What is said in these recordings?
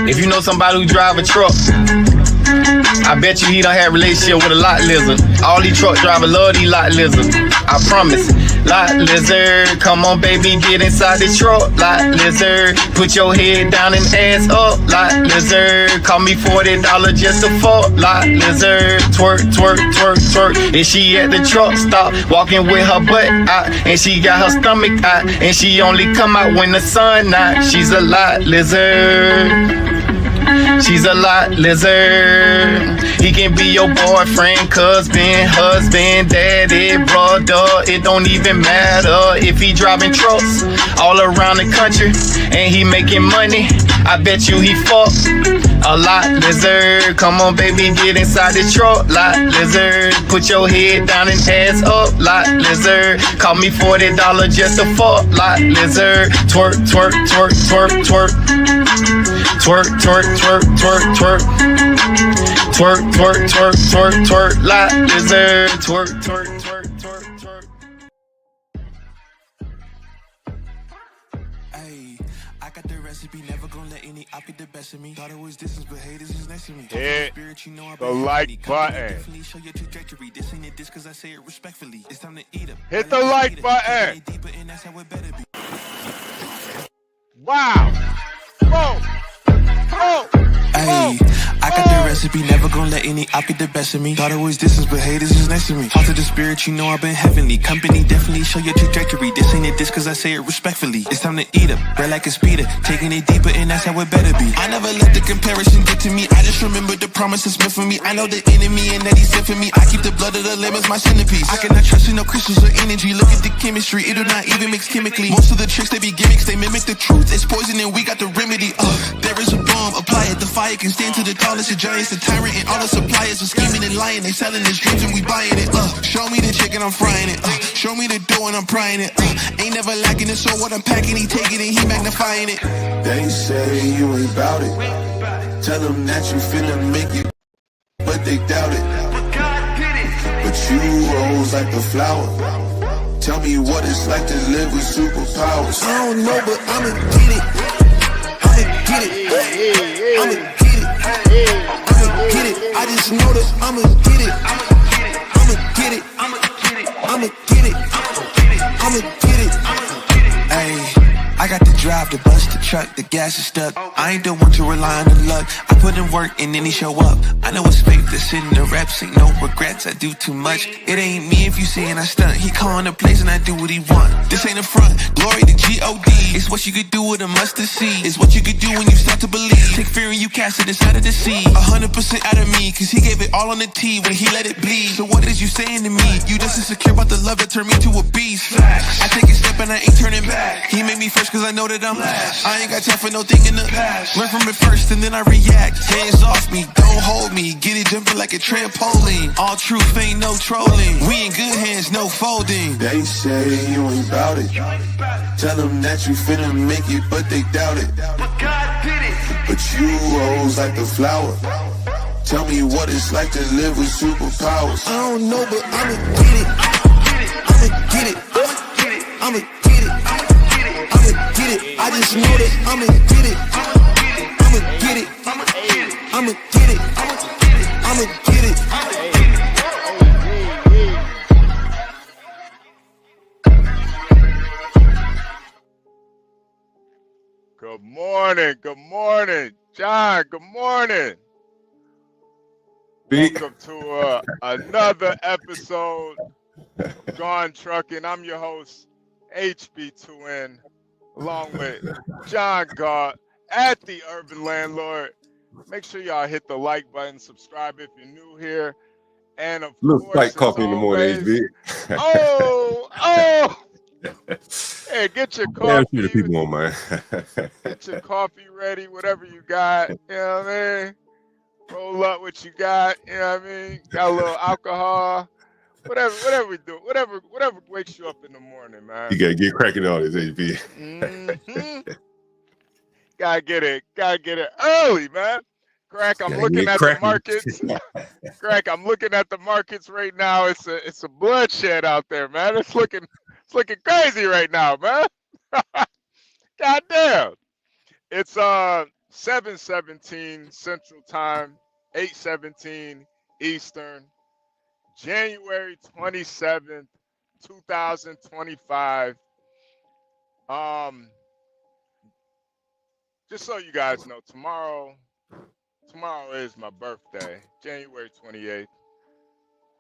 If you know somebody who drive a truck, I bet you he done had a relationship with a lot lizard. All these truck drivers love these lot lizards. I promise. Lot lizard, come on baby, get inside the truck. Lot lizard, put your head down and ass up. Lot lizard, call me $40 just to fuck. Lot lizard, twerk, twerk, twerk, twerk. And she at the truck stop, walking with her butt out, and she got her stomach out, and she only come out when the sun out. She's a lot lizard. She's a lot lizard. He can be your boyfriend, cousin, husband, daddy, brother. It don't even matter if he driving trucks all around the country and he making money. I bet you he fuck a lot lizard. Come on baby, get inside the truck. Lot lizard, put your head down and ass up. Lot lizard, call me $40 just to fuck. Lot lizard, twerk, twerk, twerk, twerk, twerk. Twerk, twerk, twerk, twerk, twerk. Twerk, twerk, twerk, twerk, twerk. Lot lizard, twerk, twerk, twerk, twerk, twerk. Hey, I got the recipe, never gonna let any op get the best of me. Thought it was distance, but haters is next to me. Hit the like button. Show your trajectory. This ain't a diss cause I say it respectfully. It's time to eat up. Hit the like button. Wow. Whoa. Oh, Ayy, I got the recipe, never gonna let any op get the best of me. Thought it was distance, but haters is next to me. Talk to the spirit, you know I've been heavenly. Company definitely show your trajectory. This ain't a diss cause I say it respectfully. It's time to eat up, red like a speeder. Taking it deeper and that's how it better be. I never let the comparison get to me. I just remember the promises meant for me. I know the enemy and that he's sent for me. I keep the blood of the lemons, my centerpiece. I cannot trust in no crystals or energy. Look at the chemistry, it do not even mix chemically. Most of the tricks, they be gimmicks, they mimic the truth. It's poison and we got the remedy. There is a bomb, apply it, the fire can stand to the tallest of giants, the tyrant and all the suppliers are scheming and lying. They selling his dreams and we buying it. Show me the chicken, I'm frying it. Show me the dough and I'm prying it. Ain't never lacking it, so what I'm packing, he taking it, he magnifying it. They say you ain't bout it. Tell them that you finna make it, but they doubt it. But you rose like a flower. Tell me what it's like to live with superpowers. I don't know, but I'ma get it. I'ma get it. I'ma get it. I'ma get it. I just know that I'ma get it. I'ma get it. I'ma get it. I'ma get it. I'ma get it. Ayy, I got to drive the bus, the truck, the gas is stuck. I ain't the one to rely on the luck. I put in work and then he show up. I know it's fake to sit in the reps, ain't no regrets, I do too much. It ain't me if you saying I stunt. He calling the place and I do what he want. This ain't a front, glory to G-O-D. It's what you could do with a mustard seed. It's what you could do when you start to believe. Take fear and you cast it inside of the sea. 100% out of me, cause he gave it all on the T when he let it bleed. So what is you saying to me? You just insecure about the love that turned me to a beast. I take a step and I ain't turning back. He made me first cause I know that I'm last. I ain't got time for no thing in the past. Learn from it first and then I react. Hands off me, don't hold me. Get it jumping like a trampoline. All truth ain't no trolling. We in good hands, no folding. They say you ain't bout it. Tell them that you finna make it, but they doubt it. But God did it. But you rose like a flower. Tell me what it's like to live with superpowers. I don't know, but I'ma get it. I'ma get it. I'ma get it. I'ma get it. I just know that I'ma get it. I'ma get it. I'ma get it. I'ma get it. I'ma get it. good morning, John. Good morning. Welcome to another episode of Gone Trucking. I'm your host, HB2N, along with John Galt at the Urban Landlord. Make sure y'all hit the like button, subscribe if you're new here, and of Look course, like coffee in the morning, HB. Oh! Hey, get your coffee. Yeah, the people on, man. Get your coffee ready, whatever you got. You know what I mean? Roll up what you got. You know what I mean? Got a little alcohol. Whatever we do. Whatever wakes you up in the morning, man. You gotta get cracking on this, HB. Gotta get it early, man. Crack, I'm looking at the markets. Crack, I'm looking at the markets right now. It's a bloodshed out there, man. It's looking crazy right now, man. God damn. It's 7:17 Central Time, 8:17 Eastern, January 27th, 2025. Just so you guys know, tomorrow is my birthday, January 28th.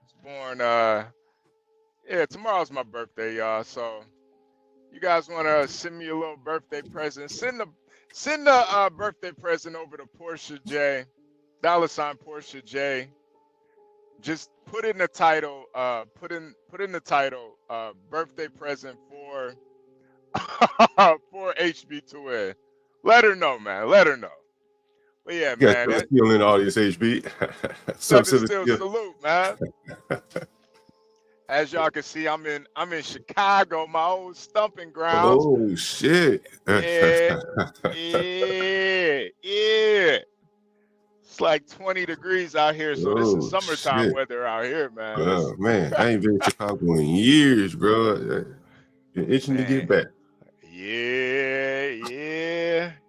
I was born, tomorrow's my birthday, y'all. So you guys want to send me a little birthday present? Send the birthday present over to Portia J, $ Portia J. Just put in the title, put in the title, birthday present for for HB2N. Let her know, man. Let her know. But yeah, You man. got still in the audience, HB. Still salute, man. As y'all can see, I'm in Chicago, my old stomping grounds. Oh shit. Yeah. It's like 20 degrees out here, so this is summertime weather out here, man. Oh man, I ain't been to Chicago in years, bro. You're itching to get back. Yeah.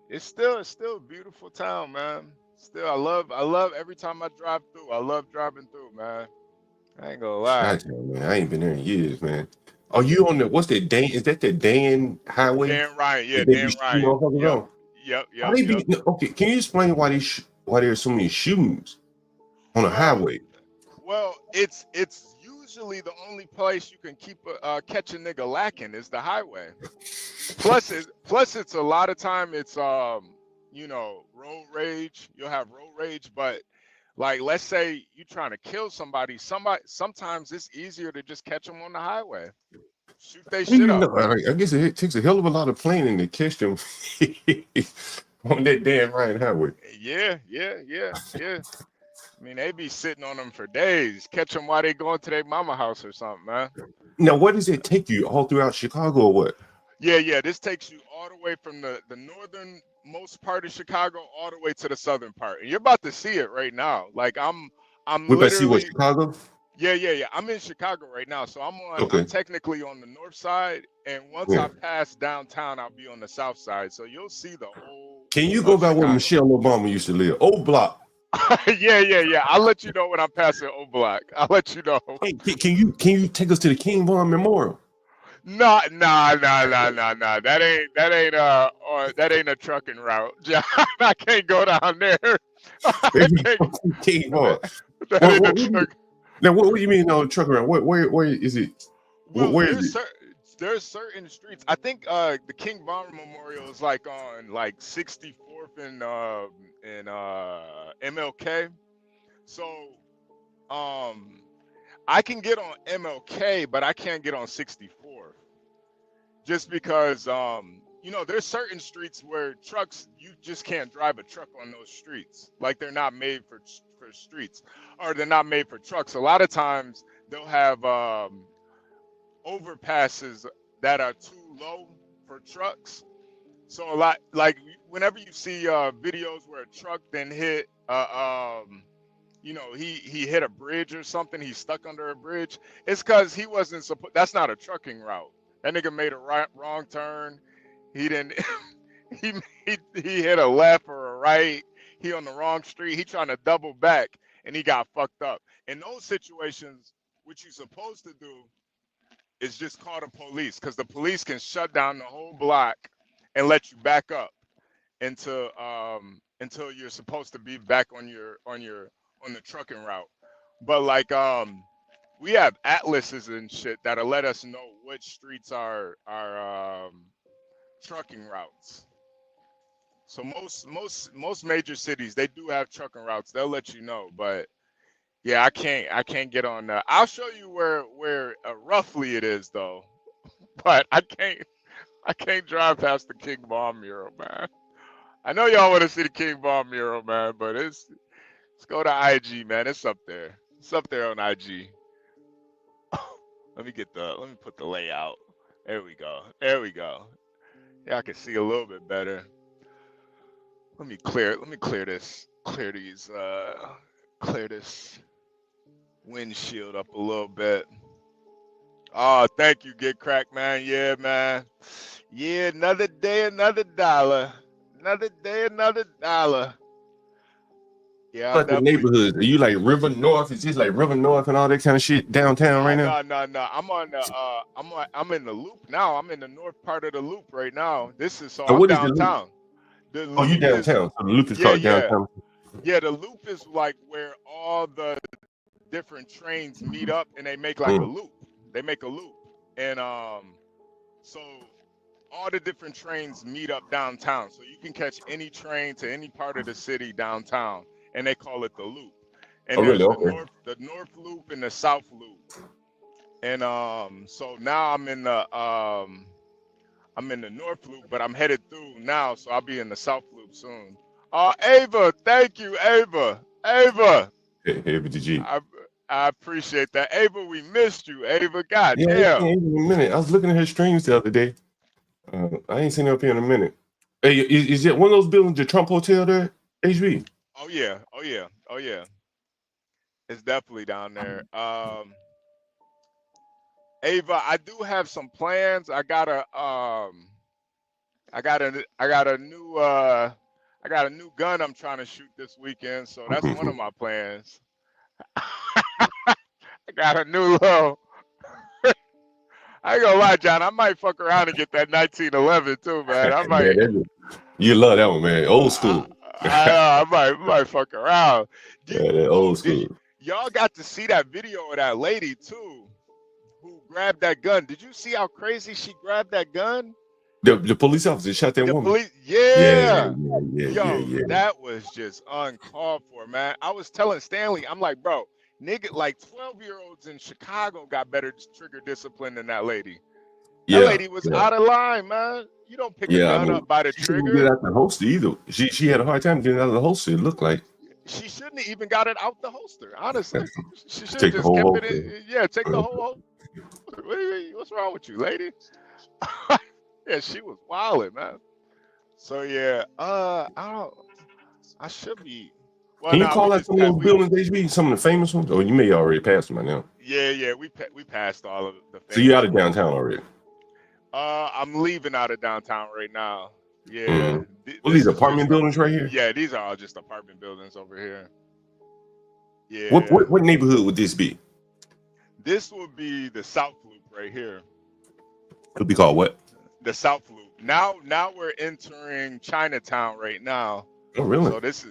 It's still a beautiful town, man. Still, I love every time I drive through. I love driving through, man. I ain't gonna lie. Gotcha, man. I ain't been there in years, man. Are you on what's that Dan? Is that the Dan Highway? Dan Ryan, yeah, Dan Ryan. Yep. Okay, can you explain why there's so many shootings on a highway? Well, it's usually the only place you can catch a nigga lacking is the highway. Plus it's a lot of time it's road rage. You'll have road rage, but like let's say you're trying to kill somebody. Sometimes it's easier to just catch them on the highway. Shoot they shit up. I guess it takes a hell of a lot of planning to catch them on that damn Ryan Highway. Yeah. I mean, they be sitting on them for days. Catch them while they going to their mama house or something, man. Now, what does it take you all throughout Chicago or what? Yeah. This takes you all the way from the northernmost part of Chicago all the way to the southern part. And you're about to see it right now. Like I'm We're about to see what, Chicago? Yeah. I'm in Chicago right now. So I'm technically on the north side. And once I pass downtown, I'll be on the south side. So you'll see the whole. Can you go by where Michelle Obama used to live? O Block. Yeah. I'll let you know when I'm passing O Block. I'll let you know. Hey, can you take us to the King Von Memorial? Nah. That ain't a trucking route. I can't go down there. King Von. Now, what do you mean on the truck route? Where is it? Well, where is it? There's certain streets. I think the King Von Memorial is like on 64th and MLK. So I can get on MLK, but I can't get on 64th. Just because there's certain streets where trucks, you just can't drive a truck on those streets. Like they're not made for streets, or they're not made for trucks. A lot of times they'll have overpasses that are too low for trucks. So a lot, like whenever you see videos where a truck then hit he hit a bridge or something, he's stuck under a bridge, it's because he wasn't supposed. That's not a trucking route. That nigga made a wrong turn. He didn't he hit a left or a right. He on the wrong street. He trying to double back and he got fucked up. In those situations, what you're supposed to do is just call the police, because the police can shut down the whole block and let you back up until you're supposed to be back on the trucking route. But like we have atlases and shit that'll let us know which streets are trucking routes. So most major cities, they do have trucking routes. They'll let you know, but yeah, I can't get on that. I'll show you where roughly it is though, but I can't drive past the King Von mural, man. I know y'all want to see the King Von mural, man, but let's go to IG, man. It's up there. It's up there on IG. Let me put the layout. There we go. Yeah, I can see a little bit better. Let me clear this windshield up a little bit. Oh, thank you, Get Crack, man. Yeah, man. Yeah, another day, another dollar. Another day, another dollar. Yeah, Like the neighborhoods. Are you like River North? Is this like River North and all that kind of shit downtown right now? No. I'm on the I'm in the loop now. I'm in the north part of the loop right now. This is So I'm what is the loop? downtown. The Oh, you loop is downtown. So the loop is called downtown. yeah. The loop is like where all the different trains meet up and they make like a loop. They make a loop, and so all the different trains meet up downtown. So you can catch any train to any part of the city downtown, and they call it the loop. And there's the north loop and the south loop. And so now I'm in the north loop, but I'm headed through now, so I'll be in the south loop soon. Ava, thank you, Ava. Ava. Hey, Ava GG. I appreciate that. Ava, we missed you. Ava, goddamn. Yeah, in a minute. I was looking at her streams the other day. I ain't seen her up here in a minute. Hey, is it one of those buildings, the Trump Hotel there? HB. Oh yeah. It's definitely down there. Ava, I do have some plans. I got a new gun I'm trying to shoot this weekend, so that's one of my plans. I got a new little. I ain't gonna lie, John. I might fuck around and get that 1911 too, man. I might. You love that one, man. Old school. I might fuck around. That old school. Y'all got to see that video of that lady too, who grabbed that gun. Did you see how crazy she grabbed that gun? The police officer shot that woman. Yeah. Yeah. That was just uncalled for, man. I was telling Stanley, I'm like, bro, nigga, like 12-year-olds in Chicago got better trigger discipline than that lady. That lady was out of line, man. You don't pick a gun up by the trigger. She didn't get it out the holster either. She had a hard time getting it out of the holster, it looked like. She shouldn't have even got it out the holster, honestly. She should have just kept it in. Yeah, take the whole holster. What's wrong with you, lady? Yeah, she was wilding, man. So yeah, I should be. Well, can you call out some of those buildings, HB? Some of the famous ones? Or you may already pass them by now. Yeah, we passed all of the famous. So you're out of downtown already? I'm leaving out of downtown right now. Yeah. Well, these apartment buildings right here? Yeah, these are all just apartment buildings over here. Yeah. What neighborhood would this be? This would be the South Loop right here. It'll be called what? The South Loop. Now we're entering Chinatown right now. Oh, really? So this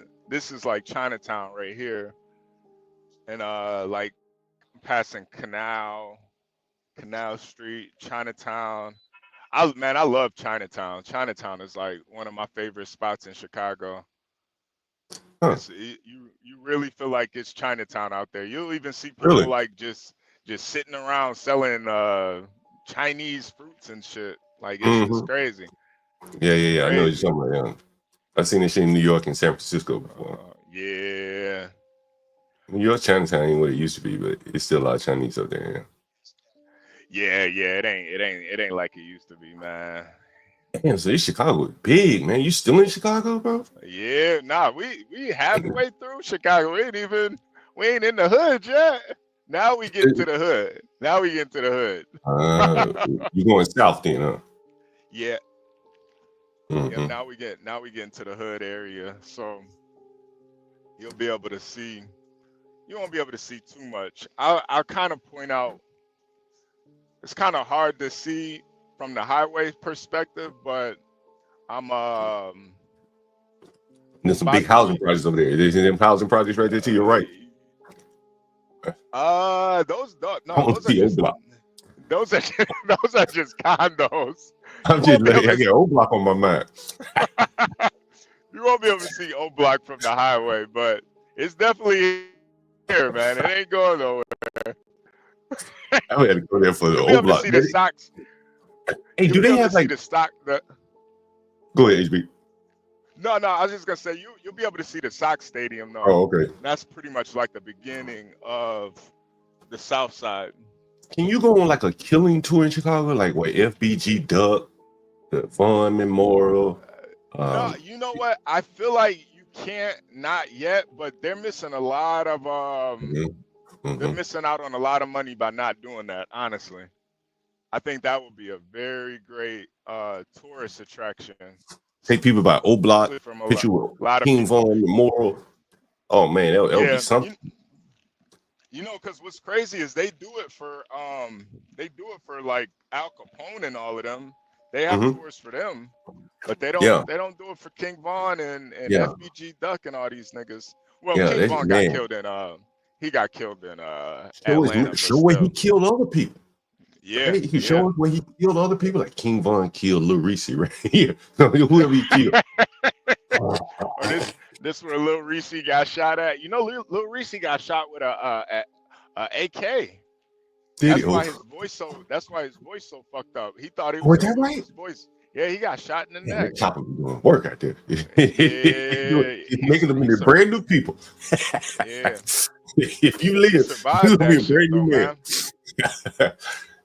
is like Chinatown right here, and like passing Canal Street, Chinatown. I love Chinatown. Chinatown is like one of my favorite spots in Chicago. Huh. You really feel like it's Chinatown out there. You'll even see people like just sitting around selling Chinese fruits and shit. Like it's just crazy. Yeah. I know you're talking about. I've seen this shit in New York and San Francisco before. Yeah. New York Chinatown ain't what it used to be, but it's still a lot of Chinese up there. Yeah. It ain't like it used to be, man. Damn, so this Chicago is big, man. You still in Chicago, bro? Yeah, nah, we halfway through Chicago. We ain't in the hood yet. Now we get to the hood. You going south then, huh? Yeah. Yeah, now we get into the hood area. So you'll be able to see. You won't be able to see too much. I'll kind of point out. It's kind of hard to see from the highway perspective, but there's some big housing projects over there. There's them housing projects right there to your right. Those are just condos. I'm just like, I got O Block on my mind. You won't be able to see O Block from the highway, but it's definitely here, man. It ain't going nowhere. I had to go there for the O Block. See the stocks. Hey, do they have like the stock that? Go ahead, HB. No, I was just gonna say you'll be able to see the Sox Stadium though. Oh, okay. That's pretty much like the beginning of the South Side. Can you go on like a killing tour in Chicago, like what FBG Duck, the Fun Memorial? No, you know what? I feel like you can't, not yet, but they're missing a lot of they're missing out on a lot of money by not doing that. Honestly, I think that would be a very great tourist attraction. Take people by O-Block, From a put you with lot of King people. Von Memorial. Oh man, that would be something. You know, because what's crazy is they do it for like Al Capone and all of them. They have tours for them, but they don't do it for King Von and FBG Duck and all these niggas. Well, King Von got killed in Atlanta. Show where he killed other people. Yeah, right? He show us where he killed other people, like King Von killed Lil Reese right here. Whoever he killed. Or this where Lil Reese got shot at. You know, Lil Reese got shot with a AK. That's why his voice so fucked up. He thought he was gonna lose his voice. Yeah, he got shot in the neck. That chopper be doing work out there. He's making them into brand new people. Yeah. If you live, you'll be a brand new man.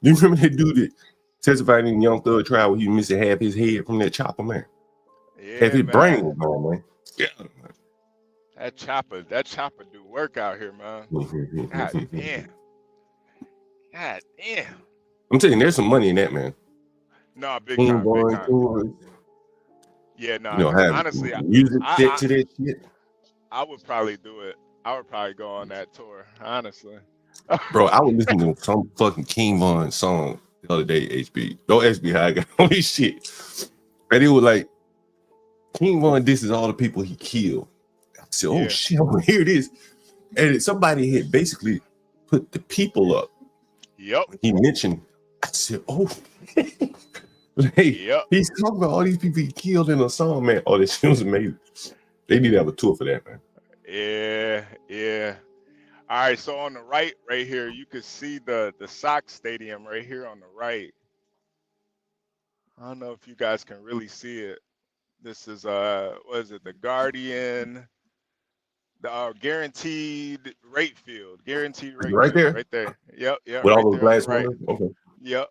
You remember that dude that testified in Young Thug trial where he missed half his head from that chopper, man? Yeah, half his brain was gone, man. Yeah. That chopper do work out here, man. God damn. God damn. I'm telling you, there's some money in that, man. No, big time. Yeah, no. Honestly, music fit to that shit. I would probably do it. I would probably go on that tour, honestly. Bro, I was listening to some fucking King Von song the other day, HB. Don't ask me how I got on this shit. And it was like, King Von disses all the people he killed. I said, oh shit, I'm gonna hear this. And somebody had basically put the people up. Yep. He mentioned, I said, oh, he's talking about all these people he killed in a song, man. Oh, this shit was amazing. They need to have a tour for that, man. Yeah. All right, so on the right here, you can see the Sox Stadium right here on the right. I don't know if you guys can really see it. This is what is it? The Guardian, the guaranteed rate field. Guaranteed rate right field, there. right there. Yep. With right all those glass right. Okay. Yep.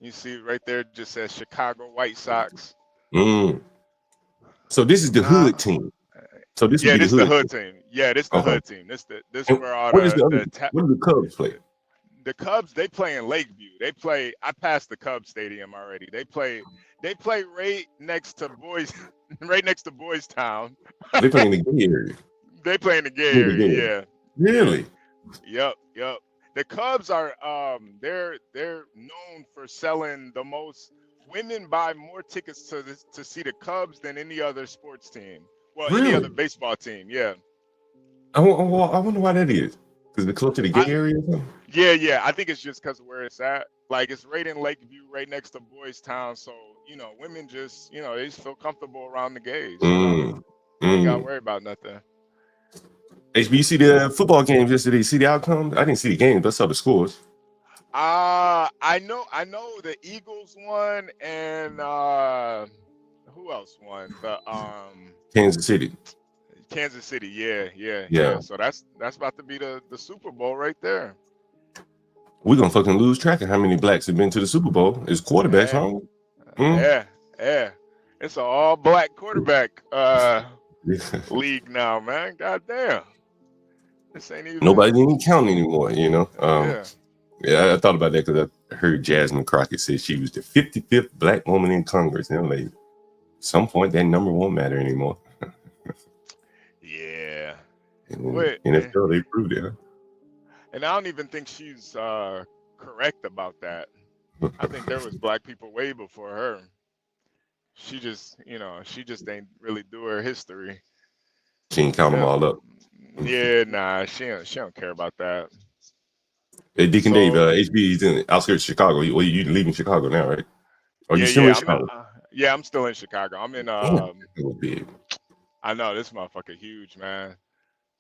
You see right there, it just says Chicago White Sox. So this is the hood team. So this is the hood team. Yeah, this the hood team. This where all what do the Cubs play? The Cubs, they play in Lakeview. I passed the Cubs stadium already. They play right next to Boys Town. They play in the gay area. They play in the gay area, yeah. Really? Yep. The Cubs are they're known for selling the most. Women buy more tickets to see the Cubs than any other sports team. Well, really? Any other baseball team, yeah. I wonder why that is. Because it's close to the gay area or something? Yeah. I think it's just because of where it's at. Like, it's right in Lakeview, right next to Boys Town. So, women just, they just feel comfortable around the gays. You ain't got to worry about nothing. HB, you see the football games yesterday? See the outcome? I didn't see the games, but I saw the scores. I know the Eagles won, and who else won? The Kansas City, yeah. So that's about to be the Super Bowl right there. We're gonna fucking lose track of how many blacks have been to the Super Bowl. Is quarterbacks home? Yeah. It's an all black quarterback league now, man. God damn. This ain't even nobody even count anymore, Yeah, I thought about that because I heard Jasmine Crockett say she was the 55th black woman in Congress. And I'm like, at some point, that number won't matter anymore. Yeah. And NFL, they proved it. Huh? And I don't even think she's correct about that. I think there was black people way before her. She just ain't really do her history. She ain't count them all up. Yeah, nah, she don't care about that. Hey, Deacon Dave, HB is in the outskirts of Chicago. You leaving Chicago now, right? Are you still in Chicago? I'm still in Chicago. I'm in big. I know, this motherfucker huge, man.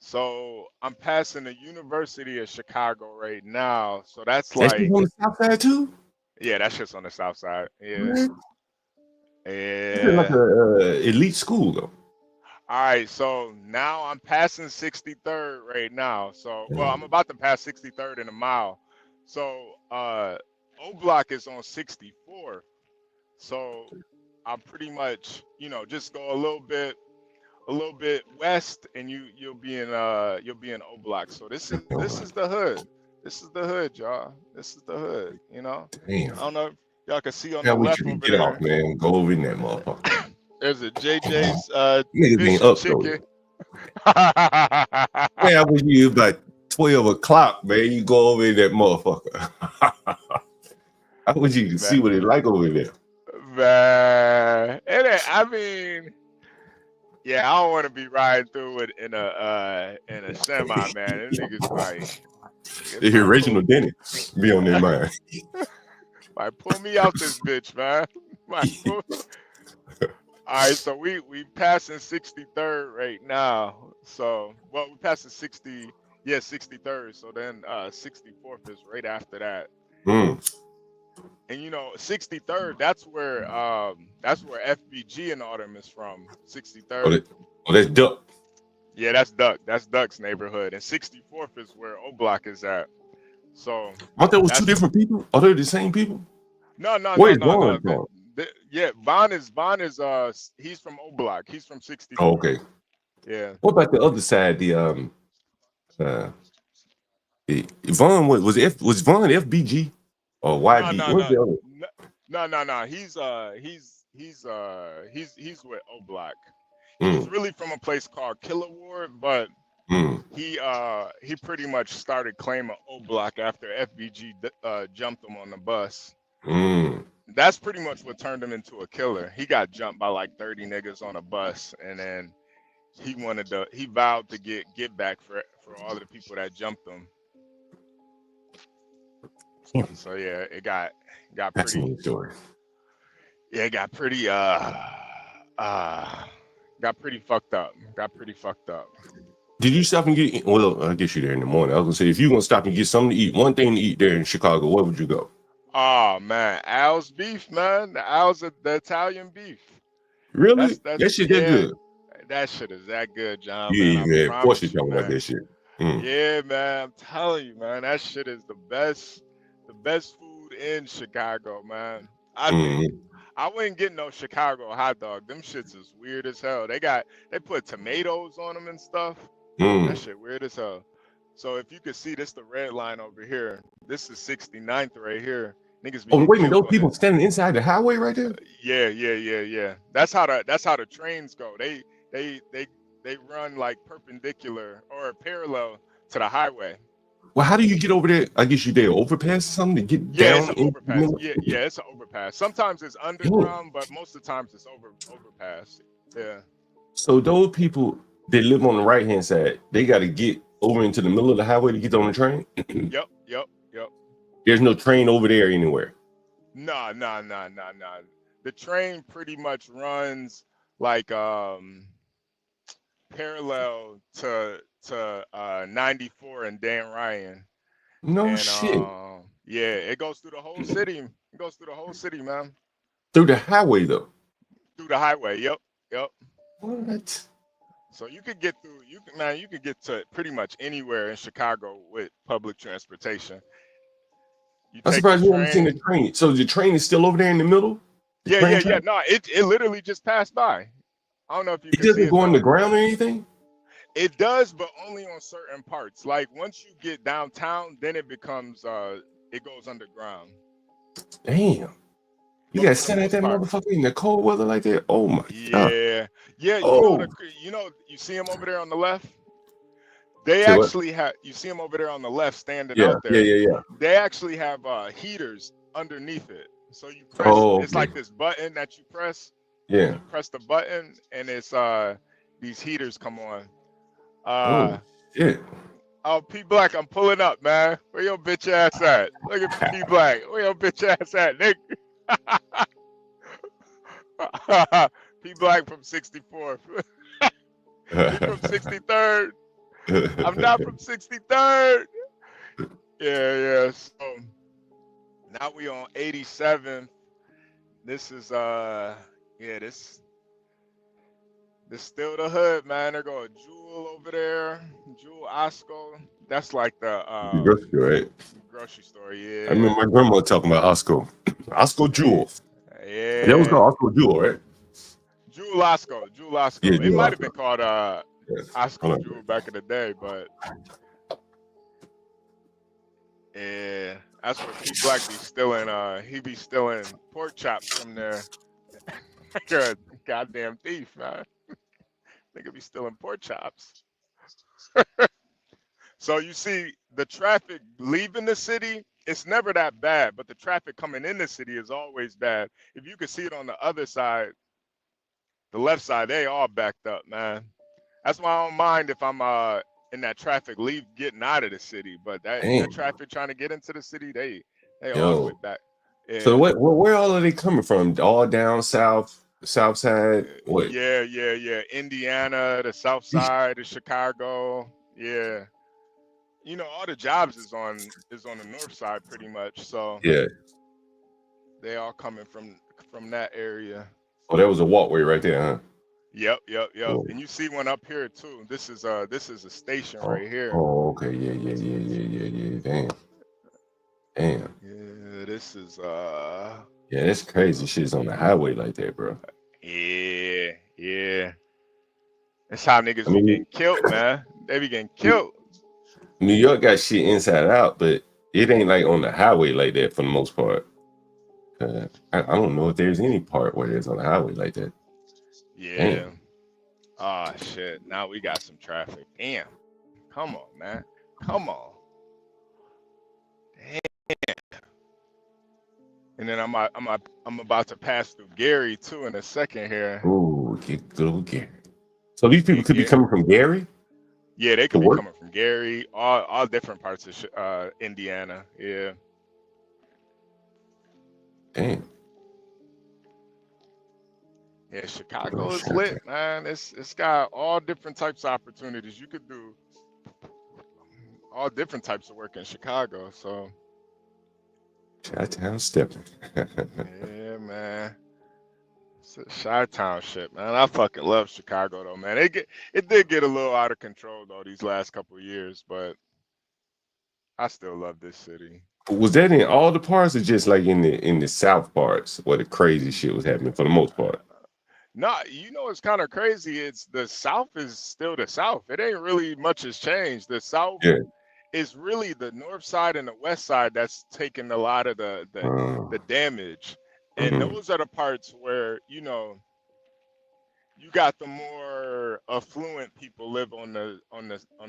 So I'm passing the University of Chicago right now. So that's like on the south side too? Yeah, that's just on the south side. Yeah. Man. Yeah. It's like a elite school though. All right, so now I'm passing 63rd right now. So, I'm about to pass 63rd in a mile. So, O Block is on 64th. So, I'm pretty much, just go a little bit west, and you'll be in O Block. So this is the hood. This is the hood, y'all. This is the hood. Damn. I don't know if y'all can see on the left over get there. off, man. Go over in that motherfucker. There's a JJ's Niggas fish ain't and up though. chicken. Man, I was you about 12 o'clock, man. You go over in that motherfucker. I want you to see what it's like over there. Man, I mean, yeah, I don't want to be riding through it in a semi, man. Them niggas like The original Denny be on their mind. Like, pull me out this bitch, man. All right, so we passing 63rd right now. So, well, we passing 63rd. So then 64th is right after that. Mm. And you know, 63rd, that's where FBG and all them is from. 63rd. Oh, that's Duck. Yeah, that's Duck. That's Duck's neighborhood. And 64th is where O Block is at. So I thought it was two different people. Are they the same people? No. Where's Vaughn from? Yeah, Vaughn is he's from O Block. He's from 64th. Oh, okay. Yeah. What about the other side? Vaughn was Vaughn FBG or YB? No. He's with O Block. He's really from a place called Killer Ward, but he pretty much started claiming O Block after FBG jumped him on the bus. That's pretty much what turned him into a killer. He got jumped by like 30 niggas on a bus, and then he vowed to get back for all of the people that jumped him. So yeah, it got pretty. Yeah, it got pretty fucked up. Did you stop and get? Well, I guess you're there in the morning. I was gonna say if you gonna stop and get something to eat, one thing to eat there in Chicago, where would you go? Oh man, Al's beef, man. The Italian beef. Really? That shit that good? That shit is that good, John. Yeah, man. Of course you're talking about that shit. Yeah, man. I'm telling you, man. That shit is the best food in Chicago, man. I wouldn't get no Chicago hot dog. Them shits is weird as hell. They put tomatoes on them and stuff. That shit weird as hell. So if you could see this, the red line over here. This is 69th right here. Niggas. Oh wait a minute, those people standing inside the highway right there? Yeah. That's how the trains go. They run like perpendicular or parallel to the highway. Well, how do you get over there? I guess you did overpass or something to get down. It's an overpass. Yeah, it's an overpass. Sometimes it's underground, but most of the times it's overpass. Yeah. So those people that live on the right hand side, they got to get over into the middle of the highway to get on the train. Yep. There's no train over there anywhere. No. The train pretty much runs like parallel to 94 and Dan Ryan. Shit. Yeah, it goes through the whole city. It goes through the whole city, man. Through the highway though. Through the highway. Yep. What? So you could get through. You could get to pretty much anywhere in Chicago with public transportation. I'm surprised you haven't seen the train. So the train is still over there in the middle? Yeah. No, it literally just passed by. I don't know if you. It doesn't go on the ground or anything? It does, but only on certain parts. Like once you get downtown, then it becomes it goes underground. Damn. You gotta stand at that motherfucker in the cold weather like that? Oh my god. Yeah. You see him over there on the left? They you see them over there on the left standing out there. Yeah. They actually have heaters underneath it. So you press, it's like this button that you press. Yeah. You press the button and it's these heaters come on. Yeah. Oh, P Black, I'm pulling up, man. Where your bitch ass at? Look at P Black. Where your bitch ass at, Nick? P Black from 64th. He from 63rd. I'm not from 63rd. Yeah. So now we on 87th. This is this still the hood, man. There go a Jewel over there. Jewel Osco. That's like the grocery store, right? Grocery store, yeah. I remember my grandma talking about Osco. Osco Jewel. Yeah. That was called Osco Jewel, right? Jewel Osco. Yeah, it might have been called Osco Jewel back in the day, but yeah, that's what P Black be stealing. He be stealing pork chops from there. Goddamn thief, man. Nigga be stealing pork chops. So you see, the traffic leaving the city, it's never that bad, but the traffic coming in the city is always bad. If you can see it on the other side, the left side, they all backed up, man. That's why I don't mind if I'm in that traffic getting out of the city, but that traffic trying to get into the city, they all the way back. Yeah. So where all are they coming from? All down south side? What? Yeah. Indiana, the south side of Chicago. Yeah. You know, all the jobs is on the north side pretty much. So yeah, they all coming from that area. Oh, that was a walkway right there, huh? Yep. Cool. And you see one up here too. This is a station right here. Oh, okay. Yeah. Damn. Yeah, this is yeah, that's crazy. Shit's on the highway like that, bro. Yeah. That's how niggas be getting killed, man. They be getting killed. New York got shit inside out, but it ain't like on the highway like that for the most part. I don't know if there's any part where it's on the highway like that. Yeah. Oh shit. Now we got some traffic. Damn. Come on, man. Come on. Damn. And then I'm about to pass through Gary too in a second here. Ooh, get good Gary. So these people could be coming from Gary? Yeah, they could be coming from Gary, all different parts of Indiana. Yeah. Damn. Yeah, Chicago is lit, man. It's got all different types of opportunities. You could do all different types of work in Chicago. So Chi-town stepping. yeah, man. It's Chi-town shit, man. I fucking love Chicago though, man. It did get a little out of control though these last couple of years, but I still love this city. Was that in all the parts or just like in the south parts where the crazy shit was happening for the most part? No, you know it's kind of crazy. It's the South is still the South. It ain't really much has changed. The South is really the north side and the west side that's taking a lot of the damage. And those are the parts where, you know, you got the more affluent people live on the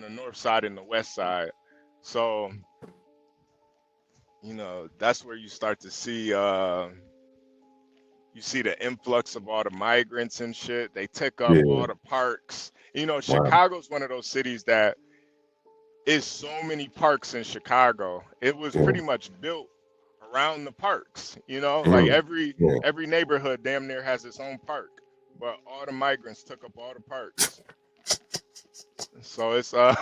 north side and the west side. So, you know, that's where you start to see you see the influx of all the migrants and shit. They take up all the parks. You know, Chicago's one of those cities that is so many parks in Chicago. It was pretty much built around the parks, you know, like every neighborhood damn near has its own park, but all the migrants took up all the parks. So it's they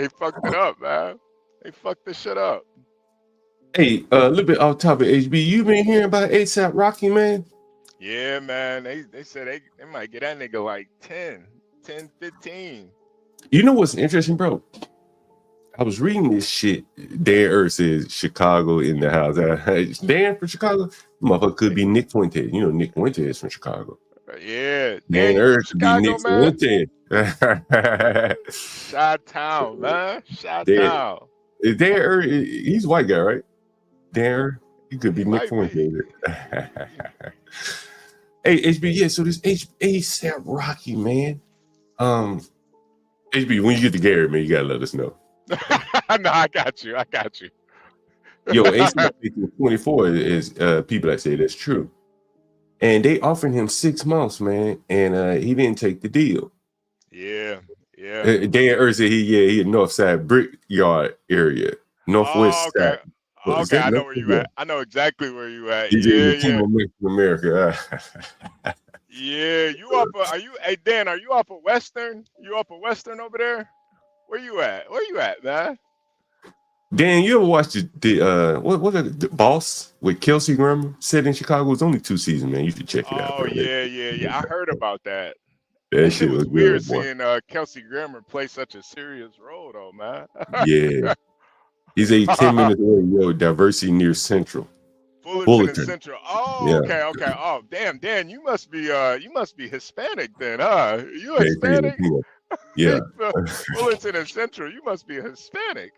fucked it up, man. They fucked this shit up. Hey, a little bit off topic, HB. You been hearing about ASAP Rocky, man? Yeah, man. They said they might get that nigga like 10, 15. You know what's interesting, bro? I was reading this shit. Dan Earth says Chicago in the house. Dan from Chicago? Motherfucker could be Nick Fuentes. You know Nick Fuentes is from Chicago. Yeah. Dan Earth could be Nick Fuentes. Chi-town, man. Chi-town. Is Dan Earth, he's a white guy, right? Dan Earth, he could be Nick Fuentes. Hey, HB, yeah, so this ASAP Rocky, man. HB, when you get to Gary, man, you gotta let us know. No, I got you. Yo, ASAP 24 is people that say that's true. And they offered him 6 months, man, and he didn't take the deal. Yeah. Dan Earth said he in Northside Brickyard area, Northwest side. Okay, I know where you at. I know exactly where you at. He's in America. Yeah, you up? Hey Dan, are you up a Western? You up a Western over there? Where you at? Where you at, man? Dan, you ever watched the Boss with Kelsey Grammer? Set in Chicago. It's only 2 seasons, man. You should check it out. Oh yeah. I heard about that. That shit was weird good, seeing Kelsey Grammer play such a serious role, though, man. Yeah, he's 10 minutes away. Yo, diversity near Central. Fullerton Central. Oh, yeah. Okay. Oh, damn, Dan, you must be Hispanic then, huh? You Hispanic? Yeah. Fullerton and Central. You must be Hispanic.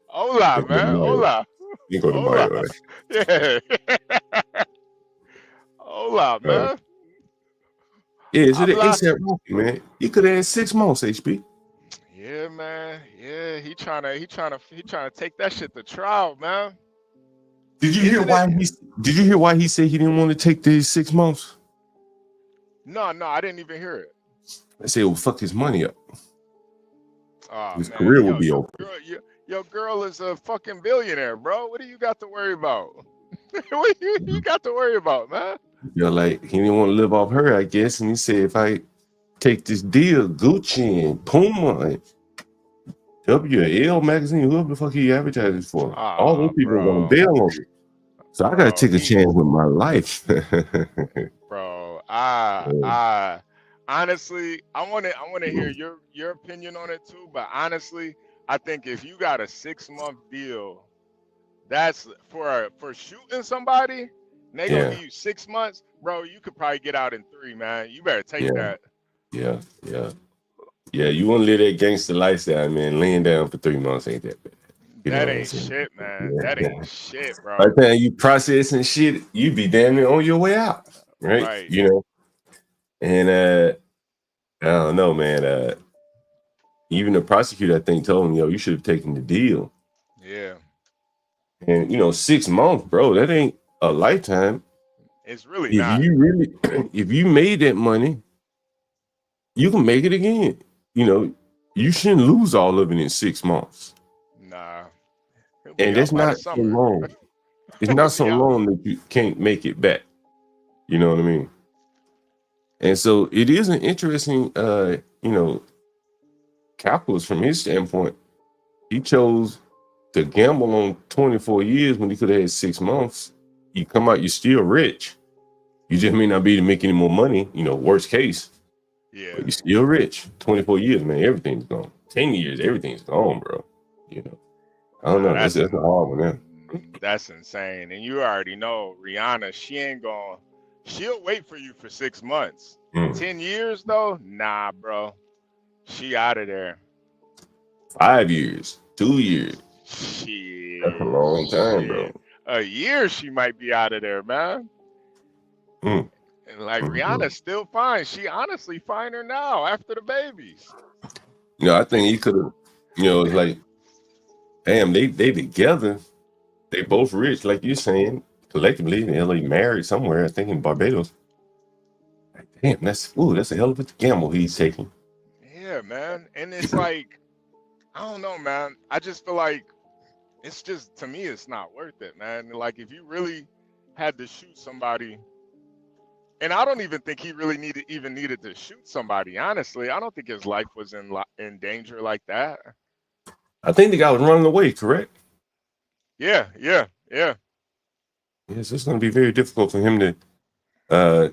Hola, man. Hola. You go to Hola. Mario. Yeah. Hola, man. Yeah, so the Habla. ASAP Rocky, man. He could have had 6 months, HB. Yeah, man. Yeah, he trying to take that shit to trial, man. Did you hear Isn't why it? he said he didn't want to take these 6 months? No, I didn't even hear it. I said it would fuck his money up. Oh His man, career would be over. your girl is a fucking billionaire, bro. What do you got to worry about? What you got to worry about, man? Like he didn't want to live off her, I guess. And he said if I take this deal, Gucci and Puma and WL magazine, whoever the fuck he advertises for, all those people are gonna Bro. bail on me. So I gotta take a chance with my life. Bro, honestly, I wanna hear your opinion on it too. But honestly, I think if you got a 6-month deal, that's for shooting somebody, and they gonna give you 6 months, bro. You could probably get out in 3, man. You better take that. Yeah. You want to live that gangster lifestyle, man. Laying down for 3 months ain't that bad. That ain't shit, man. That ain't shit, bro. By the time you processing shit, you be damn near on your way out, right? You know. And I don't know, man. Even the prosecutor, I think, told him, yo, you should have taken the deal. Yeah. And 6 months, bro, that ain't a lifetime. It's really not. If you made that money, you can make it again. You shouldn't lose all of it in 6 months. Nah. And that's not so long. It's not so long that you can't make it back. You know what I mean? And so it is an interesting, calculus from his standpoint. He chose to gamble on 24 years when he could have had 6 months. You come out, you're still rich. You just may not be able to make any more money, worst case. Yeah. But you're still rich. 24 years, man, everything's gone. 10 years, everything's gone, bro. I don't know. That's a hard one, man. That's insane. And you already know Rihanna, she'll wait for you for 6 months. 10 years though? Nah, bro. She out of there. 5 years, 2 years. Shit. That's a long time, bro. A year she might be out of there, man. And Rihanna's still fine. She honestly finer now after the babies. I think he could have, it's like, damn, they together. They both rich, like you're saying, collectively. They're married somewhere, I think in Barbados. Damn, that's a hell of a gamble he's taking. Yeah, man. And it's like, I don't know, man. I just feel like it's just, to me, it's not worth it, man. Like, if you really had to shoot somebody, and I don't even think he really needed to shoot somebody, honestly. I don't think his life was in danger like that. I think the guy was running away, correct? Yeah. Yes, it's going to be very difficult for him to,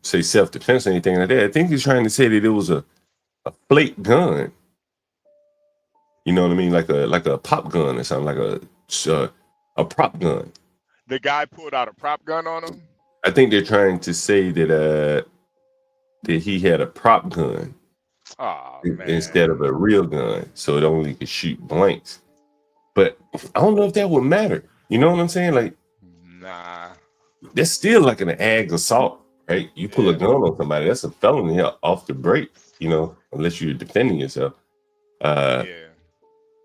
say self-defense or anything like that. I think he's trying to say that it was a flake gun. You know what I mean? Like a pop gun or something, like a prop gun. The guy pulled out a prop gun on him? I think they're trying to say that he had a prop gun instead of a real gun, so it only could shoot blanks. But I don't know if that would matter. You know what I'm saying? Like, nah, that's still like an ag assault, right? You pull a gun on somebody, that's a felony off the break. Unless you're defending yourself. And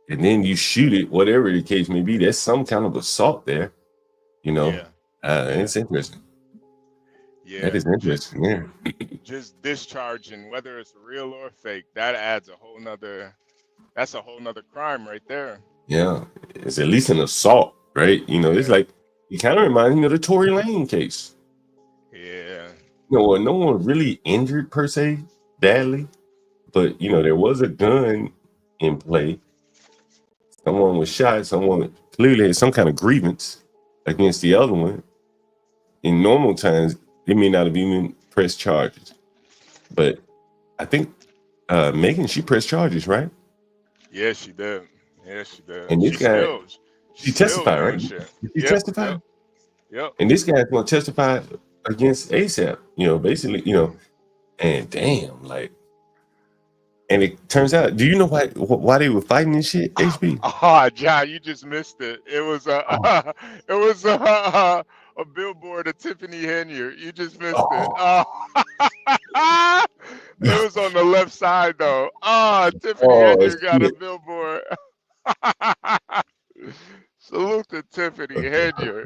then you shoot it, whatever the case may be. That's some kind of assault there. It's interesting. Yeah, that is interesting. Just discharging, whether it's real or fake, that adds that's a whole nother crime right there. Yeah, it's at least an assault, right? It's like, it kind of reminds me of the Tory Lane case. Yeah. No one really injured per se badly, but there was a gun in play. Someone was shot. Someone clearly had some kind of grievance against the other one. In normal times, they may not have even pressed charges. But I think Megan, she pressed charges, right? Yeah, she did. And this guy, she testified, right? Did she testify? Yep. And this guy's going to testify against ASAP, basically, and damn, like, And it turns out, do you know why they were fighting this shit, HB? Oh, John, you just missed it. It was a it was a billboard of Tiffany Henyard. You just missed it. Oh, Oh. It was on the left side though. Oh, Tiffany oh Henyard got a shit. billboard. Salute to Tiffany Henyard.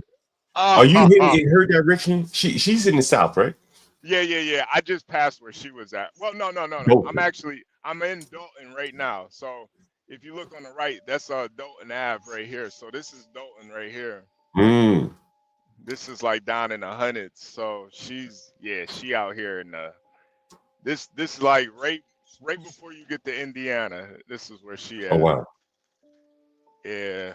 Are you heading Oh, in her direction? She's in the south, right? yeah. I just passed where she was at. Well, no. No. I'm in Dalton right now. So if you look on the right, that's Dalton Ave right here. So this is Dalton right here. Mm. This is like down in the hundreds. So she out here in the this is like right before you get to Indiana. This is where she Oh at. wow. Yeah.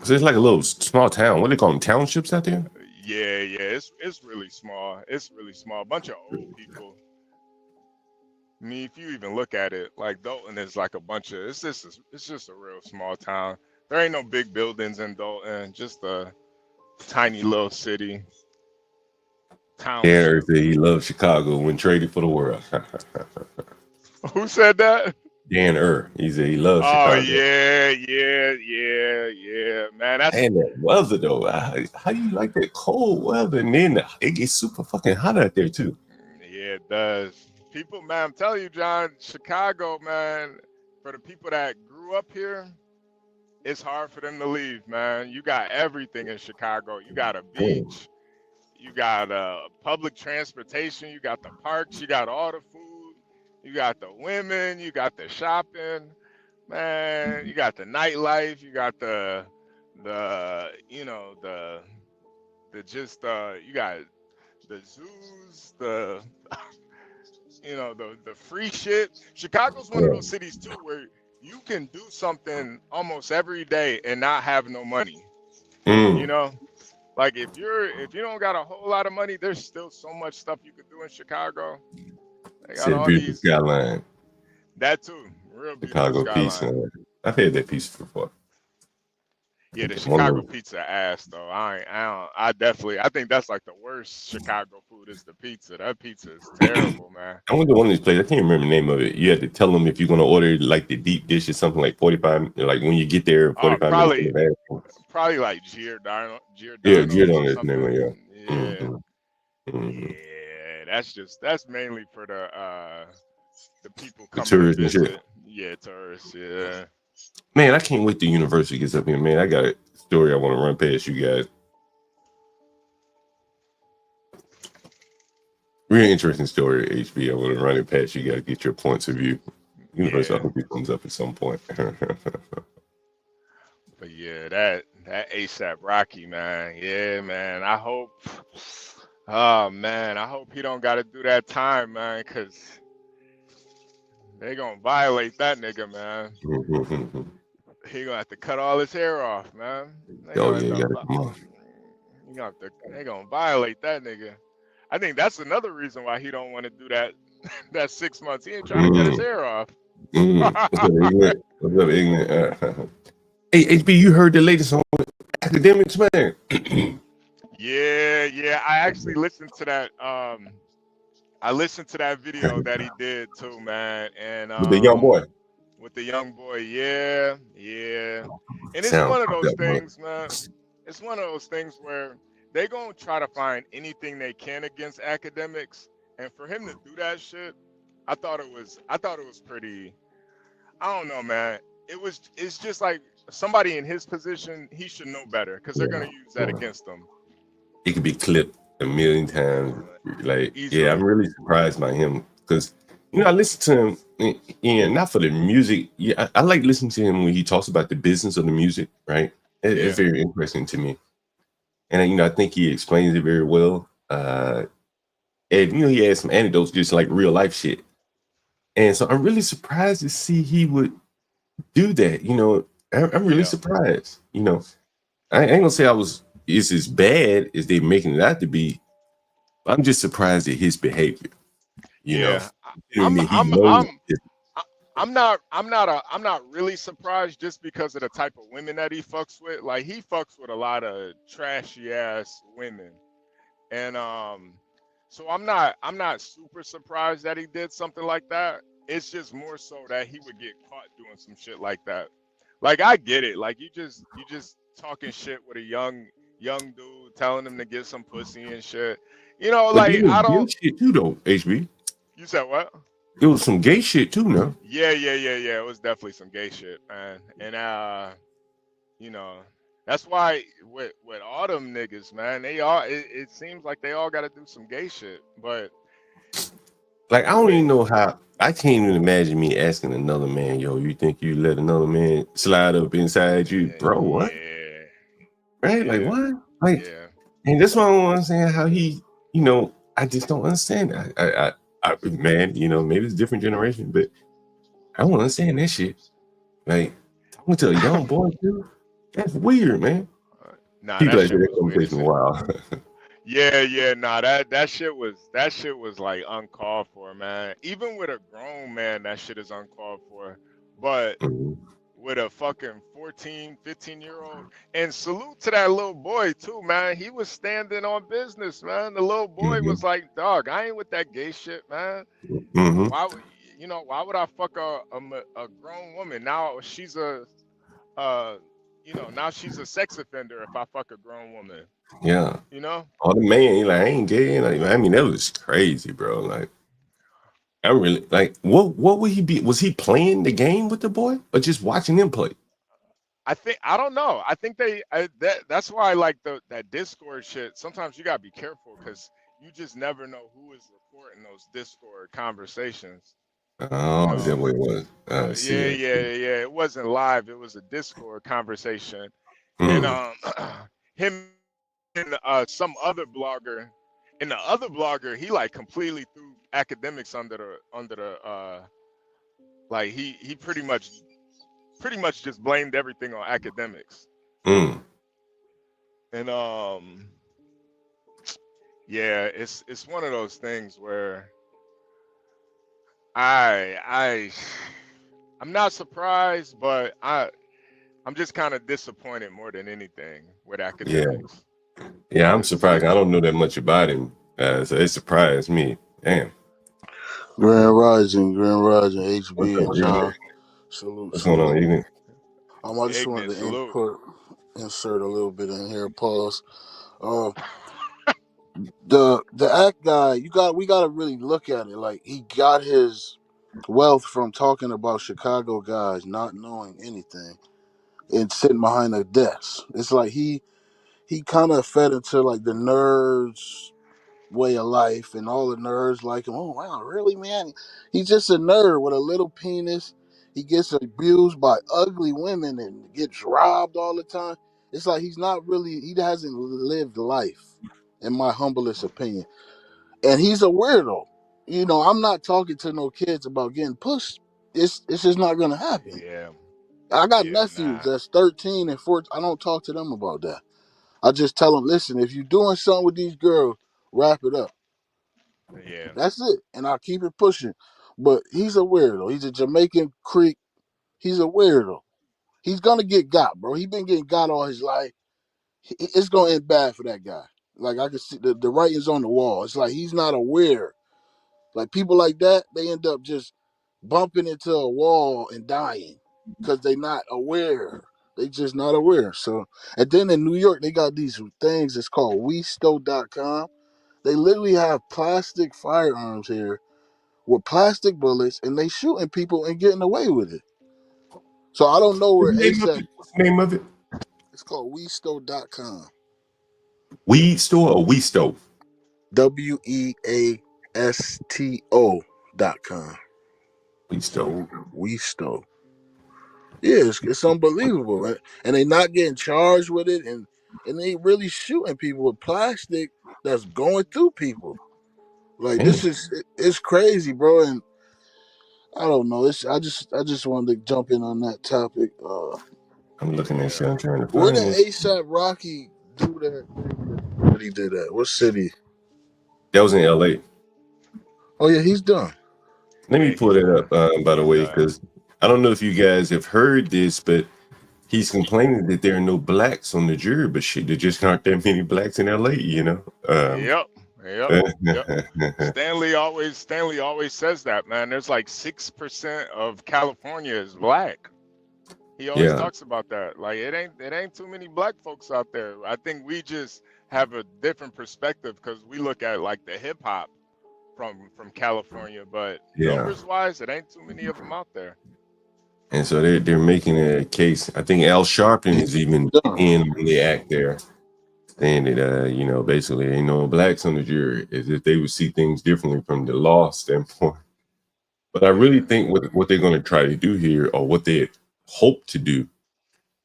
So it's like a little small town. What do they call them? Townships out there? Yeah. It's really small. It's really small. A bunch of old people. I mean, if you even look at it, like Dalton is like a bunch of it's just a real small town. There ain't no big buildings in Dalton, just a tiny little city. Darren Township. said he loves Chicago when traded for the world. Who said that? Dan he said he loves Oh Chicago. yeah, man. That's And that weather though, how do you like that cold weather? And then it gets super fucking hot out there too. yeah, it does. People, man, I'm telling you, John, Chicago, man. For the people that grew up here, it's hard for them to leave, man. You got everything in Chicago. You got a beach. You got public transportation. You got the parks. You got all the food. You got the women. You got the shopping, man. You got the nightlife. You got the you got the zoos, the the free shit. Chicago's one of those cities too where you can do something almost every day and not have no money. You know, like if you don't got a whole lot of money, there's still so much stuff you could do in Chicago. They got all beautiful these. skyline. That too, real beautiful Chicago skyline. pizza. I've had that pizza before. Yeah, the Chicago pizza ass though. I think that's like the worst Chicago food is the pizza. That pizza is terrible, man. I went to one of these places. I can't remember the name of it. You had to tell them if you're going to order like the deep dish or something like 45. Like when you get there, 45 minutes. Probably like Giordano. Yeah, Giordano is the name of it. Yeah. Yeah, that's mainly for the people coming tourists to and shit. visit. Yeah, tourists. Yeah. Man, I can't wait till University gets up here. Man, I got a story I want to run past you guys. Real interesting story, HB. I want to run it past you guys, get your points of view. University, I hope it comes up at some point. But yeah, that ASAP Rocky, man. Yeah, man. I hope he don't got to do that time, man, because they gonna violate that nigga, man. He gonna have to cut all his hair off, man. They gonna violate that nigga. I think that's another reason why he don't want to do that 6 months. He ain't trying to cut his hair off. What's up, ignorant? Hey, HB, you heard the latest on academics, man? Yeah. I actually listened to that. I listened to that video that he did too, man. And with the young boy. Yeah. And it's one of those things, man. It's one of those things where they gonna try to find anything they can against academics, and for him to do that shit, I thought it was pretty. I don't know, man. It's just like somebody in his position, he should know better because they're gonna use that against him. He could be clipped a million times. Like, easily. Yeah, I'm really surprised by him because I listen to him, and not for the music. Yeah, I like listening to him when he talks about the business of the music. Right, it's very interesting to me, and I think he explains it very well. And he has some anecdotes, just like real life shit. And so I'm really surprised to see he would do that. I'm really surprised. I ain't gonna say it's as bad as they're making it out to be. I'm just surprised at his behavior. I'm not really surprised just because of the type of women that he fucks with. Like he fucks with a lot of trashy ass women, and so I'm not super surprised that he did something like that. it's just more so that he would get caught doing some shit like that. Like I get it. Like you just talking shit with a young dude, telling him to get some pussy and shit. You know, But there like was I gay don't. shit too, though. HB. You said what? It was some gay shit too, no? Yeah. It was definitely some gay shit, man. And you know, that's why with all them niggas, man, they all. It seems like they all got to do some gay shit, but. Like I don't even know how. I can't even imagine me asking another man, "Yo, you think you let another man slide up inside you, bro? What? Yeah. Right? Yeah. Like what? Like, Yeah. and that's why I don't understand how he. You know, I just don't understand that. Man, you know, maybe it's a different generation, but I don't understand that shit. Like talking to a young boy too. That's weird, man. Nah, People that like shit that was weird as conversation hell. wild. Yeah, nah, that shit was like uncalled for, man. Even with a grown man, that shit is uncalled for. But Mhm. with a fucking 14, 15-year-old, and salute to that little boy too, man. He was standing on business, man. The little boy Mhm. was like, dog, I ain't with that gay shit, man. Mhm. Why would why would I fuck a grown woman? Now she's a now she's a sex offender if I fuck a grown woman, Yeah. you know? All the man, he like, I ain't gay. Like, I mean, that was crazy, bro. Like, I really like what would he be? Was he playing the game with the boy or just watching him play? I don't know. I think that's why I like that Discord shit. Sometimes you gotta be careful because you just never know who is recording those Discord conversations. You Oh, is that know? what it was? I see. Yeah. It wasn't live. It was a Discord conversation, and Mm. him and some other blogger, and the other blogger he like completely threw academics under the like he pretty much just blamed everything on academics. Mm. And yeah, it's one of those things where I I'm not surprised, but I'm just kind of disappointed more than anything with Yeah, academics. yeah. I'm Cause surprised. I don't know that much about him, so it surprised me. Damn. Grand Rising, What's HB up, and Ignorant? John. Salute, What's going on, salute. Ignorant? I just wanted ignorant to salute. insert a little bit in here. Pause. Uh, the act guy, we got to really look at it. Like he got his wealth from talking about Chicago guys not knowing anything and sitting behind a desk. It's like he kind of fed into like the nerds way of life, and all the nerds like him. Oh wow, really, man? He's just a nerd with a little penis. He gets abused by ugly women and gets robbed all the time. It's like he hasn't lived life, in my humblest opinion. And he's a weirdo. I'm not talking to no kids about getting pushed. It's just not gonna happen. Yeah, I got yeah, nephews nah, that's 13 and 14. I don't talk to them about that. I just tell them, listen, if you're doing something with these girls, wrap it up. yeah, That's it. And I'll keep it pushing. But he's a weirdo. He's a Jamaican creep. He's a weirdo. He's gonna get got, bro. He's been getting got all his life. It's gonna end bad for that guy. Like I can see the writing's on the wall. It's like he's not aware. Like people like that, they end up just bumping into a wall and dying because they not aware. They just not aware. So, and then in New York, they got these things. It's called WeStole.com. They literally have plastic firearms here with plastic bullets, and they shooting people and getting away with it. So I don't know What's where the name of ASAP. it? What's the name of it? It's called WeStole.com. Weed store or Weed stove? WeAsto.com. Weed stove. WeStole. Yeah, it's unbelievable, right? And they not getting charged with it, and they really shooting people with plastic that's going through people. Like Damn. it's crazy, bro. And I don't know. I just wanted to jump in on that topic. I'm looking at shit. yeah. I'm trying to Where find did this. ASAP Rocky do that thing that he did at? What city? That was in LA. Oh yeah, he's done. Let me Yeah, pull he's that done. up, by the He's way, done. because I don't know if you guys have heard this, but he's complaining that there are no blacks on the jury, but shit, there just aren't that many blacks in LA, you know? Yep. Yep. Yep. Stanley always says that, man. There's like 6% of California is black. He always Yeah, talks about that. Like it ain't too many black folks out there. I think we just have a different perspective because we look at like the hip hop from California, but yeah. numbers wise, it ain't too many of them out there. And so they're making a case. I think Al Sharpton is even Done. in on the act there, saying that you know, basically ain't no blacks on the jury, as if they would see things differently from the law standpoint. But I really think what they're going to try to do here, or what they hope to do,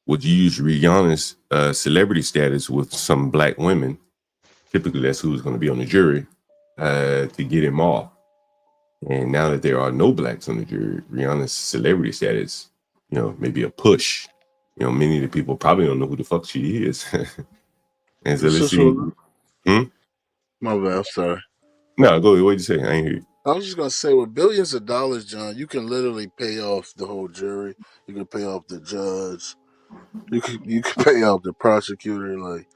would use Rihanna's celebrity status with some black women. Typically, that's who's going to be on the jury to get him off. And now that there are no blacks on the jury, Rihanna's celebrity status, you know, maybe a push. You know, many of the people probably don't know who the fuck she is. And so It's let's just see. my bad. I'm sorry. No, go ahead. What'd you say? I ain't hear you. I was just gonna say, with billions of dollars, John, you can literally pay off the whole jury. You can pay off the judge. You can pay off the prosecutor. Like,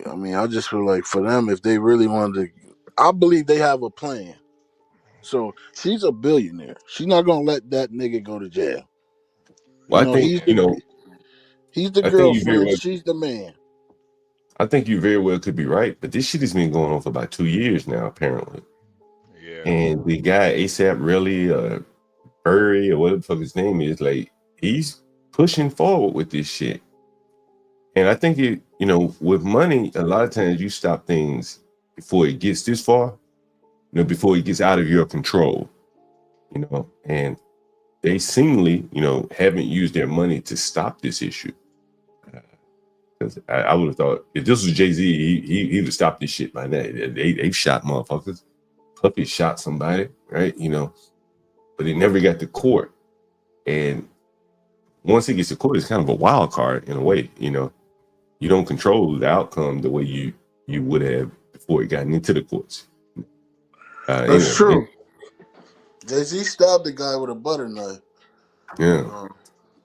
I mean, I just feel like for them, if they really wanted to, I believe they have a plan. So she's a billionaire. She's not gonna let that nigga go to jail. You Well, I know, think, you know, he's the I think you very girlfriend. well, She's the man. I think you very well could be right, but this shit has been going on for about 2 years now, apparently. Yeah. And the guy ASAP really, Burry or whatever the fuck his name is, like he's pushing forward with this shit. And I think it, you know, with money, a lot of times you stop things before it gets this far, you know, before it gets out of your control, you know, and they seemingly, you know, haven't used their money to stop this issue. Because I would have thought if this was Jay-Z, he would have stopped this shit by now. They've shot motherfuckers. Puppy shot somebody, right? You know, but it never got to court. And once it gets to court, it's kind of a wild card in a way, you know. You don't control the outcome the way you would have before it got into the courts. That's Anyway, true. Jay-Z stabbed the guy with a butter knife. yeah.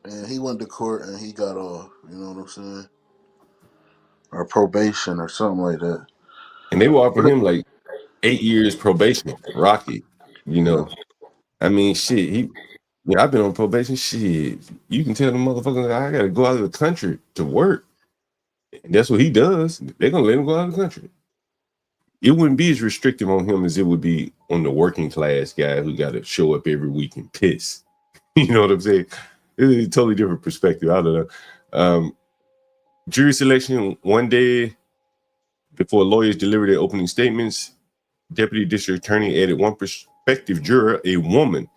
And he went to court and he got off. You know what I'm saying? Or probation or something like that. And they were offering But him like 8 years probation, Rocky. You yeah. know, I mean, shit. Yeah, I've been on probation. Shit, you can tell the motherfucker I got to go out of the country to work. And that's what he does. They're gonna let him go out of the country. It wouldn't be as restrictive on him as it would be on the working class guy who got to show up every week and piss. You know what I'm saying? It's a totally different perspective. I don't know. Jury selection one day before lawyers deliver their opening statements. Deputy District Attorney added one prospective juror, a woman.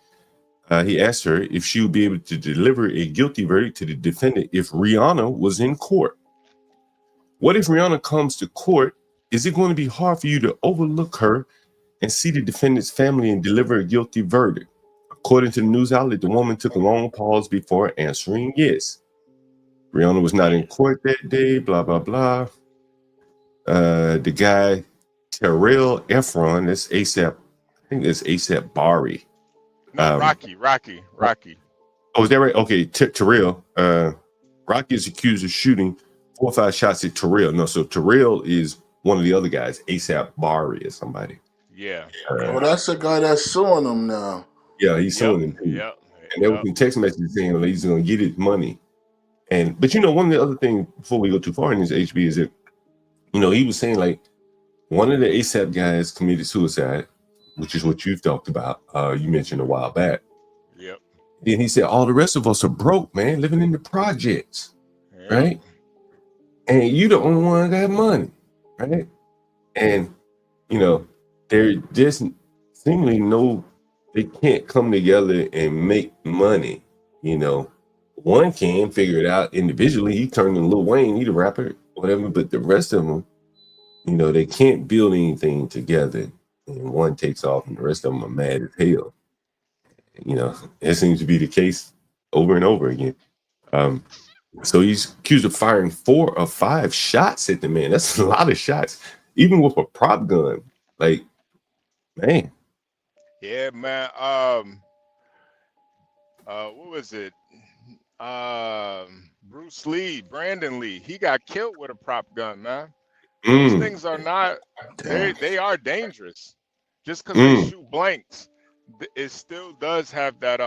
He asked her if she would be able to deliver a guilty verdict to the defendant if Rihanna was in court. What if Rihanna comes to court? Is it going to be hard for you to overlook her and see the defendant's family and deliver a guilty verdict? According to the news outlet, the woman took a long pause before answering yes. Rihanna was not in court that day, blah, blah, blah. The guy, Terrell Efron, that's ASAP, I think that's ASAP Bari. No, Rocky. Oh, is that right? Okay, Terrell. Rocky is accused of shooting 4 or 5 shots at Terrell. No, so Terrell is one of the other guys, ASAP Bari or somebody. Yeah. Oh, that's the guy that's suing him now. Yeah, he's suing him too. Yep. And there was some text messages saying that he's going to get his money. But you know, one of the other things before we go too far in this HB is that, you know, he was saying like one of the ASAP guys committed suicide, which is what you've talked about. You mentioned a while back. Yep. Then he said, all the rest of us are broke, man, living in the projects, right? And you the only one that got money, right? And, you know, they're just seemingly they can't come together and make money, you know. One can figure it out individually. He turned into Lil Wayne, he the rapper, whatever, but the rest of them, you know, they can't build anything together. And one takes off and the rest of them are mad as hell. You know, that seems to be the case over and over again. So he's accused of firing 4 or 5 shots at the man. That's a lot of shots, even with a prop gun. Like, man. Yeah, man. What was it? Bruce Lee, Brandon Lee. He got killed with a prop gun, man. Those Mm, things are not. Damn. They are dangerous. Just because they mm, shoot blanks, it still does have that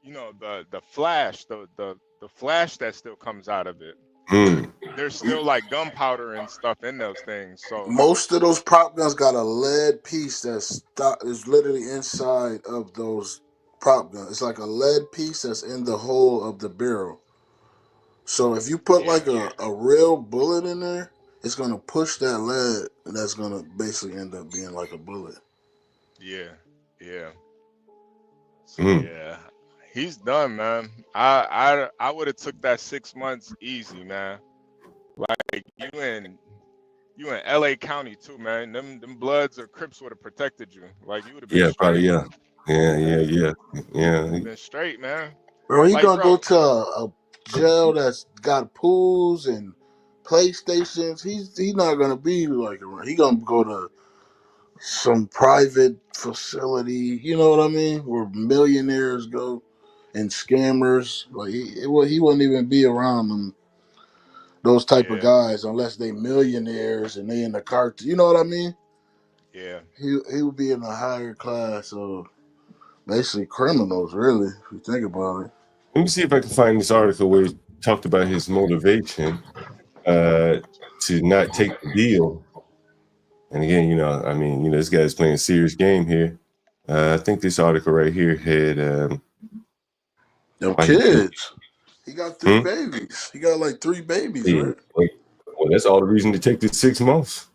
the flash, the flash that still comes out of it. mm. There's still like gunpowder and stuff in those things. So Most of those prop guns got a lead piece is literally inside of those prop guns. It's like a lead piece that's in the hole of the barrel. So if you put yeah, like a real bullet in there, it's gonna push that lead, and that's gonna basically end up being like a bullet. yeah, yeah. So Mm. yeah, he's done, man. I would have took that 6 months easy, man. Like you in LA County too, man. Them Bloods or Crips would have protected you. Like you would have been Yeah, probably. straight. Yeah. Yeah. Yeah. Yeah. You'd have Yeah. been straight, man. Bro, he Like, gonna go bro, to a jail that's got pools and PlayStations. He's not gonna be like he gonna go to some private facility. You know what I mean? Where millionaires go and scammers. Like he wouldn't even be around them those type of yeah, guys unless they millionaires and they in the cart. You know what I mean? yeah. He would be in a higher class of basically criminals, really, if you think about it. Let me see if I can find this article where he talked about his motivation uh, to not take the deal. And again, I mean, this guy's playing a serious game here. I think this article right here had Them why he took. kids. He got three Hmm? babies. He got like three babies, Yeah, right? well, that's all the reason to take the 6 months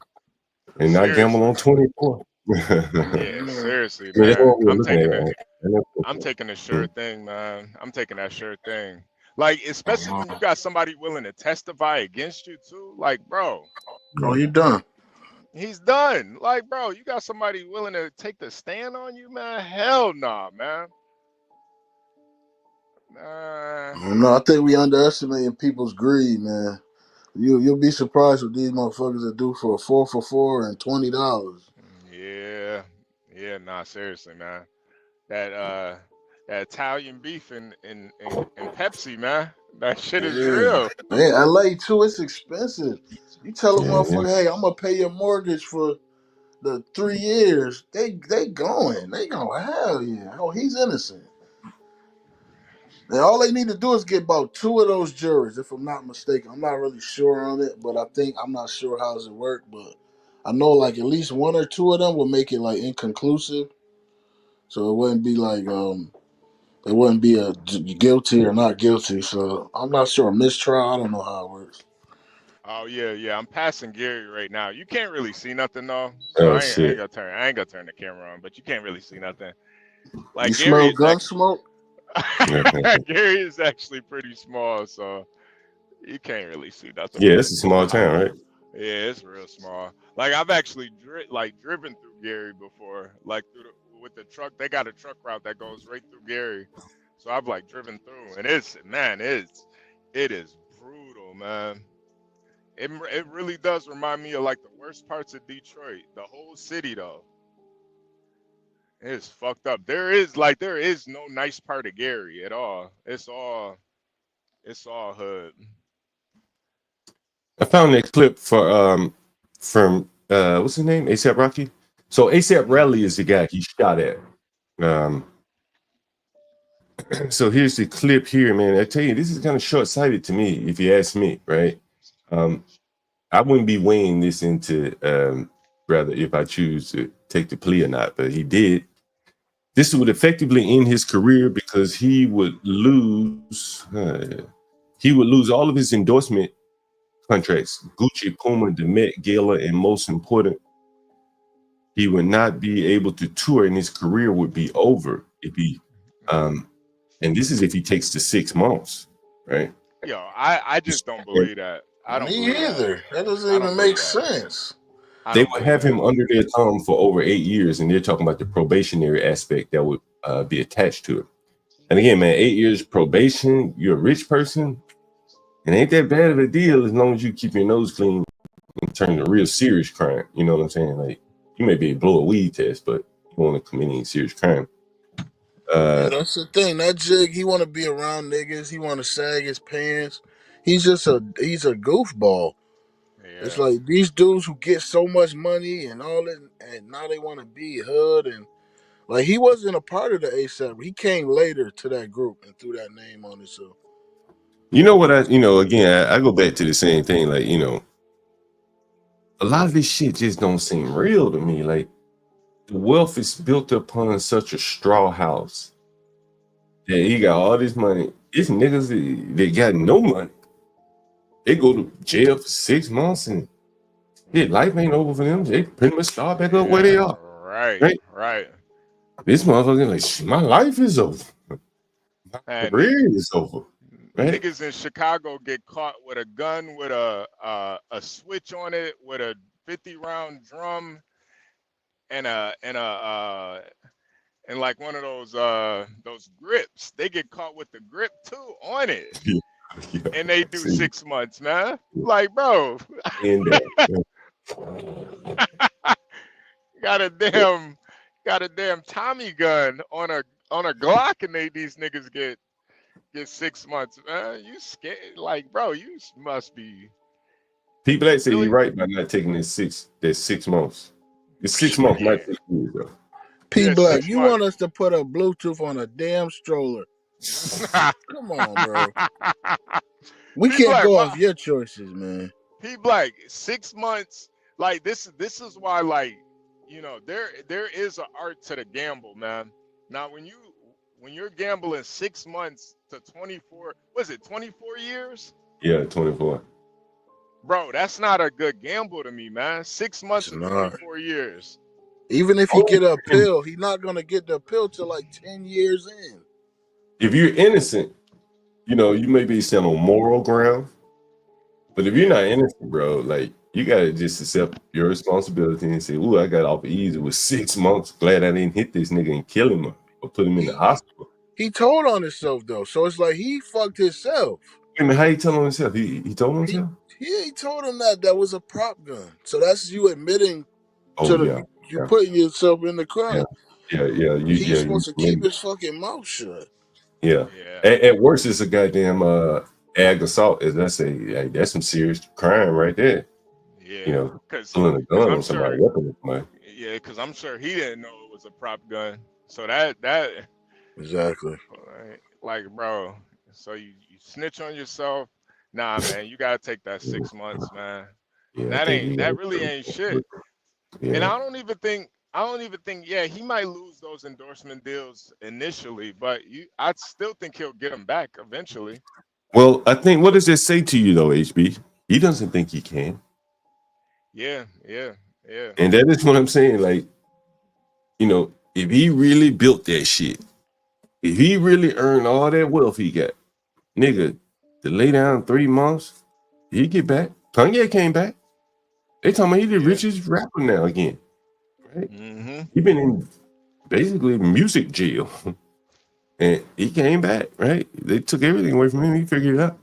and not gamble Seriously. on 24. Yeah, Yeah. seriously, Yeah, that's man. what we're looking at. Right? And I'm that's- taking a sure thing, man. I'm taking that sure thing. Like, especially when you got somebody willing to testify against you too. Like, bro, Oh, you done? he's done. Like, bro, you got somebody willing to take the stand on you, man? Hell nah, man. Nah. I don't know. I think we underestimating people's greed, man. You'll be surprised what these motherfuckers will do for a 4 for $4 and $20. Yeah. Yeah, nah, seriously, man. That Italian beef and Pepsi, man. That shit is Yeah. real. Man, LA too, it's expensive. You tell a Yeah, yeah. motherfucker, hey, I'm gonna pay your mortgage for the 3 years. They going. They go, hell yeah. Oh, he's innocent. And all they need to do is get about two of those jurors, if I'm not mistaken. I'm not really sure on it, but I'm not sure how does it work, but I know like at least one or two of them will make it like inconclusive. So it wouldn't be like it wouldn't be a guilty or not guilty. So I'm not sure. A mistrial, I don't know how it works. Oh yeah, yeah. I'm passing Gary right now. You can't really see nothing though, so Oh I ain't shit. gonna turn. I ain't gonna turn the camera on, but you can't really see nothing. You Like Gary smell is gun actually smoke? Gary is actually pretty small, so you can't really see nothing Yeah, from it's a small town, right? Yeah, it's real small. Like I've actually driven through Gary before, like with the truck. They got a truck route that goes right through Gary, so I've like driven through, and it is brutal, man. It really does remind me of like the worst parts of Detroit. The whole city though, it's fucked up. There is no nice part of Gary at all. It's all hood. I found that clip from what's his name? ASAP Rocky. So ASAP Rally is the guy he shot at. Um, so here's the clip here, man. I tell you, this is kind of short-sighted to me, if you ask me, right? I wouldn't be weighing this into rather if I choose to take the plea or not, but he did. This would effectively end his career because he would lose all of his endorsement contracts, Gucci, Puma, the Met Gala, and most important, he would not be able to tour and his career would be over if he and this is if he takes the 6 months, right? Yo, I just don't believe that. I don't Me believe that. either. That doesn't I don't even believe make that. sense. I They don't would believe have that. him under their thumb for over 8 years, and they're talking about the probationary aspect that would be attached to it. And again, man, 8 years probation, you're a rich person, it ain't that bad of a deal as long as you keep your nose clean and turn to real serious crime. You know what I'm saying? Like, you may be able to blow a weed test, but you don't want to commit any serious crime. Yeah, that's the thing. That jig, he want to be around niggas. He want to sag his pants. He's a goofball. It's like these dudes who get so much money and all that, and now they want to be hood and like he wasn't a part of the ASAP. He came later to that group and threw that name on it. So you know what again, I go back to the same thing. Like, a lot of this shit just don't seem real to me. Like, the wealth is built upon such a straw house. Yeah, he got all this money. It's niggas that got no money. They go to jail for 6 months and life ain't over for them. They pretty much start back up where they are. Right. This motherfucker like, my life is over. My career is over. Right? Niggas in Chicago get caught with a gun with a switch on it with a 50-round drum and like one of those grips. They get caught with the grip too on it. Yeah, and they do 6 months, man. Like, bro. got a damn Tommy gun on a Glock, and these niggas get 6 months. You scared? Like, bro, you must be. People that say you're right by not taking that 6 months. It's 6 months, not 6 years, though. P Black, you want us to put a Bluetooth on a damn stroller? Come on, bro. We can't go off your choices, man. P Black, 6 months. Like this is why, like, there is an art to the gamble, man. Now, when you're gambling 6 months to 24, was it 24 years? Yeah, 24. Bro, that's not a good gamble to me, man. 6 months to 24 years. Even if he get a pill, he's not gonna get the pill till like 10 years in. If you're innocent, you may be standing on moral ground. But if you're not innocent, bro, like, you gotta just accept your responsibility and say, "Ooh, I got off easy with 6 months. Glad I didn't hit this nigga and kill him or put him in the hospital." He told on himself though, so it's like he fucked himself. I mean, how he telling himself? He told himself? He told him that was a prop gun. So that's you admitting you're putting yourself in the crime. Yeah. He's supposed to keep his fucking mouth shut. Yeah. At worst, it's a goddamn ag assault, as I say. Like, that's some serious crime right there. Yeah. Pulling a gun on somebody, weapon somebody. Yeah, because I'm sure he didn't know it was a prop gun. So that exactly. Like, bro. So you snitch on yourself. Nah, man, you gotta take that 6 months, man. Yeah, that really ain't shit. Yeah. And I don't even think, he might lose those endorsement deals initially, but I still think he'll get them back eventually. Well, I think, what does it say to you though, HB? He doesn't think he can. Yeah. And that is what I'm saying. Like, if he really built that shit, if he really earned all that wealth he got, nigga, to lay down 3 months, he get back. Kanye came back. They talking about he the richest rapper now again. Right? Mm-hmm. He been in basically music jail. And he came back, right? They took everything away from him. He figured it out.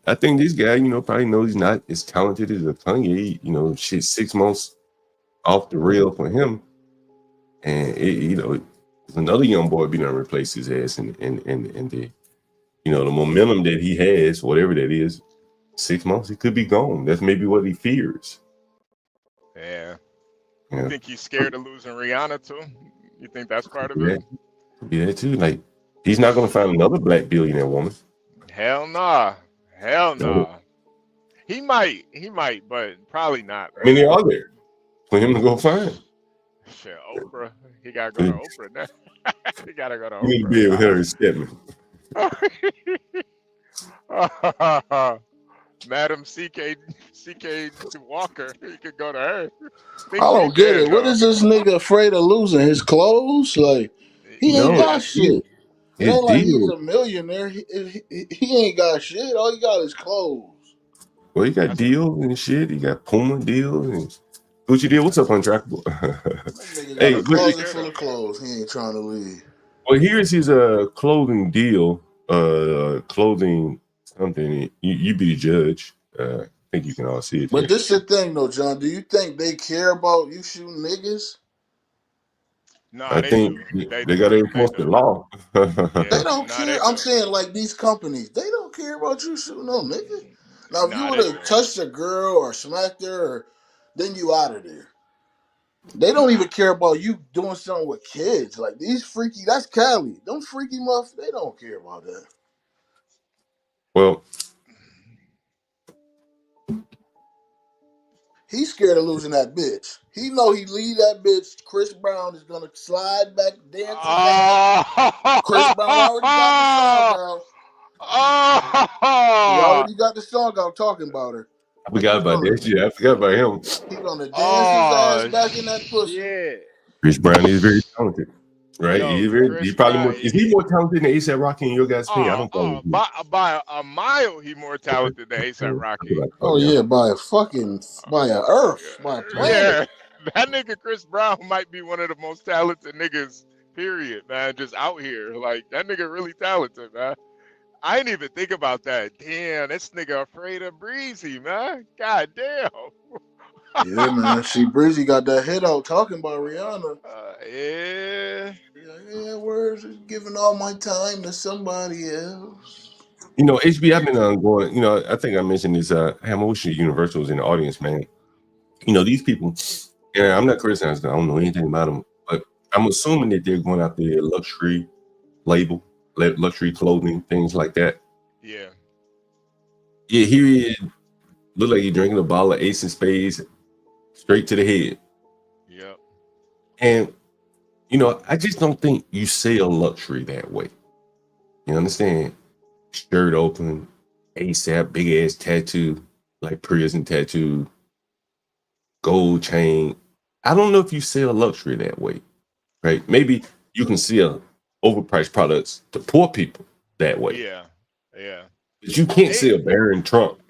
I think this guy, probably knows he's not as talented as a Kanye. Shit, 6 months off the rail for him. And, another young boy be done replace his ass. And the momentum that he has, whatever that is, 6 months, he could be gone. That's maybe what he fears. Yeah. You think he's scared of losing Rihanna too? You think that's part of it? Yeah, too. Like, he's not going to find another black billionaire woman. Hell nah. He might, but probably not. How many are there for him to go find? Shit, Oprah. He got to go to Oprah now. He got to go to Oprah. You need to be able to Harry Stedman. Madam CK Walker, he could go to her. I don't get it. What is this nigga afraid of losing? His clothes? Like, he ain't got shit. It ain't like he's a millionaire. He ain't got shit. All he got is clothes. Well, he got deals and shit. He got Puma deals and Gucci deal. What's up, Untrackable? Hey, a closet full of clothes. He ain't trying to leave. Well, here's his clothing deal. Clothing something. You be the judge. I think you can all see it. But this is the thing, though, John. Do you think they care about you shooting niggas? No, I think they got to enforce the law. They don't care. I'm saying, like, these companies, they don't care about you shooting no niggas. Now, if you Nah, would they have good. touched a girl or smacked her, then you out of there. They don't even care about you doing something with kids. Like these freaky, that's Cali. Them freaky muff, they don't care about that. Well, He's scared of losing that bitch. He know he leave that bitch. Chris Brown is gonna slide back, dancing back. Chris Brown already got the song Oh, out. He oh, already got the song out talking about her. I forgot about that shit. I forgot about him. He gonna dance his ass oh, back in that pussy. shit. Chris Brown is very talented, right? Yo, He Chris probably Brown. more. Is he more talented than ASAP Rocky in your guys' opinion? I don't think he's. By a mile, he more Okay. talented than Yeah, ASAP I feel Rocky. like, oh Oh yeah. yeah, by a earth, by a planet. Yeah, that nigga Chris Brown might be one of the most talented niggas, period, man. Just out here. Like, that nigga really talented, man. I ain't even think about that. Damn, this nigga afraid of Breezy, man. God damn. Yeah, man. See, Breezy got that hit out talking about Rihanna. Yeah. Yeah, words is giving all my time to somebody else. You know, HB, I've been going. You know, I think I mentioned this. Ham, I wish Universal was in the audience, man. You know, these people. And I'm not criticizing. I don't know anything about them, but I'm assuming that they're going out there luxury label, luxury clothing, things like that. Yeah. Yeah, here he is. Look like he's drinking a bottle of Ace of Spades straight to the head. Yep. And, you know, I just don't think you sell luxury that way. You understand? Shirt open, ASAP, big ass tattoo, like prison tattoo, gold chain. I don't know if you sell luxury that way, right? Maybe you can sell overpriced products to poor people that way. Yeah. Yeah. But you can't sell Baron Trump,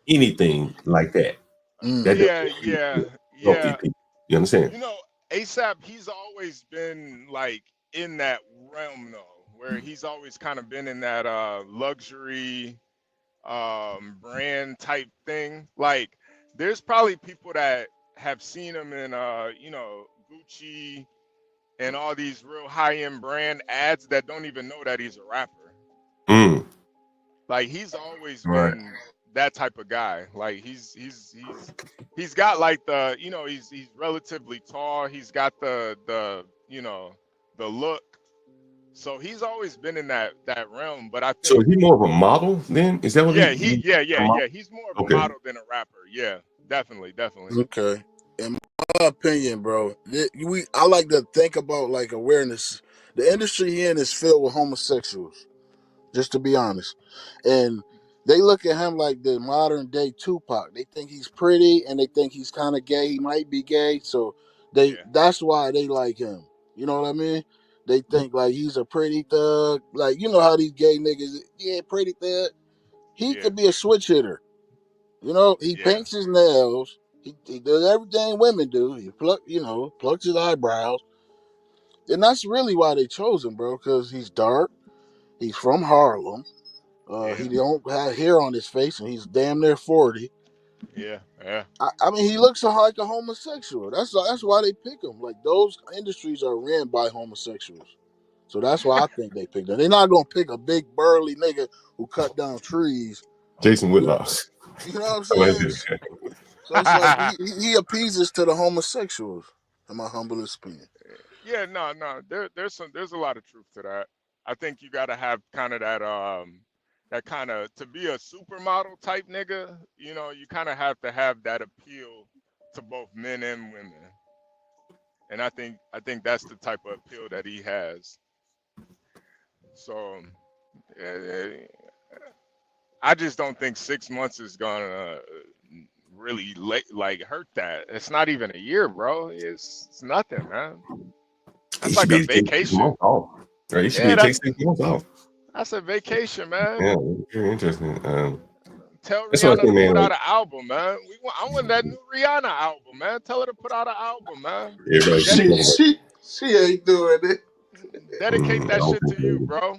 anything like that. That Yeah. wealthy people. You understand? You know, ASAP, he's always been like in that realm though, where he's always kind of been in that luxury brand type thing. Like, there's probably people that have seen him in you know, Gucci and all these real high-end brand ads that don't even know that he's a rapper. Mm. Like, he's always Right. been that type of guy. Like, he's got like the, you know, he's relatively tall. He's got the you know, the look. So he's always been in that realm. But I So think is he more of a model then? Is that what yeah, he he's more of a Okay. model than a rapper. Yeah, definitely. Okay. In my opinion, bro, I like to think about like awareness. The industry here in is filled with homosexuals, just to be honest. And they look at him like the modern day Tupac. They think he's pretty and they think he's kind of gay. He might be gay, so Yeah. that's why they like him. You know what I mean? They think like he's a pretty thug. Like, you know how these gay niggas, yeah, pretty thug. He Yeah. could be a switch hitter. You know, he Yeah. paints his nails. He does everything women do. He plucks his eyebrows. And that's really why they chose him, bro, because he's dark. He's from Harlem. Yeah. He don't have hair on his face, and he's damn near 40. Yeah. I mean, he looks like a homosexual. That's why they pick him. Like, those industries are ran by homosexuals. So that's why I think they picked him. They're not going to pick a big, burly nigga who cut down trees. Jason Whitlock? You know what I'm saying? So it's like he appeases to the homosexuals, in my humblest opinion. Yeah. No. There's a lot of truth to that. I think you gotta have kind of that kind of, to be a supermodel type nigga, you know, you kind of have to have that appeal to both men and women. And I think that's the type of appeal that he has. So I just don't think 6 months is gonna really like hurt that. It's not even a year, bro. It's nothing, man. That's like a vacation. Right, he should be take 6 months off. That's a vacation, man. Yeah, very interesting. Tell That's what Rihanna I think, to man. put Like, out an album, man. I want that new Rihanna album, man. Tell her to put out an album, man. everybody, She ain't doing it. Dedicate that I don't shit to think you, so.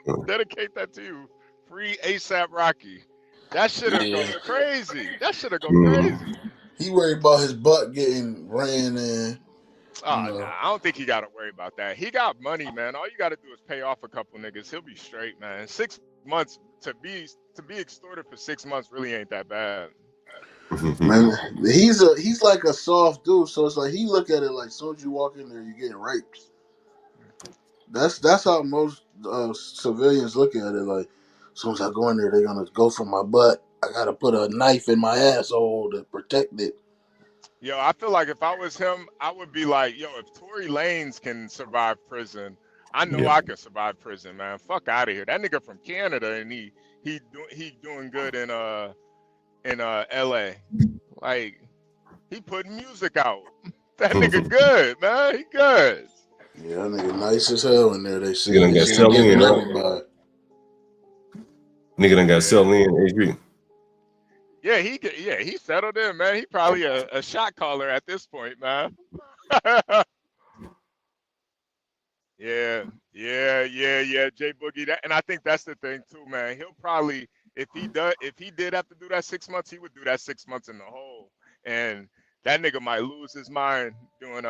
bro. Dedicate that to you. Free ASAP Rocky. That shit'll go crazy. That shit'll go crazy. He worried about his butt getting ran in. Oh, You nah, know, I don't think he got to worry about that. He got money, man. All you got to do is pay off a couple niggas. He'll be straight, man. 6 months to be extorted for 6 months really ain't that bad. man, he's like a soft dude. So it's like he look at it like, as soon as you walk in there, you're getting raped. That's how most civilians look at it. Like, as soon as I go in there, they're gonna go for my butt. I gotta put a knife in my asshole to protect it. Yo, I feel like if I was him, I would be like, yo, if Tory Lanez can survive prison, I know Yeah. I can survive prison, man. Fuck out of here. That nigga from Canada and he doing good in LA. Like he putting music out. That nigga good, man. He good. Yeah, that nigga nice as hell in there. They Nigga see done got he ain't sell in, giving right? everybody. Nigga done got Yeah. sell in, HB. Yeah, he settled in, man. He probably a shot caller at this point, man. Yeah, Jay Boogie. And I think that's the thing too, man. He'll probably, if he did have to do that 6 months, he would do that 6 months in the hole. And that nigga might lose his mind doing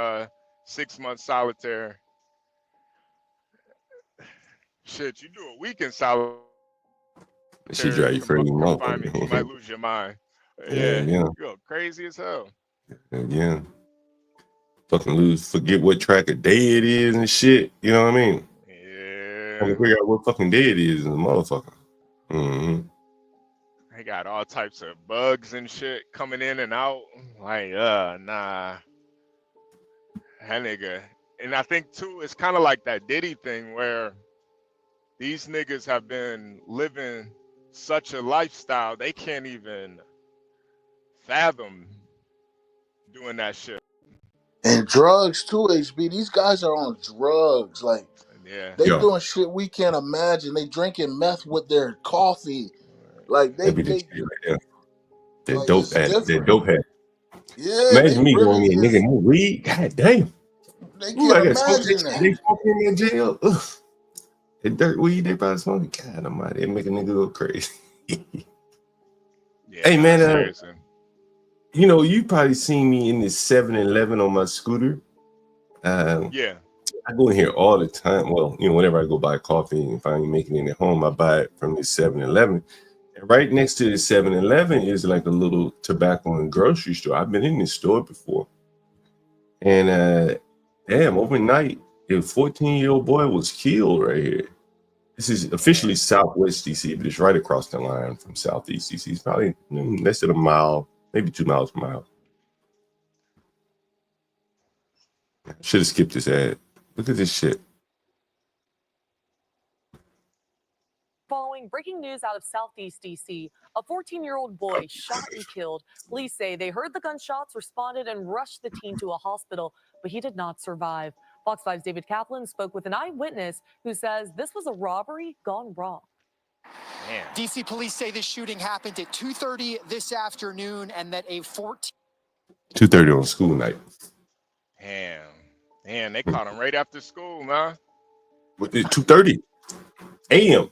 6 months solitaire. Shit, you do a week in solitaire She drive you crazy, confinement, you might motherfucker. lose your mind. Yeah, Yeah, yeah, you go crazy as hell. yeah. Fucking forget what track of day it is and shit. You know what I mean? I Yeah, can figure out what fucking day it is, and motherfucker. Mm-hmm. they got all types of bugs and shit coming in and out. Like, nah. That nigga. And I think too, it's kind of like that Diddy thing where these niggas have been living such a lifestyle, they can't even fathom doing that shit. And drugs too, HB. These guys are on drugs. Like, Yeah. they Yeah, doing shit we can't imagine. They drinking meth with their coffee. Like that be the they shit right there. That like dope it's addict, that different. dope head. Yeah, they Imagine me really going in, nigga, is. no weed. God damn. They Ooh, can't I got smoked that imagine shit. that. They smoking in jail. Ugh. That dirt weed they probably smoking. God almighty, it make a nigga go crazy. Yeah, Hey nah, man, seriously. you know, you probably seen me in this 7-Eleven on my scooter. Yeah. I go in here all the time. Well, you know, whenever I go buy coffee and finally making it at home, I buy it from this 7-Eleven. And right next to the 7-Eleven is like a little tobacco and grocery store. I've been in this store before. And damn, overnight, a 14-year-old boy was killed right here. This is officially Damn. Southwest DC, but it's right across the line from Southeast DC. It's probably less than a mile, maybe 2 miles from my house. Should have skipped this ad. Look at this shit. Following breaking news out of Southeast DC, a 14-year-old boy shot and killed. Police say they heard the gunshots, responded, and rushed the teen to a hospital, but he did not survive. Fox 5's David Kaplan spoke with an eyewitness who says this was a robbery gone wrong. Damn. DC police say this shooting happened at 2:30 this afternoon and that a 2:30 on school night. Damn, they caught him right after school, man. What, 2:30 a.m.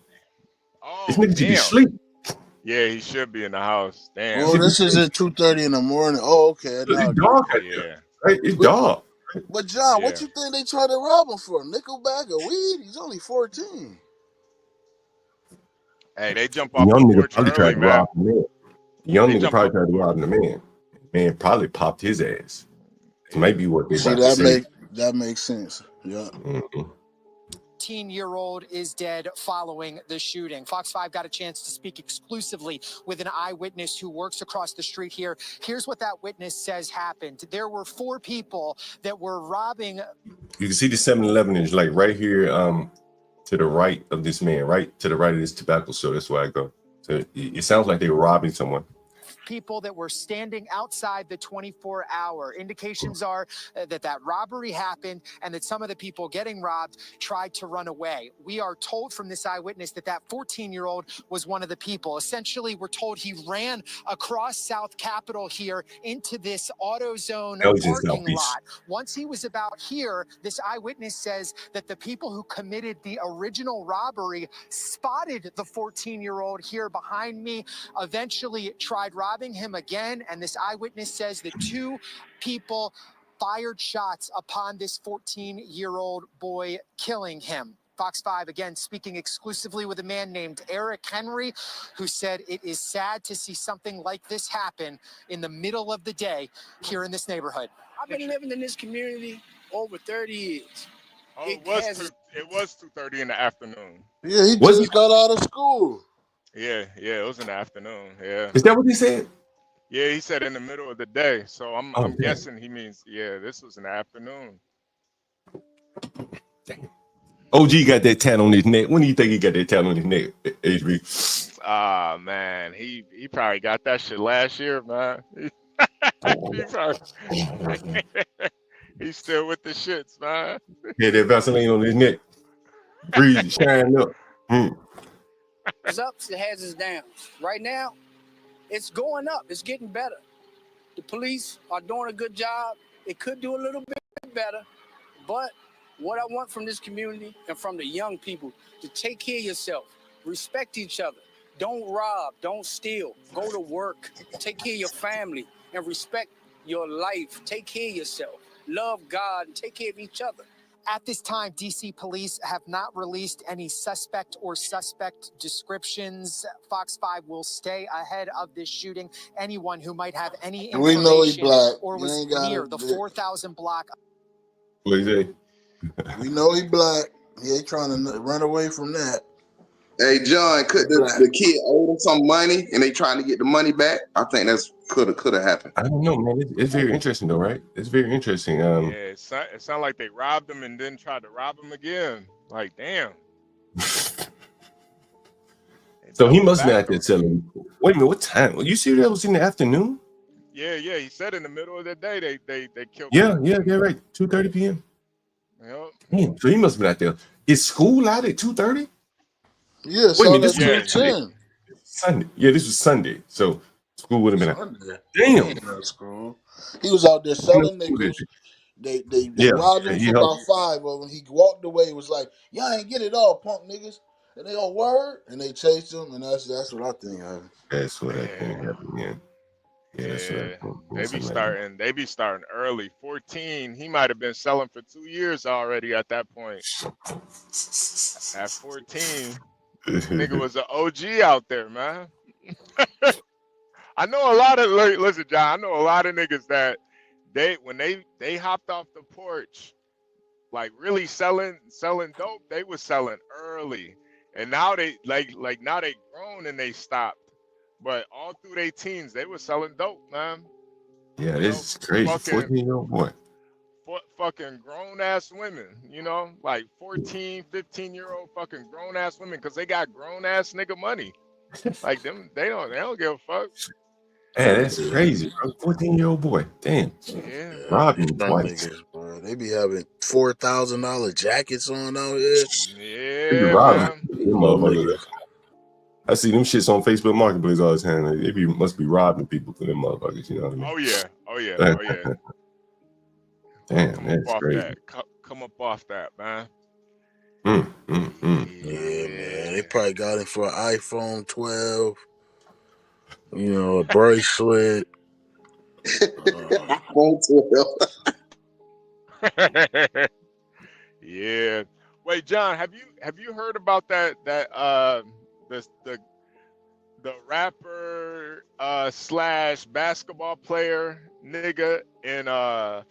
This Oh, nigga should be damn. asleep. Yeah, he should be in the house. Damn. Oh, this is at 2:30 in the morning. Oh, okay. Now I It's get dark it. out there, Yeah. right? It's But dark. but John, what Yeah. you think they tried to rob him for? Nickel bag of weed? He's only 14. Hey, they jump The off the young nigga porch probably early, tried to man. rob the man. The young They nigga jump probably off tried the to porch. rob the man. Man probably popped his ass. It Yeah. might be what they See, about to say. that makes sense. Yeah. Mhm. 14-year-old is dead following the shooting. Fox 5 got a chance to speak exclusively with an eyewitness who works across the street here. Here's what that witness says happened. There were 4 people that were robbing. You can see the 7-Eleven is like right here to the right of this man, right to the right of this tobacco store. That's where I go. So it sounds like they were robbing someone. People that were standing outside the 24-hour. Indications are that robbery happened and that some of the people getting robbed tried to run away. We are told from this eyewitness that 14-year-old was one of the people. Essentially, we're told he ran across South Capitol here into this AutoZone parking lot. Once he was about here, this eyewitness says that the people who committed the original robbery spotted the 14-year-old here behind me, eventually tried robbing him again, and this eyewitness says that 2 people fired shots upon this 14-year-old boy, killing him. Fox 5, again, speaking exclusively with a man named Eric Henry, who said it is sad to see something like this happen in the middle of the day here in this neighborhood. I've been living in this community over 30 years. Oh, it was 2:30 in the afternoon. Yeah, he just got out of school. Yeah, it was in the afternoon. Yeah. Is that what he said? Yeah, he said in the middle of the day. So I'm damn. guessing he means this was in the afternoon. Damn. OG got that tat on his neck. When do you think he got that tat on his neck, HB? Ah, man, he probably got that shit last year, man. He's still with the shits, man. Yeah, that Vaseline on his neck. Breathe, shine up. It's ups, it has its downs. Right now, it's going up. It's getting better. The police are doing a good job. It could do a little bit better, but what I want from this community and from the young people to take care of yourself, respect each other, don't rob, don't steal, go to work, take care of your family and respect your life, take care of yourself, love God and take care of each other. At this time, D.C. police have not released any suspect or suspect descriptions. Fox 5 will stay ahead of this shooting. Anyone who might have any information we know he black. or was near the 4,000 block. What is it? We know he black. He ain't trying to run away from that. Hey, John, could the kid owe them some money and they trying to get the money back? I think that's could have happened. I don't know, man. It's very interesting, though, right? It's very interesting. It sounded like they robbed him and then tried to rob him again. Like, damn. So he must not have selling. Wait a minute, what time? You see that was in the afternoon? Yeah. He said in the middle of the day they killed him. him. Yeah, right. 2:30 p.m. Yep. Damn, so he must have been out there. Is school out at 2:30? Yeah, wait a minute, this was Sunday. Yeah, this was Sunday. So school would have been out. Damn. School. He was out there selling niggas. They robbed him for about 5 of them. He walked away. It was like, y'all ain't get it all, punk niggas. And they all word, and they chased him, and that's what I think happened. That's what I think happened. Yeah. They be starting early. 14, he might have been selling for 2 years already at that point. At 14, nigga was an OG out there, man. I know a lot of listen, John. I know a lot of niggas that when they hopped off the porch, like really selling dope. They was selling early, and now they now they grown and they stopped. But all through their teens, they were selling dope, man. Yeah, this is crazy. 14-year-old boy. Fucking grown-ass women, like 14, 15-year-old fucking grown-ass women, because they got grown-ass nigga money. Like them, they don't give a fuck. Man, that's crazy, bro. 14-year-old boy. Damn. Yeah. Robbing twice. They be having $4,000 jackets on out here. Yeah, man. I see them shits on Facebook Marketplace all the time. Like, they must be robbing people for them motherfuckers. You know what I mean? Oh yeah. Damn, that's crazy. Come up off that, man. Yeah, man. They probably got it for an iPhone 12. A bracelet. iPhone 12. Yeah. Wait, John, have you heard about that the rapper slash basketball player nigga in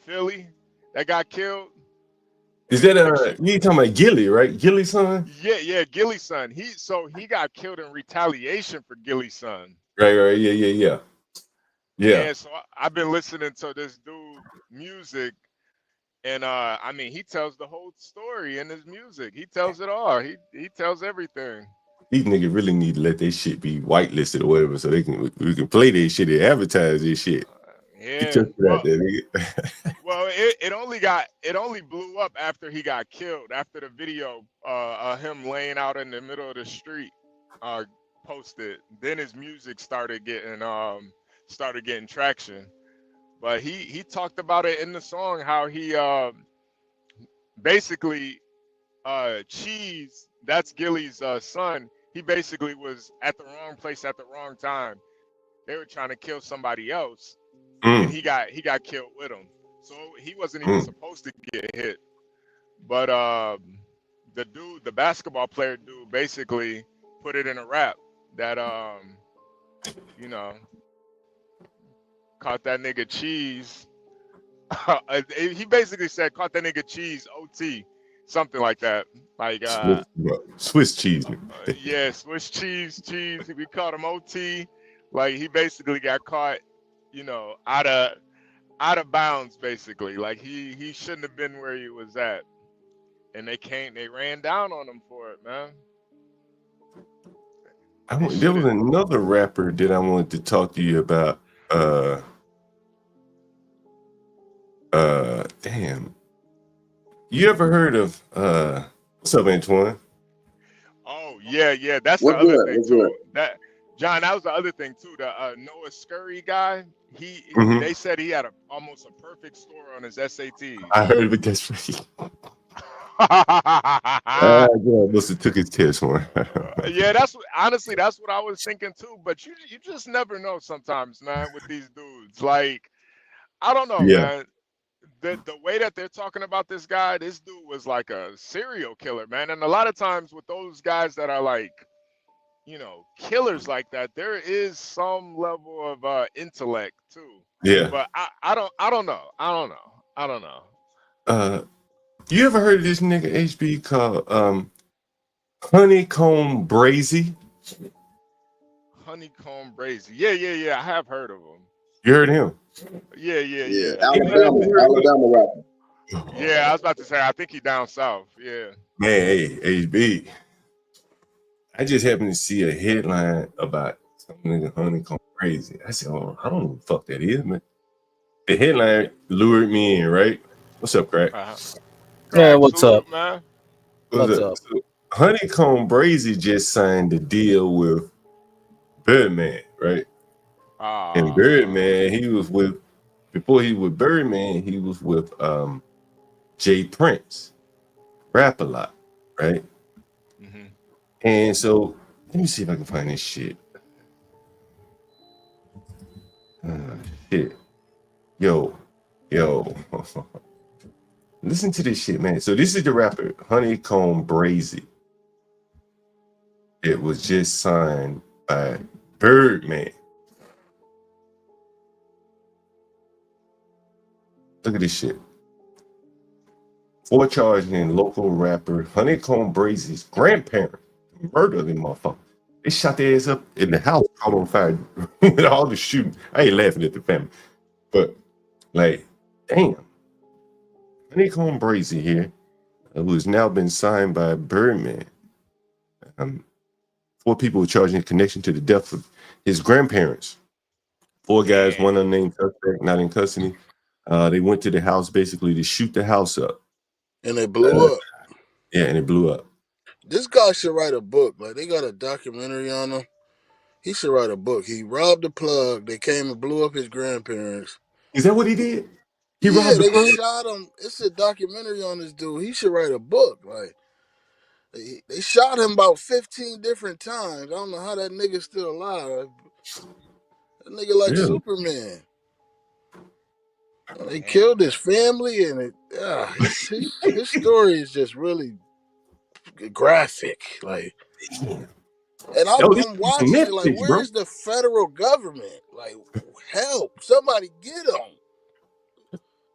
Philly that got killed? Is that you talking about Gilly, right? Gilly's son? Yeah, Gilly's son. He got killed in retaliation for Gilly's son. Right. Yeah. Yeah, so I've been listening to this dude music, and I mean, he tells the whole story in his music. He tells it all. He tells everything. These niggas really need to let their shit be whitelisted or whatever, so we can play their shit and advertise this shit. Yeah. Well, it only blew up after he got killed. After the video him laying out in the middle of the street posted, then his music started getting traction. But he talked about it in the song how he basically Cheese, that's Gilly's son. He basically was at the wrong place at the wrong time. They were trying to kill somebody else, and he got killed with him. So he wasn't even supposed to get hit. But the dude, the basketball player dude, basically put it in a rap that you know, caught that nigga cheese. He basically said caught that nigga cheese OT, something like that. Like Swiss cheese. Yeah, Swiss cheese. We caught him OT. Like he basically got caught, you know, out of bounds, basically. Like he shouldn't have been where he was at. And they ran down on him for it, man. There was another rapper that I wanted to talk to you about. Damn. You ever heard of what's up, Antoine? Oh yeah. That's the other thing too. John, that was the other thing too. The Noah Scurry guy. They said he had almost a perfect score on his SATs. I heard it. That's right. Yeah, must have took his test one. Yeah, that's what I was thinking too. But you just never know sometimes, man, with these dudes. Like, I don't know, man. The way that they're talking about this dude was like a serial killer, man. And a lot of times with those guys that are like, you know, killers like that, there is some level of intellect too. Yeah. But I don't know. You ever heard of this nigga HB called Honeycomb Brazy? Honeycomb Brazy. Yeah. I have heard of him. You heard him? Yeah. Alabama rapper. Yeah, I was about to say, I think he down south. Yeah. Man, hey, HB. I just happened to see a headline about some nigga Honeycomb Brazy. I said, oh, I don't know what the fuck that is, man. The headline lured me in, right? What's up, Crack? Yeah, what's up, man? What's up? So, Honeycomb Brazy just signed a deal with Birdman, right? And Birdman, before he was with Birdman, he was with Jay Prince, rap a lot, right? And so let me see if I can find this shit. Shit. Yo. Listen to this shit, man. So this is the rapper Honeycomb Brazy. It was just signed by Birdman. Look at this shit. For charging local rapper Honeycomb Brazy's grandparents murdered them motherfucker. They shot their ass up in the house, caught on fire with all the shooting. I ain't laughing at the family, but like, damn. Honeycomb Brazy here, who has now been signed by Birdman. 4 people were charged in connection to the death of his grandparents. 4 guys, one unnamed suspect, not in custody. They went to the house basically to shoot the house up. And it blew up. Yeah, and it blew up. This guy should write a book. Like, they got a documentary on him. He should write a book. He robbed the plug. They came and blew up his grandparents. Is that what he did? They shot him. It's a documentary on this dude. He should write a book. Like, they shot him about 15 different times. I don't know how that nigga's still alive. That nigga like Superman. They killed his family, and his story is just really graphic. Like, and I'm watching it like, where's the federal government? Like, help! Somebody get him.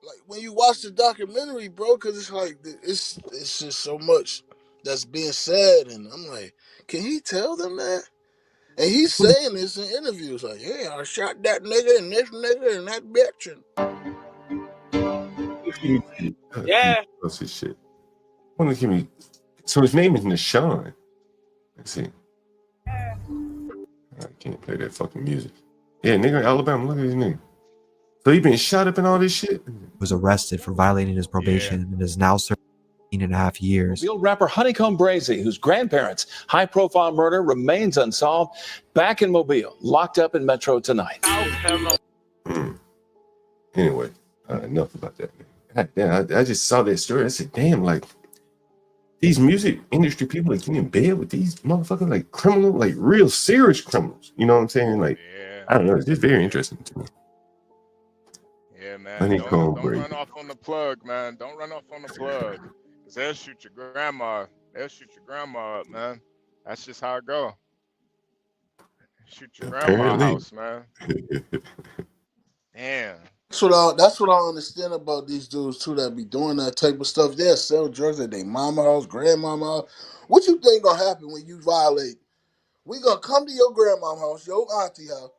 Like, when you watch the documentary, bro, because it's like it's just so much that's being said, and I'm like, can he tell them that? And he's saying this in interviews, like, yeah, I shot that nigga and this nigga and that bitch. Yeah. What's his shit? So his name is Nishan. Let's see. I can't play that fucking music. Yeah, nigga in Alabama, look at this nigga. So he been shot up and all this shit? Was arrested for violating his probation and is now serving 18.5 years. Real rapper Honeycomb Brazy, whose grandparents' high-profile murder remains unsolved, back in Mobile, locked up in Metro tonight. Anyway, enough about that. Yeah, I just saw that story. I said, damn, like, these music industry people are getting in bed with these motherfuckers, like criminal, like real serious criminals. You know what I'm saying? Like, I don't know. It's just very interesting to me. Yeah, man. Honeycomb Don't break. run off on the plug, man. Don't run off on the plug. Cause they'll shoot your grandma. They'll shoot your grandma up, man. That's just how it go. Shoot your grandma Apparently. house, man. Damn. That's what I understand about these dudes too that be doing that type of stuff. They'll sell drugs at their mama house, grandmama house. What you think gonna happen when you violate? We gonna come to your grandmama house, your auntie house,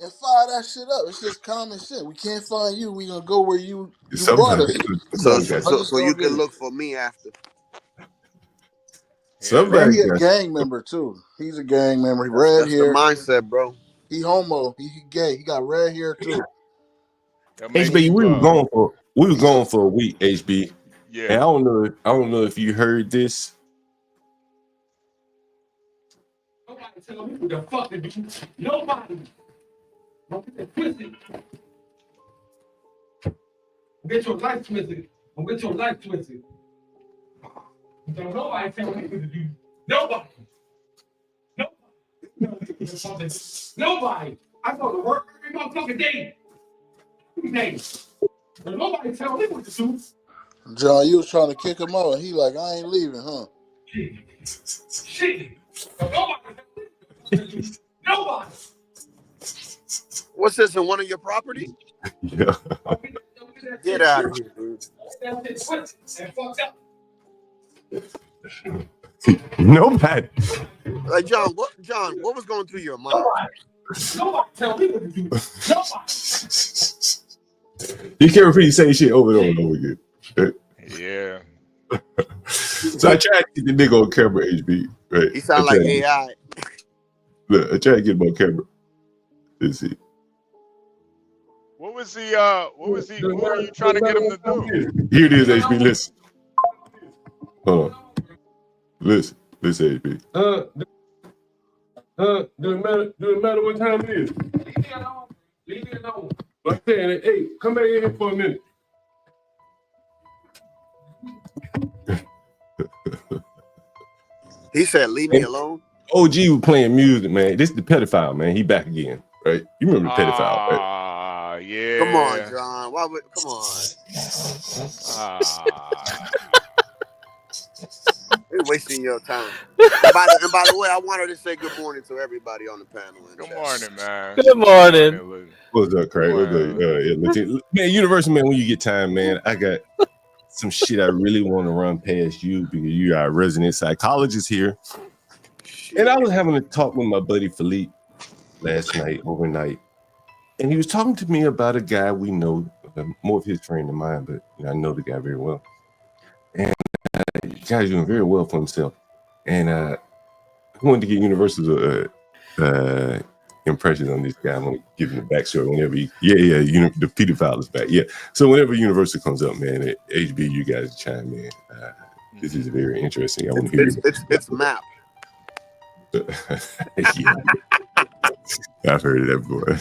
and fire that shit up. It's just common sense. We can't find you. We gonna go where you brought Somebody, us to. So you can look for me after. And he a gang member too. He's a gang member. That's the mindset, bro. He homo. He gay. He got red hair too. HB, we were gone for a week, HB. Yeah. And I don't know if you heard this. Nobody tell me what the fuck to do. Nobody. Don't get twisted. Get your life twisted. Don't get your life twisted. Don't nobody tell me what to do. Nobody. Nobody. I go to work every motherfucking day. Every day. But nobody tell me what to do. John, you was trying to kick him out, and he like, I ain't leaving, huh? Shit. Nobody. What's this in one of your properties? Yeah. Get out of here, dude. Nobody. Like John, what was going through your mind? Nobody tell me what to do. Nobody. You can't repeat the same shit over and over again. Yeah. So I tried to get the nigga on camera, HB. Right? He sound like AI. Look, I tried to get him on camera. Let's see. What were you trying to get him to do? Here it is, HB. Listen. Hold on. Listen, HB. Do it matter what time it is? Leave me alone. I'm saying, hey, come back in here for a minute. He said, leave me alone. OG was playing music, man. This is the pedophile, man. He back again, right? You remember the pedophile, right? Yeah. Come on, John. Come on. You're wasting your time. And by the way, I wanted to say good morning to everybody on the panel. Good morning, man. Good morning. What's up, Craig? What's up? Man, Universal, man, when you get time, man, I got some shit I really want to run past you because you are a resident psychologist here. And I was having a talk with my buddy Philippe overnight. And he was talking to me about a guy we know, more of his friend than mine, but I know the guy very well. And the guy's doing very well for himself. And I wanted to get Universal's impressions on this guy. I'm going to give him the backstory whenever the pedophile is back. Yeah. So whenever Universal comes up, man, at HB, you guys chime in. This is very interesting. I want to hear it's map. Yeah. I've heard of that before.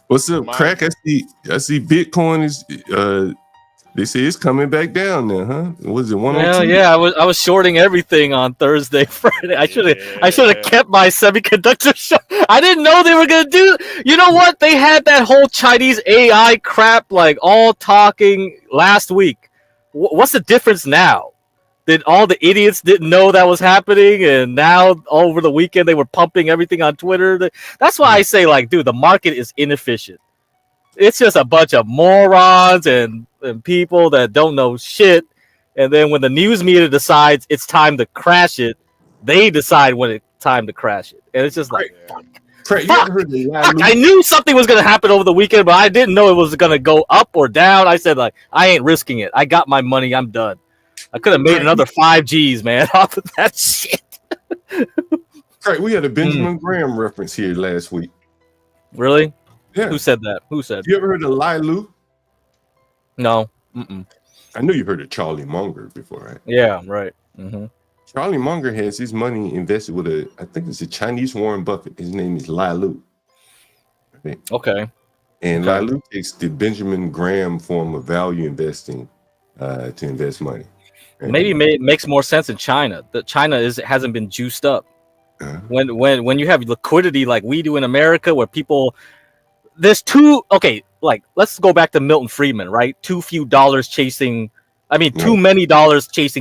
What's up, Crack? I see Bitcoin is they say it's coming back down now, huh? Was it 102? Yeah, I was shorting everything on Thursday, Friday. I should have kept my semiconductor short. I didn't know they were gonna do. You know what? They had that whole Chinese AI crap like all talking last week. What's the difference now? Did all the idiots didn't know that was happening, and now over the weekend they were pumping everything on Twitter? That's why I say, like, dude, the market is inefficient. It's just a bunch of morons and people that don't know shit. And then when the news media decides it's time to crash it, they decide when it's time to crash it. And it's just like, fuck. I knew something was going to happen over the weekend, but I didn't know it was going to go up or down. I said, like, I ain't risking it. I got my money. I'm done. I could have made another 5 Gs, man, off of that shit. Right, we had a Benjamin Graham reference here last week. Really? Yeah. Who said that? You ever heard of Lilu? No. Mm-mm. I knew you heard of Charlie Munger before, right? Yeah, right. Mm-hmm. Charlie Munger has his money invested with I think it's a Chinese Warren Buffett. His name is Lilu. Okay. And Lilu takes the Benjamin Graham form of value investing to invest money. Maybe it makes more sense in China. That China hasn't been juiced up. When you have liquidity like we do in America, where people, there's two. Okay, like, let's go back to Milton Friedman, right? Too many dollars chasing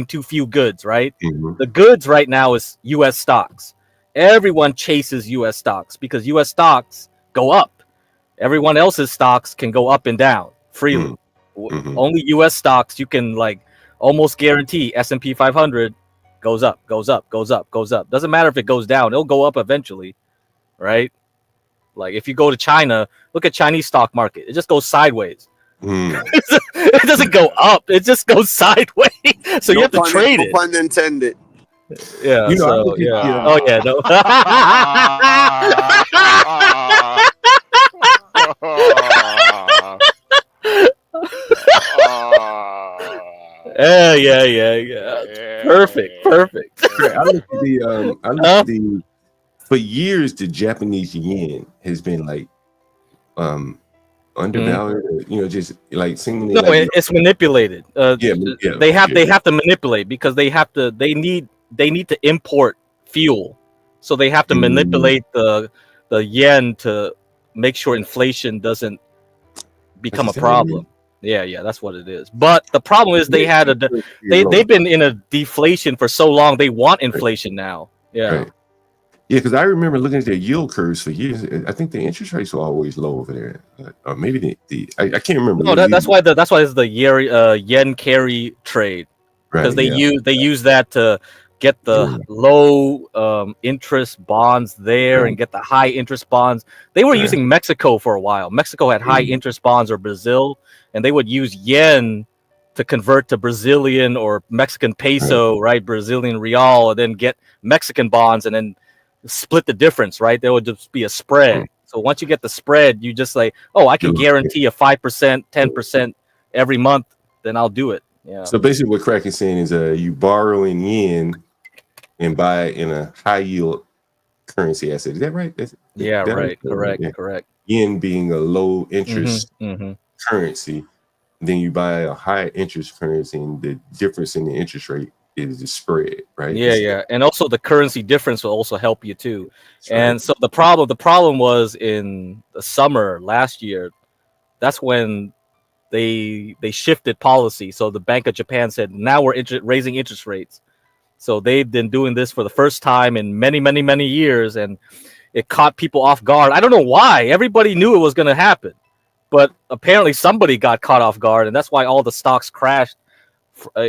too few goods, right? The goods right now is U.S. stocks. Everyone chases U.S. stocks because U.S. stocks go up. Everyone else's stocks can go up and down freely. Only U.S. stocks you can like almost guarantee. S&P 500 goes up, goes up, goes up, goes up. Doesn't matter if it goes down; it'll go up eventually, right? Like if you go to China, look at Chinese stock market; it just goes sideways. It doesn't go up; it just goes sideways. So you have to trade it. No pun intended. Yeah. You know, So yeah. Oh yeah. No. Yeah. Perfect. Yeah, I look at for years the Japanese yen has been like undervalued, just like seemingly. No, it's manipulated. They have to manipulate because they need to import fuel, so they have to manipulate the yen to make sure inflation doesn't become a problem. Yeah, that's what it is. But the problem is they've been in a deflation for so long. They want inflation now. Yeah. Right. Yeah, because I remember looking at their yield curves for years. I think the interest rates were always low over there. Or maybe I can't remember. No, that's why it's the yen carry trade, because they use that to get the low interest bonds there and get the high interest bonds. They were using Mexico for a while. Mexico had high interest bonds, or Brazil, and they would use yen to convert to Brazilian or Mexican peso, right? Brazilian real, and then get Mexican bonds and then split the difference, right? There would just be a spread. So once you get the spread, you just like, oh, I can guarantee a 5%, 10% every month, then I'll do it. Yeah. So basically what Crack is saying is you borrow in yen and buy in a high yield currency asset. Is that right? Correct. Yen being a low interest currency, then you buy a high interest currency, and the difference in the interest rate is the spread, right? Yeah. And also the currency difference will also help you too. And so the problem was in the summer last year. That's when they shifted policy. So the Bank of Japan said, now we're raising interest rates. So they've been doing this for the first time in many, many, many years, and it caught people off guard. I don't know why. Everybody knew it was going to happen, but apparently somebody got caught off guard, and that's why all the stocks crashed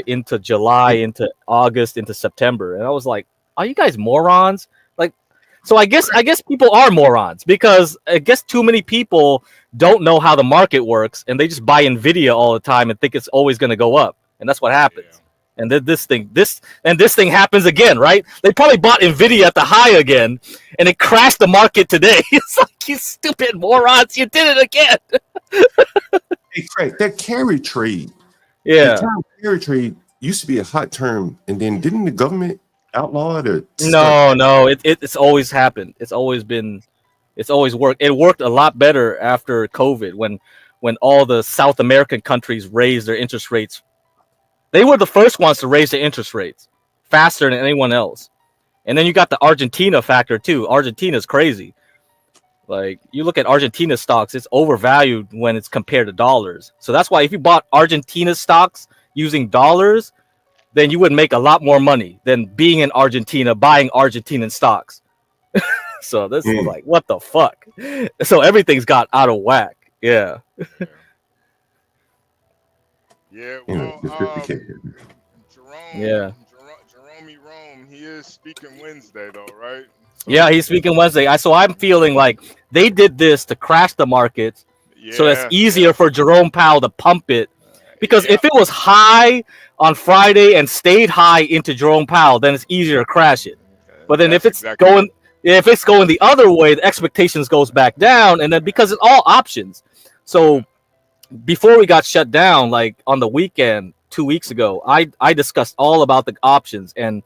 into July, into August, into September. And I was like, are you guys morons? Like, so I guess people are morons, because I guess too many people don't know how the market works, and they just buy Nvidia all the time and think it's always going to go up, and that's what happens. And then this thing happens again, right? They probably bought Nvidia at the high again, and it crashed the market today. It's like, you stupid morons, you did it again. Hey, Craig, that carry trade. Yeah. The term carry trade used to be a hot term, and then didn't the government outlaw it? No, it's always happened. It's always worked. It worked a lot better after COVID, when all the South American countries raised their interest rates. They were the first ones to raise their interest rates faster than anyone else. And then you got the Argentina factor too. Argentina's crazy. Like, you look at Argentina stocks, it's overvalued when it's compared to dollars. So that's why if you bought Argentina stocks using dollars, then you would make a lot more money than being in Argentina buying Argentinian stocks. So this is like, what the fuck? So everything's got out of whack. Yeah. Yeah, well, Jerome Rome, he is speaking Wednesday though, right? So, yeah, he's speaking Wednesday. So I'm feeling like they did this to crash the markets, so that's easier for Jerome Powell to pump it. Because if it was high on Friday and stayed high into Jerome Powell, then it's easier to crash it. But then if it's going the other way, the expectations goes back down, and then because it's all options. So before we got shut down, like on the weekend 2 weeks ago, I discussed all about the options, and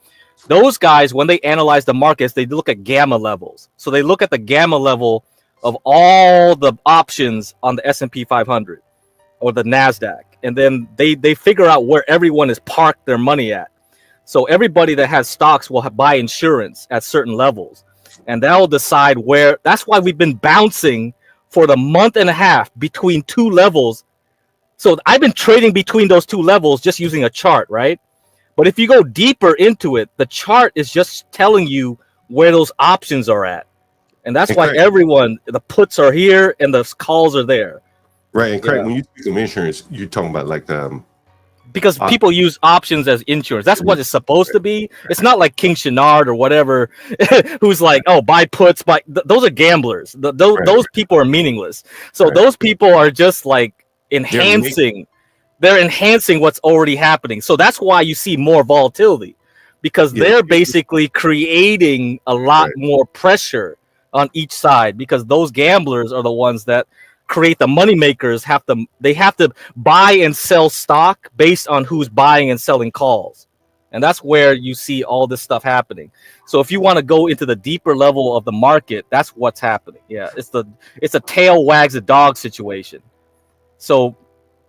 those guys, when they analyze the markets, they look at gamma levels. So they look at the gamma level of all the options on the S&P 500 or the NASDAQ, and then they figure out where everyone is parked their money at. So everybody that has stocks will buy insurance at certain levels, and that will decide where. That's why we've been bouncing for the month and a half between two levels. So I've been trading between those two levels just using a chart, right? But if you go deeper into it, the chart is just telling you where those options are at. And that's why everyone, the puts are here and the calls are there. Right. And Craig, when you speak of insurance, you're talking about like because people use options as insurance. That's what it's supposed to be. It's not like King Shenard or whatever, who's like, oh, buy puts, buy. Those are gamblers. Those people are meaningless. So those people are just like enhancing. They're enhancing what's already happening. So that's why you see more volatility, because they're basically creating a lot more pressure on each side, because those gamblers are the ones that create the money makers. They have to buy and sell stock based on who's buying and selling calls. And that's where you see all this stuff happening. So if you want to go into the deeper level of the market, that's what's happening. Yeah, it's a tail wags the dog situation. So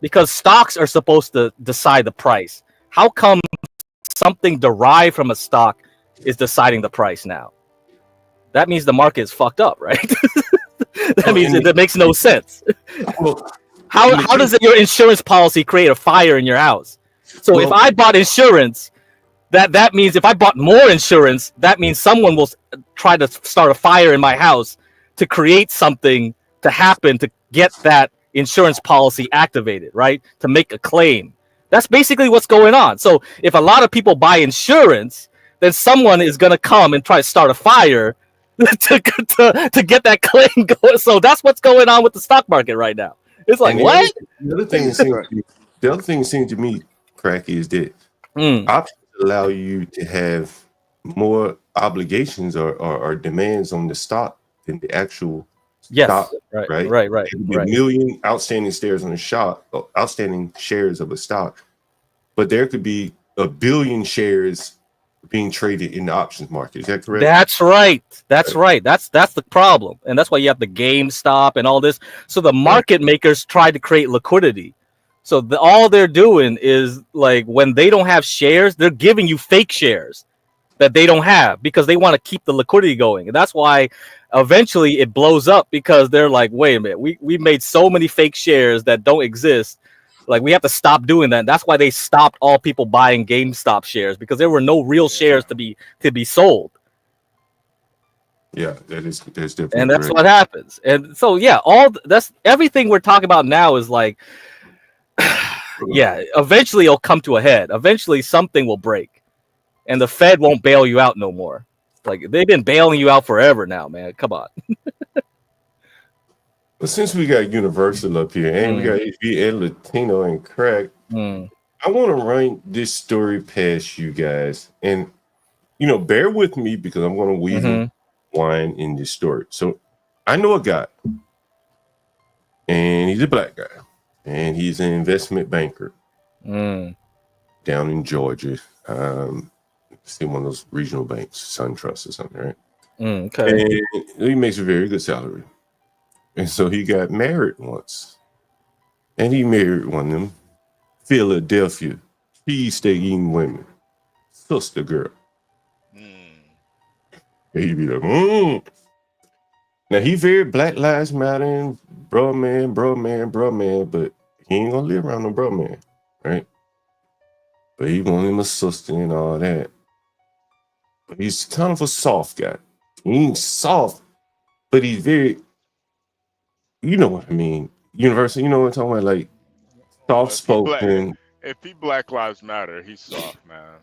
because stocks are supposed to decide the price, how come something derived from a stock is deciding the price now? That means the market is fucked up, right? That means that makes no sense. How does your insurance policy create a fire in your house? So if I bought insurance, that means if I bought more insurance, that means someone will try to start a fire in my house to create something to happen to get that insurance policy activated, right? To make a claim. That's basically what's going on. So if a lot of people buy insurance, then someone is going to come and try to start a fire to get that claim going. So that's what's going on with the stock market right now. It's like, what? The other thing it seems to me, Crack, is that options allow you to have more obligations or demands on the stock than the actual stock. Right. A million outstanding shares on a stock, outstanding shares of a stock, but there could be a billion shares being traded in the options market. Is that correct? That's right. That's the problem, and that's why you have the GameStop and all this. So the market makers try to create liquidity. So all they're doing is, like, when they don't have shares, they're giving you fake shares that they don't have because they want to keep the liquidity going. And that's why eventually it blows up, because they're like, wait a minute, we made so many fake shares that don't exist. Like, we have to stop doing that. And that's why they stopped all people buying GameStop shares, because there were no real shares to be sold. Yeah, that's definitely. And that's what happens. And so that's everything we're talking about now is like, eventually it'll come to a head. Eventually something will break, and the Fed won't bail you out no more. Like, they've been bailing you out forever now, man. Come on. But since we got Universal up here and we got HB and Latino and Crack, I want to run this story past you guys, and bear with me because I'm going to weave wine in this story. So I know a guy, and he's a black guy, and he's an investment banker down in Georgia. See, one of those regional banks, SunTrust or something, right? Okay. And he makes a very good salary. And so he got married once. And he married one of them Philadelphia cheese-steak-eating women. Sister girl. And he'd be like, Now, he very Black Lives Matter and bro man, but he ain't gonna live around no bro man, right? But he want him a sister and all that. But he's kind of a soft guy. He ain't soft, but he's very, you know what I mean, universal, you know what I'm talking about, like soft-spoken. If he Black Lives Matter, he's soft, man.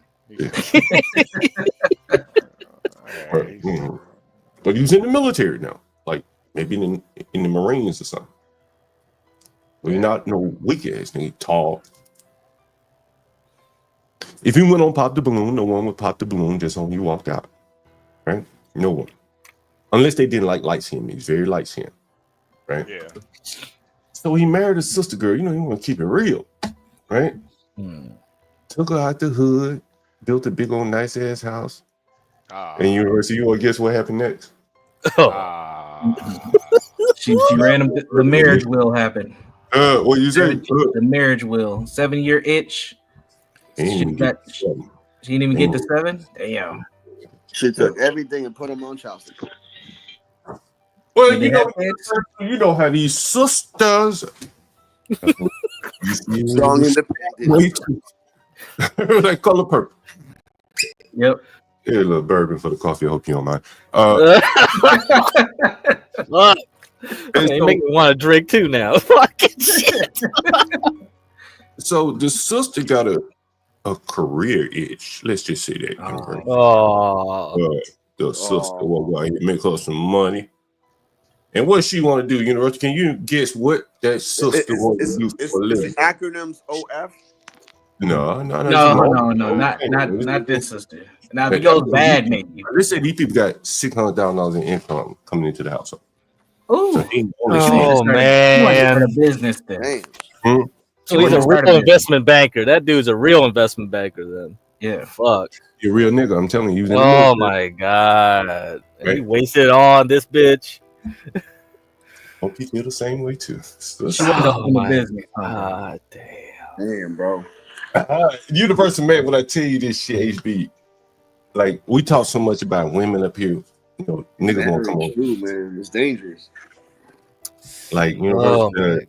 But he's in the military now, like maybe in the Marines or something. But he's not no weak ass nigga, tall. If he went on Pop the Balloon, no one would pop the balloon just on you walked out, right? No one. Unless they didn't like light skin. He's very light skin, right? Yeah. So he married a sister girl. He want to keep it real, right? Took her out the hood, built a big old nice ass house. And University, you want to guess what happened next? She ran him. The marriage will happen. What you said? The marriage will. 7-year itch. She didn't even get to 7. Damn. She took everything and put him on child support. Well, Did they have pants? you know how these sisters. Strong independent. That color purple. Yep. Here, a little bourbon for the coffee. I hope you don't mind. Look, they make me want to drink too now. Fucking shit. So the sister got a career itch. Let's just say that. The sister will go out here and make her some money. And what she want to do, University? Can you guess what that sister wants to do for a living? It's acronyms OF. No, not this sister. Now, if it goes bad, maybe. Let's say these people got $600,000 in income coming into the household. Ooh. So man, a business then. So he's a real investment banker. That dude's a real investment banker then. Yeah. Fuck. You're a real nigga. I'm telling you. Oh my god. He wasted on this bitch. Hope you feel the same way too. Oh my god, damn, bro. You the person, man, when I tell you this shit, HB, like we talk so much about women up here, you know, niggas won't come on. True, man. It's dangerous. Like University.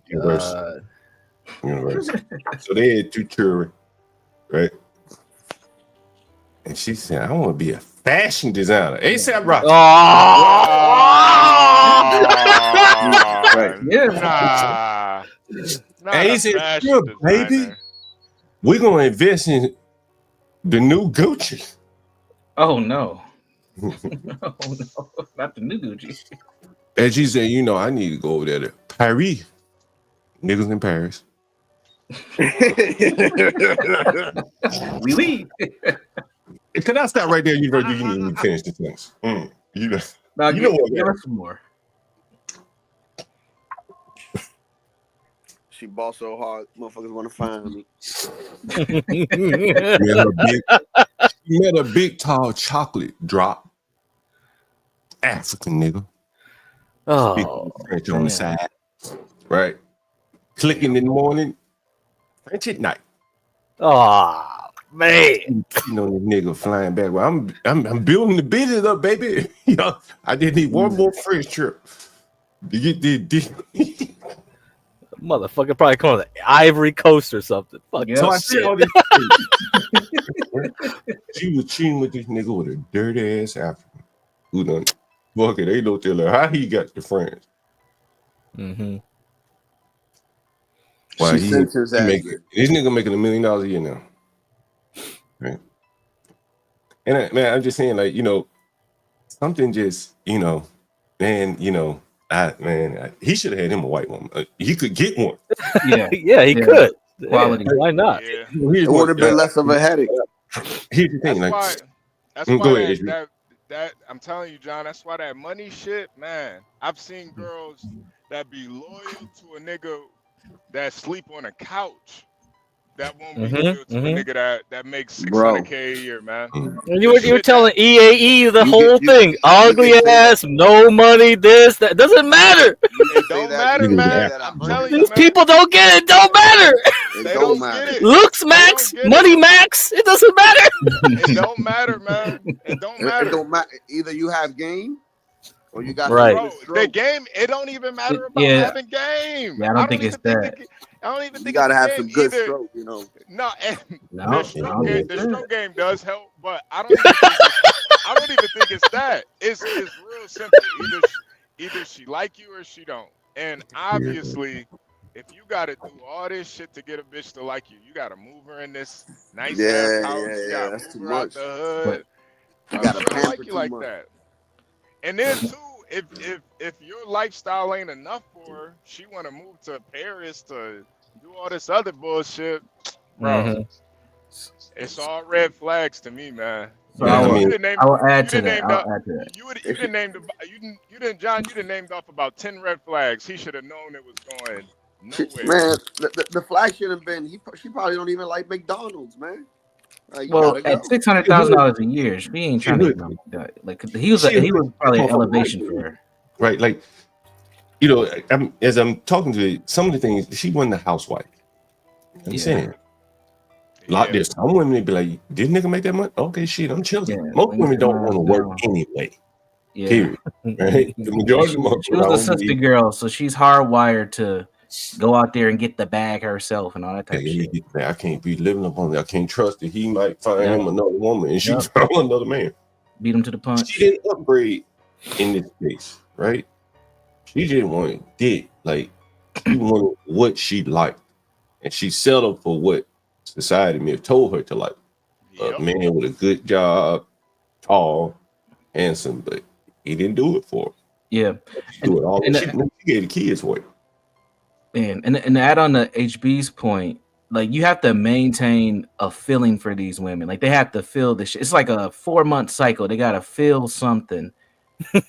So they had 2 children, right? And she said, I want to be a fashion designer. ASAP Rocky. And he said, sure, baby. We're going to invest in the new Gucci. Oh, no. Oh, no. Not the new Gucci. And she said, you know, I need to go over there to Paris. Niggas in Paris. Oui. Can I stop right there? You need to finish the things. You know, now, you know what? Give us some more. She ball so hard, motherfuckers want to find me. She met a big, tall chocolate drop. African nigga. Oh, French on the side. Right. Clicking in the morning. French at night. Oh, man. You know, the nigga flying back. Well, I'm building the business up, baby. You know, I just need one more French trip to get this. Motherfucker probably calling it Ivory Coast or something. Fuck So I said all these things. She was cheating with this nigga with a dirty ass African. Who done? Fuck it, ain't no telling how he got the friends. Mm-hmm. Wow, This nigga making $1 million a year now. Right. And man, I'm just saying, like, you know, something just, you know, man, you know, he should have had him a white woman. He could get one. Yeah, he could. Quality. Yeah, why not? It would have been less of a headache. Here's the thing, that's why that I'm telling you, John. That's why that money shit, man. I've seen girls that be loyal to a nigga that sleep on a couch. That won't be loyal to a nigga that makes $600K a year, man. And you were telling EAE the whole thing. Ugly ass, no money, this, that. Doesn't matter. It don't matter, man. I'm telling you, These people don't get it. Don't matter. It don't matter. Looks max, money max. It doesn't matter. It don't matter, man. It don't matter. It don't matter. Either you have game or you got the game. It don't even matter about having game. Yeah, I don't think it's that. I don't even think you gotta have some good either. stroke, you know. No, No, the stroke game does help, but I don't even think it's that. It's real simple. Either she like you or she don't. And obviously, if you gotta do all this shit to get a bitch to like you, you gotta move her in this nice ass house. You gotta that's too move her out much. the hood. You gotta pamper like you too like much. that. And then too, if your lifestyle ain't enough for her, she wanna move to Paris to do all this other bullshit, bro. It's all red flags to me, man. So I will add to that. You didn't named off about 10 red flags. He should have known it was going nowhere. Man, the flag should have been. She probably don't even like McDonald's, man. Well, at $600,000 a year, she ain't trying to do that. Like he was probably an elevation for her. Right, like, you know, as I'm talking to you, some of the things, she wasn't a housewife. I'm saying. There's some women that be like, this nigga make that money? Okay, shit, I'm chilling. Most women don't want to work anyway. Yeah. Period. Right? The majority of them She was a sister girl, so she's hardwired to go out there and get the bag herself and all that type of shit. I can't be living up on it. I can't trust that he might find Yep. him another woman and she Yep. found another man. Beat him to the punch. She didn't upgrade in this case, right? She didn't want dick. Like, she wanted what she liked. And she settled for what society may have told her to like. A man with a good job, tall, handsome, but he didn't do it for her. Yeah. She do it all. She gave the kids for it. Man, and to add on to HB's point, like you have to maintain a feeling for these women. Like they have to feel this shit. It's like a 4-month cycle. They gotta feel something.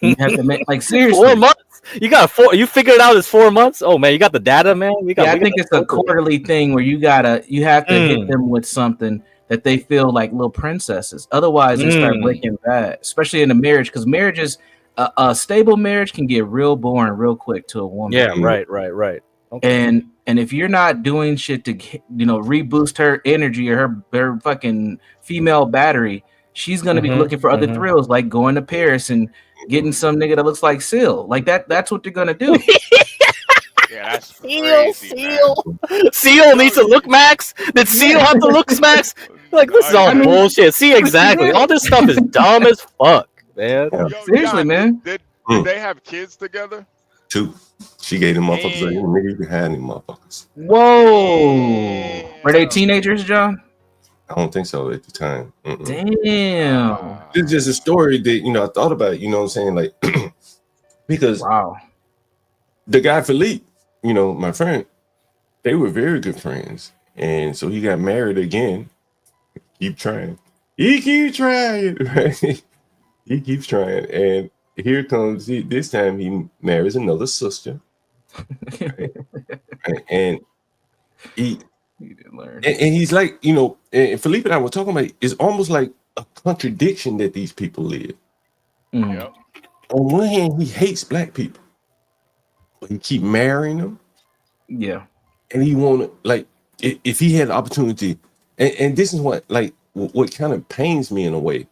You have to make like seriously 4 months. You got 4. You figured it out as 4 months. Oh man, you got the data, man. I think it's a quarterly thing where you have to hit them with something that they feel like little princesses. Otherwise, they start breaking bad, especially in a marriage, because marriage is a stable marriage can get real boring real quick to a woman. Yeah, right. Okay. And if you're not doing shit to reboost her energy or her fucking female battery, she's gonna be looking for other thrills, like going to Paris and getting some nigga that looks like Seal. Like that's what they're gonna do. Yeah, that's crazy, Seal needs to look max. Did Seal have to look max? Like this is all bullshit. See, exactly. All this stuff is dumb as fuck, man. Seriously, man. Did they have kids together? 2. She gave them motherfuckers like, nigga, you can have them motherfuckers. Whoa. Were they teenagers, John? I don't think so at the time. Damn. It's just a story that, I thought about it, you know what I'm saying? Like, because the guy Philippe, my friend, they were very good friends. And so he got married again. Keep trying. He keeps trying, right? He keeps trying. And here comes, this time he marries another sister. Right? And he didn't learn. And he's like, and Philippe and I were talking about, it's almost like a contradiction that these people live. Yep. On one hand, he hates black people, but he keep marrying them. Yeah. And he want to, if he had the opportunity, and this is what kind of pains me in a way.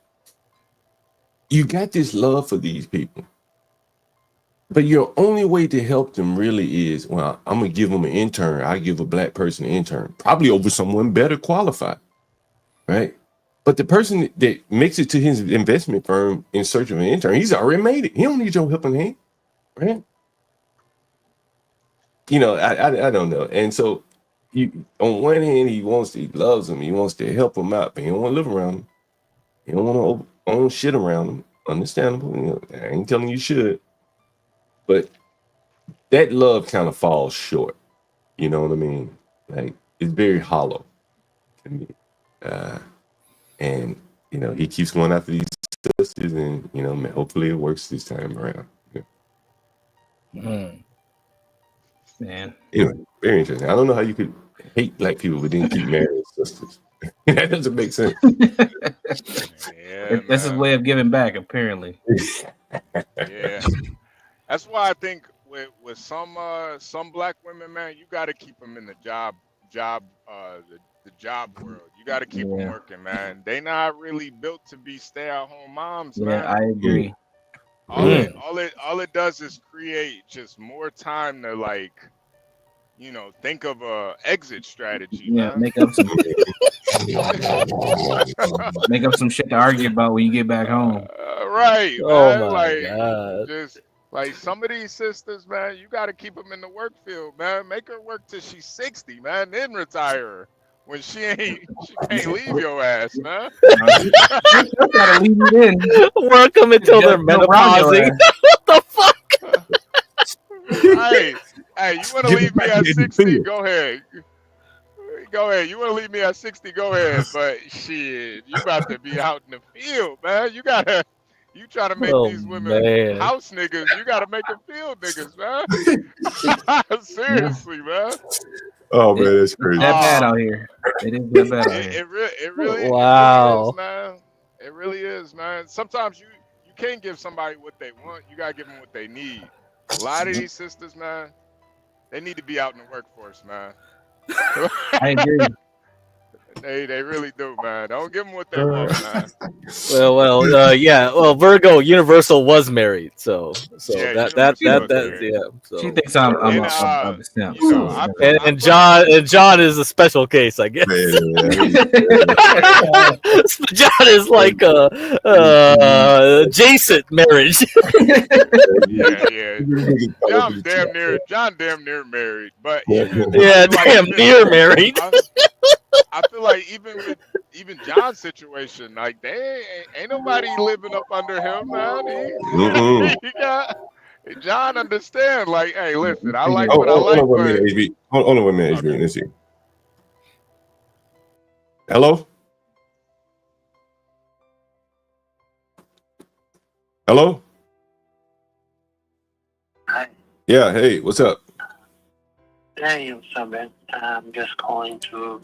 You got this love for these people, but your only way to help them really is, well, I'm going to give them an intern. I give a black person an intern, probably over someone better qualified, right? But the person that makes it to his investment firm in search of an intern, he's already made it. He don't need your helping hand, right? I don't know. And so on one hand, he loves them. He wants to help them out, but he don't want to live around them. He don't want to own shit around them. Understandable. I ain't telling you should. But that love kind of falls short. You know what I mean? Like, it's very hollow to me. And, he keeps going after these sisters and, hopefully it works this time around. Man. Anyway, very interesting. I don't know how you could hate black people but then keep marrying sisters. That doesn't make sense. Yeah, that's his way of giving back, apparently. Yeah. That's why I think with some black women, man, you got to keep them in the job world. You got to keep them working, man. They not really built to be stay-at-home moms, man. Yeah, I agree. All it does is create just more time to think of a exit strategy. Yeah, man. make up some shit to argue about when you get back home. Right. Oh man. my God. Just some of these sisters, man, you got to keep them in the work field, man. Make her work till she's 60, man, then retire her. When she can't leave your ass, man. Gotta leave it in. Work them until they're menopausing. What the fuck? Hey, you want to leave me at 60? Go ahead. Go ahead. You want to leave me at 60? Go ahead. But shit, you about to be out in the field, man. You try to make these women house niggas. You got to make them field niggas, man. Seriously, man. Oh man, that's crazy. That bad out here. It is that bad out here. It really wow. is, man. It really is, man. Sometimes you can't give somebody what they want. You gotta give them what they need. A lot of these sisters, man, they need to be out in the workforce, man. I agree. They really do, man. Don't give them what they want, man. Yeah. Well, Virgo Universal was married, so Yeah, that Universal was married. yeah. So. She thinks I'm And, a simp. you know, I And John is a special case, I guess. John is like a adjacent marriage. yeah. John damn near married, but even, damn near married. I feel like even John's situation, like they ain't nobody living up under him, man. He got John understand, like, hey, listen, I like what I like. Hold on 1 minute, HB. Let's see. Hello? Hello? Hi. Yeah, hey, what's up? Hey, what's up, man? I'm just calling to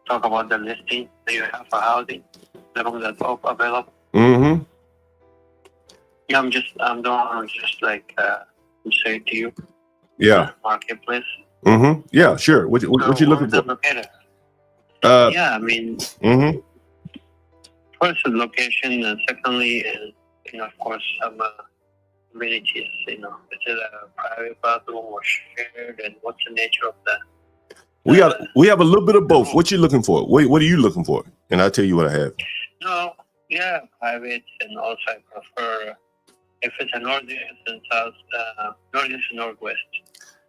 talk about the listing that you have for housing, the room that's available. Mm-hmm. Yeah, I'm just like say to you. Yeah. Marketplace. Mm-hmm. Yeah, sure. What you looking for? Yeah, I mean, mm-hmm. First, the location, and secondly, of course, some amenities. Is it a private bathroom or shared, and what's the nature of that? We have a little bit of both. What you looking for? What are you looking for? And I'll tell you what I have. No, yeah, private, and also I prefer if it's a northeast and south, northeast and northwest.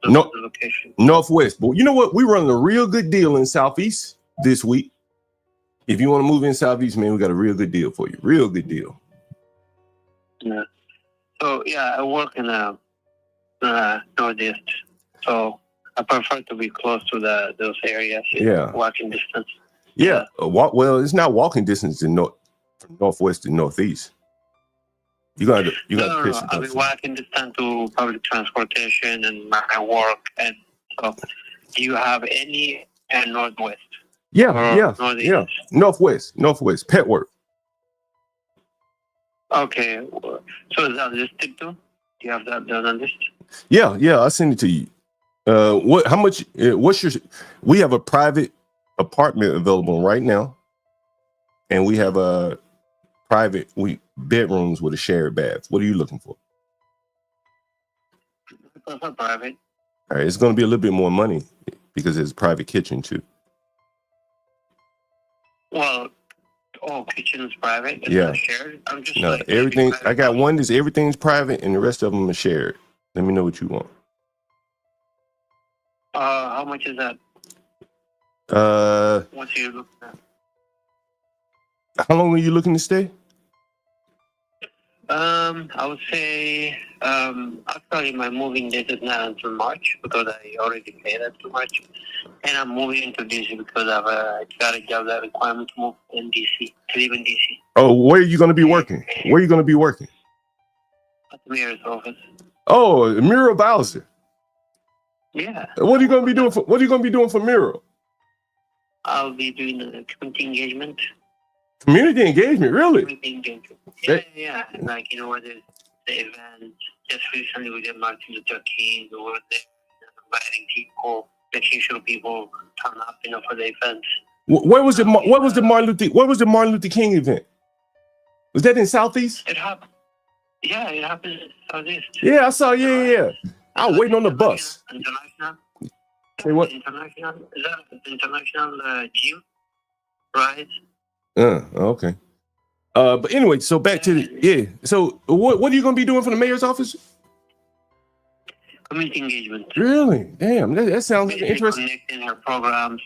No, the location. Northwest. But you know what? We're running a real good deal in Southeast this week. If you want to move in Southeast, man, we got a real good deal for you. Real good deal. Yeah. So yeah, I work in northeast, so I prefer to be close to those areas. Yeah. Walking distance. Yeah. Well, it's not walking distance from northwest to northeast. You got to pitch. I mean, walking distance to public transportation and my work. And so, do you have any northwest? Yeah. Northwest. Pet work. Okay. So is that listed too? Do you have that on the list? Yeah. I'll send it to you. How much? We have a private apartment available right now, and we have a private bedrooms with a shared bath. What are you looking for? Private. All right, it's going to be a little bit more money because there's a private kitchen too. Well, kitchen is private. It's Yeah. not shared. I'm just everything. I got one that's everything's private, and the rest of them are shared. Let me know what you want. How much is that? What's you looking at? How long are you looking to stay? I would say actually my moving date is not until March because I already paid that too much, and I'm moving into DC because I've got a job that requires me to move in DC, to live in DC. Oh, where are you going to be working? Where are you going to be working? At the mayor's office. Oh, Muriel Bowser. Yeah. What are you going to be doing for Muriel? I'll be doing a community engagement. Community engagement, really? Community engagement. Yeah. Like, where there's the event. Just recently we did Martin Luther King. We were there inviting people, making sure people turn up, for the events. Where was the Martin Luther King event? Was that in Southeast? It happened. Yeah, it happened in Southeast. Yeah, I saw. Yeah. I was waiting on the bus. International. Say what? International. Is that international gym? Right. Okay. But anyway, so back to So what are you gonna be doing for the mayor's office? Community engagement. Really? Damn, that sounds interesting. Connecting her programs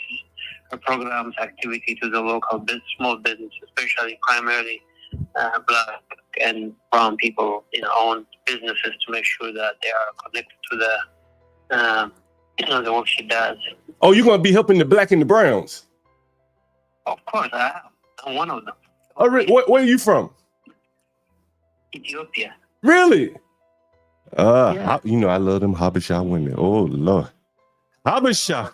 activity to the local small business, especially primarily Black and brown people, own businesses to make sure that they are connected to the work she does. Oh, you're gonna be helping the Black and the Browns? Of course, I am. I'm one of them. Oh, where are you from? Ethiopia. Really? Yeah. I love them Habesha women. Oh Lord, Habesha.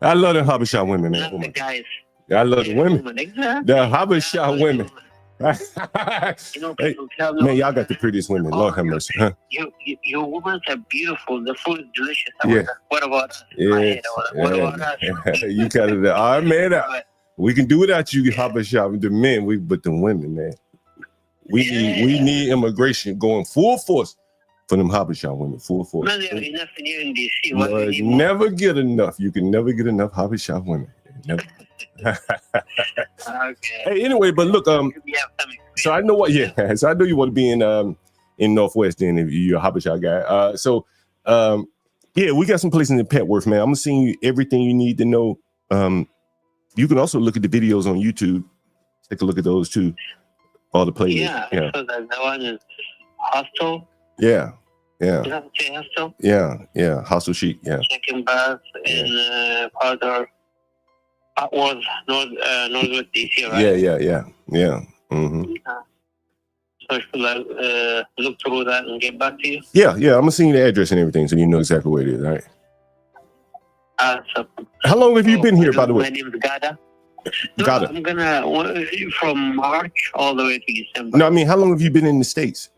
I love them Habesha women, man. The guys. I love the women. Exactly. The Habesha women. Hey, man, y'all got the prettiest women. Lord have mercy. Huh? Your women are beautiful. The food is delicious. Yeah. What about us? Yeah. What about us? You kind of all right, man. We can do without you, Hopper Shop. The men, but the women, man. We need immigration going full force for them Hopper Shop women. Full force. No, there are enough in here in DC. No, never get enough. You can never get enough Hopper Shop women. Never. Okay. Hey, anyway, but look, so I know what, so I know you want to be in Northwest then if you're a Hopper Shop guy. Yeah, we got some places in Petworth, man. I'm gonna send you everything you need to know. You can also look at the videos on YouTube. Take a look at those too. All the playlists. Yeah. So the one is Hostel. Yeah. Is that say Hostel? Yeah. Hostel Chic. Yeah. Chicken Bath in Powder. Was Northwest DC, right? Yeah. Mm-hmm. So should I look through that and get back to you? Yeah. I'm gonna send you the address and everything so you know exactly where it is. All right. How long have you been here, by the way? My name is Gada. Gada. I'm gonna from March all the way to December. No, I mean, how long have you been in the States?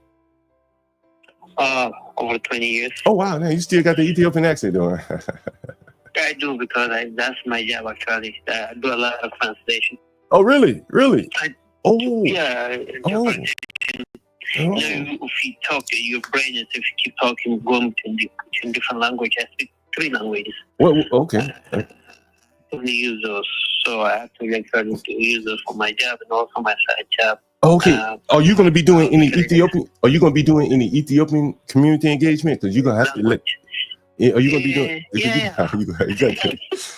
Over 20 years. Oh wow, man, you still got the Ethiopian accent, though. I do because that's my job actually. I do a lot of translation. Oh really? Yeah. If you talk, your brain is if you keep talking, going between different languages. I speak 3 languages. Well, okay. Only use those, so I have to get started to use those for my job and also my side job. Okay. Are you going to be doing any Ethiopian? Are you going to be doing any Ethiopian community engagement? Because you're going to have to let. Are you going to be doing? Yeah.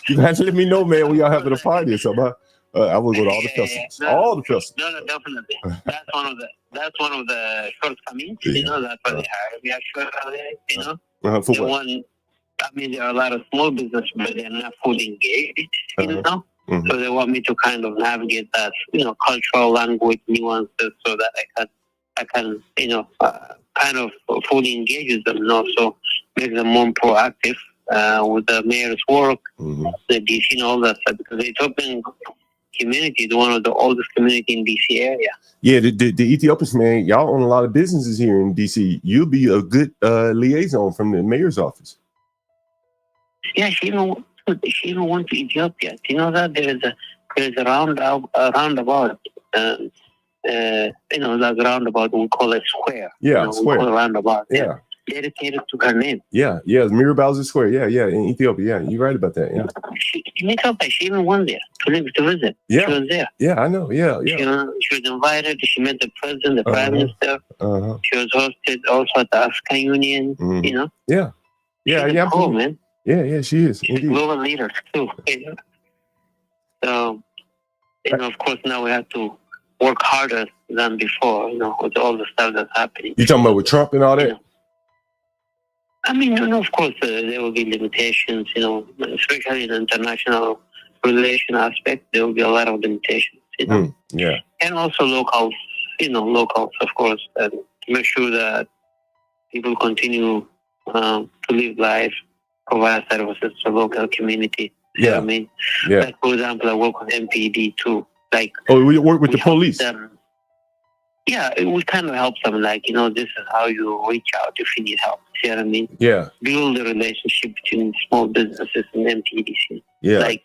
You have to let me know, man, when y'all having a party or something. I will go to all the festivals. All the festivals. No, definitely. That's one of the shortcomings. You know, that's why they hire me actually. You know, for the what? one. I mean, there are a lot of small business, but they're not fully engaged. You know, so they want me to kind of navigate that, cultural language nuances, so that I can, kind of fully engage with them, and also make them more proactive with the mayor's work, the DC and all that stuff, because the Ethiopian community is one of the oldest community in DC area. Yeah, the Ethiopians, man, y'all own a lot of businesses here in DC. You'll be a good liaison from the mayor's office. Yeah, she even went to Ethiopia. Do you know that there's a roundabout, like roundabout we call it square. Yeah, square. We call it roundabout. Yeah. Dedicated to her name. Yeah, Mirabel's Square. Yeah, in Ethiopia. Yeah, you're right about that. Yeah. She even went there to visit. Yeah. She was there. Yeah, I know. Yeah. She was invited. She met the president, the prime minister. She was hosted also at the African Union. You know. Yeah. She's cool, man. Yeah, she is. She's a global leader too. So, of course, now we have to work harder than before. With all the stuff that's happening. You talking about with Trump and all that? I mean, of course, there will be limitations. Especially in the international relation aspect, there will be a lot of limitations. Yeah. And also locals. Locals, of course, and to make sure that people continue to live life, provide services to local community. Yeah. You know what I mean? Yeah. Like, for example, I work with MPD too. Like, we work with the police. Yeah, we kind of help them. Like, this is how you reach out if you need help. See what I mean? Yeah. Build the relationship between small businesses and MPDC. Yeah. Like,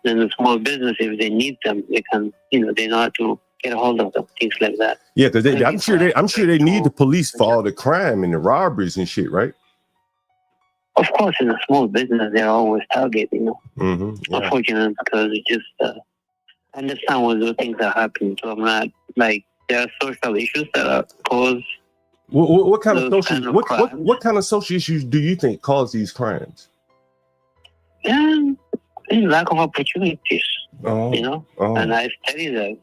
then the small business, if they need them, they can, they know how to get a hold of them, things like that. Yeah, because I'm sure they need the police for all the crime and the robberies and shit, right? Of course, in a small business, they're always targeted, Yeah. Unfortunately, because it just, I understand when those things are happening. So I'm not, like, there are social issues that are caused. What kind of social? What kind of social issues do you think cause these crimes? Lack of opportunities. And I study that.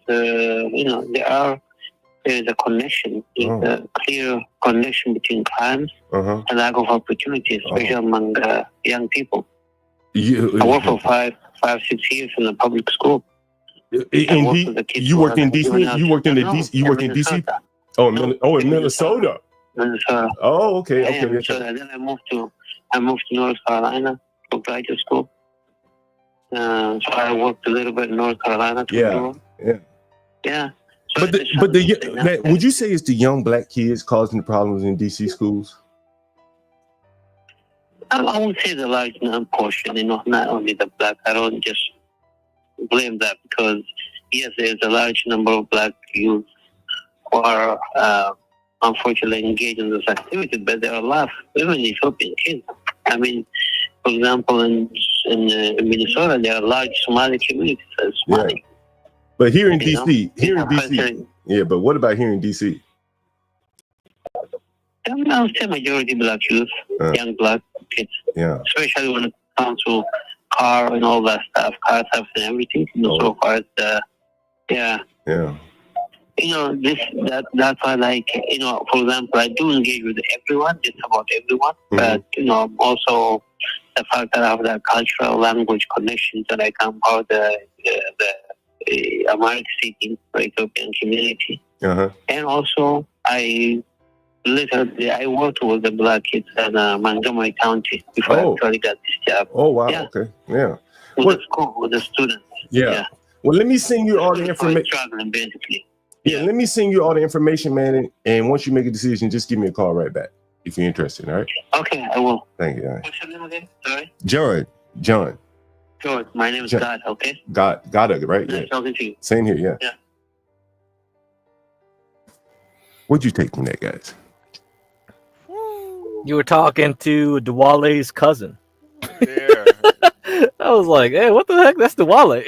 There is a connection, a clear connection between crimes and lack of opportunities, especially among young people. I worked for 5-6 years in a public school. You worked in DC. You worked in DC. Oh, in Minnesota. Oh, okay. Yeah, Minnesota. And then I moved to North Carolina for graduate school. So I worked a little bit in North Carolina. Yeah. Yeah. Would you say it's the young black kids causing the problems in DC schools? I would say the large portion, not only the black. I don't just blame that because, yes, there's a large number of black youth who are unfortunately engaged in this activity, but there are a lot of even Ethiopian kids. I mean, for example, in Minnesota, there are large Somali communities. Somali. Yeah. But here in DC, but what about here in DC? I would say majority black youth, young black kids. Yeah. Especially when it comes to car and all that stuff, car theft and everything. So far, yeah. That's why, like, for example, I do engage with everyone, just about everyone. But also the fact that I have that cultural language connection that I come out the American speaking Ethiopian community, and also I worked with the black kids in Montgomery County before I actually got this job. Oh wow! Yeah. Okay, yeah. With the school, with the students. Yeah. Well, let me send you all the information. Struggling, basically. Yeah, let me send you all the information, man. And once you make a decision, just give me a call right back if you're interested. All right. Okay, I will. Thank you. All right. What's your name again? Sorry. John. George. My name is God. Okay. God, right? Nice talking to you. Same here. Yeah. Yeah. What'd you take from that, guys? You were talking to Dwale's cousin. Yeah. I was like, hey, what the heck? That's Dwale.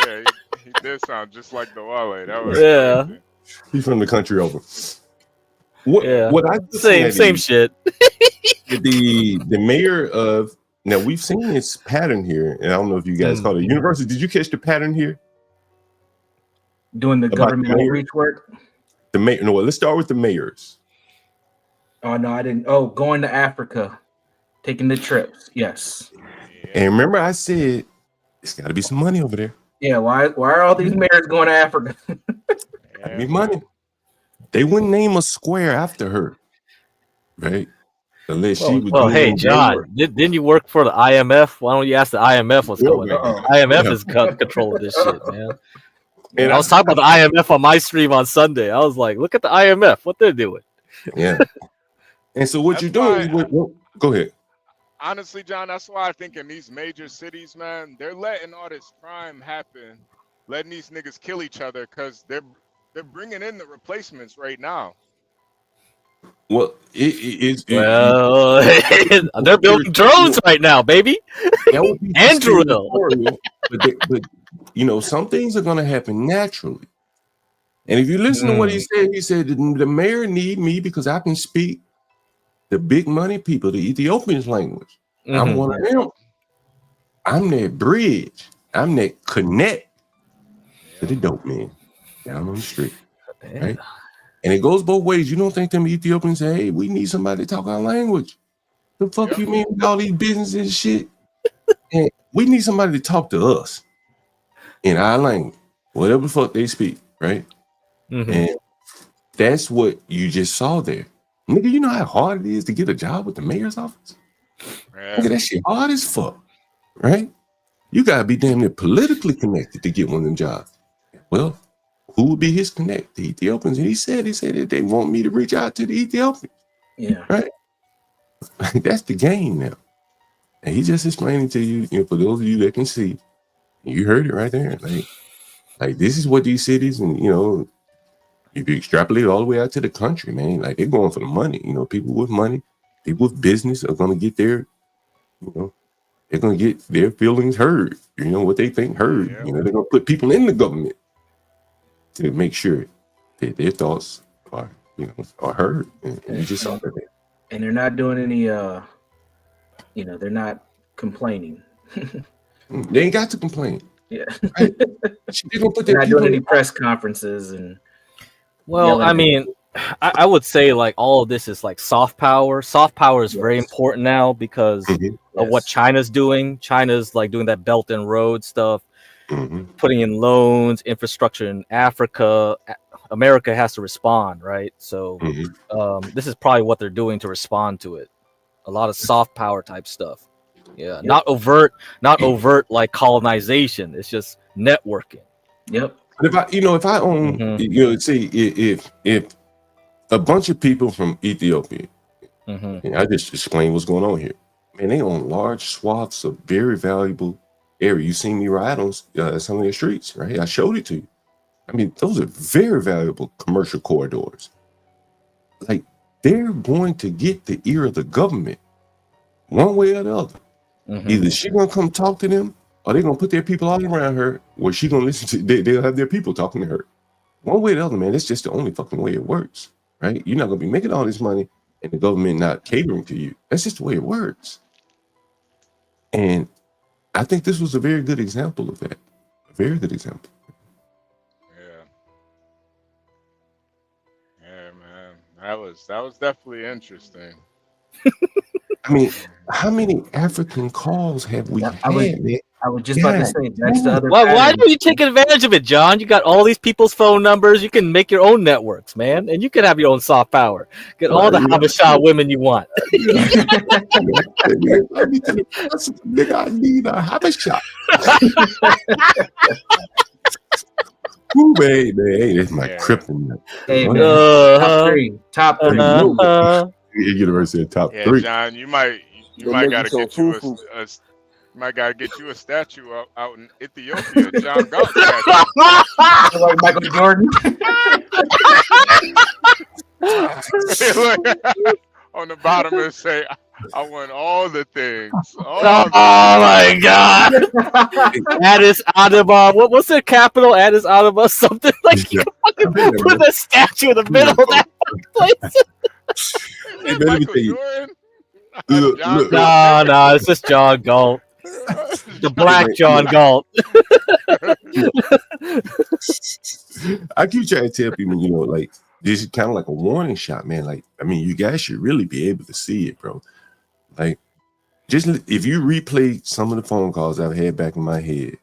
Yeah, he did sound just like the Wale. That was crazy. He's from the country over. What I same shit. The mayor of now we've seen this pattern here, and I don't know if you guys caught it. University, did you catch the pattern here? Doing the government outreach work? The mayor. No, let's start with the mayors. Oh no, I didn't. Oh, going to Africa, taking the trips. Yes. And remember, I said it's got to be some money over there. Yeah. Why are all these mayors going to Africa? I mean, money. They wouldn't name a square after her, right? Unless she was. Well, hey, John, didn't you work for the IMF? Why don't you ask the IMF what's going on? IMF is control of this shit, man. And I was talking about the IMF on my stream on Sunday. I was like, look at the IMF, what they're doing. Yeah. And so what you're doing? Go ahead. Honestly, John, that's why I think in these major cities, man, they're letting all this crime happen, letting these niggas kill each other because they're bringing in the replacements right now. Well, they're building drones right now, baby. And drill. But some things are going to happen naturally. And if you listen to what he said the mayor need me because I can speak the big money people, the Ethiopians language. I'm one of them. I'm that bridge. I'm that connect to the dope man down on the street. Right? And it goes both ways. You don't think them Ethiopians say, hey, we need somebody to talk our language. The fuck you mean with all these businesses and shit? And we need somebody to talk to us in our language, whatever the fuck they speak, right? And that's what you just saw there. Nigga, you know how hard it is to get a job with the mayor's office? Nigga, that shit hard as fuck, right? You gotta be damn near politically connected to get one of them jobs. Well, who would be his connect? The Ethiopians. And he said that they want me to reach out to the Ethiopians. Yeah. Right? That's the game now. And he's just explaining to you, for those of you that can see, you heard it right there. Like this is what these cities and, if you extrapolate all the way out to the country, man, like they're going for the money. People with money, people with business are going to get their, they're going to get their feelings heard. What they think heard. They're going to put people in the government to make sure that their thoughts are, are heard. And you just saw that. And they're not doing any, they're not complaining. They ain't got to complain. Yeah. Right? They're gonna put they're not doing any press conferences and. Well, I mean, I would say like all of this is like soft power. Soft power is very important now because of what China's doing. China's like doing that Belt and Road stuff, putting in loans, infrastructure in Africa. America has to respond, right? So this is probably what they're doing to respond to it. A lot of soft power type stuff. Yeah, not overt like colonization. It's just networking. Yep. If I own, see, if a bunch of people from Ethiopia, and I just explain what's going on here, man, they own large swaths of very valuable area. You seen me ride on some of the streets, right? I showed it to you. I mean, those are very valuable commercial corridors. Like, they're going to get the ear of the government one way or the other. Either she gonna come talk to them, or they're gonna put their people all around her where she gonna listen to. They'll have their people talking to her. One way or the other, man. That's just the only fucking way it works, right? You're not gonna be making all this money and the government not catering to you. That's just the way it works. And I think this was a very good example of that. A very good example. Yeah, man. That was definitely interesting. I mean, how many African calls have we had? I was just about to say that's the other. Why don't you take advantage of it, John? You got all these people's phone numbers. You can make your own networks, man, and you can have your own soft power. Get all the Habesha women you want. Nigga, I need a Habesha. Ooh, man, that's my kryptonite. Hey, man, top three. University top Yeah, 3. John, you might gotta get you a statue out in Ethiopia, John Galt statue. Like Michael Jordan. On the bottom it say, I want all the things. Oh my God! Addis Ababa. What's their capital? Addis Ababa. Something like you can fucking put a statue in the middle of that place. Hey, let me tell you. No, it's just John Galt. The black John Galt. I keep trying to tell people, like, this is kind of like a warning shot, man. Like, I mean, you guys should really be able to see it, bro. Like, just if you replay some of the phone calls I've had back in my head,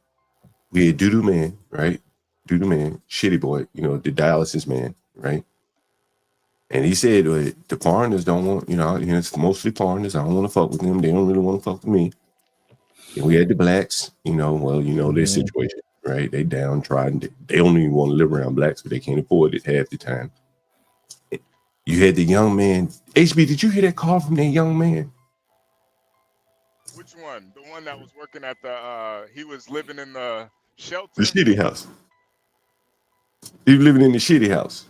we had Doodoo Man, right? Doodoo Man, Shitty Boy, the dialysis man, right? And he said, the foreigners don't want, it's mostly foreigners. I don't want to fuck with them. They don't really want to fuck with me. And we had the blacks, their situation, right? They downtrodden. They don't even want to live around blacks, but they can't afford it half the time. You had the young man. HB, did you hear that call from that young man? Which one? The one that was working at he was living in the shelter? The shitty house. He was living in the shitty house.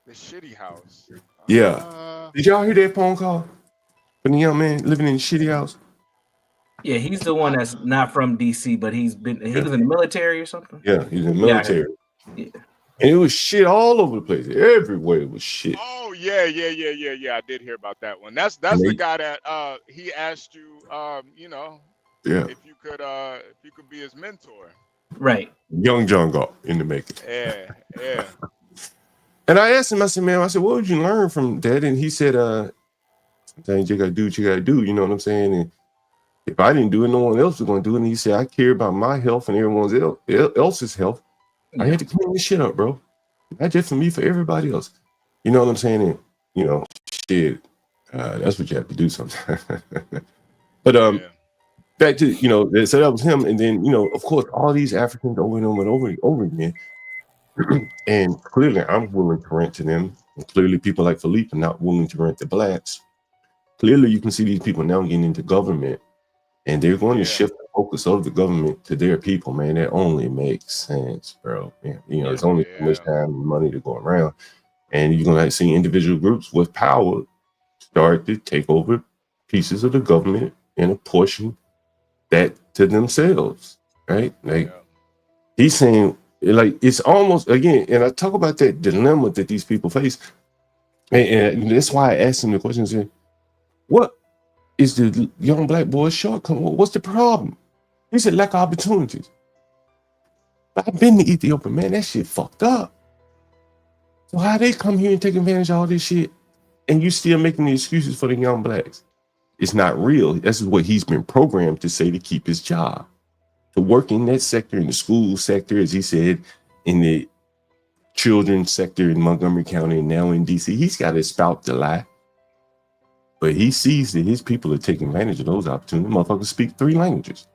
The shitty house. Yeah. Did y'all hear that phone call from the young man living in the shitty house? Yeah, he's the one that's not from DC, but he was in the military or something. Yeah, he's in the military. Yeah. And it was shit all over the place. Everywhere it was shit. Oh yeah. I did hear about that one. That's the guy that he asked you, if you could be his mentor. Right. Young John Galt in the making. Yeah. And I asked him, I said, what would you learn from that? And he said, sometimes you gotta do what you gotta do, you know what I'm saying? And if I didn't do it, no one else was gonna do it. And he said, I care about my health and everyone else's health. I had to clean this shit up, bro. Not just for me, for everybody else. You know what I'm saying? And, shit, that's what you have to do sometimes. But back to, so that was him. And then, of course, all these Africans over and over and over again. And clearly I'm willing to rent to them. And clearly people like Philippe are not willing to rent the blacks. Clearly you can see these people now getting into government. And they're going to shift the focus of the government to their people, man. That only makes sense, bro. It's only so much time and money to go around. And you're going to see individual groups with power start to take over pieces of the government and apportion that to themselves, right? Like, he's saying, like, it's almost, again, and I talk about that dilemma that these people face. And that's why I asked him the question, saying, what is the young black boy's shortcoming? What's the problem? He said, lack of opportunities. I've been to Ethiopia, man. That shit fucked up. So how they come here and take advantage of all this shit, and you still making the excuses for the young blacks? It's not real. This is what he's been programmed to say to keep his job, to work in that sector, in the school sector, as he said, in the children's sector in Montgomery County, and now in DC. He's got to spout the lie. But he sees that his people are taking advantage of those opportunities. Motherfuckers speak 3 languages.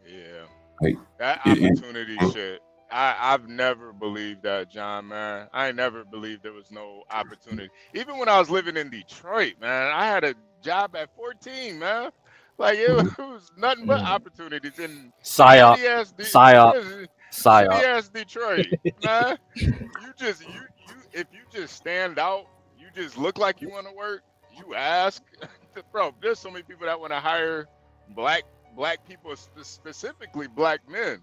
Yeah. Like, that opportunity shit. I've never believed that, John, man. I never believed there was no opportunity. Even when I was living in Detroit, man, I had a job at 14, man. Like it was nothing but opportunities in Psyop, psyop, shitty psyop. ass Detroit, man. You if you just stand out, you just look like you want to work. You ask, bro. There's so many people that want to hire black people, specifically black men.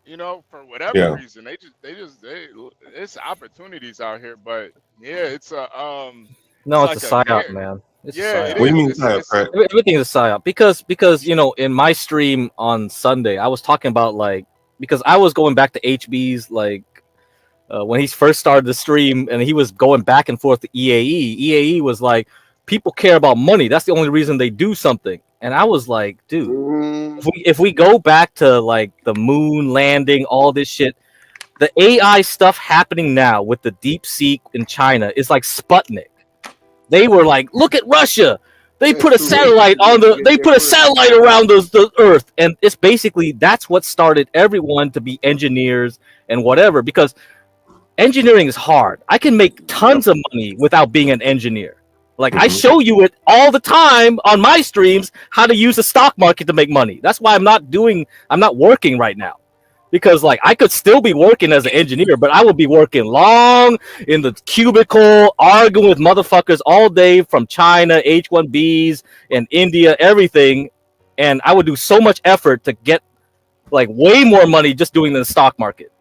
You know, for whatever reason, it's opportunities out here. But yeah, it's a No, it's it's like a psyop, man. It's yeah, a it psyop. What do you is. mean, It's, psyop, it's right? Everything is a psyop because you know, in my stream on Sunday, I was talking about like because I was going back to HB's like when he first started the stream, and he was going back and forth to EAE. EAE was like, people care about money. That's the only reason they do something. And I was like, dude, if we go back to like the moon landing, all this shit, the AI stuff happening now with the deep sea in China is like Sputnik. They were like, look at Russia. They put a satellite on they put a satellite around the Earth, and it's basically that's what started everyone to be engineers and whatever, because engineering is hard. I can make tons of money without being an engineer. Like I show you it all the time on my streams how to use the stock market to make money. That's why I'm not working right now. Because like I could still be working as an engineer, but I would be working long in the cubicle, arguing with motherfuckers all day from China, H-1Bs, and India, everything. And I would do so much effort to get like way more money just doing the stock market.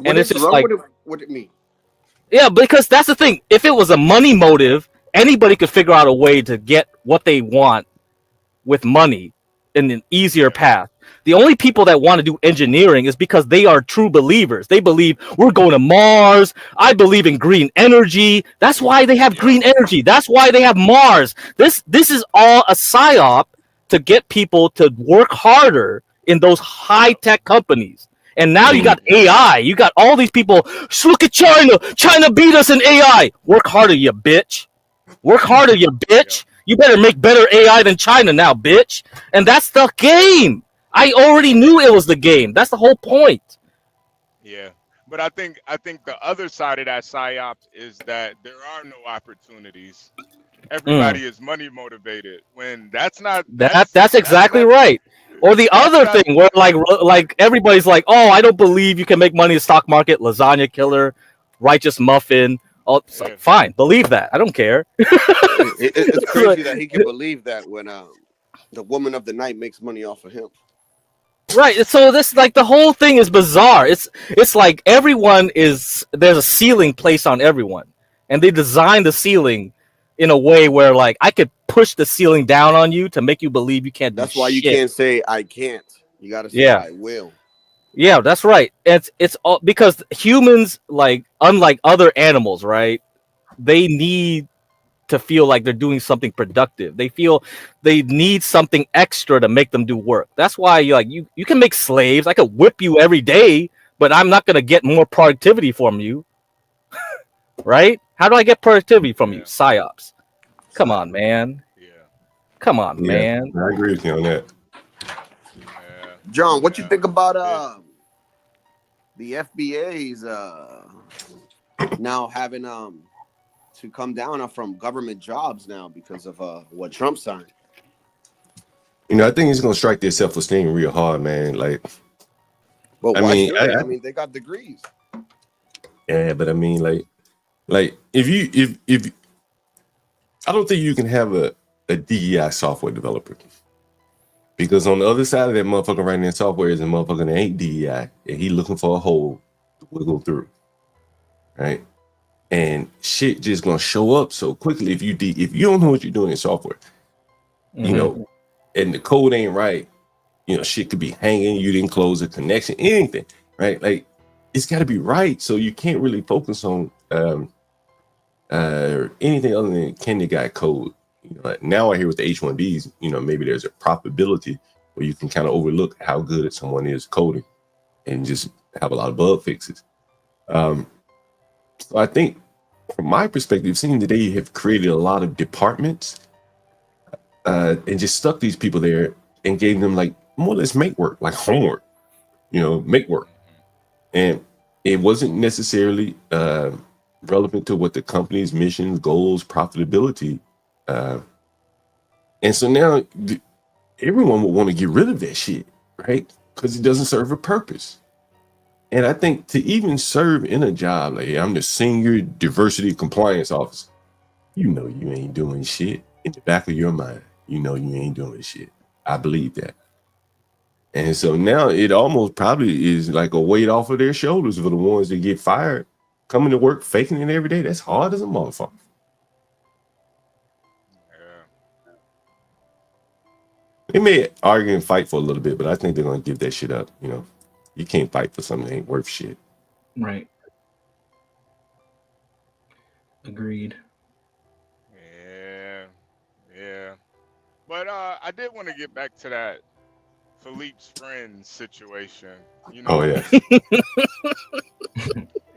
And it's just like, what it mean? Yeah, because that's the thing. If it was a money motive, anybody could figure out a way to get what they want with money in an easier path. The only people that want to do engineering is because they are true believers. They believe we're going to Mars. I believe in green energy. That's why they have green energy. That's why they have Mars. This is all a psyop to get people to work harder in those high-tech companies. And now you got AI. You got all these people. Look at China. China beat us in AI. Work harder, you bitch. Work harder, you bitch. You better make better AI than China now, bitch. And that's the game. I already knew it was the game. That's the whole point. Yeah, but I think the other side of that psyop is that there are no opportunities. Everybody is money motivated. When that's not that's exactly right. Or the other thing where like everybody's like, oh, I don't believe you can make money in the stock market. Lasagna killer, righteous muffin. Oh, it's like, fine, believe that. I don't care. It's crazy that he can believe that when the woman of the night makes money off of him. Right. So this like the whole thing is bizarre. It's like there's a ceiling placed on everyone, and they designed the ceiling in a way where like I could push the ceiling down on you to make you believe you can't do That's why you shit. can't say I can't. You gotta say I will. Yeah, that's right. It's all because humans, like unlike other animals, right? They need to feel like they're doing something productive. They feel they need something extra to make them do work. That's why you can make slaves. I could whip you every day, but I'm not gonna get more productivity from you. Right? How do I get productivity from you? Psyops. Come on, man. Come on, man. I agree with you on that. John, what you think about the FBA's now having to come down from government jobs now because of what Trump signed? You know, I think it's gonna strike their self-esteem real hard, man. Like, but I mean, they got degrees. Yeah, but I mean, like if I don't think you can have a DEI software developer, because on the other side of that motherfucker writing that software is a motherfucker that ain't DEI, and he looking for a hole to wiggle through, right? And shit just gonna show up so quickly if you don't know what you're doing in software, you know, and the code ain't right, you know, shit could be hanging. You didn't close a connection, anything, right? Like it's got to be right, so you can't really focus on anything other than can the guy code. You know, like now I hear with the H-1Bs, you know, maybe there's a probability where you can kind of overlook how good someone is coding and just have a lot of bug fixes. So I think from my perspective, seeing that they have created a lot of departments and just stuck these people there and gave them like more or less make work, like homework. make work. And it wasn't necessarily relevant to what the company's mission, goals, profitability. And so now everyone would want to get rid of that shit, right? Because it doesn't serve a purpose. And I think to even serve in a job, like I'm the senior diversity compliance officer, you ain't doing shit. In the back of your mind, you ain't doing shit. I believe that. And so now it almost probably is like a weight off of their shoulders for the ones that get fired, coming to work, faking it every day. That's hard as a motherfucker. They may argue and fight for a little bit, but I think they're going to give that shit up. You can't fight for something that ain't worth shit. Right. Agreed. Yeah. But I did want to get back to that Philippe's friend situation. Oh yeah.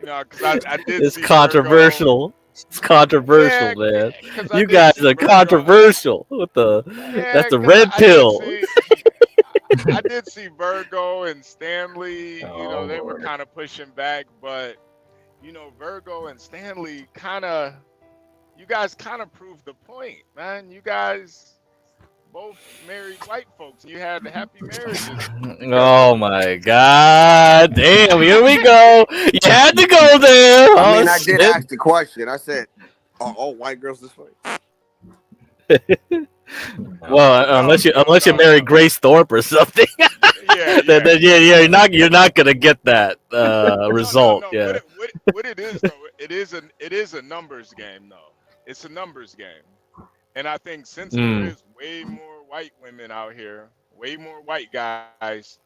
Because I did. It's see controversial. Virgo. It's controversial, man. You guys are controversial. That's the red pill. I did see Virgo and Stanley. They were kind of pushing back, but Virgo and Stanley you guys kind of proved the point, man. You guys both married white folks. You had happy marriages. Oh my God! Damn, here we go. You had to go there. I did ask the question. I said, "Are all white girls this way?" Well, unless you marry Grace Thorpe or something, then you're not gonna get that result. No. Yeah. What it is though, it is a numbers game though. It's a numbers game, and I think since there is way more white women out here, way more white guys,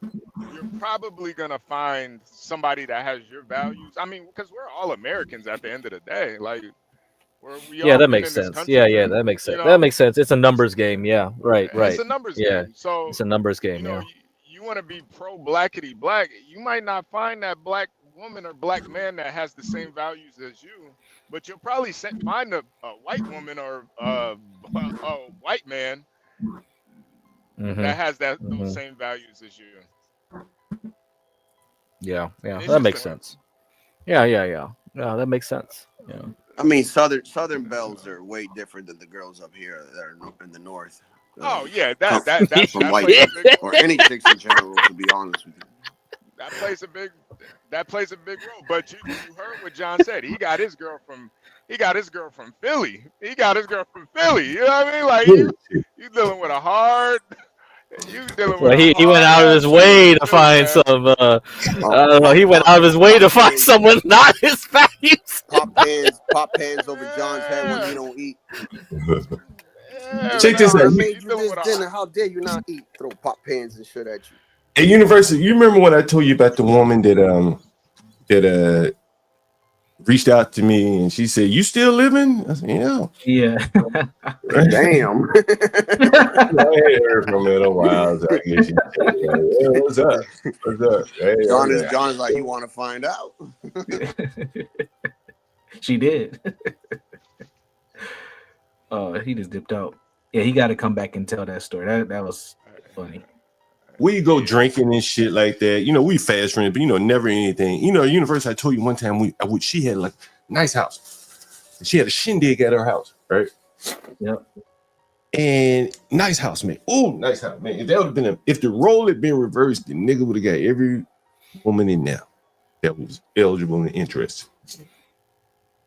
you're probably gonna find somebody that has your values. I mean, because we're all Americans at the end of the day, like. That makes sense. Yeah, that makes sense. That makes sense. It's a numbers game. Yeah, right. It's a numbers game. So it's a numbers game. You want to be pro blackity black. You might not find that black woman or black man that has the same values as you, but you'll probably find a white woman or a white man that has those same values as you. Yeah, that makes sense. Yeah, that makes sense. Yeah. I mean, Southern belles are way different than the girls up here that are in the North. Oh yeah, that's from white or any chicks in general. To be honest with you, that plays a big role. But you heard what John said. He got his girl from Philly. You know what I mean? Like you dealing with a hard. He went out of his way to find some. He went out of his way to find someone not his values. Pop pans over John's head when you don't eat. Check this out. I made you this dinner. How dare you not eat? Throw pop pans and shit at you. At university, you remember when I told you about the woman that reached out to me and she said, "You still living?" I said, Yeah. Damn. I ain't heard from her in a while. So I guess what's up? Hey, John's like, you want to find out? She did. Oh, he just dipped out. Yeah, he got to come back and tell that story. That was funny. We go drinking and shit like that. We fast friends, but never anything. University, I told you one time she had like nice house. She had a shindig at her house, right? Yep. And nice house, man. Oh, nice house, man. If that would have been if the role had been reversed, the nigga would have got every woman in there that was eligible and interested.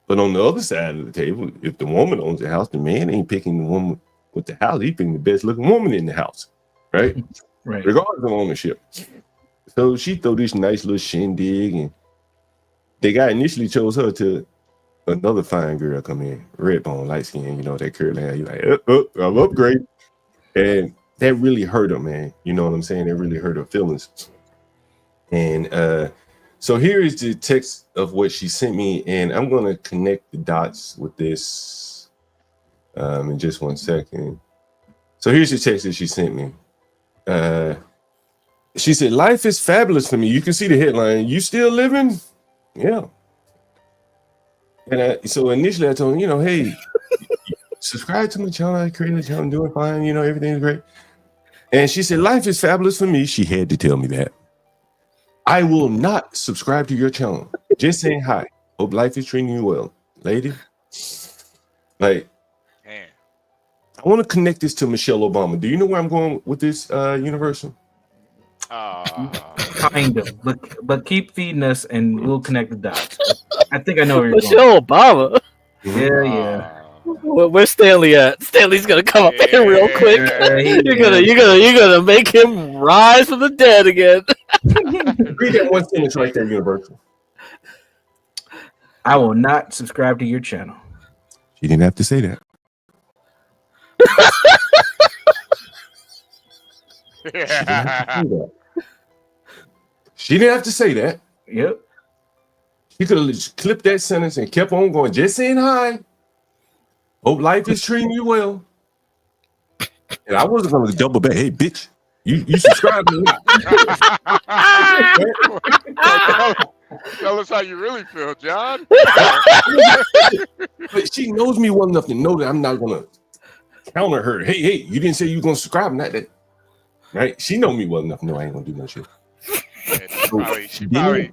But on the other side of the table, if the woman owns the house, the man ain't picking the woman with the house. He picking the best looking woman in the house, right? Right. Regardless of ownership. So she threw this nice little shindig, and the guy initially chose her to another fine girl come in, red bone, light skin, that curly hair. You like, I'm upgrade. And that really hurt her, man. You know what I'm saying? That really hurt her feelings. And so here is the text of what she sent me, and I'm going to connect the dots with this in just 1 second. So here's the text that she sent me. She said, "Life is fabulous for me." You can see the headline. "You still living?" Yeah. And so initially I told her, hey, subscribe to my channel. I created a channel. I'm doing fine. Everything's great. And she said, "Life is fabulous for me." She had to tell me that. I will not subscribe to your channel. Just saying hi. Hope life is treating you well, lady. Like, Man. I want to connect this to Michelle Obama. Do you know where I'm going with this, Universal? Kind of, but keep feeding us, and we'll connect the dots. I think I know where you're Michelle going. Obama. Yeah. Where's Stanley at? Stanley's gonna come up here real quick. You're gonna make him rise from the dead again. Read that one sentence right there, Universal. I will not subscribe to your channel. She didn't have to say that. She didn't have to say that. Yep. She could have just clipped that sentence and kept on going. Just saying hi. Hope life is treating you well. And I wasn't going to double back. Hey, bitch, you subscribe to me. Tell us how you really feel, John. But she knows me well enough to know that I'm not going to counter her. Hey, you didn't say you were going to subscribe. Not that. Right? She know me well enough to know I ain't going to do no shit. She probably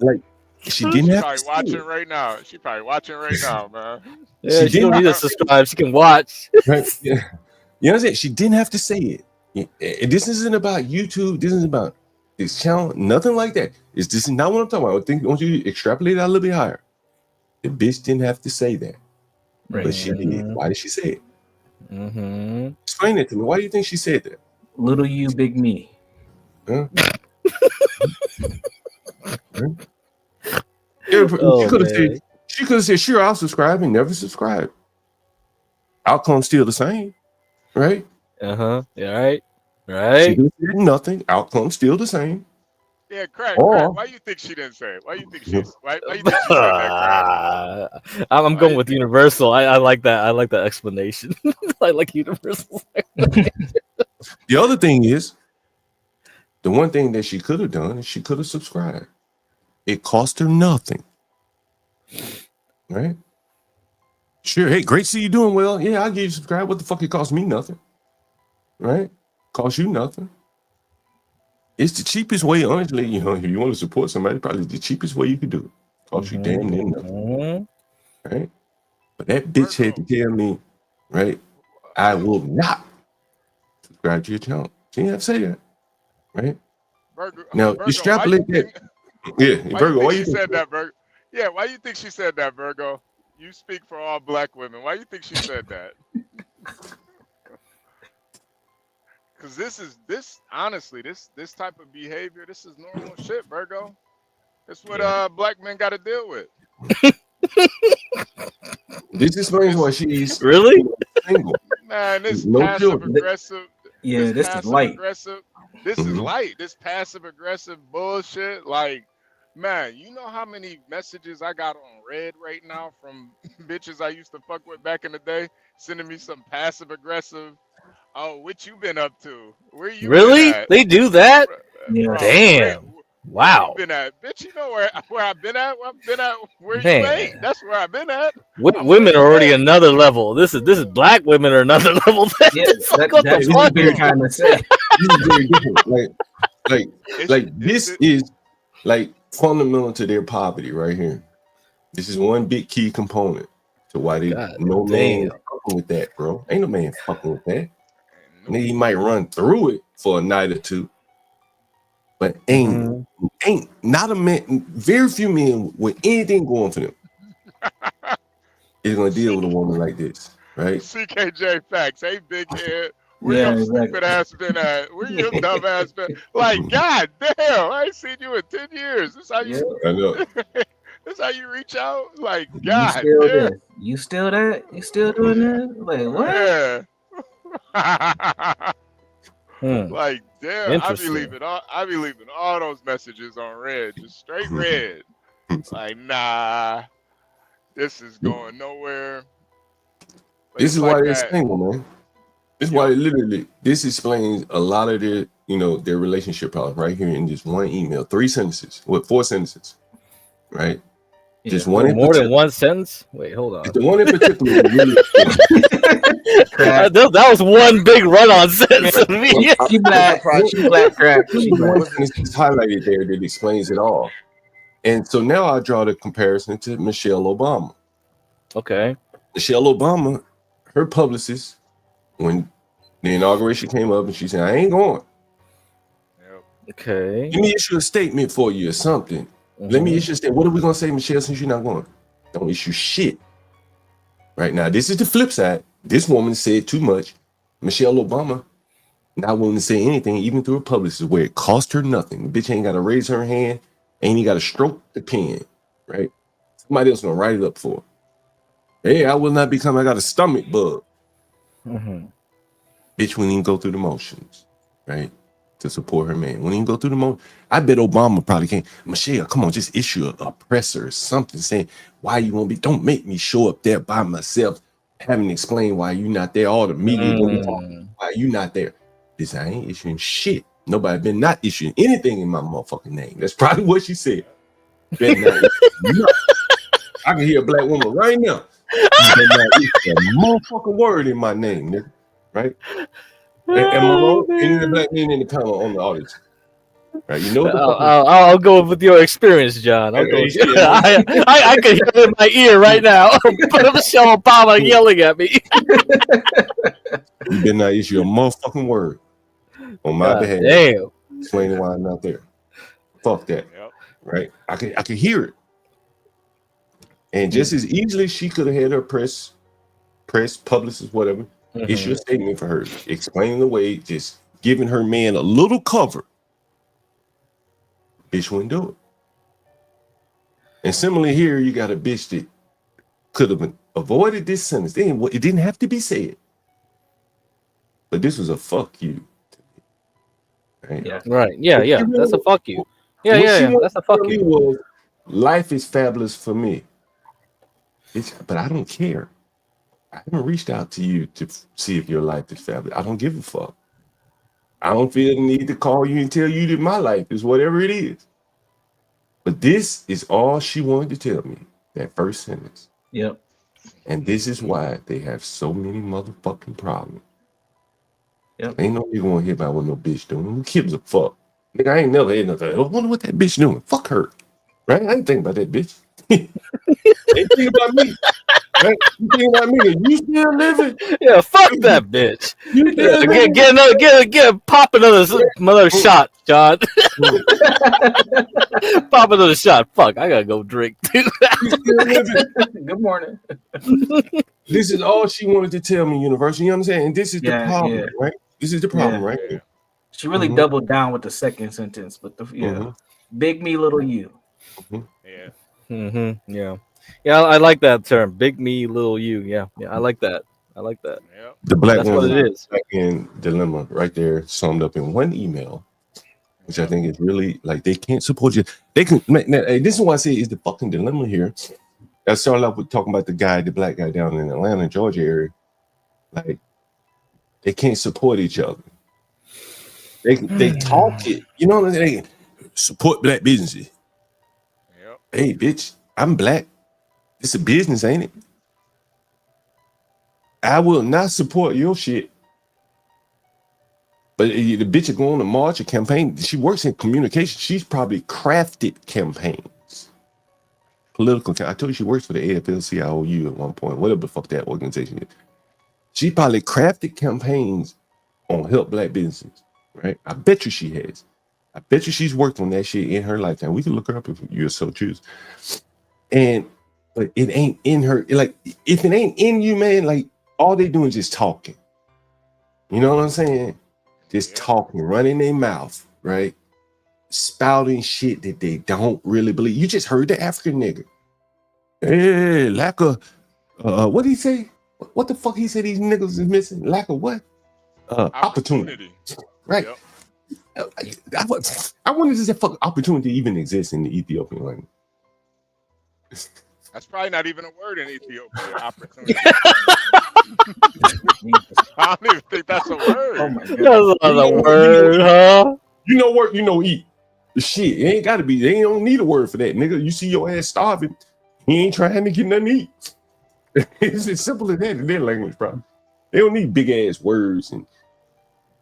watching it. right now. She probably watching right now, man. Yeah, she don't need to subscribe. She can watch. Right? Yeah. You know what I'm saying? She didn't have to say it. This isn't about YouTube. This isn't about this channel. Nothing like that. This is not what I'm talking about. I want you to extrapolate that a little bit higher. The bitch didn't have to say that. Right. But she did. Why did she say it? Explain it to me. Why do you think she said that? Little you, big me. Huh? She could have said, sure, I'll subscribe and never subscribe. Outcome's still the same, right? Yeah, right. She could have said nothing. Outcome's still the same. Yeah, crack. Why you think she didn't say it? Why you think she said that, crack? I'm going with Universal. I like that. I like that explanation. I like Universal. The other thing is, the one thing that she could have done is she could have subscribed. It cost her nothing. Right? Sure. Hey, great to see you doing well. Yeah, I'll give you subscribe. What the fuck? It cost me nothing. Right? Cost you nothing. It's the cheapest way, honestly. You know, if you want to support somebody, probably the cheapest way you could do it. Cost you damn near nothing. Right? But that bitch had to tell me, right, I will not subscribe to your channel. She didn't have to say that. Right? Now, extrapolate that. Yeah, Virgo, why you think she said that, Virgo? Yeah, why you think she said that, Virgo? You speak for all black women. Why you think she said that? Because this type of behavior, this is normal shit, Virgo. That's what black men got to deal with. This explains why she's really single. Man, this No passive children. aggressive. Yeah, this is light. Aggressive. This is light. This passive aggressive bullshit. Like, man, you know how many messages I got on red right now from bitches I used to fuck with back in the day, sending me some passive aggressive. Oh, what you been up to? Where you really? been at? They do that? Bro, Damn. Wow. Where you been at? Bitch, you know where I've been at? Where Man. you ain't? That's where I've been at. Women are already another level. This is black women are another level. Yeah, that's what we're trying to say. This is very different. Like this is like fundamental to their poverty right here. This is one big key component to why they no man fucking with that, bro. Ain't no man fucking with that. He might run through it for a night or two, but ain't not a man. Very few men with anything going for them is gonna deal with a woman like this, right? CKJ facts. Hey, big head. Where your stupid ass been at? Where your dumb ass been? Like, god damn, I ain't seen you in 10 years. This how you I know. This how you reach out? Like, god damn. You still that? You still doing that? Like, what? Yeah. Like, damn, I be leaving all those messages on red, just straight red. Like, nah, this is going nowhere. But This is like why they're that. single, man. This is why this explains a lot of their, their relationship problems right here in just one email, 4 sentences, right? Just one. More than one sentence? Wait, hold on. The one in particular. Really crack. That was one big run-on sentence to me. She black crack. She black. It's highlighted there that explains it all. And so now I draw the comparison to Michelle Obama. Okay. Michelle Obama, her publicist, when the inauguration came up and she said, I ain't going. Okay. Let me issue a statement for you or something. Let me issue a statement. What are we going to say, Michelle, since you're not going? Don't issue shit. Right now, this is the flip side. This woman said too much. Michelle Obama not willing to say anything, even through a publicist, where it cost her nothing. The bitch ain't got to raise her hand, ain't even got to stroke the pen, right? Somebody else gonna write it up for her. Hey, I will not become, I got a stomach bug. Bitch wouldn't even go through the motions, right? To support her man. Wouldn't even go through the motions. I bet Obama probably can't. Michelle, come on, just issue a presser or something saying why you won't be. Don't make me show up there by myself, having to explain why you not there. All the media gonna be talking why you not there. This I ain't issuing shit. Nobody been not issuing anything in my motherfucking name. That's probably what she said. Been not issuing I can hear a black woman right now. Been not issuing a motherfucking word in my name, nigga. Right? And Malone, any of the black men in the panel on the audience. Right, you know I'll go with your experience, John. I'll go. I can hear it in my ear right now. But Michelle Obama yelling at me. You better not issue a motherfucking word on my behalf. Damn. Explaining why I'm not there. Fuck that. Right? I can hear it. And just as easily she could have had her press, publicist, whatever, issue a statement for her, explaining the way, just giving her man a little cover. Bitch wouldn't do it. And similarly here, you got a bitch that could have avoided this sentence. It didn't have to be said. But this was a fuck you. Right? Yeah. Right. Yeah. That's a fuck you. Yeah. That's a fuck you. Was, life is fabulous for me. But I don't care. I haven't reached out to you to see if your life is fabulous. I don't give a fuck. I don't feel the need to call you and tell you that my life is whatever it is. But this is all she wanted to tell me, that first sentence. Yep. And this is why they have so many motherfucking problems. Yep. Ain't no nigga want to hear about what no bitch doing. Who gives a fuck? Nigga, I ain't never had nothing. I wonder what that bitch doing. Fuck her. Right? I ain't think about that bitch. Ain't think about me. Right? You think about me? You still living? Yeah, fuck that bitch. Pop another shot, John. Pop another shot. Fuck, I gotta go drink. Good morning. This is all she wanted to tell me, University. You understand? And this is the problem, right? This is the problem, right? Yeah. She really doubled down with the second sentence, but big me, little you. Yeah, I like that term. Big me, little you. Yeah, I like that. The black That's woman what it is. in dilemma right there, summed up in one email, which I think is really like they can't support you. They can. This is why I say is the fucking dilemma here. I started off with talking about the black guy down in Atlanta, Georgia area. Like they can't support each other. They talk it. You know what I'm saying? They support black businesses. Hey, bitch, I'm black. It's a business, ain't it? I will not support your shit. But the bitch is going to march a campaign. She works in communication. She's probably crafted campaigns. Political. I told you she works for the AFL-CIO at one point. Whatever the fuck that organization is. She probably crafted campaigns on help black businesses, right? I bet you she has. I bet you she's worked on that shit in her lifetime. We can look her up if you so choose. But it ain't in her. Like, if it ain't in you, man, like, all they doing is just talking. You know what I'm saying? Just talking, running their mouth, right? Spouting shit that they don't really believe. You just heard the African nigga. Hey, lack of, what did he say? What the fuck he said these niggas is missing? Lack of what? Opportunity. Right. Yep. I wonder does that fucking opportunity even exist in the Ethiopian language? That's probably not even a word in Ethiopia. Opportunity. I don't even think that's a word. Oh my God. That's not a word, huh? You know work, you know eat. Shit, it ain't gotta be. They don't need a word for that, nigga. You see your ass starving, he ain't trying to get nothing to eat. It's as simple as that in their language, probably. They don't need big ass words and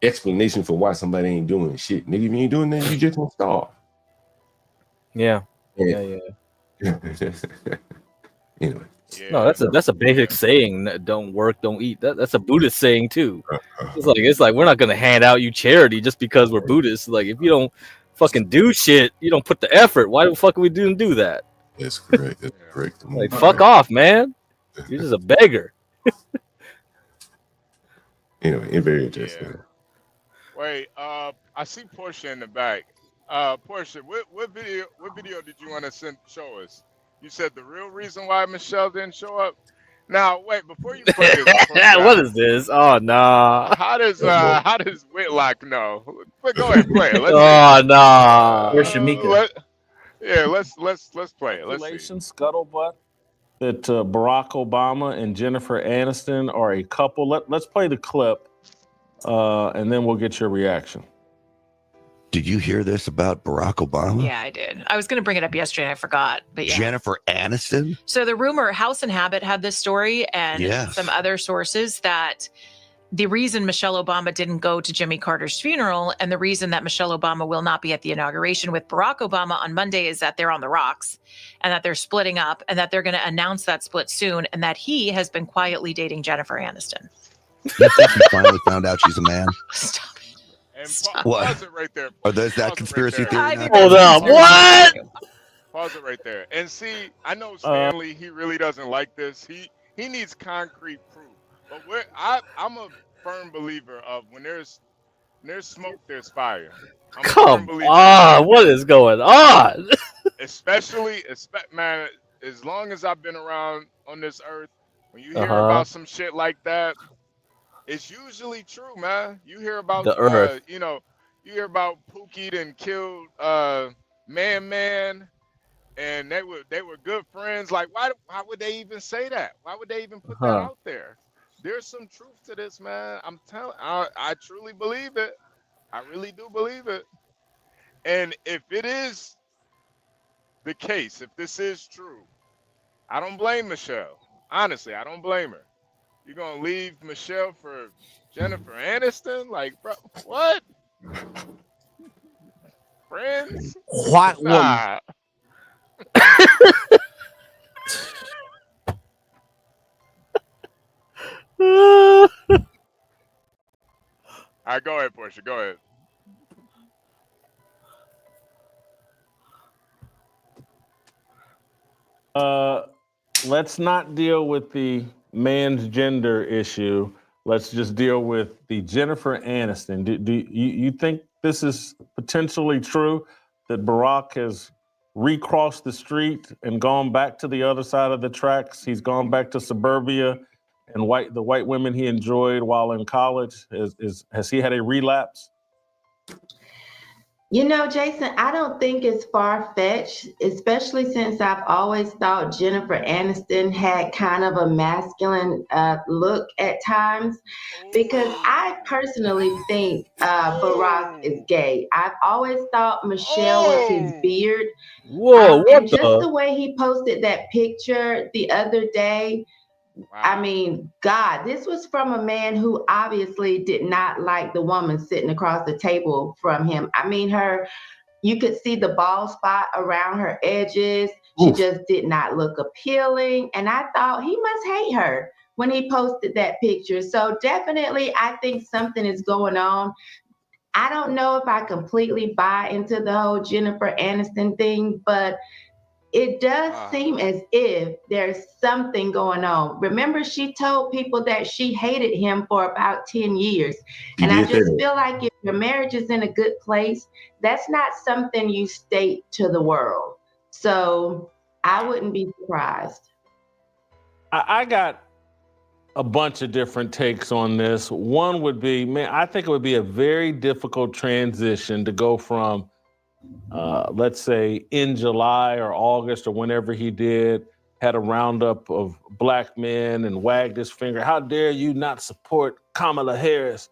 explanation for why somebody ain't doing shit. Nigga, if you ain't doing that, you just gonna starve. Yeah. Anyway. No, that's a basic saying. Don't work, don't eat. That's a Buddhist saying too. It's like we're not gonna hand out you charity just because we're Buddhists. Like if you don't fucking do shit, you don't put the effort. Why the fuck are we do that? That's correct. That's correct. Like fuck off, man. You're just a beggar. Anyway, it's very interesting. Wait, I see Portia in the back. Portia, what video did you want to show us? You said the real reason why Michelle didn't show up. Now, wait, before you play this, what is this? Oh nah. How does Whitlock know? But go ahead, play it. Oh nah. Where's Shamika? Let's play it. Let's see. Scuttlebutt that Barack Obama and Jennifer Aniston are a couple. Let's play the clip, and then we'll get your reaction. Did you hear this about Barack Obama? Yeah, I did. I was going to bring it up yesterday and I forgot. But yeah. Jennifer Aniston? So the rumor, House and Habit had this story and some other sources that the reason Michelle Obama didn't go to Jimmy Carter's funeral and the reason that Michelle Obama will not be at the inauguration with Barack Obama on Monday is that they're on the rocks and that they're splitting up and that they're going to announce that split soon and that he has been quietly dating Jennifer Aniston. You think he finally found out she's a man? Stop it. What? Pause it right there. Or there's that conspiracy theory? Now? Hold up. What? Pause it right there. And see, I know Stanley, he really doesn't like this. He needs concrete proof. But I'm a firm believer of when there's smoke, there's fire. Come on, what is going on? especially, man, as long as I've been around on this earth, when you hear about some shit like that, it's usually true, man. You hear about the earth. You hear about Pookie and killed Man, and they were good friends. Like, why would they even say that? Why would they even put that out there? There's some truth to this, man. I'm telling, I truly believe it. I really do believe it. And if it is the case, if this is true, I don't blame Michelle. Honestly, I don't blame her. You're gonna leave Michelle for Jennifer Aniston? Like, bro, what? Friends? White woman. Nah. All right, go ahead, Portia. Go ahead. Let's not deal with the man's gender issue. Let's just deal with the Jennifer Aniston. Do you think this is potentially true that Barack has recrossed the street and gone back to the other side of the tracks? He's gone back to suburbia and the white women he enjoyed while in college. Has he had a relapse? You know, Jason, I don't think it's far-fetched, especially since I've always thought Jennifer Aniston had kind of a masculine look at times, because I personally think Barack is gay. I've always thought Michelle was his beard. Whoa, and just the way he posted that picture the other day, I mean, God, this was from a man who obviously did not like the woman sitting across the table from him. I mean, you could see the bald spot around her edges. She just did not look appealing. And I thought he must hate her when he posted that picture. So definitely, I think something is going on. I don't know if I completely buy into the whole Jennifer Aniston thing, but it does seem as if there's something going on. Remember, she told people that she hated him for about 10 years. And I just feel like if your marriage is in a good place, that's not something you state to the world. So I wouldn't be surprised. I got a bunch of different takes on this. One would be, man, I think it would be a very difficult transition to go from let's say in July or August or whenever he had a roundup of black men and wagged his finger. How dare you not support Kamala Harris?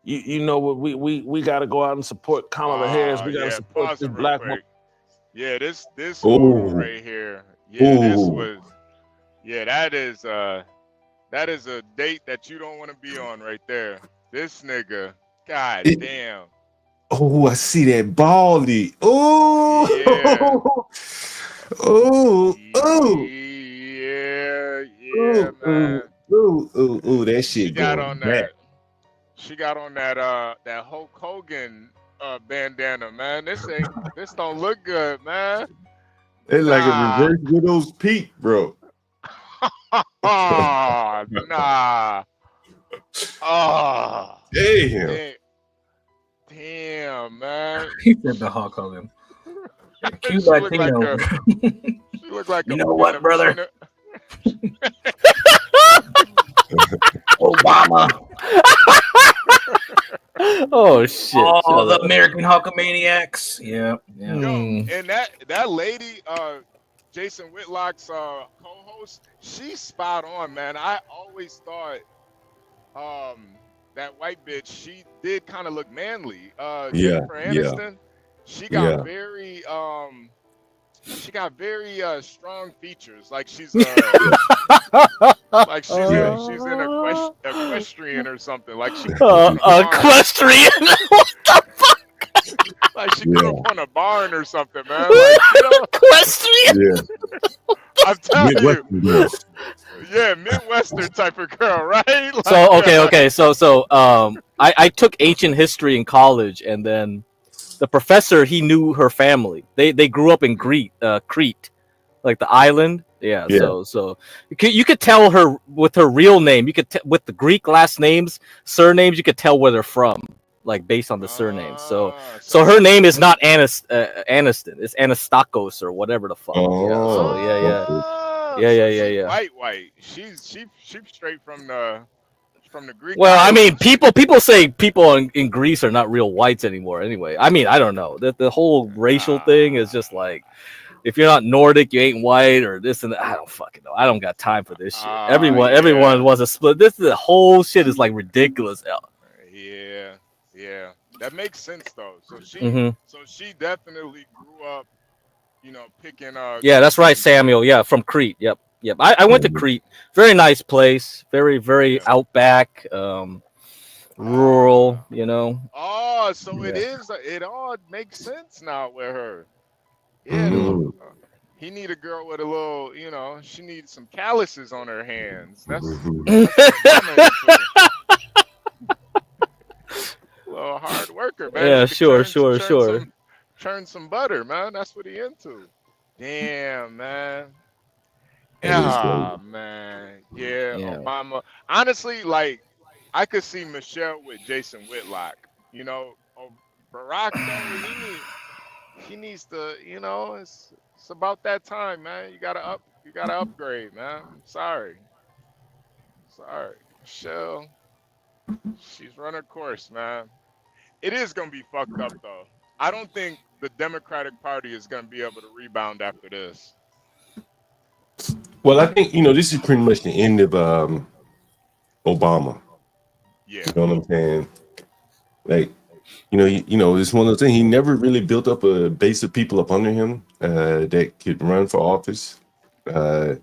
You know what, we got to go out and support Kamala Harris. We got to support this black woman. Yeah, this right here. Yeah, this was. Yeah, that That is a date that you don't want to be on right there. This nigga, god It- damn. Oh, I see that baldy. Oh, Yeah. oh, oh, Yeah, man. ooh, that She shit got going on back. that. She got on that that Hulk Hogan bandana, man. This don't look good, man. It's like a Nah. reverse widow's peak, bro. Oh, nah. Oh. Damn. Damn, man. He said the Hulk Hogan. She Cute look like Latino. she look like You a know what, banana brother? machine. Obama. Oh shit! Oh, the American Hulkamaniacs. Yeah, yeah. Yo, and that lady, Jason Whitlock's co-host, she's spot on, man. I always thought that white bitch, she did kind of look manly. Jennifer Aniston, she got very strong features. Like she's like she's an equestrian or something. Like she equestrian. What the fuck? Like she grew up on a barn or something, man. Like, equestrian. Yeah. I'm telling you. Midwestern. Yeah, Midwestern type of girl, right? Like, So okay. So I took ancient history in college, and then the professor, he knew her family. They grew up in Crete, like the island. Yeah. So you could tell her with her real name. You could with the Greek last names, surnames. You could tell where they're from, like based on the surnames. So her name is not Aniston. It's Anastakos or whatever the fuck. Yeah. White. She's straight from the Greek. Well, I islands. mean, people say people in Greece are not real whites anymore. Anyway, I mean, I don't know. The whole racial thing is just like, if you're not Nordic, you ain't white or this and that. I don't fucking know. I don't got time for this shit. Everyone wants a split. The whole shit is like ridiculous. Yeah. That makes sense though. So she definitely grew up, picking. Yeah, that's right, Samuel. Yeah, from Crete. Yep. I went to Crete. Very nice place. Very outback, rural. Oh, so it is. It all makes sense now with her. Yeah. He need a girl with a little, she needs some calluses on her hands. That's a little hard worker, man. Yeah, sure. Churn some butter, man. That's what he into. Damn, man. Yeah, man. Yeah, Obama. Honestly, like, I could see Michelle with Jason Whitlock. Barack, though, he needs to, it's about that time, man. You gotta upgrade, man. I'm sorry. Michelle, she's run her course, man. It is gonna be fucked up though. I don't think the Democratic Party is gonna be able to rebound after this. Well, I think this is pretty much the end of Obama. Yeah. You know what I'm saying? Like, it's one of those things. He never really built up a base of people up under him that could run for office. Not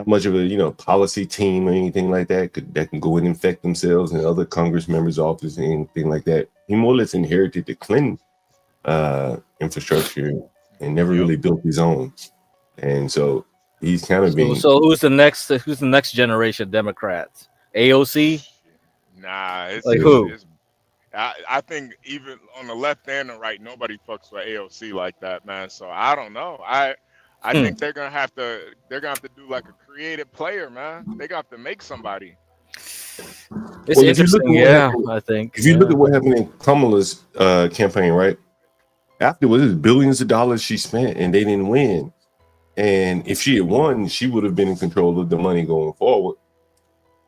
much of a policy team or anything like that that can go and infect themselves and other Congress members' office and anything like that. He more or less inherited the Clinton infrastructure and never really built his own. And so he's kind of being. So who's the next generation Democrats? AOC? Nah, it's like who? I think even on the left and the right, nobody fucks with AOC like that, man. So I don't know. I think they're gonna have to do like a creative player, man. They got to make somebody. It's interesting, I think. If you look at what happened in Kamala's campaign, right? Afterwards, it was billions of dollars she spent, and they didn't win. And if she had won, she would have been in control of the money going forward.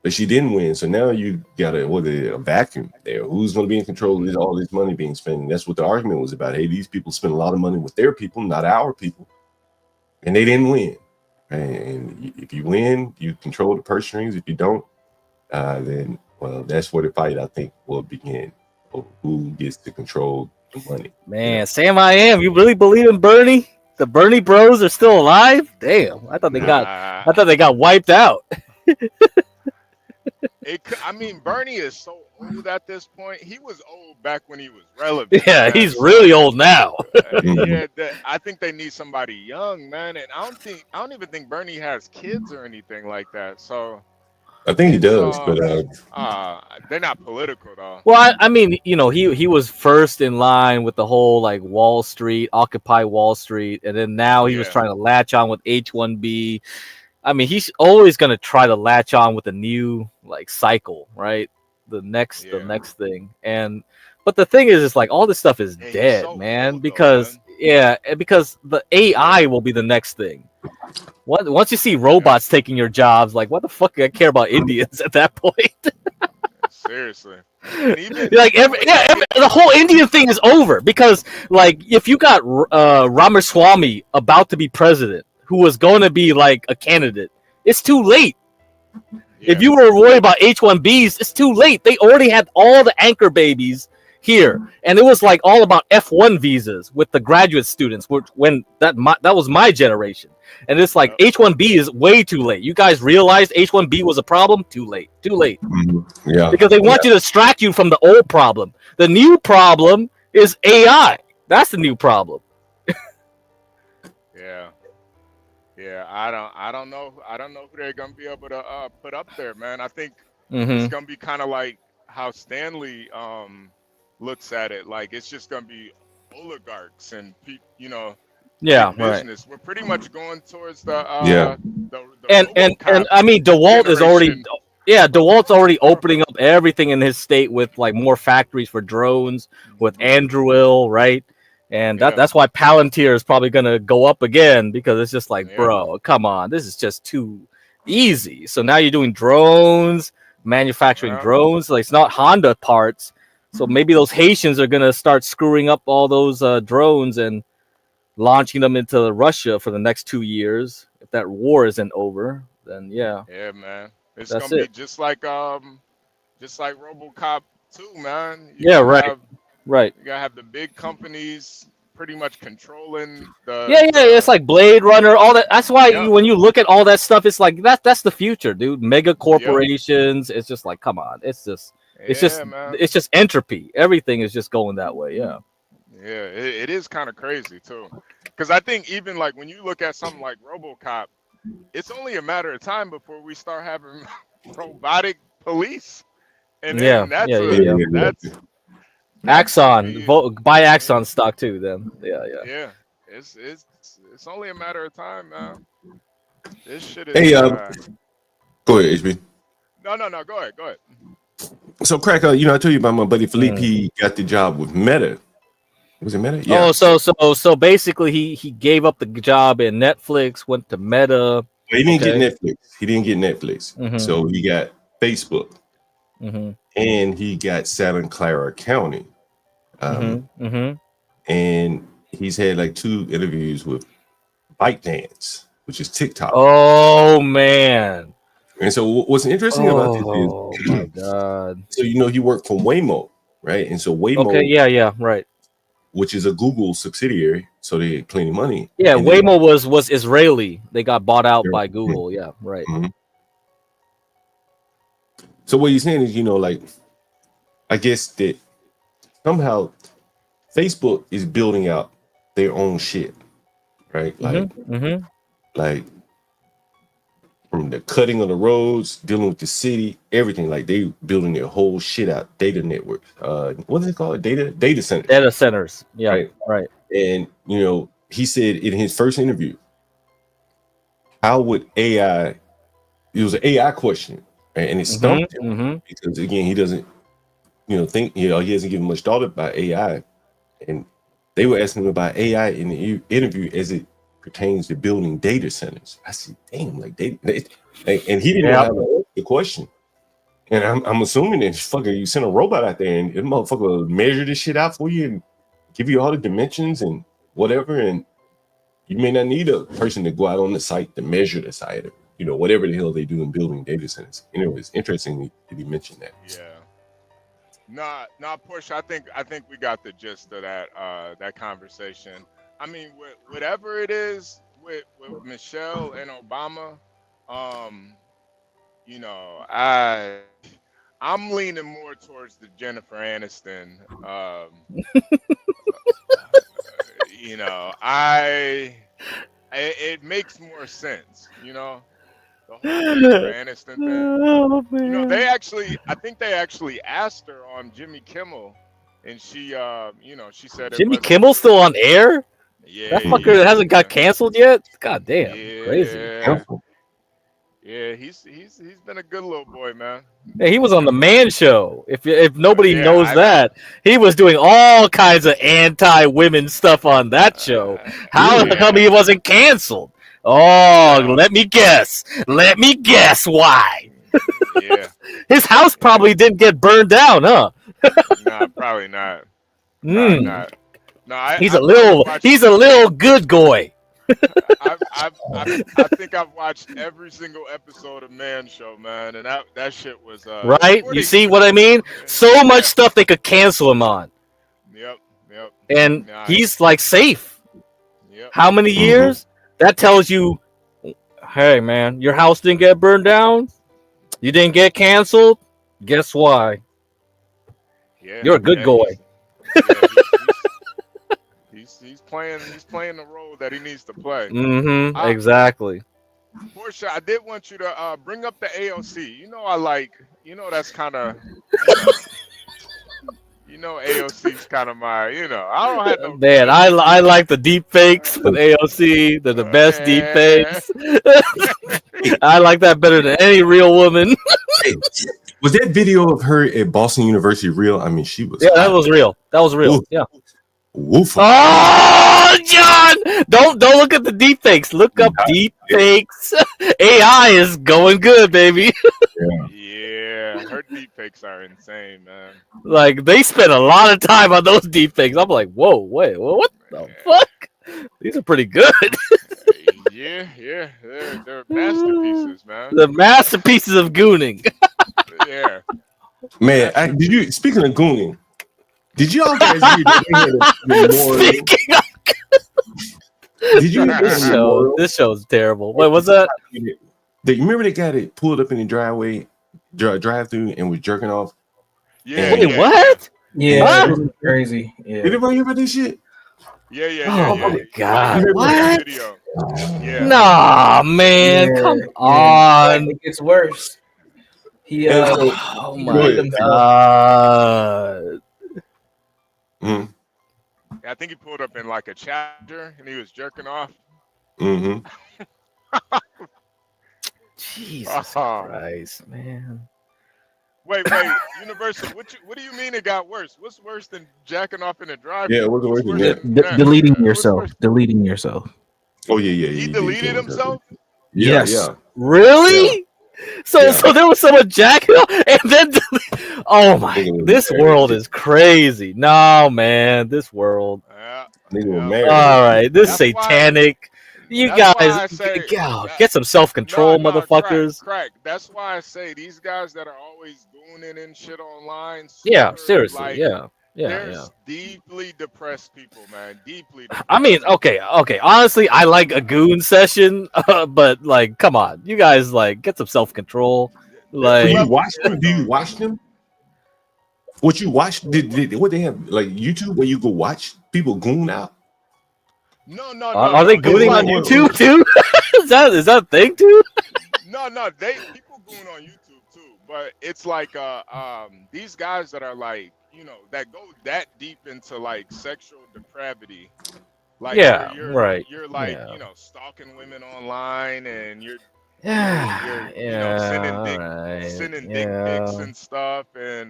But she didn't win, so now you got a vacuum there. Who's going to be in control of all this money being spent? And that's what the argument was about. Hey, these people spend a lot of money with their people, not our people, and they didn't win. And if you win, you control the purse strings. If you don't, then that's where the fight I think will begin. Who gets to control the money? Man, Sam, you really believe in Bernie? The Bernie Bros are still alive? Damn, I thought they got wiped out. I mean, Bernie is so old at this point. He was old back when he was relevant. Yeah, Man. he's So, really old now. yeah, I think they need somebody young, man. And I don't even think Bernie has kids or anything like that. So I think he it's does, but they're not political though. Well, I mean, you know, he was first in line with the whole like Wall Street, Occupy Wall Street, and then now he was Yeah. trying to latch on with H-1B. I mean, he's always gonna try to latch on with a new like cycle, right? The next thing. But the thing is, it's like all this stuff is dead, man. Because because the AI will be the next thing. Once you see robots taking your jobs, like what the fuck do I care about Indians at that point? Seriously. And even, Like the whole Indian thing is over because like if you got Ramaswamy about to be president, who was going to be like a candidate, it's too late. If you were worried about H-1Bs, it's too late. They already had all the anchor babies here, and it was like all about F1 visas with the graduate students. When that was my generation, and it's like H-1B is way too late. You guys realized H-1B was a problem? Too late. Too late. Yeah. Because they want you to distract you from the old problem. The new problem is AI. That's the new problem. Yeah, I don't know who they're gonna be able to put up there, man. I think Mm-hmm. it's gonna be kind of like how Stanley looks at it. Like it's just gonna be oligarchs and you know, Yeah, big right. business. We're pretty much going towards the And I mean DeWalt is already DeWalt's already opening up everything in his state with like more factories for drones with Anduril, right? And that's why Palantir is probably gonna go up again because it's just like, bro, come on, this is just too easy. So now you're doing drones, manufacturing drones, like it's not Honda parts. So maybe those Haitians are gonna start screwing up all those drones and launching them into Russia for the next 2 years. If that war isn't over, then yeah. Yeah, man. It's That's gonna be it. just like RoboCop 2, man. Right. You gotta have the big companies pretty much controlling the. Yeah, it's like Blade Runner, all that. That's why when you look at all that stuff, it's like that's the future, dude. Mega corporations. It's just like, come on. It's just entropy. Everything is just going that way. Yeah. Yeah, it is kind of crazy too, because I think even like when you look at something like RoboCop, it's only a matter of time before we start having robotic police, and then that's Axon, buy Axon stock too. Then yeah. It's only a matter of time, man. This shit is. Hey, go ahead, HB. No, go ahead. So, Crack, you know, I told you about my buddy Philippe. He got the job with Meta. Was it Meta? Yeah. Oh, so basically, he gave up the job in Netflix, went to Meta. He didn't get Netflix. He didn't get Netflix. Mhm. So he got Facebook, Mhm. and he got Santa Clara County. And he's had like 2 interviews with ByteDance, which is TikTok. Oh man! And so what's interesting about this is, oh my god! So you know he worked for Waymo, right? And so Waymo, Okay, yeah, right. Which is a Google subsidiary, so they had plenty of money. Yeah, and Waymo was Israeli. They got bought out by Google. Yeah, right. So what you're saying is, you know, like, I guess that somehow Facebook is building out their own shit, right? Like from the cutting of the roads, dealing with the city, everything. Like they building their whole shit out, data network. What is it called? Data centers. Data centers. Yeah, right. And you know, he said in his first interview, how would AI? It was an AI question, right? And it stumped him because again, he doesn't, you know, think, you know, he hasn't given much thought about AI, and they were asking him about AI in the interview as it pertains to building data centers. I said, damn, like and he didn't know how to answer the question. And I'm assuming that fucking you send a robot out there and the motherfucker will measure this shit out for you and give you all the dimensions and whatever. And you may not need a person to go out on the site to measure the site, or, you know, whatever the hell they do in building data centers. You know, it's interesting that he mentioned that. Yeah. Nah, Push. I think we got the gist of that conversation. I mean, whatever it is with Michelle and Obama, you know, I'm leaning more towards the Jennifer Aniston. You know, it makes more sense. You know, the whole Jennifer Aniston thing. Oh You know, man. I think they actually asked her on Jimmy Kimmel, and she, you know, she said it Jimmy wasn't Kimmel's true. still on air? Yeah, That he fucker hasn't is, got man. canceled yet? God damn. Crazy. Yeah, yeah, he's been a good little boy, man. Yeah, he was on the Man Show. If nobody Yeah, knows I know. that, he was doing all kinds of anti-women stuff on that show. How come Yeah, he wasn't canceled? Oh, yeah, let me guess. Let me guess why. yeah. His house probably didn't get burned down, huh? Nah, probably not. Probably Mm. not. No, He's I've probably watched. he's a little good boy. I think I've watched every single episode of Man Show, man, and that shit was Right? before You they. see what I mean? So much Yeah. stuff they could cancel him on. Yep. Yep. And Nah, he's like safe. Yep. How many years? That tells you, hey man, your house didn't get burned down. You didn't get canceled. Guess why? Yeah. You're a good Yeah. boy. He's playing the role that he needs to play. Mm-hmm. Exactly. Portia, I did want you to bring up the AOC. You know, that's kind of, AOC's kind of my, I don't have no. Man, I like the deep fakes with AOC. They're the best deep fakes. I like that better than any real woman. Hey, was that video of her at Boston University real? I mean, she was. Yeah, that was real. That was real. Oof. Yeah. Woof. Oh, John! Don't look at the deep fakes. Look up deep fakes. AI is going good, baby. Yeah, her deepfakes are insane, man. Like they spent a lot of time on those deep fakes. I'm like, whoa, wait, what the fuck? These are pretty good. Yeah, they're masterpieces, man. The masterpieces of gooning. Yeah. Man, did you? Speaking of gooning, did y'all guys read that they had a memorial? Speaking of, Did you hear this show? This show's terrible. Wait, what's that? You remember the guy that pulled up in the driveway, drive-through, and was jerking off? Yeah. Wait, what? Yeah, it was crazy. Yeah. Did anybody hear about this shit? Yeah. Oh my god! What? What? Yeah. Nah, man, Yeah, come yeah. on. It gets worse. He Oh he my made himself. god! Mm. I think he pulled up in like a Charger and he was jerking off. Mm-hmm. Jesus Christ, man. Wait, Universal. What do you mean it got worse? What's worse than jacking off in a drive? Yeah, what's worse than that? Deleting yourself. Deleting yourself. Oh yeah. He deleted himself? Yeah, Yes. yeah. Really? Yeah. So there was someone jacking off, and then oh my, this world is crazy. No, man, this world. Nigga was married. All right, this That's satanic. You that's why I guys, say- get some self-control, No, motherfuckers. Crack. That's why I say these guys that are always gooning and shit online. Yeah, super, seriously, like, yeah. There's deeply depressed people, man. Deeply depressed. I mean, okay. Honestly, I like a goon session, but like, come on, you guys, like, get some self-control. Like, Do you watch them? Do you watch them? What you watch? Did what they have like YouTube where you go watch people goon out? No. are they It's gooning like- on YouTube too? is that a thing too? No, people goon on YouTube too, but it's like these guys that are like, that go that deep into like sexual depravity. Like Yeah, you're right. You're like, Yeah. Stalking women online and you're Yeah, sending dick pics and stuff and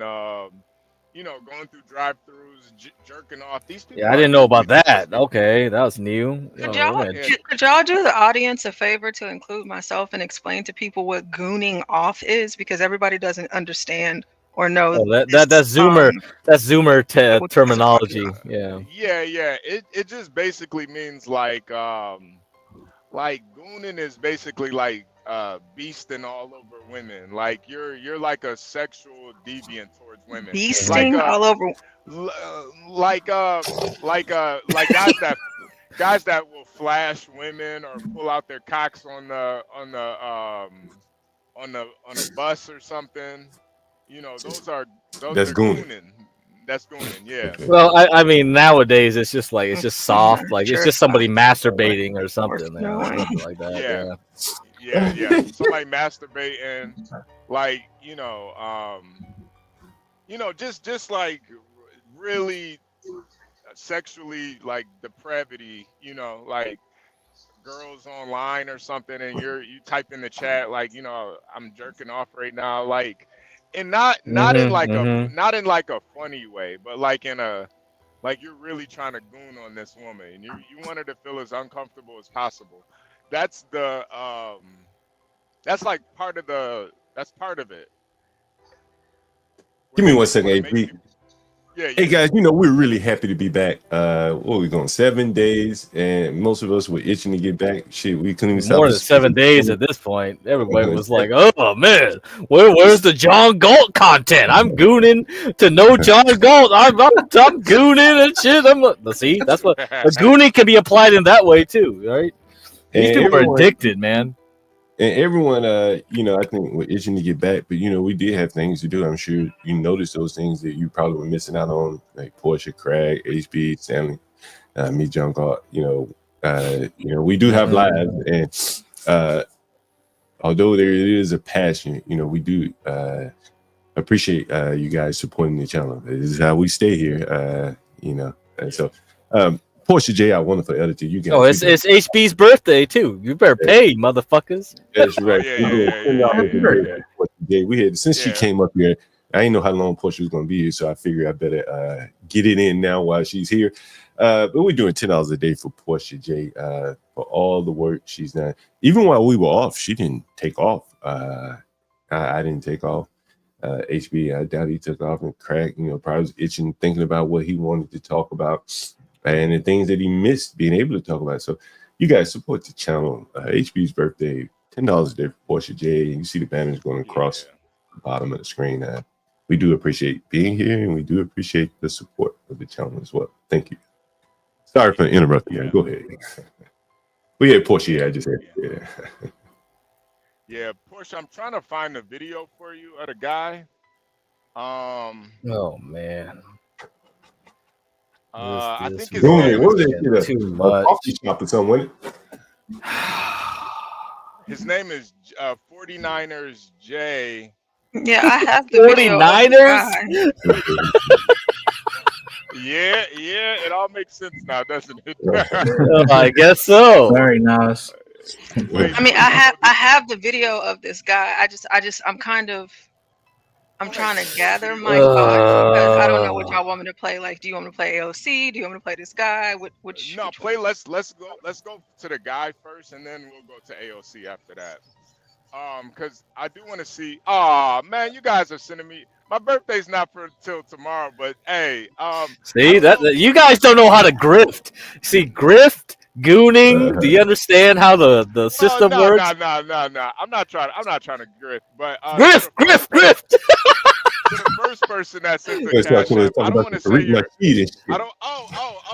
going through drive-throughs, jerking off. These people. Yeah, I didn't know about that. Okay, that was new. Could Oh, y'all, man. could y'all do the audience a favor to include myself and explain to people what gooning off is, because everybody doesn't understand or know. Oh, that's Zoomer. That's Zoomer terminology. Yeah. Yeah. It just basically means like gooning is basically like beasting all over women. Like you're like a sexual deviant towards women. Beasting all over. Like guys that will flash women or pull out their cocks on the on a bus or something. You know, those are That's gooning. gooning. That's gooning. Yeah. Well, I mean, nowadays it's just soft, like it's just somebody masturbating or something, something like that. Yeah. Somebody masturbating, like just like really sexually like depravity, like girls online or something, and you type in the chat like, I'm jerking off right now, like, and not in like a funny way, but like in a like you're really trying to goon on this woman, and you want her to feel as uncomfortable as possible. That's that's like part of it. Give me 1 second, AP. Hey guys, we're really happy to be back. What are we going? 7 days, and most of us were itching to get back. Shit, we couldn't even More than 7 days at this point. Everybody was like, "Oh man, where's the John Galt content? I'm gooning to know John Galt. I'm gooning and shit." See, that's what the gooning can be applied in that way too, right? These people are addicted, man. And everyone, I think we're itching to get back, but we did have things to do. I'm sure you noticed those things that you probably were missing out on, like Portia, Craig, HB, Stanley, me, John Galt. We do have lives, and although there is a passion, we do appreciate you guys supporting the channel. This is how we stay here, and so. Portia J, our wonderful editor. You guys. It's HB's birthday too. You better pay, motherfuckers. That's right. We had since she came up here. I didn't know how long Portia was going to be here, so I figured I better get it in now while she's here. But we're doing $10 a day for Portia J for all the work she's done. Even while we were off, she didn't take off. I didn't take off. HB, I doubt he took off, and Craig, probably was itching, thinking about what he wanted to talk about. And the things that he missed being able to talk about. So you guys support the channel. HB's birthday, $10 a day for Portia J. You see the banners going across the bottom of the screen. We do appreciate being here, and we do appreciate the support of the channel as well. Thank you. Sorry for interrupting you. Go ahead. We had Portia. I just had Yeah, Portia, I'm trying to find a video for you of the guy. Oh man. I think it's too much. Coffee shop or something. His name is 49ers J. Yeah, I have the 49ers. Yeah, it all makes sense now, doesn't it? I guess so. Very nice. I mean, I have the video of this guy. I'm trying to gather my thoughts because I don't know what y'all want me to play. Like, do you want me to play AOC? Do you want me to play this guy? Which play. Let's go to the guy first, and then we'll go to AOC after that. Because I do want to see. Oh man, you guys are sending me. My birthday's not till tomorrow, but hey, see that you guys don't know how to grift. See, grift. Gooning, do you understand how the system works? No. I'm not trying to grift, but grift. To the first person that sent the cash app, I don't want to say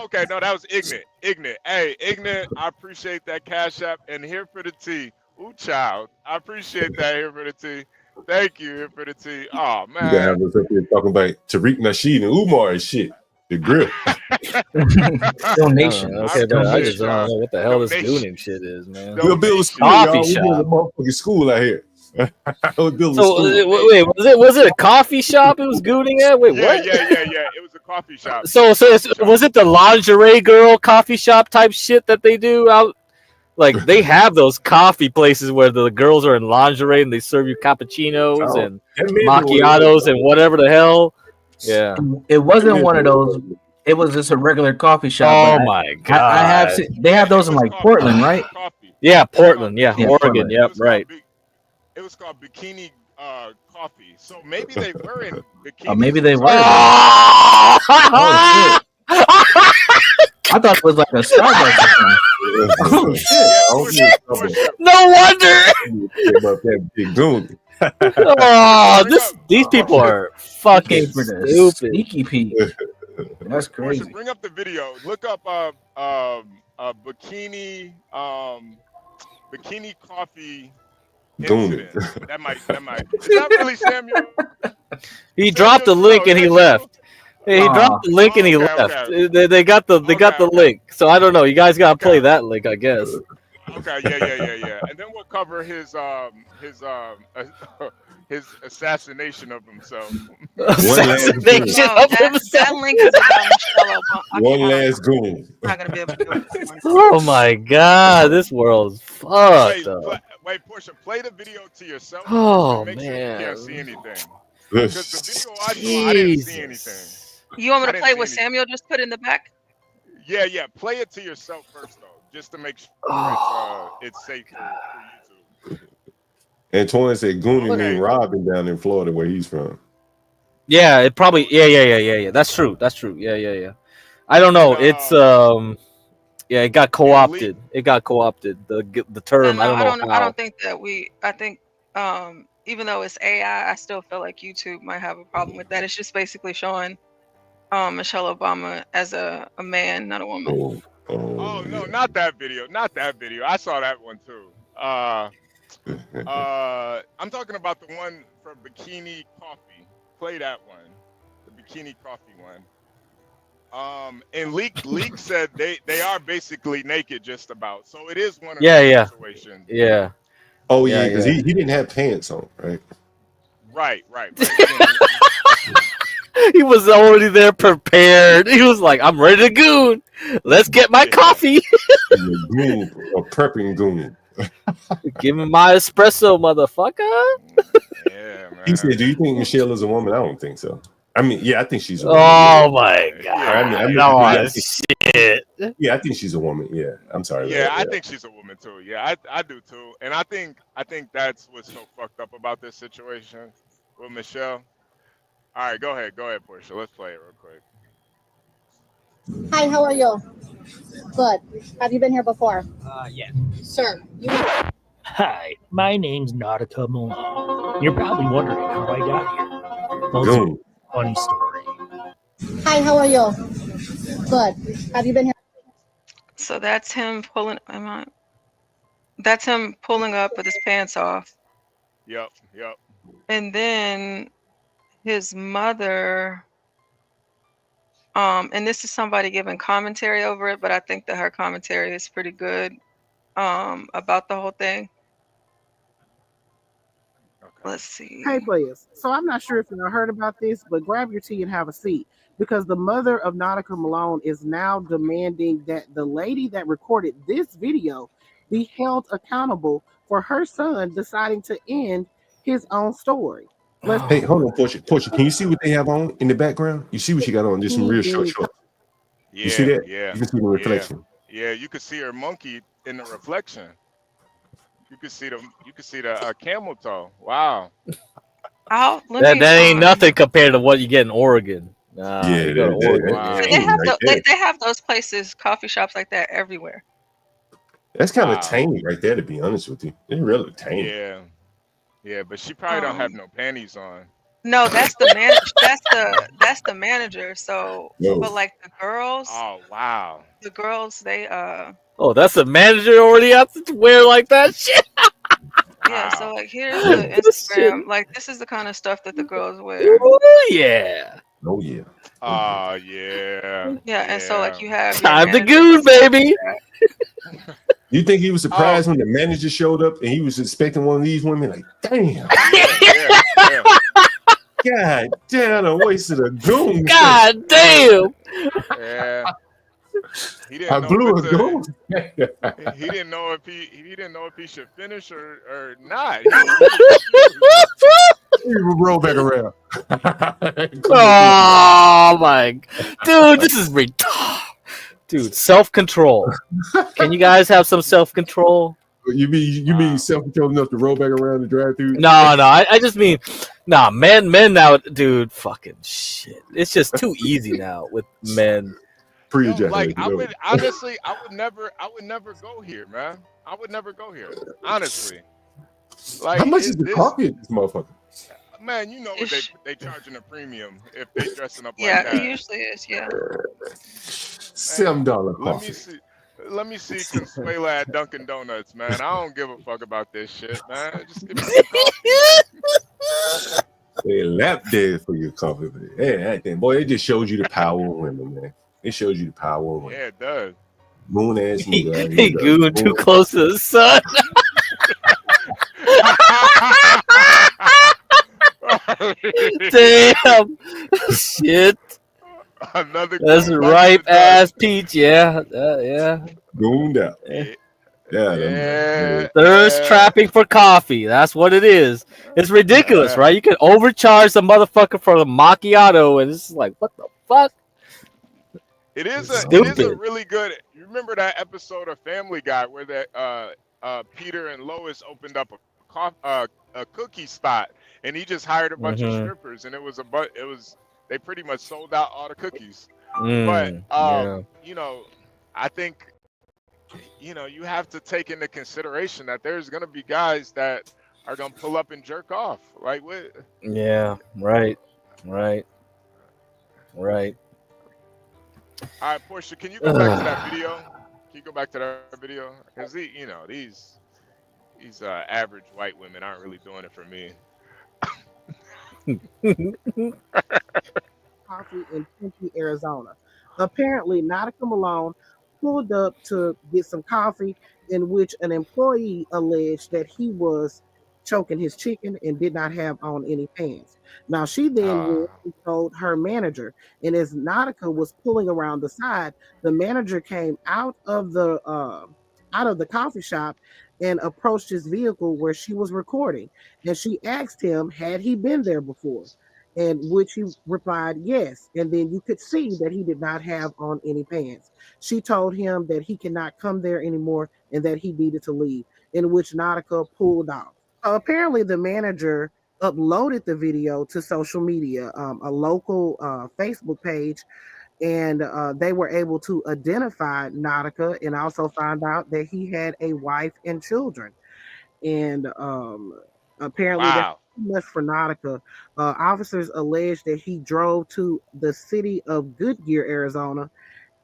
okay. No, that was ignorant. Hey, ignorant. I appreciate that cash app, and here for the tea. Ooh, child. I appreciate that. Here for the tea. Thank you. Here for the tea. Oh man. You have us up here talking about Tariq Nasheed and Umar and shit. The grill. Donation. Okay, but I just don't know what the hell this gooning shit is, man. We'll build a school, coffee shop. We'll build a motherfucking school out here. Wait, was it a coffee shop it was gooning at? Wait, what? Yeah. It was a coffee shop. So was it the lingerie girl coffee shop type shit that they do out? Like they have those coffee places where the girls are in lingerie and they serve you cappuccinos and macchiatos and whatever the hell. Yeah, it wasn't one of those. It was just a regular coffee shop. Oh my god! I have seen, they have those in like Portland, right? Yeah, Portland. Yeah, Oregon. Portland. Yep, right. It was called Bikini Coffee. So maybe they were in bikini. Oh, maybe they were. Oh, I thought it was like a Starbucks or something. Oh shit! No wonder. These people are fucking stupid. Sneaky Pete. That's crazy. Bring up the video. Look up bikini coffee Gooning. incident. That might. Is that really Samuel? He dropped the link and he left. He dropped the link and he okay, left. okay. They got the link. So I don't know. You guys gotta play that link, I guess. Okay, yeah. And then we'll cover his his assassination of himself. Assassination of himself. That link is about Michelle Obama. One last goon. I'm not gonna be able to do it this one. Oh my god, this world is fucked up. Wait, Portia, play the video to yourself. Oh, and make sure man. you can't see anything. Because the video I saw, I didn't see anything. You want me I to didn't play see what anything. Samuel just put in the back? Yeah. Play it to yourself first, though, just to make sure it's safe for YouTube. Antoine said gooning mean robbing down in Florida where he's from. Yeah, it probably yeah. That's true. Yeah. I don't know. It's yeah, it got co-opted. It got co-opted. The term. No, I don't know. I don't think that I think even though it's AI, I still feel like YouTube might have a problem with that. It's just basically showing Michelle Obama as a man, not a woman. Oh no, not that video. I saw that one too. I'm talking about the one from Bikini Coffee. Play that one, the Bikini Coffee one. And Leak said they are basically naked, just about. So it is one of those situations. Yeah. Oh yeah, because he didn't have pants on, right? Right. He was already there prepared. He was like, I'm ready to goon. Let's get my coffee. Goon, a prepping goon. Give me my espresso, motherfucker. Yeah, man. He said, do you think Michelle is a woman? I don't think so. I mean, yeah, I think she's a woman. Oh my god. Shit. Yeah, I think she's a woman. Yeah. I'm sorry. Yeah, I think she's a woman too. Yeah, I do too. And I think that's what's so fucked up about this situation with Michelle. All right, go ahead, Portia. Let's play it real quick. Hi, how are you? Good. Have you been here before? Yeah. Sir, Hi, my name's Nautica Malone. You're probably wondering how I got here. Well, it's a funny story. Hi, how are you? Good. Have you been here? So that's him pulling. That's him pulling up with his pants off. Yep. And then his mother. And this is somebody giving commentary over it, but I think that her commentary is pretty good about the whole thing. Let's see. Hey, players. So I'm not sure if you heard about this, but grab your tea and have a seat, because the mother of Nautica Malone is now demanding that the lady that recorded this video be held accountable for her son deciding to end his own story. Hey, hold on, Portia. Can you see what they have on in the background? You see what she got on? Just some real short. Yeah, you see that? Yeah. You can see the reflection. Yeah, you could see her monkey in the reflection. You could see the camel toe. Wow. That ain't nothing compared to what you get in Oregon. Yeah, they have those places, coffee shops like that everywhere. That's kind of tame right there, to be honest with you. It's really tame. Yeah, but she probably don't have no panties on. No, that's the manager. that's the manager. So, but like the girls. Oh wow. The girls, they Oh, that's the manager already out to wear like that shit. Yeah, so like here's the Instagram. Like this is the kind of stuff that the girls wear. Oh yeah. Oh yeah. Oh yeah. Yeah, and so like you have time to goon, baby. You think he was surprised when the manager showed up and he was expecting one of these women? Like, damn. God damn, I wasted a goon. God damn. Yeah. He didn't I know blew a if goon. He didn't know if he should finish or not. He would roll back around. Oh my, dude, this is retarded. Dude, self-control. Can you guys have some self-control? You mean self-control enough to roll back around and drive through? No, I just mean, men now, dude, fucking shit. It's just too easy now with men. Like I would never go here, man. I would never go here, honestly. Like how much is the coffee at this motherfucker? Man, you know what they charging a premium if they dressing up like yeah, that. it usually is. Yeah. $7 coffee. Let me see Consuela at Dunkin' Donuts, man. I don't give a fuck about this shit, man. Just give me some coffee. They lap dance for your coffee. Yeah, that thing. Boy, it just shows you the power of women, man. It shows you the power of women. Yeah, it does. Moon ass nigga. He goon too close to the sun. Damn. Shit. Another That's goon ripe ass peach. Yeah. Yeah. Gooned out. Yeah. Thirst trapping for coffee. That's what it is. It's ridiculous, right? You can overcharge the motherfucker for the macchiato, and it's like, what the fuck? It is a really good. You remember that episode of Family Guy where that Peter and Lois opened up a cookie spot, and he just hired a bunch of strippers, and they pretty much sold out all the cookies. But you know, I think you have to take into consideration that there's gonna be guys that are gonna pull up and jerk off. Like what? Yeah. Right. All right, Portia, can you go back to that video? Can you go back to that video? Because these average white women aren't really doing it for me. Coffee in Tempe, Arizona. Apparently, Nautica Malone pulled up to get some coffee, in which an employee alleged that he was choking his chicken and did not have on any pants. Now she then went and told her manager, and as Nautica was pulling around the side, the manager came out of the coffee shop and approached his vehicle where she was recording, and she asked him had he been there before, and which he replied yes, and then you could see that he did not have on any pants. She told him that he cannot come there anymore and that he needed to leave, in which Nautica pulled off. Apparently, the manager uploaded the video to social media, a local Facebook page, and they were able to identify Nautica and also find out that he had a wife and children. And apparently, that's too much for Nautica. Officers alleged that he drove to the city of Goodyear, Arizona,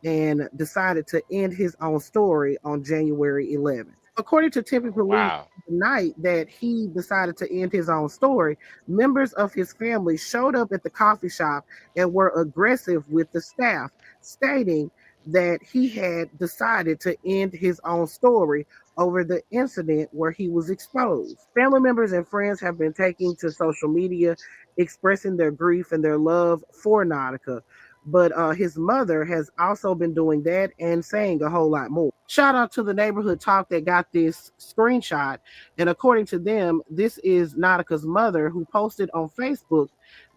and decided to end his own story on January 11th. According to Tempe police, the night that he decided to end his own story, members of his family showed up at the coffee shop and were aggressive with the staff, stating that he had decided to end his own story over the incident where he was exposed. Family members and friends have been taking to social media, expressing their grief and their love for Nautica. But his mother has also been doing that and saying a whole lot more. Shout out to the neighborhood talk that got this screenshot. And according to them, this is Nautica's mother who posted on Facebook,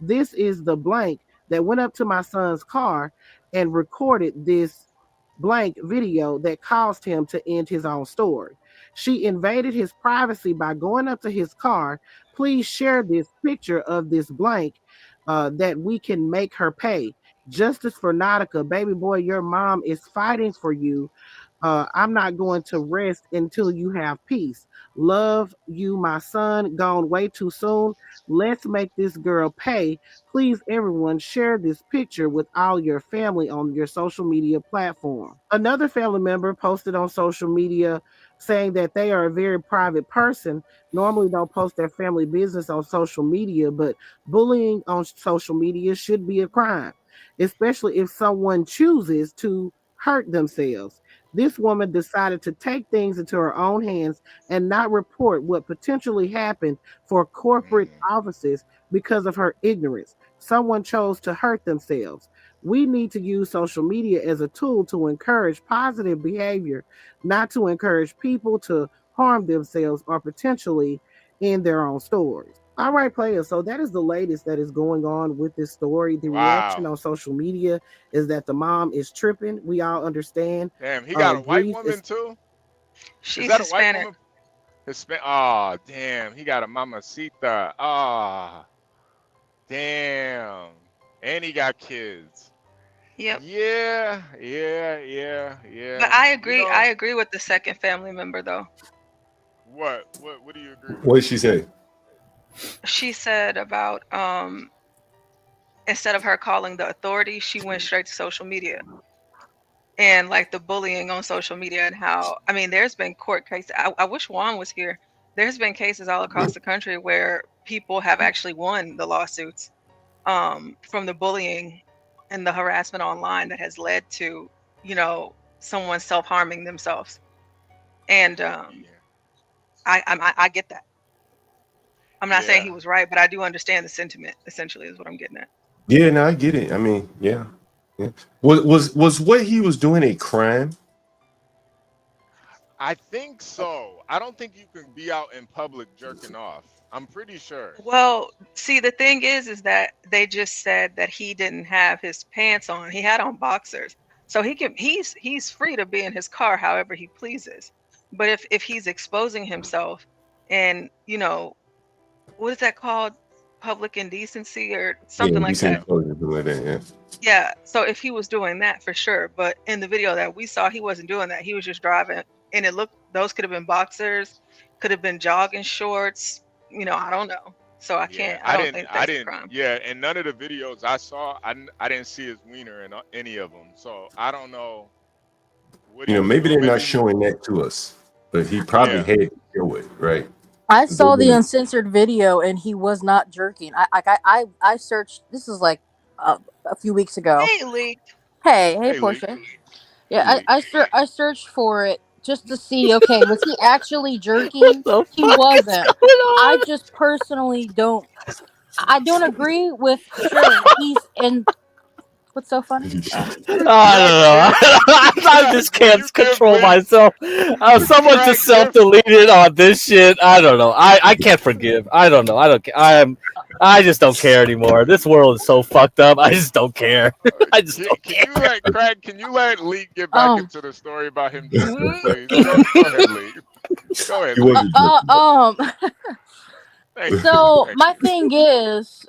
"This is the blank that went up to my son's car and recorded this blank video that caused him to end his own story. She invaded his privacy by going up to his car. Please share this picture of this blank that we can make her pay. Justice for Nautica, baby boy, your mom is fighting for you. I'm not going to rest until you have peace. Love you, my son. Gone way too soon. Let's make this girl pay. Please, everyone, share this picture with all your family on your social media platform." Another family member posted on social media saying that they are a very private person, normally don't post their family business on social media, but bullying on social media should be a crime, especially if someone chooses to hurt themselves. This woman decided to take things into her own hands and not report what potentially happened for corporate offices because of her ignorance. Someone chose to hurt themselves. We need to use social media as a tool to encourage positive behavior, not to encourage people to harm themselves or potentially end their own stories. All right, players. So that is the latest that is going on with this story. The reaction on social media is that the mom is tripping. We all understand. Damn, he got a white woman too? She's Is that Hispanic. a white woman? Hispanic. Oh, damn. He got a mamacita. Ah, damn. And he got kids. Yep. Yeah. But I agree. I agree with the second family member though. What do you agree with? What did she say? She said about instead of her calling the authorities, she went straight to social media. and like the bullying on social media and how, I mean, there's been court cases. I wish Juan was here. There's been cases all across the country where people have actually won the lawsuits from the bullying and the harassment online that has led to, you know, someone self-harming themselves. And I get that. I'm not saying he was right, but I do understand the sentiment, essentially, is what I'm getting at. Yeah, no, I get it. I mean, yeah. Was what he was doing a crime? I think so. I don't think you can be out in public jerking off. I'm pretty sure. Well, see, the thing is that they just said that he didn't have his pants on. He had on boxers. So he's free to be in his car however he pleases. But if he's exposing himself and, you know, what is that called? Public indecency or something like that. Yeah. So if he was doing that, for sure. But in the video that we saw, he wasn't doing that. He was just driving, and it looked, those could have been boxers, could have been jogging shorts. You know, I don't know. So I can't. I don't think that's a crime. Yeah, and none of the videos I saw, I didn't see his wiener in any of them. So I don't know. You know, maybe they're not showing that to us, but he probably had to show it, right? I saw the uncensored video, and he was not jerking. I searched. This is like a few weeks ago. Hey, Lee. Hey, Portia. Yeah, I searched for it just to see. Okay, was he actually jerking? He wasn't. I just personally don't. I don't agree with. Sure, he's in. What's so funny? I don't know. I just can't control myself. Someone just self-deleted on this shit. I don't know. I can't forgive. I don't know. I don't care. I just don't care anymore. This world is so fucked up. I just don't care. I just don't care. Can you let Lee get back into the story about him? Please? Go ahead, Lee. Go ahead. Lee. So my thing is,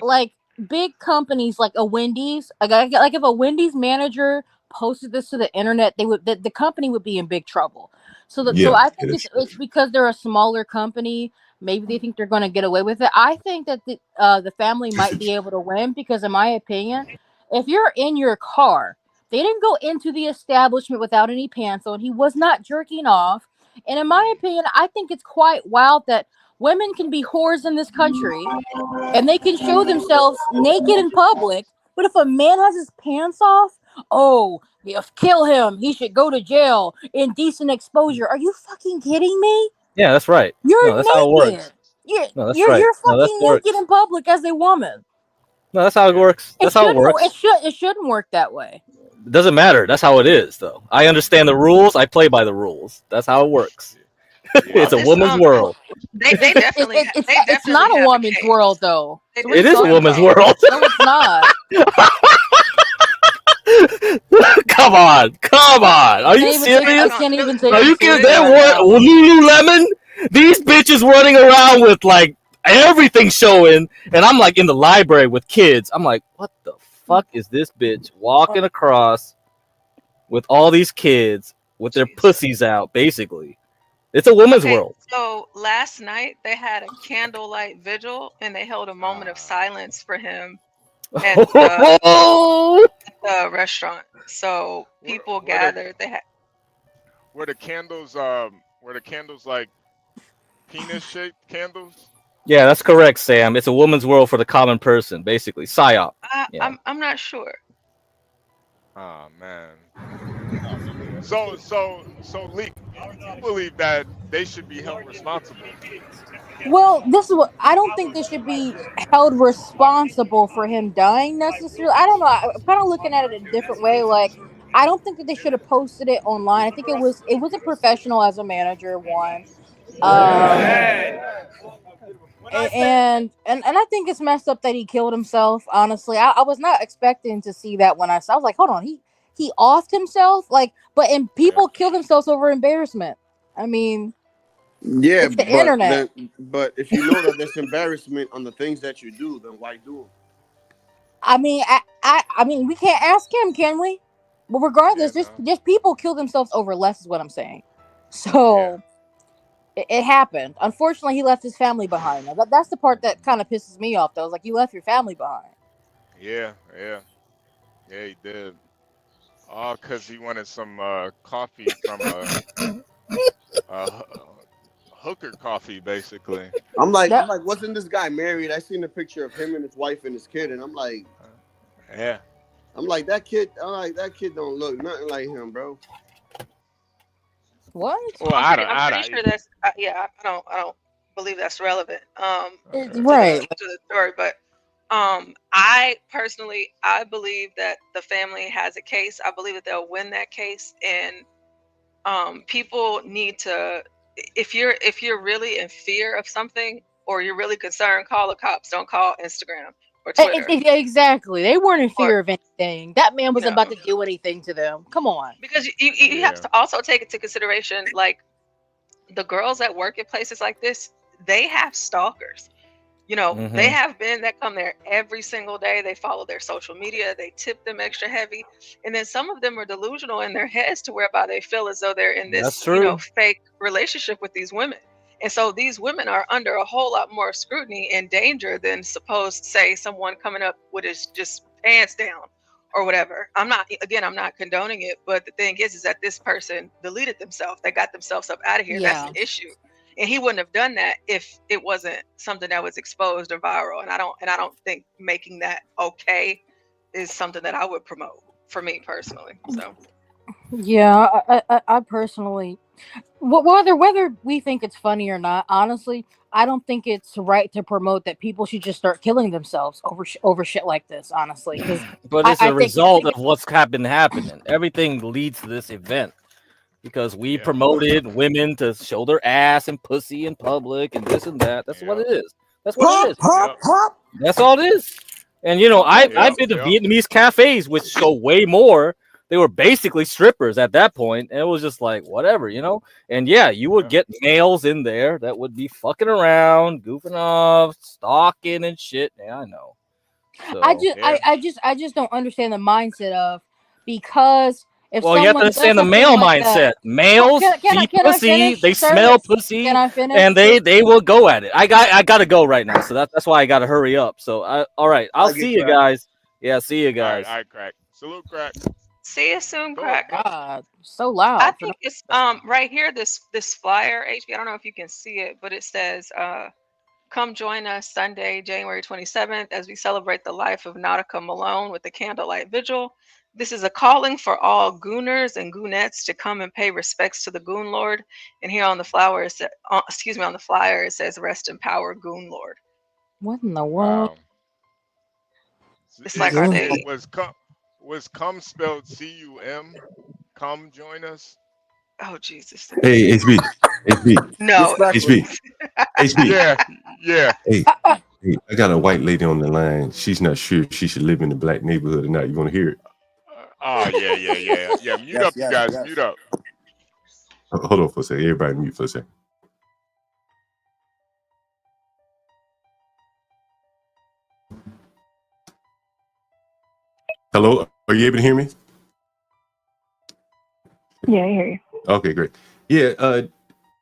like, big companies like a Wendy's, like if a Wendy's manager posted this to the internet, the company would be in big trouble. So I think it's because they're a smaller company. Maybe they think they're going to get away with it. I think that the family might be able to win because, in my opinion, if you're in your car, they didn't go into the establishment without any pants on. He was not jerking off. And in my opinion, I think it's quite wild that women can be whores in this country and they can show themselves naked in public. But if a man has his pants off, kill him. He should go to jail. Indecent exposure. Are you fucking kidding me? Yeah, that's right. You're that's naked. how it works. You're right. you're fucking naked in public as a woman. No, that's how it works. That's how it works. It shouldn't work that way. It doesn't matter. That's how it is, though. I understand the rules. I play by the rules. That's how it works. It's a woman's world. They definitely. It's not a woman's world, though. It is a woman's world. No, it's not. Come on. Are you serious? I can't even say. Are you kidding? Lululemon? These bitches running around with like everything showing, and I'm like in the library with kids. I'm like, what the fuck is this bitch walking across with all these kids with their pussies out? Basically, it's a woman's world. So last night they had a candlelight vigil, and they held a moment of silence for him at the restaurant. So people gathered. Were the candles like penis-shaped candles? Yeah, that's correct, Sam. It's a woman's world for the common person, basically. PSYOP. I'm not sure. Oh man. So Lee, you believe that they should be held responsible? Well, this is what I don't think they should be held responsible for him dying necessarily. I don't know. I'm kind of looking at it a different way. Like, I don't think that they should have posted it online. I think it wasn't professional as a manager. One, and I think it's messed up that he killed himself. Honestly, I was not expecting to see that when I was like, hold on, he offed himself, and people kill themselves over embarrassment. I mean. Yeah, it's the internet. But if you know that there's embarrassment on the things that you do, then why do them? I mean, I mean, we can't ask him, can we? But regardless, just people kill themselves over less, is what I'm saying. So it happened. Unfortunately, he left his family behind. Now, that's the part that kind of pisses me off, though. Like, you left your family behind. Yeah, he did. Oh, because he wanted some coffee from a hooker coffee, basically. I'm like, wasn't this guy married? I seen a picture of him and his wife and his kid, and I'm like, yeah. I'm like, that kid don't look nothing like him, bro. What? Well, I'm pretty sure that's yeah. I don't believe that's relevant. Right. To the story, but I personally believe that the family has a case. I believe that they'll win that case, and people need to. If you're really in fear of something or you're really concerned, call the cops. Don't call Instagram or Twitter. Exactly. They weren't in fear of anything. That man wasn't No. about to do anything to them. Come on. Because you have to also take into consideration, like, the girls that work at places like this, they have stalkers. You know, they have men that come there every single day. They follow their social media. They tip them extra heavy. And then some of them are delusional in their heads to whereby they feel as though they're in this, fake relationship with these women. And so these women are under a whole lot more scrutiny and danger than say someone coming up with his just pants down or whatever. I'm not condoning it, but the thing is that this person deleted themselves. They got themselves up out of here. Yeah. That's an issue. And he wouldn't have done that if it wasn't something that was exposed or viral. And I don't think making that okay is something that I would promote for me personally. So Yeah, I personally, whether we think it's funny or not, honestly, I don't think it's right to promote that people should just start killing themselves over shit like this. Honestly, but it's a result of what's been happening. Everything leads to this event. Because we promoted women to show their ass and pussy in public and this and that. That's what it is. That's what it is. That's all it is. And I've been to Vietnamese cafes which show way more. They were basically strippers at that point, and it was just like whatever, And you would get males in there that would be fucking around, goofing off, stalking and shit. Yeah, I know. So, I just don't understand the mindset of because. You have to understand the male mindset. Males see pussy, they smell pussy, and they will go at it. I gotta go right now, so that's why I gotta hurry up. So all right, I'll see you guys. Yeah, see you guys. All right, Crack. Salute, Crack. see you soon, Crack. God, so loud. I think it's right here. This flyer, HB. I don't know if you can see it, but it says come join us Sunday, January 27th, as we celebrate the life of Nautica Malone with the candlelight vigil. This is a calling for all gooners and goonettes to come and pay respects to the Goon Lord. And here on the flyer, on the flyer, it says "Rest in power, Goon Lord." What in the world? Wow. It's like, are they? Was come spelled C-U-M? Come join us. Oh Jesus. Hey, HB. No. HB. Yeah. Hey, I got a white lady on the line. She's not sure she should live in the black neighborhood or not. You want to hear it? Oh, yeah. Mute up, you guys. Mute up. Hold on for a second. Everybody mute for a second. Hello? Are you able to hear me? Yeah, I hear you. Okay, great. Yeah,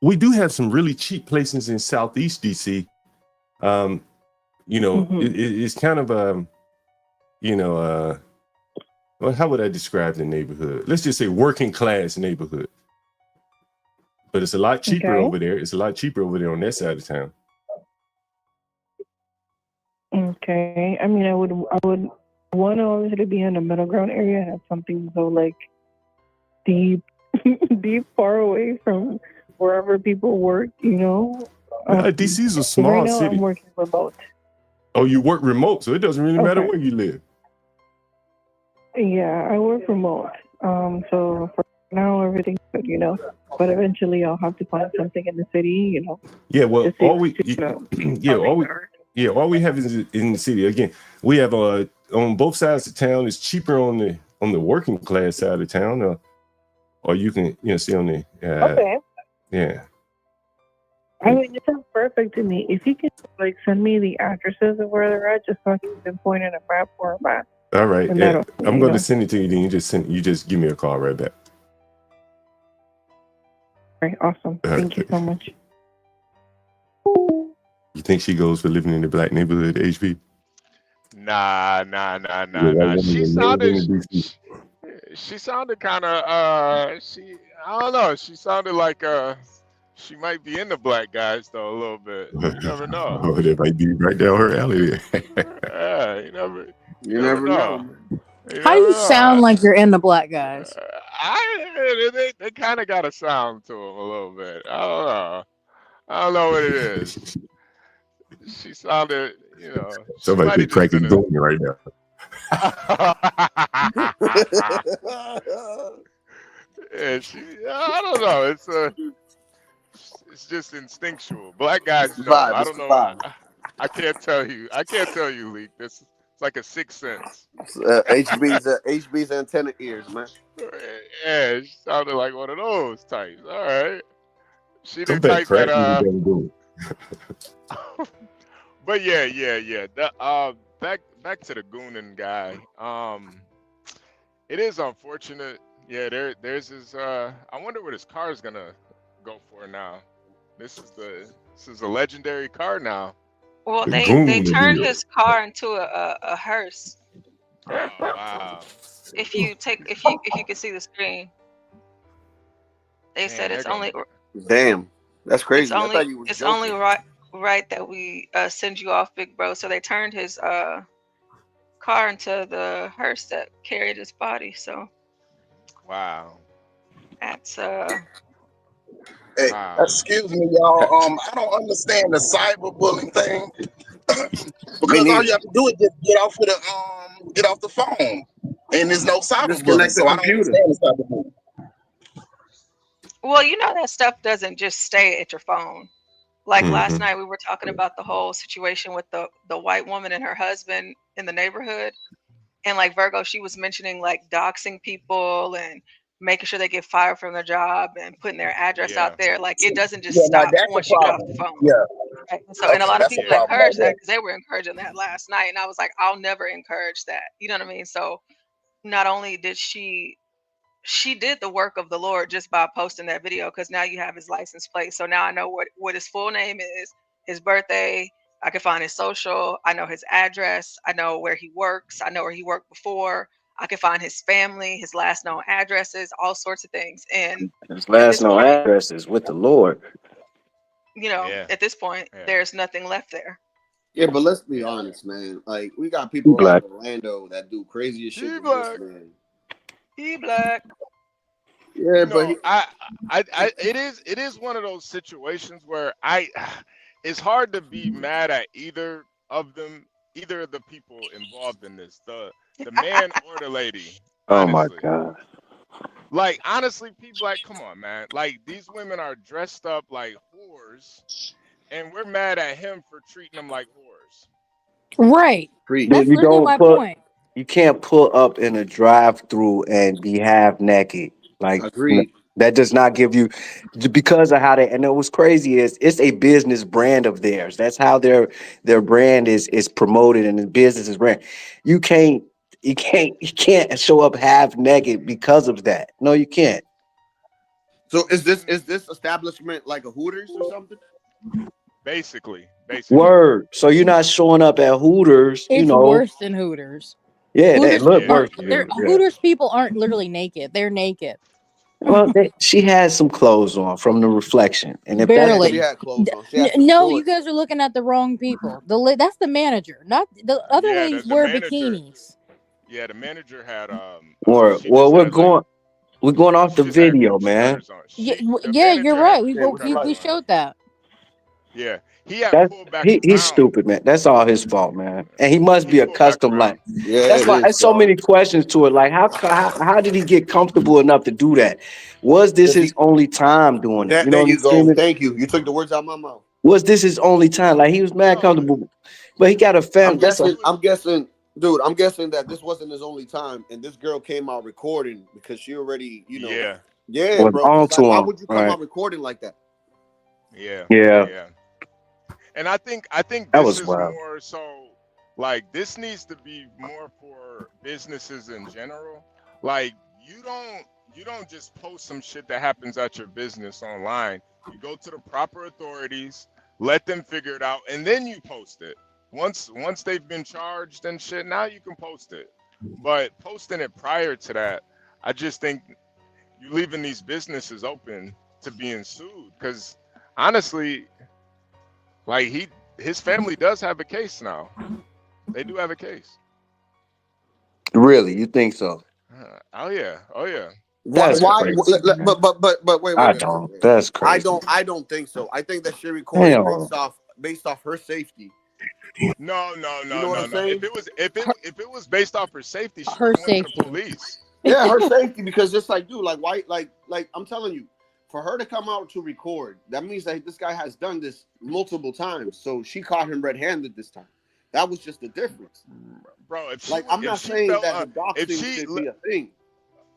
we do have some really cheap places in Southeast DC. It's kind of well, how would I describe the neighborhood? Let's just say working class neighborhood. But it's a lot cheaper over there. It's a lot cheaper over there on that side of town. Okay. I mean, I would want to obviously be in the middle ground area, have something so like deep far away from wherever people work, DC is a small right now city. I'm working remote. Oh, you work remote, so it doesn't really matter where you live. Yeah, I work remote. So for now, everything's good, But eventually, I'll have to find something in the city, Yeah, well, all we have is in the city. Again, we have on both sides of town. It's cheaper on the working class side of town, or you can see on the okay. Yeah. I mean, it sounds perfect to me. If you can send me the addresses of where they're at, just so I can pinpoint in a map where I'm at. All right, yeah. I'm going to send it to you. Then you just give me a call right back. All right, awesome. Thank you so much. You think she goes for living in the black neighborhood, HB? Nah. She sounded. She sounded kind of I don't know. She sounded like she might be into black guys though a little bit. You never know. Oh, that might be right down her alley. Yeah, You never know, know. man. You How never you know. sound like you're into black guys? They kind of got a sound to them a little bit. I don't know. I don't know what it is. She sounded, she Somebody might be have just cracking been Goonie right now. Yeah, I don't know. It's just instinctual. Black guys know. Vibe. I It's don't the know. vibe. I can't tell you. I can't tell you, Leak. It's like a sixth sense. HB's antenna ears, man. Yeah, she sounded like one of those types. All right. She the Somebody type that crack me with Goonie. But yeah. Back to the Goonin guy. It is unfortunate. Yeah, there's his I wonder what his car is gonna go for now. This is a legendary car now. Well, The they Goon turned video. his car into a hearse. Oh wow. If you can see the screen, they Man, said they're it's gonna only Damn, that's it's crazy. I only thought you was it's joking. only right that we send you off, big bro. So they turned his car into the hearse that carried his body. So wow. that's Hey, Wow. excuse me, y'all. I don't understand the cyberbullying thing Me because all you neither. have to do is just get off the phone, and there's no cyberbullying. Disconnect the So I don't computer. understand the cyberbullying. well, that stuff doesn't just stay at your phone. Like last Mm-hmm. night, we were talking about the whole situation with the white woman and her husband in the neighborhood. And like Virgo, she was mentioning like doxing people and making sure they get fired from their job and putting their address Yeah. out there. Like it doesn't just Yeah, now stop that's a once you get off problem. the phone. Yeah, Right? And a okay, lot of that's a people Yeah. problem right encourage that there. because they were encouraging that last night. And I was like, I'll never encourage that. You know what I mean? So not only did she did the work of the Lord just by posting that video, because now you have his license plate. So now I know what his full name is, his birthday. I can find his social. I know his address. I know where he works. I know where he worked before. I can find his family, his last known addresses, all sorts of things. And His at last this known point, address is with the Lord. Yeah. at this point, Yeah. there's nothing left there. Yeah, but let's be Yeah. honest, man. Like we got He people like black. Orlando that do crazier shit He than this black. man. He black. Yeah, but he, It is one of those situations where it's hard to be mad at either of the people involved in this, the man or the lady. Oh my Honestly, God. like honestly, people like, come on, man. Like these women are dressed up like whores, and we're mad at him for treating them like whores. Right. preach. That's You literally don't my put. point. You can't pull up in a drive-through and be half naked. Like Agreed. that does not give you because of how they. And what's crazy is it's a business brand of theirs. That's how their brand is promoted and the business is brand. You can't show up half naked because of that. No, you can't. So is this establishment like a Hooters or something? Basically. Word. So you're not showing up at Hooters. It's worse than Hooters. Yeah, they Hooters look Yeah. worse. they're Hooters people aren't literally naked. They're naked. Well, she had some clothes on from the reflection, and if Barely. She had clothes on. She had some No, shorts. you guys are looking at the wrong people. That's the manager, not the other Yeah, ladies the wear manager. bikinis. Yeah, the manager had or she well, just we're had, going off the she just had video, Gucci man. letters on. Yeah, The yeah, you're manager right. had Gucci letters We on. showed that. Yeah, he had That's pulled back he's around. stupid, man. That's all his fault, man. And he must be pulled back accustomed. Like around. Yeah, that's it why is, there's so dog. many questions to it. Like how did he get comfortable enough to do that? Was this his only time doing it? You know There what I'm you go. saying? Thank you. You took the words out of my mouth. Was this his only time? Like he was mad comfortable, but he got a family. I'm guessing, dude. I'm guessing that this wasn't his only time, and this girl came out recording because she already, Yeah, was bro. 'Cause, on like, why to would you him. come Right. out recording like that? Yeah. And I think That this was is wild. more so like this needs to be more for businesses in general. Like you don't just post some shit that happens at your business online. You go to the proper authorities, let them figure it out, and then you post it. Once they've been charged and shit, now you can post it. But posting it prior to that, I just think you leaving these businesses open to being sued because honestly, like his family does have a case now. They do have a case. Really, you think so? Oh yeah, oh yeah. That's Why? crazy. But wait, I wait, wait, don't. wait. That's crazy. I don't think so. I think that she recorded Hell. based off her safety. No. You know what I'm saying? If it was based off her safety, she Her would have went to the safety. police. Yeah, her safety, because just like, dude, like why, like I'm telling you, for her to come out to record, that means that this guy has done this multiple times. So she caught him red-handed this time. That was just the difference, bro. I'm not saying that the doxing should be a thing.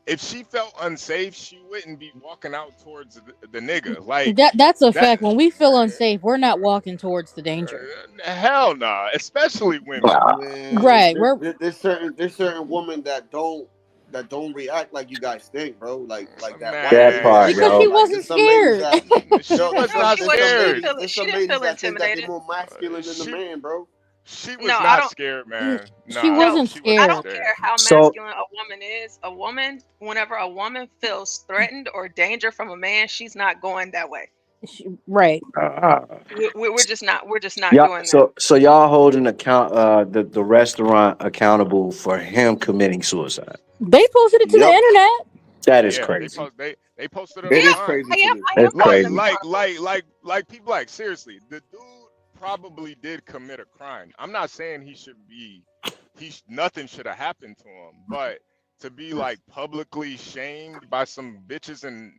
If she felt unsafe, she wouldn't be walking out towards the nigga. Like That's a fact. When we feel unsafe, we're not walking towards the danger. Hell nah, especially women. Man, Right. There's certain women that don't react like you guys think, bro. Like that. That part, because yo. she wasn't scared. She was not scared. Some ladies that think that they're more masculine than the man, bro. She was not scared, man. She wasn't scared. I don't care how masculine a woman is. A woman, whenever a woman feels threatened or danger from a man, she's not going that way. Right. We're just not doing that. So y'all holding the restaurant accountable for him committing suicide. They posted it to the internet. That is crazy. They posted It it is online. crazy. That's crazy. Like people like seriously, the dude probably did commit a crime. I'm not saying nothing should have happened to him, but to be like publicly shamed by some bitches in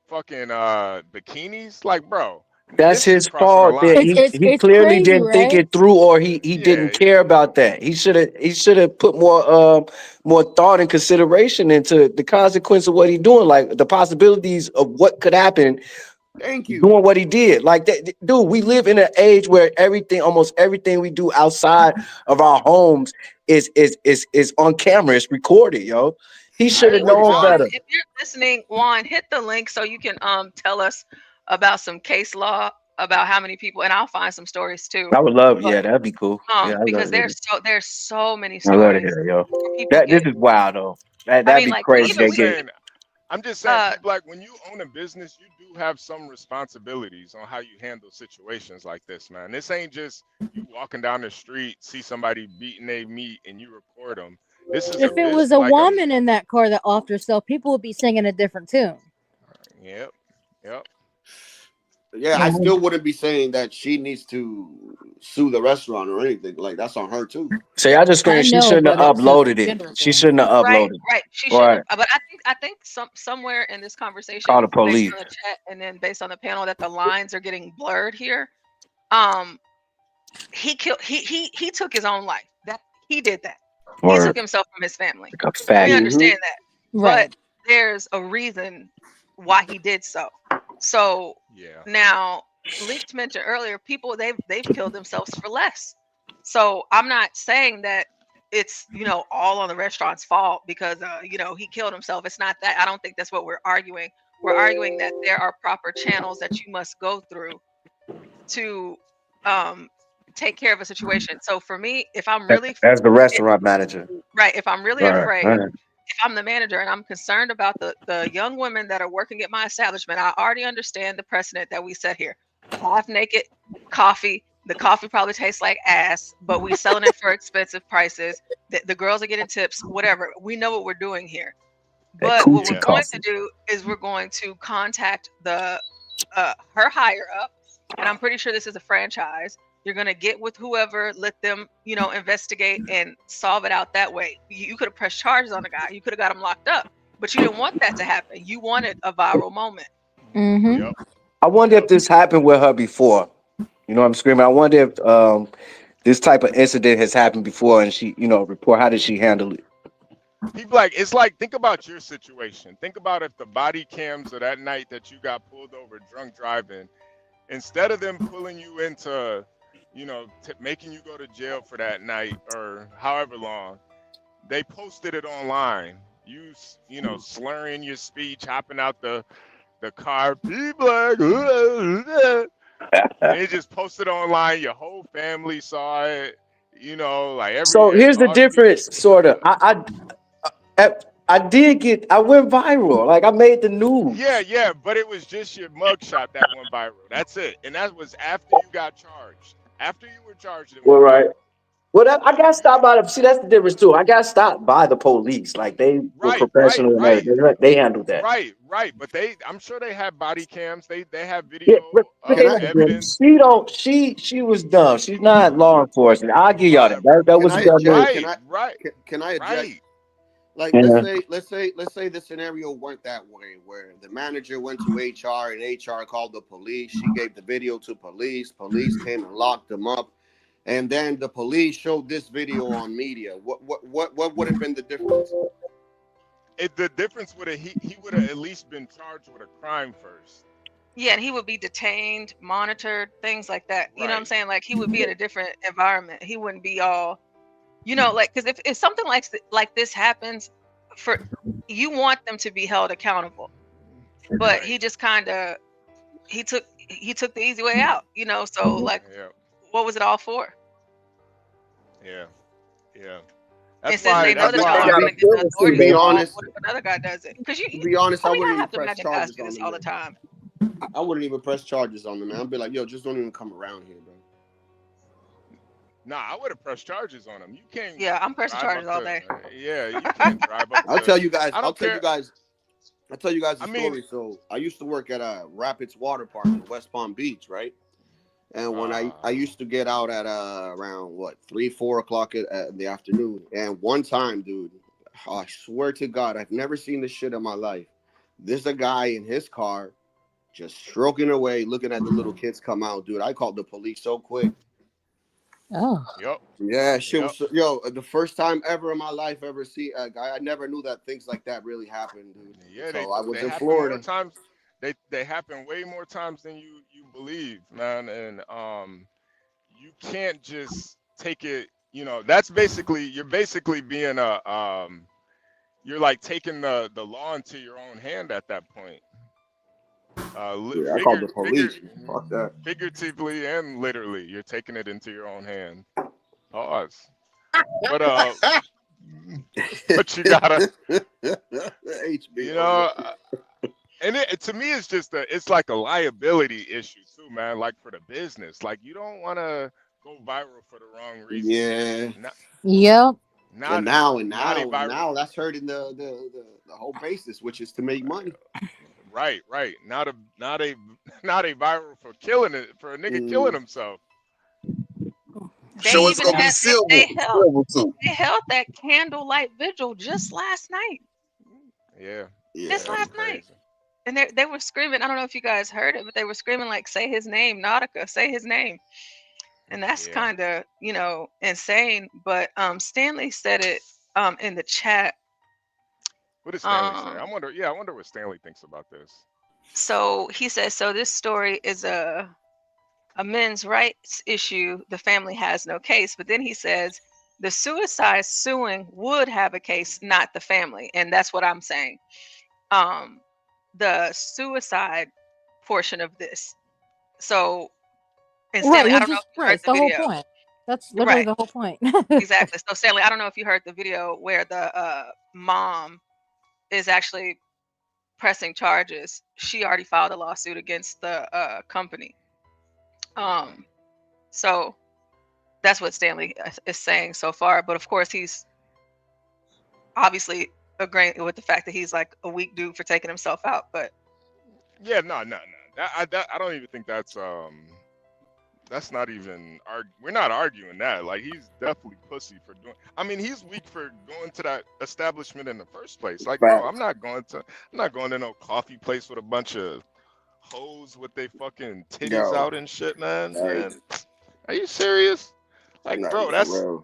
fucking bikinis, like, bro, That's his fault. That he clearly crazy, didn't think right? it through, or he didn't care about that. He should have put more thought and consideration into the consequence of what he's doing, like the possibilities of what could happen. Thank you. Doing what he did, like that, dude. We live in an age where almost everything we do outside of our homes is on camera. It's recorded, yo. He should have known better. If you're listening, Juan, hit the link so you can tell us about some case law about how many people, and I'll find some stories too. I would love, that'd be cool. Because there's so many I stories. love to hear, yo. This is wild though. That'd be like, crazy. I'm just saying, like, when you own a business, you do have some responsibilities on how you handle situations like this, man. This ain't just you walking down the street, see somebody beating their meat, and you record them. This is If it was a woman in that car that offed herself, people would be singing a different tune. Yep. Yeah, I still wouldn't be saying that she needs to sue the restaurant or anything. Like, that's on her too. So y'all just scream. She shouldn't have uploaded it. She shouldn't have uploaded. Right. She should. But I think somewhere in this conversation, call the police, based on the chat, and then based on the panel, that the lines are getting blurred here. He took his own life. That he did that. He took himself from his family. We understand that, but there's a reason why he did so. So now, Leach mentioned earlier, people they've killed themselves for less. So I'm not saying that it's all on the restaurant's fault because he killed himself. It's not that. I don't think that's what we're arguing. We're arguing that there are proper channels that you must go through to take care of a situation. So for me, if I'm really as the restaurant manager, right, if I'm really afraid, if I'm the manager and I'm concerned about the young women that are working at my establishment, I already understand the precedent that we set here. Half naked coffee. The coffee probably tastes like ass, but we selling it for expensive prices. The girls are getting tips, whatever. We know what we're doing here. But what we're going to do is we're going to contact the her higher up, and I'm pretty sure this is a franchise. You're going to get with whoever, let them, investigate and solve it out that way. You could have pressed charges on the guy. You could have got him locked up, but you didn't want that to happen. You wanted a viral moment. Mm-hmm. Yep. I wonder if this happened with her before. I'm screaming. I wonder if this type of incident has happened before, and she, report. How did she handle it? People think about your situation. Think about if the body cams of that night that you got pulled over drunk driving, instead of them pulling you into, making you go to jail for that night or however long, they posted it online. You slurring your speech, hopping out the car, be black. They just posted online. Your whole family saw it. Like every. So here's the difference, sort of. I went viral. Like I made the news. Yeah, but it was just your mugshot that went viral. That's it, and that was after you got charged. After you were charged, it Well, went right. viral. Well, I got stopped by the. See, that's the difference too. I got stopped by the police. Like they were Right, professional and everything. They handled that. Right. But I'm sure they have body cams. They have Yeah, video but they not good. evidence. She don't. She was dumb. She's not law enforcement. I'll give y'all that. That Can was I dumb. eject? Right. Can I eject? Like Yeah. let's say the scenario went that way, where the manager went to HR and HR called the police. She gave the video to police. Police came and locked them up, and then the police showed this video on media. What would have been the difference? The difference would have he would have at least been charged with a crime first. Yeah, and he would be detained, monitored, things like that. You know what I'm saying? Like he would be in a different environment. He wouldn't be all, like, because if something like this happens, you want them to be held accountable. But he just kind of he took the easy way out. So like, what was it all for? Yeah. And since they know that y'all aren't going to get the authorities involved, what if another guy does it? Because to be honest, I wouldn't even have to press imagine guys charges do on this them. all the time. I wouldn't even press charges on them, man. I'd be like, yo, just don't even come around here, bro. Nah, I would have pressed charges on him. You can't. Yeah, I'm pressing charges all day. Yeah, you can't drive up. I'll tell you guys a I mean, story. So I used to work at a Rapids Water Park in West Palm Beach, right? And when I used to get out at around 3-4 o'clock in the afternoon, and one time, dude, I swear to God, I've never seen this shit in my life. There's a guy in his car just stroking away, looking at the little kids come out, dude. I called the police so quick. Oh. Yep. Yeah, shit was the first time ever in my life ever see a guy. I never knew that things like that really happened, dude. Yeah, so I was they in happen Florida. More times, they happen way more times than you believe, man. And you can't just take it. That's basically you're being you're like taking the law into your own hand at that point. I called the police. Fuck that. Figuratively and literally, you're taking it into your own hand. Pause. But but you gotta, and to me, it's just it's like a liability issue too, man. Like for the business, like you don't want to go viral for the wrong reason. Yeah. Yep. And now that's hurting the whole basis, which is to make money. Right. Not a viral for killing it, for a nigga killing himself. Show it's gonna be silver. They held that candlelight vigil just last night. Yeah. Just last night. And they were screaming. I don't know if you guys heard it, but they were screaming like, "Say his name, Nautica, say his name." And that's kind of, insane. But Stanley said it in the chat. What does Stanley say? I wonder what Stanley thinks about this. So he says, so this story is a men's rights issue. The family has no case. But then he says the suicide suing would have a case, not the family. And that's what I'm saying. The suicide portion of this. So, and Stanley, I don't know if you heard the video. Whole point. That's literally the whole point. Exactly. So Stanley, I don't know if you heard the video where the mom is actually pressing charges. She already filed a lawsuit against the company. So that's what Stanley is saying so far. But of course, he's obviously agreeing with the fact that he's like a weak dude for taking himself out. But yeah, no. I don't even think that's not even we're not arguing that. Like he's definitely pussy for doing. I mean, he's weak for going to that establishment in the first place. Like, bro, I'm not going to no coffee place with a bunch of hoes with their fucking titties out and shit, man. Man, are you serious? Like, bro,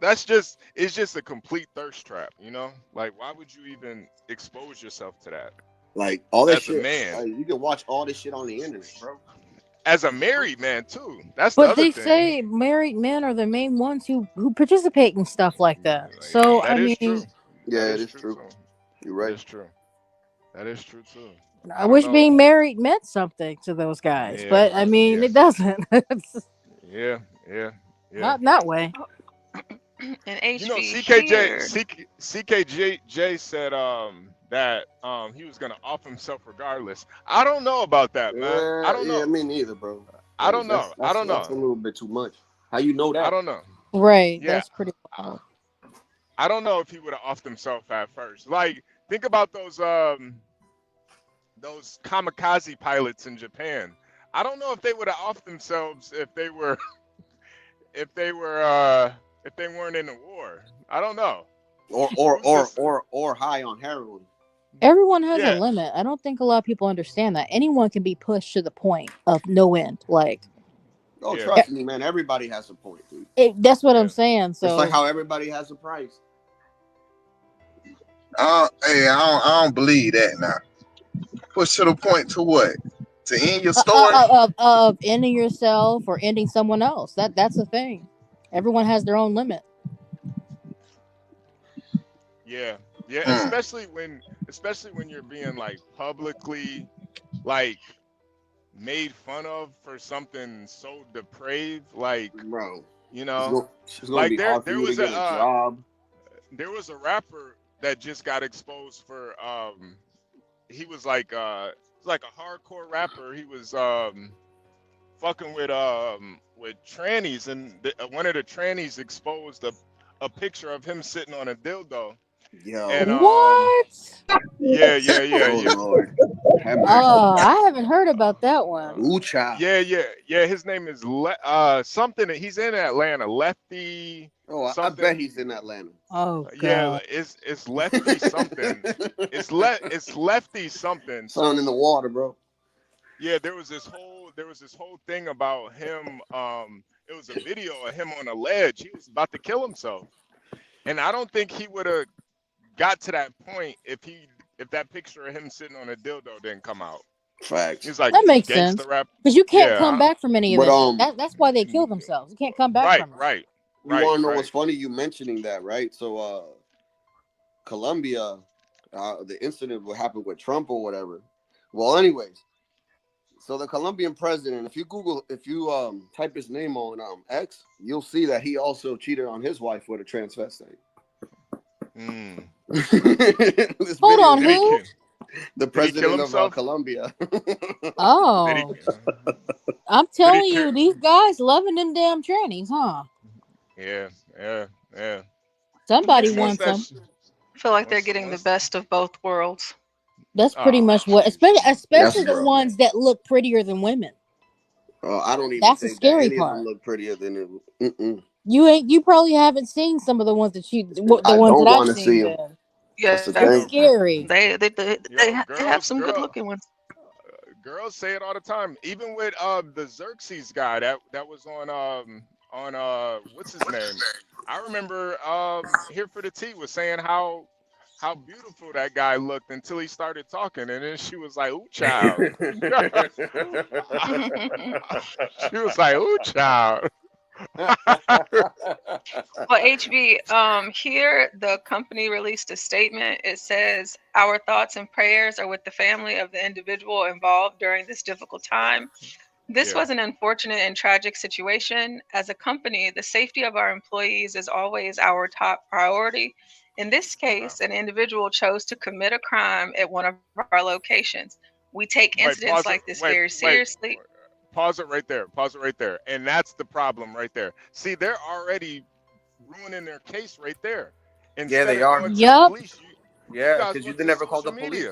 it's just a complete thirst trap, Like, why would you even expose yourself to that? Like all that as shit, a man, like, you can watch all this shit on the internet, bro. As a married man too. That's but the other they thing. say married men are the main ones who participate in stuff like that. So that is mean, true. Yeah, it is true. You're right. It's true. That is true too. I wish being married meant something to those guys, but I mean, it doesn't. Yeah. Not in that way. And You know, HB CKJ here. CKJ said that he was gonna off himself regardless. I don't know about that, man. I don't Yeah, know. me neither, bro. I Like don't know. I don't that's a know. little bit too much. How you know I that? don't know. Right. Yeah, That's pretty wild. I don't know if he would have offed himself at first. Like, think about those kamikaze pilots in Japan. I don't know if they would have offed themselves if they were if they were if they weren't in the war. I don't know. Or high on heroin. Everyone has a Yeah, limit. I don't think a lot of people understand that. Anyone can be pushed to the point of no end. Like, Oh, yeah, trust me, man. Everybody has a point, dude. that's what I'm yeah. saying. Just like So, how everybody has a price. Hey, I don't believe that now. Push to the point to what? To end your story? of ending yourself or ending someone else. That's the thing. Everyone has their own limit. Yeah, yeah, Mm. especially when you're being like publicly like made fun of for something so depraved, like, Bro, you it's know, gonna, it's gonna like be hard for there you to was get a job. there was a rapper that just got exposed for he was like a hardcore rapper. He was fucking with trannies, and one of the trannies exposed a picture of him sitting on a dildo. And Yo. What? Oh yeah. Lord. Have mercy. Oh, I haven't heard about that one. Ooh, child. Yeah. His name is something. He's in Atlanta. Lefty Oh, I something. bet he's in Atlanta. Oh Yeah, God. it's Lefty something. It's Lefty something. Sun in the So water, bro. yeah, there was this whole thing about him. It was a video of him on a ledge. He was about to kill himself, and I don't think he would have got to that point if that picture of him sitting on a dildo didn't come out. Facts. He's like That makes gangster sense. rap. Because you can't come Yeah, back from any of But it. That's why they kill themselves. You can't come back from it. you want to know what's funny? You mentioning that, right? So, Colombia, the incident what happened with Trump or whatever. Well, anyways, so the Colombian president, if you type his name on X, you'll see that he also cheated on his wife with a transvestite. Hold on, who? The president of Colombia. Oh, I'm telling you, these guys loving them damn trannies, huh? Yeah. Somebody wants them. I feel like they're getting the best of both worlds. That's pretty much what, especially the ones that look prettier than women. I don't even That's the think scary that any part. of them look prettier than it. You probably haven't seen some of the ones that I ones don't that I've want to seen. see them. Then. Yeah, That's scary. They have some good looking ones. Girls say it all the time. Even with the Xerxes guy that was on what's his name? I remember Here for the Tea was saying how beautiful that guy looked until he started talking, and then she was like, "Ooh, child." She was like, "Ooh, child." Well, HB, here the company released a statement. It says, "Our thoughts and prayers are with the family of the individual involved during this difficult time. This was an unfortunate and tragic situation. As a company, the safety of our employees is always our top priority. In this case, an individual chose to commit a crime at one of our locations. We take incidents like this very seriously." Pause it right there. And that's the problem right there. See, they're already ruining their case right there. Yeah, they are. Yep. Because you never called the police.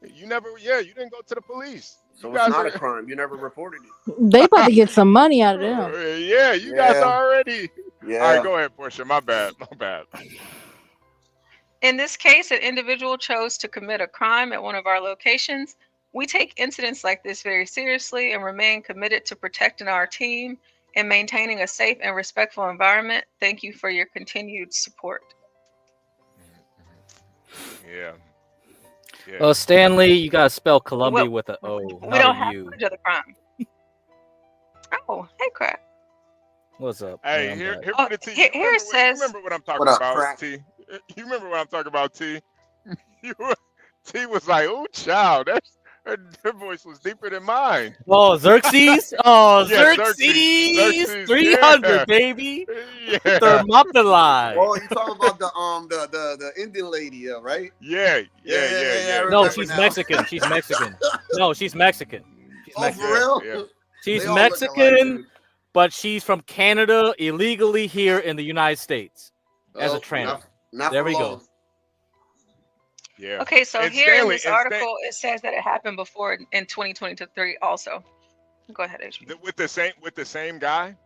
You didn't go to the police. So it's not a crime. You never reported it. They about to get some money out of them. Yeah, you guys are already. Yeah. All right, go ahead, Portia. My bad. In this case, an individual chose to commit a crime at one of our locations. We take incidents like this very seriously and remain committed to protecting our team and maintaining a safe and respectful environment. Thank you for your continued support. Yeah. Well, Stanley, you gotta spell Columbia with an O, We not don't a have U. footage of the crime. Oh, hey, Crack. What's up? Hey, man? here Oh, for the T. here You remember it says. remember what I'm talking What up, about, Crack? T? You remember what I'm talking about, T? T was like, "Ooh, child, Her voice was deeper than mine. Oh, Xerxes! Oh, Yeah, Xerxes! Xerxes, 300, yeah. baby! Yeah. Thermopylae. Oh, you talking about the Indian lady, right? Yeah. I No, remember she's now. Mexican. She's Mexican. No, she's Mexican. She's Oh, Mexican. for real? Yeah. She's They all look Mexican, alike, dude. but she's from Canada illegally here in the United States as a Oh, tranny. not There for we long. go. Yeah. Okay, so And here in Stanley- this and Stan- article, it says that it happened before in 2023 also. Go ahead, HB. With the same guy?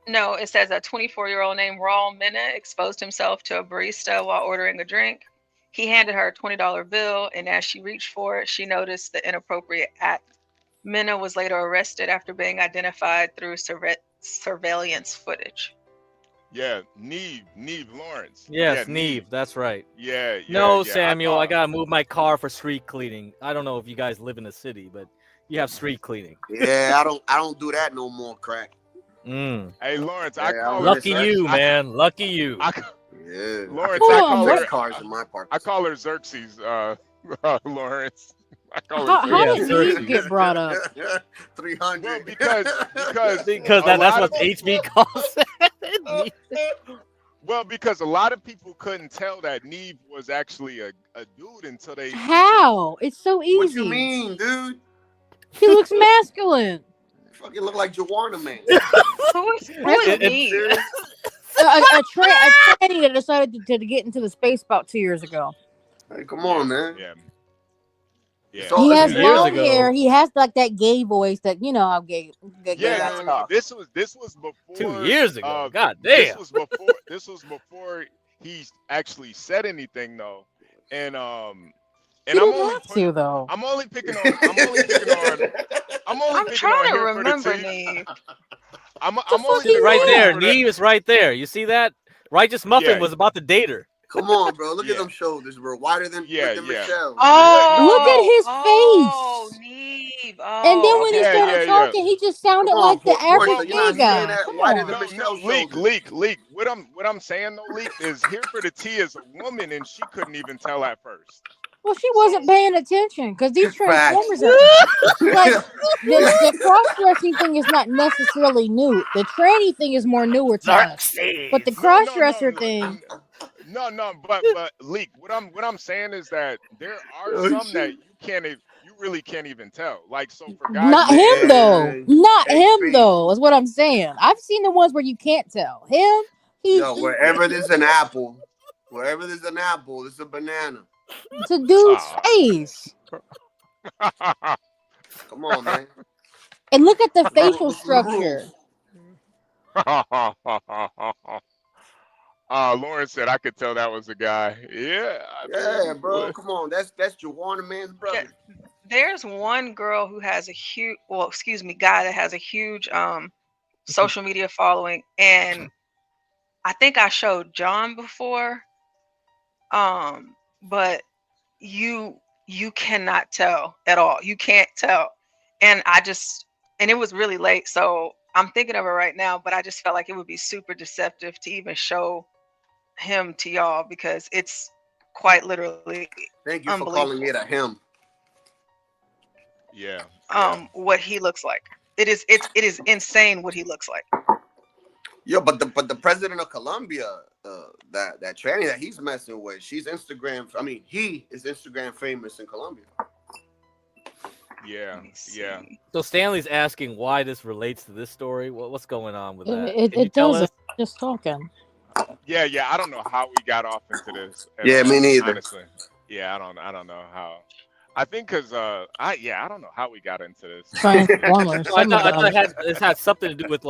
No, it says a 24-year-old named Raul Mena exposed himself to a barista while ordering a drink. He handed her a $20 bill, and as she reached for it, she noticed the inappropriate act. Mena was later arrested after being identified through surveillance footage. Yeah, Neve Lawrence. Yes, yeah, Neve, that's right. Yeah. No, yeah. Samuel, I gotta move my car for street cleaning. I don't know if you guys live in the city, but you have street cleaning. Yeah, I don't do that no more, crack. Hey, Lawrence, I Yeah, call Lucky her you, man. Lucky you. Yeah. Lawrence, Hold I on, call what- her cars in my park. I call her Xerxes, Lawrence. I call her How did Yeah, Neve Xerxes. get brought up? 300. Well, because Because that's what HB calls it. Well, because a lot of people couldn't tell that Neve was actually a dude until they. How? It's so easy. What you mean, dude? He looks masculine. Fucking look like Joanna Man. Who is Neve? A tranny that decided to get into the space about 2 years ago. Hey, come on, man. Yeah. He has Years long ago. hair. He has like that gay voice that you know how gay guys No. talk. This was before 2 years ago. God This damn. was before he actually said anything though, and He I'm didn't only have to though. I'm only picking on I'm trying to remember Neve. Neve. I'm fuck only he Right Yeah. there. Neve is right there. You see that? Righteous Muffin Yeah. was about to date her. Come on, bro. Look at Yeah. them shoulders, bro. Wider than Michelle. Look at his Oh, face. Neve. And then when he Yeah, started yeah. talking, he just sounded Come on, like the Portia, average you're gay not saying guy. that Come wider on. than Michelle's Leak. shoulders. What I'm saying though, Leak, is here for the tea is a woman and she couldn't even tell at first. Well, she wasn't paying attention because these Facts. transformers are like the cross-dressing thing is not necessarily new. The tranny thing is more newer to us. But the cross-dresser thing, No, but Leak, what I'm saying is that there are some that you really can't even tell. Like so for guys not him though. Not him though, is what I'm saying. I've seen the ones where you can't tell. Him, Yo, wherever there's an apple, it's a banana. it's a dude's face. Come on, man. And look at the facial structure. Lawrence said I could tell that was a guy. Yeah. Yeah, bro. Come on. That's Joanna Man's brother. There's one girl who has guy that has a huge social media following, and I think I showed John before. But you cannot tell at all. You can't tell. And it was really late, so I'm thinking of it right now, but I just felt like it would be super deceptive to even show him to y'all because it's quite literally Thank you for calling it a him. Yeah. What he looks like. It is insane what he looks like. Yo, but the president of Colombia, that tranny that he's messing with, he is Instagram famous in Colombia. Yeah. So Stanley's asking why this relates to this story. What's going on with that? It doesn't. Just talking. Yeah. I don't know how we got off into this. Yeah, me neither. Honestly. Yeah, I don't know how. I think because I don't know how we got into this. Transformers. I thought it had something to do with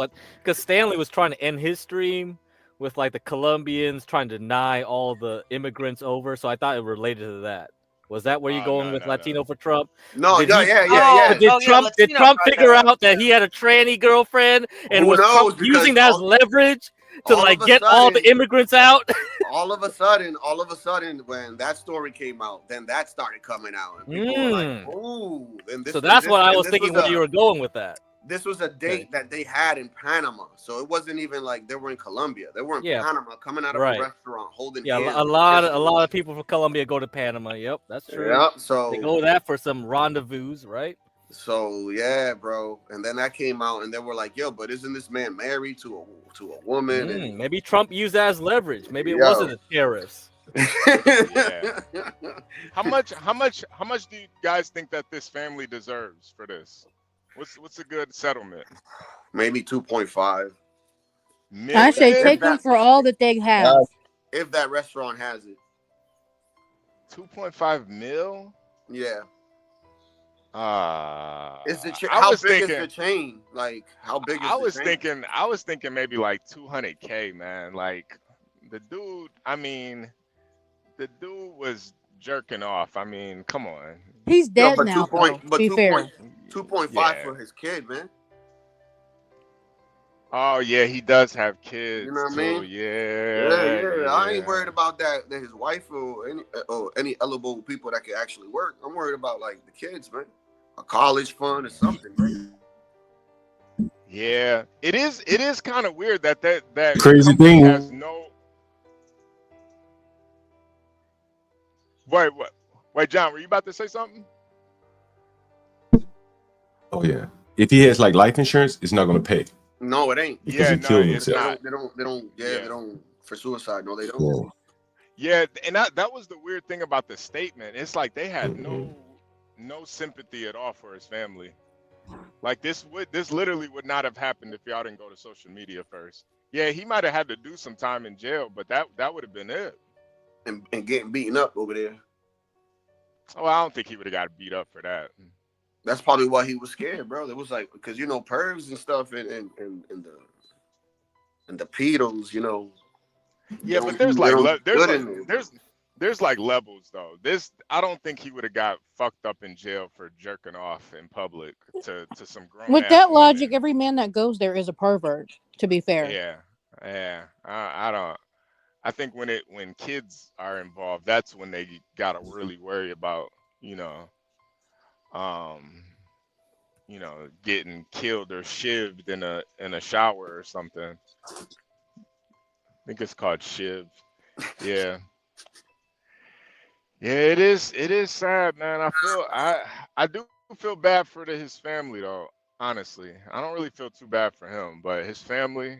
because Stanley was trying to end his stream with like the Colombians trying to deny all the immigrants over. So I thought it related to that. Was that where you're going with Latino for Trump? No, Did yeah. Did Trump figure out that he had a tranny girlfriend and was Trump using that as leverage to get all the immigrants out? all of a sudden, when that story came out, then that started coming out, and people were like, "Ooh!" So that's what I was thinking when you were going with that. This was a date that they had in Panama, so it wasn't even like they were in Colombia. They were in Panama, coming out of a restaurant, holding hands. A lot of people from Colombia go to Panama. Yep, that's true. Yep. So they go there for some rendezvous, right? So yeah, bro. And then that came out, and they were like, "Yo, but isn't this man married to a woman?" And maybe Trump used that as leverage. Maybe it wasn't a terrorist. Yeah. How much do you guys think that this family deserves for this? What's a good settlement? Maybe 2.5. I say take them for all that they have. If that restaurant has it. 2.5 mil? Yeah. How was big thinking, is the chain? Like, how big is the chain? I was thinking maybe like 200K, man. Like the dude was jerking off. I mean, come on. He's dead now. Be fair. 2.5 for his kid, man. Oh yeah, he does have kids. You know what I too. mean? Yeah. I ain't worried about that his wife or any eligible people that can actually work. I'm worried about like the kids, man. A college fund or something, man. Yeah, it is kind of weird that crazy company thing has no. Wait, John, were you about to say something? Oh yeah. If he has like life insurance, it's not going to pay. No, it ain't. Because he killed himself. They don't for suicide. No, they don't. Yeah, and that was the weird thing about the statement. It's like they had no sympathy at all for his family. Like this literally would not have happened if y'all didn't go to social media first. Yeah, he might have had to do some time in jail, but that would have been it. And getting beaten up over there. Oh, I don't think he would have got beat up for that. That's probably why he was scared, bro. It was like because pervs and stuff and the pedos, Yeah, but there's like levels though. I don't think he would have got fucked up in jail for jerking off in public to some grown. With that logic, every man that goes there is a pervert. To be fair. Yeah. I don't. I think when kids are involved, that's when they gotta really worry about getting killed or shivved in a shower or something. I think it's called shiv. Yeah. Yeah, it is sad, man. I do feel bad for his family though, honestly. I don't really feel too bad for him, but his family,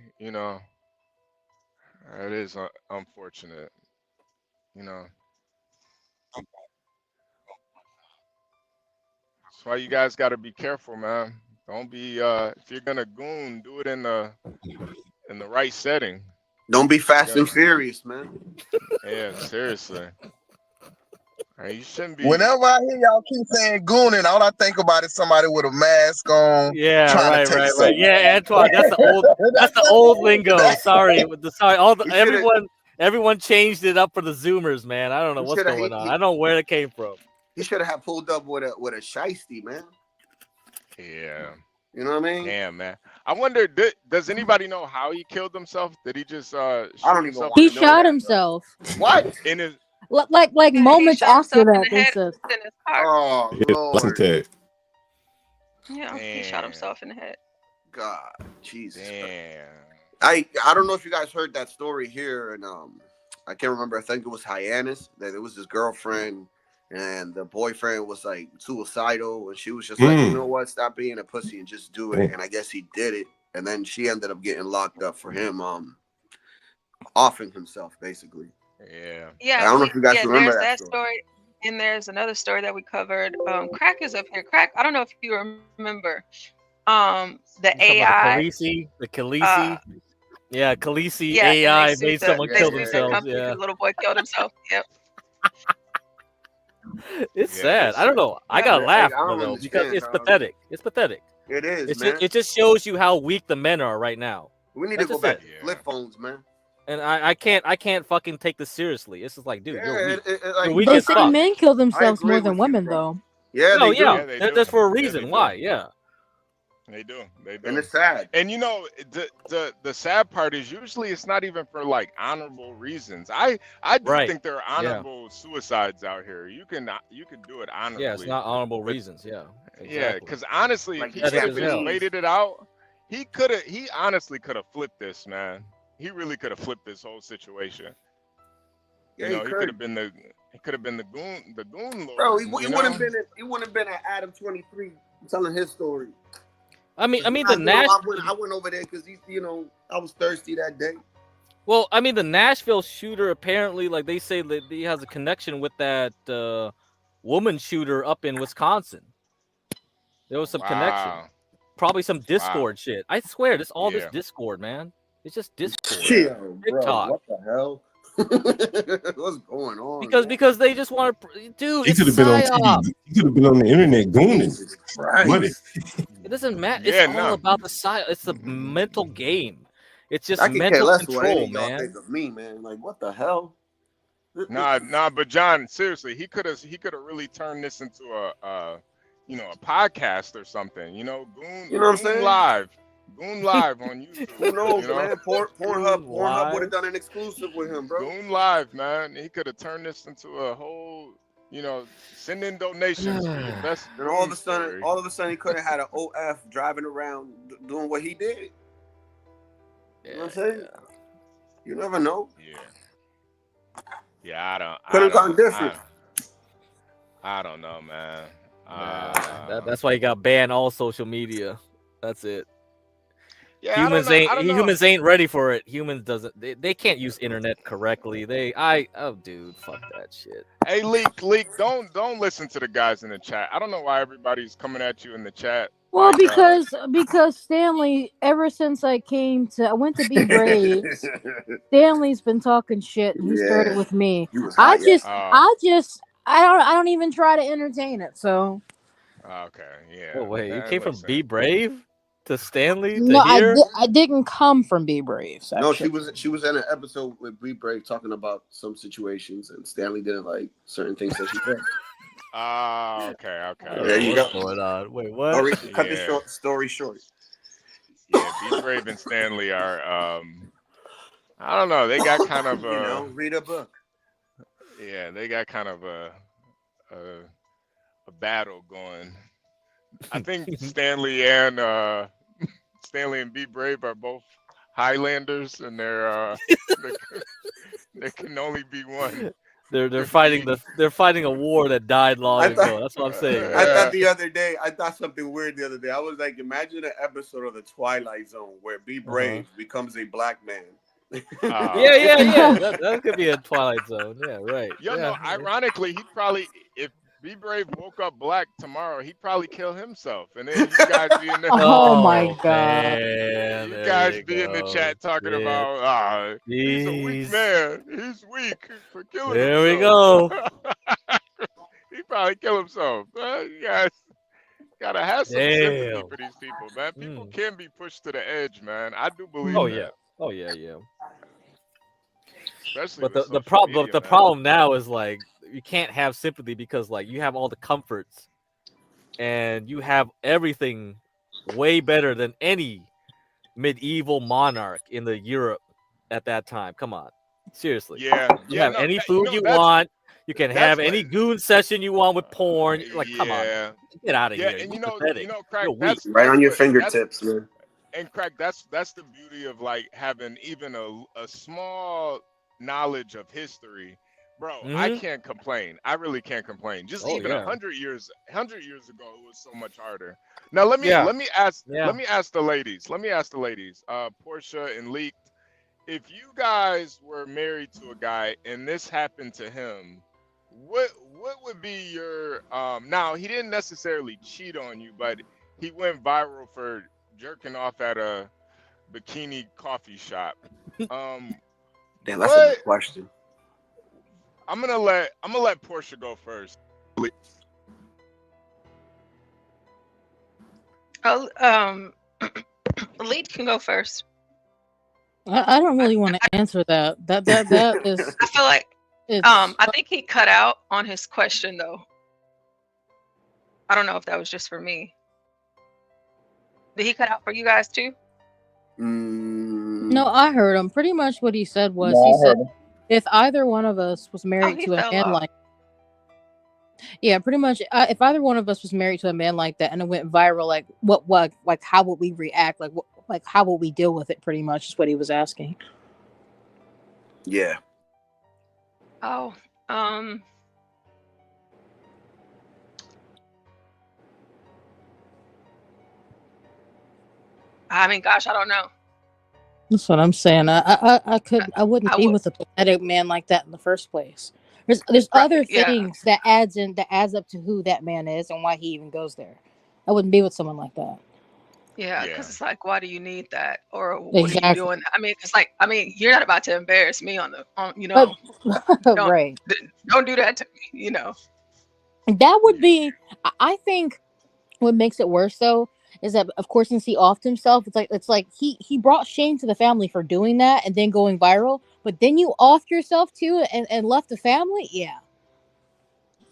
it is unfortunate, That's why you guys got to be careful, man. Don't be if you're gonna goon, do it in the right setting. Don't be fast and furious, man. Yeah, seriously. You shouldn't be. Whenever I hear y'all keep saying gooning, all I think about is somebody with a mask on. Yeah, right. Yeah, Antoine, that's the old lingo. Sorry, everyone changed it up for the Zoomers, man. I don't know what's going on. I don't know where it came from. He should have pulled up with a shiesty, man. Yeah. You know what I mean? Damn, man. I wonder, does anybody know how he killed himself? Did he just I don't even know. He shot himself. What? In his like moments after that, they said. Oh, Lord. Yeah, he shot himself in the head. God, Jesus. Damn. I don't know if you guys heard that story here, and I can't remember. I think it was Hyannis, that it was his girlfriend, and the boyfriend was like suicidal, and she was just like, you know what, stop being a pussy and just do it. And I guess he did it, and then she ended up getting locked up for him offing himself, basically. Yeah. I don't know if you guys remember that story. And there's another story that we covered. Crack is up here. Crack. I don't know if you remember. The AI. The Khaleesi. Yeah, Khaleesi AI made someone kill themselves. Yeah. The little boy killed himself. Yep. It's sad. I don't know. I gotta laugh though because it's pathetic. It's pathetic. It is. It just shows you how weak the men are right now. We need to go back to flip phones, man. And I can't fucking take this seriously. It's just like, dude, you're weak. They say men kill themselves more than women, though. Yeah, that's for a reason. Why? Yeah. They do. They do. And it's sad. And you know, the sad part is usually it's not even for like honorable reasons. I do think there are honorable suicides out here. You can do it honorably. Yeah, it's not honorable but, reasons. Yeah. Exactly. Yeah, because honestly, Like if he could have just Japanese. waited it out, he honestly could have flipped this, man. He really could have flipped this whole situation. Yeah, You know, he he could have been the goon lord. Bro, he wouldn't have been at Adam 23 telling his story. I mean, I went over there because I was thirsty that day. Well, I mean, the Nashville shooter apparently, like they say, that he has a connection with that woman shooter up in Wisconsin. There was some connection, probably some Discord shit. I swear, this Discord, man. It's just Discord. Chill, bro. TikTok. What the hell? What's going on? Because they just want to, dude. He could have been on TV. He could have been on the internet gooning. Money. It doesn't matter. It's all about the side. It's the mental game. It's just mental control, man. Think of me, man. Like, what the hell? Nah. But John, seriously, he could have really turned this into a podcast or something. You know, Goon. You know what I'm saying? Goon Live on YouTube. Who knows, man? Pornhub would have done an exclusive with him, bro. Goon Live, man. He could have turned this into a whole, send in donations for the best. And all of a sudden, he could have had an OF driving around doing what he did. You know what I'm saying? You never know. Yeah, Could have gone different. I don't know, man. That's why he got banned all social media. That's it. Yeah, humans ain't ready for it. Humans they can't use internet correctly. Dude, fuck that shit. Hey, Leak, don't listen to the guys in the chat. I don't know why everybody's coming at you in the chat. Well, because Stanley, ever since I went to Be Brave, Stanley's been talking shit, and he started with me. I don't even try to entertain it. So. Okay, yeah. Oh wait, you came from Be Brave to Stanley? No, I didn't come from Be Brave. Actually. No, she was in an episode with Be Brave talking about some situations, and Stanley didn't like certain things that she said. Okay. There you go. What's going on? Wait, what? Cut the story short. Yeah, Be Brave and Stanley are I don't know, they got kind of read a book. Yeah, they got kind of a battle going. I think Stanley and Be Brave are both Highlanders, and there can only be one. They're fighting a war that died long ago. That's what I'm saying. I thought something weird the other day. I was like, imagine an episode of the Twilight Zone where Be Brave becomes a black man. Yeah. That could be a Twilight Zone. Yeah, right. Ironically, he'd probably, if Be Brave woke up black tomorrow, he'd probably kill himself, and then you guys be in the my god, man, you guys be in the chat talking about he's a weak man, he's weak for killing himself. There we go. He'd probably kill himself. You guys gotta have some sympathy for these people, man. People can be pushed to the edge, man. I do believe that. Oh yeah. Especially but the problem now is like you can't have sympathy because like you have all the comforts and you have everything way better than any medieval monarch in the Europe at that time. Come on, seriously. You have any food you want. You can have any goon session you want with porn. Like, come on, get out of here. And Crack, that's right on your fingertips, man. And Crack, that's the beauty of like having even a small knowledge of history. Bro, I can't complain. I really can't complain. Just 100 years ago, it was so much harder. Now let me ask the ladies. Portia and Leaked, if you guys were married to a guy and this happened to him, what would be your now he didn't necessarily cheat on you, but he went viral for jerking off at a bikini coffee shop. Damn, that's a good question. I'm gonna let Portia go first. Lead can go first. I don't really want to answer that. That is. I feel like I think he cut out on his question though. I don't know if that was just for me. Did he cut out for you guys too? No, I heard him. Pretty much what he said was No, he I said heard him. if either one of us was Oh, married he to a fell man off. like pretty much if either one of us was married to a man like that and it went viral, like what like how would we react? Like how would we deal with it? Pretty much is what he was asking. Yeah. Oh, I mean, gosh, I don't know. That's what I'm saying. I wouldn't I be would. with a pathetic man like that in the first place. There's Right, other yeah. things that adds up to who that man is and why he even goes there. I wouldn't be with someone like that. Yeah, Yeah. because it's like, why do you need that, or what are you Exactly. doing? I mean, it's like, I mean, you're not about to embarrass me on you But don't right. don't do that to me, you know. That would be I think what makes it worse though is that of course since he offed himself, it's like he brought shame to the family for doing that and then going viral, but then you offed yourself too and left the family. Yeah.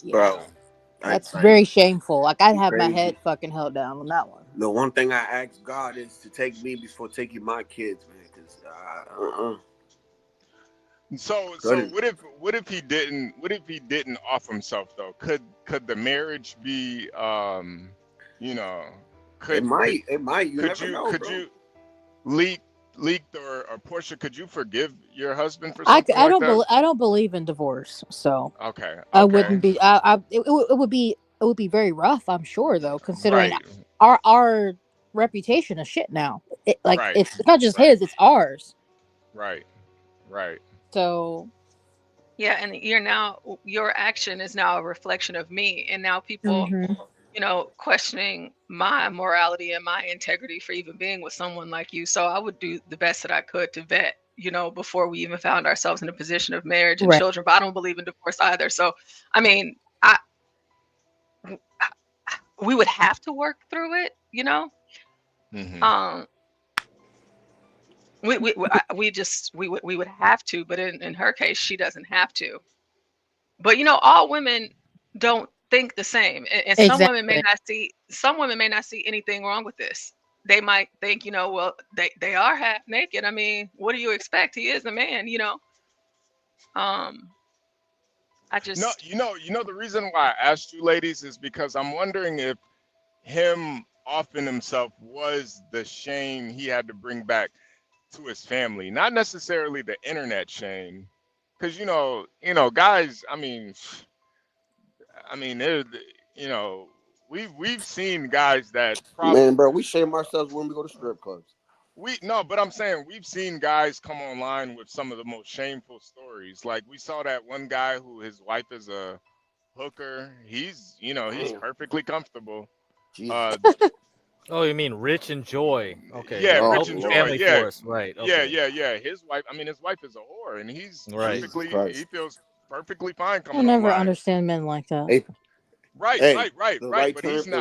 Bro. That's very like, shameful. Like I'd have my crazy. head fucking held down on that one. The one thing I ask God is to take me before taking my kids, man. Because So what if he didn't off himself though? Could the marriage be you know it might. You could never you know, could bro. you leaked or Portia, could you forgive your husband for I something like that? I don't believe in divorce, so Okay. I wouldn't be. It would be very rough. I'm sure though, considering Right. our reputation is shit now. Right. It's not just his, it's ours. Right. Right. So yeah, and your action is now a reflection of me, and now people, questioning my morality and my integrity for even being with someone like you. So I would do the best that I could to vet, before we even found ourselves in a position of marriage and children. But I don't believe in divorce either. So, I mean, we would have to work through it, Mm-hmm. we would have to, but in her case, she doesn't have to. But all women don't think the same, and some women may not see anything wrong with this. They might think, well, they are half naked. I mean, what do you expect? He is a man, I just No, the reason why I asked you ladies is because I'm wondering if him offing himself was the shame he had to bring back to his family, not necessarily the internet shame, because guys. I mean, we've seen guys that Man, bro, we shame ourselves when we go to strip clubs. But I'm saying we've seen guys come online with some of the most shameful stories. Like we saw that one guy who his wife is a hooker. He's perfectly comfortable. Oh, you mean Rich and Joy? Okay. Yeah, Rich and Joy. Family Yeah. Force, right? Okay. Yeah. His wife is a whore, and he's perfectly. He feels perfectly fine I coming never online. understand men like that. Right. The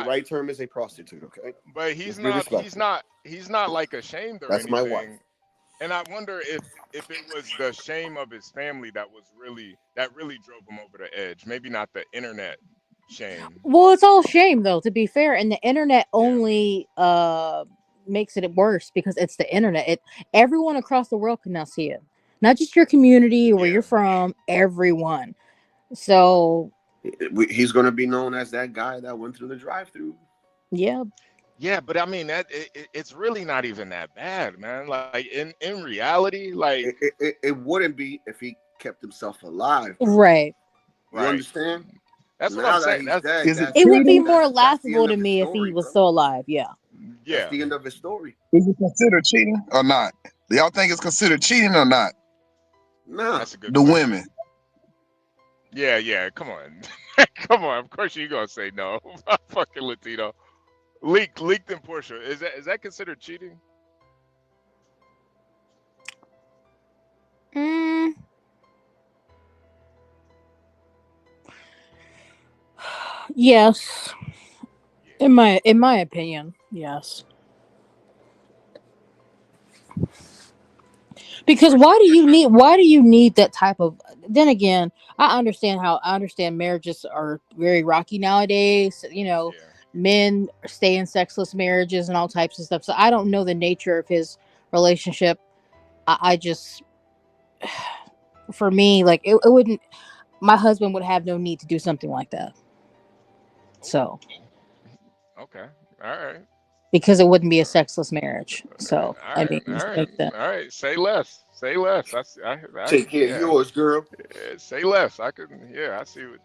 right term is a prostitute, okay? But he's not like ashamed or That's anything. my wife. And I wonder if it was the shame of his family that really drove him over the edge. Maybe not the internet shame. Well, it's all shame though, to be fair, and the internet only makes it worse because it's the internet. Everyone across the world can now see it. Not just your community or where you're from, everyone. So he's going to be known as that guy that went through the drive-through. Yeah. Yeah, but I mean it's really not even that bad, man. Like in reality, like it wouldn't be if he kept himself alive. Right. You understand? That's what I'm saying. It would be more laughable to me if he was still alive. Yeah. That's the end of his story. Is it considered cheating or not? Do y'all think it's considered cheating or not? No. That's a good The question. women. Yeah. Come on. Come on. Of course you're gonna say no. Fucking Latino. Leaked in Portia. Is that considered cheating? Yes. In my opinion, yes. Because why do you need that type of? Then again, I understand marriages are very rocky nowadays. men stay in sexless marriages and all types of stuff. So I don't know the nature of his relationship. I just, for me, like it wouldn't. My husband would have no need to do something like that. So. Okay. All right. Because it wouldn't be a sexless marriage. So All I right. mean, All it right. makes sense. All right. Say less. Say less. Take care of yeah. yours, girl. Yeah, say less. I could. Yeah. I see what.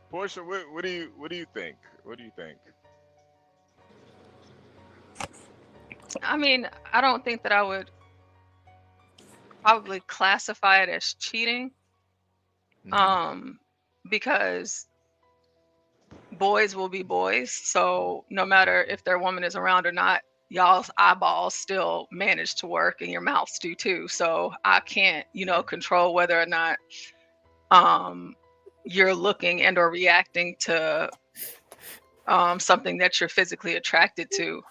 Portia, what do you think? What do you think? I mean, I don't think that I would probably classify it as cheating. Because boys will be boys. So no matter if their woman is around or not, y'all's eyeballs still manage to work and your mouths do too. So I can't, control whether or not you're looking and or reacting to something that you're physically attracted to.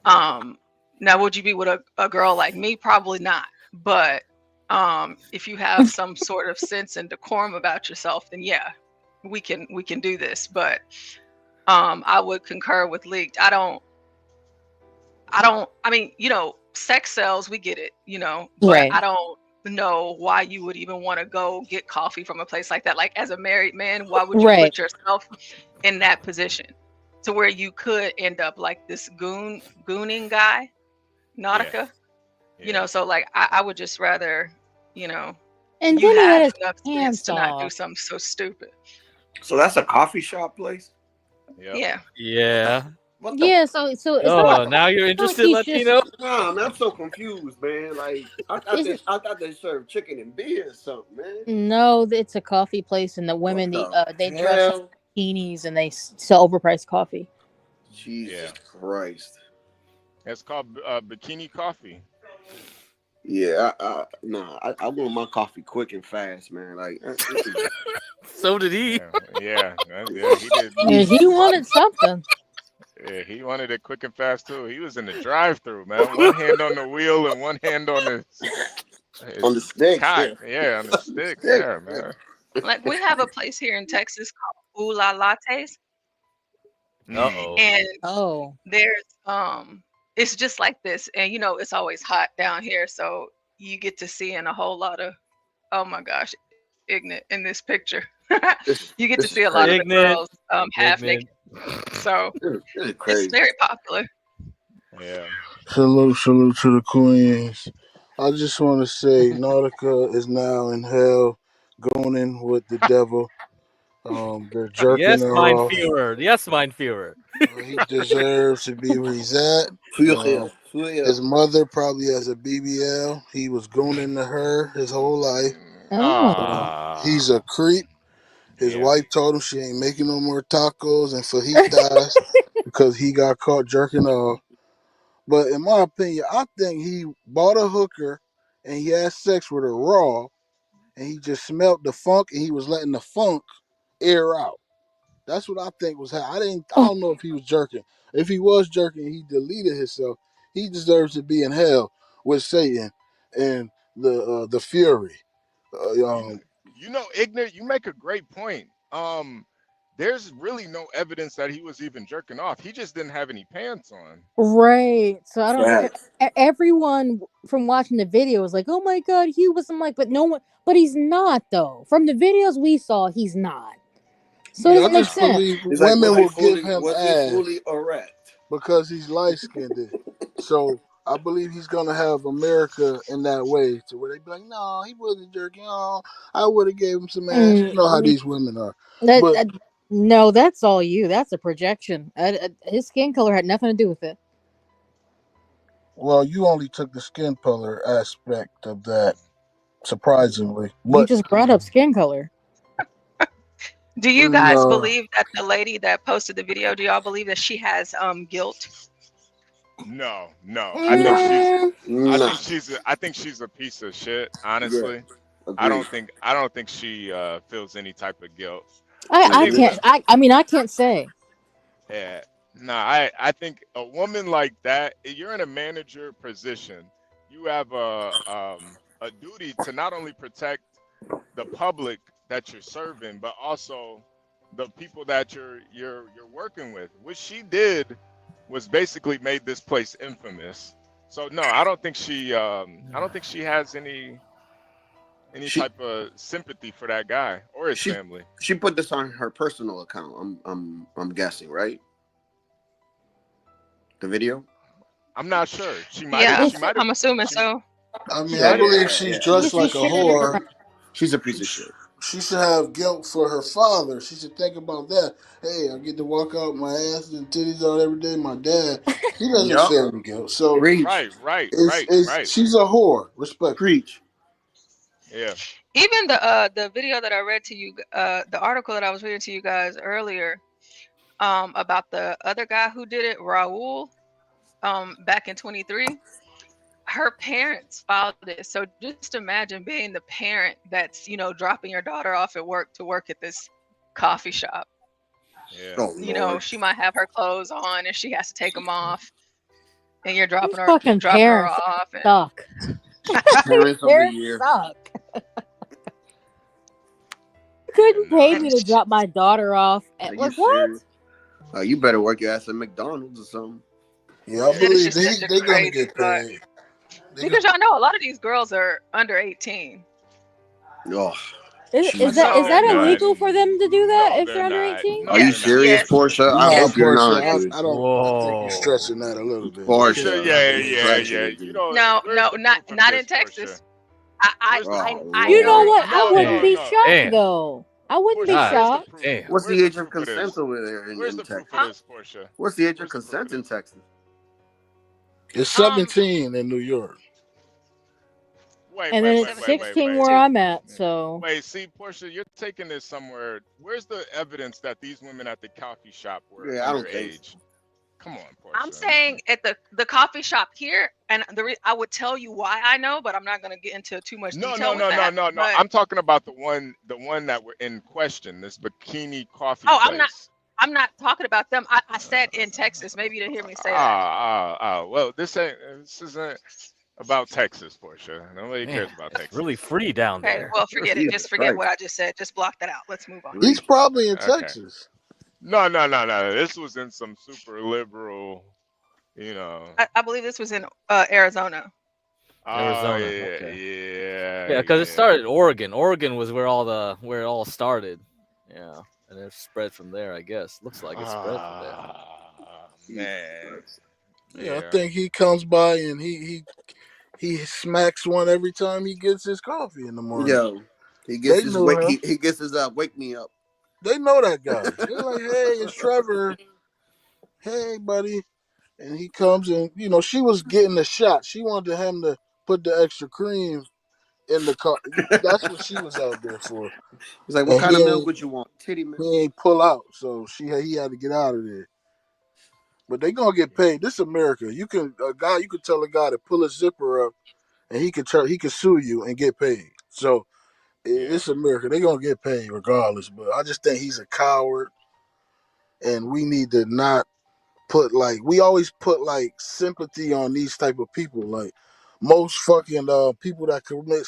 Now, would you be with a girl like me? Probably not. But if you have some sort of sense and decorum about yourself, then yeah, we can do this. But I would concur with Leaked. I mean, sex sells, we get it, but Right. I don't know why you would even want to go get coffee from a place like that. Like, as a married man, why would you Right. put yourself in that position to where you could end up like this gooning guy, Nautica? So like I would just rather, And you then he had have his enough sense pants to not do off. something so stupid. So that's a coffee shop place? Yeah. Yeah. Yeah, so it's Oh, not. now you're it's not like interested, he's Latino? Nah, man, I'm so confused, man. Like I thought they served chicken and beer or something, man. No, it's a coffee place, and the women they dress hell? up in bikinis and they sell overpriced coffee. Jesus Christ. It's called Bikini Coffee. Yeah, I want my coffee quick and fast, man. Like, so did he. Yeah, he did. Yeah, he wanted something. Yeah, he wanted it quick and fast too. He was in the drive-through, man. One hand on the wheel and one hand on the stick. Cock. Yeah, on the stick. Yeah, man. Like, we have a place here in Texas called Ooh La Lattes. Uh-oh. And there's it's just like this, and it's always hot down here, so you get to see in a whole lot of, oh my gosh, ignorant in this picture. You get to see a lot of the girls half naked. So it's very popular. Yeah. Salute to the queens. I just want to say Nautica is now in hell, going in with the devil. They're jerking Yes, her mein off. Führer. Yes, mein Führer. He deserves to be where he's at. His mother probably has a BBL. He was going into her his whole life. He's a creep. His wife told him she ain't making no more tacos and fajitas because he got caught jerking off. But in my opinion, I think he bought a hooker and he had sex with her raw, and he just smelled the funk and he was letting the funk air out. That's what I think was happening. I don't know if he was jerking. If he was jerking, he deleted himself. He deserves to be in hell with Satan and the Fury. Ignorant. You make a great point. There's really no evidence that he was even jerking off. He just didn't have any pants on. Right. So I don't know. Everyone from watching the video was like, "Oh my god, he was." I'm like, but no one. But he's not though. From the videos we saw, he's not. So it doesn't make sense. Women will give him ass fully erect because he's light skinned. So I believe he's gonna have America in that way, to where they be like, "No, he wasn't jerking off. I would have gave him some ass." You know how these women are. No, that's all you. That's a projection. His skin color had nothing to do with it. Well, you only took the skin color aspect of that, surprisingly. You just brought up skin color. Do you guys believe that the lady that posted the video, do y'all believe that she has guilt? No. No. I think she's a piece of shit, honestly. I don't think she feels any type of guilt. I can't say. Yeah. No, I think a woman like that, if you're in a manager position, you have a duty to not only protect the public that you're serving, but also the people that you're working with. What she did was basically made this place infamous. So no, I don't think she has any type of sympathy for that guy or his family. She put this on her personal account. I'm guessing, right? The video. I'm not sure. She might. Yeah, She might. I'm assuming so. I mean, I believe she's dressed like a whore. She's a piece of shit. She should have guilt for her father. She should think about that. Hey, I get to walk out my ass and titties out every day. My dad, he doesn't feel any guilt. So right. She's a whore. Respect. Preach. Yeah. Even the video that I read to you, the article that I was reading to you guys earlier, about the other guy who did it, Raul, back in 23. Her parents filed it. So just imagine being the parent that's, dropping your daughter off at work to work at this coffee shop. Yeah. Oh, she might have her clothes on and she has to take them off. And you're dropping her fucking dropping parents her off. And... suck. Parents of the year. Suck. You couldn't pay me to drop my daughter off at what? You better work your ass at McDonald's or something. Yeah, I believe they're gonna get paid. Because y'all know a lot of these girls are under 18. Oh, is that illegal for them to do that if they're under 18? Are you serious, Portia? I hope you're not. I think you're stretching that a little bit. Portia, yeah. No, not in Texas. You know what? I wouldn't be shocked though. I wouldn't be shocked. What's the age of consent over there in Texas? What's the age of consent in Texas? It's 17 in New York. And then it's 16 where I'm at. So wait, see, Portia, you're taking this somewhere. Where's the evidence that these women at the coffee shop were underage? Come on, Portia. I'm saying at the coffee shop here, and I would tell you why I know, but I'm not going to get into too much detail. No. I'm talking about the one that were in question. This Bikini Coffee. Oh, place. I'm not talking about them. I said in Texas. Maybe you didn't hear me say that. Well, this isn't about Texas, Portia. Nobody cares about Texas. Really free down there. Okay, well, forget it. Just forget what I just said. Just block that out. Let's move on. He's probably in Texas. No. This was in some super liberal, I believe this was in Arizona. Arizona. Yeah, because it started in Oregon. Oregon was where it all started. Yeah. And it spread from there, I guess. Looks like it spread from there. Man. Yeah, I think he comes by and he smacks one every time he gets his coffee in the morning. Yo, he gets his wake me up. They know that guy. They're like, hey, it's Trevor. Hey, buddy. And he comes and she was getting a shot. She wanted him to put the extra cream in the car. That's what she was out there for. He's like, what kind of milk would you want? Titty milk. He ain't pull out, so he had to get out of there. But they gonna get paid. This is America. You can tell a guy to pull his zipper up, and he can sue you and get paid. So it's America. They gonna get paid regardless. But I just think he's a coward, and we need to not put we always put sympathy on these type of people. Like most fucking people that commit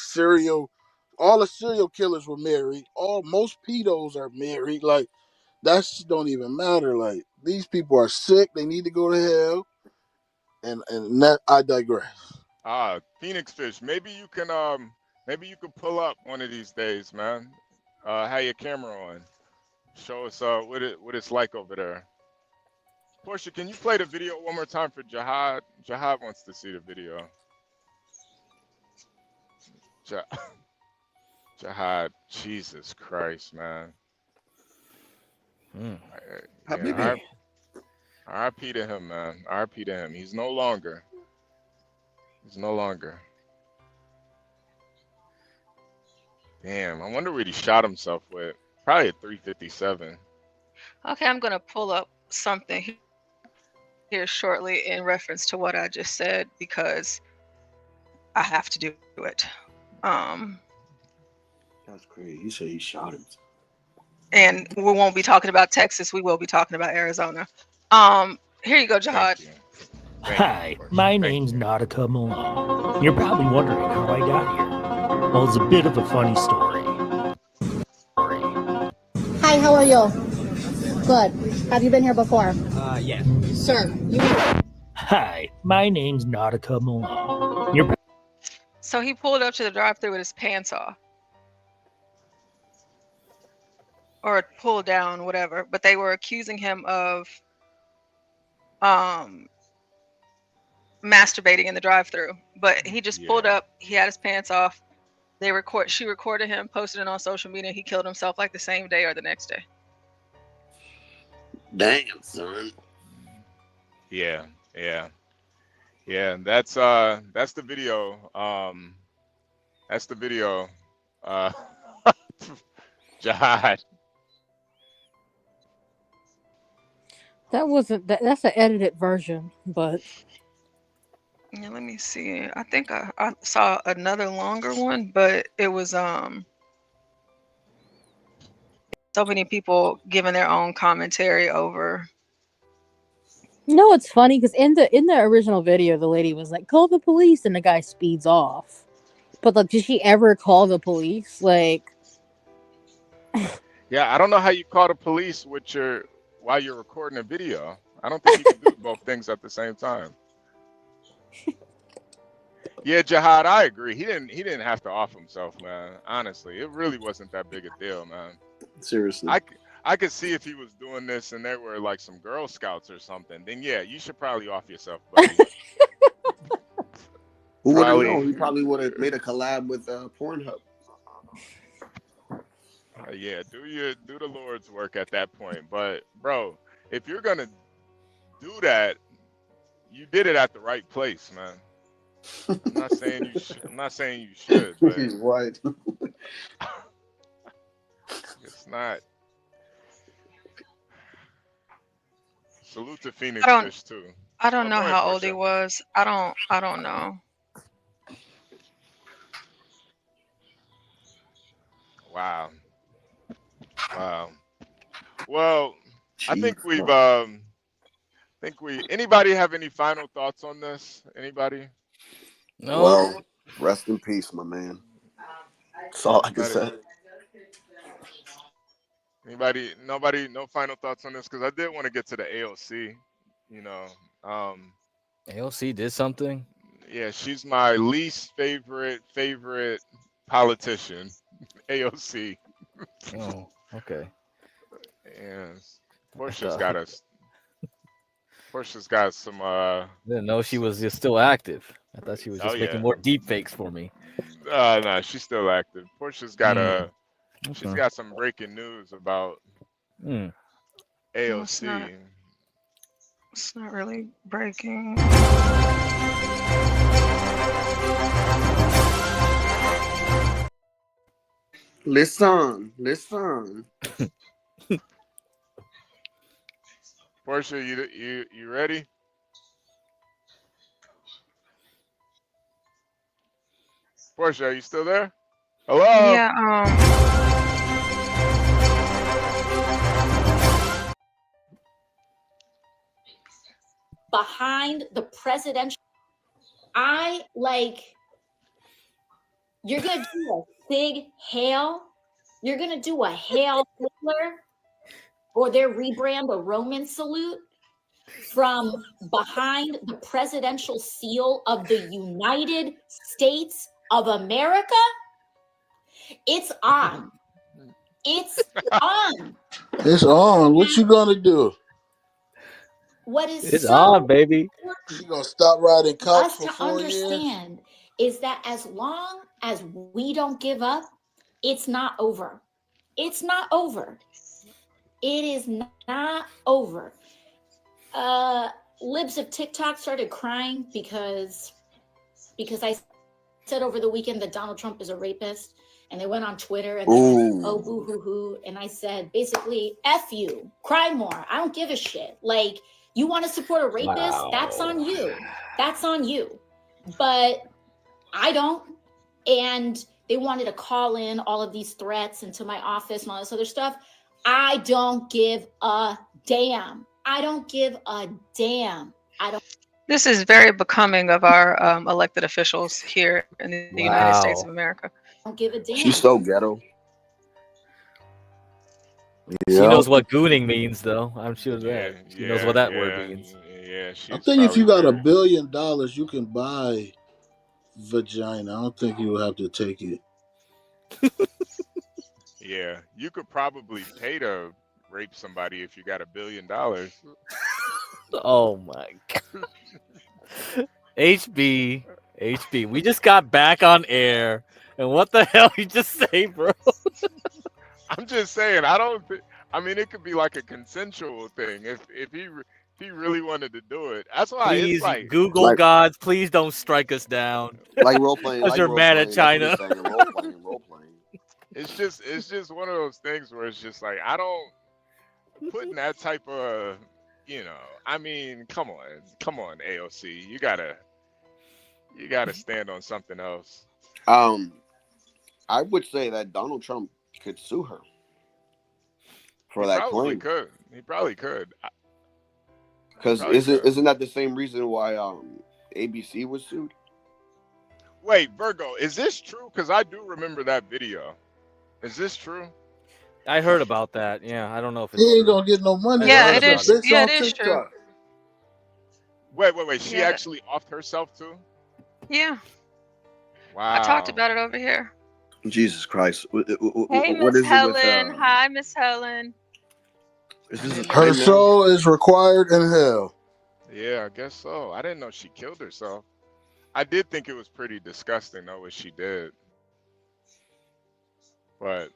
all the serial killers were married. Most pedos are married. Like that don't even matter. Like these people are sick. They need to go to hell. And that I digress. Phoenix Fish. Maybe you can pull up one of these days, man. Have your camera on. Show us what it's like over there. Portia, can you play the video one more time for Jihad? Jihad wants to see the video. Jihad, Jesus Christ, man. RIP to him, man. RIP to him. He's no longer. Damn, I wonder what he shot himself with. Probably a 357. Okay, I'm gonna pull up something here shortly in reference to what I just said because I have to do it. That's crazy. You said he shot him. And we won't be talking about Texas. We will be talking about Arizona. Here you go, Jihad. Hi, my name's Nautica Malone. You're probably wondering how I got here. Well, it's a bit of a funny story. Hi, how are you? Good. Have you been here before? Yeah. Sir, you. Hi, my name's Nautica Malone. You're So he pulled up to the drive-thru with his pants off. Or pulled down, whatever. But they were accusing him of masturbating in the drive-thru. But he just pulled up, he had his pants off. She recorded him, posted it on social media. He killed himself like the same day or the next day. Damn, son. Yeah. That's the video. That's the video. Jihad. That wasn't that. That's an edited version, but Yeah, let me see. I think I saw another longer one, but it was so many people giving their own commentary over. no, it's funny because in the original video, the lady was like, "Call the police," and the guy speeds off. But like, did she ever call the police? Like, Yeah, I don't know how you call the police while you're recording a video. I don't think you can do both things at the same time. Yeah, Jihad, I agree. He didn't have to off himself, man. Honestly, it really wasn't that big a deal, man. Seriously. I could see if he was doing this and there were like some Girl Scouts or something, then yeah, you should probably off yourself, buddy. Who would have known? He probably would have made a collab with Pornhub. Yeah, do the Lord's work at that point. But bro, if you're gonna do that, you did it at the right place, man. I'm not saying you should. But He's white. It's not. Salute to Phoenix Fish too. I don't know how old he was. I don't know. Wow. Well, I think anybody have any final thoughts on this? Anybody? No. Well, rest in peace, my man. That's all I can say. Anybody? Nobody? No final thoughts on this? Because I did want to get to the AOC. You know, AOC did something. Yeah, she's my least favorite politician. AOC. Oh, okay. And Portia's got us. Portia's got some. I didn't know she was just still active. I thought she was just making more deep fakes for me. No, she's still active. Portia's got she's got some breaking news about AOC. It's not really breaking. Listen. Portia, you ready? Portia, are you still there? Hello? Yeah, behind the presidential, you're gonna do a big hail. You're gonna do a hail Hitler, or their rebrand a Roman salute from behind the presidential seal of the United States of America. It's on. It's on. It's on. What you gonna do? What is it's on, baby? You gonna stop riding cops for to 4 years? understand is that as long as we don't give up, it's not over. It's not over. It is not over. Libs of TikTok started crying because I said over the weekend that Donald Trump is a rapist, and they went on Twitter and they're like, oh, boo hoo hoo. And I said, basically, F you, cry more. I don't give a shit. Like, you want to support a rapist? Wow. That's on you. That's on you. But I don't. And they wanted to call in all of these threats into my office and all this other stuff. I don't give a damn. I don't give a damn. I don't. This is very becoming of our elected officials here in the United States of America. I don't give a damn. She's so ghetto. She knows what gooning means, though. I'm sure of that. She knows what that word yeah, means. Yeah, I think if you got $1 billion, you can buy vagina. I don't think you would have to take it. Yeah, you could probably pay to rape somebody if you got $1 billion. Oh my god. HB, we just got back on air, and what the hell you just say, bro? I'm just saying. I don't. I mean, it could be like a consensual thing if he really wanted to do it. That's why Please, it's like Google gods, please don't strike us down. Like role playing, because you're mad at China. Role playing. It's just one of those things where it's just like I don't putting that type of, I mean, come on, AOC, you gotta stand on something else. I would say that Donald Trump could sue her for that claim. He probably could. Because isn't that the same reason why ABC was sued? Wait, Virgo, is this true? Because I do remember that video. Is this true? I heard about that. Yeah, I don't know if it's he ain't gonna get no money. Yeah, it is. Yeah, it is true. Wait. She actually offed herself too? Yeah. Wow. I talked about it over here. Jesus Christ. Hey, Miss Helen. Hi, Miss Helen. Her soul is required in hell. Yeah, I guess so. I didn't know she killed herself. I did think it was pretty disgusting, though, what she did. But,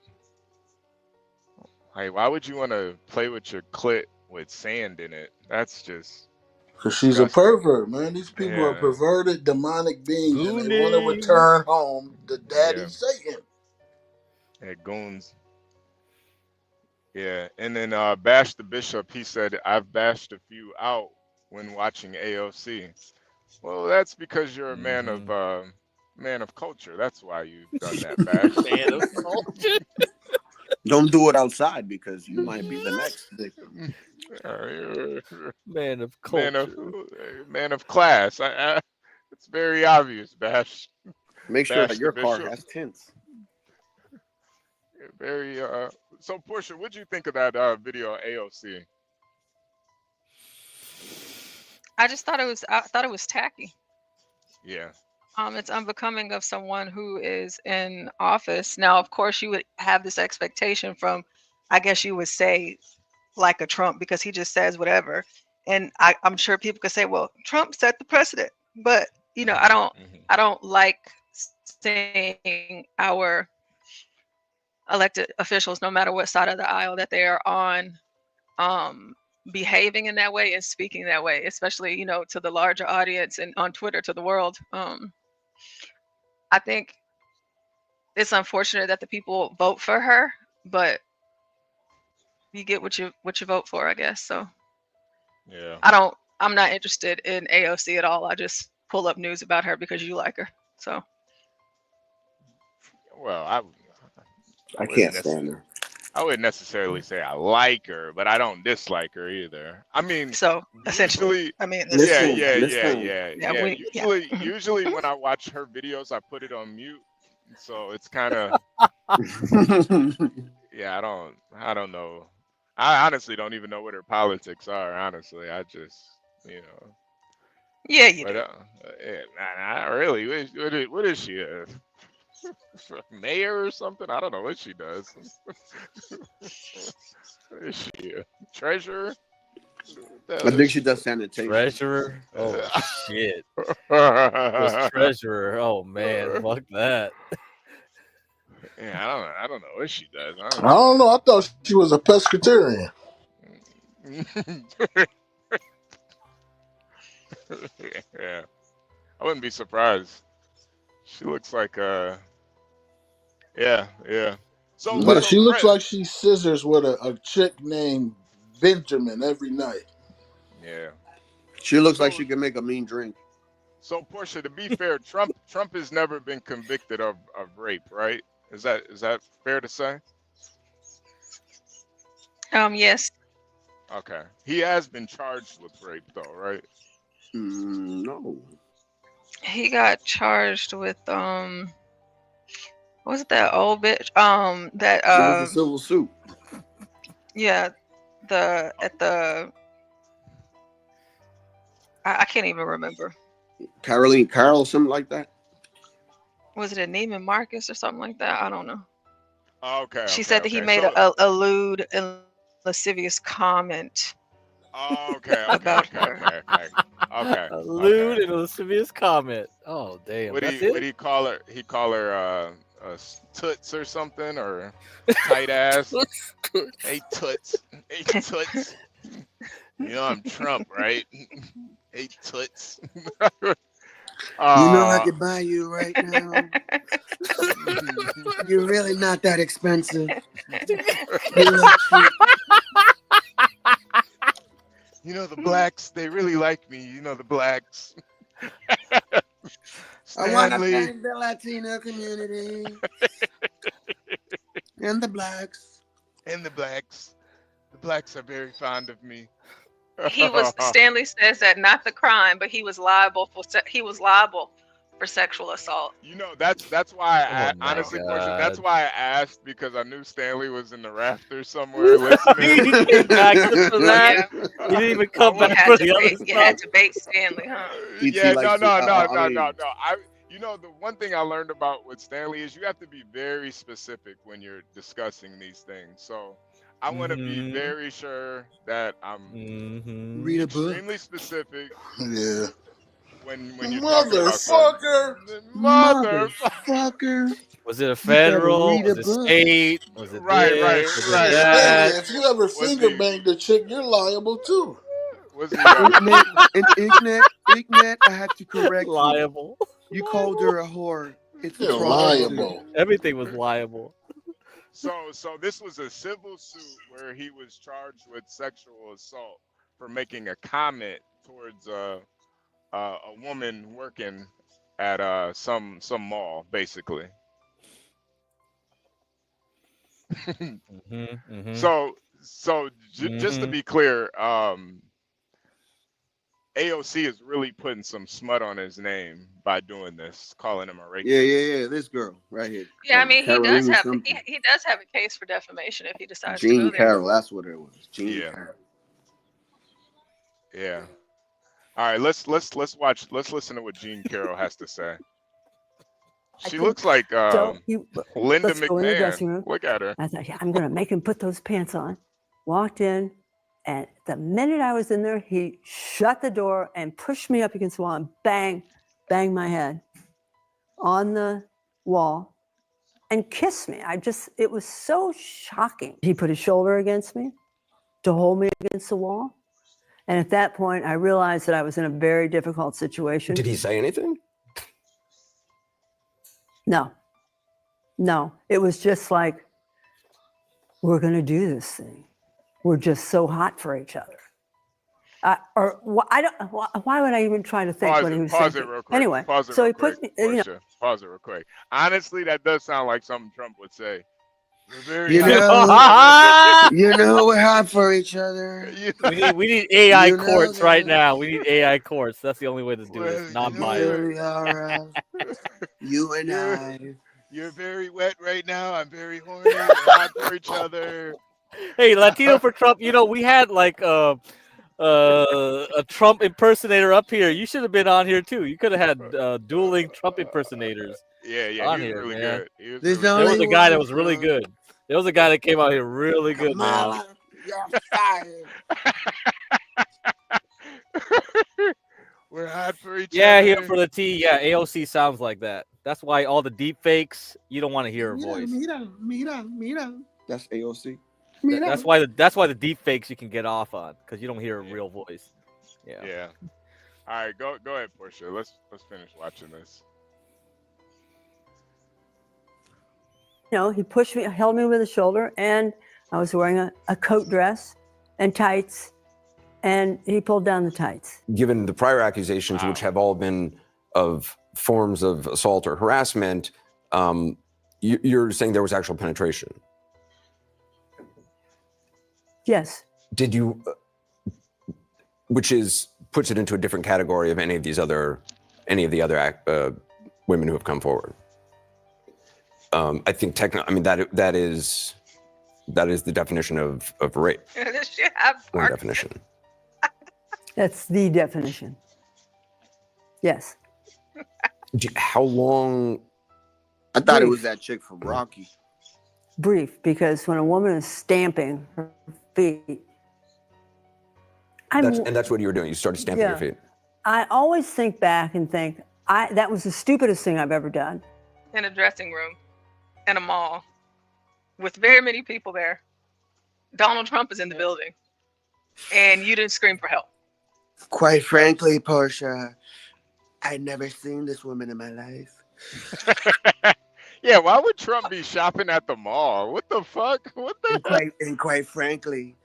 like, why would you want to play with your clit with sand in it? That's just... Because she's a pervert, man. These people are perverted, demonic beings, and they want to return home to Daddy Satan. Yeah, goons. Yeah, and then Bash the Bishop, he said, I've bashed a few out when watching AOC. Well, that's because you're a man of culture. That's why you've done that, Bash. Man of culture. Don't do it outside because you might be the next victim. Man of culture. Man of class. It's very obvious, Bash. Make sure that your car has tints. Very so Portia, what'd you think of that video of AOC? I thought it was tacky. Yeah. It's unbecoming of someone who is in office. Now, of course, you would have this expectation from, I guess you would say, like a Trump, because he just says whatever. And I'm sure people could say, well, Trump set the precedent. But, I don't like seeing our elected officials, no matter what side of the aisle that they are on, behaving in that way and speaking that way, especially, to the larger audience and on Twitter to the world. I think it's unfortunate that the people vote for her, but you get what you vote for, I guess. So yeah, I'm not interested in AOC at all. I just pull up news about her because you like her. So well, I can't stand her. I wouldn't necessarily say I like her, but I don't dislike her either. I mean, so essentially, Usually when I watch her videos, I put it on mute, so it's kind of yeah. I don't know. I honestly don't even know what her politics are. Honestly, I just Yeah, you do. Not really. What is she? Mayor or something? I don't know what she does. Is she a treasurer? I think she does sanitation. Treasurer? Oh shit. Was treasurer. Oh man, fuck that. Yeah, I don't know what she does. I don't know. I thought she was a pescatarian. Yeah, I wouldn't be surprised. She looks like yeah. So but she looks like she scissors with a chick named Benjamin every night. Yeah. She looks like she can make a mean drink. So Portia, to be fair, Trump has never been convicted of rape, right? Is that fair to say? Yes. Okay. He has been charged with rape though, right? No. He got charged with what was it, that old bitch? It was a civil suit. Yeah, I can't even remember. Carroll, something like that. Was it a Neiman Marcus or something like that? I don't know. Okay. She said that he made a lewd and lascivious comment. About her. Okay. A lewd and lascivious comment. Oh damn! Would he call her? He call her toots or something, or tight ass? Hey toots. Hey toots. You know I'm Trump, right? Hey toots. You know I could buy you right now. You're really not that expensive. You look cheap. You know the blacks, they really like me. You know the blacks. I want to thank the Latino community and the blacks. And the blacks. The blacks are very fond of me. Stanley says that not the crime, but he was liable for sexual assault. You know, that's why honestly, Portia, that's why I asked, because I knew Stanley was in the rafters somewhere listening. He came back just for that. He didn't even come back for the other stuff. You had to bait Stanley, huh? Yeah, no. You know, the one thing I learned about with Stanley is you have to be very specific when you're discussing these things. So I want to be very sure that I'm extremely specific. Yeah. When you're motherfucker. Was it a federal? Was it state? Was it right? If you ever finger banged a chick, you're liable too. Was Ignet, I have to correct liable. You called her a whore. It's liable. Everything was liable. So this was a civil suit where he was charged with sexual assault for making a comment towards a woman working at some mall, basically. So just to be clear, AOC is really putting some smut on his name by doing this, calling him a racist. Yeah. This girl right here. Yeah, I mean, he does have a case for defamation if he decides to go there. Carroll, that's what it was. Carroll. Yeah. All right, let's listen to what Jean Carroll has to say. She looks like Linda McMahon. Look at her. I thought, I'm going to make him put those pants on. Walked in, and the minute I was in there, he shut the door and pushed me up against the wall and banged my head on the wall and kissed me. It was so shocking. He put his shoulder against me to hold me against the wall. And at that point, I realized that I was in a very difficult situation. Did he say anything? No. It was just like, we're going to do this thing. We're just so hot for each other. Why would I even try to think what he was pause thinking? It real quick. Anyway, pause it pause it real quick. Honestly, that does sound like something Trump would say. You know, we're hot for each other. We need AI courts right now. We need AI courts. That's the only way to do this. Non-biased. You and I. You're very wet right now. I'm very horny. We're hot for each other. Hey, Latino for Trump. You know, we had like a Trump impersonator up here. You should have been on here too. You could have had dueling Trump impersonators. Yeah, he was really good. There was a guy that was really good. There was a guy that came out here really good, man. You're fired. We're hot for each other. Yeah, here for the T. Yeah, AOC sounds like that. That's why all the deep fakes, you don't want to hear her voice. Mira. That's AOC. That's why the deep fakes you can get off on, because you don't hear a real voice. Yeah. All right, go ahead, Portia. Let's finish watching this. He pushed me, held me with his shoulder, and I was wearing a coat dress and tights, and he pulled down the tights. Given the prior accusations, which have all been of forms of assault or harassment, you're saying there was actual penetration? Yes. Did you, which puts it into a different category of any of the other women who have come forward. I think that is That is the definition of rape. This shit have One park. definition. That's the definition. Yes. How long? I thought it Brief. was that chick from Rocky. Brief, because when a woman is stamping her feet, That's what you were doing. You started stamping your feet. I always think back and think, that was the stupidest thing I've ever done. In a dressing room, in a mall, with very many people there. Donald Trump is in the building, and you didn't scream for help. Quite frankly, Portia, I'd never seen this woman in my life. Yeah, why would Trump be shopping at the mall? What the fuck? What the? And quite frankly,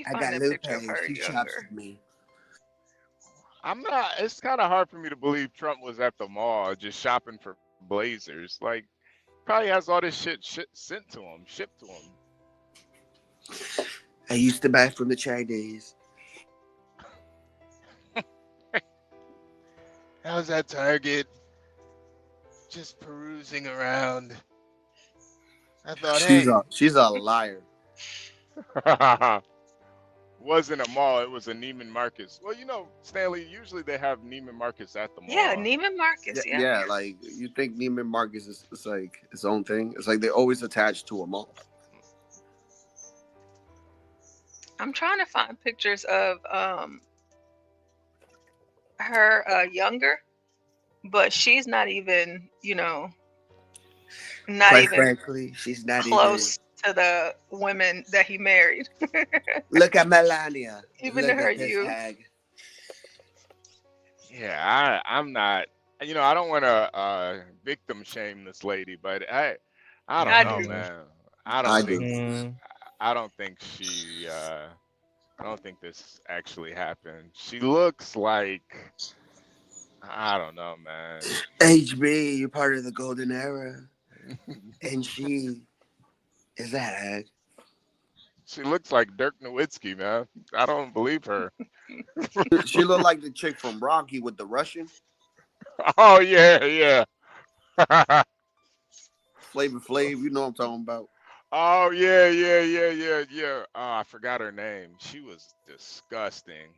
I got Lupe. She shops with me. I'm not. It's kind of hard for me to believe Trump was at the mall just shopping for blazers. Like, probably has all this shit sent to him, shipped to him. I used to buy from the Chinese. I was at Target, just perusing around. I thought, she's a liar. Wasn't a mall, it was a Neiman Marcus. Well, you know, Stanley, usually they have Neiman Marcus at the mall. Yeah, Neiman Marcus. Yeah, like you think Neiman Marcus is like its own thing. It's like they're always attached to a mall. I'm trying to find pictures of her younger, but she's not even, not Quite even frankly, she's not close to the women that he married. Look at Melania. Even Look her at this youth. hag. Yeah, I'm not. I don't want to victim shame this lady, but I don't know, man. I don't think she. I don't think this actually happened. She looks like. I don't know, man. HB, you're part of the golden era, and she is that hag. She looks like Dirk Nowitzki, man. I don't believe her. She looked like the chick from Rocky with the Russian. Oh yeah. Flavor Flav, you know what I'm talking about. Oh yeah. Oh, I forgot her name. She was disgusting.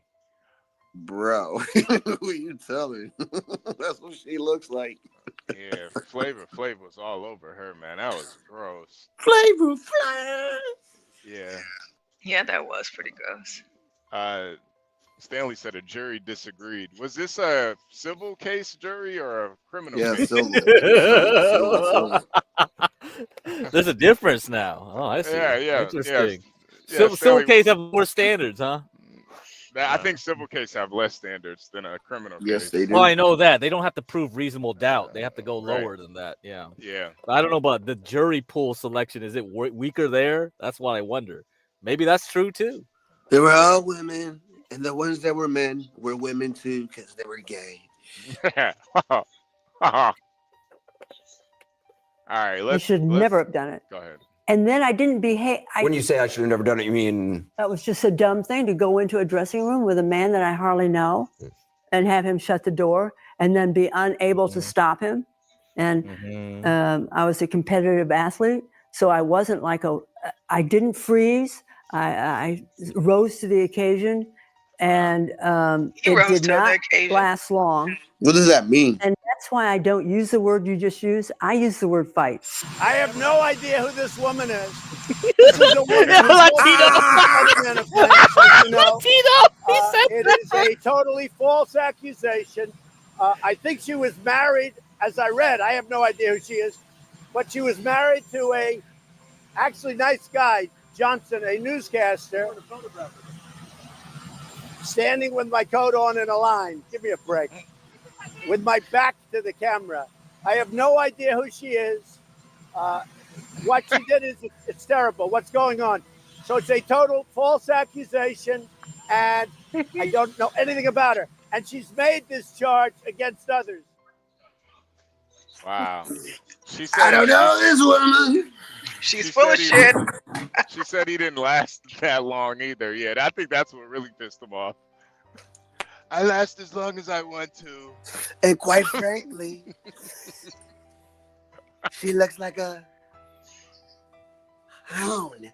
Bro, who you telling? That's what she looks like. Yeah, Flavor Flav was all over her, man. That was gross. Flavor Flav. Yeah. Yeah, that was pretty gross. Stanley said a jury disagreed. Was this a civil case jury or a criminal case? Civil. There's a difference now. Oh, I see. Yeah. Interesting. Yeah, civil case have more standards, huh? I think civil case have less standards than a criminal case. Yes, they do. Well, I know that. They don't have to prove reasonable doubt. They have to go lower than that. Yeah. Yeah. I don't know about the jury pool selection. Is it weaker there? That's what I wonder. Maybe that's true too. They were all women, and the ones that were men were women too because they were gay. All right. You should never have done it. Go ahead. And then I didn't behave. When you say I should have never done it, you mean? That was just a dumb thing to go into a dressing room with a man that I hardly know and have him shut the door and then be unable to stop him. And I was a competitive athlete, so I wasn't like I didn't freeze. I rose to the occasion, and it did not last long. What does that mean? And that's why I don't use the word you just used. I use the word fight. I have no idea who this woman is. This is a woman it is a totally false accusation. I think she was married, as I read. I have no idea who she is, but she was married to a actually nice guy, Johnson, a newscaster, standing with my coat on in a line. Give me a break. With my back to the camera. I have no idea who she is. What she did is it's terrible. What's going on? So it's a total false accusation, and I don't know anything about her. And she's made this charge against others. Wow. She said, I don't know this woman. She's full of shit. She said he didn't last that long either. Yeah, I think that's what really pissed him off. I last as long as I want to. And quite frankly, she looks like a hound.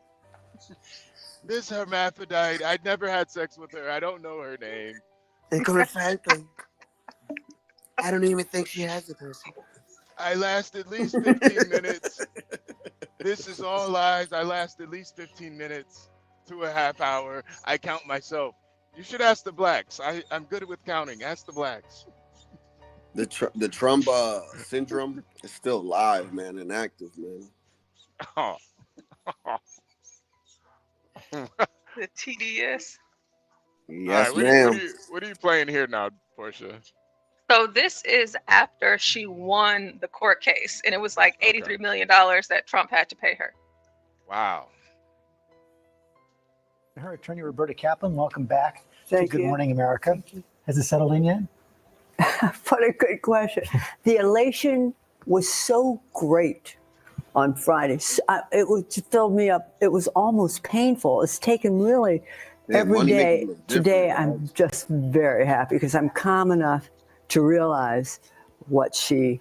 This hermaphrodite. I never had sex with her. I don't know her name. And quite frankly, I don't even think she has a person. I last at least 15 minutes. This is all lies. I last at least 15 minutes to a half hour. I count myself. You should ask the blacks. I'm good with counting. Ask the blacks. The Trump syndrome is still live, man, and active, man. Oh. The TDS. Yes, right, ma'am. What are you playing here now, Portia? So this is after she won the court case, and it was like $83 million that Trump had to pay her. Wow. Her attorney, Roberta Kaplan, welcome back to Good you. Morning America. Has it settled in yet? What a good question. The elation was so great on Friday. It filled me up. It was almost painful. It's taken really every day. Today, I'm just very happy because I'm calm enough to realize what she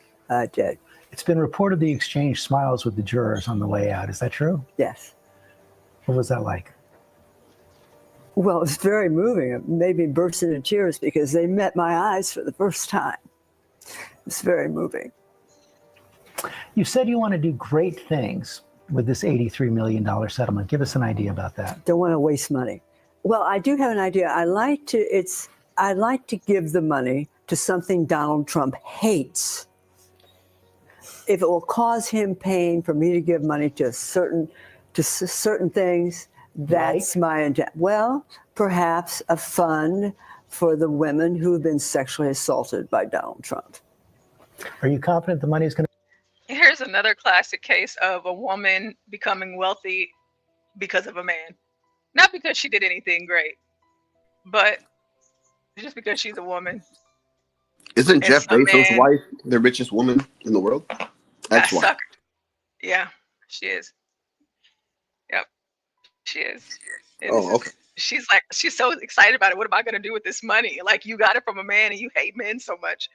did. It's been reported the exchange smiles with the jurors on the way out. Is that true? Yes. What was that like? Well, it's very moving. It made me burst into tears because they met my eyes for the first time. It's very moving. You said you want to do great things with this $83 million settlement. Give us an idea about that. Don't want to waste money. Well, I do have an idea. I like to give the money to something Donald Trump hates. If it will cause him pain for me to give money to certain things, that's my intent. Well, perhaps a fund for the women who have been sexually assaulted by Donald Trump. Are you confident the money is going to? Here's another classic case of a woman becoming wealthy because of a man. Not because she did anything great, but just because she's a woman. Isn't Jeff Bezos' wife the richest woman in the world? That's why. Yeah, she is. Yep, she is. Okay. She's so excited about it. What am I going to do with this money? Like, you got it from a man and you hate men so much.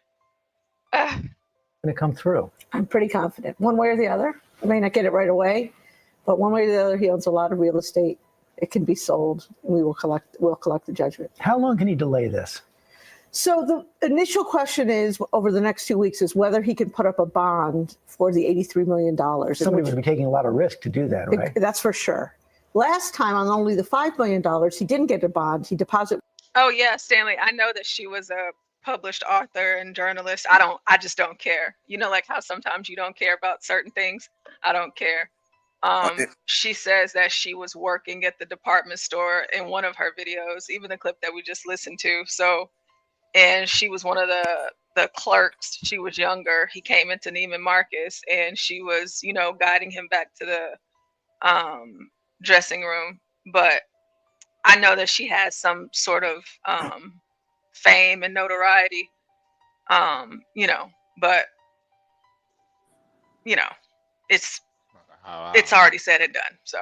Going to come through? I'm pretty confident. One way or the other. I may not get it right away, but one way or the other, he owns a lot of real estate. It can be sold. We'll collect the judgment. How long can he delay this? So the initial question is, over the next 2 weeks, is whether he can put up a bond for the $83 million. Somebody would be taking a lot of risk to do that, right? That's for sure. Last time, on only the $5 million, he didn't get a bond. He deposited. Oh yeah, Stanley. I know that she was a published author and journalist. I just don't care. You know, like how sometimes you don't care about certain things. I don't care. She says that she was working at the department store in one of her videos, even the clip that we just listened to. So, and she was one of the clerks. She was younger. He came into Neiman Marcus and she was, you know, guiding him back to the dressing room. But I know that she has some sort of fame and notoriety, you know, but you know, it's already said and done. So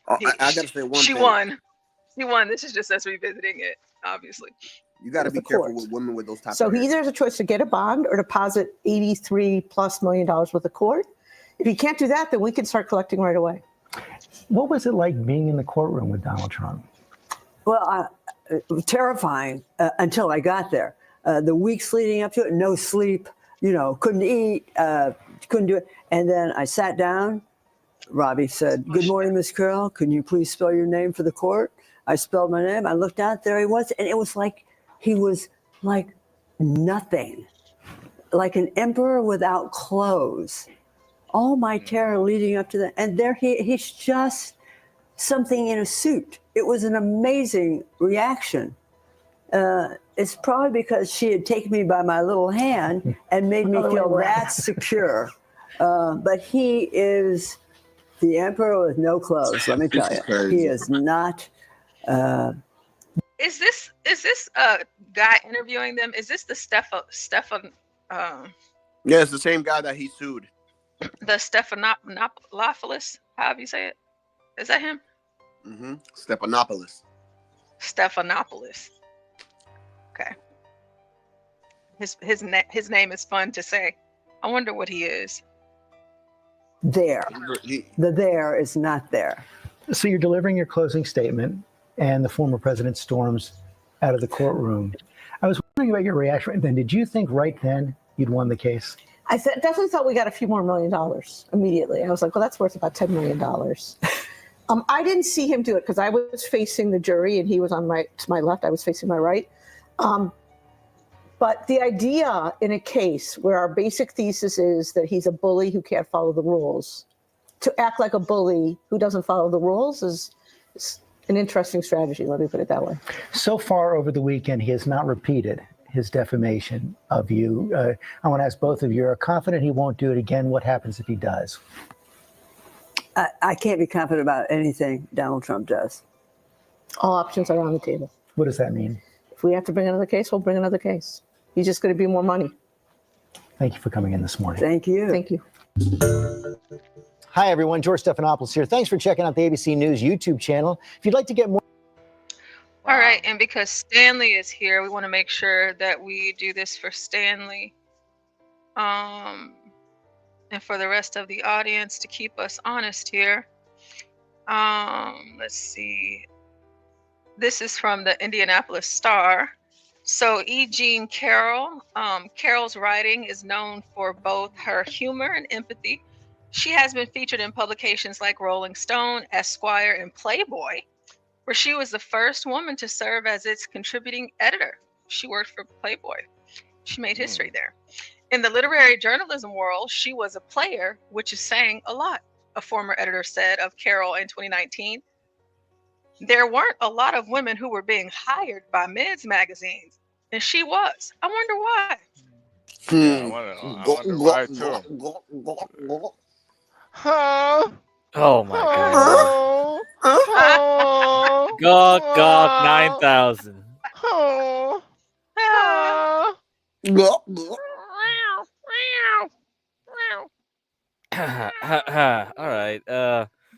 I gotta say one thing. She won. This is just us revisiting it, obviously. You got to be careful with women with those types. So he either has a choice to get a bond or deposit $83+ million worth of court. If he can't do that, then we can start collecting right away. What was it like being in the courtroom with Donald Trump? Well, it was terrifying until I got there. The weeks leading up to it, no sleep, you know, couldn't eat, couldn't do it. And then I sat down. Robbie said, "Good morning, Miss Carroll. Can you please spell your name for the court?" I spelled my name. I looked out, there he was. And it was like, he was like nothing, like an emperor without clothes. All my terror leading up to that. And there he's just something in a suit. It was an amazing reaction. It's probably because she had taken me by my little hand and made me feel that secure. But he is the emperor with no clothes, let me tell you. He is not... Is this guy interviewing them? Is this the Stefan? Yeah, it's the same guy that he sued. The Stephanopoulos, however you say it. Is that him? Mm-hmm. Stephanopoulos. Okay. His name is fun to say. I wonder what he is. There. The there is not there. So you're delivering your closing statement, and the former president storms out of the courtroom. I was wondering about your reaction then. Did you think right then you'd won the case? I definitely thought we got a few more $1 million immediately. I was like, well, that's worth about $10 million. I didn't see him do it because I was facing the jury and he was on to my left. I was facing my right. But the idea in a case where our basic thesis is that he's a bully who can't follow the rules, to act like a bully who doesn't follow the rules is an interesting strategy. Let me put it that way. So far over the weekend, he has not repeated his defamation of you. I want to ask both of you, are confident he won't do it again? What happens if he does? I can't be confident about anything Donald Trump does. All options are on the table. What does that mean? If we have to bring another case, we'll bring another case. He's just going to be more money. Thank you for coming in this morning. Thank you. Thank you. Hi, everyone. George Stephanopoulos here. Thanks for checking out the ABC News YouTube channel. If you'd like to get more. All right, and because Stanley is here, we want to make sure that we do this for Stanley. And for the rest of the audience to keep us honest here. Let's see. This is from the Indianapolis Star. So E. Jean Carroll, Carroll's writing is known for both her humor and empathy. She has been featured in publications like Rolling Stone, Esquire, and Playboy, where she was the first woman to serve as its contributing editor. She worked for Playboy. She made history there. In the literary journalism world, she was a player, which is saying a lot, a former editor said of Carroll in 2019. There weren't a lot of women who were being hired by men's magazines, and she was. I wonder why. Yeah, I wonder why too. Oh my god. Gawk 9000. All right.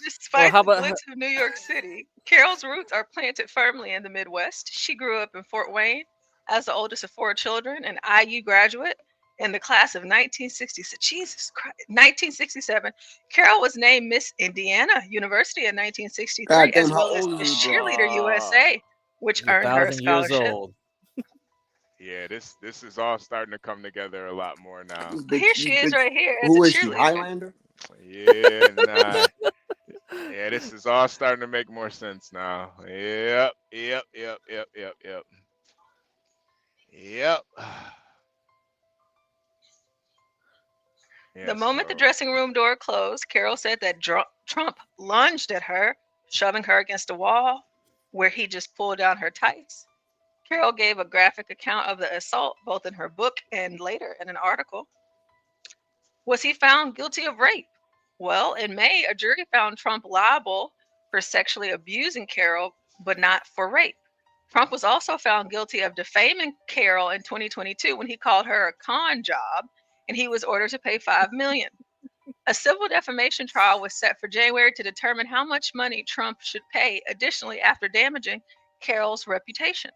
Despite the glitz of New York City, Carroll's roots are planted firmly in the Midwest. She grew up in Fort Wayne as the oldest of 4 children, an IU graduate in the class of 1966. Jesus Christ, 1967. Carroll was named Miss Indiana University in 1963, as well as Miss Cheerleader USA, which earned her a scholarship. Yeah, this is all starting to come together a lot more now. Here she is right here. Who is she, Highlander? Yeah, nah. Yeah, this is all starting to make more sense now. Yep. Yes, The moment the dressing room door closed, Carroll said that Trump lunged at her, shoving her against a wall, where he just pulled down her tights. Carroll gave a graphic account of the assault, both in her book and later in an article. Was he found guilty of rape? Well, in May, a jury found Trump liable for sexually abusing Carroll, but not for rape. Trump was also found guilty of defaming Carroll in 2022 when he called her a con job, and he was ordered to pay $5 million. A civil defamation trial was set for January to determine how much money Trump should pay additionally after damaging Carroll's reputation.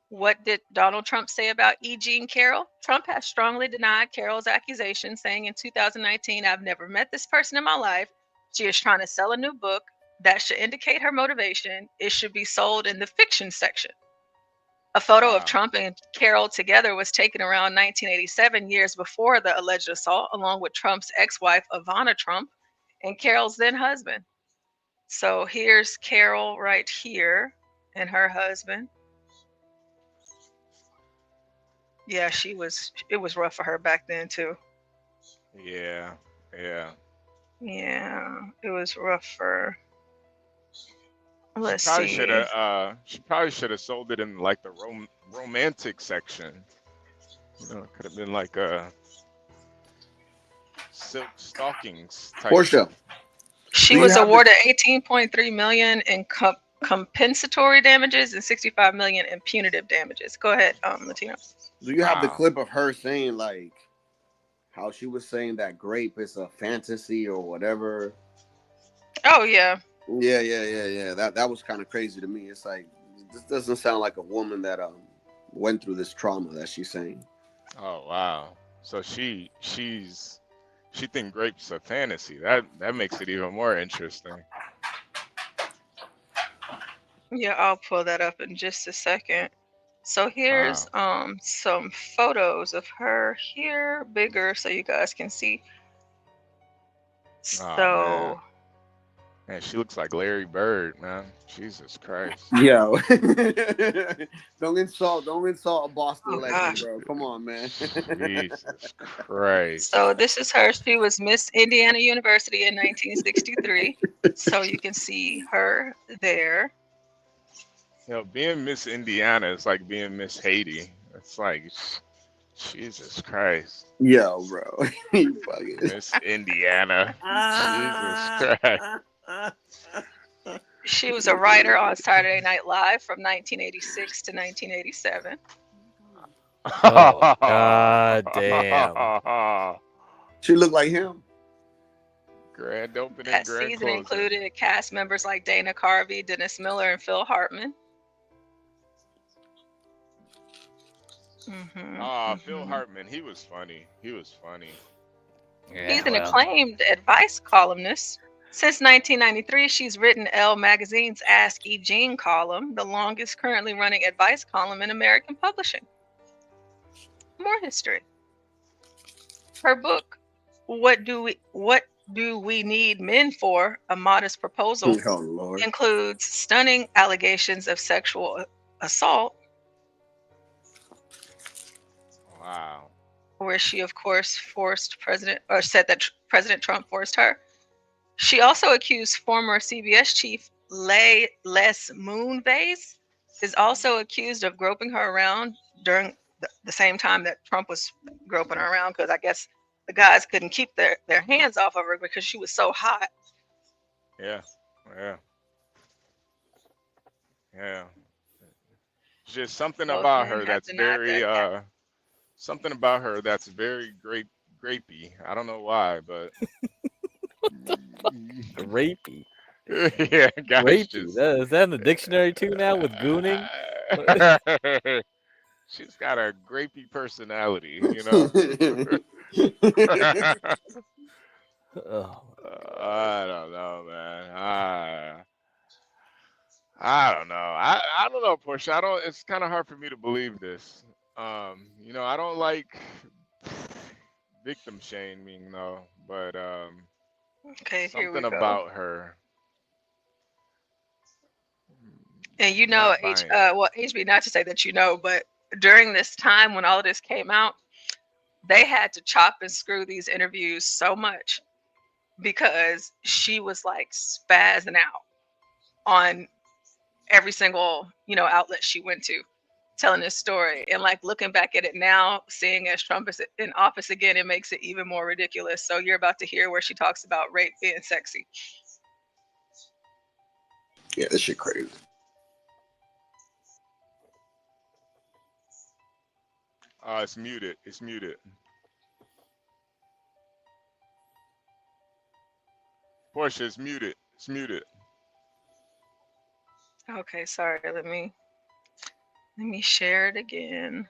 What did Donald Trump say about E. Jean Carroll? Trump has strongly denied Carroll's accusation, saying in 2019, "I've never met this person in my life. She is trying to sell a new book. That should indicate her motivation. It should be sold in the fiction section." A photo of Trump and Carroll together was taken around 1987, years before the alleged assault, along with Trump's ex-wife, Ivana Trump, and Carroll's then husband. So here's Carroll right here and her husband. Yeah, it was rough for her back then too. Yeah. Yeah, it was rough for. Let's see. She probably should have sold it in like the romantic section. You know, it could have been like a silk stockings type. Portia. She was awarded $18.3 million in compensatory damages and $65 million in punitive damages. Go ahead, Latino. Do you have the clip of her saying like how she was saying that grape is a fantasy or whatever? Oh yeah. Yeah. That was kind of crazy to me. It's like this doesn't sound like a woman that went through this trauma that she's saying. Oh wow. So she's She think grapes a fantasy. That makes it even more interesting. Yeah, I'll pull that up in just a second. So here's some photos of her here, bigger so you guys can see. So man, she looks like Larry Bird, man. Jesus Christ. Yo. Don't insult a Boston legend, bro. Come on, man. Jesus Christ. So this is her. She was Miss Indiana University in 1963. So you can see her there. You know, being Miss Indiana is like being Miss Haiti. It's like, Jesus Christ. Yo, bro. You fucking Miss Indiana. Jesus Christ. She was a writer on Saturday Night Live from 1986 to 1987. Oh, God damn. She looked like him. Grand opening, That grand season closing. included cast members like Dana Carvey, Dennis Miller, and Phil Hartman. Phil Hartman, he was funny. He was funny. Yeah, He's an acclaimed advice columnist. Since 1993, she's written Elle Magazine's Ask E. Jean column, the longest currently running advice column in American publishing. More history. Her book, What Do We Need Men For? A Modest Proposal, Oh, Lord. includes stunning allegations of sexual assault. Wow. Where she, of course, said that President Trump forced her. She also accused former CBS chief Les Moonves, is also accused of groping her around during the same time that Trump was groping her around, because I guess the guys couldn't keep their hands off of her because she was so hot. Yeah. Just something Both about men her have that's denied very that. something about her that's very grapey. I don't know why, but Rapey. yeah, guys. Rapey. Is that in the dictionary too now with gooning? She's got a grapey personality, you know. I don't know, man. I don't know. I don't know, Push. It's kind of hard for me to believe this. You know, I don't like victim shaming though, but Okay, here we something go. about her. And you know, HB, not to say that you know, but during this time when all of this came out, they had to chop and screw these interviews so much because she was like spazzing out on every single, outlet she went to, telling this story. And like looking back at it now, seeing as Trump is in office again, it makes it even more ridiculous. So you're about to hear where she talks about rape being sexy. Yeah, this shit crazy. It's muted. It's muted. Portia, it's muted. It's muted. Okay, sorry. Let me share it again.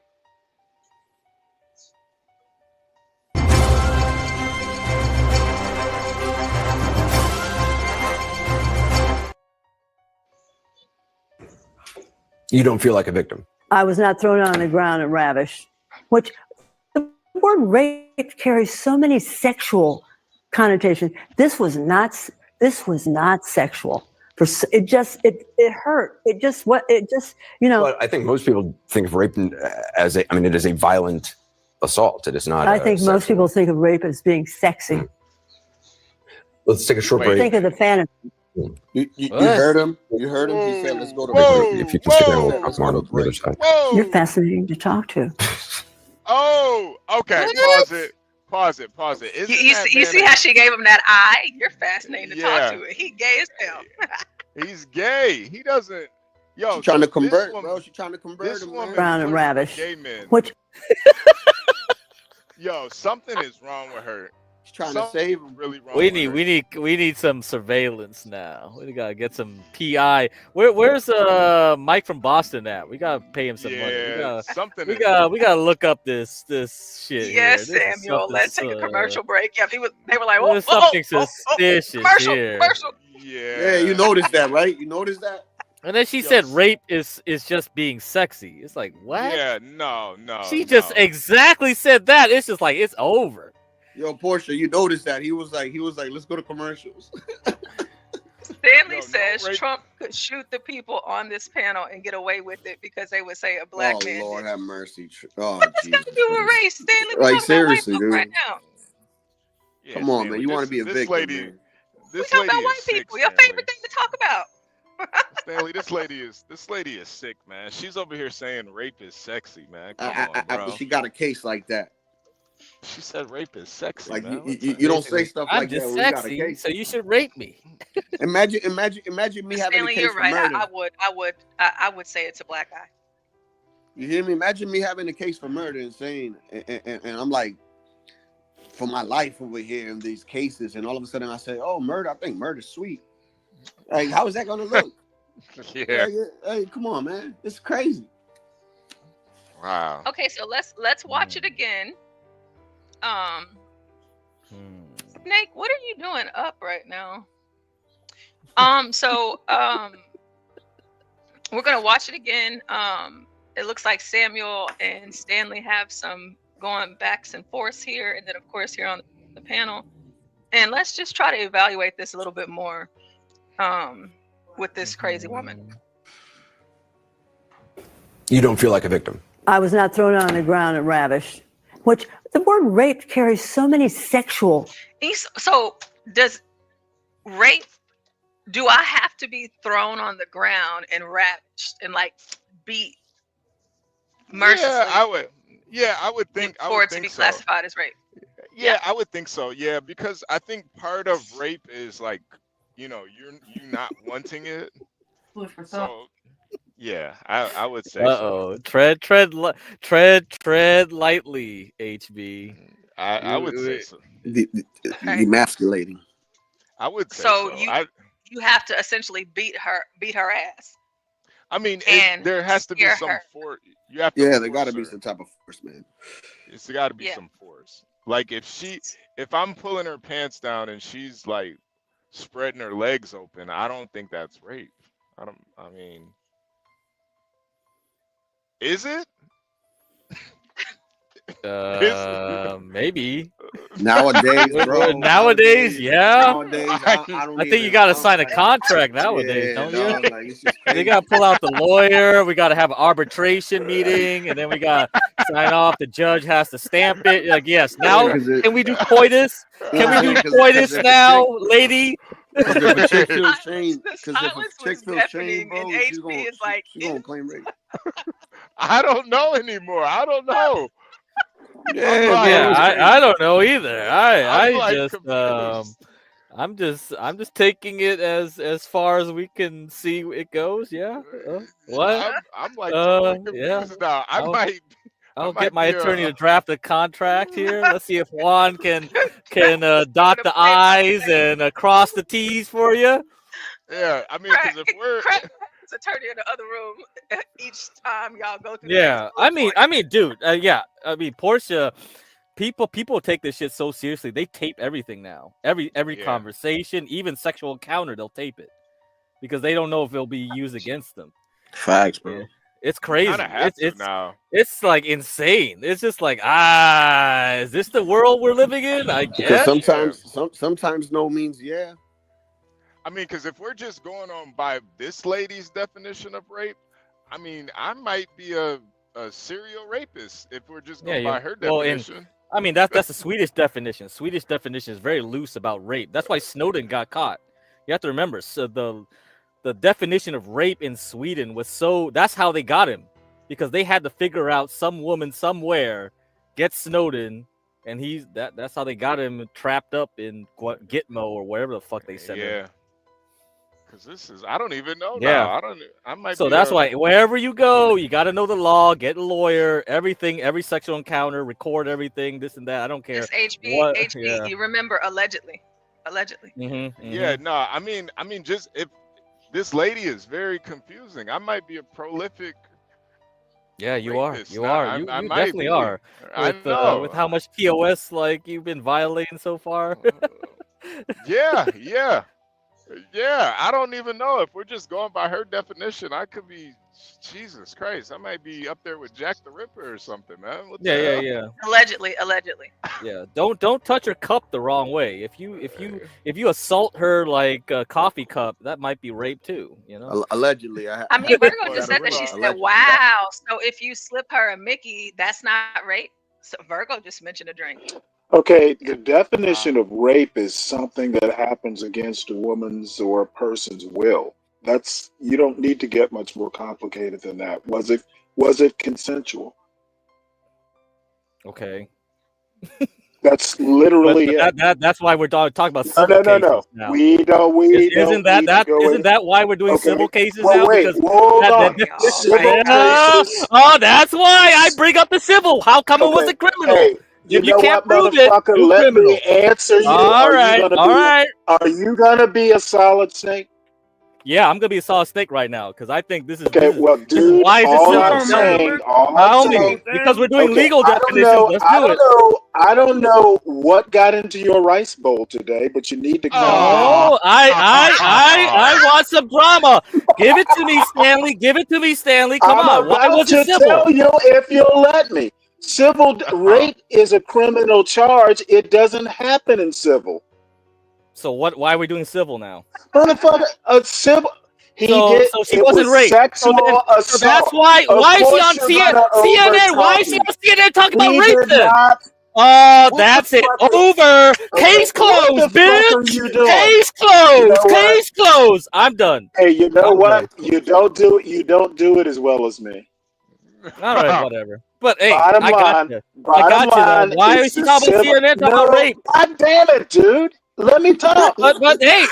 You don't feel like a victim. I was not thrown on the ground and ravished, which the word rape carries so many sexual connotations. This was not sexual. It hurt. But I think most people think of rape as it is a violent assault. It is not. I think most people think of rape as being sexy. Let's take a short break. Think of the fantasy. You heard him? You heard him? He said, let's go to break. If you can stick around, we'll talk more on the other side. You're fascinating to talk to. Oh, okay. Pause it. You see how she gave him that eye? You're fascinating to talk to. He gay as hell. He's gay. He doesn't. Yo, she's trying to convert, bro. She's trying to convert him. Brown and ravish. Which? Yo, something is wrong with her. He's trying to save him. Really wrong. We need some surveillance now. We gotta get some PI. Where's Mike from Boston at? We gotta pay him some money. We gotta look up this shit Yes, here. Samuel. Let's take a commercial break. Yeah, they were like, there's something suspicious here. Commercial. Yeah, you noticed that, right? You noticed that? And then she said rape is just being sexy. It's like, what? Yeah, no. She just exactly said that. It's just like, it's over. Yo, Portia, you noticed that he was like, let's go to commercials. Stanley says Trump could shoot the people on this panel and get away with it because they would say a black man. Oh Lord, did. have mercy. Oh, What's got to do with race, Stanley? Like seriously, dude. Right now. Yeah, Come on, Stanley, man. You want to be a victim, lady, man. We talking about white people. Your favorite thing to talk about. Stanley, this lady is sick, man. She's over here saying rape is sexy, man. Come on, bro. She got a case like that. She said rape is sexy. Like man. you don't say stuff I'm like just that. sexy, so you should rape me. Imagine me having Stanley, a case you're for right. murder. I would say it's a black guy. You hear me? Imagine me having a case for murder and saying, and I'm like, for my life over here in these cases, and all of a sudden I say, oh, murder. I think murder's sweet. Like, how is that gonna look? Yeah. Like, hey, come on, man. It's crazy. Wow. Okay, so let's watch it again. Snake, what are you doing up right now? We're gonna watch it again. It looks like Samuel and Stanley have some going backs and forths here, and then of course here on the panel. And let's just try to evaluate this a little bit more with this crazy woman. You don't feel like a victim. I was not thrown on the ground and ravished. Which the word rape carries so many sexual. So does rape? Do I have to be thrown on the ground and ravished and like beat mercilessly? I would think. For it to be classified as rape. Yeah, I would think so. Yeah, because I think part of rape is like, you're not wanting it. So yeah, I would say. So. Tread lightly, HB. I would say so. Emasculating. I would say so. So you have to essentially beat her ass. I mean, and there has to be some force. You have to. Yeah, there got to be some type of force, man. It's got to be some force. Like if I'm pulling her pants down and she's like spreading her legs open, I don't think that's rape. I mean, is it? Maybe. Nowadays, bro. Nowadays, yeah. Nowadays, I think you got to sign a contract nowadays, don't you? They got to pull out the lawyer. We got to have an arbitration meeting, and then we got to sign off. The judge has to stamp it. Like, yes. Now, can we do coitus? Can we do coitus now, lady? Because if a chick feels shame, bro, she's gonna claim rape. I don't know anymore. I don't know. I don't know either. I'm just taking it as far as we can see it goes. Yeah. What? I'm like totally confused now. I'll get my attorney to draft a contract here. Let's see if Juan can dot the I's and cross the T's for you. Yeah, I mean, because if we're attorney in the other room each time y'all go through. Yeah, I mean, dude. Portia. People take this shit so seriously. They tape everything now. Every conversation, even sexual encounter, they'll tape it because they don't know if it'll be used against them. Facts, bro. It's crazy. It's like insane. It's just like, is this the world we're living in? I guess. Because sometimes no means yeah. I mean, because if we're just going on by this lady's definition of rape, I mean, I might be a serial rapist if we're just going by her definition. I mean, that's the Swedish definition. Swedish definition is very loose about rape. That's why Snowden got caught. You have to remember, so the definition of rape in Sweden was that's how they got him, because they had to figure out some woman somewhere get Snowden, and that's how they got him trapped up in Gitmo or wherever the fuck they sent him. Because this is, I don't even know Yeah. now. I might So be that's why wherever you go, you got to know the law, get a lawyer, everything, every sexual encounter, record everything, this and that. I don't care. It's HB. What? HB. Yeah. You remember allegedly. Yeah, no, I mean, just if this lady is very confusing, I might be a prolific. Yeah, you rapist. are. You Nah, are. You I might definitely be. are. I With know. with how much POS like you've been violating so far. Yeah. I don't even know if we're just going by her definition. I could be, Jesus Christ, I might be up there with Jack the Ripper or something, man. What the hell? Yeah. Allegedly. Yeah. Don't touch her cup the wrong way. If you assault her like a coffee cup, that might be rape too. You know. Allegedly, I mean, Virgo just said that. She said, "Wow." So if you slip her a Mickey, that's not rape. So Virgo just mentioned a drink. Okay, the definition of rape is something that happens against a woman's or a person's will. That's, you don't need to get much more complicated than that. Was it consensual? Okay. That's literally it. That's why we're talking about civil cases No. now. Isn't that why we're doing civil cases now? Wait, Because hold on. Civil cases. Oh, that's why I bring up the civil. How come it was a criminal? Hey, you if you know can't what, prove it, motherfucker? do Let criminal. me answer you. All right. Are you gonna be a solid snake? Yeah, I'm gonna be a solid snake right now because I think this is okay. Well, dude, why is all this I'm saying, because we're doing legal I don't definitions. know. Let's I do don't it. know. I don't know what got into your rice bowl today, but you need to calm down. Oh, I want some drama. Give it to me, Stanley. Give it to me, Stanley. Come I'm on. Why about was to it civil? tell you if you'll let me. Civil rape is a criminal charge. It doesn't happen in civil. So what? Why are we doing civil now? Motherfucker, a civil. So she wasn't raped. Sexual assault. So that's why. Why is she on CNN? Why is she on CNN talking about rape then? Oh, that's it. Over. Case closed, bitch. Case closed. Case closed. I'm done. Hey, you know what? You don't do it as well as me. All right, whatever. But hey, bottom I got you. Bottom line, why is she talking about CNN talking about rape? God damn it, dude. Let me talk. But hey,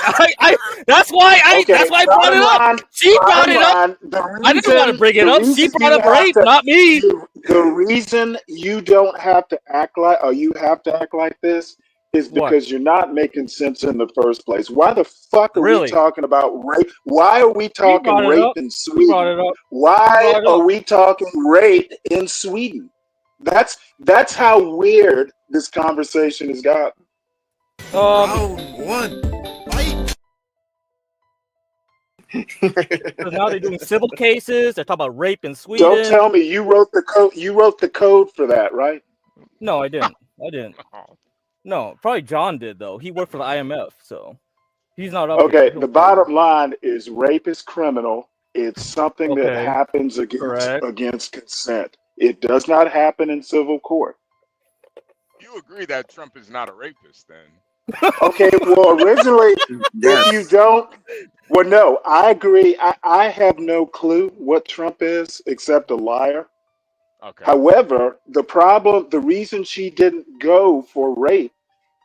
that's why I brought it up. She brought it up. I didn't want to bring it up. She brought up rape, not me. The reason you don't have to act like, or you have to act like this, is because you're not making sense in the first place. Why the fuck are we talking about rape? Why are we talking rape in Sweden? Why are we talking rape in Sweden? That's how weird this conversation has gotten. Round one, fight. So now they're doing civil cases. They're talking about rape in Sweden. Don't tell me you wrote the code. You wrote the code for that, right? No, I didn't. No, probably John did though. He worked for the IMF, so he's not up. Okay, the bottom line is rape is criminal. It's something that happens against consent. It does not happen in civil court. You agree that Trump is not a rapist, then? Okay, well, originally, if you don't, well, no, I agree. I have no clue what Trump is except a liar. Okay. However, the reason she didn't go for rape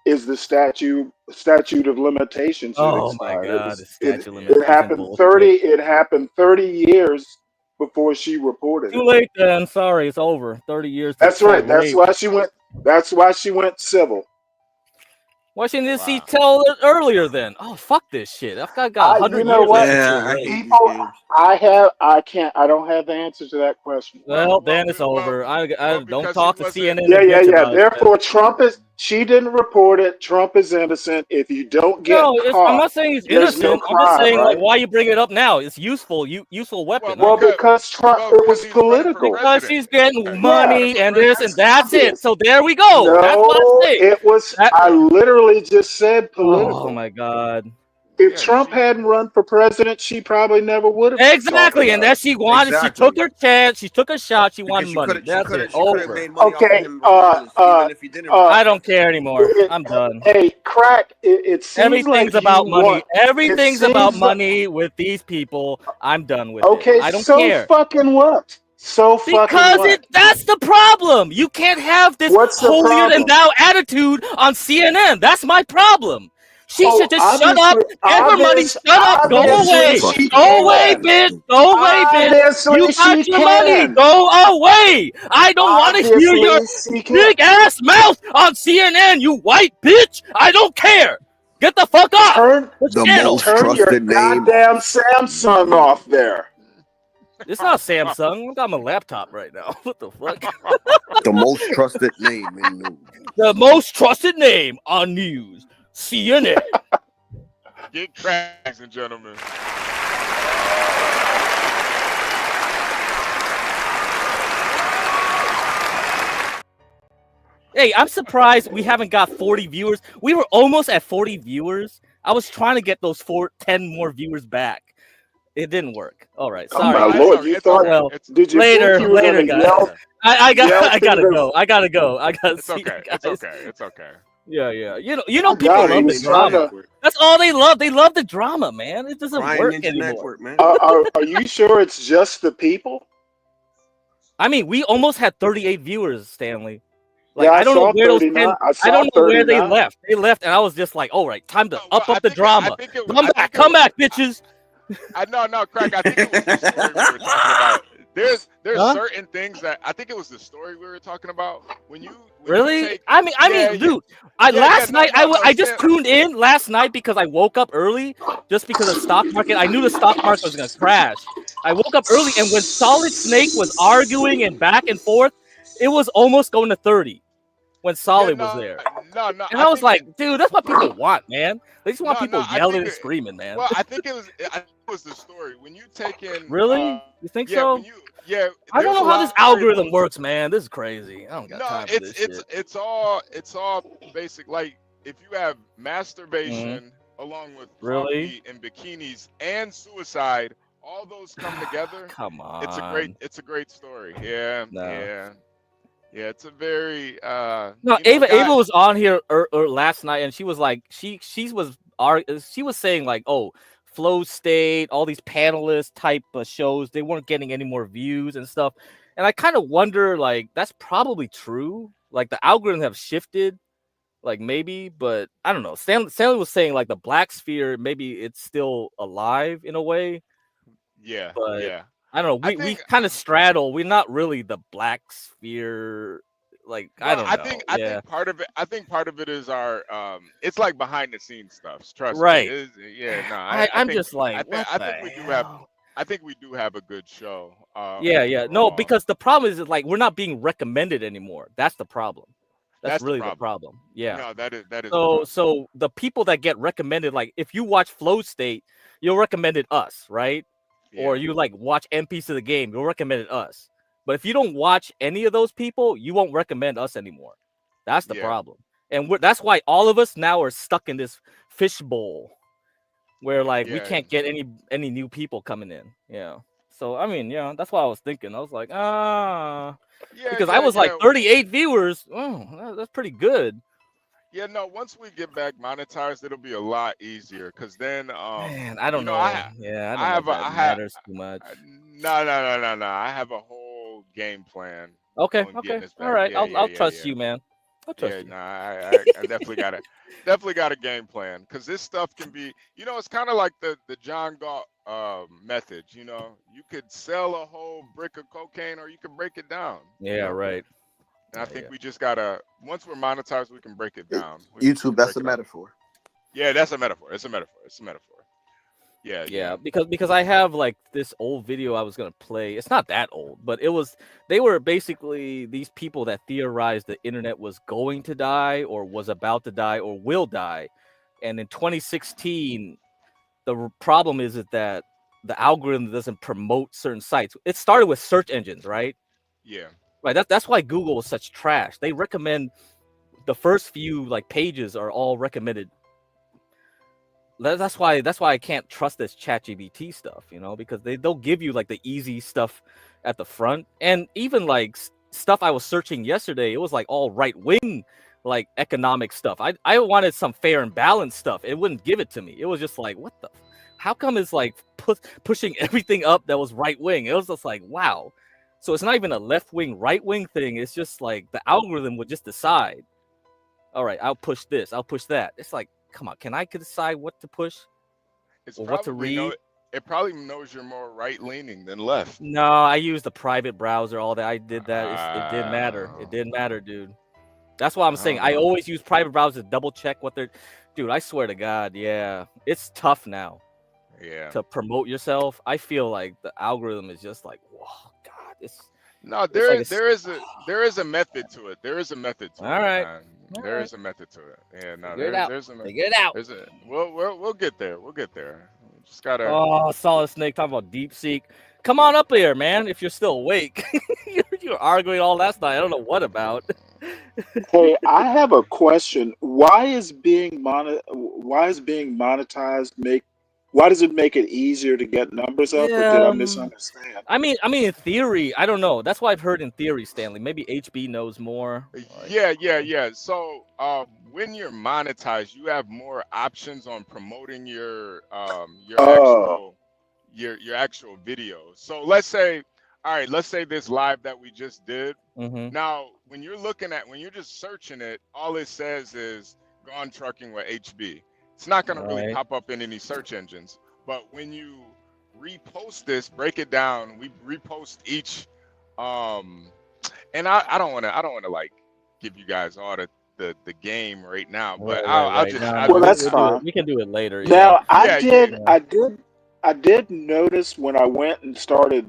is the statute of limitations. Oh my God, the statute of limitations. It happened 30 years before she reported. Too late then. Sorry, it's over. 30 years. That's right. That's why she went. That's why she went civil. Why shouldn't she tell it earlier then? Oh, fuck this shit. I've got 100 you know years. what? People, I don't have the answer to that question. Well, then it's over. I don't talk to CNN. Yeah. Therefore, she didn't report it. Trump is innocent. If you don't get caught, I'm not saying he's innocent. I'm just saying, like, why you bring it up now? It's useful. Useful weapon. Well, because Trump, it was political. Because she's getting money and this and that's it. So there we go. No, that's what I'm saying. It was. I literally just said political. Oh my God. If Trump hadn't run for president, she probably never would have. Exactly, and that she wanted. She took her chance. She took a shot. She wanted money. That's it. Over. Okay. I don't care anymore. I'm done. Hey, crack. It seems everything's like about money. Want, everything's about money with these people. I'm done with it. I don't so care. Fucking what? Because that's the problem. You can't have this holier than thou attitude on CNN. That's my problem. She should just shut up, get her money, shut up, go away, she go away, can. bitch, go away, bitch. Obviously You got she your money, can. go away. I don't want to hear your Obviously she can. big ass mouth on CNN, you white bitch. I don't care. Get the fuck off. Turn The channel. most Turn your trusted name. goddamn Samsung off there. It's not Samsung. I got my laptop right now. What the fuck? The most trusted name in news. The most trusted name on news, CNN. Get cracked, ladies and gentlemen. Hey, I'm surprised we haven't got 40 viewers. We were almost at 40 viewers. I was trying to get those 10 more viewers back. It didn't work. All right, sorry. Oh my lord! You thought? Well, Did you later, think you were gonna guys. yell? I gotta through go. I gotta go. I gotta It's see okay. you guys. It's okay. It's okay. Yeah. You know, I people got it. love He the was trying drama. to. That's all they love. They love the drama, man. It doesn't Brian work Ninja anymore. Network, man. Are you sure it's just the people? I mean, we almost had 38 viewers, Stanley. Like, Yeah, I don't know saw where those 39. 10. I saw I don't know where they 39. left. They left, and I was just like, all right, time to up the I drama. think it was, Come back, bitches. No, Craig. I think it was the story we were talking about. There's Huh? certain things that I think it was the story we were talking about. When you Really? take, I mean, dude. Last night I just tuned in last night because I woke up early, just because of the stock market. I knew the stock market was gonna crash. I woke up early, and when Solid Snake was arguing and back and forth, it was almost going to 30 when Solid was there. No. And I was like, dude, that's what people want, man. They just want people yelling and screaming, man. Well, I think it was the story. When you take in, Really? You think so? I I don't know how this algorithm works, man. This is crazy. I don't got time for this shit. It's all basic. Like if you have masturbation along with coffee and bikinis and suicide, all those come together. Come on. It's a great story. Yeah. It's a very no. Ava was on here last night, and she was like, she was saying like, oh, Flow State, all these panelist type of shows, they weren't getting any more views and stuff. And I kind of wonder, like, that's probably true. Like the algorithm have shifted, like maybe, but I don't know. Stanley was saying like the Black Sphere, maybe it's still alive in a way. Yeah, but yeah. I don't know. We kind of straddle. We're not really the Black Sphere. Like I don't know. I think part of it. I think part of it is our. It's like behind the scenes stuff. Trust right. me. No. I'm think, just like. I think we do have. I think we do have a good show. Yeah. No, because the problem is like we're not being recommended anymore. That's the problem. That's really the problem. Yeah. No, that is. So the people that get recommended, like if you watch Flow State, you'll recommend it us, right? Yeah. Or you like watch MPs of the game, you'll recommend it us. But if you don't watch any of those people, you won't recommend us anymore. That's the problem. And that's why all of us now are stuck in this fishbowl where like we can't get any new people coming in. Yeah. So I mean, that's what I was thinking. I was like, because I was like 38 viewers. Oh, that's pretty good. Yeah, no, once we get back monetized, it'll be a lot easier because then man, I don't know. I don't know if that matters too much. No. I have a whole game plan. Okay. All right. I'll trust you, man. I'll trust you. No, I definitely got a game plan because this stuff can be, it's kind of like the John Galt method. You could sell a whole brick of cocaine or you could break it down. Yeah, right. And I think we just gotta, once we're monetized, we can break it down. YouTube, that's a metaphor. Yeah, that's a metaphor. It's a metaphor. Yeah. Because I have like this old video I was gonna play. It's not that old, but they were basically these people that theorized the internet was going to die or was about to die or will die. And in 2016, the problem is that the algorithm doesn't promote certain sites. It started with search engines, right? Yeah. Right. That's why Google is such trash. They recommend the first few like pages are all recommended. That's why I can't trust this ChatGPT stuff, because they'll give you like the easy stuff at the front. And even like stuff I was searching yesterday, it was like all right wing, like economic stuff. I wanted some fair and balanced stuff. It wouldn't give it to me. It was just like, what the? How come it's like pushing everything up that was right wing? It was just like, wow. So it's not even a left wing, right wing thing. It's just like the algorithm would just decide, all right, I'll push this, I'll push that. It's like, come on, can I decide what to push It's or what to read? It probably knows you're more right leaning than left. No, I used the private browser. All that I did that. It didn't matter. It didn't matter, dude. That's why I'm saying I always use private browser to double check what they're. Dude, I swear to God, yeah, it's tough now. Yeah. To promote yourself, I feel like the algorithm is just like, whoa, God, it's. No, there is a method to it. There is a method to it. All right. There is a method to it. Yeah, no, Figure it out. there's a Figure it out. We'll get there. We'll get there. Just gotta. Oh, Solid Snake talking about deep seek. Come on up here, man. If you're still awake, you're arguing all last night. I don't know what about. Hey, I have a question. Why does being monetized why does it make it easier to get numbers up, or did I misunderstand? I mean, in theory, I don't know. That's what I've heard in theory, Stanley. Maybe HB knows more. Yeah. So, when you're monetized, you have more options on promoting your actual video. So let's say this live that we just did. Now, when you're just searching it, all it says is "Gone Trucking with HB." It's not going to really pop up in any search engines. But when you repost this, break it down, we repost each. And I don't want to like give you guys all the game right now, but that's fine. We can do it later. Now, I did notice when I went and started,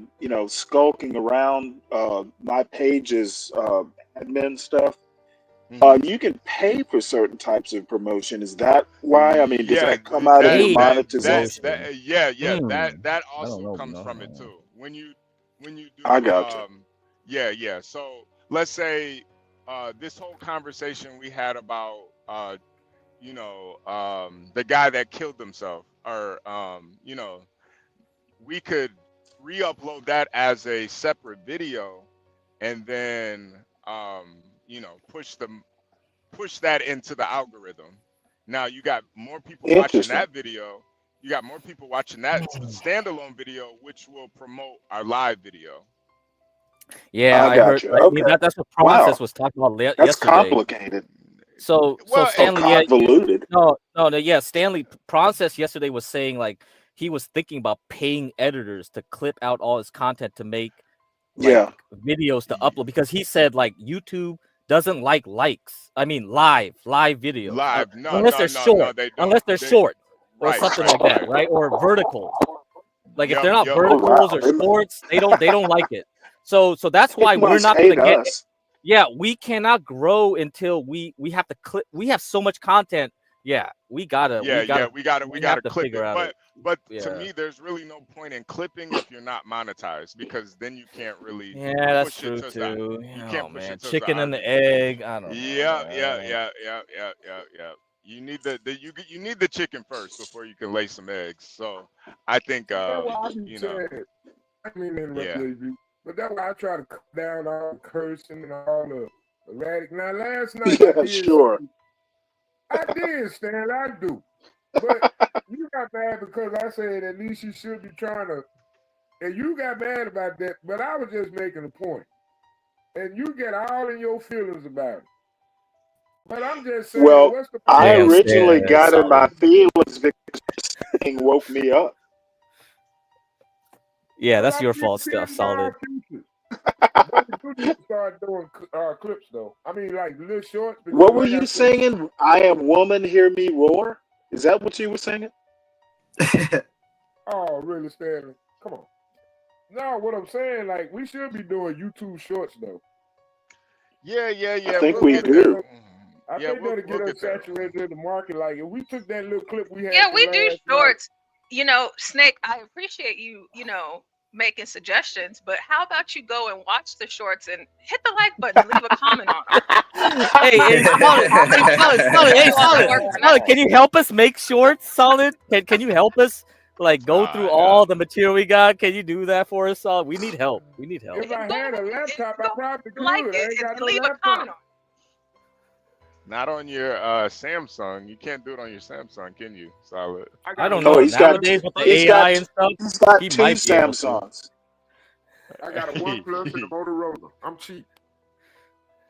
skulking around my page's admin stuff. You can pay for certain types of promotion. Is that why? I mean, does that come out of your monetization? That also comes from it too. When you do, I got you. Yeah. So let's say this whole conversation we had about the guy that killed himself, or we could re-upload that as a separate video, and then push that into the algorithm. Now you got more people watching that video. You got more people watching that standalone video, which will promote our live video. Yeah, I heard. That's what Process was talking about yesterday. That's complicated. So Stanley, convoluted. Stanley Process yesterday was saying like he was thinking about paying editors to clip out all his content to make videos to upload, because he said like YouTube doesn't like likes. I mean live videos. Unless they're short. Unless they're short or something like that, right? Or vertical. Like if they're not verticals or shorts, they don't like it. So that's why we're not going to get. Yeah, we cannot grow until we have to clip. We have so much content. Yeah, we gotta clip it. But to me, there's really no point in clipping if you're not monetized, because then you can't really. Yeah, that's true too. You can't push it to chicken and the egg. I don't know. Yeah. You need you need the chicken first before you can lay some eggs. So I think I mean, but that's why I try to cut down all the cursing and all the erratic. Now last night I did, Stanley, I do. But you got mad because I said at least you should be trying to, and you got mad about that, but I was just making a point. And you get all in your feelings about it. But I'm just saying, what's the point? I originally got in my feelings because this thing woke me up. Yeah, that's your fault, Solid. You need to start doing clips though. I mean, like little shorts. What were you singing? I am woman, hear me roar. Is that what you were singing? Oh, really, Stanley? Come on. No, what I'm saying, like we should be doing YouTube shorts though. Yeah. I think we do. I think that'll get us saturated in the market. Like if we took that little clip we had. Yeah, we do shorts. Snake, I appreciate you, making suggestions, but how about you go and watch the shorts and hit the like button, leave a comment on them. Hey, Solid, can you help us make shorts, Solid? Can you help us like go through all the material we got? Can you do that for us, Solid? We need help. If I had a laptop, I probably could. Like it and leave a comment on it. Not on your Samsung. You can't do it on your Samsung, can you, Solid? I don't know. Nowadays with the AI and stuff, he's got two Samsungs. I got a OnePlus and a Motorola. I'm cheap.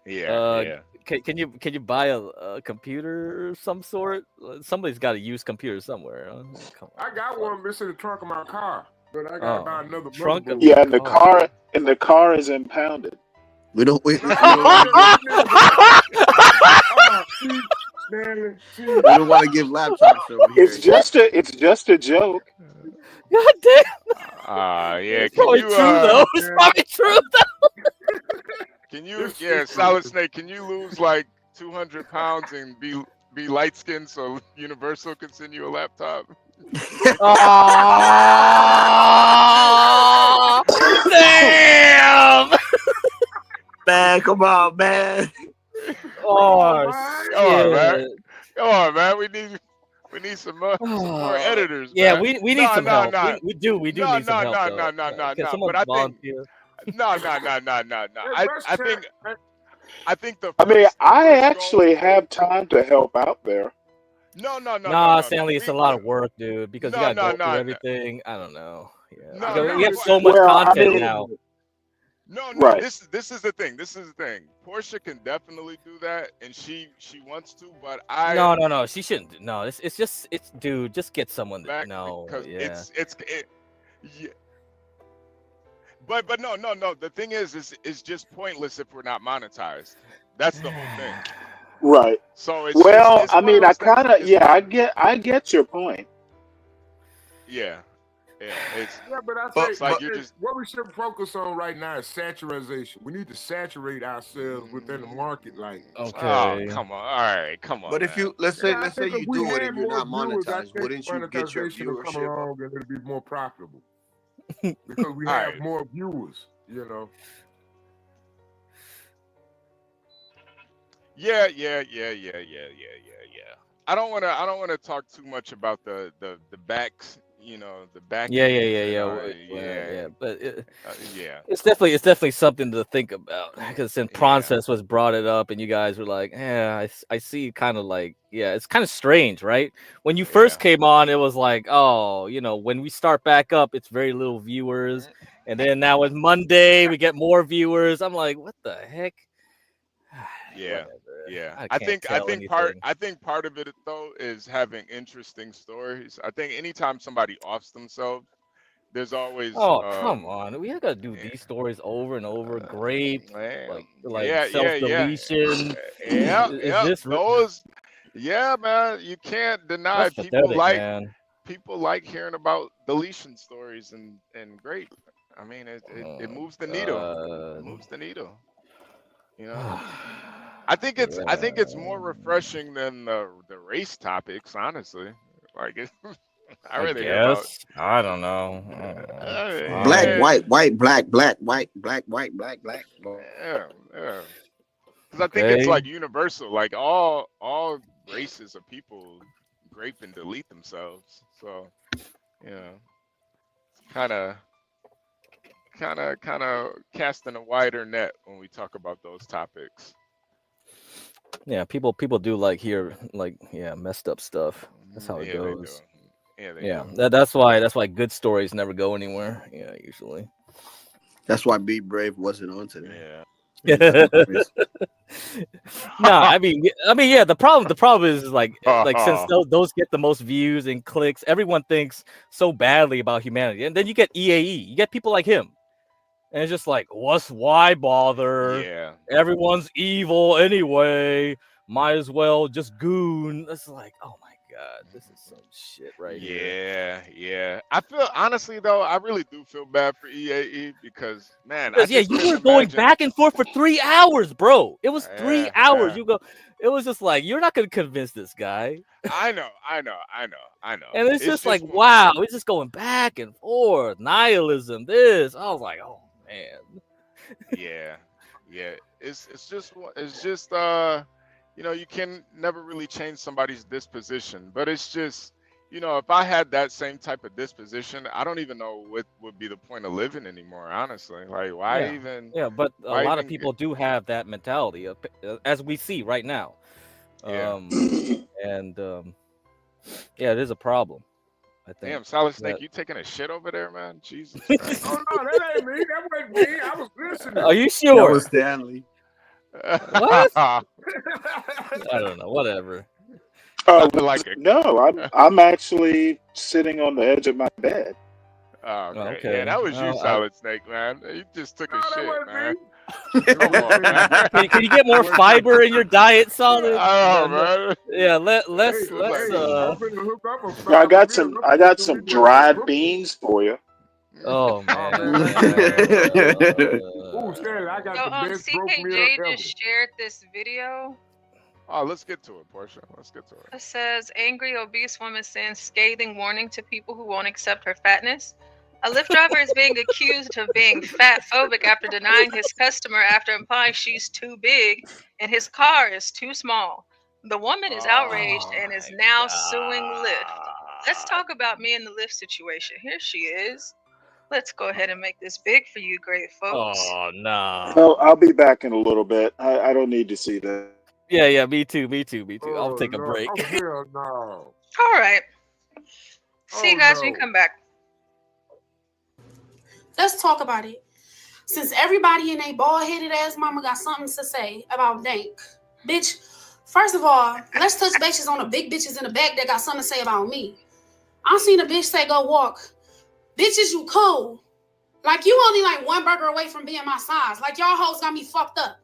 Yeah. Can you buy a computer of some sort? Somebody's got to use computers somewhere. Come on. I got one missing in the trunk of my car, but I got to buy another trunk of Yeah, and the car is impounded. We don't. We don't want to give laptops over here. It's just a joke. God damn. Yeah. It's probably true though. It's probably true though. Can you, Solid Snake? Can you lose like 200 pounds and be light skinned so Universal can send you a laptop? Damn! Man, come on, man. Oh, Come on, man. We need some more editors. Yeah, man. we need some help. No. We do need some help. No. Can someone volunteer? No. I think the. I mean, I actually have time to help out there. No, Stanley, it's a lot of work, dude. Because you gotta go through everything. I don't know. Yeah, we have so much content now. No. Right. This is the thing. Portia can definitely do that, and she wants to, but No. She shouldn't. No, it's dude. Just get someone. Yeah. But no. The thing is it's just pointless if we're not monetized. That's the whole thing. Right. So it's I mean, I get your point. Yeah. But I think what we should focus on right now is saturation. We need to saturate ourselves within the market. Like, okay, come on, all right, come on. But if you let's say you do it and you're not viewers, monetized, wouldn't you get your monetization will come viewership? along and it'll be more profitable because we have more viewers. Yeah. I don't want to talk too much about the backs. The back. Yeah. But it's definitely something to think about because since Process was brought it up and you guys were like, I see kind of like, it's kind of strange, right? When you first came on, it was like, when we start back up, it's very little viewers, and then now it's Monday, we get more viewers. I'm like, what the heck? Yeah. I think part of it though is having interesting stories. I think anytime somebody offs themselves, there's always come on, we gotta do these stories over and over. Great, self-deletion. Those. Yeah, man, you can't deny people like hearing about deletion stories and great. I mean, it moves the needle. It moves the needle. I think it's more refreshing than the race topics, honestly. Like I really guess. I don't know. Black, white, black, black, white, black, white, black. Yeah. Because I think it's like universal. Like all races of people grape and delete themselves. So kind of casting a wider net when we talk about those topics. Yeah, people do like messed up stuff. That's how it goes. That's why good stories never go anywhere. Yeah, usually. That's why Be Brave wasn't on today. No, I mean, yeah. The problem is like since those get the most views and clicks, everyone thinks so badly about humanity, and then you get EAE, you get people like him. And it's just like, why bother? Yeah. Everyone's evil anyway. Might as well just goon. It's like, oh my god, this is some shit here. Yeah. I feel honestly though, I really do feel bad for EAE because man, you were going back and forth for 3 hours, bro. It was 3 hours. It was just like, you're not gonna convince this guy. I know. And it's just like, wow, it's just going back and forth. Nihilism, this. I was like, oh man. Yeah. It's just you can never really change somebody's disposition, but it's just if I had that same type of disposition, I don't even know what would be the point of living anymore, honestly. Like why even but a lot of people do have that mentality as we see right now. It is a problem. I think. Damn, Solid Snake, you taking a shit over there, man? Jesus Christ. Oh no, that ain't me. That wasn't me. I was listening. Are you sure? That was Stanley. What? I don't know. Whatever. Like a... No, I'm actually sitting on the edge of my bed. Oh, okay. Okay. Yeah, that was you, Solid Snake, man. You just took a shit, man. Come on, man. Can you get more fiber in your diet, Solid? Oh, man. Yeah, let's I got some dried beans for you. Oh man. Ooh, Stanley, I got So the best broke meal CKJ ever. just shared this video. Oh, let's get to it, Portia. Let's get to it. It says, angry obese woman sends scathing warning to people who won't accept her fatness. A Lyft driver is being accused of being fat phobic after denying his customer after implying she's too big and his car is too small. The woman is outraged and is now suing Lyft. Let's talk about me and the Lyft situation. Here she is. Let's go ahead and make this big for you great folks. Oh no. Well, I'll be back in a little bit. I don't need to see that. Yeah, me too. I'll take a no. break. Oh, hell no. All right. See you guys when you come back. Let's talk about it. Since everybody in a bald-headed ass mama got something to say about Dank. Bitch, first of all, let's touch bases on the big bitches in the back that got something to say about me. I seen a bitch say go walk. Bitches, you cool. Like, you only like one burger away from being my size. Like, y'all hoes got me fucked up.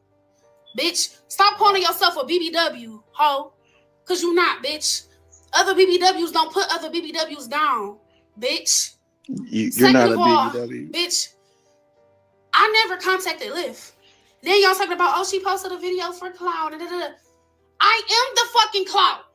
Bitch, stop calling yourself a BBW, hoe. Because you not, bitch. Other BBWs don't put other BBWs down, bitch. You're not a BBW. Bitch, I never contacted Lyft. Then y'all talking about, oh, she posted a video for clout. I am the fucking clout.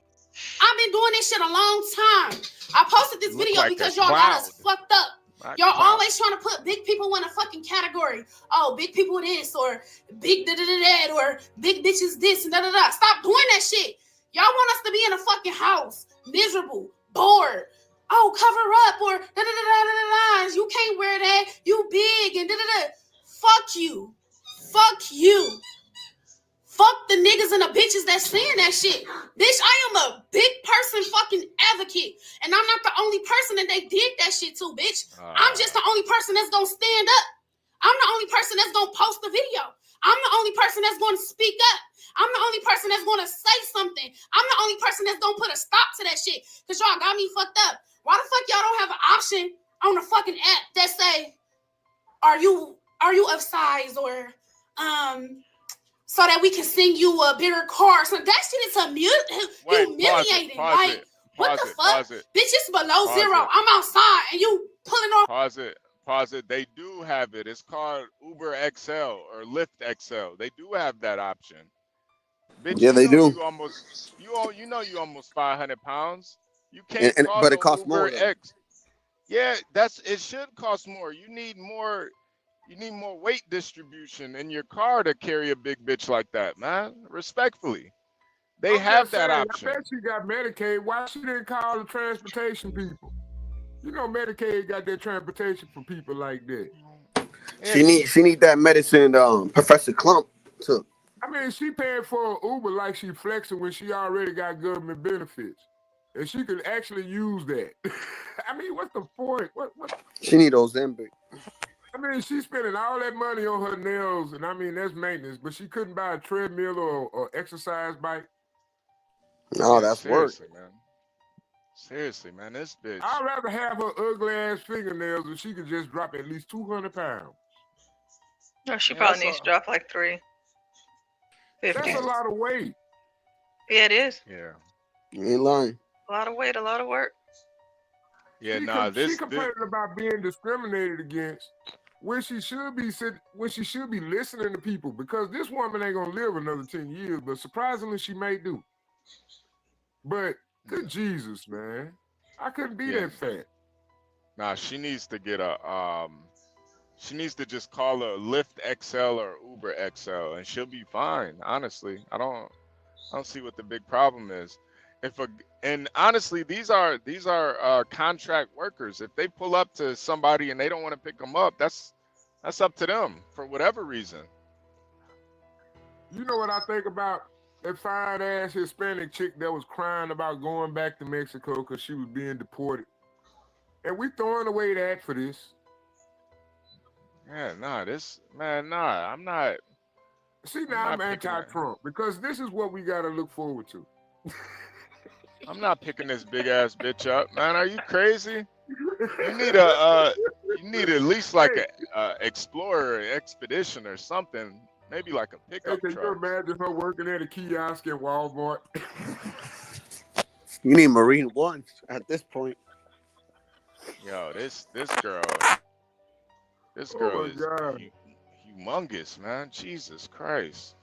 I've been doing this shit a long time. I posted this video like because a y'all got us cloud. fucked up. Not Y'all cloud. always trying to put big people in a fucking category. Oh, big people this or big da-da-da-da or big bitches this and da-da-da. Stop doing that shit. Y'all want us to be in a fucking house, miserable, bored. Oh, cover up or da-da-da-da-da-da. You can't wear that. You big and da-da-da. Fuck you. Fuck you. Fuck the niggas and the bitches that's saying that shit. Bitch, I am a big person fucking advocate. And I'm not the only person that they did that shit to, bitch. I'm just the only person that's gonna stand up. I'm the only person that's gonna post the video. I'm the only person that's gonna speak up. I'm the only person that's gonna say something. I'm the only person that's gonna put a stop to that shit. Cause y'all got me fucked up. Why the fuck y'all don't have an option on the fucking app that say, are you of size or so that we can send you a bigger car? So that shit is humiliating. What the fuck? Bitch, it's below zero. I'm outside and you pulling off. Pause it. They do have it. It's called Uber XL or Lyft XL. They do have that option. Bitch, Yeah, they do. You know you almost 500 pounds. You can't call but it no costs Uber more. X. Yeah, it should cost more. You need more weight distribution in your car to carry a big bitch like that, man. Respectfully. They have that option. I bet she got Medicaid. Why she didn't call the transportation people? You know Medicaid got that transportation for people like that. She need that medicine Professor Clump took. I mean, she paying for Uber like she flexing when she already got government benefits. And she could actually use that. I mean, what's the point? What? She need Ozempic. I mean, she's spending all that money on her nails, and I mean, that's maintenance, but she couldn't buy a treadmill or exercise bike. No, that's work. Seriously, man, this bitch. I'd rather have her ugly ass fingernails if she could just drop at least 200 pounds. No, she probably needs to drop like 350. That's a lot of weight. Yeah, it is. Yeah. You ain't lying. A lot of weight, a lot of work. Yeah, She complaining about being discriminated against when she should be listening to people, because this woman ain't gonna live another 10 years, but surprisingly she may do. But good Jesus, man. I couldn't be that fat. Nah, she needs to get she needs to just call her Lyft XL or Uber XL and she'll be fine. Honestly, I don't see what the big problem is. And honestly, these are contract workers. If they pull up to somebody and they don't want to pick them up, that's up to them for whatever reason. You know what I think about that fine ass Hispanic chick that was crying about going back to Mexico because she was being deported, and we throwing away that for this. Yeah, I'm not. See, now I'm anti-Trump because this is what we got to look forward to. I'm not picking this big ass bitch up, man. Are you crazy? You need at least like a explorer expedition or something. Maybe like a pickup Can truck. you imagine her working at a kiosk at Walmart? You need Marine One at this point. Yo, this girl is humongous, man. Jesus Christ.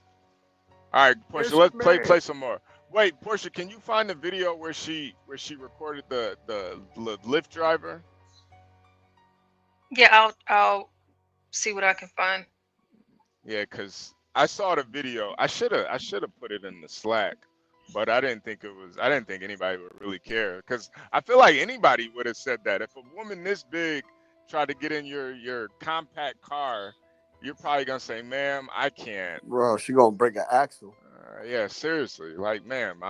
All right, Portia, let's play some more. Wait, Portia, can you find the video where she recorded the Lyft driver? Yeah, I'll see what I can find. Yeah, cause I saw the video. I should have put it in the Slack, but I didn't think anybody would really care. Cause I feel like anybody would have said that. If a woman this big tried to get in your compact car, you're probably gonna say, "Ma'am, I can't." Bro, she gonna break an axle. Yeah, seriously. Like, ma'am,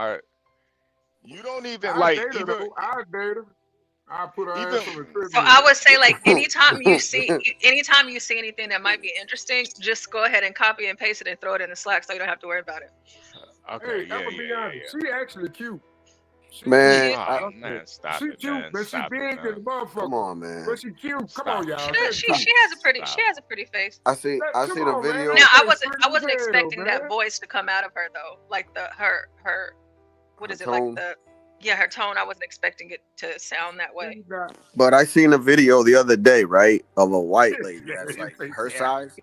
you don't even I like date her, even. though. I date her. I put her ass on the treadmill. So I would say, like, anytime you see anything that might be interesting, just go ahead and copy and paste it and throw it in the Slack, so you don't have to worry about it. Okay, hey, I'm gonna be honest. She actually cute. Man, stop it, cute, but she big as a motherfucker. Come on, man. But she cute. Come on, y'all. She has a pretty face. I see the video. Now I wasn't expecting that voice to come out of her though, like her what is it, like her tone. I wasn't expecting it to sound that way. But I seen a video the other day, right, of a white lady that's like her size.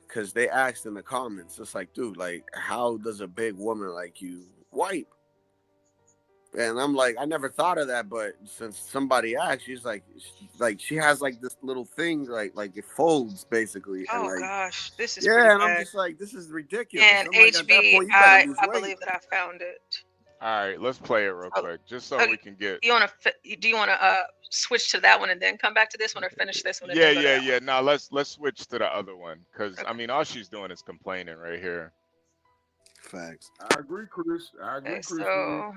Because they asked in the comments, it's like, dude, like, how does a big woman like you wipe? And I'm like, I never thought of that, but since somebody asked, she's like she has like this little thing, like it folds basically. Oh, and like, gosh, this is and pretty I'm bad. just like, this is ridiculous. And I'm like, HB, at that point, you better I lose weight. believe that I found it. All right, let's play it real quick, just so we can get. Do you want to switch to that one and then come back to this one, or finish this one? And Yeah. Now let's switch to the other one, because I mean, all she's doing is complaining right here. Facts. I agree, Chris. So,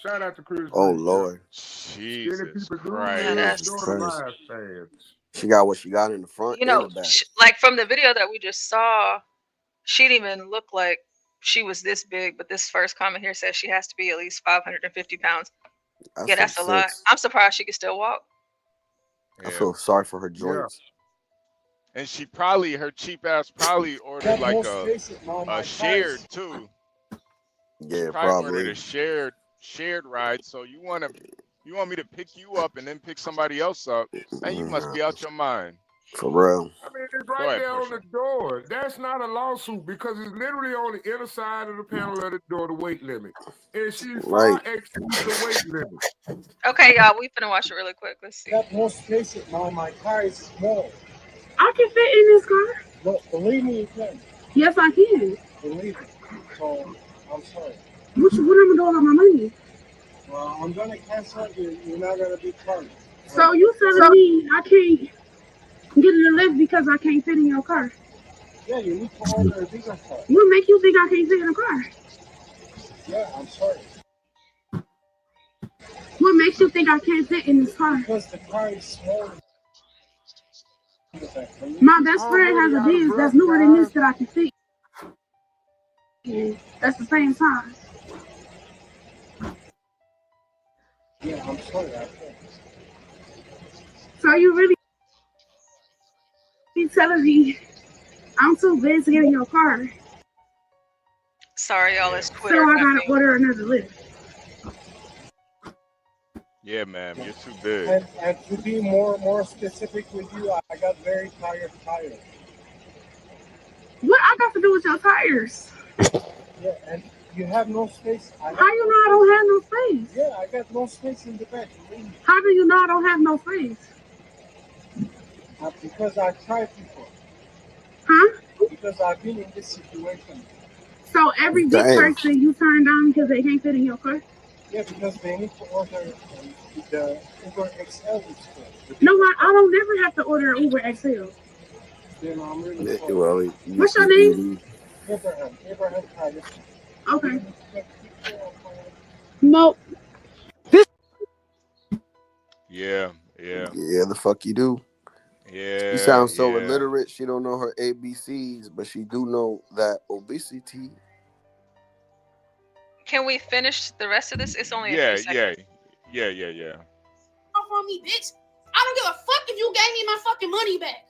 shout out to Chris. Oh Lord. Jesus Christ. She got what she got in the front and the back. like from the video that we just saw, she didn't even look like she was this big. But this first comment here says she has to be at least 550 pounds. That's a lot. I'm surprised she can still walk. I feel sorry for her joints. And she probably, her cheap ass probably ordered like a shared too. Yeah, probably ordered a shared ride. So you want me to pick you up and then pick somebody else up? And you must be out your mind. For real. I mean, it's right there on the door. That's not a lawsuit because it's literally on the inner side of the panel of the door, the weight limit. And she far exceeds the weight limit. Okay, y'all, we finna watch it really quick. Let's see. Got more space, Mom. My car is small. I can fit in this car. But believe me, you can. Yes, I can. Believe me. So, I'm sorry. What am I doing with my money? Well, I'm going to cancel it. You're not going to be charged. So you telling me I can't get in the lift because I can't fit in your car? Yeah, you need to order a bigger car. What make you think I can't fit in a car? Yeah, I'm sorry. What makes you think I can't fit in this car? Because the car is small. My best friend has a Benz that's newer than this that I can fit. That's the same size. Yeah, I'm sorry. So you really telling me I'm too big to get in your car? Sorry, y'all. It's Twitter. So I gotta order another lift. Yeah, ma'am, you're too big. And to be more specific with you, I got very tired tires. What I got to do with your tires? Yeah, and you have no space. How you know I don't have no space? Yeah, I got no space in the back. How do you know I don't have no space? Because I tried before. Huh? Because I've been in this situation. So every big person you turn down because they can't fit in your car? Yeah, because they need to order the Uber XL. No, I don't never have to order an Uber XL. Then I'm really What's your name? Abraham Titus. Okay. No. Yeah. Yeah, the fuck you do. Yeah. She sounds so yeah. illiterate. She don't know her ABCs, but she do know that obesity. Can we finish the rest of this? It's only a Yeah, few seconds. yeah. Off on me, bitch. I don't give a fuck if you gave me my fucking money back.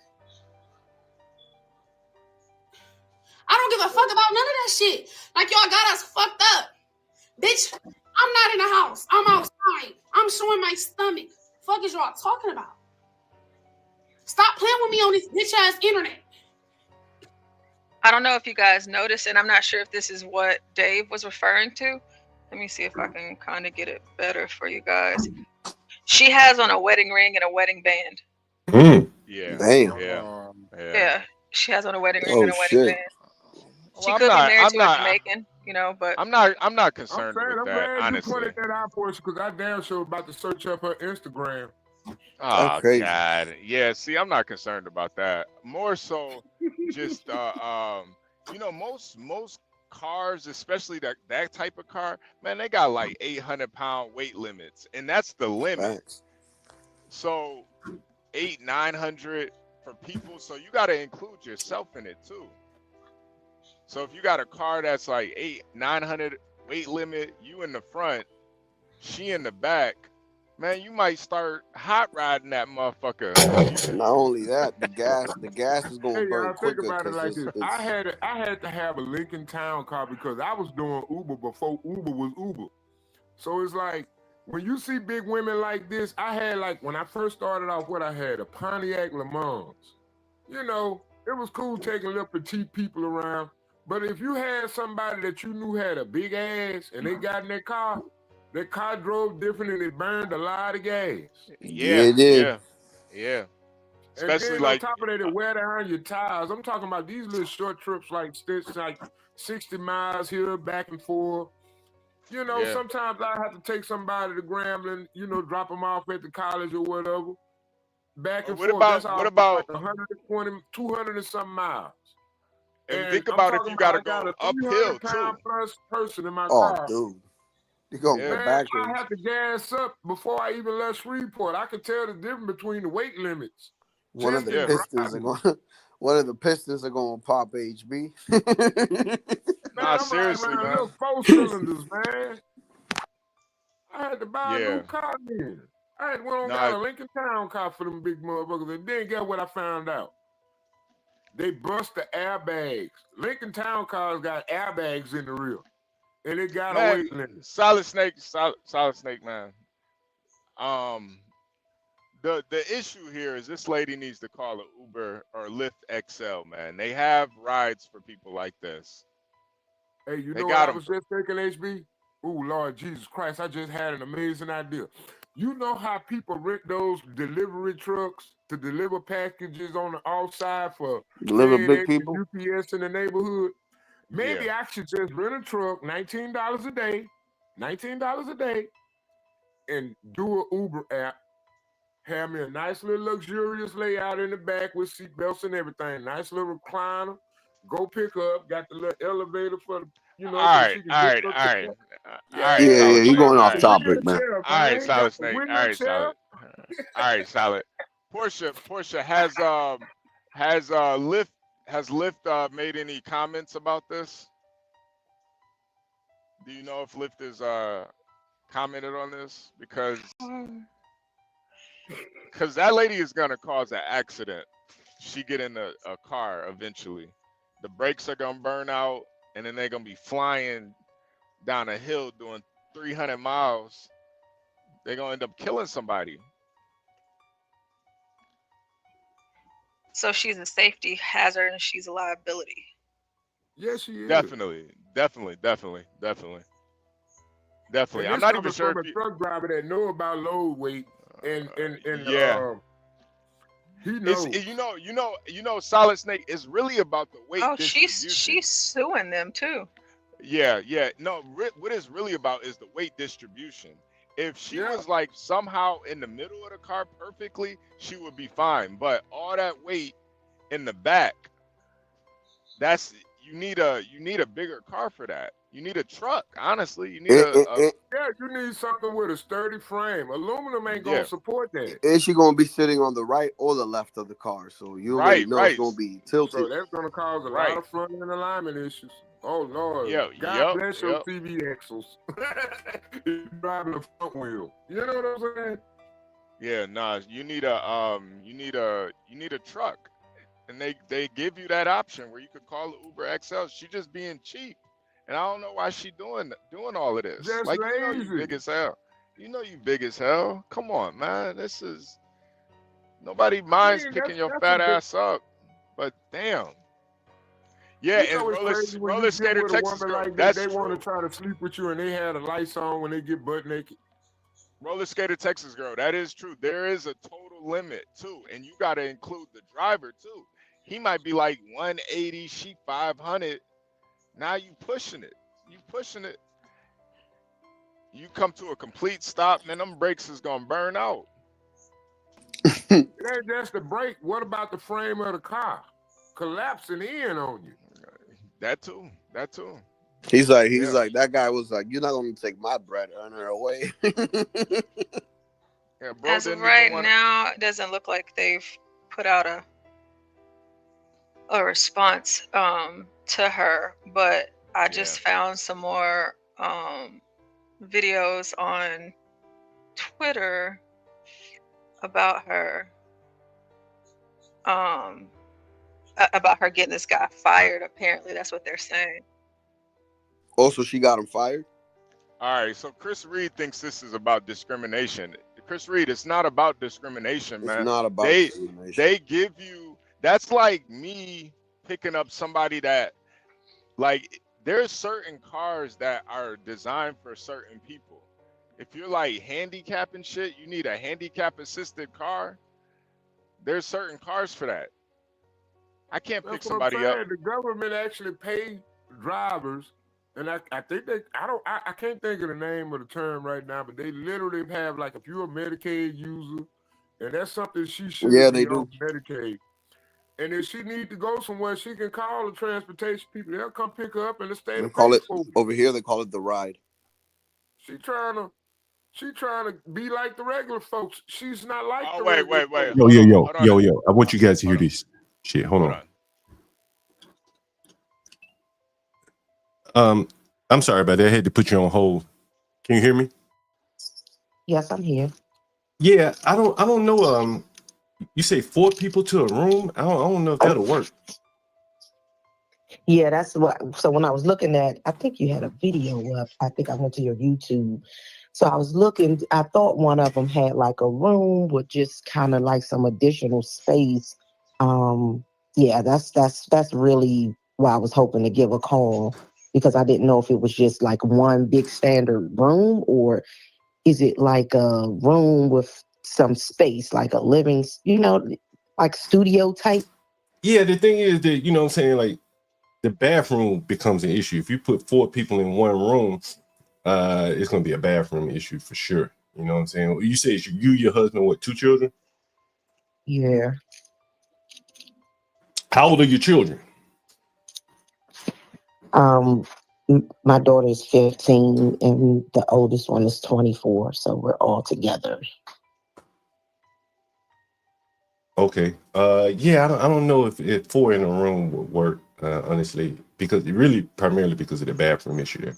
I don't give a fuck about none of that shit. Like y'all got us fucked up. Bitch, I'm not in the house. I'm outside. I'm showing my stomach. Fuck is y'all talking about? Stop playing with me on this bitch ass internet. I don't know if you guys noticed, and I'm not sure if this is what Dave was referring to. Let me see if I can kind of get it better for you guys. She has on a wedding ring and a wedding band. Yeah. Damn. Yeah. She has on a wedding ring Oh and a wedding shit. band. She could be married to a Jamaican, you know, but I'm not I'm concerned glad, with I'm that, glad honestly. you pointed that out for us because I damn sure about to search up her Instagram. Oh crazy. God. Yeah, see, I'm not concerned about that. More so just you know, most cars, especially that type of car, man, they got like 800-pound weight limits, and that's the limit. Thanks. So 800-900 for people, so you got to include yourself in it too. So if you got a car that's like 800-900 weight limit, you in the front, she in the back, man, you might start hot riding that motherfucker. Not only that, the gas is gonna Hey, burn y'all, think quicker about it because like this. I had to have a Lincoln Town car because I was doing Uber before Uber was Uber. So it's like when you see big women like this, I had like when I first started off, what I had a Pontiac Le Mans. You know, it was cool taking little petite people around. But if you had somebody that you knew had a big ass and they got in their car drove different and it burned a lot of gas. Yeah. And Especially then like on top of that, it wear down your tires. I'm talking about these little short trips like 60 miles here, back and forth. You know, Yeah. sometimes I have to take somebody to Grambling, you know, drop them off at the college or whatever. Back and forth. That's all like 120, 200 and some miles. And think about if you gotta go a uphill 300-pound too. plus person in my Oh, car. dude. You're gonna go Man, backwards. I have to gas up before I even left Shreveport. I could tell the difference between the weight limits. One of the pistons are gonna pop HB. Nah, I'm seriously, riding around man. little 4 cylinders, man. I had to buy a new car then. I had went on got a Lincoln Town car for them big motherfuckers, and then guess what I found out? They bust the airbags. Lincoln Town cars got airbags in the rear, and it got a weight limit. Solid Snake, man. The issue here is this lady needs to call an Uber or Lyft XL, man. They have rides for people like this. Hey, you They know got what I them. was just thinking, HB? Oh, Lord Jesus Christ, I just had an amazing idea. You know how people rent those delivery trucks to deliver packages on the outside for Deliver big FedEx people? and UPS in the neighborhood? Maybe I should just rent a truck, $19 a day, and do an Uber app. Have me a nice little luxurious layout in the back with seatbelts and everything. Nice little recliner. Go pick up. Got the little elevator for the, you know, so she can get up. Yeah, you're going off topic, man. All right, Solid Snake. All right, Solid. All right, Solid. Portia has Lyft made any comments about this? Do you know if Lyft has commented on this? Because that lady is gonna cause an accident. She get in a car eventually. The brakes are gonna burn out, and then they're gonna be flying down a hill doing 300 miles. They're gonna end up killing somebody. So she's a safety hazard and she's a liability. Yes, she is. Definitely. I'm not even sure if a truck driver that know about load weight and he knows. You know, Solid Snake is really about the weight. Oh, she's suing them too. Yeah. No, what it's really about is the weight distribution. If she was like somehow in the middle of the car perfectly, she would be fine. But all that weight in the back, you need a bigger car for that. You need a truck. Honestly, you need a yeah, you need something with a sturdy frame. Aluminum ain't gonna support that. Is she gonna be sitting on the right or the left of the car? So you already know it's gonna be tilted. So that's gonna cause a lot of front end alignment issues. Oh Lord, God bless your TV axles. You're driving a front wheel. You know what I'm saying? Yeah, nah. You need a truck, and they give you that option where you could call the Uber XL. She just being cheap, and I don't know why she doing all of this. Just like lazy. You know you big as hell. You know you big as hell. Come on, man. This is nobody minds picking your fat ass up, but damn. Yeah, you know and roller skater Texas girl. Like that's they true. want to try to sleep with you, and they have the lights on when they get butt naked. Roller skater Texas girl. That is true. There is a total limit too, and you got to include the driver too. He might be like 180, she 500. Now you pushing it. You pushing it. You come to a complete stop, man. Them brakes is gonna burn out. It ain't just the brake. What about the frame of the car collapsing in on you? That too. That too. He's like that guy was like, you're not gonna take my bread earner away. Yeah, bro, as of right now, it doesn't look like they've put out a response to her, but I just found some more videos on Twitter about her getting this guy fired. Apparently that's what they're saying. Also, she got him fired. All right, so Chris Reed thinks this is about discrimination. Chris Reed, it's not about discrimination, man. It's not about discrimination. They give you, that's like me picking up somebody that, like, there's certain cars that are designed for certain people. If you're like handicapped and shit, you need a handicap assisted car. There's certain cars for that. I can't pick somebody up. The government actually pay drivers, and I think I can't think of the name of the term right now, but they literally have, like, if you're a Medicaid user, and that's something she should be on Medicaid. And if she need to go somewhere, she can call the transportation people. They'll come pick her up in the state of call it over here. They call it the ride. She trying to be like the regular folks. She's not like the wait. folks. Yo. I want you guys to hear this shit. Hold on. I'm sorry about that. I had to put you on hold. Can you hear me? Yes, I'm here. Yeah, I don't know. You say 4 people to a room? I don't know if that'll work. Yeah, that's what. So when I was looking at, I think you had a video up. I think I went to your YouTube. So I was looking. I thought one of them had like a room with just kind of like some additional space. Yeah, that's really why I was hoping to give a call, because I didn't know if it was just like one big standard room, or is it like a room with some space, like a living, like studio type? Yeah, the thing is that, you know what I'm saying, like, the bathroom becomes an issue. If you put 4 people in one room, it's going to be a bathroom issue for sure. You know what I'm saying? You say it's you, your husband, what, 2 children? Yeah. How old are your children? My daughter's 15 and the oldest one is 24. So we're all together. Okay. Yeah, I don't know if 4 in a room would work, honestly, because primarily because of the bathroom issue there.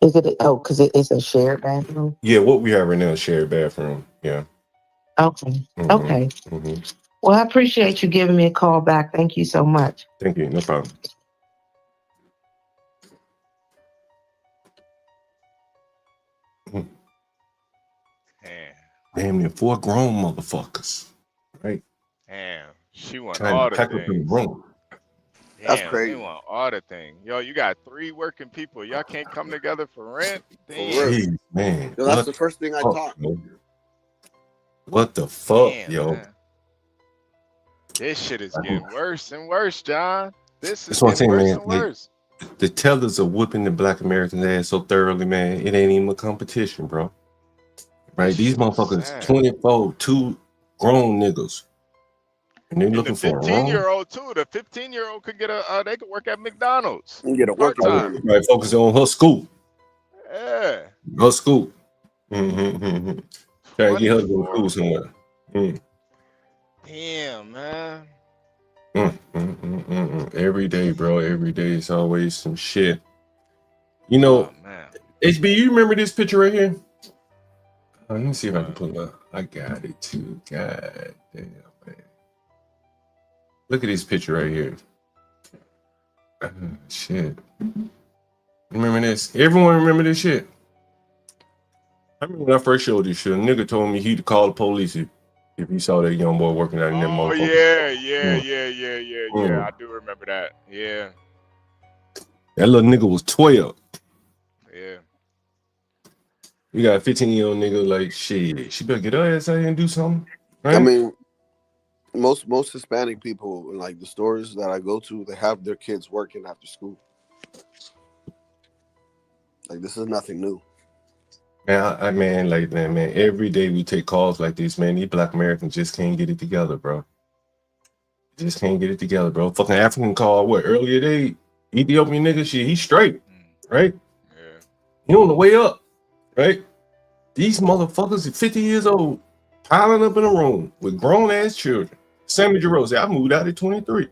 Is it? Oh, because it's a shared bathroom? Yeah, what we have right now is shared bathroom. Yeah. Okay. Okay. Well, I appreciate you giving me a call back. Thank you so much. Thank you. No problem. Damn near 4 grown motherfuckers, right? Damn, she want Trying all to the pack up in the things. room. That's Damn, crazy. they want all the things. Yo, you got 3 working people. Y'all can't come together for rent? Damn. Jeez, man. So that's the first thing I taught. What the fuck, Damn, yo? man. This shit is getting worse and worse, John. This is That's what I'm getting saying, worse man. and worse. The tellers are whooping the black Americans' ass so thoroughly, man. It ain't even a competition, bro. Right? These motherfuckers, 24, 2 grown niggas. And they're And looking the for a room. 15-year-old too. The 15-year-old could get a. They could work at McDonald's. You get a work part-time. Right, focus on her school. Yeah. Her school. Mm-hmm. Trying to get her to go to school somewhere. Damn, man. Every day, bro. Every day, it's always some shit. You know, HB, you remember this picture right here? Let me see if I can pull it up. I got it too. God damn, man. Look at this picture right here. Shit. Remember this? Everyone remember this shit? I remember when I first showed this shit, a nigga told me he'd call the police if he saw that young boy working out in that motherfucker. Yeah. I do remember that. Yeah. That little nigga was 12. Yeah. We got a 15-year-old nigga like, shit, she better get her ass out here and do something. Right? I mean, most Hispanic people, like the stores that I go to, they have their kids working after school. Like, this is nothing new. Man, man, every day we take calls like this, man. These Black Americans just can't get it together, bro. Just can't get it together, bro. Fucking African call, what, earlier today? Ethiopian nigga, shit, he's straight, right? Yeah. He on the way up, right? These motherfuckers at 50 years old, piling up in a room with grown-ass children. Sammy Jarrell said, I moved out at 23.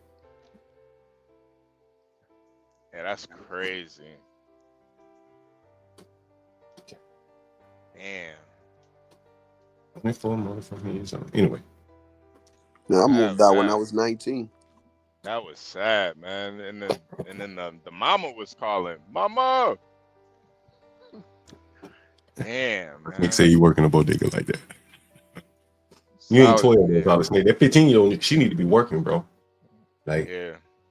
Yeah, that's crazy. Damn. 24 motherfucking years old. Anyway. Yeah, I moved out when I was 19. That was sad, man. And then the mama was calling, Mama. Damn, man. Nigga say you work in a bodega like that. You ain't 12 years old. That 15-year-old, she need to be working, bro. Like,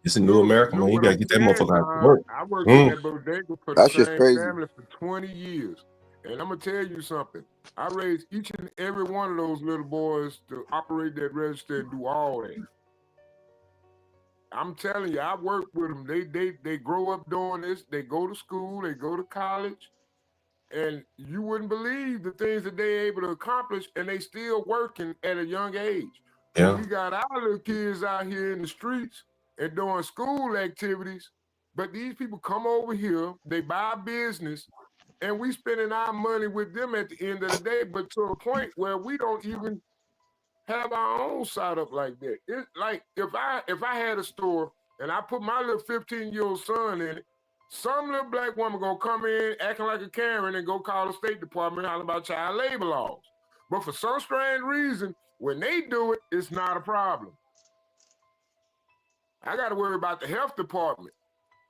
it's a new America, man. You gotta get that motherfucker out to work. I worked in that bodega for the same family for 20 years. And I'm going to tell you something. I raised each and every one of those little boys to operate that register and do all that. I'm telling you, I work with them. They grow up doing this. They go to school. They go to college. And you wouldn't believe the things that they're able to accomplish, and they still working at a young age. Yeah. We got our little kids out here in the streets and doing school activities, but these people come over here, they buy a business, and we spending our money with them at the end of the day, but to a point where we don't even have our own side up like that. It's like if I had a store and I put my little 15-year-old son in it, some little black woman gonna come in acting like a Karen and go call the State Department all about child labor laws. But for some strange reason, when they do it, it's not a problem. I got to worry about the health department.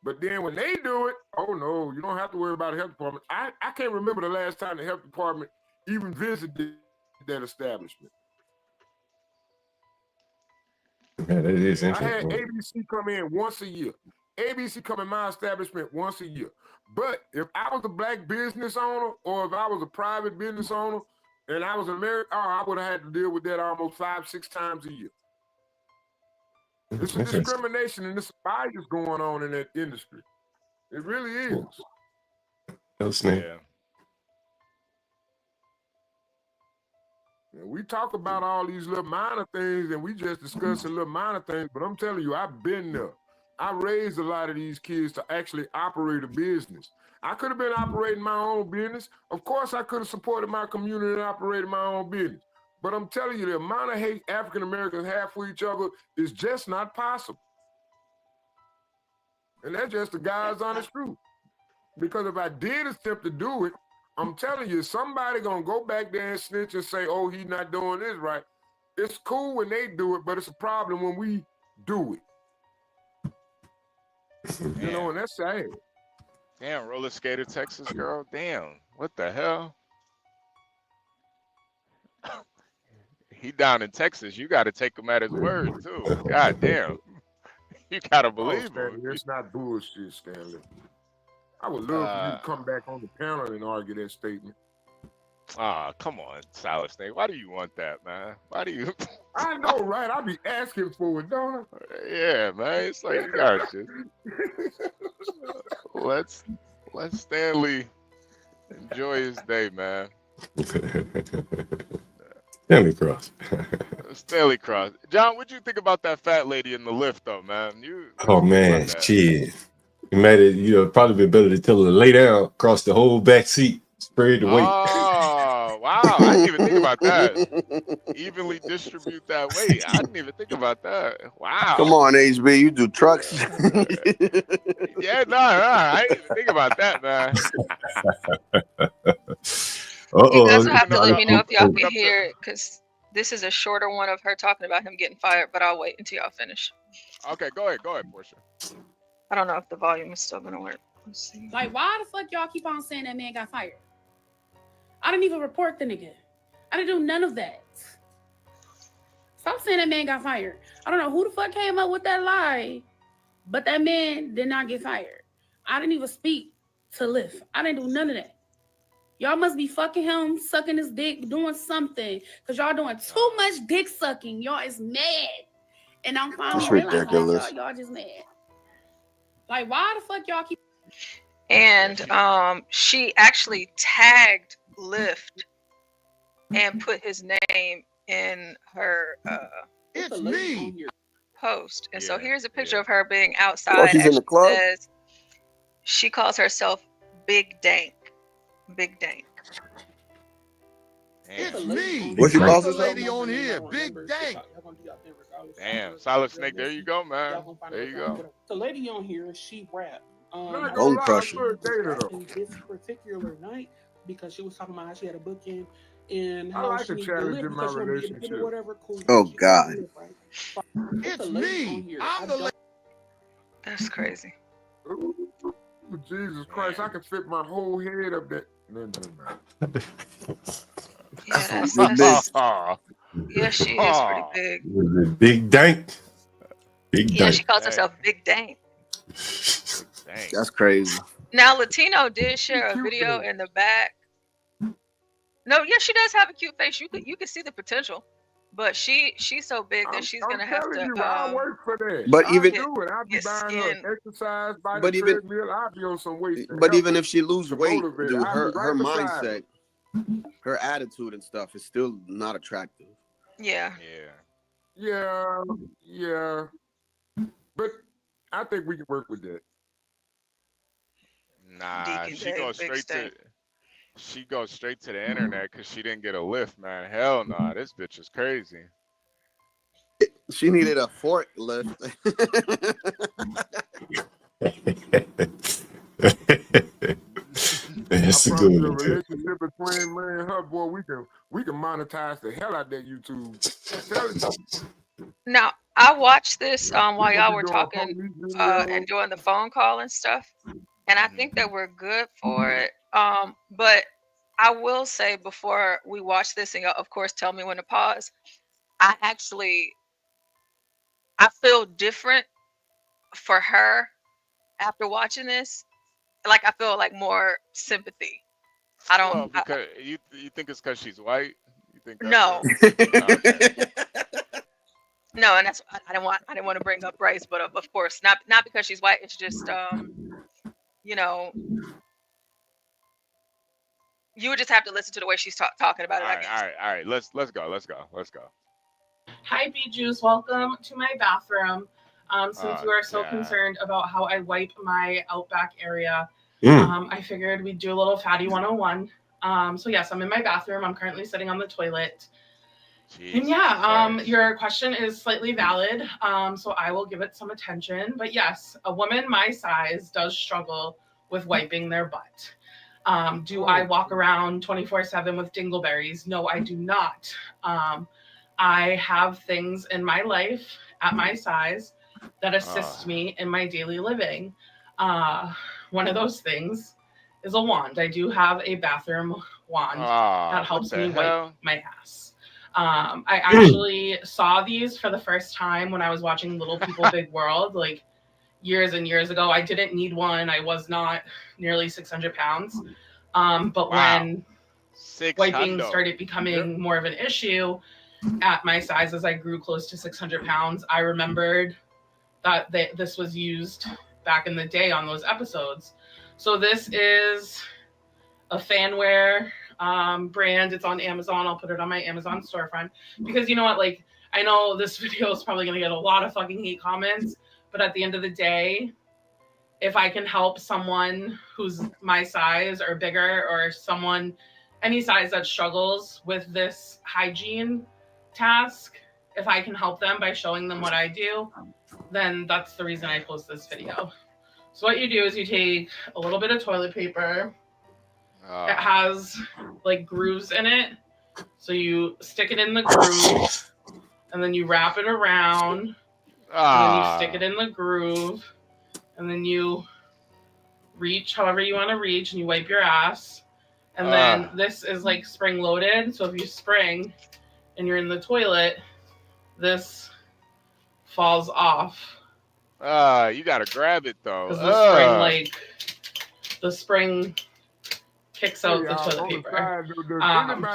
But then when they do it, oh no, you don't have to worry about the health department. I can't remember the last time the health department even visited that establishment. Yeah, that is interesting. I had ABC come in once a year. ABC come in my establishment once a year. But if I was a black business owner or if I was a private business owner and I was American, I would have had to deal with that almost 5-6 times a year. It's a discrimination and it's a bias going on in that industry. It really is. No snap. We talk about all these little minor things and we just discuss the little minor things, but I'm telling you, I've been there. I raised a lot of these kids to actually operate a business. I could have been operating my own business. Of course, I could have supported my community and operated my own business. But I'm telling you, the amount of hate African Americans have for each other is just not possible. And that's just the God's honest truth. Because if I did attempt to do it, I'm telling you, somebody gonna go back there and snitch and say, oh, he's not doing this right. It's cool when they do it, but it's a problem when we do it. You know, and that's sad. Damn, roller skater Texas girl. Damn, what the hell? He down in Texas. You got to take him at his word too. God damn, you gotta believe him. It's not bullshit, Stanley. I would love for you to come back on the panel and argue that statement. Come on, Silas Snake. Why do you want that, man? Why do you? I know, right? I be asking for it, don't I? Yeah, man. It's like you gotta just let Stanley enjoy his day, man. Stanley Cross. Stanley Cross. John, what'd you think about that fat lady in the lift, though, man? Oh man, shit. You made it. Probably be better to tell her to lay down across the whole back seat, spread the weight. Oh wow, I didn't even think about that. Evenly distribute that weight. I didn't even think about that. Wow. Come on, HB, you do trucks. Yeah, no, I didn't even think about that, man. You guys will have to let me know if y'all can hear it, because this is a shorter one of her talking about him getting fired, but I'll wait until y'all finish. Okay, go ahead, Portia. I don't know if the volume is still gonna work. Let's see. Like, why the fuck y'all keep on saying that man got fired? I didn't even report the nigga. I didn't do none of that. Stop saying that man got fired. I don't know who the fuck came up with that lie, but that man did not get fired. I didn't even speak to Lyft. I didn't do none of that. Y'all must be fucking him, sucking his dick, doing something, because y'all doing too much dick sucking. Y'all is mad. And I'm finally realizing y'all just mad. Like, why the fuck y'all keep... And she actually tagged Lyft and put his name in her it's me post. And so here's a picture of her being outside. She's in the club? Says, she calls herself Big Dank. Big Dank. It's me. What she calls herself? Lady on here, Big Dank. Damn, Silent Snake, there you go, man. There you go. The lady on here, she rapped. Bone Crusher. In this particular night, because she was talking about how she had a booking and I how like she to needed challenge live in my because she wanted to get relationship. paid or whatever. Cool. Oh God. It's me. I'm the lady. That's crazy. Ooh, Jesus Christ, I can fit my whole head up there. No. Yeah, yeah, she is pretty big. Big Dank. Big Yeah, Dank. she calls herself Big Dank. That's crazy. Now, Latino did share a video in the back. No, yeah, she does have a cute face. You could see the potential, but she's so big that she's gonna have to. I work for that. But I even do it. I be buying her exercise by but the even treadmill. I be on some weight. But even if she lose weight, motivate dude, her. her mindset, her attitude and stuff is still not attractive. Yeah. Yeah. But I think we can work with that. Nah, she goes straight to the internet because she didn't get a lift, man. Hell nah, this bitch is crazy. She needed a forklift. That's a good one. Relationship between me and her, boy, we can monetize the hell out of that YouTube. Now, I watched this while y'all were talking and doing the phone call and stuff, and I think that we're good for it. But I will say before we watch this, and y'all, of course, tell me when to pause. I feel different for her after watching this. Like, I feel like more sympathy. I don't. Well, because you think it's because she's white? You think? No. Okay. No, and that's I didn't want to bring up race, but of course not because she's white. It's just you would just have to listen to the way she's talking about it. All right. Let's go. Hi, Bee Juice. Welcome to my bathroom. Since you are so concerned about how I wipe my Outback area, I figured we'd do a little Fatty 101. So yes, I'm in my bathroom. I'm currently sitting on the toilet. And your question is slightly valid. So I will give it some attention. But yes, a woman my size does struggle with wiping their butt. Do I walk around 24/7 with dingleberries? No, I do not. I have things in my life at my size that assist me in my daily living. One of those things is a wand. I do have a bathroom wand that helps me wipe my ass. I actually saw these for the first time when I was watching Little People Big World, like years and years ago. I didn't need one. I was not nearly 600 pounds. But when wiping started becoming more of an issue at my size as I grew close to 600 pounds, I remembered that this was used back in the day on those episodes. So this is a fanware brand. It's on Amazon. I'll put it on my Amazon storefront because you know what? Like, I know this video is probably going to get a lot of fucking hate comments, but at the end of the day, if I can help someone who's my size or bigger or someone any size that struggles with this hygiene task, if I can help them by showing them what I do, then that's the reason I post this video. So what you do is you take a little bit of toilet paper. It has like grooves in it. So you stick it in the groove and then you wrap it around and then you stick it in the groove and then you reach however you want to reach and you wipe your ass. And then this is like spring loaded. So if you spring and you're in the toilet, this falls off. You gotta grab it though. The spring kicks out the toilet paper.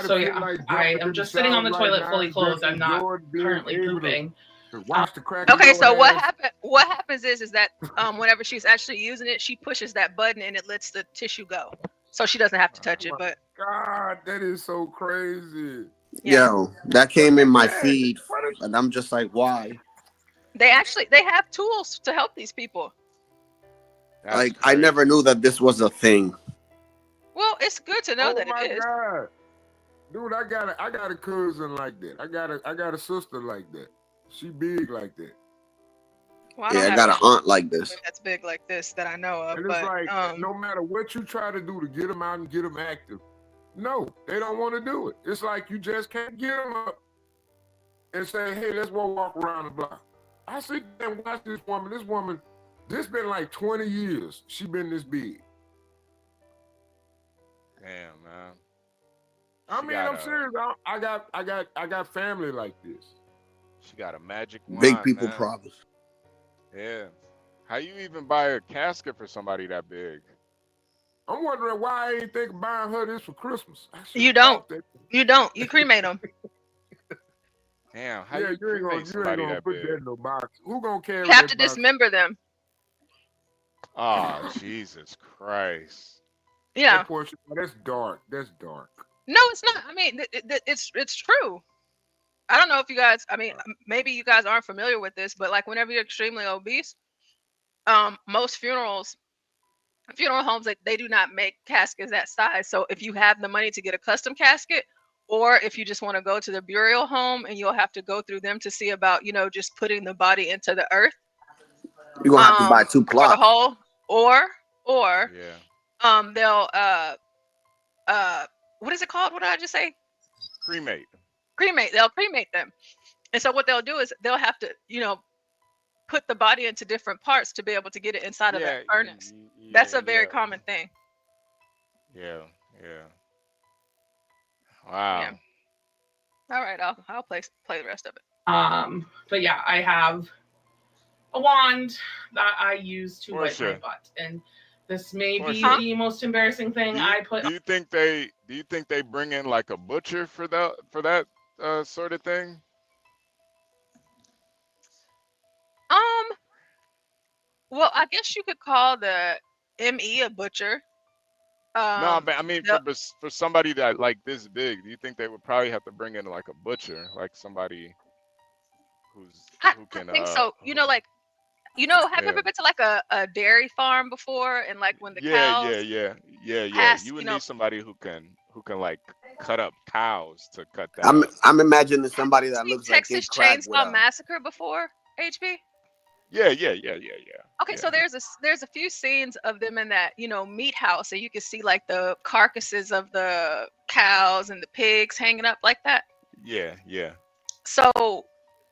So yeah, I am just sitting on the toilet fully clothed. I'm not currently pooping. Okay, so what happens is that whenever she's actually using it, she pushes that button and it lets the tissue go, so she doesn't have to touch it. But God, that is so crazy. Yeah. Yo, that came in my feed, and I'm just like, why? they have tools to help these people. Like, I never knew that this was a thing. Well, it's good to know that it is. God. Dude, I got a cousin like that. I got a sister like that. She big like that. Well, I got an aunt like this. That's big like this that I know of. And but it's like, no matter what you try to do to get them out and get them active, no, they don't want to do it. It's like you just can't get them up and say, hey, let's go walk around the block. I sit there and watch this woman. This been like 20 years. She been this big. Damn, man. I'm serious. I got family like this. She got a magic wand, Big people man. problems. Yeah. How you even buy a casket for somebody that big? I'm wondering why I ain't think of buying her this for Christmas. You don't. You cremate them. Damn, how you you cremate somebody that put big? that in no box. Who gonna carry You have that to dismember them. Oh, Jesus Christ. Yeah. That's dark. That's dark. No, it's not. I mean, it's true. I don't know if you guys, I mean, maybe you guys aren't familiar with this, but like whenever you're extremely obese, most funeral homes, they do not make caskets that size. So if you have the money to get a custom casket, or if you just want to go to the burial home and you'll have to go through them to see about, just putting the body into the earth. You're gonna have to buy 2 plots. For the whole, or they'll what is it called? What did I just say? Cremate. They'll cremate them. And so what they'll do is they'll have to, put the body into different parts to be able to get it inside of that furnace. That's a very common thing. Yeah. Wow. Yeah. All right, I'll play the rest of it. But yeah, I have a wand that I use to wipe my butt, and this may be the most embarrassing thing I put. Do you think they bring in like a butcher for that sort of thing? Well, I guess you could call the ME a butcher. No, but I mean for somebody that like this big, do you think they would probably have to bring in like a butcher, like somebody who can? I think so. Have you ever been to like a dairy farm before, and like when the cows? Yeah. You would need somebody who can like cut up cows to cut that. I'm imagining somebody that looks like Texas Chainsaw Massacre before, HB. Yeah. Okay, so there's a few scenes of them in that meat house, and you can see like the carcasses of the cows and the pigs hanging up like that. Yeah. So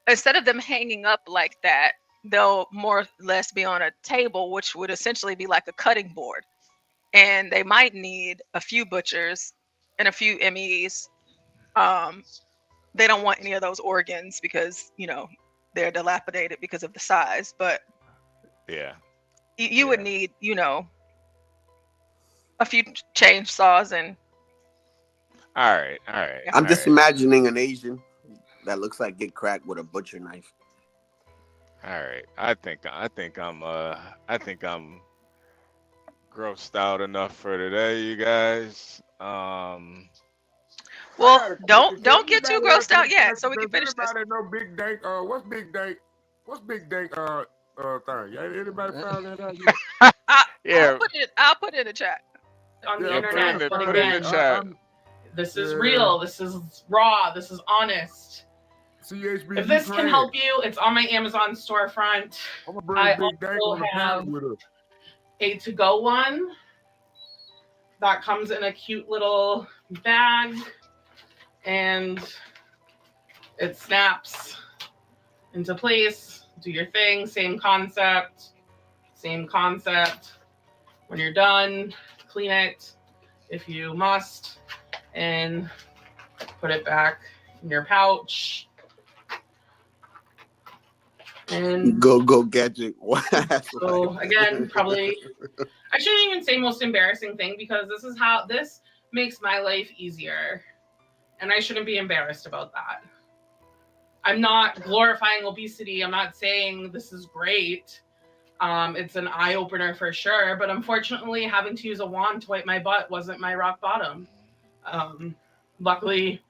instead of them hanging up like that, they'll more or less be on a table, which would essentially be like a cutting board, and they might need a few butchers and a few MEs. They don't want any of those organs because they're dilapidated because of the size, but you would need a few chainsaws and all right. I'm just imagining an Asian that looks like get cracked with a butcher knife. All right, I think I'm grossed out enough for today, you guys. Well, don't get too grossed out yet, so we can finish this. Anybody know Big Dank? What's Big Dank? What's Big Dank? Thing. Anybody found that out yet? Yeah. I'll put it in the chat. On the Yeah, internet, put it in the chat. This is real. This is raw. This is honest. CHB, if this can help you, it's on my Amazon storefront. I also have a to-go one that comes in a cute little bag, and it snaps into place. Do your thing. Same concept. Same concept. When you're done, clean it if you must, and put it back in your pouch. And go gadget. So again, probably I shouldn't even say most embarrassing thing, because this makes my life easier, and I shouldn't be embarrassed about that. I'm not glorifying obesity. I'm not saying this is great. It's an eye opener for sure, but unfortunately, having to use a wand to wipe my butt wasn't my rock bottom. Luckily,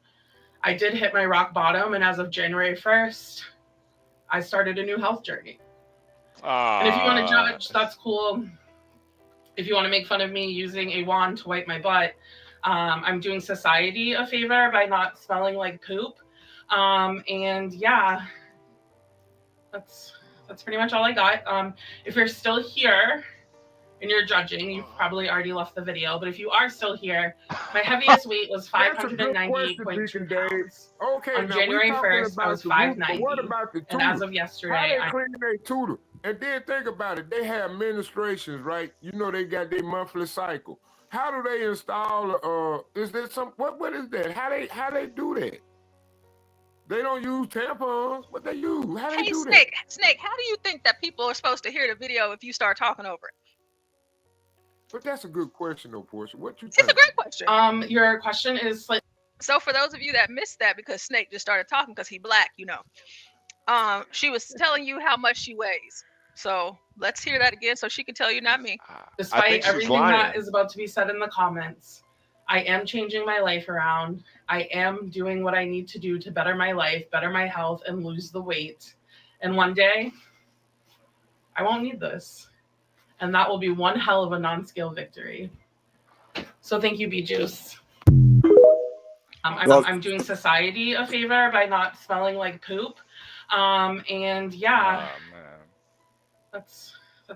I did hit my rock bottom, and as of January 1st, I started a new health journey. And if you want to judge, that's cool. If you want to make fun of me using a wand to wipe my butt, I'm doing society a favor by not smelling like poop. And yeah, that's pretty much all I got. If you're still here and you're judging, you've probably already left the video, but if you are still here, my heaviest weight was 598.2 pounds. Okay, on January 1st, I was 590. What about the and as of yesterday, how they clean their tutor? And then think about it, they have ministrations, right? You know, they got their monthly cycle. How do they install? Is there some? What is that? How they do that? They don't use tampons. What they use? How they do that? Snake, how do you think that people are supposed to hear the video if you start talking over it? But that's a good question, though, Portia. What you think? It's a great question. Your question is like. So for those of you that missed that, because Snake just started talking because he black, you know, she was telling you how much she weighs. So let's hear that again so she can tell you, not me. Despite everything that is about to be said in the comments, I am changing my life around. I am doing what I need to do to better my life, better my health, and lose the weight. And one day, I won't need this. And that will be one hell of a non-scale victory. So thank you, B-Juice. I'm doing society a favor by not smelling like poop. And yeah, that's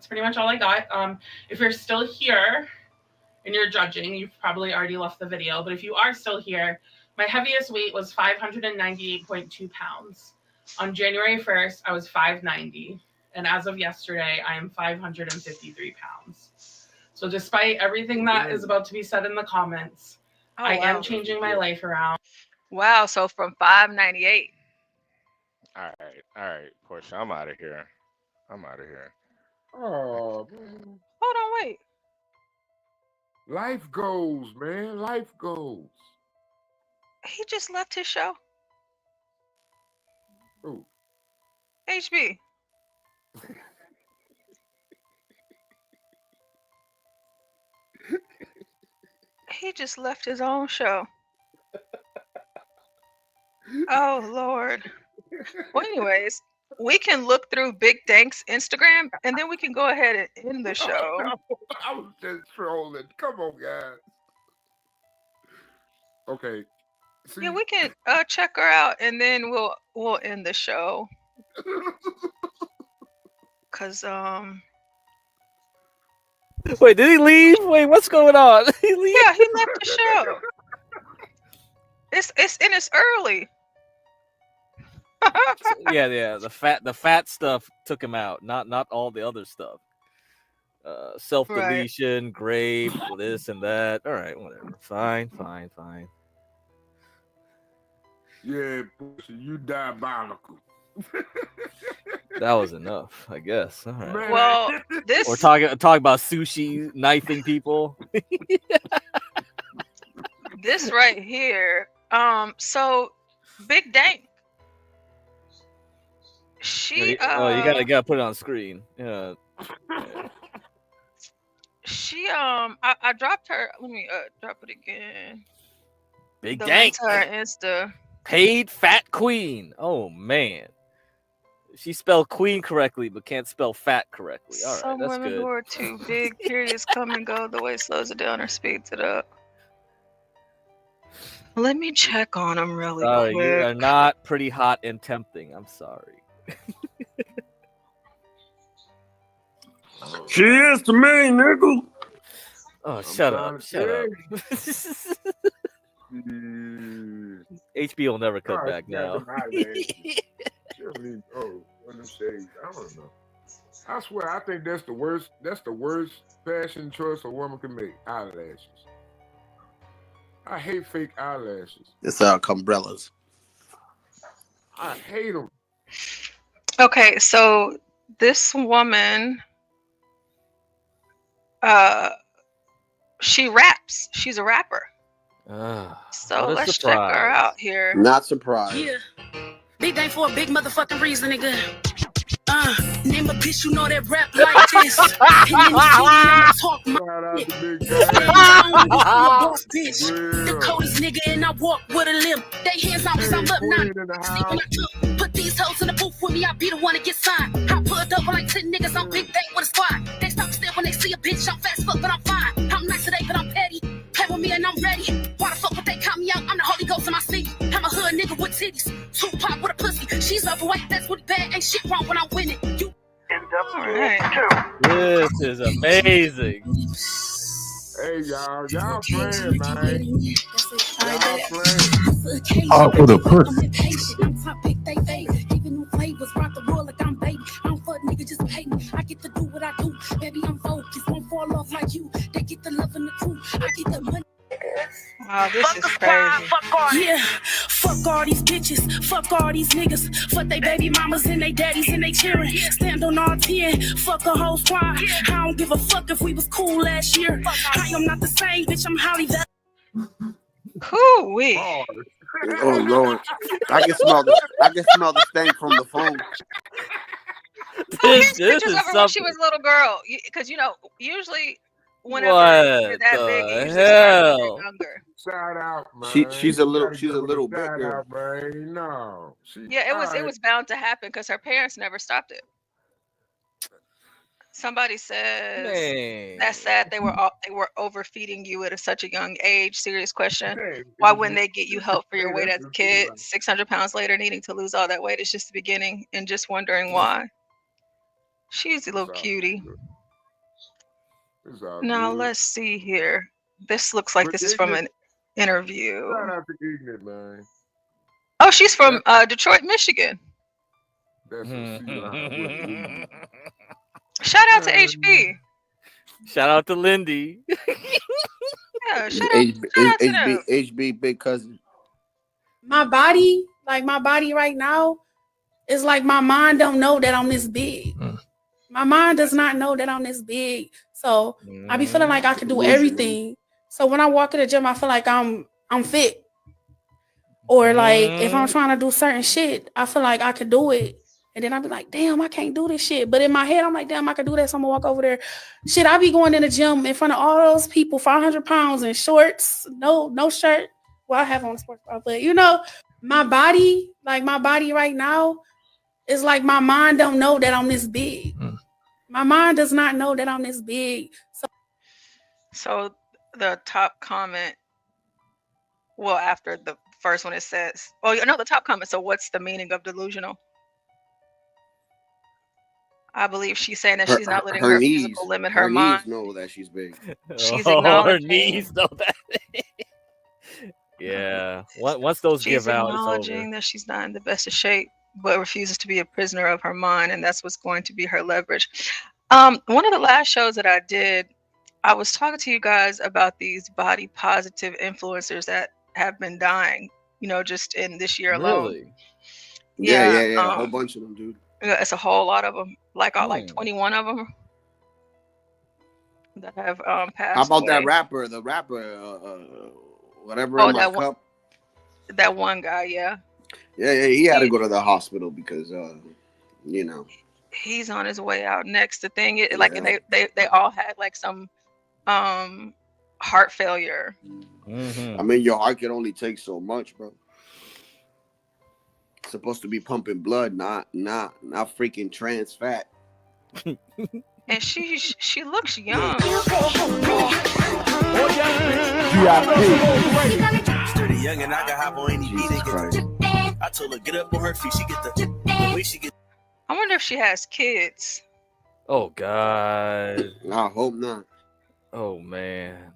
pretty much all I got. If you're still here and you're judging, you've probably already left the video, but if you are still here, my heaviest weight was 598.2 pounds. On January 1st, I was 590. And as of yesterday, I am 553 pounds. So despite everything that is about to be said in the comments, I am changing my life around. Wow, so from 598. All right, Portia, I'm out of here. Oh, man. Hold on, wait. Life goals, man. Life goals. He just left his show. Ooh. HB. He just left his own show. Oh, Lord. Well, anyways, we can look through Big Dank's Instagram, and then we can go ahead and end the show. I was just trolling. Come on, guys. Okay. See? Yeah, we can check her out, and then we'll end the show. Cause Wait, did he leave? Wait, what's going on? He leave? Yeah, he left the show. It's early. yeah. The fat stuff took him out. Not all the other stuff. Self deletion, grave, this and that. All right, whatever. Fine. Yeah, you diabolical. That was enough, I guess. All right. Well, We're talking about sushi knifing people. This right here. So Big Dank. She you gotta put it on screen. Yeah. She I dropped her. Let me drop it again. Big The gang. link to her Insta. Paid fat queen. Oh man. She spelled queen correctly, but can't spell fat correctly. All right, Some that's women good. who are too big, periods come and go. The way slows it down or speeds it up. Let me check on them really Sorry, quick. you are not pretty hot and tempting. I'm sorry. She is to me, nigga. Oh, shut up. Shut up. HB will never come back now. I don't know. I swear, I think that's the worst. That's the worst fashion choice a woman can make. Eyelashes. I hate fake eyelashes. It's umbrellas. I hate them. Okay, so this woman, she raps. She's a rapper. So let's check her out here. Not surprised. Yeah. Big day for a big motherfucking reason, nigga. Name a bitch you know that rap like this. And then you see me, I'ma talk my shit. The coldest nigga and I walk with a limp. They hands out cause I'm up now. See when I took, put these hoes in the booth with me, I be the one to get signed. I put up like 10 niggas on big day with a squad. They stop still when they see a bitch, I'm fast fuck, but I'm fine. I'm nice today, but I'm petty. Play with me and I'm ready. Why the fuck would they count me out? I'm the Holy Ghost in my city. I'm a hood nigga with titties. Tupac with a pussy. She's overweight, that's what bad. Ain't shit wrong when I'm winning. You This is amazing. Hey y'all playing, man. Y'all playing. Oh, for the pussy. I'm top pick they fade. Even new flavors, rock the world like I'm baby. I don't fuck nigga, just pay me. I get to do what I do. Baby, I'm focused. Won't fall off like you. They get the love in the crew. I get the money. Wow, this is crazy. Yeah, fuck all these bitches, fuck all these niggas, fuck they baby mamas and they daddies and they cheering. Stand on all 10, fuck a whole squad. I don't give a fuck if we was cool last year. I am not the same, bitch, I'm Holly. Hoo-wee. Oh Lord, I can smell the stank from the phone. Here's pictures of her when she was a little girl. Because usually whenever you're that big, you usually start getting younger. Shout out, man. She's a little bit girl. Man. No. Yeah, it was bound to happen because her parents never stopped it. Somebody says that's sad. They were overfeeding you at such a young age. Serious question. Why wouldn't they get you help for your weight as a kid? 600 pounds later, needing to lose all that weight is just the beginning, and just wondering why. She's a little cutie. Now let's see here. This looks like this is from an interview. Shout out to Ignorant, man. Oh, she's from Detroit, Michigan. Shout out to HB. Shout out to Lindy. Yeah, shout out to them. HB big cousin. My body right now is like my mind don't know that I'm this big. My mind does not know that I'm this big. So I be feeling like I can do everything. So when I walk in the gym, I feel like I'm fit. Or like if I'm trying to do certain shit, I feel like I could do it. And then I be like, damn, I can't do this shit. But in my head, I'm like, damn, I could do that. So I'm gonna walk over there. Shit, I be going in the gym in front of all those people, 500 pounds in shorts, no shirt. Well, I have on a sports bra, but my body right now is like my mind don't know that I'm this big. My mind does not know that I'm this big. So the top comment, well, after the first one, it says, the top comment. So what's the meaning of delusional? I believe she's saying that she's not letting her physical limit her mind. Knees know that she's big. She's acknowledging. Her knees know that. Yeah. Once those give out, it's over. She's acknowledging that she's not in the best of shape, but refuses to be a prisoner of her mind, and that's what's going to be her leverage. One of the last shows that I did, I was talking to you guys about these body positive influencers that have been dying, just in this year alone. Really? Yeah. A whole bunch of them, dude. It's a whole lot of them, like 21 of them that have passed. How about away. that rapper? The rapper, whatever. Oh, that one guy, yeah. Yeah, he had to go to the hospital because, he's on his way out next. The thing is, and they all had like some heart failure. I mean, your heart can only take so much, bro. It's supposed to be pumping blood, not freaking trans fat. And she looks young. Sturdy young and I got hop on any beat. I told her get up on her feet. She get the way she get. I wonder if she has kids. Oh God. I hope not. Oh man.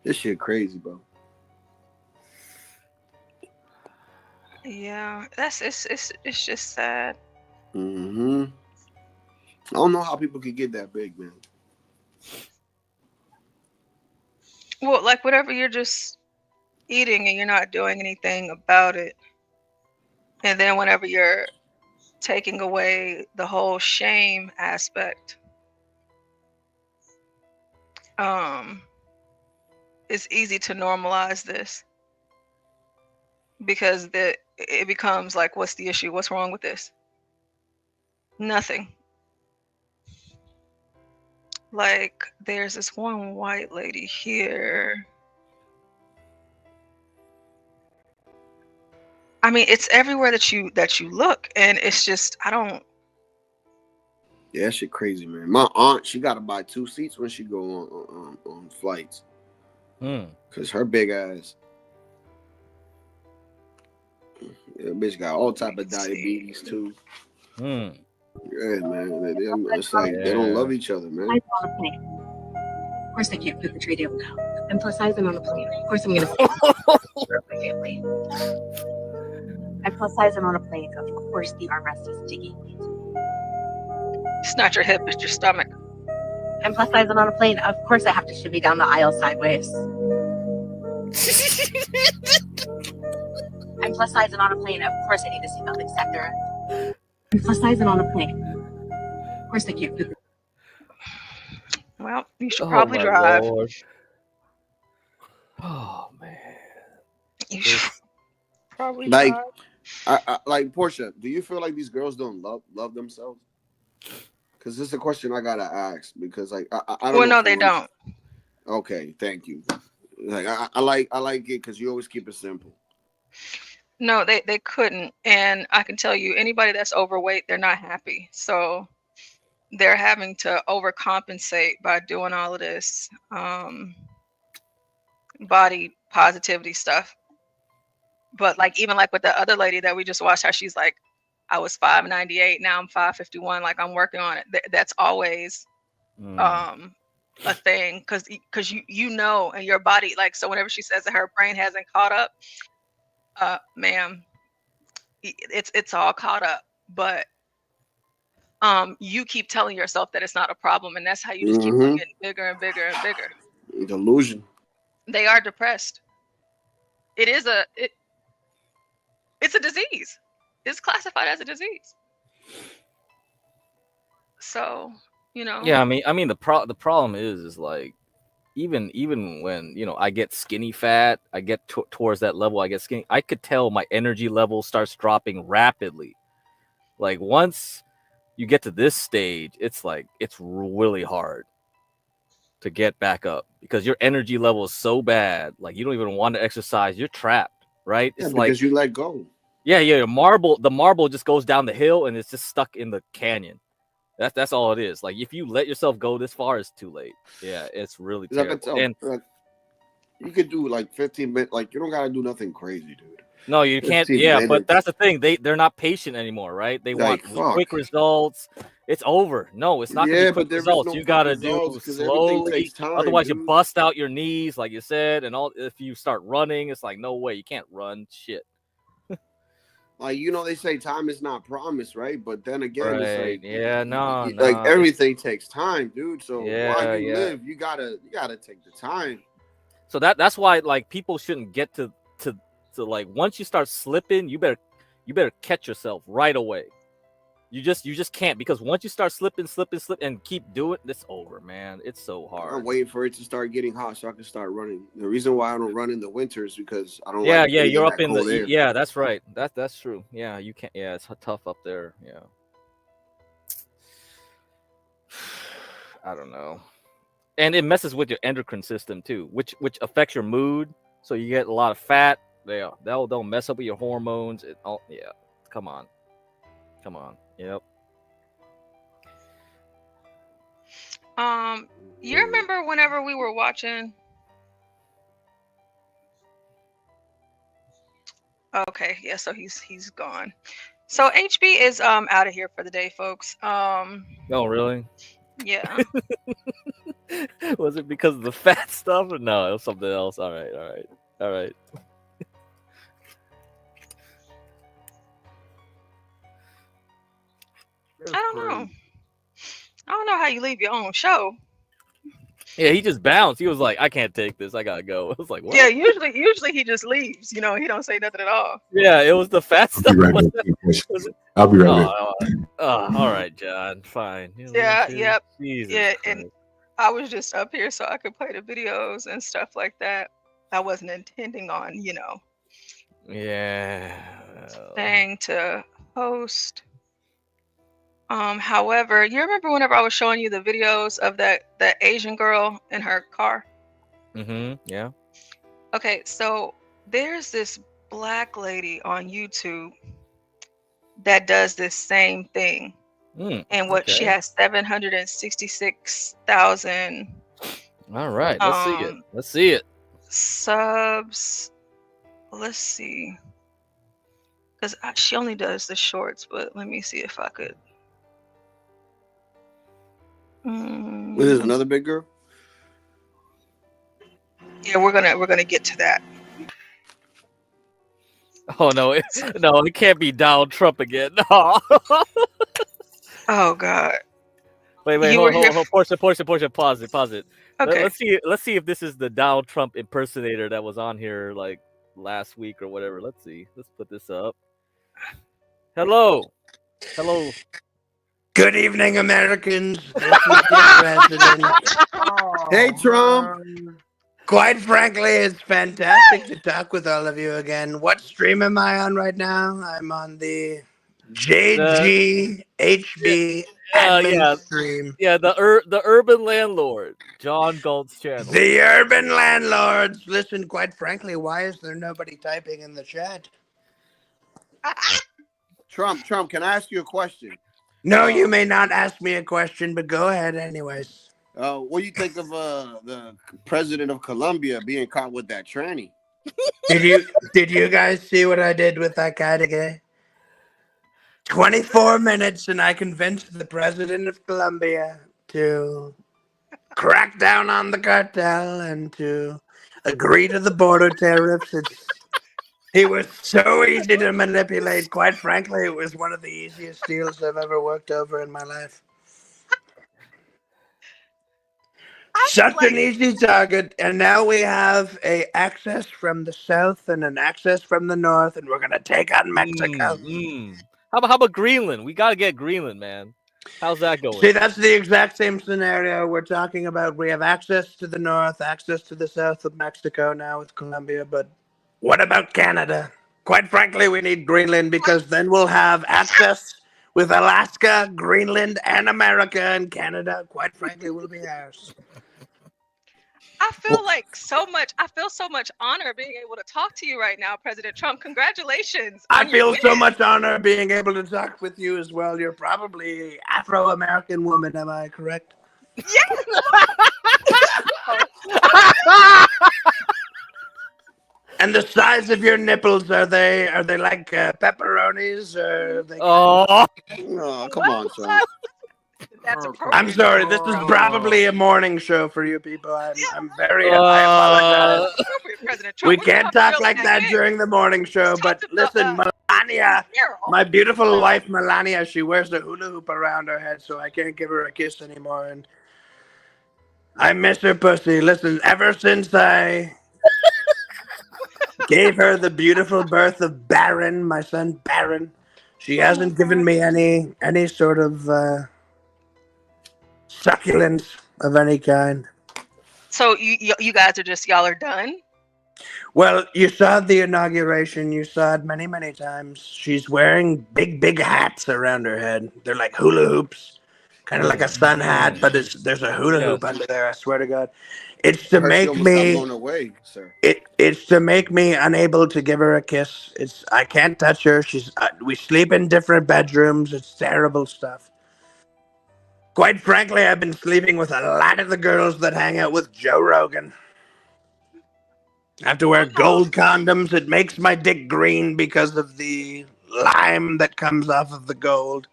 This shit crazy, bro. Yeah, it's just sad. I don't know how people could get that big, man. Well, like whatever you're just eating and you're not doing anything about it. And then whenever you're taking away the whole shame aspect, it's easy to normalize this because it becomes like, what's the issue? What's wrong with this? Nothing. Like, there's this one white lady here. I mean, it's everywhere that you look, and it's just, I don't. Yeah, that shit crazy, man. My aunt, she got to buy 2 seats when she go on flights. Cause her big ass. Yeah, bitch got all type of diabetes too. Yeah, man. It's like they don't love each other, man. Of course, I can't put the tree down now. And plus, I've been on a plane. Of course, I'm gonna stay with my family. I'm plus size and on a plane. Of course, the armrest is digging. It's not your hip, it's your stomach. I'm plus size and on a plane. Of course, I have to shimmy down the aisle sideways. I'm plus size and on a plane. Of course, I need a seatbelt, etc. I'm plus size and on a plane. Of course, I can't put the. Well, you should probably drive. Lord. Oh man. You should probably Like, drive. like Portia, do you feel like these girls don't love themselves? Because this is a question I gotta ask. Because like I don't. Well, know no, they don't. Okay, thank you. Like I like it because you always keep it simple. No, they couldn't. And I can tell you, anybody that's overweight, they're not happy. So they're having to overcompensate by doing all of this body positivity stuff. But like, even like with the other lady that we just watched, how she's like, I was 5'98", now I'm 5'51", like I'm working on it. That's always a thing, because you know, in your body, like, so whenever she says that her brain hasn't caught up, ma'am, it's all caught up. But you keep telling yourself that it's not a problem, and that's how you just keep on getting bigger and bigger and bigger. Delusion. They are depressed. It's a disease. It's classified as a disease. So, you know. Yeah, I mean the problem is like, even when, you know, I get skinny fat, I get towards that level, I get skinny, I could tell my energy level starts dropping rapidly. Like once you get to this stage, it's like it's really hard to get back up because your energy level is so bad, like you don't even want to exercise, you're trapped, right? Yeah, it's because like you let go. Yeah, the marble just goes down the hill and it's just stuck in the canyon. That's all it is. Like if you let yourself go this far, it's too late. Yeah, it's really terrible. And you could do like 15 minutes. Like you don't gotta do nothing crazy, dude. no, you can't. Yeah, minutes. But that's the thing. They're not patient anymore, right? They Like, want quick results. It's over. No, it's not gonna be quick there is results. no You gotta quick results, do 'cause everything slowly. takes time, Otherwise, you dude. bust out your knees, like you said, and all. If you start running, it's like no way. You can't run. Shit. Like, you know, they say time is not promised, right? But then again, it's Right. like, Yeah, no, like no. everything takes time, dude. So Yeah, while you yeah. live, you gotta take the time. So that's why like people shouldn't get to like once you start slipping, you better catch yourself right away. You just can't, because once you start slipping and keep doing it's over, man. It's so hard. I'm waiting for it to start getting hot so I can start running. The reason why I don't run in the winter is because I don't. Yeah, like yeah, you're up that in the cold air. yeah, that's right. That's true. Yeah, you can't. Yeah, it's tough up there. Yeah. I don't know. And it messes with your endocrine system too, which affects your mood. So you get a lot of fat. They'll mess up with your hormones. Yeah. Come on. Yep. You remember whenever we were watching? Okay, yeah. So he's gone. So HB is out of here for the day, folks. Oh, really? Yeah. Was it because of the fat stuff or no? It was something else. All right. I don't know how you leave your own show. Yeah, he just bounced. He was like, "I can't take this. I gotta go." I was like, "What?" Yeah, usually he just leaves. He don't say nothing at all. Yeah, it was the fat stuff. I'll be right back. All right, John. Fine. Yeah, yep. Jesus Yeah, Christ. and I was just up here so I could play the videos and stuff like that. I wasn't intending on, Yeah. staying to host. However, you remember whenever I was showing you the videos of that Asian girl in her car? Mm-hmm. Yeah. Okay, so there's this black lady on YouTube that does this same thing. And she has 766,000. All right, let's see it. Subs. Let's see. Because she only does the shorts, but let me see if I could. There's another big girl. Yeah, we're gonna get to that. Oh no, it can't be Donald Trump again. No. Oh God. Wait, hold, Portia, pause it. Okay. Let's see if this is the Donald Trump impersonator that was on here like last week or whatever. Let's see. Let's put this up. Hello. Good evening, Americans. This is the president. Hey, Trump. Quite frankly, it's fantastic to talk with all of you again. What stream am I on right now? I'm on the JGHB admin stream. Yeah, the Urban Landlord, John Galt's channel. The Urban Landlords. Listen, quite frankly, why is there nobody typing in the chat? Trump, can I ask you a question? No, you may not ask me a question, but go ahead anyways. What do you think of the president of Colombia being caught with that tranny? Did you guys see what I did with that guy today? 24 minutes and I convinced the president of Colombia to crack down on the cartel and to agree to the border tariffs. He was so easy to manipulate. Quite frankly, it was one of the easiest deals I've ever worked over in my life. Such an easy target, and now we have an access from the south and an access from the north, and we're going to take on Mexico. How about Greenland? We got to get Greenland, man. How's that going? See, that's the exact same scenario we're talking about. We have access to the north, access to the south of Mexico now with Colombia, but what about Canada? Quite frankly, we need Greenland because then we'll have access with Alaska, Greenland, and America, and Canada, quite frankly, will be ours. I feel so much honor being able to talk to you right now, President Trump. Congratulations. I feel so much honor being able to talk with you as well. You're probably an Afro-American woman, am I correct? Yes. And the size of your nipples, are they like pepperonis or are they Oh, come on, Trump. That's I'm sorry, this is probably a morning show for you people. I'm very I apologize. We can't talk like that during the morning show, but listen, Melania, my beautiful wife Melania, she wears a hula hoop around her head, so I can't give her a kiss anymore, and I miss her pussy. Listen, ever since I gave her the beautiful birth of Baron, my son Baron, she hasn't given me any sort of succulence of any kind. So you guys are y'all are done? Well, you saw the inauguration. You saw it many, many times. She's wearing big hats around her head. They're like hula hoops kind of like a sun hat, but there's a hula hoop under there. I swear to God, it's to I heard she make almost got me. blown away, sir. It's to make me unable to give her a kiss. I can't touch her. We sleep in different bedrooms. It's terrible stuff. Quite frankly, I've been sleeping with a lot of the girls that hang out with Joe Rogan. I have to wear gold condoms. It makes my dick green because of the lime that comes off of the gold.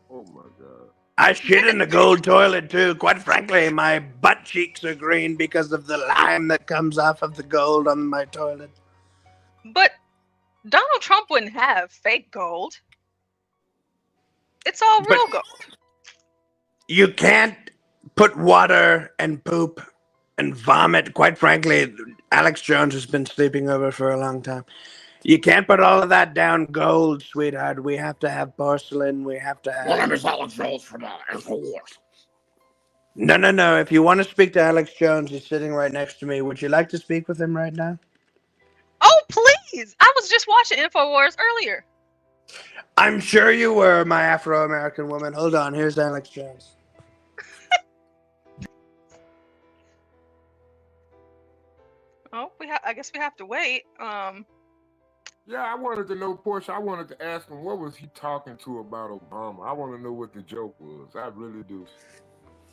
Oh my God. I shit in the gold toilet too. Quite frankly, my butt cheeks are green because of the lime that comes off of the gold on my toilet. But Donald Trump wouldn't have fake gold. It's all real gold. You can't put water and poop and vomit. Quite frankly, Alex Jones has been sleeping over for a long time. You can't put all of that down gold, sweetheart. We have to have porcelain. We have to have... Well, Alex Jones for that. No. If you want to speak to Alex Jones, he's sitting right next to me. Would you like to speak with him right now? Oh, please. I was just watching InfoWars earlier. I'm sure you were, my Afro-American woman. Hold on. Here's Alex Jones. Oh, I guess we have to wait. Yeah, I wanted to know, Portia. I wanted to ask him what was he talking to about Obama. I want to know what the joke was. I really do.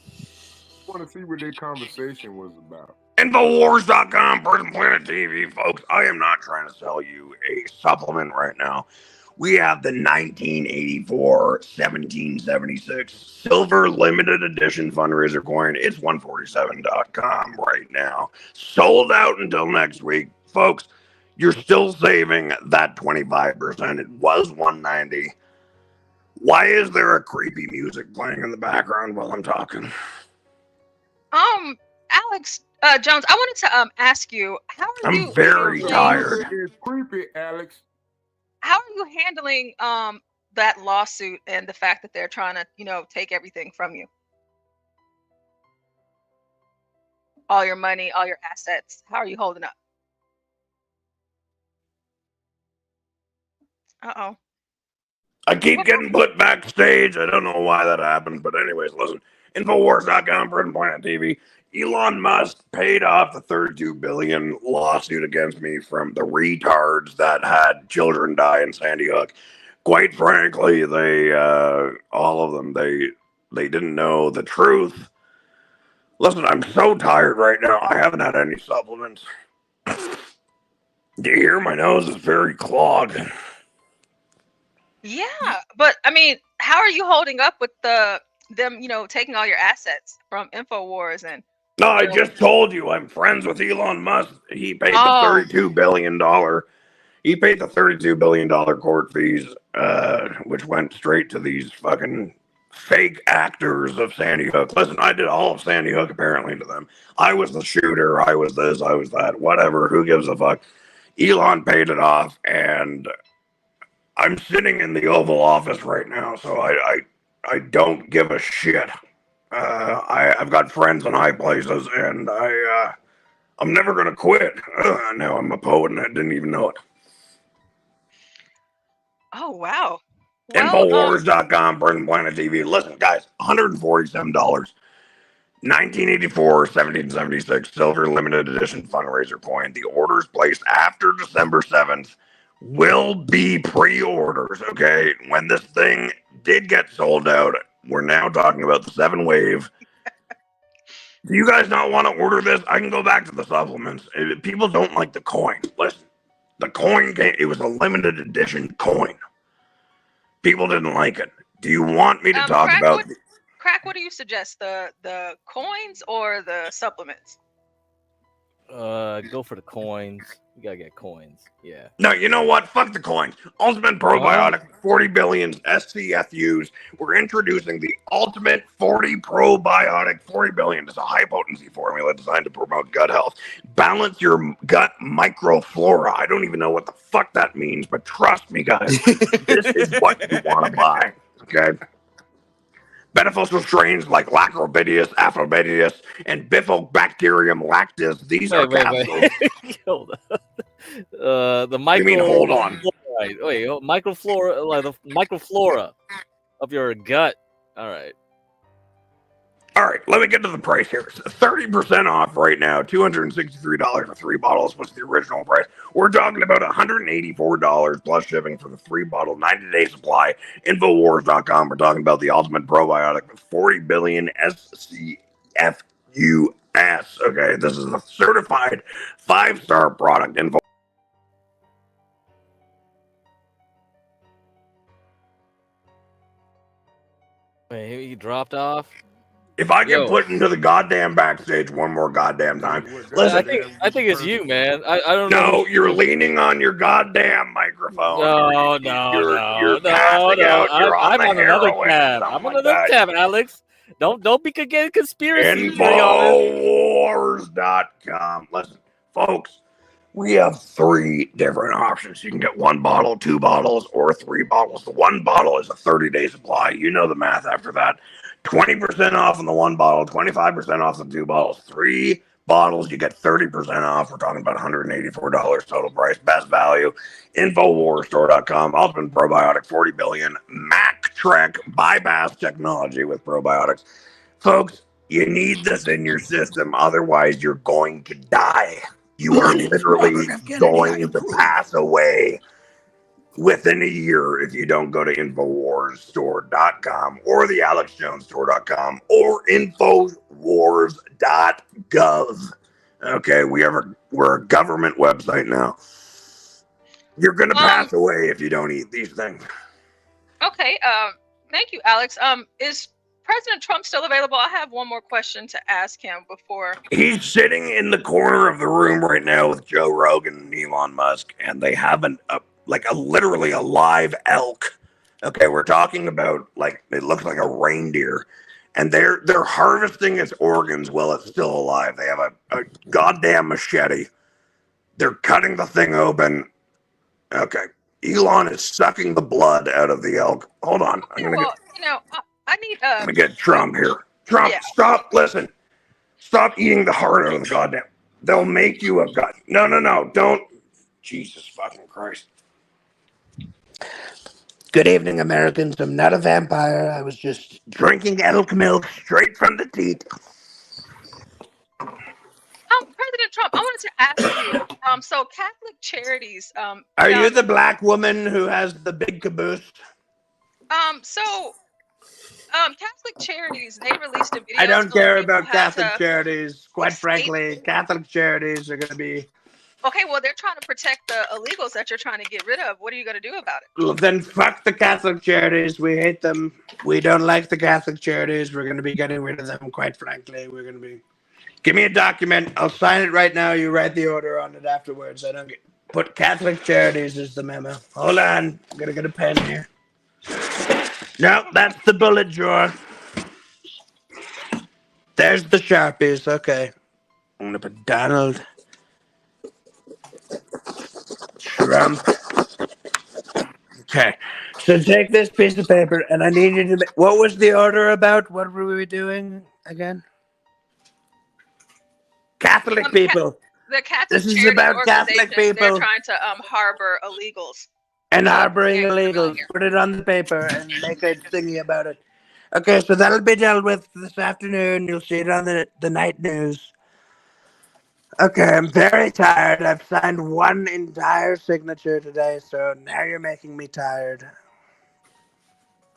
I want to see what their conversation was about. Infowars.com, Prison Planet TV, folks. I am not trying to sell you a supplement right now. We have the 1984-1776 Silver Limited Edition fundraiser coin. It's 147.com right now. Sold out until next week. Folks, you're still saving that 25%. It was $190. Why is there a creepy music playing in the background while I'm talking? Alex Jones, I wanted to ask you, how are you? I'm very tired. It's creepy, Alex. How are you handling that lawsuit and the fact that they're trying to, take everything from you? All your money, all your assets. How are you holding up? Uh-oh. I keep getting put backstage. I don't know why that happened, but anyways, listen. Infowars.com, Prison Planet TV. Elon Musk paid off the $32 billion lawsuit against me from the retards that had children die in Sandy Hook. Quite frankly, they, all of them, they didn't know the truth. Listen, I'm so tired right now. I haven't had any supplements. Do you hear? My nose is very clogged. Yeah, but I mean, how are you holding up with them, taking all your assets from InfoWars and? No, I just told you I'm friends with Elon Musk. He paid the $32 billion. He paid the $32 billion court fees, which went straight to these fucking fake actors of Sandy Hook. Listen, I did all of Sandy Hook apparently to them. I was the shooter. I was this. I was that. Whatever. Who gives a fuck? Elon paid it off, and I'm sitting in the Oval Office right now, so I don't give a shit. I've got friends in high places, and I'm never gonna quit. Now I'm a poet, and I didn't even know it. Oh wow! Infowars.com, Prison Planet TV. Listen, guys, $147. 1984-1776 Silver Limited Edition fundraiser coin. The orders placed after December 7th will be pre-orders, okay? When this thing did get sold out, we're now talking about the 7 wave. Do you guys not want to order this? I can go back to the supplements. People don't like the coin. Listen, the coin, it was a limited edition coin. People didn't like it. Do you want me to talk about... Crack, what do you suggest? The coins or the supplements? Go for the coins. You gotta get coins. Yeah. No, you know what? Fuck the coins. Ultimate Probiotic, 40 billion SCFUs. We're introducing the Ultimate 40 Probiotic, 40 billion. It's a high potency formula designed to promote gut health. Balance your gut microflora. I don't even know what the fuck that means, but trust me, guys, this is what you want to buy. Okay. Beneficial strains like Lactobacillus, Aphobacillus, and Bifidobacterium lactis. These are capsules. The micro. You mean hold on? Right. Wait, microflora, like the microflora Of your gut. All right. All right, let me get to the price here. It's 30% off right now, $263 for 3 bottles was the original price. We're talking about $184 plus shipping for the 3-bottle 90-day supply. Infowars.com. We're talking about the ultimate probiotic with 40 billion SCFUS. Okay, this is a certified 5-star product. Wait, he dropped off. If I get put into the goddamn backstage one more goddamn time, listen. I think it's you, man. I don't know. No, you're leaning on your goddamn microphone. No. You're passing out. You're I'm on another heroin, tab. I'm on another tab, Alex. Don't be getting conspiracy. Infowars.com. Listen, folks, we have 3 different options. You can get 1 bottle, 2 bottles, or 3 bottles. The 1 bottle is a 30-day supply. You know the math after that. 20% off on the 1 bottle, 25% off the 2 bottles, 3 bottles, you get 30% off. We're talking about $184 total price, best value. Infowarsstore.com, ultimate probiotic, 40 billion, Mac Trek bypass technology with probiotics. Folks, you need this in your system, otherwise you're going to die. You are literally going to pass away within a year if you don't go to InfoWarsStore.com or the AlexJonesStore.com or InfoWars.gov. Okay, we're a government website now. You're gonna pass away if you don't eat these things. Okay, thank you, Alex. Is President Trump still available? I have one more question to ask him before. He's sitting in the corner of the room right now with Joe Rogan and Elon Musk, and they have literally a live elk. Okay, we're talking about it looks like a reindeer, and they're harvesting its organs while it's still alive. They have a goddamn machete. They're cutting the thing open. Okay, Elon is sucking the blood out of the elk. Hold on, I need. Let me get Trump here. Trump, yeah. Stop! Listen, stop eating the heart out of the goddamn. They'll make you a god. No, don't. Jesus fucking Christ. Good evening, Americans. I'm not a vampire. I was just drinking elk milk straight from the teat. President Trump, I wanted to ask you. So Catholic Charities. Are you the black woman who has the big caboose? Catholic Charities, they released a video. I don't care about Catholic Charities. Quite frankly, Catholic Charities are going to be. Okay, well, they're trying to protect the illegals that you're trying to get rid of. What are you going to do about it? Well, then fuck the Catholic Charities. We hate them. We don't like the Catholic Charities. We're going to be getting rid of them, quite frankly. We're going to be... Give me a document. I'll sign it right now. You write the order on it afterwards. I don't get... Put Catholic Charities as the memo. Hold on. I'm going to get a pen here. No, that's the bullet drawer. There's the Sharpies. Okay. I'm going to put Donald Trump. Okay. So take this piece of paper, and I need you to... What was the order about? What were we doing again? Catholic people. The Catholic This is about Catholic people. They're trying to harbor illegals. And harboring illegals. Put it on the paper and make a thingy about it. Okay, so that'll be dealt with this afternoon. You'll see it on the night news. Okay, I'm very tired. I've signed 1 entire signature today, so now you're making me tired.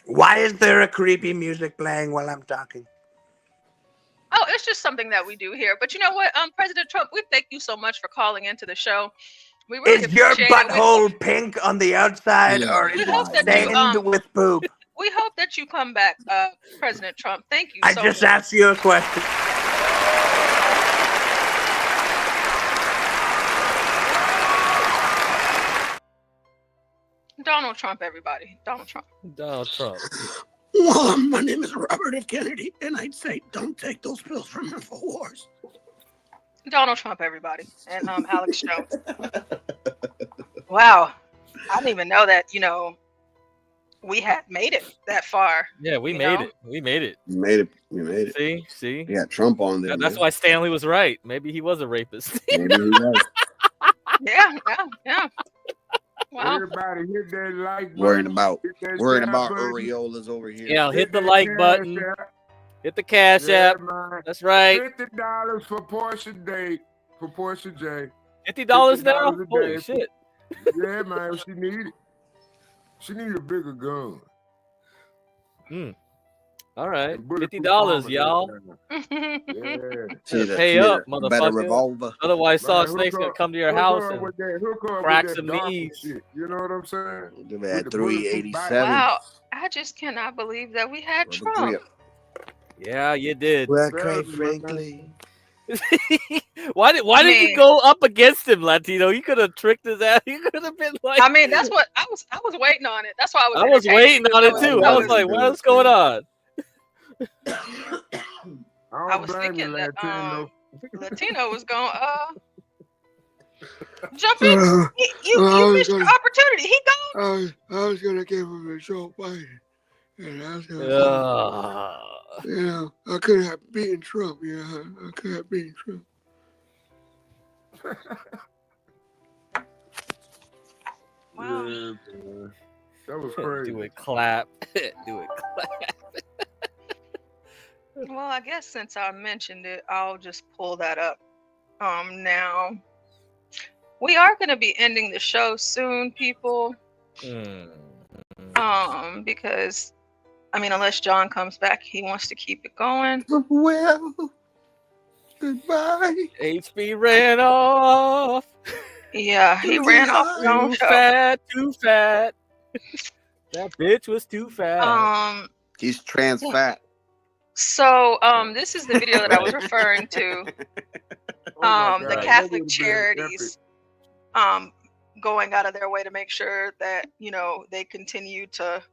Why is there a creepy music playing while I'm talking? Oh, it's just something that we do here. But you know what, President Trump, we thank you so much for calling into the show. We really is your appreciate butthole pink on the outside, or is it stained with poop? We hope that you come back, President Trump. Thank you I so just much. asked you a question. Donald Trump, everybody. Donald Trump. Donald Trump. Well, my name is Robert F. Kennedy, and I'd say don't take those pills from InfoWars. Donald Trump, everybody. And Alex Jones. Wow. I didn't even know that, we had made it that far. Yeah, we made it. We made it. We made it. See? Yeah, Trump on there. That's why Stanley was right. Maybe he was a rapist. Maybe he was. Yeah. Well, Everybody hit that like button. Worrying about hit that worrying share about button. areolas over here. Yeah, hit the that like cash button. app. Hit the cash app. Man. That's right. $50 for Portia Day. For Portia J. $50 now? a day. Holy shit. Yeah, man. She need a bigger gun. All right. $50, y'all. Yeah. Pay up, Better motherfucker. revolver. Otherwise, Man, Snake's gonna come to your hook house up and with that crack some dark knees. shit. You know what I'm saying? Give With that the bulletproof 387. Wow, I just cannot believe that we had Trump. Yeah, you did. Well, quite frankly. Why did you go up against him, Latino? You could have tricked his ass. You could have been like. I mean, that's what I was waiting on it. That's why I was. I was waiting on it too. I was like, what's going on? I was thinking that Latino was going jump in. You missed your opportunity. He gone. I was gonna give him a Joe Biden, and I was gonna, I could have beaten Trump. Yeah, I could have beaten Trump. Wow. Yeah, that was crazy. Do it, clap. Do it, clap. Well, I guess since I mentioned it, I'll just pull that up. Now we are going to be ending the show soon, people. Because I mean, unless John comes back, he wants to keep it going. Well, goodbye. HB ran off. Yeah, he ran off his own show. Too fat. That bitch was too fat. He's trans fat. So, this is the video that I was referring to. The Catholic charities, going out of their way to make sure that, they continue to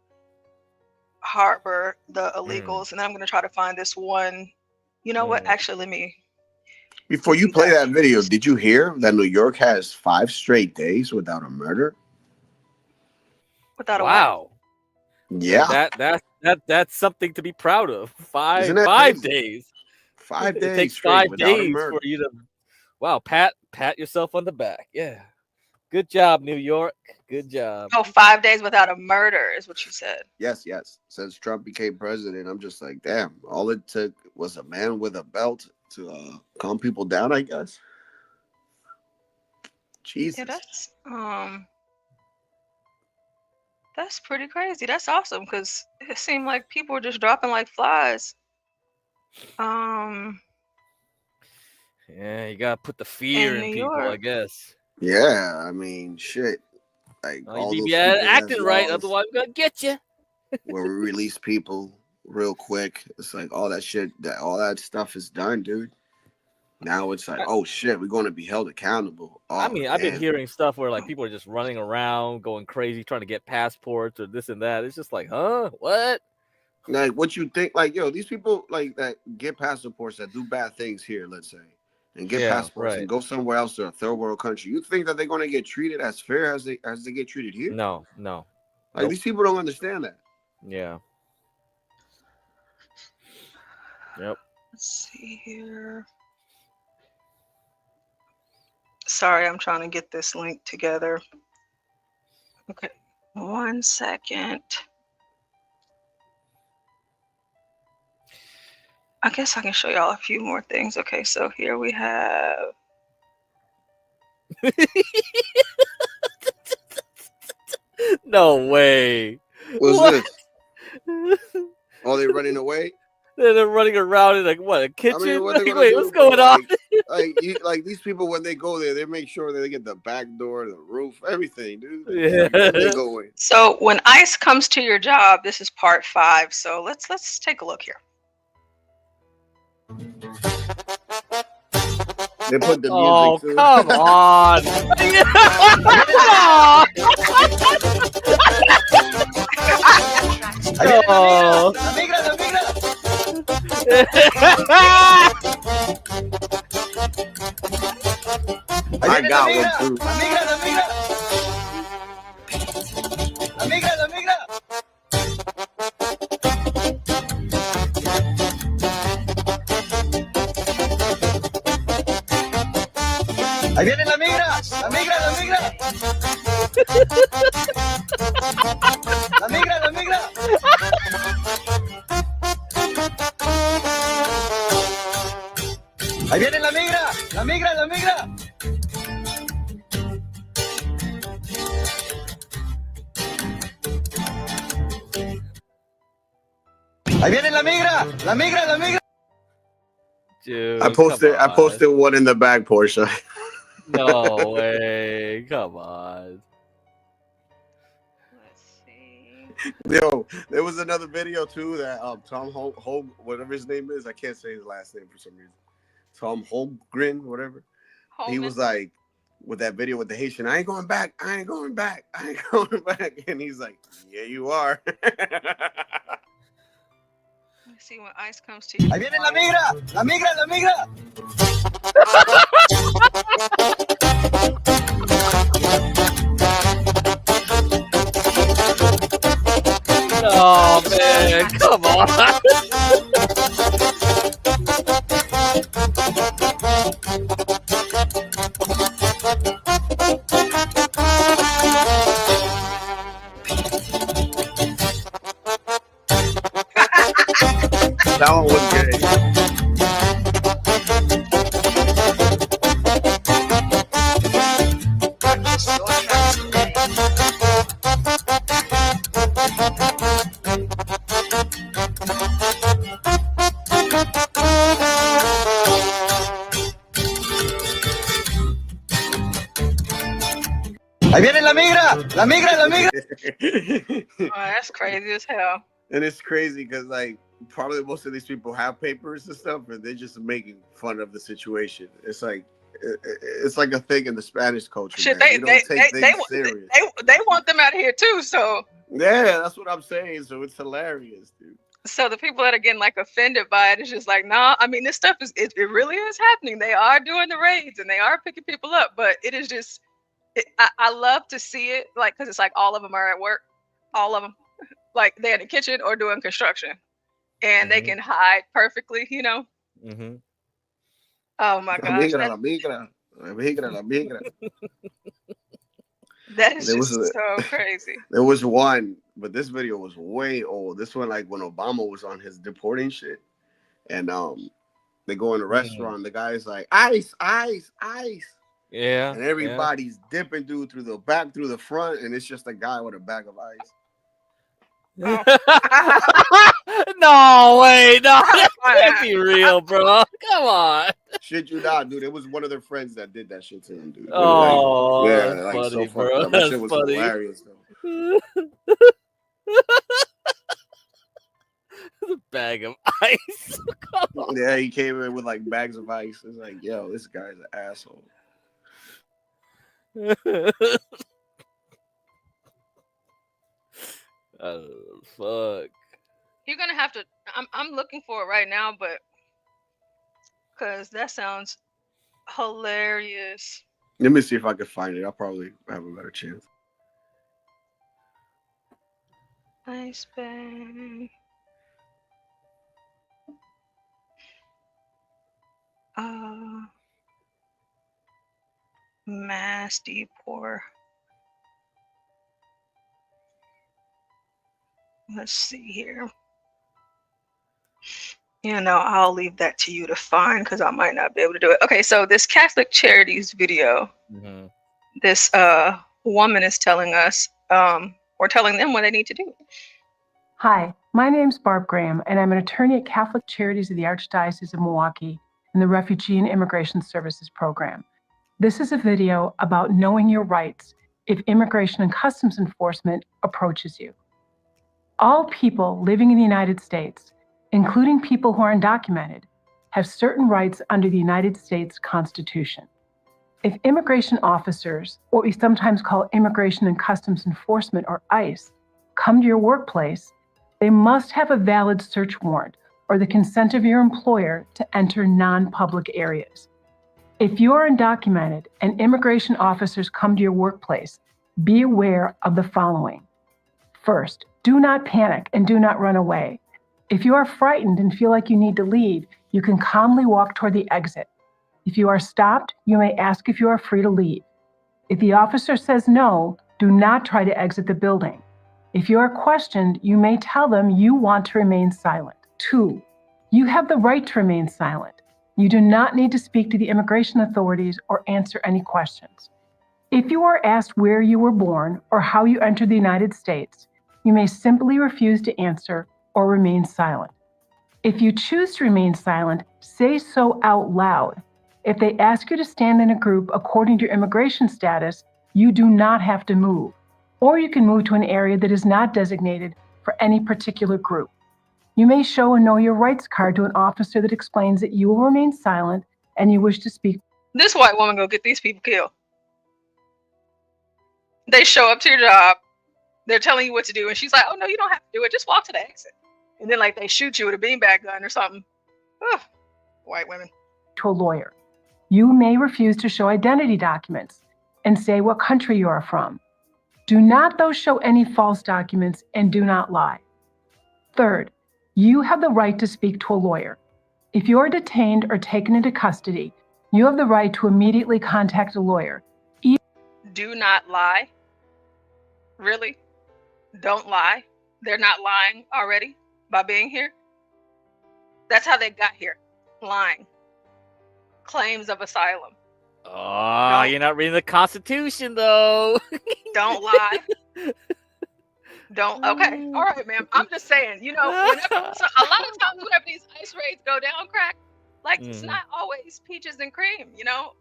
harbor the illegals. And then I'm going to try to find this one. You know what? Actually, let me. Before you play that video, did you hear that New York has 5 straight days without a murder? Without a wow. Yeah. That's something to be proud of. 5 days. 5 days. It takes straight 5 days without a for you to. Wow, pat yourself on the back. Yeah. Good job, New York. Good job. Oh, 5 days without a murder is what you said. Yes. Since Trump became president, I'm just like, damn. All it took was a man with a belt to calm people down, I guess. Jesus. Yeah, that's pretty crazy. That's awesome because it seemed like people were just dropping like flies. Yeah, you gotta put the fear in people, I guess. Yeah, I mean, shit. Like all you those be acting right, otherwise we're gonna get you. Where we release people real quick, it's like all that shit, all that stuff is done, dude. Now it's like, oh shit, we're going to be held accountable. Oh, I mean, I've been hearing stuff where like people are just running around, going crazy, trying to get passports or this and that. It's just like, huh? What? Like, what you think? Like, yo, these people like that get passports that do bad things here, let's say, and get passports and go somewhere else to a third world country. You think that they're going to get treated as fair as they get treated here? No. Like these people don't understand that. Yeah. Yep. Let's see here. Sorry, I'm trying to get this link together. Okay, 1 second. I guess I can show y'all a few more things. Okay, so here we have. No way. What's this? Oh, they running away? They're running around in like what, a kitchen? I mean, Wait, what's going on? Like these people, when they go there, they make sure that they get the back door, the roof, everything, dude. Yeah. They go in. So when ICE comes to your job, this is part 5. So let's take a look here. They put the music. Oh, too. come on. I got one too. Ahí viene la migra. La migra, la migra. Ahí viene la migra, la migra, la migra. Ahí viene la migra, la migra, la migra. Dude, I posted one in the bag, Portia. No way. Come on. Yo, there was another video too that Tom Holm, whatever his name is, I can't say his last name for some reason. Tom Holmgren, whatever. He was like, with that video with the Haitian, I ain't going back, I ain't going back, I ain't going back. And he's like, yeah, you are. Let's see when ICE comes to you. Ahí viene la migra, la migra, la migra. Oh man, come on. That one was good. Ahí viene la migra, la migra, la migra. Oh, that's crazy as hell. And it's crazy because like probably most of these people have papers and stuff, and they're just making fun of the situation. It's like a thing in the Spanish culture. Shit, they don't take things serious. They want them out of here too. So yeah, that's what I'm saying. So it's hilarious, dude. So the people that are getting like offended by it is just like, nah. I mean, this stuff it really is happening. They are doing the raids and they are picking people up, but it is just. I love to see it, like, because it's like all of them are at work, all of them, like they're in the kitchen or doing construction, and they can hide perfectly, you know. Oh my gosh, La migra. that is just so crazy. There was one, but this video was way old. This one, like when Obama was on his deporting shit, and they go in a restaurant. The guy's like, ice, ice, ice. Yeah. And everybody's dipping dude through the back, through the front, and it's just a guy with a bag of ice. No way, no, that can't be real, bro. Come on. Shit you not, dude. It was one of their friends that did that shit to him, dude. Oh, like, yeah, that's like funny, so bro. fucked up. That shit was funny. hilarious, though. A bag of ice. Yeah, he came in with like bags of ice. It's like, yo, this guy's an asshole. Oh, fuck. You're gonna have to. I'm looking for it right now, but because that sounds hilarious. Let me see if I can find it. I'll probably have a better chance. Ice bag. Mass deport. Let's see here. You know, I'll leave that to you to find because I might not be able to do it. Okay, so this Catholic Charities video, this woman is telling us, or telling them what they need to do. Hi, my name's Barb Graham, and I'm an attorney at Catholic Charities of the Archdiocese of Milwaukee in the Refugee and Immigration Services Program. This is a video about knowing your rights if Immigration and Customs Enforcement approaches you. All people living in the United States, including people who are undocumented, have certain rights under the United States Constitution. If immigration officers, what we sometimes call Immigration and Customs Enforcement or ICE, come to your workplace, they must have a valid search warrant or the consent of your employer to enter non-public areas. If you are undocumented and immigration officers come to your workplace, be aware of the following. First, do not panic and do not run away. If you are frightened and feel like you need to leave, you can calmly walk toward the exit. If you are stopped, you may ask if you are free to leave. If the officer says no, do not try to exit the building. If you are questioned, you may tell them you want to remain silent. 2. You have the right to remain silent. You do not need to speak to the immigration authorities or answer any questions. If you are asked where you were born or how you entered the United States, you may simply refuse to answer or remain silent. If you choose to remain silent, say so out loud. If they ask you to stand in a group according to your immigration status, you do not have to move, or you can move to an area that is not designated for any particular group. You may show a Know Your Rights card to an officer that explains that you will remain silent and you wish to speak. This white woman go get these people killed. They show up to your job. They're telling you what to do. And she's like, oh, no, you don't have to do it. Just walk to the exit. And then like they shoot you with a beanbag gun or something. Ugh, white women. To a lawyer. You may refuse to show identity documents and say what country you are from. Do not, though, show any false documents and do not lie. Third, you have the right to speak to a lawyer. If you are detained or taken into custody, you have the right to immediately contact a lawyer. Do not lie. Really? Don't lie. They're not lying already by being here. That's how they got here. Lying. Claims of asylum. Oh, you're not reading the Constitution, though. Don't lie. Don't. Okay. All right, ma'am. I'm just saying, so a lot of times whenever these ICE raids go down, crack, like it's not always peaches and cream,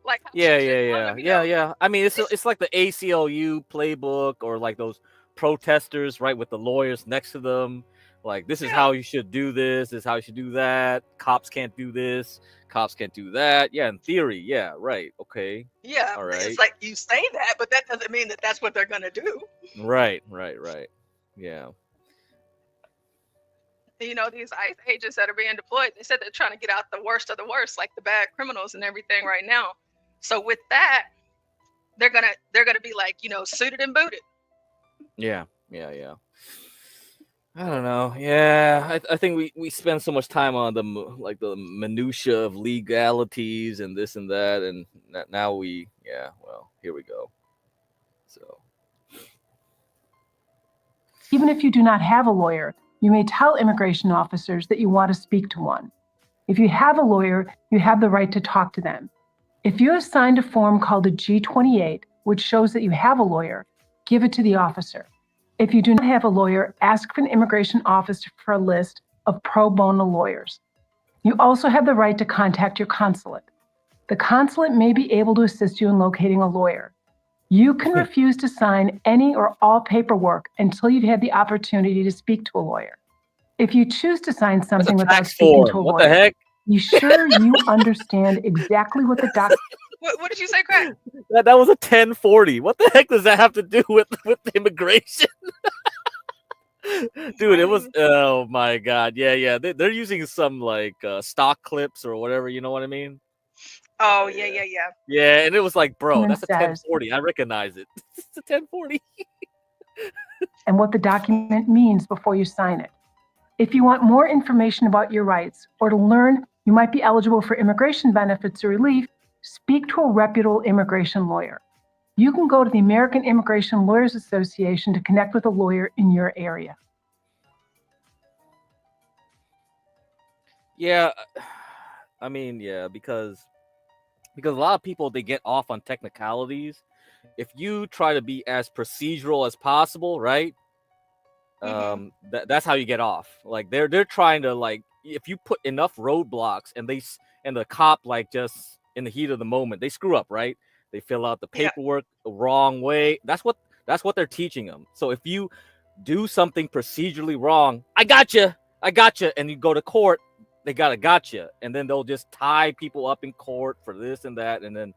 like how Yeah. I mean, it's like the ACLU playbook, or like those protesters, right, with the lawyers next to them. Like, this is how you should do this. This is how you should do that. Cops can't do this. Cops can't do that. Yeah, in theory. Yeah, right. Okay. Yeah. All right. It's like you say that, but that doesn't mean that that's what they're gonna do. Right. Yeah. These ICE agents that are being deployed, they said they're trying to get out the worst of the worst, like the bad criminals and everything right now. So with that, they're gonna be like, suited and booted. Yeah. I don't know. Yeah, I think we spend so much time on the minutia of legalities and this and that, and now here we go. So even if you do not have a lawyer, you may tell immigration officers that you want to speak to one. If you have a lawyer, you have the right to talk to them. If you have signed a form called a G-28, which shows that you have a lawyer, give it to the officer. If you do not have a lawyer, ask for an immigration officer for a list of pro bono lawyers. You also have the right to contact your consulate. The consulate may be able to assist you in locating a lawyer. You can refuse to sign any or all paperwork until you've had the opportunity to speak to a lawyer. If you choose to sign something without speaking to a lawyer, what the heck? You sure you understand exactly what the document. What did you say, Craig? That was a 1040. What the heck does that have to do with immigration? Dude, it was, oh my God. Yeah. They're using some like stock clips or whatever, you know what I mean? Oh, yeah. Yeah, and it was like, bro, that's a 1040. I recognize it. It's a 1040. And what the document means before you sign it. If you want more information about your rights or to learn you might be eligible for immigration benefits or relief, speak to a reputable immigration lawyer. You can go to the American Immigration Lawyers Association to connect with a lawyer in your area. Yeah, I mean, yeah, because a lot of people, they get off on technicalities. If you try to be as procedural as possible, right? That's how you get off. Like they're trying to, like, if you put enough roadblocks and the cop, like, just in the heat of the moment, they screw up, right? They fill out the paperwork the wrong way. That's what they're teaching them. So if you do something procedurally wrong, I gotcha, and you go to court, they got a gotcha, and then they'll just tie people up in court for this and that, and then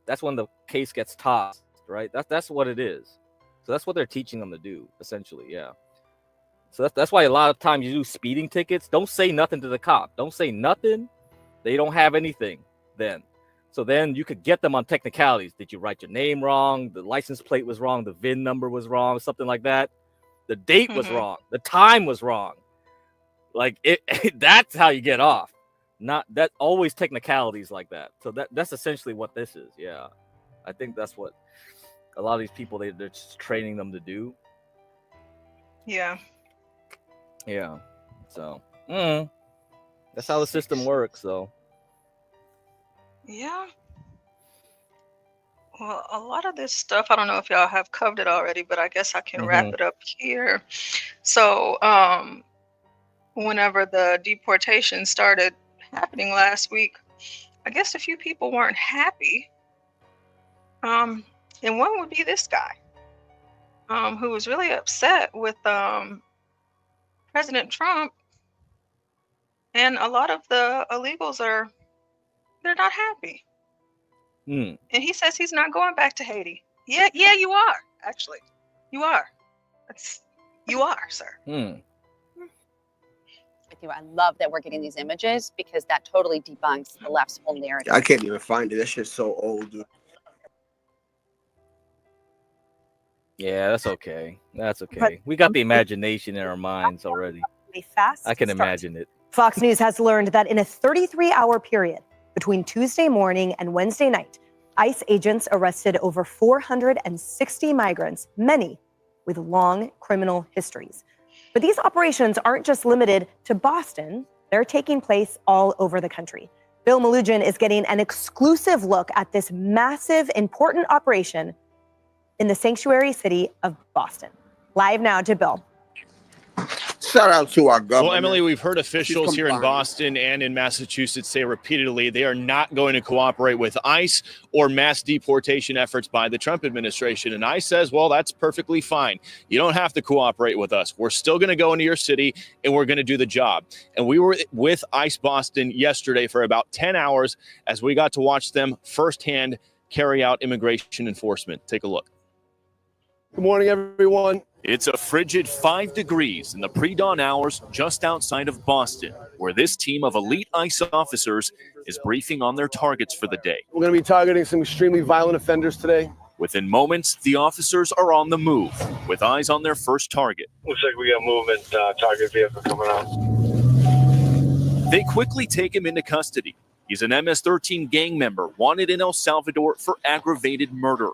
that's when the case gets tossed, right? That's what it is. So that's what they're teaching them to do, essentially, yeah. So that's why a lot of times you do speeding tickets. Don't say nothing to the cop. Don't say nothing. They don't have anything then. So then you could get them on technicalities. Did you write your name wrong? The license plate was wrong. The VIN number was wrong. Something like that. The date was wrong. The time was wrong. Like that's how you get off. Not that always technicalities like that. So that's essentially what this is. Yeah, I think that's what a lot of these people they're just training them to do. Yeah. Yeah. So that's how the system works. So yeah. Well, a lot of this stuff, I don't know if y'all have covered it already, but I guess I can wrap it up here. So, whenever the deportation started happening last week, I guess a few people weren't happy. And one would be this guy, who was really upset with President Trump. And a lot of the illegals they're not happy. And he says he's not going back to Haiti. Yeah, you are, actually. You are. You are, sir. With you. I love that we're getting these images because that totally debunks the left's whole narrative. I can't even find it. That shit's so old, dude. yeah, that's okay. That's okay. We got the imagination in our minds already. A fast I can start. imagine it. Fox News has learned that in a 33-hour period between Tuesday morning and Wednesday night, ICE agents arrested over 460 migrants, many with long criminal histories. But these operations aren't just limited to Boston. They're taking place all over the country. Bill Malugin is getting an exclusive look at this massive, important operation in the sanctuary city of Boston. Live now to Bill. Shout out to our government. Well, Emily, we've heard officials here in Boston and in Massachusetts say repeatedly they are not going to cooperate with ICE or mass deportation efforts by the Trump administration. And ICE says, well, that's perfectly fine. You don't have to cooperate with us. We're still going to go into your city and we're going to do the job. And we were with ICE Boston yesterday for about 10 hours as we got to watch them firsthand carry out immigration enforcement. Take a look. Good morning, everyone. It's a frigid 5 degrees in the pre-dawn hours just outside of Boston, where this team of elite ICE officers is briefing on their targets for the day. We're going to be targeting some extremely violent offenders today. Within moments, the officers are on the move, with eyes on their first target. Looks like we got movement, target vehicle coming out. They quickly take him into custody. He's an MS-13 gang member wanted in El Salvador for aggravated murder.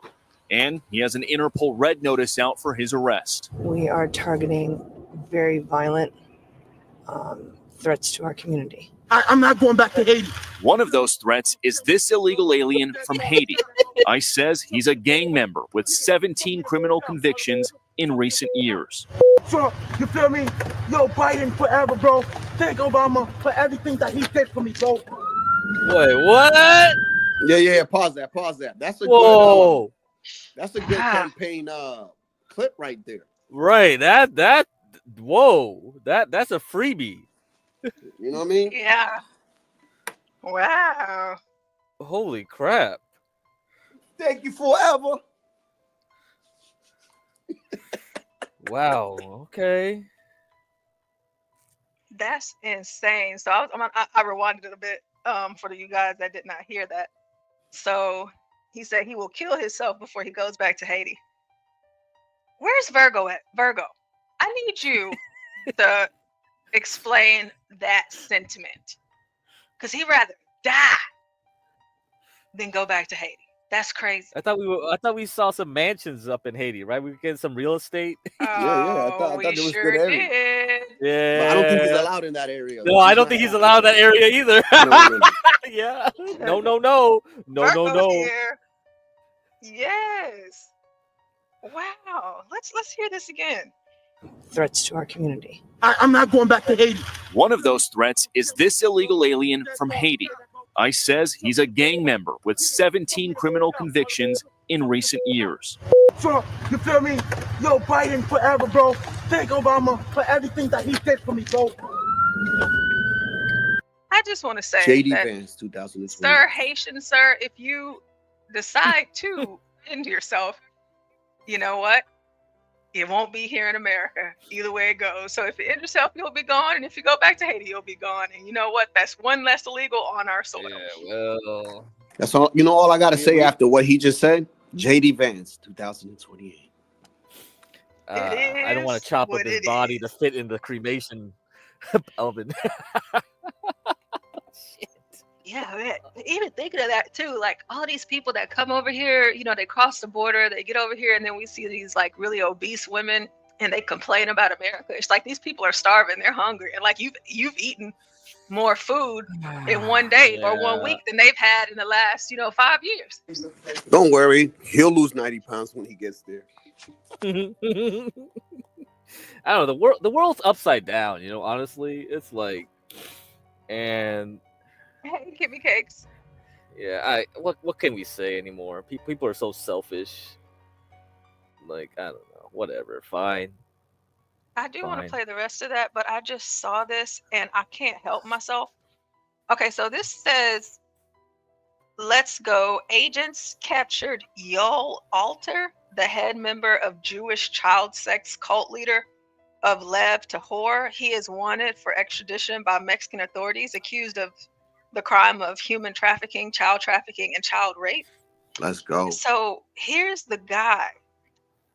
And he has an Interpol red notice out for his arrest. We are targeting very violent threats to our community. I'm not going back to Haiti. One of those threats is this illegal alien from Haiti. ICE says he's a gang member with 17 criminal convictions in recent years. So, you feel me? Yo, Biden forever, bro. Thank Obama for everything that he did for me, bro. Wait, what? Yeah. Pause that. That's a Whoa. good. That's a good campaign clip right there. Right. That. Whoa. That's a freebie. You know what I mean? Yeah. Wow. Holy crap. Thank you forever. Wow. Okay. That's insane. So I rewinded it a bit for you guys that did not hear that. So he said he will kill himself before he goes back to Haiti. Where's Virgo at? Virgo, I need you to explain that sentiment. Because he'd rather die than go back to Haiti. That's crazy. I thought we saw some mansions up in Haiti, right? We were getting some real estate. I thought there was sure good area. did. Yeah. But I don't think he's allowed in that area. No, I don't think he's allowed in that area either. No. Yeah. No. Virgo's here. Yes. Wow. Let's hear this again. Threats to our community. I'm not going back to Haiti. One of those threats is this illegal alien from Haiti. ICE says he's a gang member with 17 criminal convictions in recent years. So, you feel me? Yo, Biden forever, bro. Thank Obama for everything that he did for me, bro. I just want to say JD that, Vance 2020. Sir Haitian, sir, if you decide to end yourself, you know what? It won't be here in America. Either way it goes. So if you end yourself, you'll be gone. And if you go back to Haiti, you'll be gone. And you know what? That's one less illegal on our soil. Yeah, well. That's all. You know all I got to say after what he just said? JD Vance 2028. I don't want to chop up his body to fit in the cremation oven. Yeah, even thinking of that too, like all these people that come over here, you know, they cross the border, they get over here, and then we see these like really obese women and they complain about America. It's like these people are starving, they're hungry, and like you've eaten more food in one day or 1 week than they've had in the last 5 years. Don't worry, he'll lose 90 pounds when he gets there. I don't know, the world's upside down, honestly. It's like, and hey, give me cakes. Yeah, what can we say anymore? People are so selfish. Like, I don't know, whatever, fine. I do want to play the rest of that, but I just saw this and I can't help myself. Okay, so this says, let's go. Agents captured Yoel Alter, the head member of Jewish child sex cult leader of Lev Tahor. He is wanted for extradition by Mexican authorities, accused of the crime of human trafficking, child trafficking, and child rape. Let's go. So here's the guy.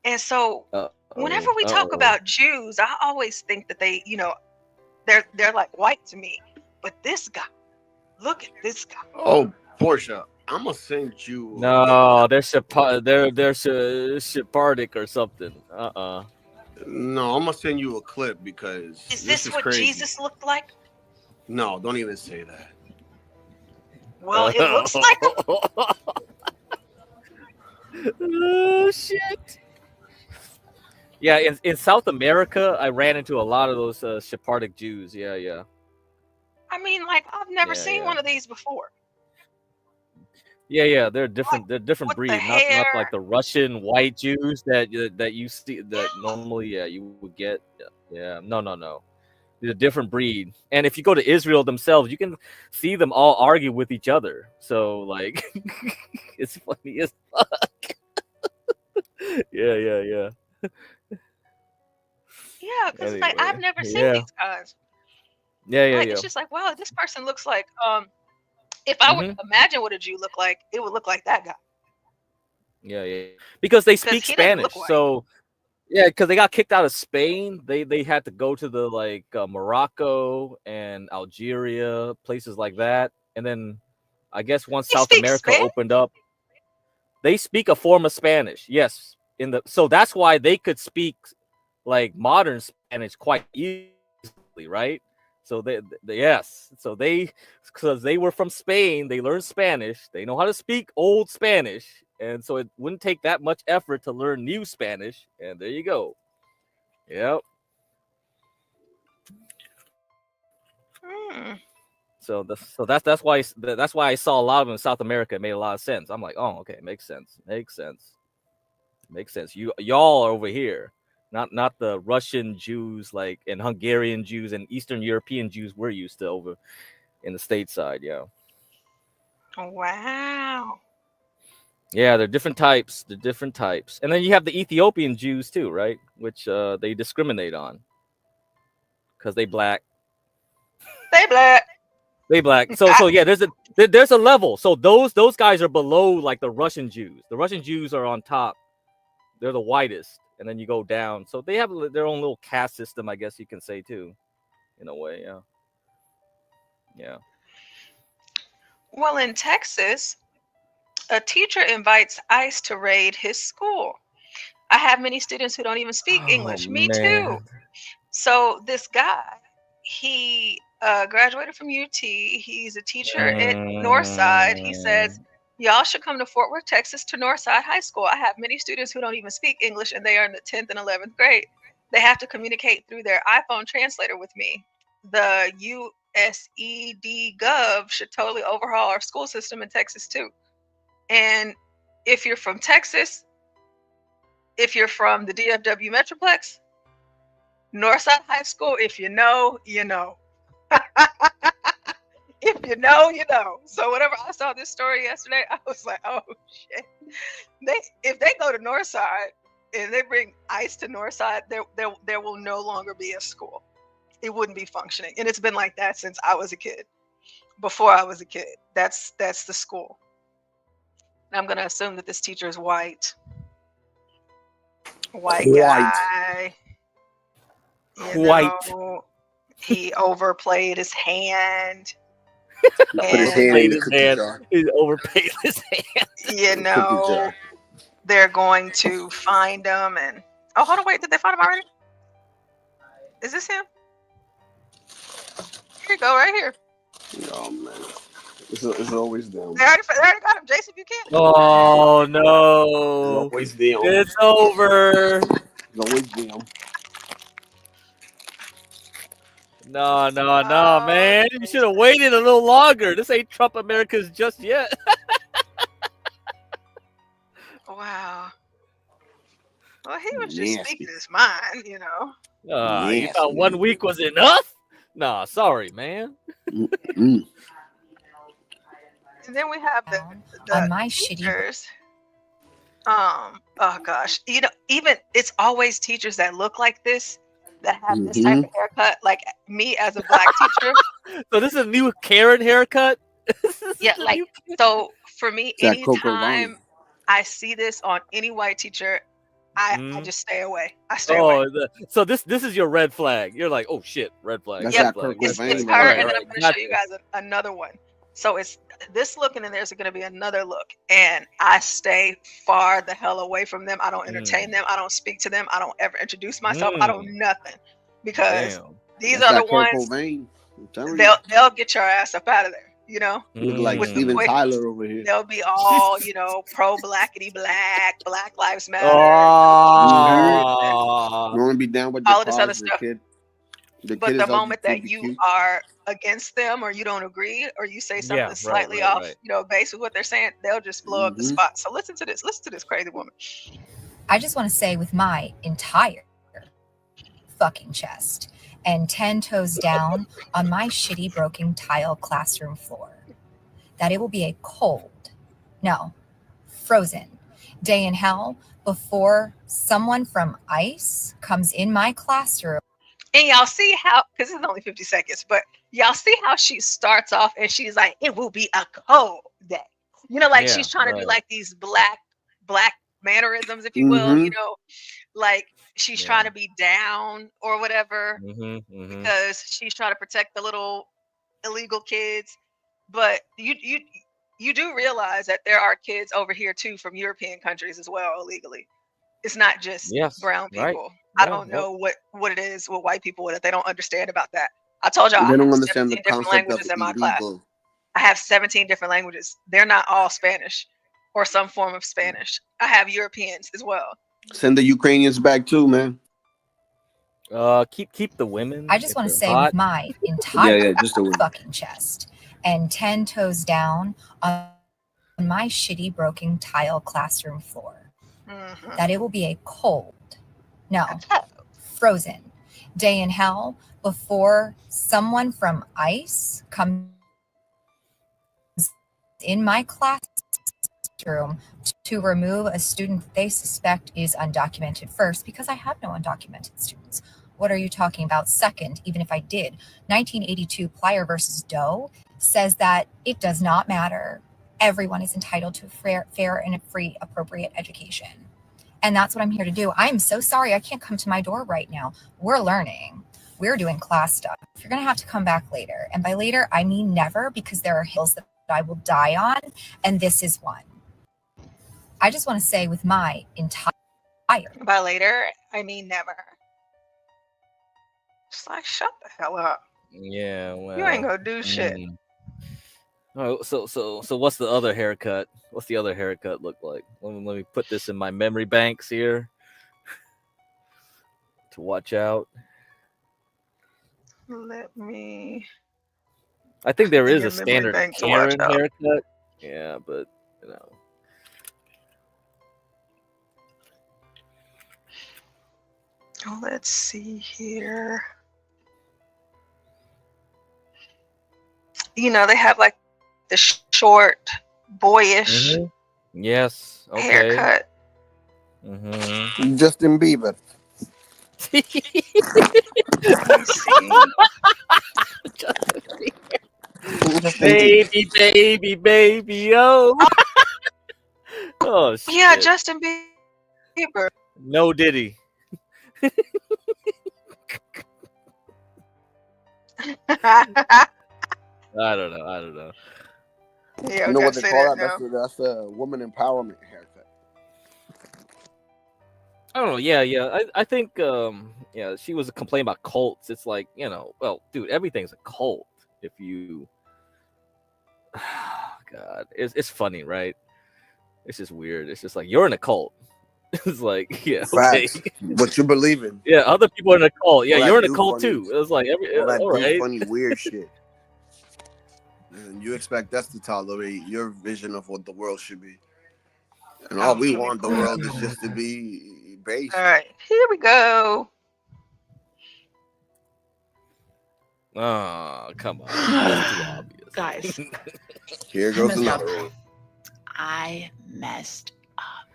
And so whenever we talk about Jews, I always think that they, they're like white to me. But this guy, look at this guy. Oh, Portia, I'm gonna send you. No, they're Sephardic or something. No, I'm gonna send you a clip because is this what crazy. Jesus looked like? No, don't even say that. Well, it looks like him. Oh shit. Yeah, in South America, I ran into a lot of those Sephardic Jews. Yeah. I mean, like, I've never seen one of these before. Yeah, they're different. They're different breed, not like the Russian white Jews that you see that normally you would get. Yeah, no. They're a different breed. And if you go to Israel themselves, you can see them all argue with each other. So like, it's funny as fuck. Yeah. Yeah, because like I've never seen these guys. Yeah. It's just like, wow, this person looks like if I were to imagine what a Jew looked like, it would look like that guy. Yeah. Because they speak Spanish, so because they got kicked out of Spain, they had to go to the like Morocco and Algeria, places like that, and then I guess once South America opened up, they speak a form of Spanish. Yes, so that's why they could speak like modern Spanish quite easily, right? So because they were from Spain, they learned Spanish. They know how to speak old Spanish, and so it wouldn't take that much effort to learn new Spanish. And there you go. Yep. So that's why I saw a lot of them in South America. It made a lot of sense. I'm like, oh, okay, makes sense. Y'all are over here. Not the Russian Jews like and Hungarian Jews and Eastern European Jews we're used to over in the stateside, yeah. Oh, wow. Yeah, they're different types. And then you have the Ethiopian Jews too, right? Which they discriminate on because they black. They black. So yeah, there's a level. So those guys are below like the Russian Jews. The Russian Jews are on top. They're the whitest. And then you go down. So they have their own little caste system, I guess you can say, too. In a way, yeah. Yeah. Well, in Texas, a teacher invites ICE to raid his school. I have many students who don't even speak English. Me too. So this guy, he graduated from UT. He's a teacher at Northside. He says, y'all should come to Fort Worth, Texas to Northside High School. I have many students who don't even speak English and they are in the 10th and 11th grade. They have to communicate through their iPhone translator with me. The USED Gov should totally overhaul our school system in Texas too. And if you're from Texas, if you're from the DFW Metroplex, Northside High School, if you know, you know. If you know, you know. So whenever I saw this story yesterday, I was like, oh shit. If they go to Northside and they bring ICE to Northside, there will no longer be a school. It wouldn't be functioning. And it's been like that since I was a kid. Before I was a kid. That's the school. And I'm gonna assume that this teacher is white. White guy. White. He overplayed his hand. Put his hand in the cookie jar. He overpaid his hand. You know, they're going to find him and hold on, wait, did they find him already? Is this him? Here you go, right here. Oh man, it's always them. They already got him, Jason Buchanan. Oh no! It's always them. It's over. It's always them. No, man. You should have waited a little longer. This ain't Trump America's just yet. Wow. Well, he was just speaking his mind, you know. You thought 1 week was enough? Nah, sorry, man. And then we have the on my teachers. Oh gosh, you know, even it's always teachers that look like this that have this type of haircut, like me as a black teacher. So this is a new Karen haircut? Yeah, like so for me, anytime I see this on any white teacher, I just stay away. I stay away. So this is your red flag. You're like, oh shit, red flag. Yep, it's her, and then I'm going to show you guys another one. So it's this look, and then there's going to be another look, and I stay far the hell away from them. I don't entertain them. I don't speak to them. I don't ever introduce myself. I don't nothing, because these are the ones they'll get your ass up out of there. You know, look like Steven Tyler over here. They'll be all, you know, pro blackity black, Black Lives Matter. You want to be down with all of this other stuff. But the moment that you are against them, or you don't agree, or you say something slightly off, you know, base with what they're saying, they'll just blow up the spot. So listen to this. Listen to this crazy woman. I just want to say with my entire fucking chest and 10 toes down on my shitty broken tile classroom floor that it will be a frozen day in hell before someone from ICE comes in my classroom. And y'all see how, because it's only 50 seconds, but y'all see how she starts off and she's like, it will be a cold day. You know, like she's trying to do like these black mannerisms, if you will, you know, like she's trying to be down or whatever, because she's trying to protect the little illegal kids. But you do realize that there are kids over here too from European countries as well illegally. It's not just brown people. I don't know what it is with white people that they don't understand about that. I told y'all they don't I have understand 17 the different concept languages of in my illegal. class. I have 17 different languages. They're not all Spanish or some form of Spanish. I have Europeans as well. Send the Ukrainians back too, man. Keep the women. I just want to say with my entire just the fucking chest and 10 toes down on my shitty broken tile classroom floor that it will be a frozen day in hell before someone from ICE comes in my classroom to remove a student they suspect is undocumented. First, because I have no undocumented students. What are you talking about? Second, even if I did, 1982 Plyer versus Doe says that it does not matter. Everyone is entitled to a fair and free, appropriate education. And that's what I'm here to do. I'm so sorry I can't come to my door right now. We're learning. We're doing class stuff. You're going to have to come back later. And by later, I mean never, because there are hills that I will die on, and this is one. I just want to say with my entire... By later, I mean never. Just like, shut the hell up. Yeah, well, you ain't gonna do shit. Oh, so what's the other haircut? What's the other haircut look like? Let me put this in my memory banks here to watch out. Let me. I think there is a standard Karen haircut. Yeah, but you know. Oh, let's see here. You know, they have like the short, boyish yes, okay. haircut. Justin Bieber. baby, oh. Oh shit. Yeah, Justin Bieber. No Diddy. I don't know. Yeah, you know what they call that? That's a woman empowerment haircut. I don't know. Yeah. I think yeah, she was complaining about cults. It's like, you know, well, dude, everything's a cult if you God. It's funny, right? It's just weird. It's just like you're in a cult. It's like, yeah, okay. Facts. What you believe in. Yeah, other people are in a cult. Yeah, All you're that in a cult funny, too. It was like all that all right. funny weird shit. And you expect us to tolerate your vision of what the world should be. And all we want the world is just to be based. All right, here we go. Oh, come on. That's too obvious. Guys. Here goes another one. I messed up.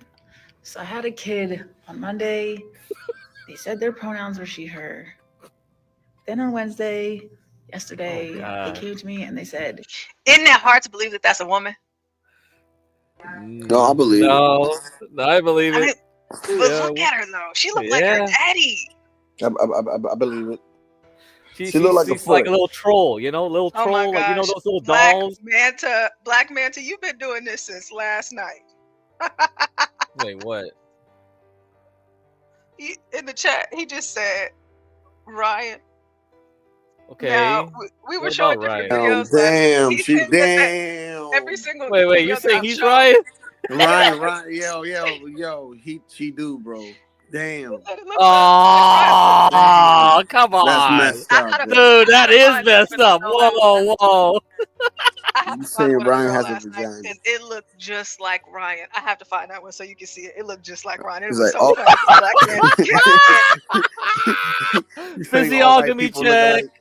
So I had a kid on Monday. They said their pronouns were she, her. Then on Wednesday, yesterday, they came to me and they said, Isn't that hard to believe that that's a woman? No, I believe it. No, I believe it. But look at her though. She looked like her daddy. I believe it. She looked like she's a like a foot. little troll, you know, little Oh my troll, like you know gosh. those little dolls. Black Manta, you've been doing this since last night. Wait, what? In the chat, he just said, Ryan. Okay. Now, we were What showing about different Ryan? videos. Damn, He she said that damn. every single Wait, video you that saying I've he's shown- Ryan? Ryan, yo, she do, bro. Damn. Oh, come on. That's messed up, bro. Dude, that is messed up. Whoa. You saying Ryan has a vagina? And it looked just like Ryan. I have to find that one so you can see it. It looked just like Ryan. It He's was like, so funny. Black man. You saying all white Physiognomy people look check. alike?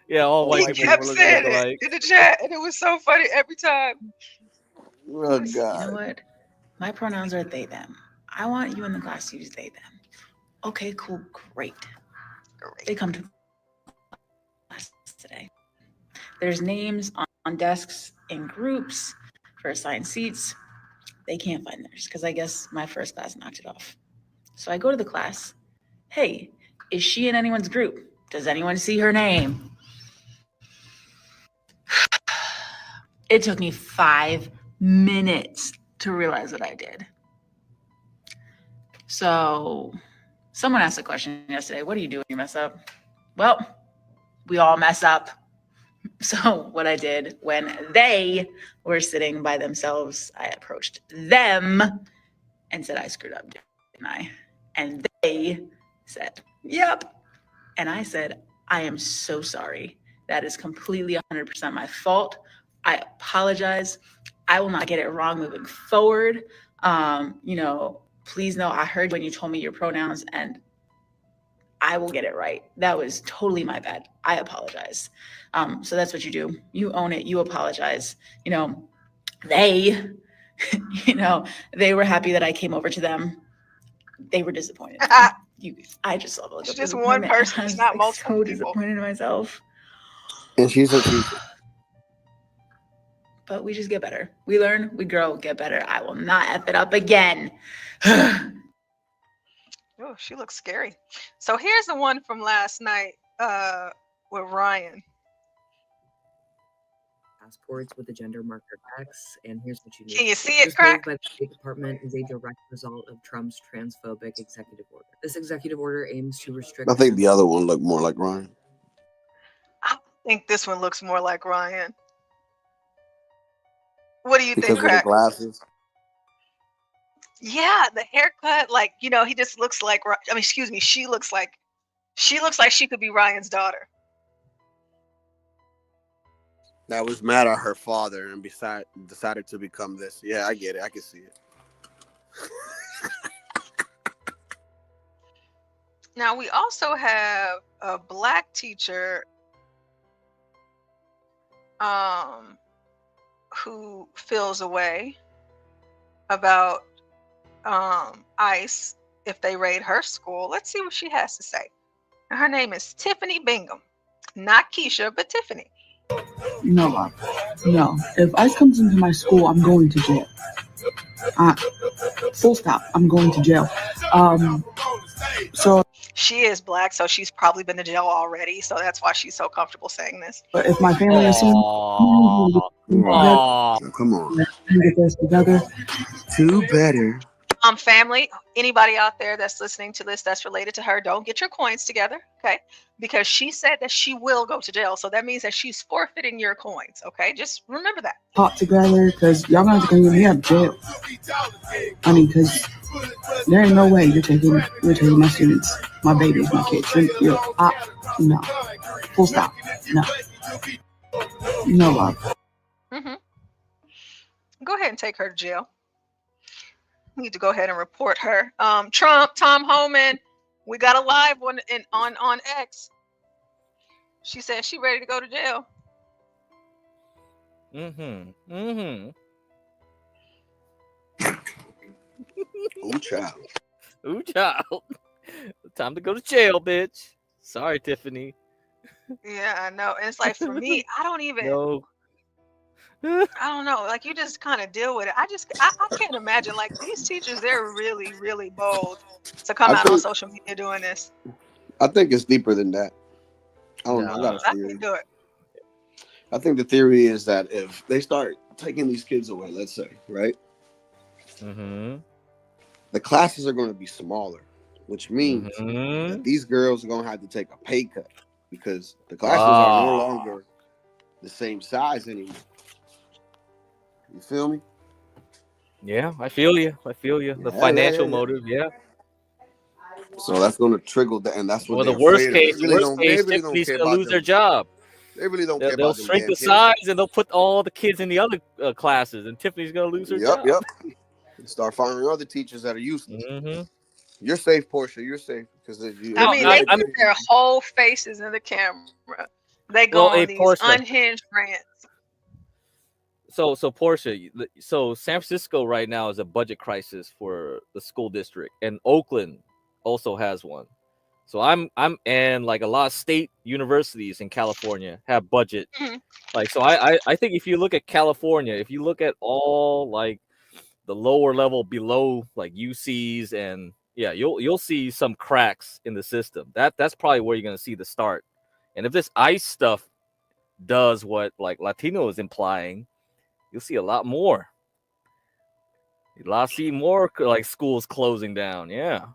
Yeah, all white He people kept look saying alike. it in the chat, and it was so funny every time. Oh, you God. know what? My pronouns are they, them. I want you in the class to use they, them. Okay, cool, great. They come to class today. There's names on desks in groups for assigned seats. They can't find theirs because I guess my first class knocked it off. So I go to the class. Hey, is she in anyone's group? Does anyone see her name? It took me 5 minutes to realize what I did. So someone asked a question yesterday, what do you do when you mess up? Well, we all mess up. So what I did when they were sitting by themselves, I approached them and said, I screwed up, didn't I? And they said, yep. And I said, I am so sorry. That is completely 100% my fault. I apologize. I will not get it wrong moving forward. Please know I heard when you told me your pronouns and I will get it right. That was totally my bad. I apologize. So that's what you do. You own it. You apologize. They were happy that I came over to them. They were disappointed. I just saw the look It's of just one disappointment. person. I It's was, not multiple so people. disappointed in myself. And she's a teacher. But we just get better. We learn, we grow, get better. I will not F it up again. Oh, she looks scary. So here's the one from last night with Ryan. Passports with the gender marker X, and here's what you need. Can you see it, This Crack? move by the State Department is a direct result of Trump's transphobic executive order. This executive order aims to restrict. I think the other one looked more like Ryan. I think this one looks more like Ryan. What do you Because think, of the Crack? glasses. Yeah, the haircut, like, he just looks like, she looks like she could be Ryan's daughter. That was mad at her father and decided to become this. Yeah, I get it. I can see it. Now, we also have a black teacher who feels a way about ICE if they raid her school. Let's see what she has to say. Her name is Tiffany Bingham. Not Keisha, but Tiffany. No, Bob. No. If ICE comes into my school, I'm going to jail. Full stop. I'm going to jail. So She is black, so she's probably been to jail already. So that's why she's so comfortable saying this. but if my family has seen Come on. get this together. Two better. Family, anybody out there that's listening to this that's related to her, don't get your coins together, okay? Because she said that she will go to jail. So that means that she's forfeiting your coins, okay? Just remember that. Talk together, because y'all gonna have to get me out of jail. I mean, because there ain't no way you're taking my students, my babies, my kids. No. Full stop. No. No love. Go ahead and take her to jail. Need to go ahead and report her. Tom Homan, we got a live one on X. She said she ready to go to jail. Ooh, child. Ooh, child. Time to go to jail, bitch. Sorry, Tiffany. Yeah, I know. And it's like, for me, I don't even. No. I don't know. Like, you just kind of deal with it. I can't imagine. Like, these teachers, they're really, really bold to come out on social media doing this. I think it's deeper than that. I don't know. I got a theory. I can do it. I think the theory is that if they start taking these kids away, let's say, right? The classes are going to be smaller, which means that these girls are going to have to take a pay cut because the classes are no longer the same size anymore. You feel me? Yeah, I feel you. The financial motive, yeah. So that's going to trigger that, and that's what. Well, the worst case, Tiffany's gonna lose their job. They really don't care. They'll shrink the size and they'll put all the kids in the other classes, and Tiffany's gonna lose her job. Yep. Start firing other teachers that are useless. You're safe, Portia. You're safe because they put their whole faces in the camera. They go on these unhinged rants. So Portia, so San Francisco right now is a budget crisis for the school district, and Oakland also has one. So and like a lot of state universities in California have budget. Like, so I think if you look at California, if you look at all like the lower level below like UCs and you'll see some cracks in the system. That's probably where you're gonna see the start. And if this ICE stuff does what like Latino is implying, you'll see a lot more. You'll see more like schools closing down. Yeah.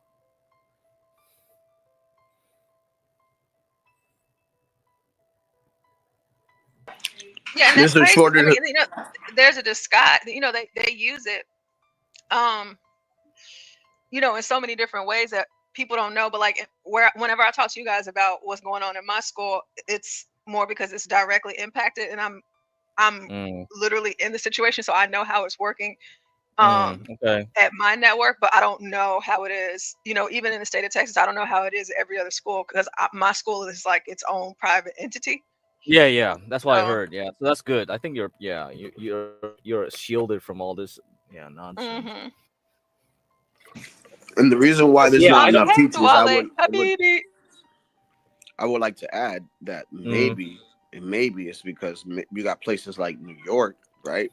Yeah, and that's crazy. I mean, there's a disguise. They use it, in so many different ways that people don't know. But like, whenever I talk to you guys about what's going on in my school, it's more because it's directly impacted, and I'm literally in the situation, so I know how it's working at my network, but I don't know how it is. Even in the state of Texas, I don't know how it is at every other school because my school is like its own private entity. Yeah, that's what I heard. Yeah, so that's good. I think you're shielded from all this nonsense. And the reason why there's not enough teachers, I would like to add that maybe it's because you got places like New York, right?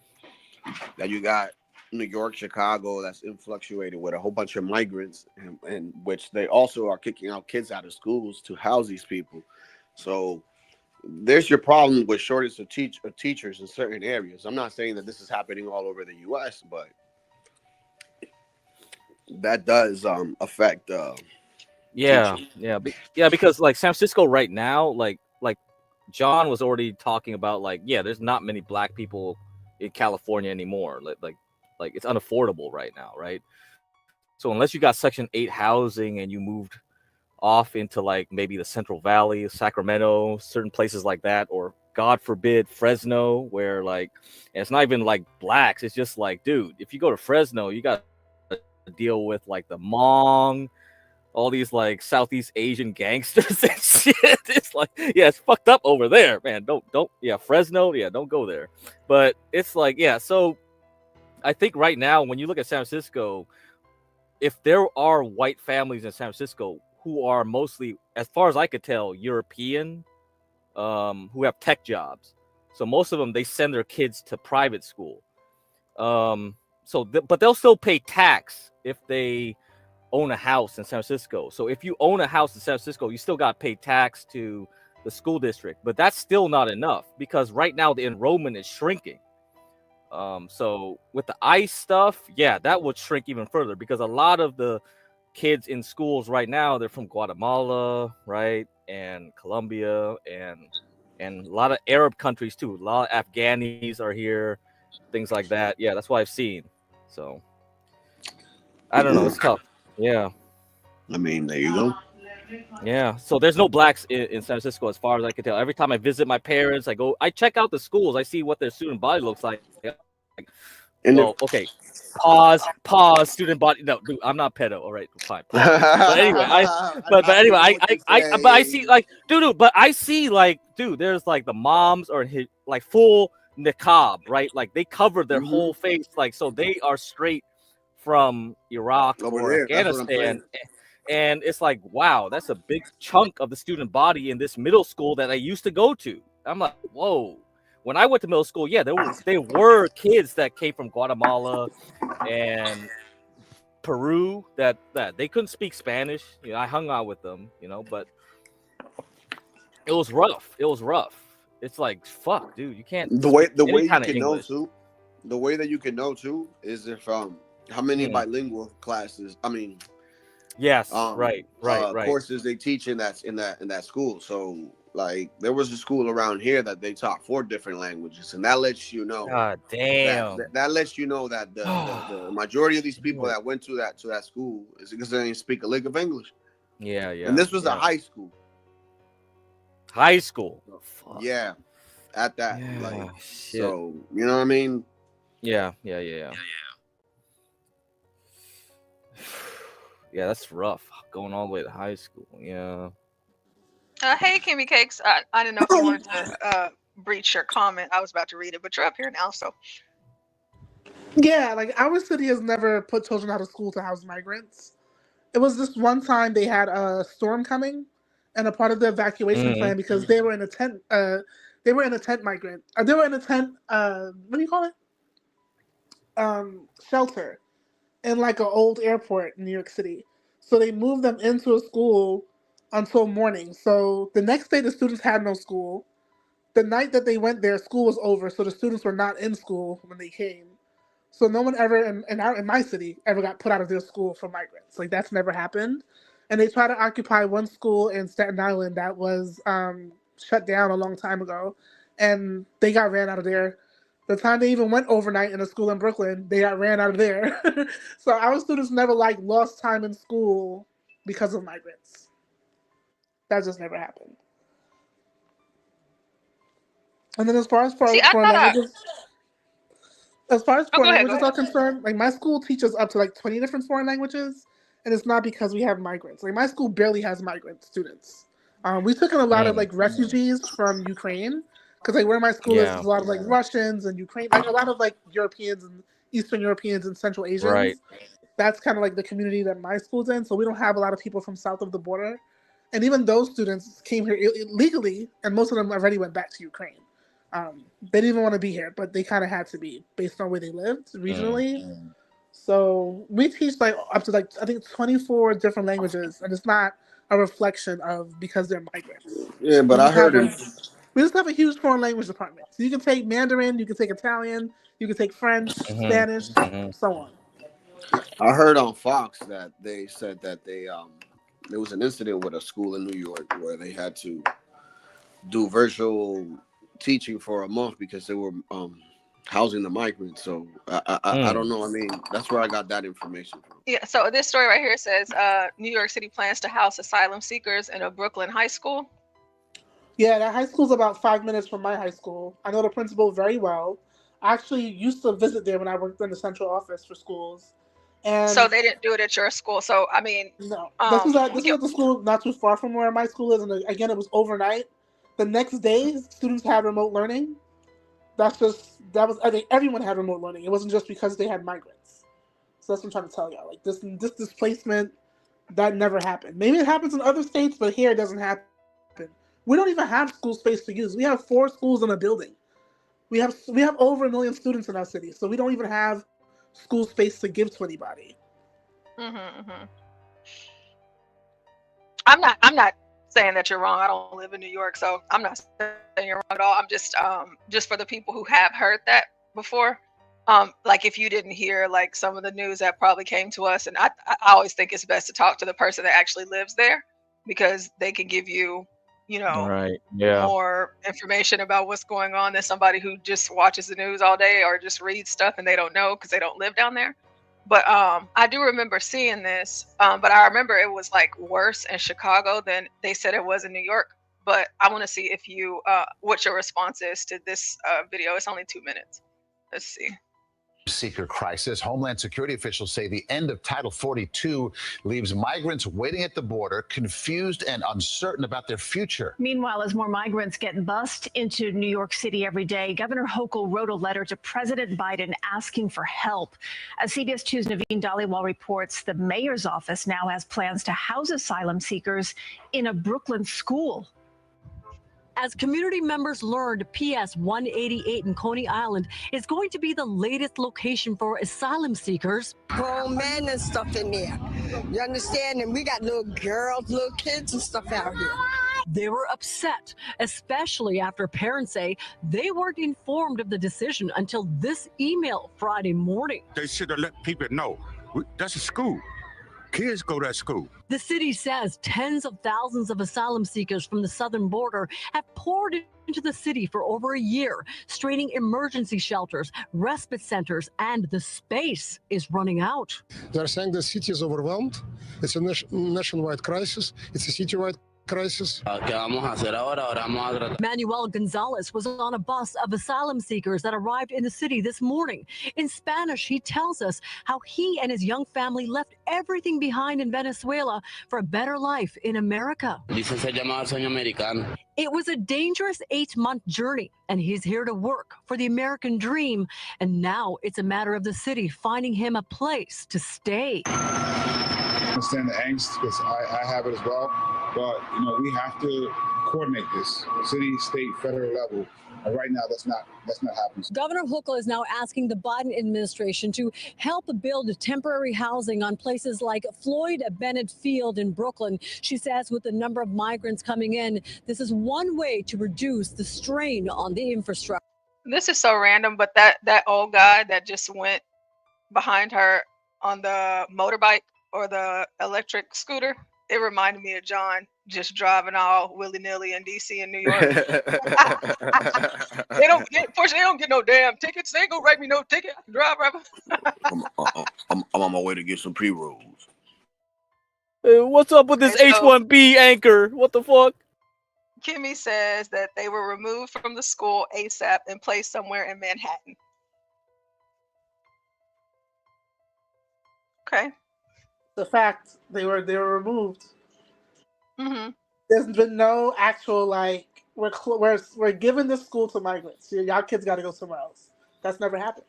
That you got New York, Chicago, that's influctuated with a whole bunch of migrants, and which they also are kicking out kids out of schools to house these people. So there's your problem with shortage of teachers in certain areas. I'm not saying that this is happening all over the U.S., but that does affect. Because like San Francisco right now, like John was already talking about, like there's not many black people in California anymore. Like it's unaffordable right now, right? So unless you got Section 8 housing and you moved off into like maybe the Central Valley, Sacramento, certain places like that, or God forbid Fresno, where like, and it's not even like blacks, it's just like, dude, if you go to Fresno, you got to deal with like the Hmong, all these like Southeast Asian gangsters and shit. It's like, it's fucked up over there, man. Don't Fresno, don't go there. But it's like, so I think right now when you look at San Francisco, if there are white families in San Francisco who are mostly, as far as I could tell, European, who have tech jobs. So most of them, they send their kids to private school. But they'll still pay tax if they own a house in San Francisco. So if you own a house in San Francisco, you still got to pay tax to the school district. But that's still not enough because right now the enrollment is shrinking. So with the ICE stuff, yeah, that would shrink even further because a lot of the kids in schools right now, they're from Guatemala, right, and Colombia, and a lot of Arab countries too. A lot of Afghanis are here, things like that. Yeah, that's what I've seen. So I don't know. It's tough. Yeah. I mean, there you go. Yeah. So there's no blacks in San Francisco, as far as I can tell. Every time I visit my parents, I check out the schools. I see what their student body looks like. Well, okay. Pause. Student body. No, dude, I'm not pedo. All right, fine. Pause. But anyway, I see like, dude. But I see like, dude. There's like the moms are like full niqab, right? Like they cover their whole face, like so they are straight from Iraq or Afghanistan. And it's like, wow, that's a big chunk of the student body in this middle school that I used to go to. I'm like, whoa. When I went to middle school, yeah, there were kids that came from Guatemala and Peru that they couldn't speak Spanish. You know, I hung out with them, you know, but it was rough. It's like, fuck, dude, you can't. The way you can know too. The way that you can know too is if how many bilingual classes. I mean. Yes, right. Courses they teach in that school. So like there was a school around here that they taught 4 different languages, and that lets you know. God damn. That lets you know that the majority of these people that went to that school is because they didn't speak a lick of English. Yeah. And this was a high school. High school. Fuck. Yeah, at that. Yeah, like shit. So, you know what I mean? Yeah. Yeah, that's rough. Going all the way to high school. Yeah. Hey, Kimmy Cakes. I didn't know if you wanted to breach your comment. I was about to read it, but you're up here now, so. Yeah, like our city has never put children out of school to house migrants. It was this one time they had a storm coming, and a part of the evacuation plan because they were in a tent. They were in a tent migrant. They were in a tent. What do you call it? Shelter. In like an old airport in New York City. So they moved them into a school until morning. So the next day the students had no school. The night that they went there, school was over, so the students were not in school when they came. So no one ever in my city ever got put out of their school for migrants. Like that's never happened. And they tried to occupy one school in Staten Island that was shut down a long time ago, and they got ran out of there. The time they even went overnight in a school in Brooklyn, they got ran out of there. So our students never like lost time in school because of migrants. That just never happened. And then as far as foreign languages, are concerned, like my school teaches up to like 20 different foreign languages, and it's not because we have migrants. Like my school barely has migrant students. We took in a lot of like refugees from Ukraine. Because like where my school is, there's a lot of like Russians and Ukraine, like a lot of like Europeans and Eastern Europeans and Central Asians. Right. That's kind of like the community that my school's in. So we don't have a lot of people from south of the border. And even those students came here illegally, and most of them already went back to Ukraine. They didn't even want to be here, but they kind of had to be based on where they lived regionally. So we teach like up to like, I think 24 different languages, and it's not a reflection of because they're migrants. Yeah, but I heard it. We just have a huge foreign language department. So you can take Mandarin, you can take Italian, you can take French, Spanish, so on. I heard on Fox that they said that there was an incident with a school in New York where they had to do virtual teaching for a month because they were housing the migrants. So I don't know. I mean, that's where I got that information from. Yeah, so this story right here says New York City plans to house asylum seekers in a Brooklyn high school. Yeah, that high school's about 5 minutes from my high school. I know the principal very well. I actually used to visit there when I worked in the central office for schools. And so they didn't do it at your school. So I mean, no, this was at the school not too far from where my school is, and again, it was overnight. The next day, students had remote learning. I think everyone had remote learning. It wasn't just because they had migrants. So that's what I'm trying to tell y'all. Like this displacement, that never happened. Maybe it happens in other states, but here it doesn't happen. We don't even have school space to use. We have 4 schools in a building. We have over 1 million students in our city, so we don't even have school space to give to anybody. I'm not saying that you're wrong. I don't live in New York, so I'm not saying you're wrong at all. I'm just for the people who have heard that before, Like if you didn't hear like some of the news that probably came to us, and I always think it's best to talk to the person that actually lives there, because they can give you, you know, Right. Yeah. more information about what's going on than somebody who just watches the news all day or just reads stuff and they don't know because they don't live down there. But I do remember seeing this, but I remember it was like worse in Chicago than they said it was in New York. But I want to see if you what your response is to this video. It's only 2 minutes. Let's see. Seeker crisis. Homeland Security officials say the end of Title 42 leaves migrants waiting at the border, confused and uncertain about their future. Meanwhile, as more migrants get bussed into New York City every day, Governor Hochul wrote a letter to President Biden asking for help. As CBS 2's Naveen Dhaliwal reports, the mayor's office now has plans to house asylum seekers in a Brooklyn school. As community members learned, PS 188 in Coney Island is going to be the latest location for asylum seekers. Grown men and stuff in there. You understand? And we got little girls, little kids and stuff out here. They were upset, especially after parents say they weren't informed of the decision until this email Friday morning. They should have let people know. That's a school. Kids go to that school. The city says tens of thousands of asylum seekers from the southern border have poured into the city for over a year, straining emergency shelters, respite centers, and the space is running out. They're saying the city is overwhelmed. It's a nationwide crisis. It's a citywide crisis. Manuel Gonzalez was on a bus of asylum seekers that arrived in the city this morning. In Spanish, he tells us how he and his young family left everything behind in Venezuela for a better life in America. It was a dangerous 8-month journey, and he's here to work for the American dream. And now it's a matter of the city finding him a place to stay. I understand the angst because I have it as well. But, you know, we have to coordinate this, city, state, federal level. And right now, that's not happening. Governor Hochul is now asking the Biden administration to help build temporary housing on places like Floyd Bennett Field in Brooklyn. She says with the number of migrants coming in, this is one way to reduce the strain on the infrastructure. This is so random, but that old guy that just went behind her on the motorbike or the electric scooter, it reminded me of John just driving all willy-nilly in DC and New York. Fortunately, they don't get no damn tickets. They ain't gonna write me no ticket. I can drive, rapper. I'm on my way to get some pre-rolls. What's up with this H-1B anchor? What the fuck? Kimmy says that they were removed from the school ASAP and placed somewhere in Manhattan. Okay. The fact they were removed. Mm-hmm. There's been no actual like we're giving this school to migrants. Y'all kids got to go somewhere else. That's never happened.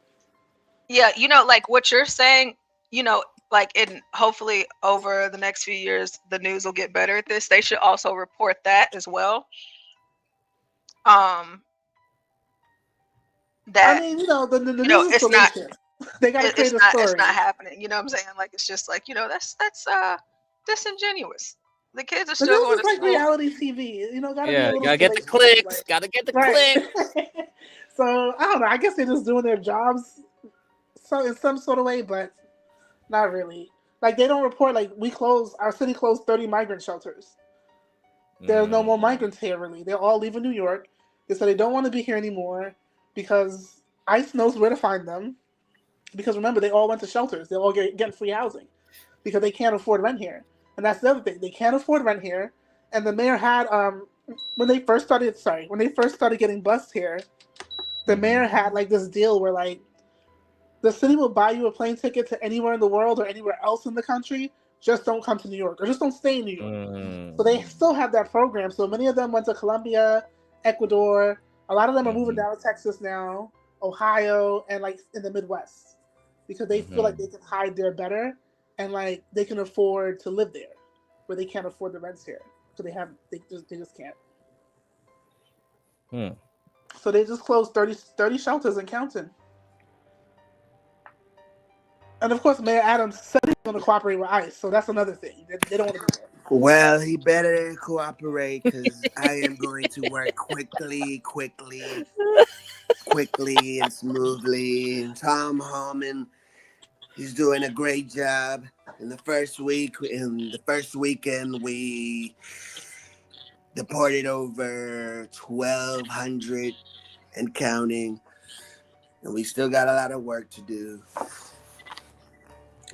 Yeah, you know, like what you're saying. You know, like hopefully over the next few years, the news will get better at this. They should also report that as well. That I mean, you know, the news is not. They got to create a story. It's not happening. You know what I'm saying? Like it's just like, you know, that's disingenuous. The kids are still going to like school. Reality TV. You know, gotta get the clicks. Gotta get the clicks. So I don't know. I guess they're just doing their jobs, so in some sort of way, but not really. Like they don't report. Like our city closed 30 migrant shelters. There's no more migrants here. Really, they're all leaving New York. They said they don't want to be here anymore because ICE knows where to find them. Because remember, they all went to shelters. They all getting free housing because they can't afford rent here. And that's the other thing. They can't afford rent here. And the mayor had when they first started getting bused here, the mayor had like this deal where like the city will buy you a plane ticket to anywhere in the world or anywhere else in the country. Just don't come to New York or just don't stay in New York. So they still have that program. So many of them went to Colombia, Ecuador. A lot of them are moving down to Texas now, Ohio, and like in the Midwest. Because they feel like they can hide there better and like they can afford to live there where they can't afford the rents here. So they just can't. So they just closed 30 shelters and counting. And of course, Mayor Adams said he's going to cooperate with ICE. So that's another thing. They don't want to be there. Well, he better cooperate because I am going to work quickly and smoothly. Tom Holman, he's doing a great job. In the first weekend, we deported over 1,200 and counting, and we still got a lot of work to do.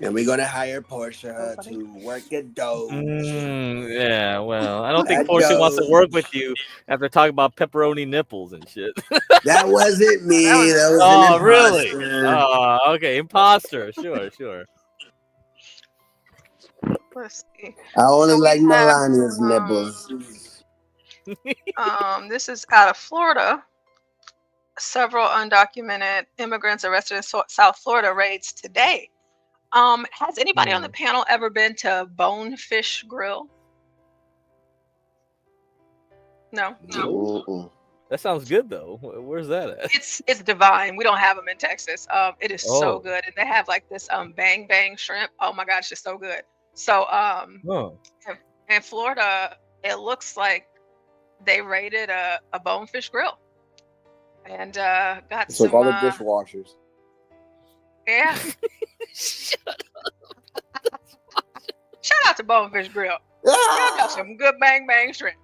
And we're gonna hire Portia to work at Doge. Yeah, well, I don't think Portia wants to work with you after talking about pepperoni nipples and shit. That wasn't me. That was oh, an really? imposter. Oh, okay, imposter. Sure. Let's see. I only So we like have, Melania's nipples. This is out of Florida. Several undocumented immigrants arrested in South Florida raids today. Has anybody on the panel ever been to Bonefish Grill? No. That sounds good though. Where's that at? It's divine. We don't have them in Texas. It is so Oh. good, and they have like this bang bang shrimp. Oh my gosh, it's so good. So in Florida, it looks like they raided a Bonefish Grill and got So some. all the dishwashers. Yeah. Shout out to Bonefish Grill. Y'all got some good bang bang shrimp.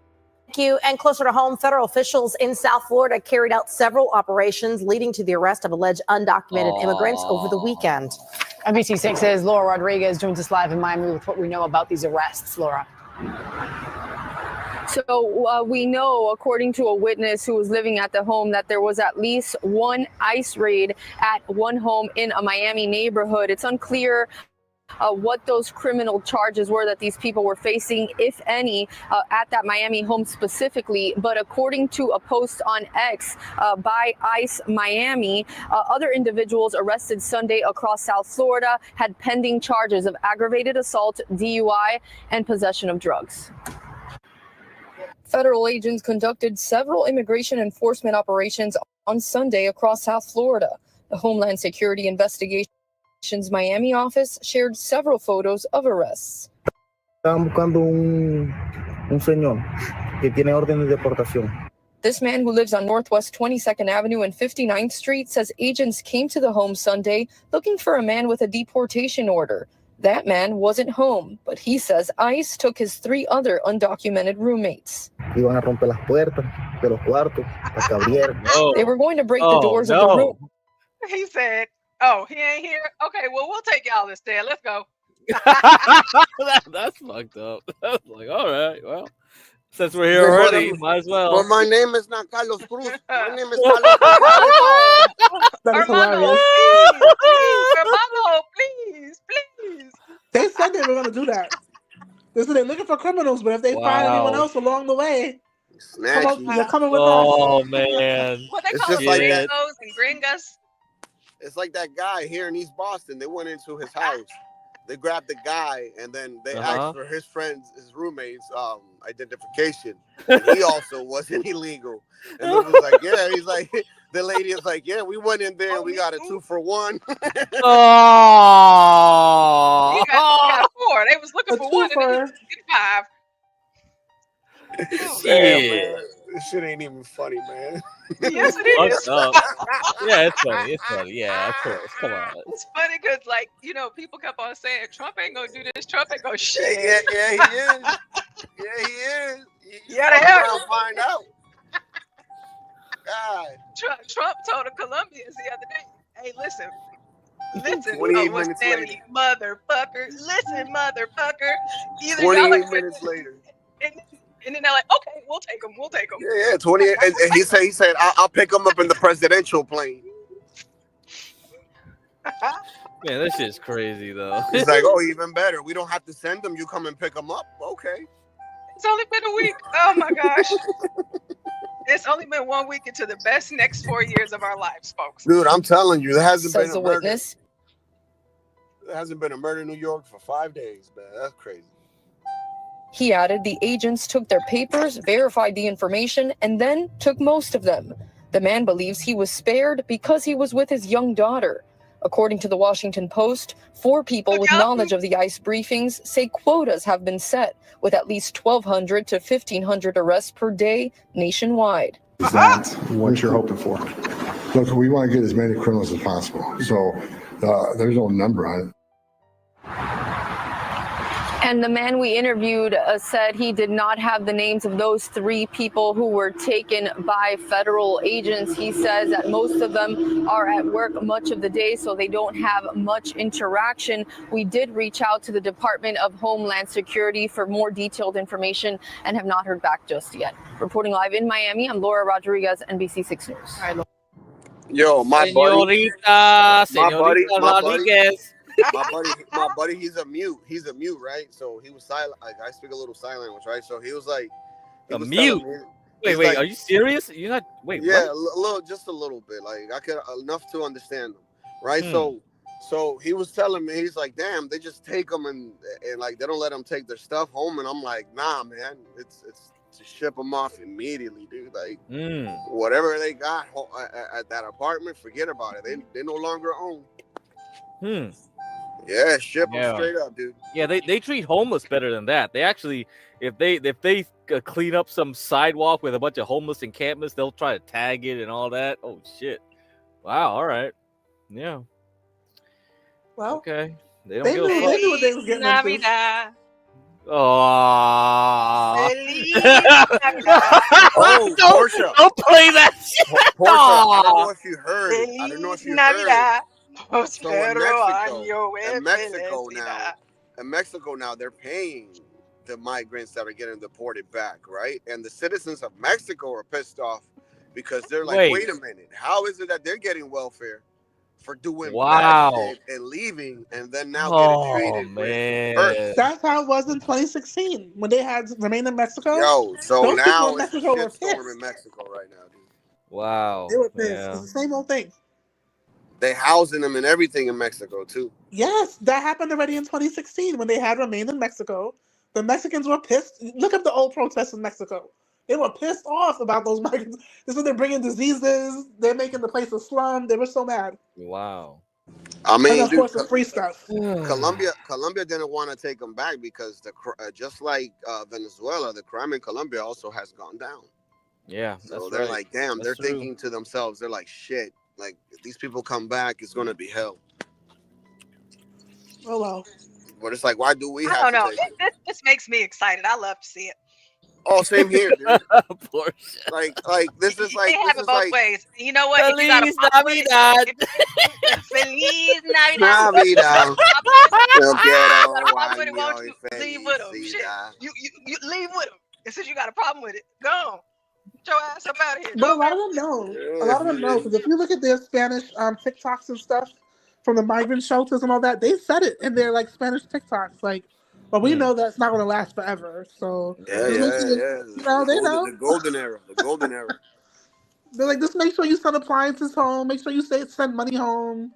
Thank you. And closer to home, federal officials in South Florida carried out several operations leading to the arrest of alleged undocumented immigrants over the weekend. NBC6's Laura Rodriguez joins us live in Miami with what we know about these arrests. Laura. So we know, according to a witness who was living at the home, that there was at least one ICE raid at one home in a Miami neighborhood. It's unclear what those criminal charges were that these people were facing, if any, at that Miami home specifically. But according to a post on X by ICE Miami, other individuals arrested Sunday across South Florida had pending charges of aggravated assault, DUI, and possession of drugs. Federal agents conducted several immigration enforcement operations on Sunday across South Florida. The Homeland Security Investigations Miami office shared several photos of arrests. Estaban buscando un señor que tiene orden de deportación. This man who lives on Northwest 22nd Avenue and 59th Street says agents came to the home Sunday looking for a man with a deportation order. That man wasn't home, but he says ICE took his 3 other undocumented roommates. Iban a romper las puertas de los cuartos para que abrieran. They were going to break the doors of the room. He said, "Oh, he ain't here. Okay, well, we'll take y'all instead. Let's go." That's fucked up. That's like, all right, well, since we're here already, might as well. Well, my name is not Carlos Cruz. My name is Carlos Cruz. That's hilarious. Hermano, please. They said they were going to do that. They said they're looking for criminals, but if they find anyone else along the way, they're coming with us. Oh man, What they It's call just them, like that. gringos and gringas? It's like that guy here in East Boston. They went into his house. They grabbed the guy, and then they asked for his friends, his roommates, identification. And he also wasn't illegal. And it was like, yeah, he's like, the lady is like, yeah, we went in there and we got a 2-for-1. Oh, You got 4. They was looking for 1 and then you get 5. Damn, man. This shit ain't even funny, man. Yes, it is. Yeah, it's funny. It's funny. Yeah, of course. Come on. It's funny because, like, people kept on saying Trump ain't gonna do this. Trump ain't gonna shit. Yeah, he is. Yeah, he is. You gotta have to find out. God. Trump told the Colombians the other day, "Hey, listen, 28 what minutes Stanley, later. motherfucker, listen, motherfucker. Either 28 y'all minutes later. and then they're like, okay, we'll take them. Yeah, 28. And he said, I'll pick him up in the presidential plane. Man, this shit's crazy though. He's like, oh, even better. We don't have to send them. You come and pick them up. Okay. It's only been a week. Oh my gosh. It's only been 1 week into the best next 4 years of our lives, folks. Dude, I'm telling you, there hasn't Says been the a murder. witness. There hasn't been a murder in New York for 5 days, man. That's crazy. He added the agents took their papers, verified the information, and then took most of them. The man believes he was spared because he was with his young daughter. According to the Washington Post, 4 people with knowledge of the ICE briefings say quotas have been set, with at least 1,200 to 1,500 arrests per day nationwide. Is that what you're hoping for? Look, we want to get as many criminals as possible. So there's no number on it. And the man we interviewed said he did not have the names of those 3 people who were taken by federal agents. He says that most of them are at work much of the day, so they don't have much interaction. We did reach out to the Department of Homeland Security for more detailed information and have not heard back just yet. Reporting live in Miami, I'm Laura Rodriguez, NBC 6 News. Yo, my buddy, my buddy, he's a mute, right? So he was silent. Like, I speak a little sign language, right? So he was like, a mute. Wait, like, are you serious? You're not. Wait, yeah, what? just a little bit. Like, I could enough to understand them, right? So he was telling me, he's like, damn, they just take them and like they don't let them take their stuff home, and I'm like, nah, man, it's to ship them off immediately, dude. Like, whatever they got at that apartment, forget about it. They no longer own. Yeah, ship them straight up, dude. Yeah, they treat homeless better than that. They actually, if they clean up some sidewalk with a bunch of homeless encampments, they'll try to tag it and all that. Oh shit! Wow. All right. Yeah. Well, okay. They don't they give a knew, fuck. they knew what they was getting into. Oh, Portia. Don't play that shit. Portia, I don't know if you heard. I don't know if you heard. So in Mexico now, they're paying the migrants that are getting deported back, right? And the citizens of Mexico are pissed off because they're like, wait a minute, how is it that they're getting welfare for doing bad shit and leaving, and then now getting treated with That's how it was in 2016 when they had remained in Mexico. Yo, so those now people in it's a Mexico were shitstorm pissed. in Mexico right now, dude. Wow. They were pissed. It's the same old thing. They housing them and everything in Mexico too. Yes, that happened already in 2016 when they had remained in Mexico. The Mexicans were pissed. Look up the old protests in Mexico. They were pissed off about those migrants. This is they're bringing diseases. They're making the place a slum. They were so mad. Wow. I mean, and of dude, course, the free stuff. Colombia didn't want to take them back because just like Venezuela, the crime in Colombia also has gone down. Yeah, so they're like, damn, they're thinking to themselves, they're like, shit, like if these people come back, it's gonna be hell. Oh well. But it's like, why do we have I don't to know. take it? This makes me excited. I love to see it. Oh, same here, dude. like this is like they have it both ways. You know what? If you got a Feliz problem with Navidad. Feliz Navidad. Navidad. You got a problem with it, won't you leave with them? Shit. You leave with them. It says you got a problem with it. Go. Get your ass up out of here. But a lot of them know. A lot of them know because if you look at their Spanish TikToks and stuff from the migrant shelters and all that, they said it in their like Spanish TikToks. Like, but we know that's not going to last forever. So yeah. You know, they know. The golden era. The golden era. They're like, just make sure you send appliances home. Make sure you send money home.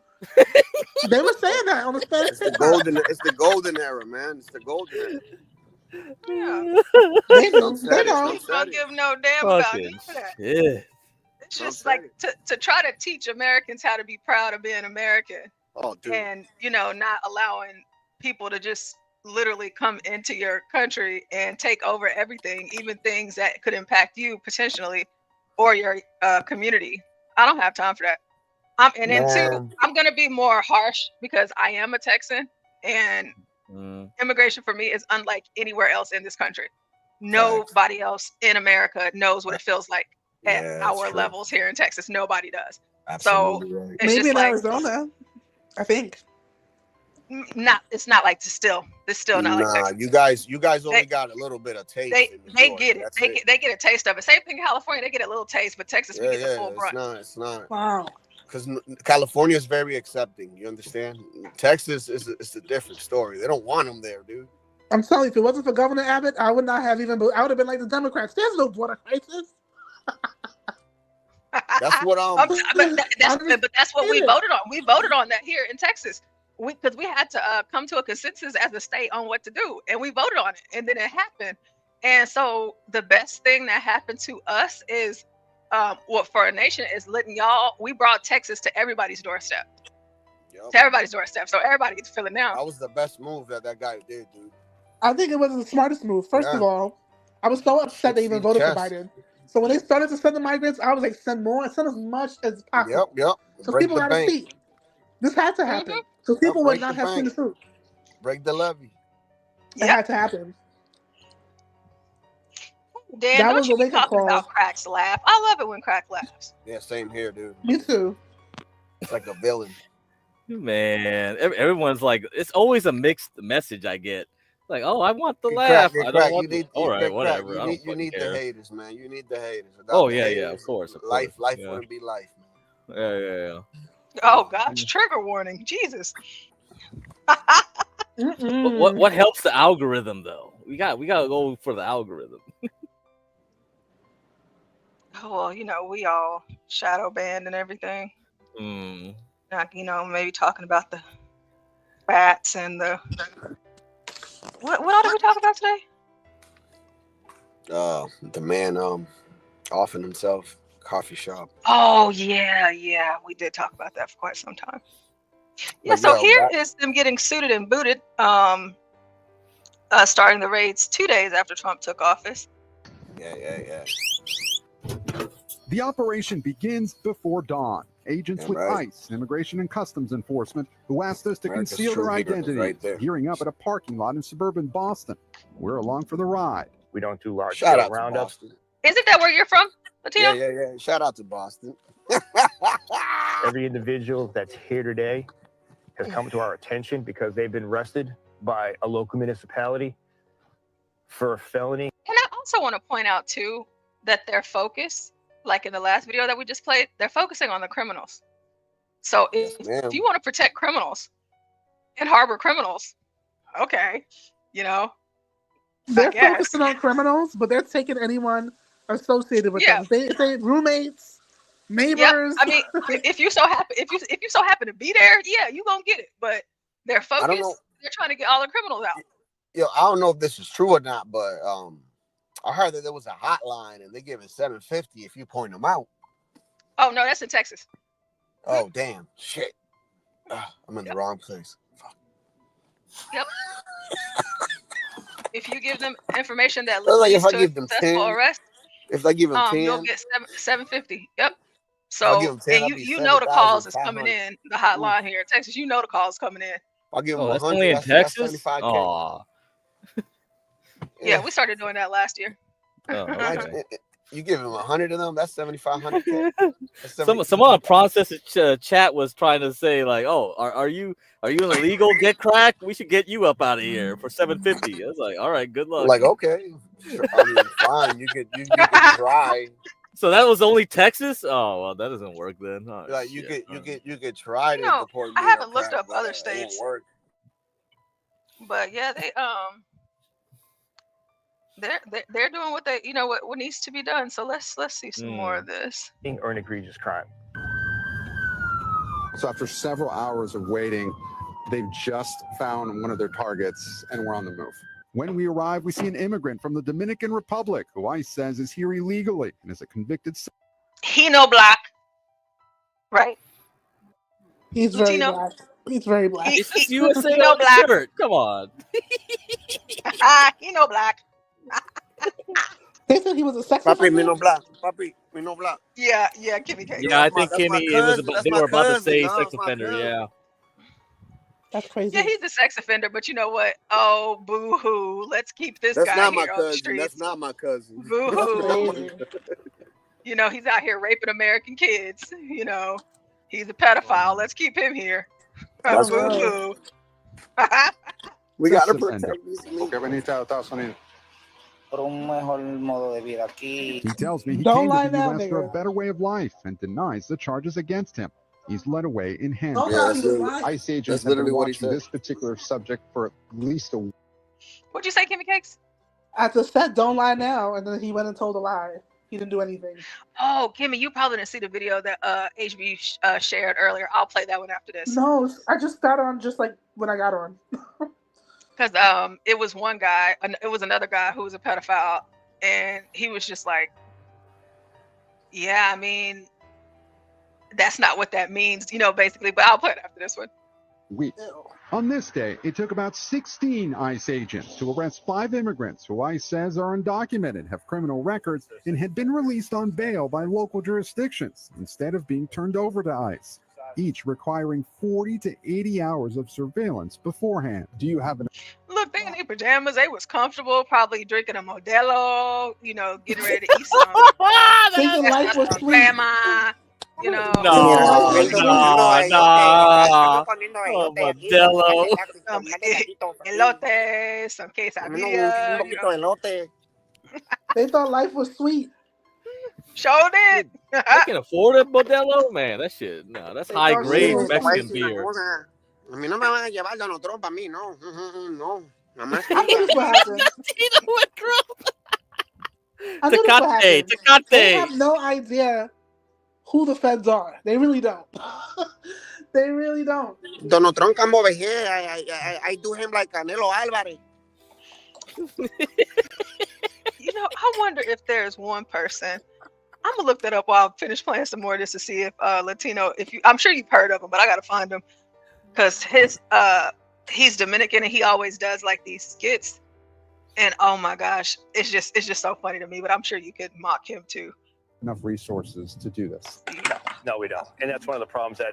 They were saying that on the Spanish TikTok. It's the golden era, man. It's the golden era. Yeah. They know. They know. Don't give no damn about none of that. Yeah. It's just like to try to teach Americans how to be proud of being American. Oh, dude. And, you know, not allowing people to just literally come into your country and take over everything, even things that could impact you potentially or your community. I don't have time for that. I'm going to be more harsh because I am a Texan, and immigration for me is unlike anywhere else in this country. Nobody else in America knows what it feels like at our levels here in Texas. Nobody does. Absolutely so right. it's Maybe just in like, Arizona, I think. It's not like it's still not like Texas. You guys only got a little bit of taste. They get it. They get a taste of it. Same thing in California. They get a little taste, but Texas we get the full brunt. It's not. Wow. Because California is very accepting. You understand? Texas is a different story. They don't want them there, dude. I'm telling you, if it wasn't for Governor Abbott, I would not have even. I would have been like the Democrats. There's no border crisis. That's what but that's what we voted on. We voted on that here in Texas. Because we had to come to a consensus as a state on what to do, and we voted on it, and then it happened. And so the best thing that happened to us is, for a nation, is letting y'all. We brought Texas to everybody's doorstep. to everybody's doorstep. So everybody gets to feel it now. That was the best move that guy did, dude. I think it was the smartest move. First of all, I was so upset they even voted for Biden. So when they started to send the migrants, I was like, send more, send as much as possible. Yep. So Break people the got to bank. see. This had to happen. So people would not have seen the truth. Break the levee. It had to happen. Dan, That don't was you a be wake-up talking call. about Crack's laugh? I love it when Crack laughs. Yeah, same here, dude. Me too. It's like a villain. Man, everyone's like, it's always a mixed message I get. Like, oh, I want the laugh. I don't want the... All right, whatever. You need the haters, man. You need the haters. Oh, yeah, of course. Life wouldn't be life, man. Yeah. Oh, gosh. Trigger warning. Jesus. What helps the algorithm, though? We got to go for the algorithm. Oh, well, you know, we all shadow banned and everything. Like, you know, maybe talking about the bats and the... What all did we talk about today? The man offing himself, coffee shop. Oh, yeah. We did talk about that for quite some time. Yeah, so here is them getting suited and booted, starting the raids 2 days after Trump took office. Yeah. The operation begins before dawn. Agents with ICE, Immigration and Customs Enforcement, who asked us to conceal their identities, gearing up at a parking lot in suburban Boston. We're along for the ride. We don't do large Shout out roundups. Isn't that where you're from, Latino? Yeah. Shout out to Boston. Every individual that's here today has come to our attention because they've been arrested by a local municipality for a felony. And I also want to point out, too, that their focus, like in the last video that we just played, they're focusing on the criminals. So if you want to protect criminals and harbor criminals, okay, you know. They're focusing on criminals, but they're taking anyone associated with them. They roommates, neighbors. Yeah, I mean, if you so happen to be there, yeah, you gonna get it. But they're focused. They're trying to get all the criminals out. I don't know if this is true or not, but I heard that there was a hotline and they give it $750 if you point them out. Oh no, that's in Texas. Oh damn, shit! I'm in the wrong place. Fuck. Yep. If you give them information that like leads if I to give a them successful 10, arrest, if I give them 10, you'll get $750. Yep. I'll give So them 10, and I'll be you know the calls is 7,500. coming in the hotline here in Texas. You know the calls coming in. I'll give them Oh, that's 100. only in That's Texas? 75K. Aw. Yeah, we started doing that last year. Okay. You give them 100 of them, that's 7,500. Someone on process chat was trying to say like, "Oh, are you illegal? Get cracked. We should get you up out of here for $750." I was like, "All right, good luck." Like, okay, I mean, fine. You could try. So that was only Texas? Oh well, that doesn't work then. Oh, Like you could try to No, deport me. I haven't or looked crap, up but other it states. won't work. But yeah, they're doing what they what needs to be done. So let's see some more of this. Or an egregious crime. So after several hours of waiting, they've just found one of their targets and we're on the move. When we arrive, we see an immigrant from the Dominican Republic who ICE says is here illegally and is a convicted. He no black, right? He's very Latino? black. He's very black. It's just USA he no on the black. shirt. Come on. He no black. They said he was a sex Papi, offender. me no black. Papi, me no black. Yeah, Kimmy K. Yeah, I think That's my Kimmy. It was cousin. about, That's they my were about to cousin, say dog. sex That's my offender. cousin. Yeah. That's crazy. Yeah, he's a sex offender, but you know what? Oh, boo hoo. Let's keep this That's guy not my here on the cousin. streets. That's not my cousin. Boo hoo. You know, he's out here raping American kids. You know, he's a pedophile. Let's keep him here. That's Boo right. hoo. We gotta Sex offender. protect these people. Que veniste a Estados Unidos. Por un mejor modo de vida aquí. He tells me he Don't came lie to the now, U.S. for a nigga. better way of life and denies the charges against him. He's led away in Don't handcuffs. lie, he was lying. ICE agents That's have been literally what he watching said. this particular subject for at least a week. What'd you say, Kimmy Cakes? I just said, don't lie now, and then he went and told a lie. He didn't do anything. Oh, Kimmy, you probably didn't see the video that HB shared earlier. I'll play that one after this. No, I just got on just like when I got on. Because it was one guy, it was another guy who was a pedophile, and he was just like, yeah, I mean, that's not what that means, basically. But I'll play it after this one. weeks. On this day, it took about 16 ICE agents to arrest 5 immigrants who ICE says are undocumented, have criminal records, and had been released on bail by local jurisdictions instead of being turned over to ICE, each requiring 40 to 80 hours of surveillance beforehand. Do you have an... Look, they in their pajamas. They was comfortable, probably drinking a Modelo, you know, getting ready to eat some. Thinking life was sweet. You know. No. Modelo. Elote, some quesadilla. They thought life was sweet. Showed it. They can afford a Modelo, man. That shit, no, that's high grade Mexican beer. A mí no me van a llevar Donald Trump a mí, no. No. I knew this would happen. Tecate. They have no idea who the feds are. They really don't. They really don't. Donald Trump come over here. I do him like Canelo Alvarez. You know, I wonder if there's one person. I'm gonna look that up while I finish playing some more just to see if Latino. I'm sure you've heard of him, but I gotta find him because he's Dominican and he always does like these skits. And oh my gosh, it's just so funny to me. But I'm sure you could mock him too. Enough resources to do this? No, we don't. And that's one of the problems that,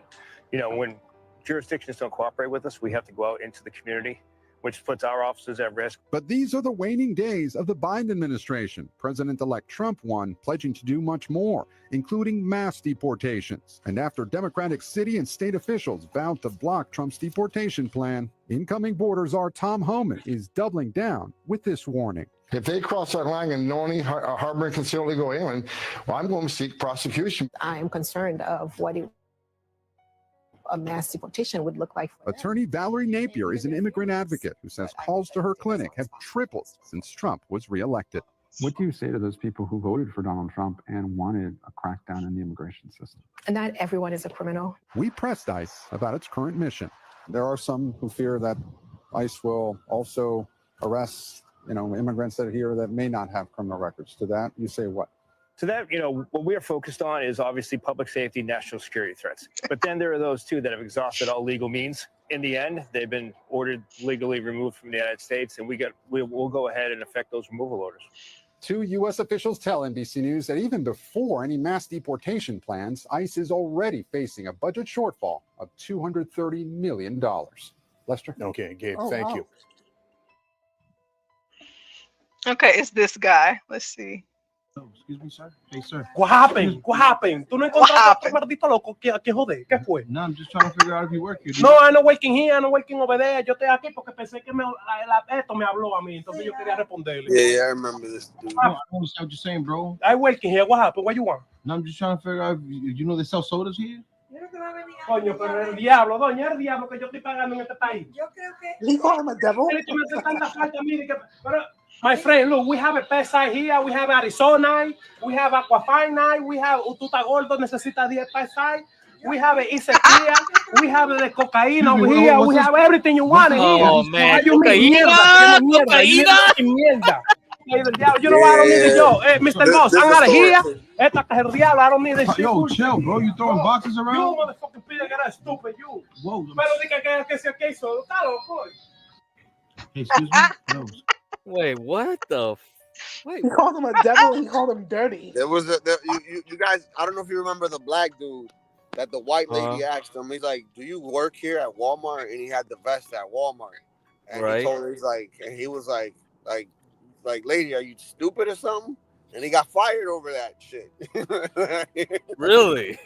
you know, when jurisdictions don't cooperate with us, we have to go out into the community, which puts our officers at risk. But these are the waning days of the Biden administration. President-elect Trump won, pledging to do much more, including mass deportations. And after Democratic city and state officials vowed to block Trump's deportation plan, incoming border czar Tom Homan is doubling down with this warning. If they cross that line and knowingly harbor and conceal illegal alien, well, I'm going to seek prosecution. I am concerned of what a mass deportation would look like. Attorney Valerie Napier is an immigrant advocate who says calls to her clinic have tripled since Trump was reelected. What do you say to those people who voted for Donald Trump and wanted a crackdown in the immigration system? And not everyone is a criminal. We pressed ICE about its current mission. There are some who fear that ICE will also arrest, immigrants that are here that may not have criminal records. To that, you say what? To that, what we are focused on is obviously public safety, national security threats. But then there are those too that have exhausted all legal means. In the end, they've been ordered legally removed from the United States, and we'll go ahead and effect those removal orders. 2 U.S. officials tell NBC News that even before any mass deportation plans, ICE is already facing a budget shortfall of $230 million. Lester? Okay, Gabe, thank you. Okay, it's this guy. Let's see. Oh, excuse me, sir. Hey, sir. What happened? What happened? ¿Tú no encontraste a maldito loco? ¿Qué joder? ¿Qué fue? No, I'm just trying to figure out if you work here. No, I'm not working here. I'm not working over there. Yo estoy aquí porque pensé que esto me habló a mí. Entonces yo quería responderle. Yeah, I remember this dude. No, I don't understand what you're saying, bro. I'm working here. What happened? What you want? No, I'm just trying to figure out if you know they sell sodas here. Coño, pero el diablo, doña, el diablo que yo estoy pagando en este país. Yo creo que... He called him a devil? My friend, look, we have a pet side here, we have Arizona, we have Aquafine, we have Ututa Gordo, necesita 10 pet side, we have Isequia, we have the cocaine over here, we have everything you want here. Oh, man, cocaína. You know I don't need it, yo. Hey, Mr. Boss, I'm out of here. Esta caja del diablo, I don't need this shit. Yo, chill, bro. You throwing boxes around? You motherfucking pida que era stupid, you. Whoa. Pero diga que sea queso, está loco. Hey, excuse me? No. Wait, what the? Wait. He called him a devil. He called him dirty. There was you guys. I don't know if you remember the black dude that the white lady asked him. He's like, "Do you work here at Walmart?" And he had the vest at Walmart. And he told her, he was like, "Lady, are you stupid or something?" And he got fired over that shit. Really?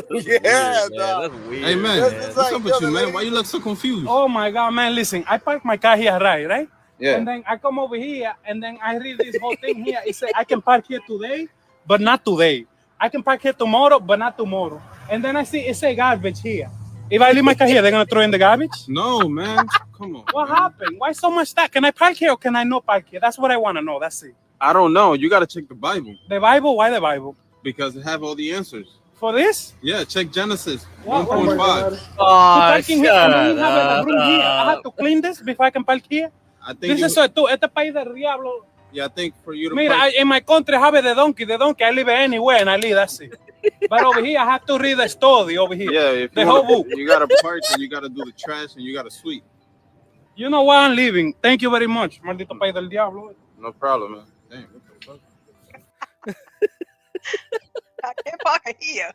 Yeah, that's weird. Hey, man, what's up with you, man? Why you look so confused? Oh, my God, man. Listen, I parked my car here, right? Yeah. And then I come over here, and then I read this whole thing here. It says, I can park here today, but not today. I can park here tomorrow, but not tomorrow. And then I see it say garbage here. If I leave my car here, they're going to throw in the garbage? No, man. Come on. What happened? Why so much that? Can I park here or can I not park here? That's what I want to know. That's it. I don't know. You got to check the Bible. The Bible? Why the Bible? Because it have all the answers. For this? Yeah, check Genesis 1.5. Oh, shut up. I have to clean this before I can park here? I think this is este país del diablo. Yeah, I think for you to Mira, in my country I have the donkey. I live anywhere and I live, that's it. But over here, I have to read the study over here. Yeah, if the you whole wanna, book. you gotta park and you gotta do the trash and you gotta sweep. You know why I'm leaving. Thank you very much, maldito país del diablo. No problem, man. Damn, what the fuck? I can't park here.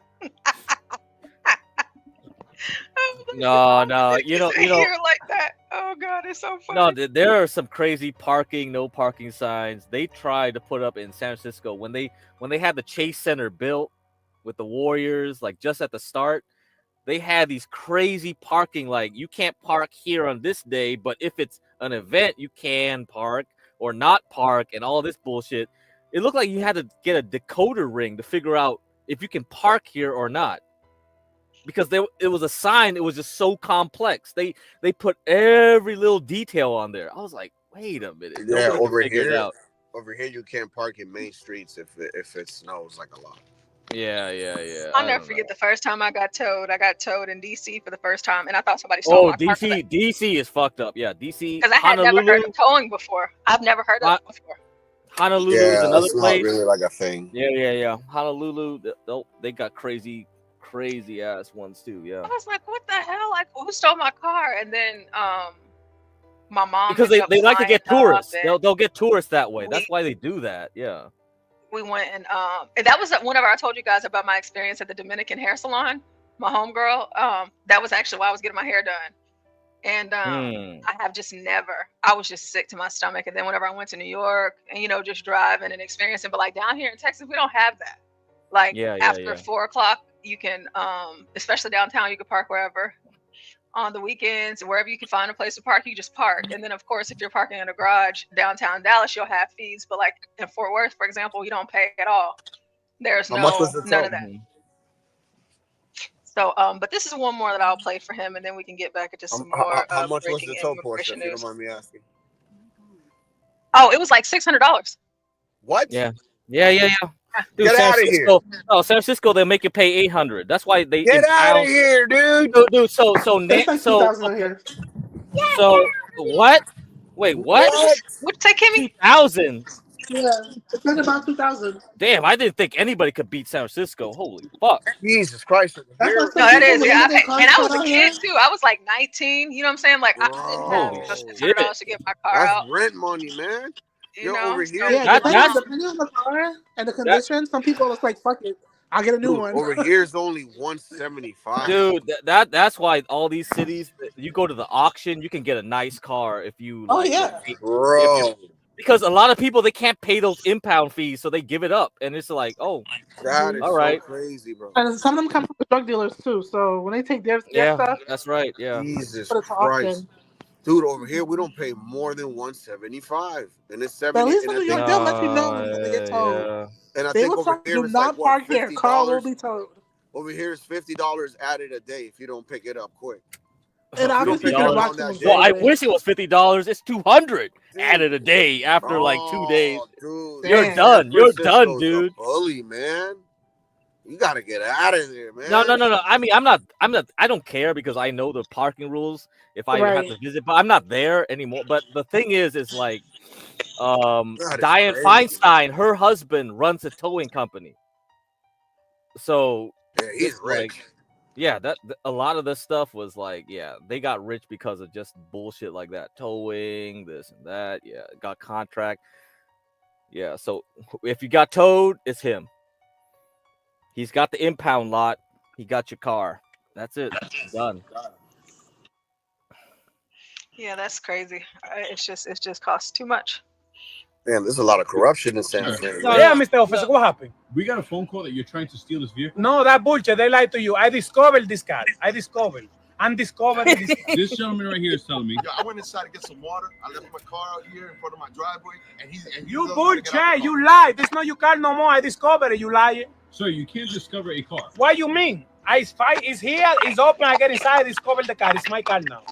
No, you know, Here like that. Oh god, it's so funny. no, there are some crazy parking, no parking signs. They tried to put up in San Francisco when they had the Chase Center built with the Warriors, like just at the start. They had these crazy parking, like you can't park here on this day, but if it's an event, you can park or not park, and all this bullshit. It looked like you had to get a decoder ring to figure out if you can park here or not. Because it was a sign, it was just so complex. They put every little detail on there. I was like, wait a minute. Yeah, Nobody over figured it here, out. you can't park in main streets if it snows like a lot. Yeah. I'll never forget the first time I got towed. I got towed in DC for the first time, and I thought somebody stole my car. DC is fucked up. Yeah, DC. Because I had never heard of towing before. I've never heard of it before. Honolulu Yeah, is another it's not place. really like a thing. Yeah. Honolulu, they got crazy ass ones too. Yeah. I was like, what the hell? Like, who stole my car? And then my mom. Because they like to get tourists. And They'll get tourists that way. That's why they do that. Yeah. we went and that was whenever I told you guys about my experience at the Dominican hair salon. My homegirl. That was actually why I was getting my hair done. And I have just never. I was just sick to my stomach. And then whenever I went to New York and just driving and experiencing, but like down here in Texas, we don't have that. Like after 4 o'clock, you can, especially downtown, you can park wherever. On the weekends, wherever you can find a place to park, you just park. And then, of course, if you're parking in a garage downtown Dallas, you'll have fees. But like in Fort Worth, for example, you don't pay at all. There's none of that. So, but this is one more that I'll play for him, and then we can get back into some more. How much was the tow portion, if you don't mind me asking? Oh, it was like $600. What? Yeah. Dude, Get San out of here! Francisco, no, San Francisco, they make you pay $800. That's why they Get out of here, dude. Dude. So what? Wait, what? What'd you say, Kimmy? 2,000. Yeah, it's like about 2,000. Damn, I didn't think anybody could beat San Francisco. Holy fuck! Jesus Christ! No, it is. Yeah, and I was a kid too. I was like 19. You know what I'm saying? Like I didn't have $600 to get my car out. That's rent money, man. You're over here. Yeah, depending on the car and the condition, some people are like, "Fuck it, I'll get a new one." Over here is only $175. Dude, that's why all these cities, you go to the auction, you can get a nice car if you. Oh yeah, bro. Because a lot of people, they can't pay those impound fees, so they give it up, and it's like, oh, that is all right, so crazy, bro. And some of them come from the drug dealers too. So when they take their stuff, that's right. Yeah, Jesus put it to Christ. auction. Dude, over here we don't pay more than $175, and it's 70. But at least in New York, they'll let you know when they get towed. And I They think will over tell you, here do it's not like park what, here. Car will be towed. Over here is $50 added a day if you don't pick it up quick. And obviously, well, I wish it was $50. It's $200 added a day after like 2 days. Dude, You're done. You're done, dude. Bully, man. You gotta get out of there, man. No. I mean, I'm not. I don't care because I know the parking rules if I have to visit, but I'm not there anymore. But the thing is like, Dianne Feinstein, her husband runs a towing company. So yeah, he's rich. Like, a lot of this stuff was like, they got rich because of just bullshit like that, towing, this and that. Yeah, got contract. Yeah, so if you got towed, it's him. He's got the impound lot. He got your car. That's it. Done. Yeah, that's crazy. It just costs too much. Damn, there's a lot of corruption in San Francisco. Yeah, Mr. Officer, what happened? We got a phone call that you're trying to steal this vehicle. No, that bullshit. They lied to you. I discovered this car. I'm discovering this. This gentleman right here is telling me. Yo, I went inside to get some water. I left my car out here in front of my driveway, and you bullshit. You lied. This not your car no more. I discovered it. You lying. Sir, you can't discover a car. What you mean? It's here. It's open. I get inside. I discover the car. It's my car now.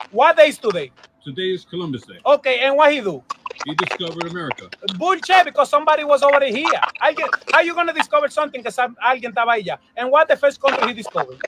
What day is today? Today is Columbus Day. Okay, and what he do? He discovered America. Bullshit, because somebody was already here. How you gonna discover something because alguien estaba allá? And what the first country he discovered?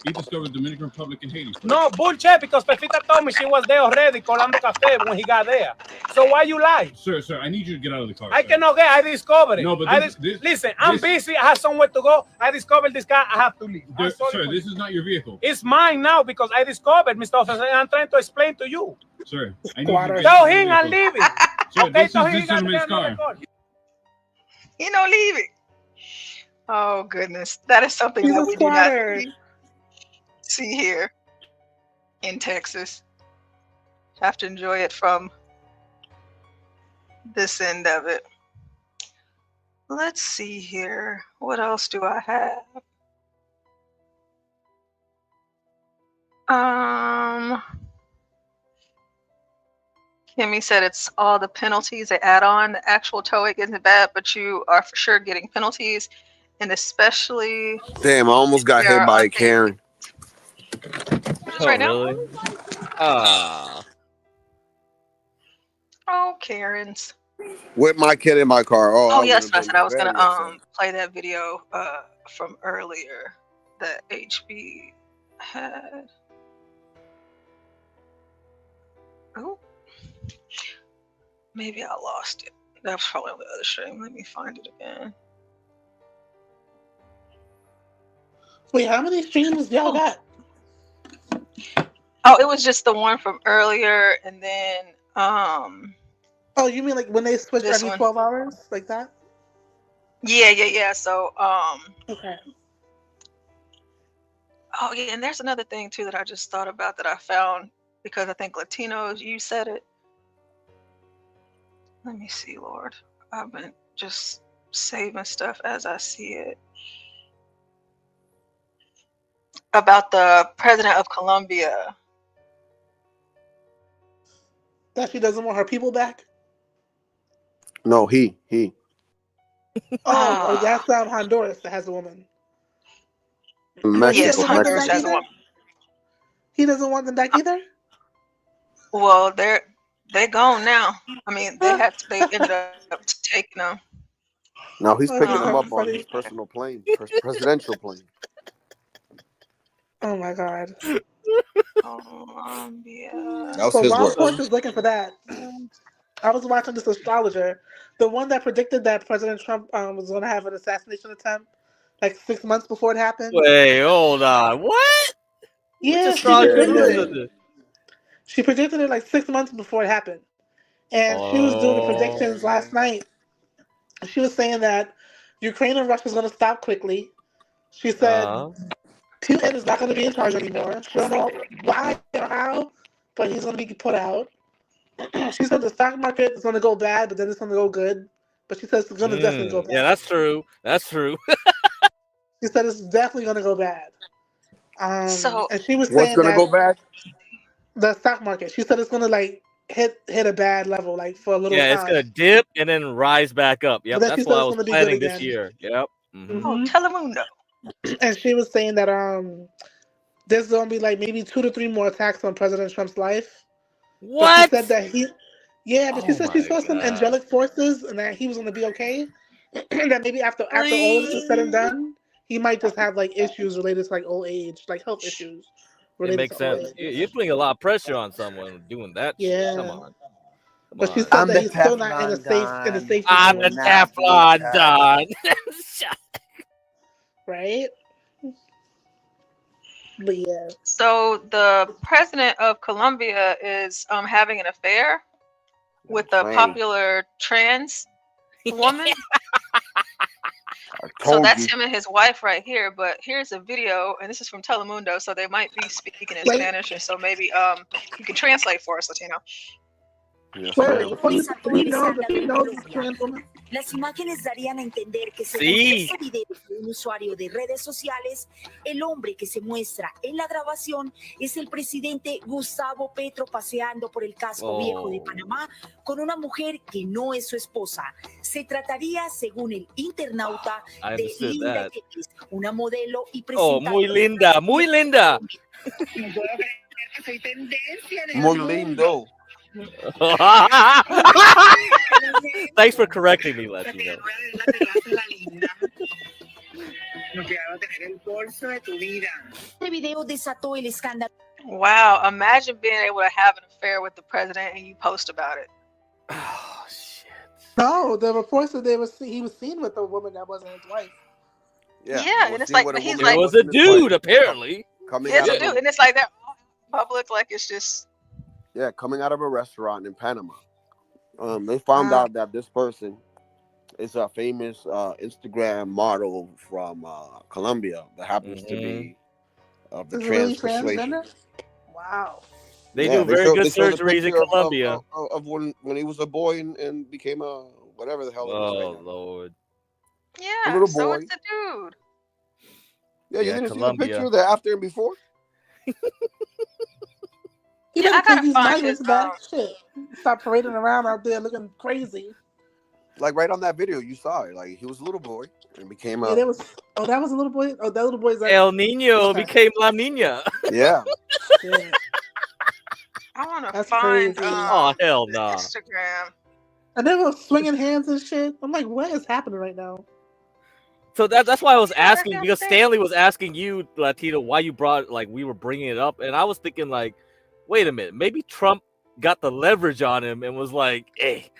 He discovered Dominican Republic and Haiti. No, bullshit, because Pepita told me she was there already, colando café when he got there. So why you lie? Sir, I need you to get out of the car. I cannot get, I discovered it. No, but listen, I'm busy, I have somewhere to go. I discovered this guy, I have to leave. Sir, this is not your vehicle. It's mine now because I discovered, Mr. Officer, and I'm trying to explain to you. Sir, I need you to Tell him I'm leaving. Sir, Okay, this so is he this got gentleman's to car. He don't leave it. Oh goodness, that is something that we do not see here in Texas. Have to enjoy it from this end of it. Let's see here. What else do I have? Kimmy said it's all the penalties they add on. The actual towing isn't bad, but you are for sure getting penalties, and especially. Damn, I almost got hit by a Karen. Oh, right really? Ah. Oh, Karens. With my kid in my car. Oh, Oh, yes, I said I was very gonna upset. play that video from earlier that HB had. Oh, maybe I lost it. That's probably on the other stream. Let me find it again. Wait, how many streams y'all got? Oh, it was just the one from earlier, and then Oh, you mean like when they switch this every one. 12 hours, like that? Yeah. So Okay. oh yeah, and there's another thing too that I just thought about that I found because I think Latinos, you said it. Let me see, Lord. I've been just saving stuff as I see it. About the president of Colombia. That she doesn't want her people back? No, he. Oh, that's Honduras that has a woman. Mexico, Yes, Honduras Mexico. has a woman. He doesn't want them back either? Well, they're gone now. I mean, they ended up taking them. No, he's picking them up on Funny. his personal plane, presidential plane. Oh my God. Colombia. That was So his Law work. Force is looking for that. I was watching this astrologer, the one that predicted that President Trump was going to have an assassination attempt like 6 months before it happened. Wait, hold on. What? Yeah, Which astrologer knows it. She predicted it like 6 months before it happened. And she was doing the predictions last night. She was saying that Ukraine and Russia is going to stop quickly. She said Putin is not going to be in charge anymore. She don't know why or how, but he's going to be put out. She said the stock market is going to go bad, but then it's going to go good. But she says it's going to definitely go bad. Yeah, that's true. That's true. She said it's definitely going to go bad. So and she was What's saying gonna that go bad? the stock market. She said it's going to like hit a bad level, like for a little time. Yeah, it's gonna dip and then rise back up. Yep, But then she that's said what I it's was gonna be planning good this again. year. Yep. Oh, Telemundo. And she was saying that there's going to be like maybe 2 to 3 more attacks on President Trump's life. What? But she said that she said she saw some angelic forces and that he was going to be okay. And that maybe after all this is said and done, he might just have like issues related to like old age, like health issues. It makes sense. You're putting a lot of pressure on someone doing that. Yeah. Come on. But she said that he's still not in a safe I'm the Teflon Don. Right? But yeah. So the president of Colombia is having an affair with a popular trans woman. So that's him and his wife right here. But here's a video, and this is from Telemundo, so they might be speaking in Spanish, and so maybe you can translate for us, Latino. Las imágenes darían a entender que según ese video de un usuario de redes sociales, el hombre que se muestra en la grabación es el presidente Gustavo Petro paseando por el casco viejo de Panamá con una mujer que no es su esposa. Se trataría, según el internauta, de Linda X, una modelo y presentadora. Muy linda, muy linda. Soy tendencia en el Muy mundo. lindo. Thanks for correcting me, Latino. No quiero tener el Este video desató el escándalo. Wow, imagine being able to have an affair with the president and you post about it. Oh shit. No, the reports that he was seen with a woman that wasn't his wife. Yeah, and it's like, but he's It like, was a dude, apparently. it's a dude, and it's like they're all public, like it's just. Yeah, coming out of a restaurant in Panama. They found out that this person is a famous Instagram model from Colombia that happens to be of the Is it trans really persuasion. transgender? Wow. They do very good surgeries in Colombia. Of when he was a boy and became a whatever the hell it is right now. Lord. Yeah, a little so boy. it's a dude. Yeah, you didn't Colombia. see the picture of the after and before? You I gotta gotta take these find migrants his, back. Shit. Stop parading around out there looking crazy. Like right on that video, you saw it. Like he was a little boy and became Yeah, a. there was. Oh, that was a little boy. Oh, that little boy's like. El Niño became La Niña. Yeah. Yeah. I want to That's find crazy. Oh hell nah. Instagram. And they were swinging hands and shit. I'm like, what is happening right now? So that's why I was asking, because Stanley was asking you, Latino, why you brought, like, we were bringing it up, and I was thinking, like, wait a minute, maybe Trump got the leverage on him and was like, hey,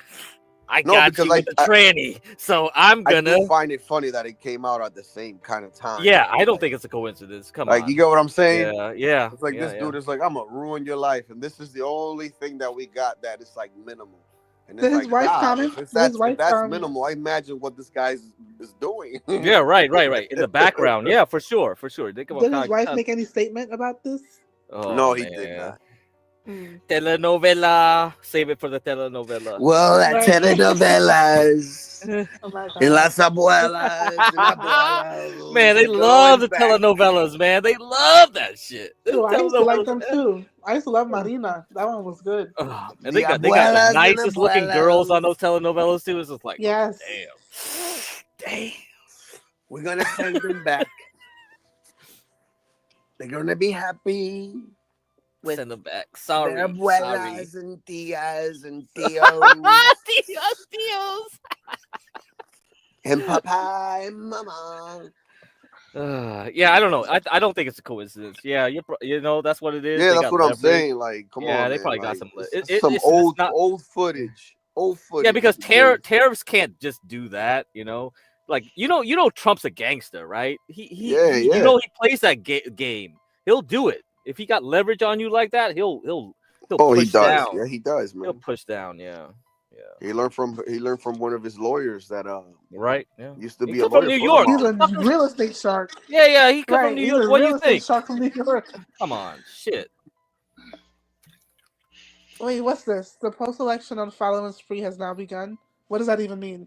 I got you with the tranny, so I'm gonna. I do find it funny that it came out at the same kind of time. Yeah, I don't think it's a coincidence. Come on, like you get what I'm saying? Yeah. It's like this dude is like, I'm gonna ruin your life, and this is the only thing that we got that is like minimal. And it's His wife comment. if that's minimal, I imagine what this guy is doing. Yeah, right. In the background, yeah, for sure. Think about Did his wife make any statement about this? Oh, no, he did not. Telenovela. Save it for the telenovela. Well, that telenovelas. En las abuelas. Man, they love the telenovelas, man. They love that shit. Ooh, I used to like them too. I used to love Marina. That one was good. And they got the nicest looking girls on those telenovelas too. It's just like, yes. Damn. We're gonna send them back. They're gonna be happy. Send them back. Sorry. Their abuelas and tias and tios. Tios. And papa and mama. Yeah, I don't know. I don't think it's a coincidence. Yeah, you know that's what it is. Yeah, that's what I'm saying. Like, come on. Yeah, they man. probably got like, some. Some old footage. Old footage. Yeah, because terrorists can't just do that. You know, like you know, Trump's a gangster, right? He you know he plays that game. He'll do it if he got leverage on you like that. He'll push he does. down. Yeah, he does, man. He'll push down. Yeah. He learned from one of his lawyers that right. Yeah. Used to be he a lawyer from New York. He's a real estate shark. Yeah, he come from New He's York. a What do real you estate think? shark from New York. Come on, shit. Wait, what's this? The post-election unfollowing spree has now begun. What does that even mean?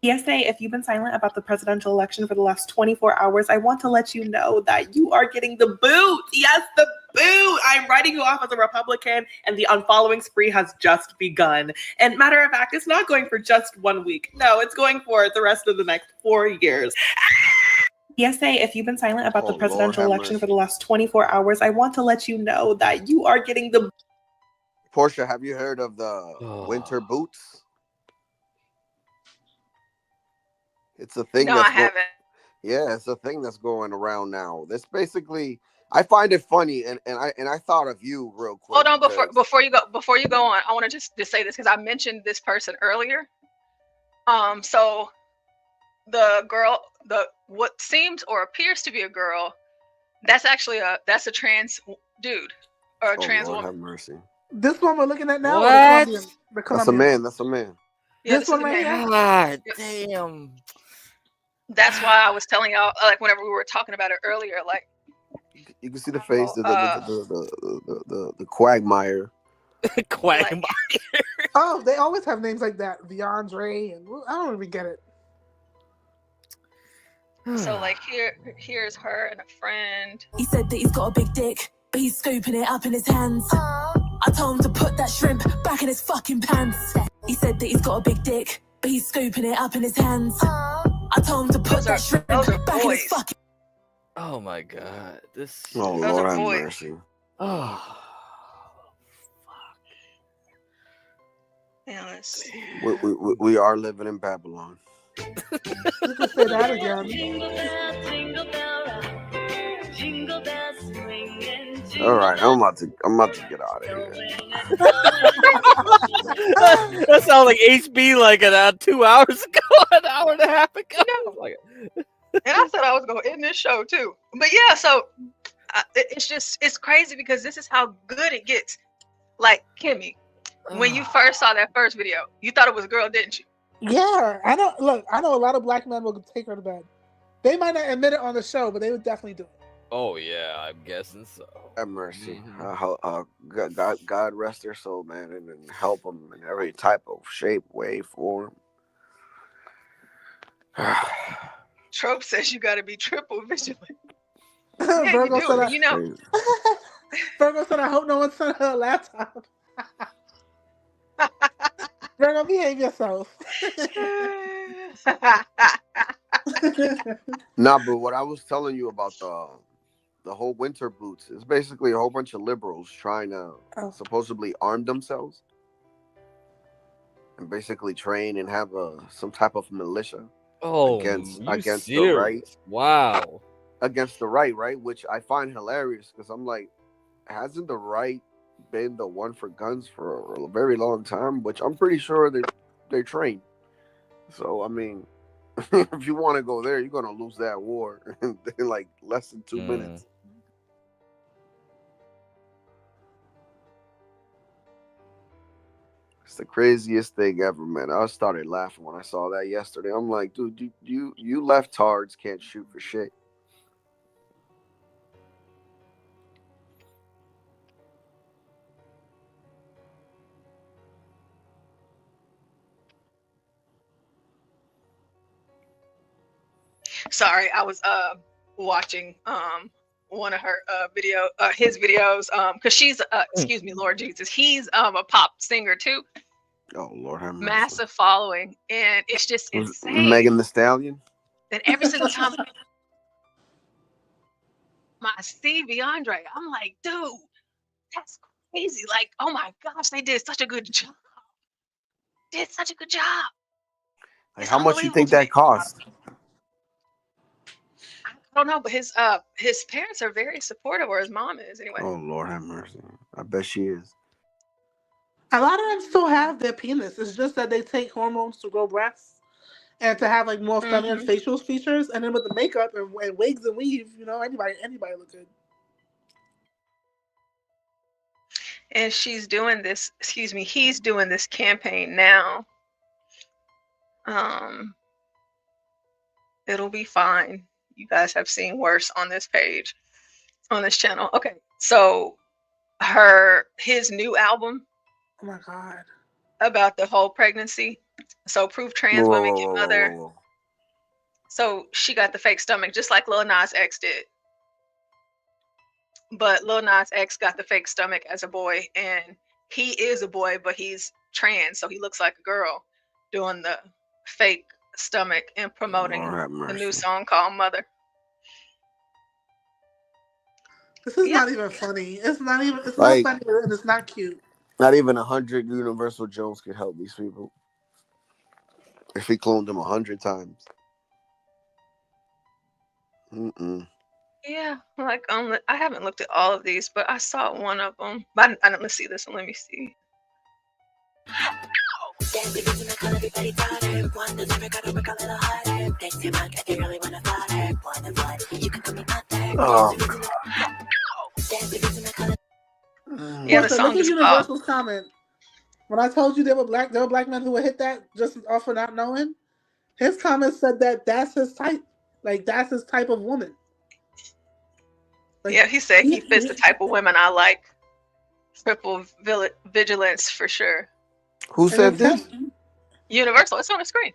PSA, if you've been silent about the presidential election for the last 24 hours, I want to let you know that you are getting the boot. Yes, the boot. I'm writing you off as a Republican, and the unfollowing spree has just begun. And matter of fact, it's not going for just 1 week. No, it's going for the rest of the next 4 years. PSA, if you've been silent about the presidential election for the last 24 hours, I want to let you know that you are getting the... Portia, have you heard of the winter boots? It's a thing. No, I haven't. Yeah, it's a thing that's going around now. That's basically, I find it funny, and I thought of you real quick. Hold on, before you go on, I want to just say this because I mentioned this person earlier. So the girl, what seems or appears to be a girl, that's actually a trans dude or a trans Lord woman. have mercy. This one we're looking at now. What? That's a man. That's a man. Yeah, this one right here. God damn. That's why I was telling y'all, like, whenever we were talking about it earlier, like, you can see the face, the quagmire. Quagmire. Oh, they always have names like that. The Andre, and I don't even get it. So, like, here's her and a friend. He said that he's got a big dick, but he's scooping it up in his hands. I told him to put that shrimp back in his fucking pants. He said that he's got a big dick, but he's scooping it up in his hands. I told him to put that shrimp back in his fucking... Oh my god. This... Oh, Lord have mercy. Oh. Yeah, let's see. We are living in Babylon. You can say that again. All right, I'm about to get out of here. That sounds like HB like 2 hours ago, an hour and a half ago. And I said I was going to end this show too. But yeah, so it's crazy because this is how good it gets. Like Kimmy, when you first saw that first video, you thought it was a girl, didn't you? Yeah, I know. Look, I know a lot of black men will take her to bed. They might not admit it on the show, but they would definitely do it. Oh yeah, I'm guessing so. Have mercy. God rest their soul, man, and help them in every type of shape, way, form. Trope says you got to be triple vigilant. Virgo you do, you know. Virgo said, "I hope no one sent her a laptop." Virgo, behave yourself. Nah, but what I was telling you about the whole winter boots is basically a whole bunch of liberals trying to supposedly arm themselves and basically train and have some type of militia against the right. Wow. Against the right, which I find hilarious because I'm like, hasn't the right been the one for guns for a very long time? Which I'm pretty sure they train. So I mean, if you want to go there, you're gonna lose that war in like less than 2 minutes. It's the craziest thing ever, man. I started laughing when I saw that yesterday. I'm like, dude, you leftards can't shoot for shit. Sorry, I was watching one of her his videos because she's excuse me, Lord Jesus, he's a pop singer too. Oh Lord, have mercy. Massive following, and it's just insane. Megan Thee Stallion. And every single time I see Beyondre, I'm like, dude, that's crazy. Like, oh my gosh, they did such a good job. Like, how much you think that cost? I don't know, but his parents are very supportive, or his mom is anyway. Oh Lord have mercy. I bet she is. A lot of them still have their penis. It's just that they take hormones to grow breasts and to have like more feminine facial features, and then with the makeup and wigs and weave, you know, anybody look good. And she's doing this. Excuse me, he's doing this campaign now. It'll be fine. You guys have seen worse on this page, on this channel. Okay, so his new album. Oh my God. About the whole pregnancy. So proof trans women get mother. So she got the fake stomach just like Lil Nas X did. But Lil Nas X got the fake stomach as a boy, and he is a boy, but he's trans, so he looks like a girl doing the fake stomach and promoting the new song called Mother. This is not even funny. It's not even. It's not funny, and it's not cute. Not even 100 Universal Jones could help these people. If he cloned them 100 times. Yeah, like I haven't looked at all of these, but I saw one of them. But I didn't see this one. Let me see. Oh. Yeah, the song is Universal's comment. When I told you there were black men who would hit that just off of not knowing. His comment said that's his type. Like that's his type of woman. Like, yeah, he said he fits the type of women I like. Triple vigilance for sure. Who said this? Universal. It's on the screen.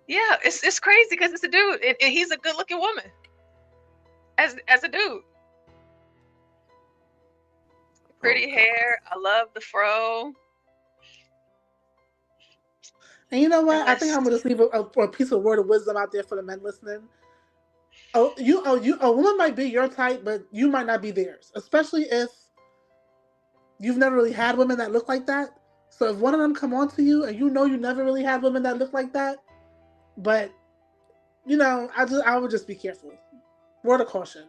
Yeah, it's crazy because it's a dude, and he's a good-looking woman. As a dude. Pretty hair. I love the fro. And you know what? I think I'm gonna just leave a piece of word of wisdom out there for the men listening. A woman might be your type, but you might not be theirs. Especially if you've never really had women that look like that. So if one of them come on to you and you know you never really had women that look like that, but I would just be careful. Word of caution.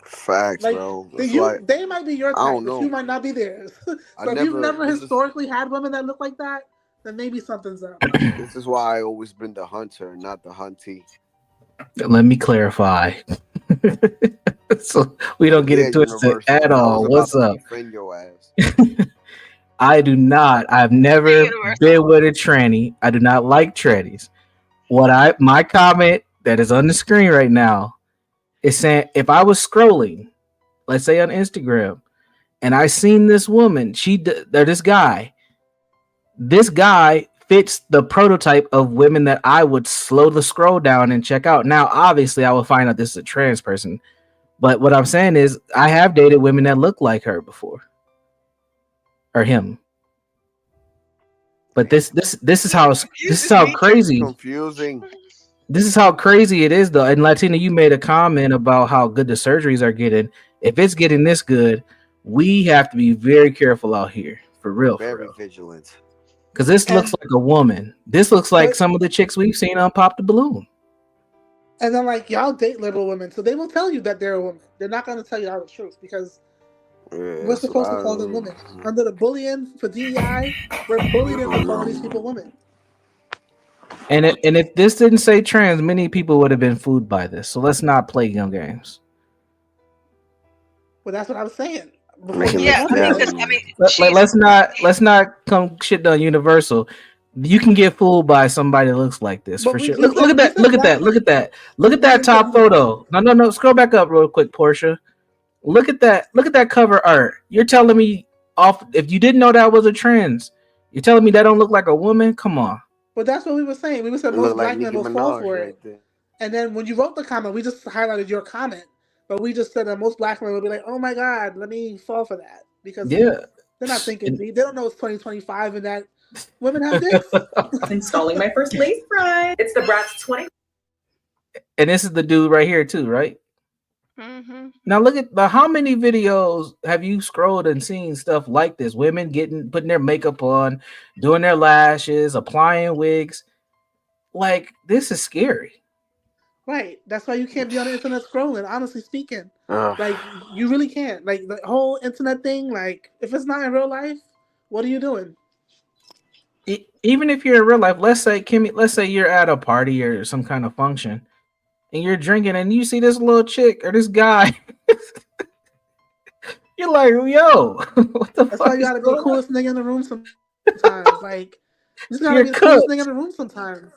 Facts, Like, bro. They might be your type, but you might not be theirs. So if you've never historically had women that look like that, then maybe something's up. This is why I always been the hunter, not the huntee. Let me clarify. So we don't get it twisted at all. What's up? Defend your ass. I do not. I've never been with a tranny. I do not like trannies. My comment that is on the screen right now is saying if I was scrolling, let's say on Instagram, and I seen this woman, this guy fits the prototype of women that I would slowly scroll down and check out. Now, obviously, I will find out this is a trans person, but what I'm saying is I have dated women that look like her before, or him. But this is how crazy. Confusing. This is how crazy it is, though. And Latina, you made a comment about how good the surgeries are getting. If it's getting this good, we have to be very careful out here, for real. Very vigilant. Because this looks like a woman. This looks like some of the chicks we've seen on Pop the Balloon. And then, like, y'all date liberal women, so they will tell you that they're a woman. They're not going to tell you all the truth because we're supposed to call them women. Under the bullying for DEI, we're bullied into calling these people women. And if this didn't say trans, many people would have been fooled by this. So let's not play young games. Well, that's what I was saying. Let's not come shit on Universal. You can get fooled by somebody that looks like this for sure. Look at that. Look at that top photo. No. Scroll back up real quick, Portia. Look at that cover art. You're telling me if you didn't know that was a trans, you're telling me that don't look like a woman? Come on. But that's what we were saying. We said most black men will fall for it. And then when you wrote the comment, we just highlighted your comment. But we just said that most black men will be like, oh my God, let me fall for that. Because they're not thinking deep. They don't know it's 2025 and that women have dicks. Installing my first lace front. It's the Bratz 20. And this is the dude right here too, right? Mm-hmm. Now look at how many videos have you scrolled and seen stuff like this? Women putting their makeup on, doing their lashes, applying wigs. Like, this is scary. Right. That's why you can't be on the internet scrolling, honestly speaking. Like, you really can't. Like, the whole internet thing, like, if it's not in real life, what are you doing? Even if you're in real life, let's say you're at a party or some kind of function and you're drinking and you see this little chick or this guy. You're like, yo, what the fuck? That's why you gotta be the coolest nigga in the room sometimes. Like, you just gotta be the coolest nigga in the room sometimes.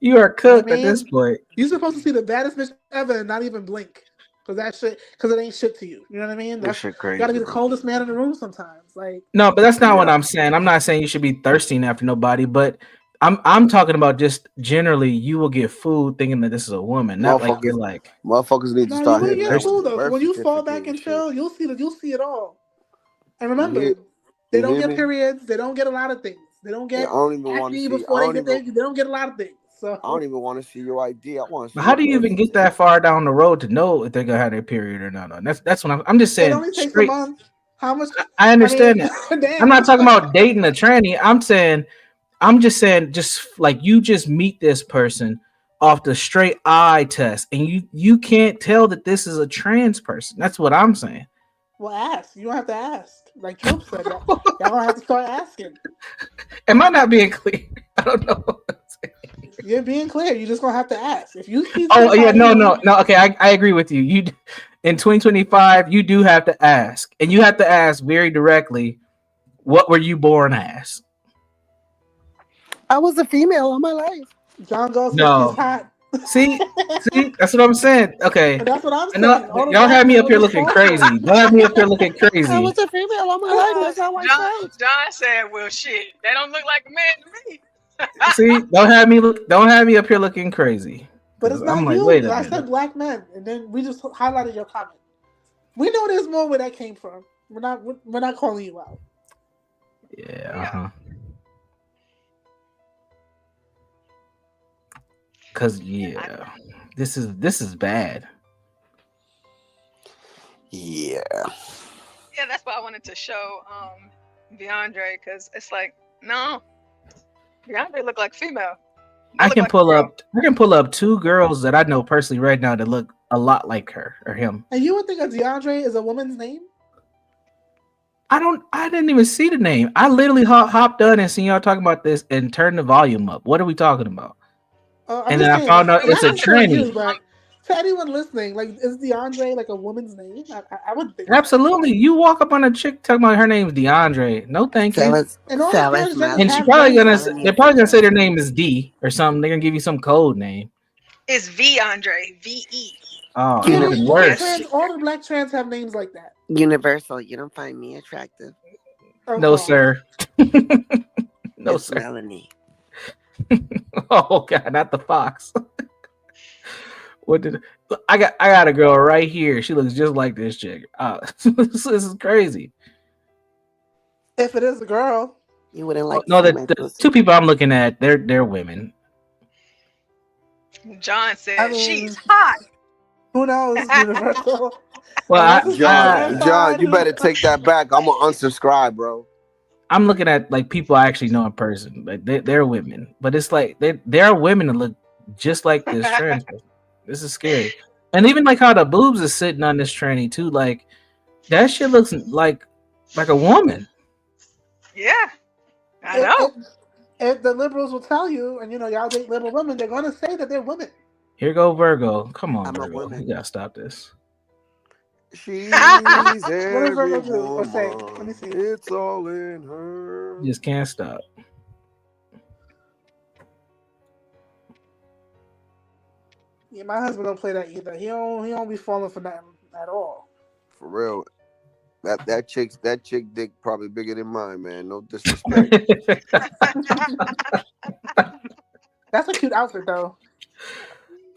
You are cooked at this point. You're supposed to see the baddest bitch ever and not even blink. Because it ain't shit to you. You know what I mean? That's shit crazy. You gotta be the coldest man in the room sometimes. Like, no, but that's not what I'm saying. I'm not saying you should be thirsting after nobody, but I'm talking about just generally you will get food thinking that this is a woman. Not like you're like motherfuckers need to start hitting their food. When you fall back and chill, you'll see it all. And remember, they don't get periods, they don't get a lot of things. They don't get acne before they don't get a lot of things. So I don't even want to see your ID. I want to see. How do you even get that far down the road to know if they're gonna have their period or not? That's what I'm just saying. It only takes a month. How much? I understand that. I'm not talking about dating a tranny. I'm just saying, just like you just meet this person off the straight eye test, and you can't tell that this is a trans person. That's what I'm saying. Well, ask. You don't have to ask. Like Trump said, y'all gonna have to start asking. Am I not being clear? I don't know. You're being clear. You're just gonna have to ask. If you see no. Okay, I agree with you. You in 2025, you do have to ask, and you have to ask very directly. What were you born as? I was a female all my life. John goes. No. See, that's what I'm saying. Okay, that's what I'm saying. Y'all have me up here looking crazy. Y'all have me up here looking crazy. I was a female all my life. That's how I felt. John said, "Well, shit, they don't look like a man to me." See, don't have me up here looking crazy. But it's not I'm you. Like, wait a I minute. said black men, and then we just highlighted your comment. We know there's more where that came from. We're not calling you out. Yeah. Cause this is bad. Yeah. Yeah, that's why I wanted to show DeAndre, because it's like, no, DeAndre look like female. I can pull up two girls that I know personally right now that look a lot like her or him. And you would think a DeAndre is a woman's name? I didn't even see the name. I literally hopped on and seen y'all talking about this and turned the volume up. What are we talking about? And then I found out it's a tranny. To anyone listening, like, is DeAndre like a woman's name? I would think. Absolutely. You walk up on a chick talking about her name is DeAndre. No, thank you. And she probably they're probably gonna say their name is D or something. They're gonna give you some code name. It's V-Andre, V-E. Oh, even worse. All the black trans have names like that. Universal, you don't find me attractive? No, sir. No, it's sir. Melanie. Oh God, not the fox. What did I got a girl right here. She looks just like this chick. This is crazy. If it is a girl, you wouldn't like. No, the two people I'm looking at, they're women. John said she's hot. Who knows? Universal. Well, John, you better take that back. I'm gonna unsubscribe, bro. I'm looking at like people I actually know in person. Like they're women, but it's like there are women that look just like this trans person. This is scary. And even like how the boobs is sitting on this tranny too. Like that shit looks like a woman. Yeah, I know. If the liberals will tell you, and y'all date little women, they're gonna say that they're women. Here go Virgo. Come on, Virgo. You gotta stop this. She's what does Virgo do? Or say? Let me see. It's all in her. You just can't stop. Yeah, my husband don't play that either. He don't be falling for nothing at all. For real. That chick dick probably bigger than mine, man. No disrespect. That's a cute outfit though.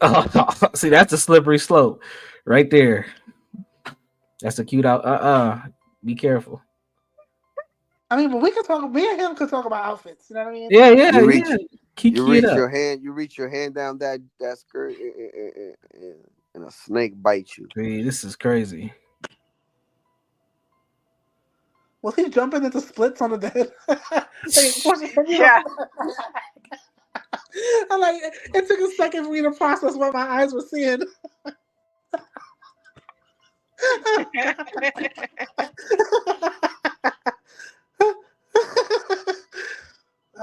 Oh, see, that's a slippery slope right there. That's a cute be careful. I mean, but me and him could talk about outfits. You know what I mean? Yeah. You reach your hand down that skirt and a snake bites you. Hey, this is crazy. Was he jumping into splits on the bed? Yeah. I'm like, it took a second for me to process what my eyes were seeing.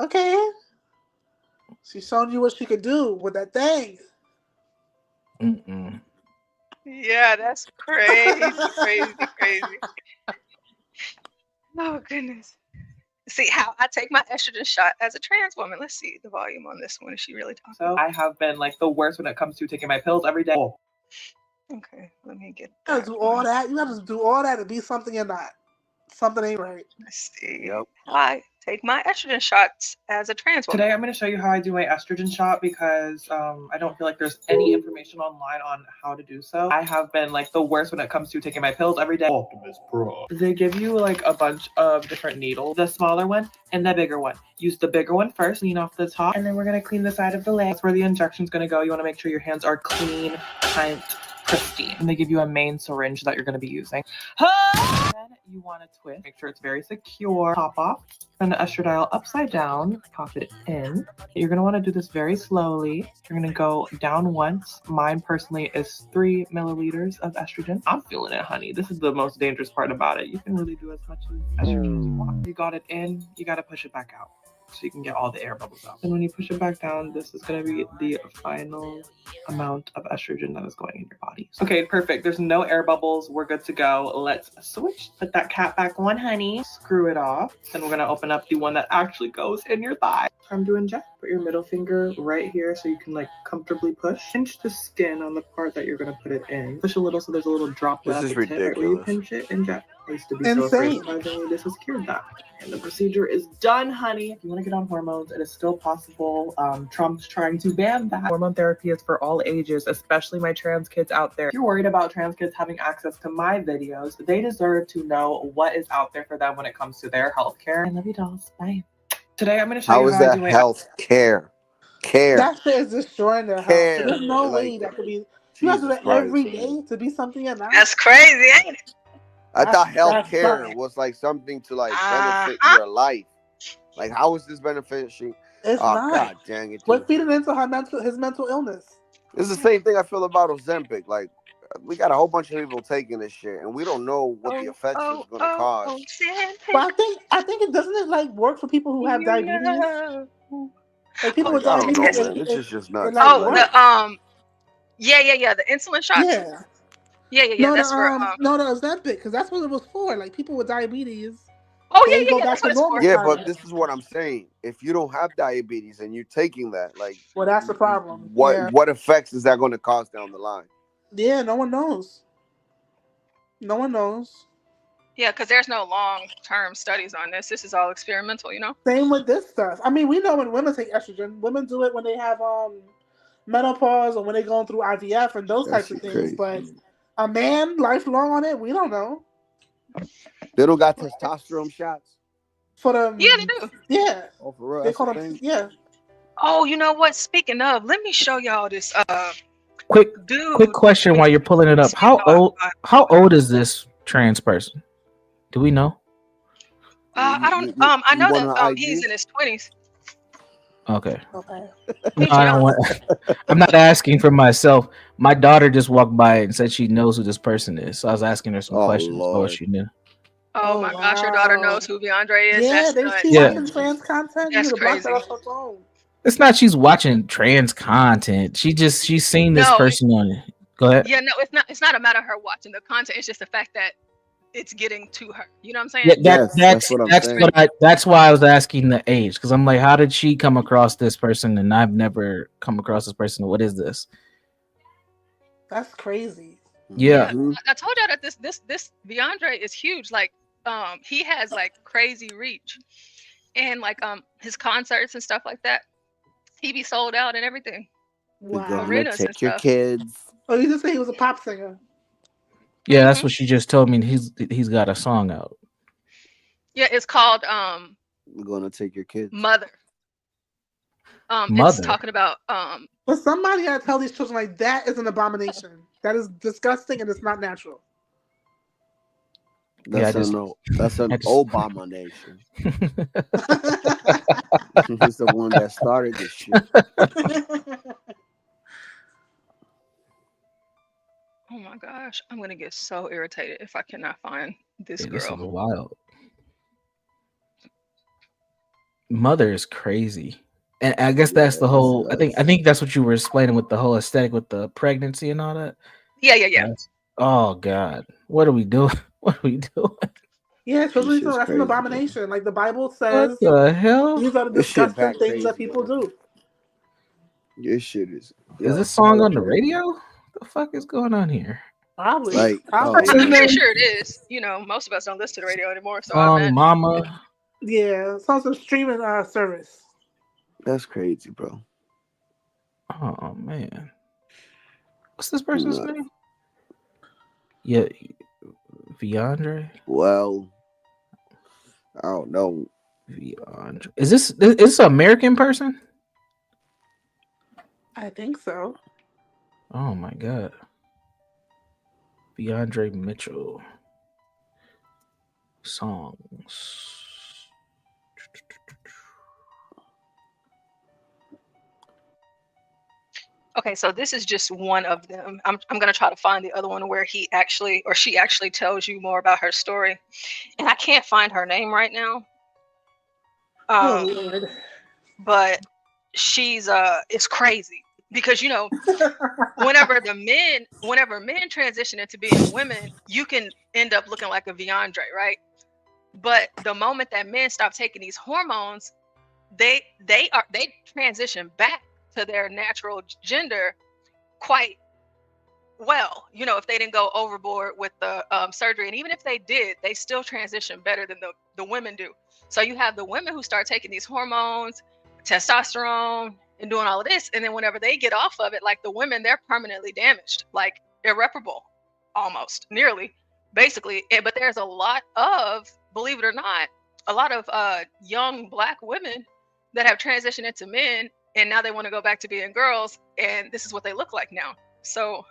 Okay. She's showing you what she could do with that thing. Yeah, that's crazy. Oh, goodness. See how I take my estrogen shot as a trans woman. Let's see the volume on this one. Is she really talking? So I have been like the worst when it comes to taking my pills every day. Oh. Okay, let me get. You gotta do all that. You gotta do all that to be something you're not. Something ain't right. Let's see. Yep. I take my estrogen shots as a trans woman. Today I'm going to show you how I do my estrogen shot because I don't feel like there's any information online on how to do so. I have been like the worst when it comes to taking my pills every day. Optimus Pro. They give you like a bunch of different needles. The smaller one and the bigger one. Use the bigger one first, clean off the top, and then we're going to clean the side of the leg. That's where the injection's going to go. You want to make sure your hands are clean, tight, pristine. And they give you a main syringe that you're going to be using. Then you want to twist, make sure it's very secure. Pop off, turn the estradiol upside down, pop it in. You're going to want to do this very slowly. You're going to go down once. Mine personally is 3 milliliters of estrogen. I'm feeling it, honey. This is the most dangerous part about it. You can really do as much estrogen as you want. You got it in, you got to push it back out so you can get all the air bubbles out. And when you push it back down, this is going to be the final amount of estrogen that is going in your body. Okay, perfect. There's no air bubbles. We're good to go. Let's switch. Put that cap back on, honey. Screw it off. Then we're going to open up the one that actually goes in your thigh. Time to inject. Put your middle finger right here so you can like comfortably push. Pinch the skin on the part that you're going to put it in. Push a little so there's a little droplet. This is ridiculous. Right where you pinch it, inject. I used to be so afraid surprisingly this has cured that. And the procedure is done, honey. If you want to get on hormones, it is still possible. Trump's trying to ban that. Hormone therapy is for all ages, especially my trans kids out there. If you're worried about trans kids having access to my videos, they deserve to know what is out there for them when it comes to their health care. I love you, dolls. Bye. Today I'm going to show you how that I do health care? That shit is destroying their health. There's no way that could be. You have to do that every day to be something you're not. That's crazy, ain't it? I thought That's healthcare fine. was like something to like benefit your life. Like, how is this beneficial? It's Oh, not. God dang it, We're dude. feeding into his mental illness. It's the same thing I feel about Ozempic. Like, we got a whole bunch of people taking this shit, and we don't know what the effects is going to cause. But I think it doesn't like work for people who have diabetes. Like people with I don't diabetes, know, man. This is just nuts. like Oh, works. the insulin shots. Yeah. Yeah. No, That's for no, Ozempic, because that's what it was for. Like people with diabetes. Oh they go back that's to what it's normal. for. Yeah, but this is what I'm saying. If you don't have diabetes and you're taking that, like, Well, that's the problem. What effects is that going to cause down the line? Yeah, no one knows. No one knows. Yeah, because there's no long-term studies on this. This is all experimental, you know? Same with this stuff. I mean, we know when women take estrogen, women do it when they have menopause or when they're going through IVF and those types of things. Crazy. But a man lifelong on it, we don't know. They don't got testosterone shots? For them, yeah, they do. Yeah. Oh, for real? They call them, yeah. Oh, you know what? Speaking of, let me show y'all this. Quick question while you're pulling it up. How old is this trans person? Do we know? I don't. I know that he's in his 20s. Okay. No, I don't want. I'm not asking for myself. My daughter just walked by and said she knows who this person is. So I was asking her some questions about what she knew. Oh my gosh, your daughter knows who DeAndre is. Yeah, That's she's watching trans content. That's You need to block crazy. that off her phone. It's not she's watching trans content. She's seen this person on it. Go ahead. Yeah, no, it's not a matter of her watching the content. It's just the fact that it's getting to her. You know what I'm saying? Yeah, that's why I was asking the age, because I'm like, how did she come across this person and I've never come across this person? What is this? That's crazy. Yeah. I told y'all that this DeAndre is huge. Like, he has like crazy reach, and like his concerts and stuff like that, he be sold out and everything. Wow. Arenas and Take your stuff. kids. Oh, you just say he was a pop singer. Yeah, that's what she just told me. He's got a song out. Yeah, it's called We're gonna take your kids. Mother. It's Mother. talking about But somebody gotta tell these children like that is an abomination. That is disgusting and it's not natural. That's an abomination. He's the one that started this shit. Oh my gosh, I'm gonna get so irritated if I cannot find this girl. This is wild. Mother is crazy, and I guess that's the whole. I think that's what you were explaining with the whole aesthetic with the pregnancy and all that. Yeah. Oh God, what are we doing? What are we doing? Yeah, especially so that's an abomination. Like the Bible says, What the hell? These are the This shit disgusting back things crazy, that people do. This shit is. Is this song on the radio? What the fuck is going on here? Probably. Like, I'm pretty sure it is. You know, most of us don't listen to the radio anymore. So Mama. Yeah, it's also a streaming service. That's crazy, bro. Oh man, what's this person's name? Yeah, DeAndre. Well, I don't know. DeAndre. Is this an American person? I think so. Oh my God. DeAndre Mitchell. Songs. Okay, so this is just one of them. I'm gonna try to find the other one where he actually or she actually tells you more about her story, and I can't find her name right now. Oh Lord. But she's it's crazy because you know whenever men transition into being women, you can end up looking like a DeAndre, right? But the moment that men stop taking these hormones, they transition back to their natural gender quite well. You know, if they didn't go overboard with the surgery, and even if they did, they still transition better than the women do. So you have the women who start taking these hormones, testosterone, and doing all of this, and then whenever they get off of it, like the women, they're permanently damaged, like irreparable, almost, nearly, basically. But there's a lot of, believe it or not, a lot of young Black women that have transitioned into men, and now they want to go back to being girls, and this is what they look like now. So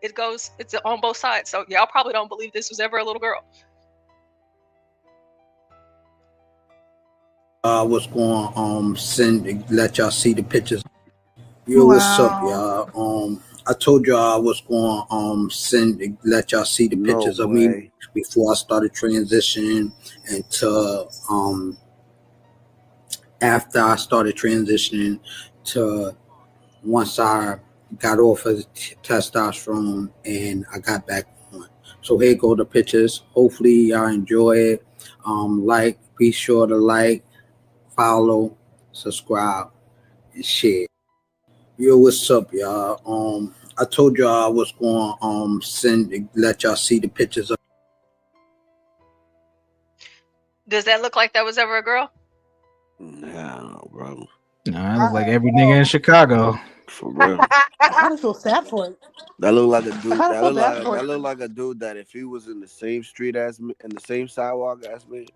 it's on both sides. So y'all probably don't believe this was ever a little girl. Was going let y'all see the pictures. Yo, what's up, y'all? I told y'all I was going let y'all see the pictures of me before I started transitioning, and to after I started transitioning, to once I got off of testosterone and I got back on. So here go the pictures. Hopefully y'all enjoy it. Be sure to like, follow, subscribe, and share. Yo, what's up, y'all? I told y'all I was going let y'all see the pictures of. Does that look like that was ever a girl? No, bro. Nah, I look like every nigga in Chicago. For real. I kind of feel sad for it. That look like a dude. I kinda That feel look bad like for that it. look like a dude that if he was in the same street as me, in the same sidewalk as me,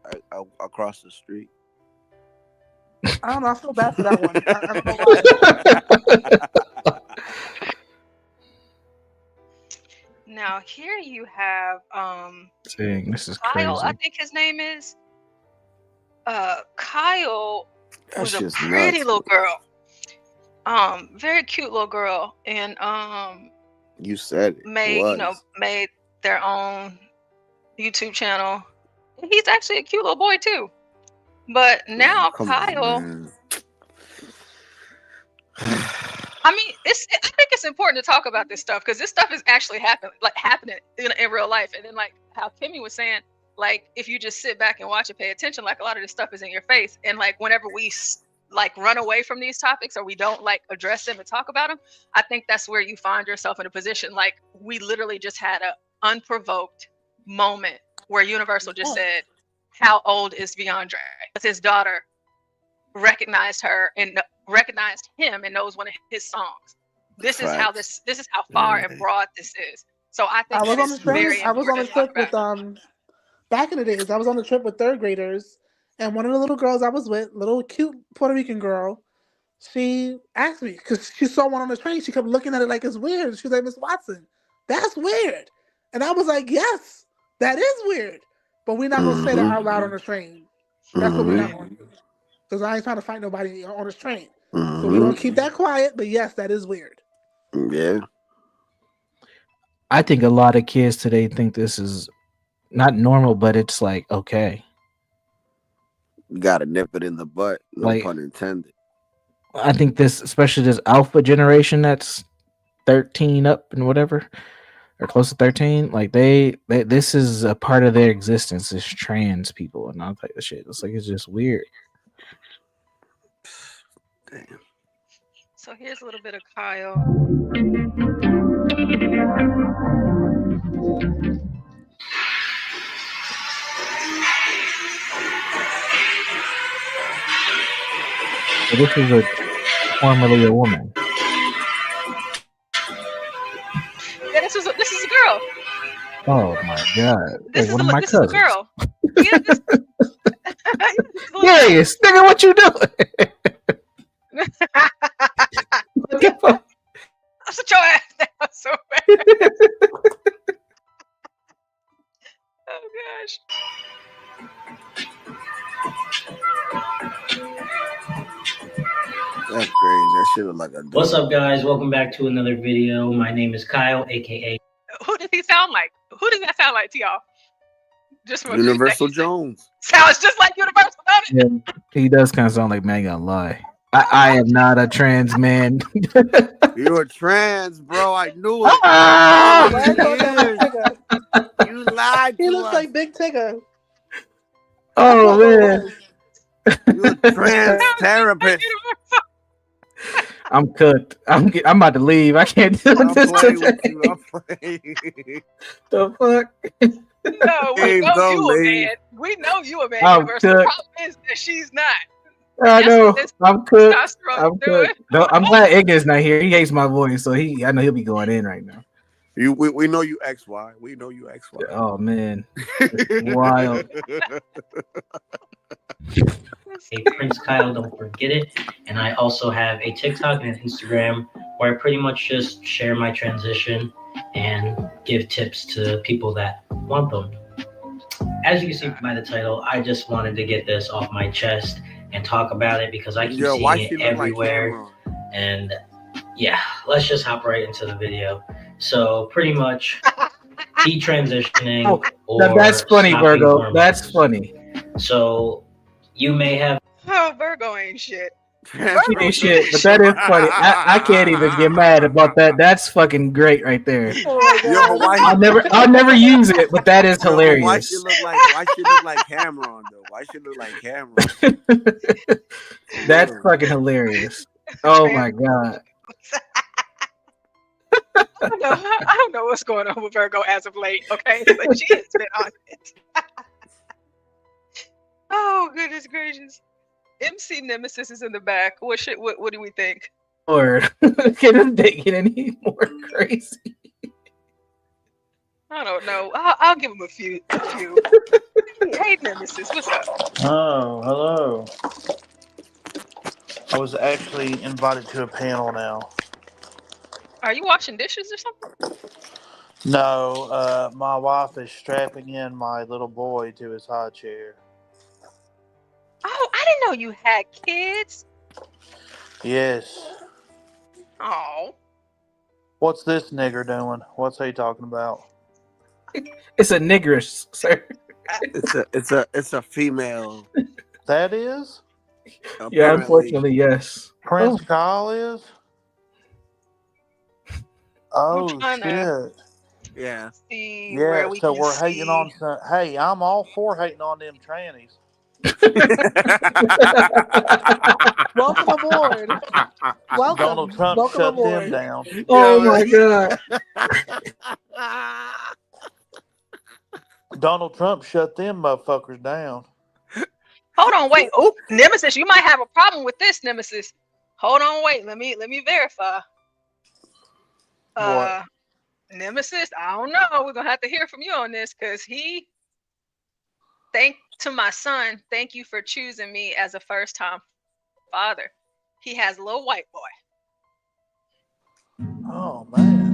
across the street. I don't know. I feel bad for that one. I don't know why. Now here you have Dang, this is Kyle, crazy. I think his name is. Kyle was a shit's pretty nuts, little girl. Very cute little girl. And You said it. made their own YouTube channel. He's actually a cute little boy too. But now Come Kyle, on, man. I mean, I think it's important to talk about this stuff because this stuff is actually happening in real life. And then like how Kimmy was saying, like if you just sit back and watch and pay attention, like a lot of this stuff is in your face. And like whenever we like run away from these topics or we don't like address them and talk about them, I think that's where you find yourself in a position like we literally just had a unprovoked moment where Universal just said, "How old is Beyonce?" His daughter recognized her and recognized him and knows one of his songs. This is how this is how far and broad this is. So I think I was on the train. very I was on a important trip with back in the days. I was on the trip with third graders, and one of the little girls I was with, little cute Puerto Rican girl, she asked me because she saw one on the train. She kept looking at it like it's weird. She was like, "Miss Watson, that's weird," and I was like, "Yes, that is weird." But we're not gonna say that out loud on the train. That's what we're not going to do. Because I ain't trying to fight nobody on this train. So we're gonna keep that quiet. But yes, that is weird. Yeah. I think a lot of kids today think this is not normal, but it's like okay. You gotta nip it in the butt. No Like- pun intended. I think this, especially this alpha generation that's 13 up and whatever, or close to 13, like they this is a part of their existence, is trans people and all type of shit. It's like it's just weird. Damn. So here's a little bit of Kyle. So this is formerly a woman. Yeah, this is a girl. Oh my god! This Like one of my is a cousins. girl. Yeah, Yes, nigga, what you doing? What the fuck? I'll sit your ass down so bad. Oh gosh. That's crazy. That shit look like a dude. What's up, guys? Welcome back to another video. My name is Kyle, aka. Who does he sound like? Who does that sound like to y'all? Just for Universal Jones. Sounds just like Universal, don't it? Yeah, he does kind of sound like man. Gonna lie. I am not a trans man. You're trans, bro. I knew it. Ah! You lied to He looks us. like Big Tigger. Oh man, You're a trans therapist. I'm cooked. I'm about to leave. I can't do I'm this playing today. with you. I'm playing. The fuck? No, we Hey, know don't you leave. a man. We know you a man, I'm Universal. The cooked. problem is that she's not. I That's know. what this I'm cooked. testosterone I'm is doing. cooked. No, I'm glad Ignor's not here. He hates my voice, so I know he'll be going in right now. We know you XY. We know you XY. Oh man, it's wild. Hey, Prince Kyle, don't forget it. And I also have a TikTok and an Instagram where I pretty much just share my transition and give tips to people that want them. As you can see by the title, I just wanted to get this off my chest and talk about it because I keep seeing it everywhere. And yeah, let's just hop right into the video. So pretty much detransitioning or that's funny, Virgo. hormones. That's funny. So you may have Oh, Virgo ain't shit. She ain't shit, but that is funny. I can't even get mad about that. That's fucking great right there. I'll never use it, but that is hilarious. Why she look like Cameron though? Why she look like Cameron? That's fucking hilarious. Oh my god. I don't know what's going on with Virgo as of late, okay? But she has been on it. Oh, goodness gracious. MC Nemesis is in the back. What do we think? Lord, can they get any more crazy? I don't know. I'll give him a few. Hey, Nemesis, what's up? Oh, hello. I was actually invited to a panel now. Are you washing dishes or something? No, my wife is strapping in my little boy to his high chair. Oh, I didn't know you had kids. Yes. Oh. What's this nigger doing? What's he talking about? It's a niggerish, sir. It's a female. That is? Apparently. Yeah, unfortunately, yes. Prince Kyle is? Oh, trying to shit. Yeah. See Yeah, where we so can we're see. hating on some. Hey, I'm all for hating on them trannies. Welcome aboard. Welcome. Donald Trump Welcome shut aboard. them down. Oh my god. Donald Trump shut them motherfuckers down. Hold on, wait. Oh, Nemesis, you might have a problem with this, Nemesis. Hold on, wait. Let me verify. What? Nemesis, I don't know. We're gonna have to hear from you on this because to my son, thank you for choosing me as a first-time father. He has a little white boy. Oh man.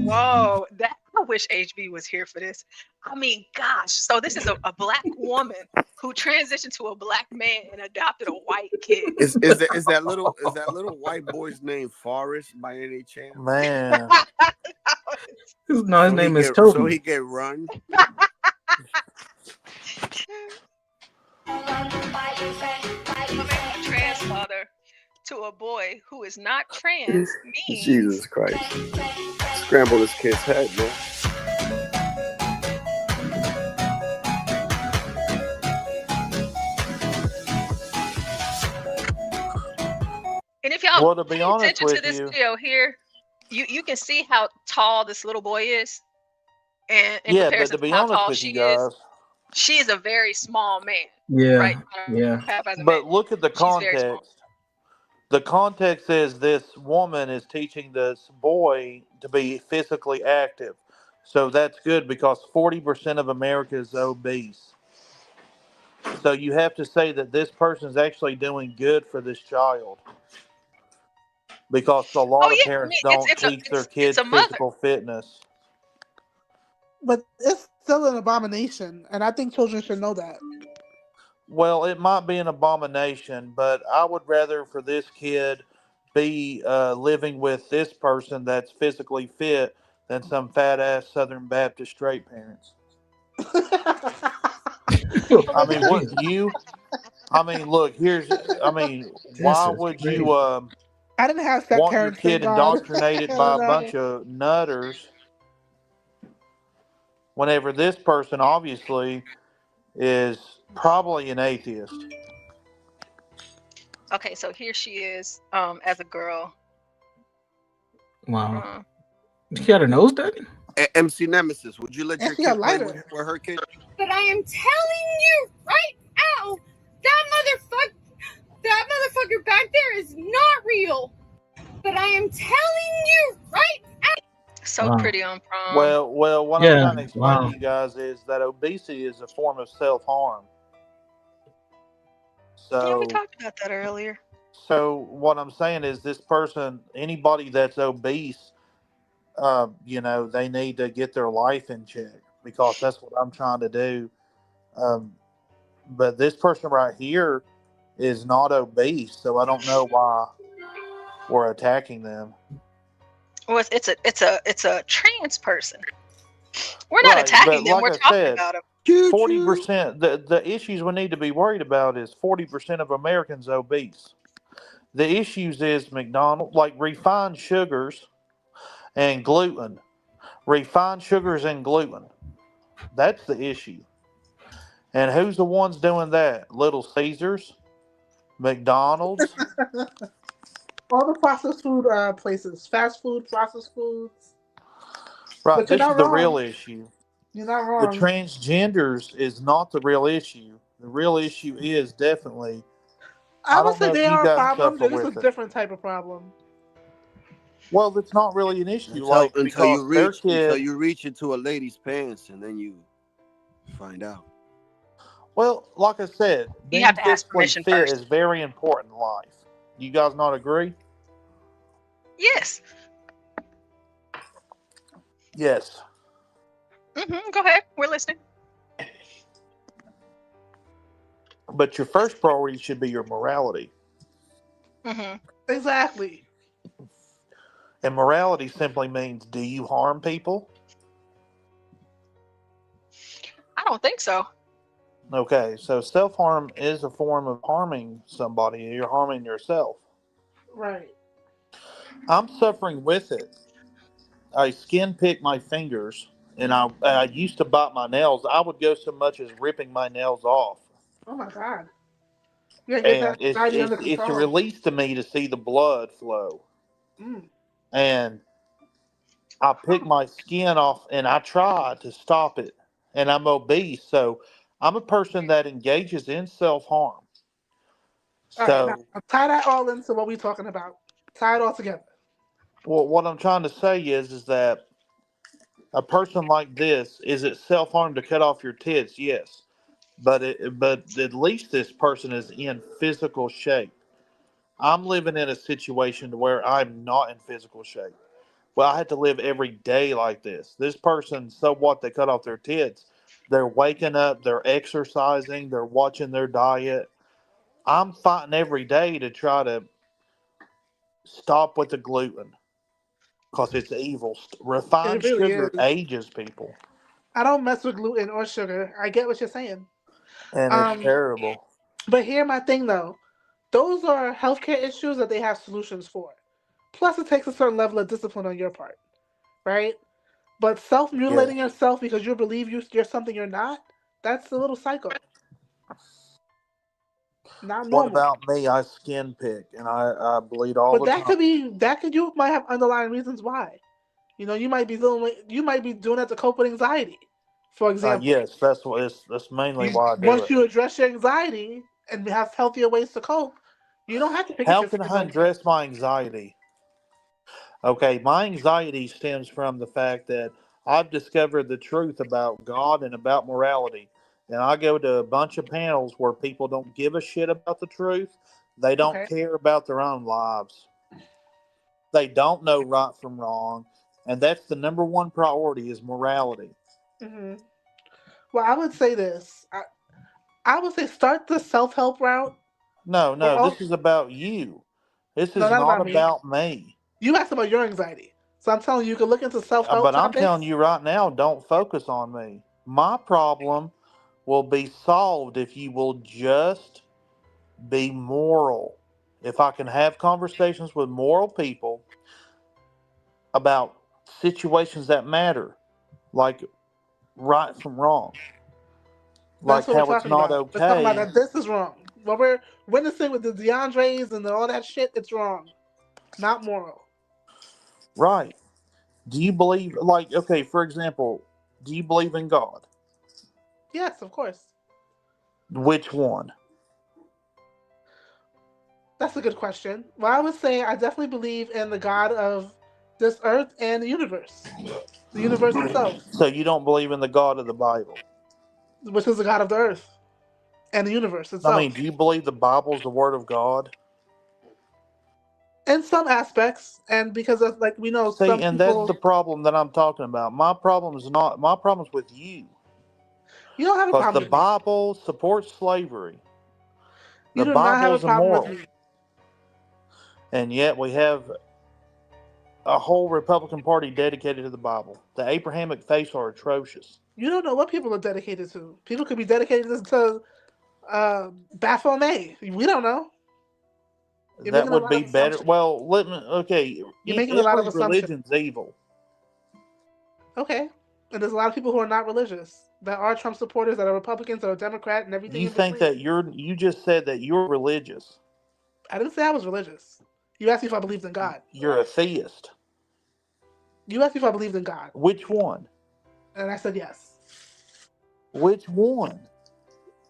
Whoa, I wish HB was here for this. I mean, gosh. So this is a black woman who transitioned to a black man and adopted a white kid. Is that little white boy's name Forrest by any chance? Man. No, his name is Toby. So he get run. A trans father to a boy who is not trans means Jesus Christ. Scramble this kid's head, man. And if y'all Well, to be pay honest attention to with this you- video here, you can see how tall this little boy is. And in Yeah, but comparison to be how honest tall with she you guys, she is a very small man. Yeah. Right? Yeah. but look at the She's very small. context. The context is this woman is teaching this boy to be physically active. So that's good because 40% of America is obese. So you have to say that this person is actually doing good for this child. Because a lot of parents don't teach their kids physical fitness. But it's still an abomination, and I think children should know that. Well, it might be an abomination, but I would rather for this kid be living with this person that's physically fit than some fat ass Southern Baptist straight parents. I mean, what you? I mean, look. Why would you I didn't have step want your parents. kid thank God. indoctrinated by a bunch of nutters? Whenever this person obviously is probably an atheist. Okay, so here she is as a girl. Wow. She got her nose done? MC Nemesis, would you let your kid play with her kid? But I am telling you right now, that motherfucker back there is not real. But I am telling you right now. So Wow. pretty on prom. Well, what I'm Yeah. trying to explain Wow. to you guys is that obesity is a form of self-harm. Yeah, we So, talked about that earlier. what I'm saying is this person, anybody that's obese, they need to get their life in check because that's what I'm trying to do. Um, but this person right here is not obese, so I don't know why we're attacking them. Well, it's a trans person. We're not Right, attacking but them. like We're I talking said, about them. 40%. The issues we need to be worried about is 40% of Americans obese. The issues is McDonald's, like refined sugars and gluten. Refined sugars and gluten. That's the issue. And who's the ones doing that? Little Caesars, McDonald's. All the processed food places, fast food, processed foods. Right, But you're this not is the wrong. real issue. You're not The wrong. transgenders is not the real issue. The real issue is definitely, I I would don't say know if they you are a guys problem. suffer They're just a with it. different type of problem. Well, it's not really an issue, Until because their kid. you reach into a lady's pants and then you find out. Well, like I said, You being have to ask physically permission fit first. is very important in life. You guys not agree? Yes. Yes. Go ahead. We're listening. But your first priority should be your morality. Exactly. And morality simply means, do you harm people? I don't think so. Okay, so self-harm is a form of harming somebody. You're harming yourself. Right. I'm suffering with it. I skin pick my fingers, and I used to bite my nails. I would go so much as ripping my nails off. Oh my God. You gotta get And that anxiety under it's a control. release to me to see the blood flow. Mm. And I pick my skin off, and I try to stop it. And I'm obese, so I'm a person that engages in self-harm. All right, now So, tie that all into what we're talking about. Tie it all together. well, what I'm trying to say is that a person like this, is it self-harm to cut off your tits? Yes, but at least this person is in physical shape. I'm living in a situation to where I'm not in physical shape. Well, I had to live every day like this. This person, so what? They cut off their tits. They're waking up. They're exercising. They're watching their diet. I'm fighting every day to try to stop with the gluten because it's evil. Refined It really sugar is. ages people, I don't mess with gluten or sugar. I get what you're saying. and it's terrible. But here's my thing though. Those are healthcare issues that they have solutions for. Plus, it takes a certain level of discipline on your part, right? But self-mutilating yourself because you believe you're something you're not, that's a little psycho. Not What normal. about me? I skin pick and I bleed all But the time. you might have underlying reasons why. You know, you might be doing that to cope with anxiety, for example. Yes, that's mainly why I do Once it. you address your anxiety and have healthier ways to cope, you don't have to pick at How your can skin I no more. address my anxiety? Okay, my anxiety stems from the fact that I've discovered the truth about God and about morality. And I go to a bunch of panels where people don't give a shit about the truth. They don't care about their own lives. They don't know right from wrong. And that's the number one priority is morality. Mm-hmm. Well, I would say this. I would say start the self-help route. No, this is about you. This No, is not not about me. about me. You asked about your anxiety. So I'm telling you, you can look into self-help But I'm topics. telling you right now, don't focus on me. My problem will be solved if you will just be moral. If I can have conversations with moral people about situations that matter, like right from wrong, That's like what we're how it's talking not about. We're talking about okay. that this is wrong. What we're witnessing with the DeAndres and all that shit, it's wrong. Not moral. Right. Do you believe, like, okay, for example, do you believe in God? Yes, of course. Which one? That's a good question. Well, I would say I definitely believe in the God of This earth and the universe itself, So you don't believe in the God of the Bible? which is the God of the earth and the universe I itself. mean, do you believe the Bible is the Word of God? In some aspects, and because of, like, we know See, some and that's people. the problem that I'm talking about. My problem is not my problem's with you. You don't have a Because problem the with me. Bible supports slavery. You The do not have Bible a is problem with immoral. me. And yet we have a whole Republican Party dedicated to the Bible. The Abrahamic faiths are atrocious. You don't know what people are dedicated to. People could be dedicated to Baphomet. We don't know. You're That making a would lot of be better. assumptions. Well, okay. You're making a lot of Every assumptions. religion's evil. Okay. And there's a lot of people who are not religious, that are Trump supporters, that are Republicans, that are Democrat, and everything You in think between. that you just said that you're religious. I didn't say I was religious. You asked me if I believed in God. You're a theist. You asked me if I believed in God. Which one? And I said yes. Which one?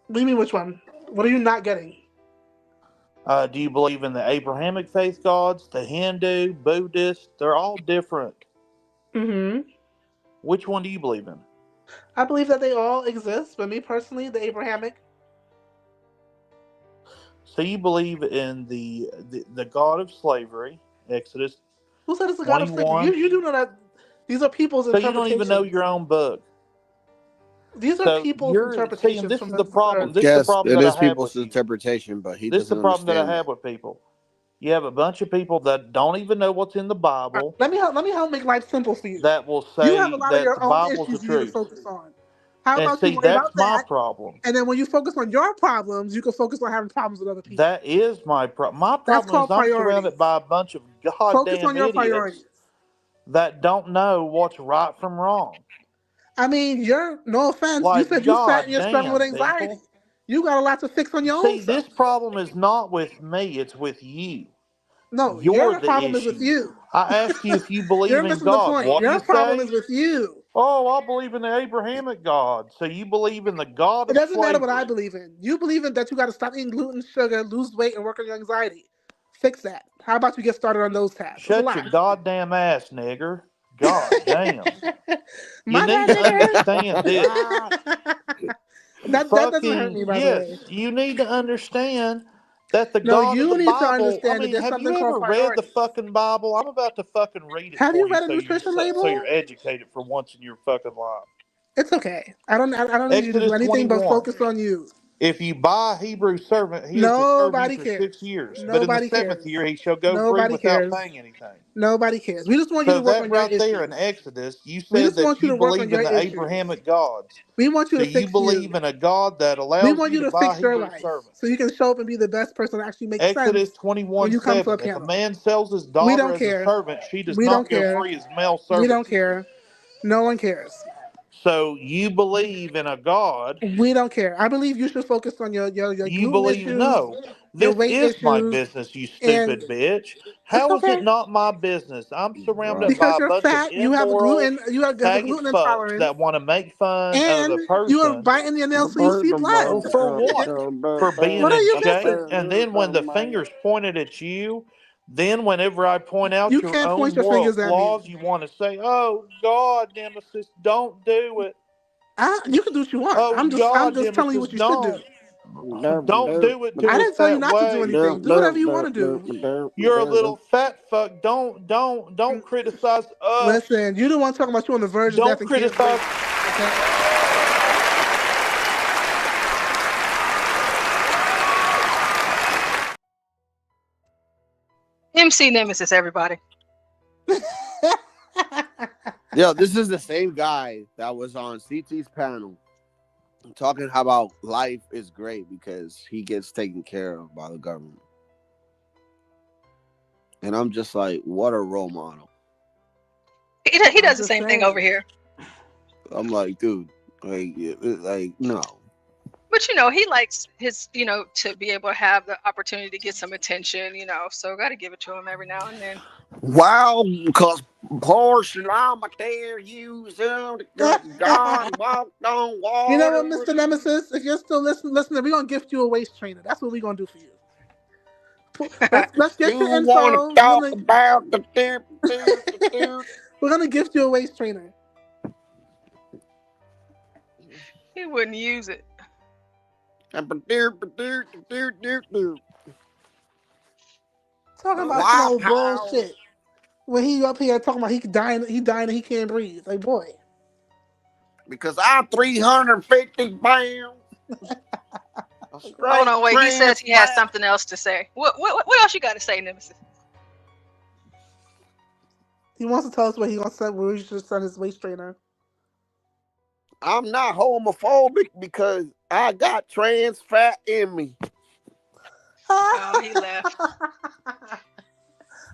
What do you mean which one? What are you not getting? Do you believe in the Abrahamic faith gods, the Hindu, Buddhist? They're all different. Mm-hmm. Which one do you believe in? I believe that they all exist, but me personally, the Abrahamic. So you believe in the God of slavery, Exodus. Who said it's the God of slavery? 21. You do know that these are people's So you don't interpretations. even know your own book. These are people's interpretations. This from is the problem. This is Yes, the problem it that is I have people's with you. interpretation, but he This is the doesn't problem that I understand have with people. You have a bunch of people that don't even know what's in the Bible. Let me help make life simple for you. That will You have a say lot of that your the own Bible's the issues you need to truth. focus on. How And about see, you worry that's about my that? problem. And then when you focus on your problems, you can focus on having problems with other people. That is my problem. My That's problem is called I'm priorities. surrounded by a bunch of Focus goddamn on your idiots priorities. that don't know what's right from wrong. I mean, no offense, you Like, said you fat and you're struggling with goddamn, anxiety. people. You got a lot to fix on your See, own self. this problem is not with me, it's with you. No, You're your the problem is issue. with you. I ask you if you believe You're in missing the God. point. What do Your you problem say? is with you. Oh, I believe in the Abrahamic God. So you believe in the God It of doesn't matter slavery. what I believe in. You believe in that you got to stop eating gluten, sugar, lose weight, and work on your anxiety. Fix that. How about you get started on those tabs? Shut your goddamn ass, nigger. God damn. You need to understand this. That doesn't hurt me, by the way. Yes, you need to understand that the No, God of the you need to Bible. I understand that mean, there's have you something called ever read the priorities. fucking Bible? I'm about to fucking read it Have for you you, read a nutrition label? so you're educated for once in your fucking life. It's okay. I don't need you to do Exodus anything but 21. focus on you. If you buy a Hebrew servant, he is to serve you Nobody for cares. 6 years. Nobody but in the seventh cares. year, he shall go free Nobody without cares. paying anything. Nobody cares. We just want you So to work that on your right there issues. in Exodus, you We said just want that you you to work on believe your in the issues. Abrahamic gods. We want you So to you fix believe you. in a God that We allows want you you to to buy a fix your Hebrew life servant. so you can show up and be the best person that actually makes Exodus sense when you come to a 21:7. If a panel. man sells his We daughter don't as a care. servant, she does We not don't go care. free as male We servant. don't care. No one cares. So you believe in a God. We don't care. I believe you should focus on your You gluten believe issues, no. your This weight is my issues, business, you and stupid bitch. it's How is okay it not my business? I'm surrounded because by a you're bunch of fat. You have a immoral gluten. You have a faggot gluten fucks intolerance, that want to make fun of and a you are person. biting your nails so you see blood. For what? For being What are in you shape. missing? And then when the finger's pointed at you, then whenever I point out You your can't point own your moral fingers at me. flaws, you want to say, "Oh God, Nemesis, don't do it." You can do what you want. Oh I'm God, just telling you Nemesis, what you should do. don't do it to I us didn't tell you that not to do way. anything. Do whatever you want to do. You're a little fat fuck. Don't criticize us. Listen, you don't want to talk about you on the verge of death Don't and can't criticize. wait. Okay? MC Nemesis, everybody. Yo, this is the same guy that was on CT's panel talking about life is great because he gets taken care of by the government. And I'm just like, what a role model. He does the same thing over here. I'm like, dude, like no. But he likes his, to be able to have the opportunity to get some attention, so got to give it to him every now and then. Wow, because portion I'm a dare you God walked on water. You know what, Mr. Nemesis? If you're still listening, we're gonna gift you a waist trainer. That's what we're gonna do for you. Let's get your info. Want to talk about the We're gonna gift you a waist trainer. He wouldn't use it. Talking about some old bullshit. When he up here talking about he dying and he can't breathe. Like, boy. Because I'm 350 pounds. Hold on, wait. He says he has something else to say. What else you got to say, Nemesis? He wants to tell us what he wants to say. Where he should send his waist trainer. I'm not homophobic because I got trans fat in me. Oh, he left.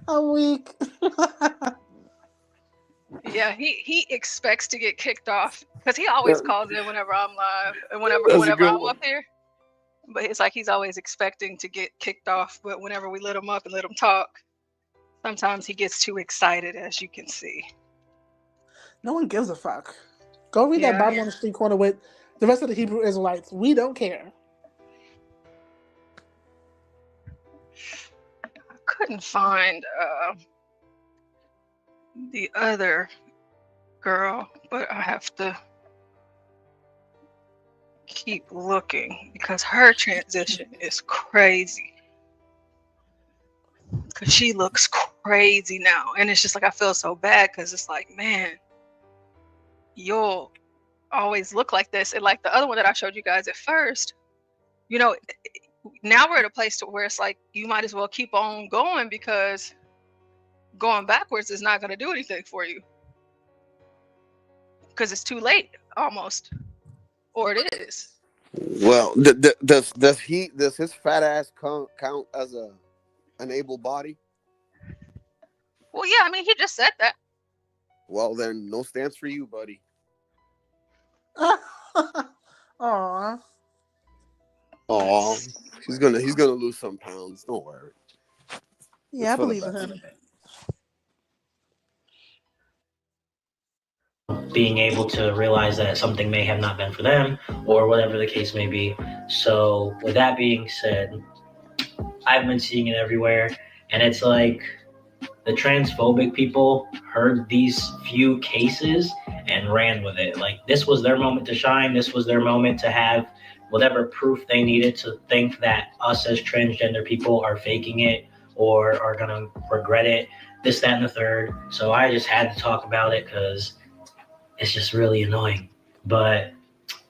I'm weak. Yeah, he expects to get kicked off because he always calls in whenever I'm live and whenever I'm up here. But it's like he's always expecting to get kicked off. But whenever we let him up and let him talk, sometimes he gets too excited, as you can see. No one gives a fuck. Go read that Bible on the street corner with the rest of the Hebrew Israelites. We don't care. I couldn't find the other girl, but I have to keep looking because her transition is crazy. Because she looks crazy now. And it's just like, I feel so bad because it's like, man, you'll always look like this. And like the other one that I showed you guys at first, you know, now we're at a place to where it's like, you might as well keep on going because going backwards is not going to do anything for you. Because it's too late, almost. Or it is. Well, does his fat ass count as an able body? Well, yeah, I mean, he just said that. Well, then no stance for you, buddy. Aww. He's gonna lose some pounds. Don't worry. Yeah, I believe in him. Being able to realize that something may have not been for them or whatever the case may be. So with that being said, I've been seeing it everywhere, and it's like the transphobic people heard these few cases and ran with it. Like, this was their moment to shine. This was their moment to have whatever proof they needed to think that us as transgender people are faking it or are gonna regret it, this, that, and the third. So I just had to talk about it because it's just really annoying. But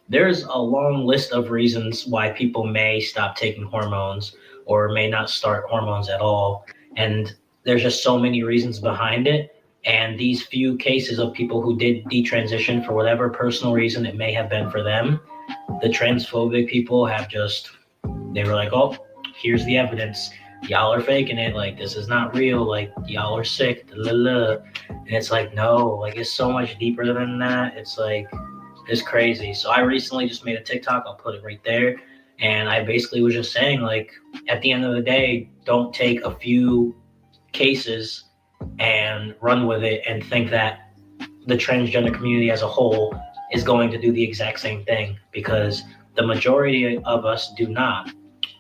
there's a long list of reasons why people may stop taking hormones or may not start hormones at all. And there's just so many reasons behind it. And these few cases of people who did detransition for whatever personal reason it may have been for them, the transphobic people have they were like, oh, here's the evidence. Y'all are faking it. Like, this is not real. Like, y'all are sick. And it's like, no, like, it's so much deeper than that. It's like, it's crazy. So I recently just made a TikTok. I'll put it right there. And I basically was just saying, like, at the end of the day, don't take a few cases and run with it and think that the transgender community as a whole is going to do the exact same thing, because the majority of us do not.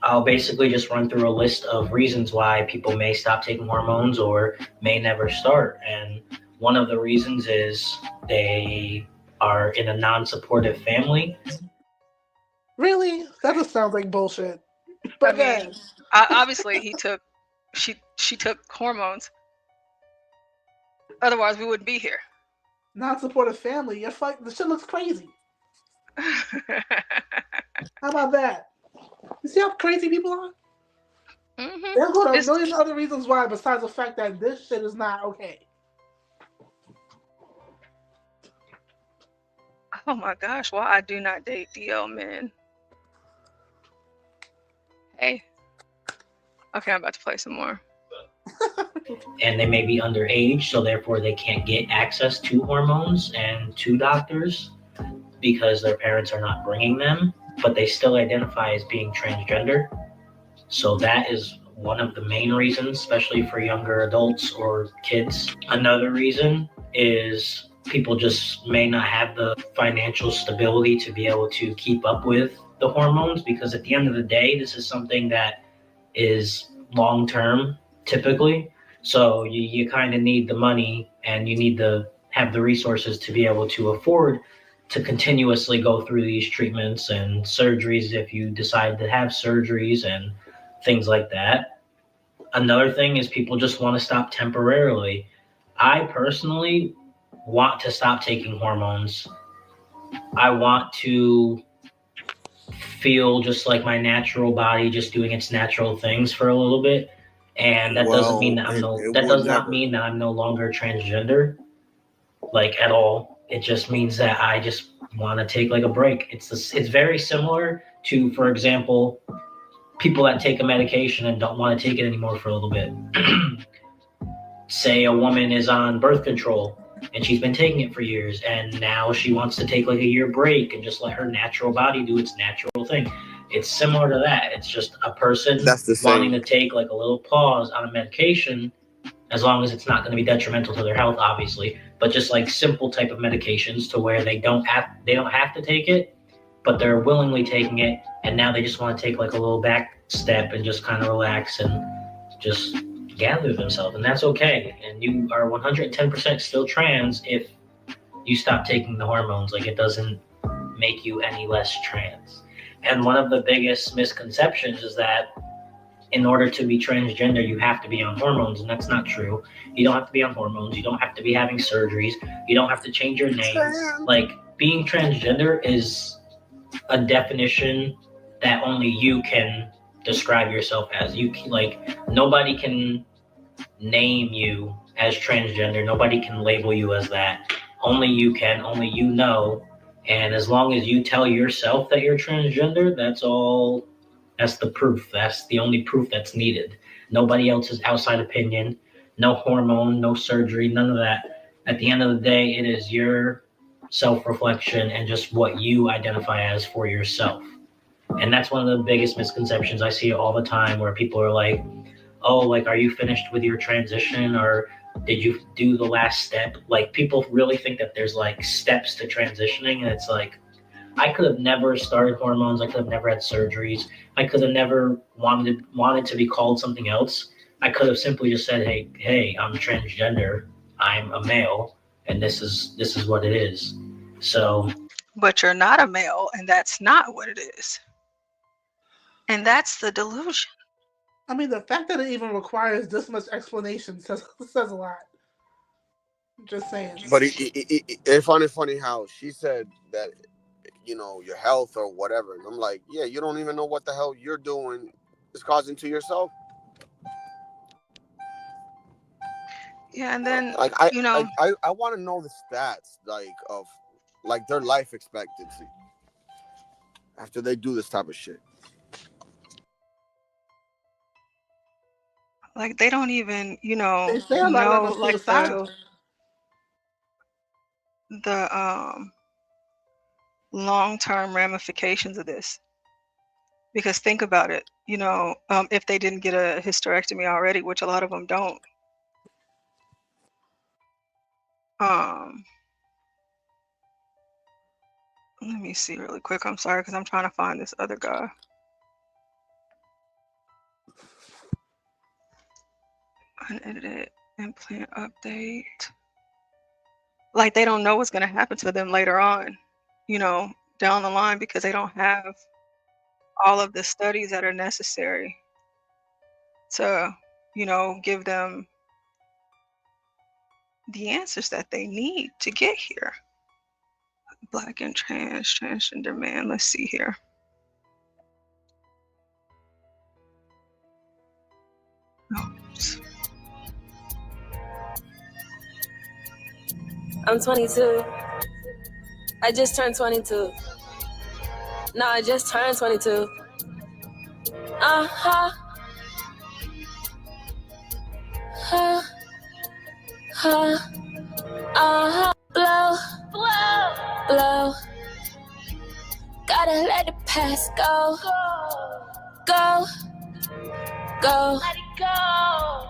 I'll basically just run through a list of reasons why people may stop taking hormones or may never start. And one of the reasons is they are in a non-supportive family. Really? That just sounds like bullshit. But I mean, obviously she took hormones. Otherwise, we wouldn't be here. Non-supportive family. You're the shit looks crazy. How about that? You see how crazy people are? Mm-hmm. There's a million other reasons why, besides the fact that this shit is not okay. Oh my gosh, why I do not date DL men. Hey. Okay, I'm about to play some more. And they may be underage, so therefore they can't get access to hormones and to doctors because their parents are not bringing them, but they still identify as being transgender. So that is one of the main reasons, especially for younger adults or kids. Another reason is people just may not have the financial stability to be able to keep up with the hormones, because at the end of the day, this is something that is long term, typically. So you kind of need the money, and you need to have the resources to be able to afford to continuously go through these treatments and surgeries if you decide to have surgeries and things like that. Another thing is people just want to stop temporarily. I personally want to stop taking hormones. I want to feel just like my natural body just doing its natural things for a little bit. And that doesn't mean that not mean that I'm no longer transgender, like at all. It just means that I just want to take like a break. It's very similar to, for example, people that take a medication and don't want to take it anymore for a little bit. Say a woman is on birth control and she's been taking it for years, and now she wants to take like a year break and just let her natural body do its natural thing. It's similar to that. It's just a person wanting to take like a little pause on a medication, as long as it's not going to be detrimental to their health, obviously, but just like simple type of medications to where they don't have to take it, but they're willingly taking it, and now they just want to take like a little back step and just kind of relax and just gather themselves, and that's okay. And you are 110% still trans if you stop taking the hormones. Like, it doesn't make you any less trans. And one of the biggest misconceptions is that in order to be transgender, you have to be on hormones, and that's not true. You don't have to be on hormones. You don't have to be having surgeries. You don't have to change your name. Like, being transgender is a definition that only you can describe yourself as. You can, like, nobody can name you as transgender. Nobody can label you as that. Only you can. Only you know. And as long as you tell yourself that you're transgender, that's all. That's the proof. That's the only proof that's needed. Nobody else's outside opinion, no hormone, no surgery, none of that. At the end of the day, it is your self-reflection and just what you identify as for yourself. And that's one of the biggest misconceptions. I see all the time where people are like, oh, like, are you finished with your transition, or did you do the last step? Like, people really think that there's like steps to transitioning, and it's like, I could have never started hormones. I could have never had surgeries. I could have never wanted to be called something else. I could have simply just said, hey, I'm transgender. I'm a male, and this is what it is. So, but you're not a male, and that's not what it is. And that's the delusion. I mean, the fact that it even requires this much explanation says a lot. Just saying. But it's funny how she said that, you know, your health or whatever. And I'm like, yeah, you don't even know what the hell you're doing is causing to yourself. Yeah, and then like I want to know the stats, like, of like their life expectancy after they do this type of shit. Like, they don't even, know like the long-term ramifications of this. Because think about it, if they didn't get a hysterectomy already, which a lot of them don't. Let me see really quick. I'm sorry, because I'm trying to find this other guy. Unedited implant update. Like, they don't know what's going to happen to them later on, down the line, because they don't have all of the studies that are necessary to, give them the answers that they need to get here. Black and transgender man. Let's see here. Oops. I'm 22. I just turned 22. No, I just turned 22. Uh-huh. Huh. Huh. Uh-huh. Blow. Blow. Blow. Gotta let the past go. Go. Go. Let it go.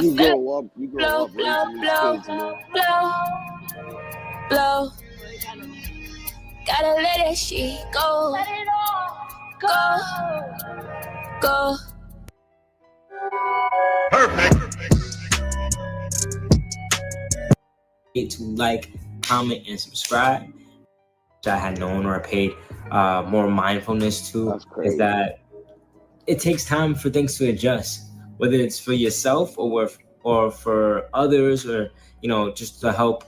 You grow up raising these kids, man. Blow. Gotta let that shit go. Let it all go. Go. To like, comment, and subscribe, which I had known or paid more mindfulness to, is that it takes time for things to adjust, whether it's for yourself or for others, or just to help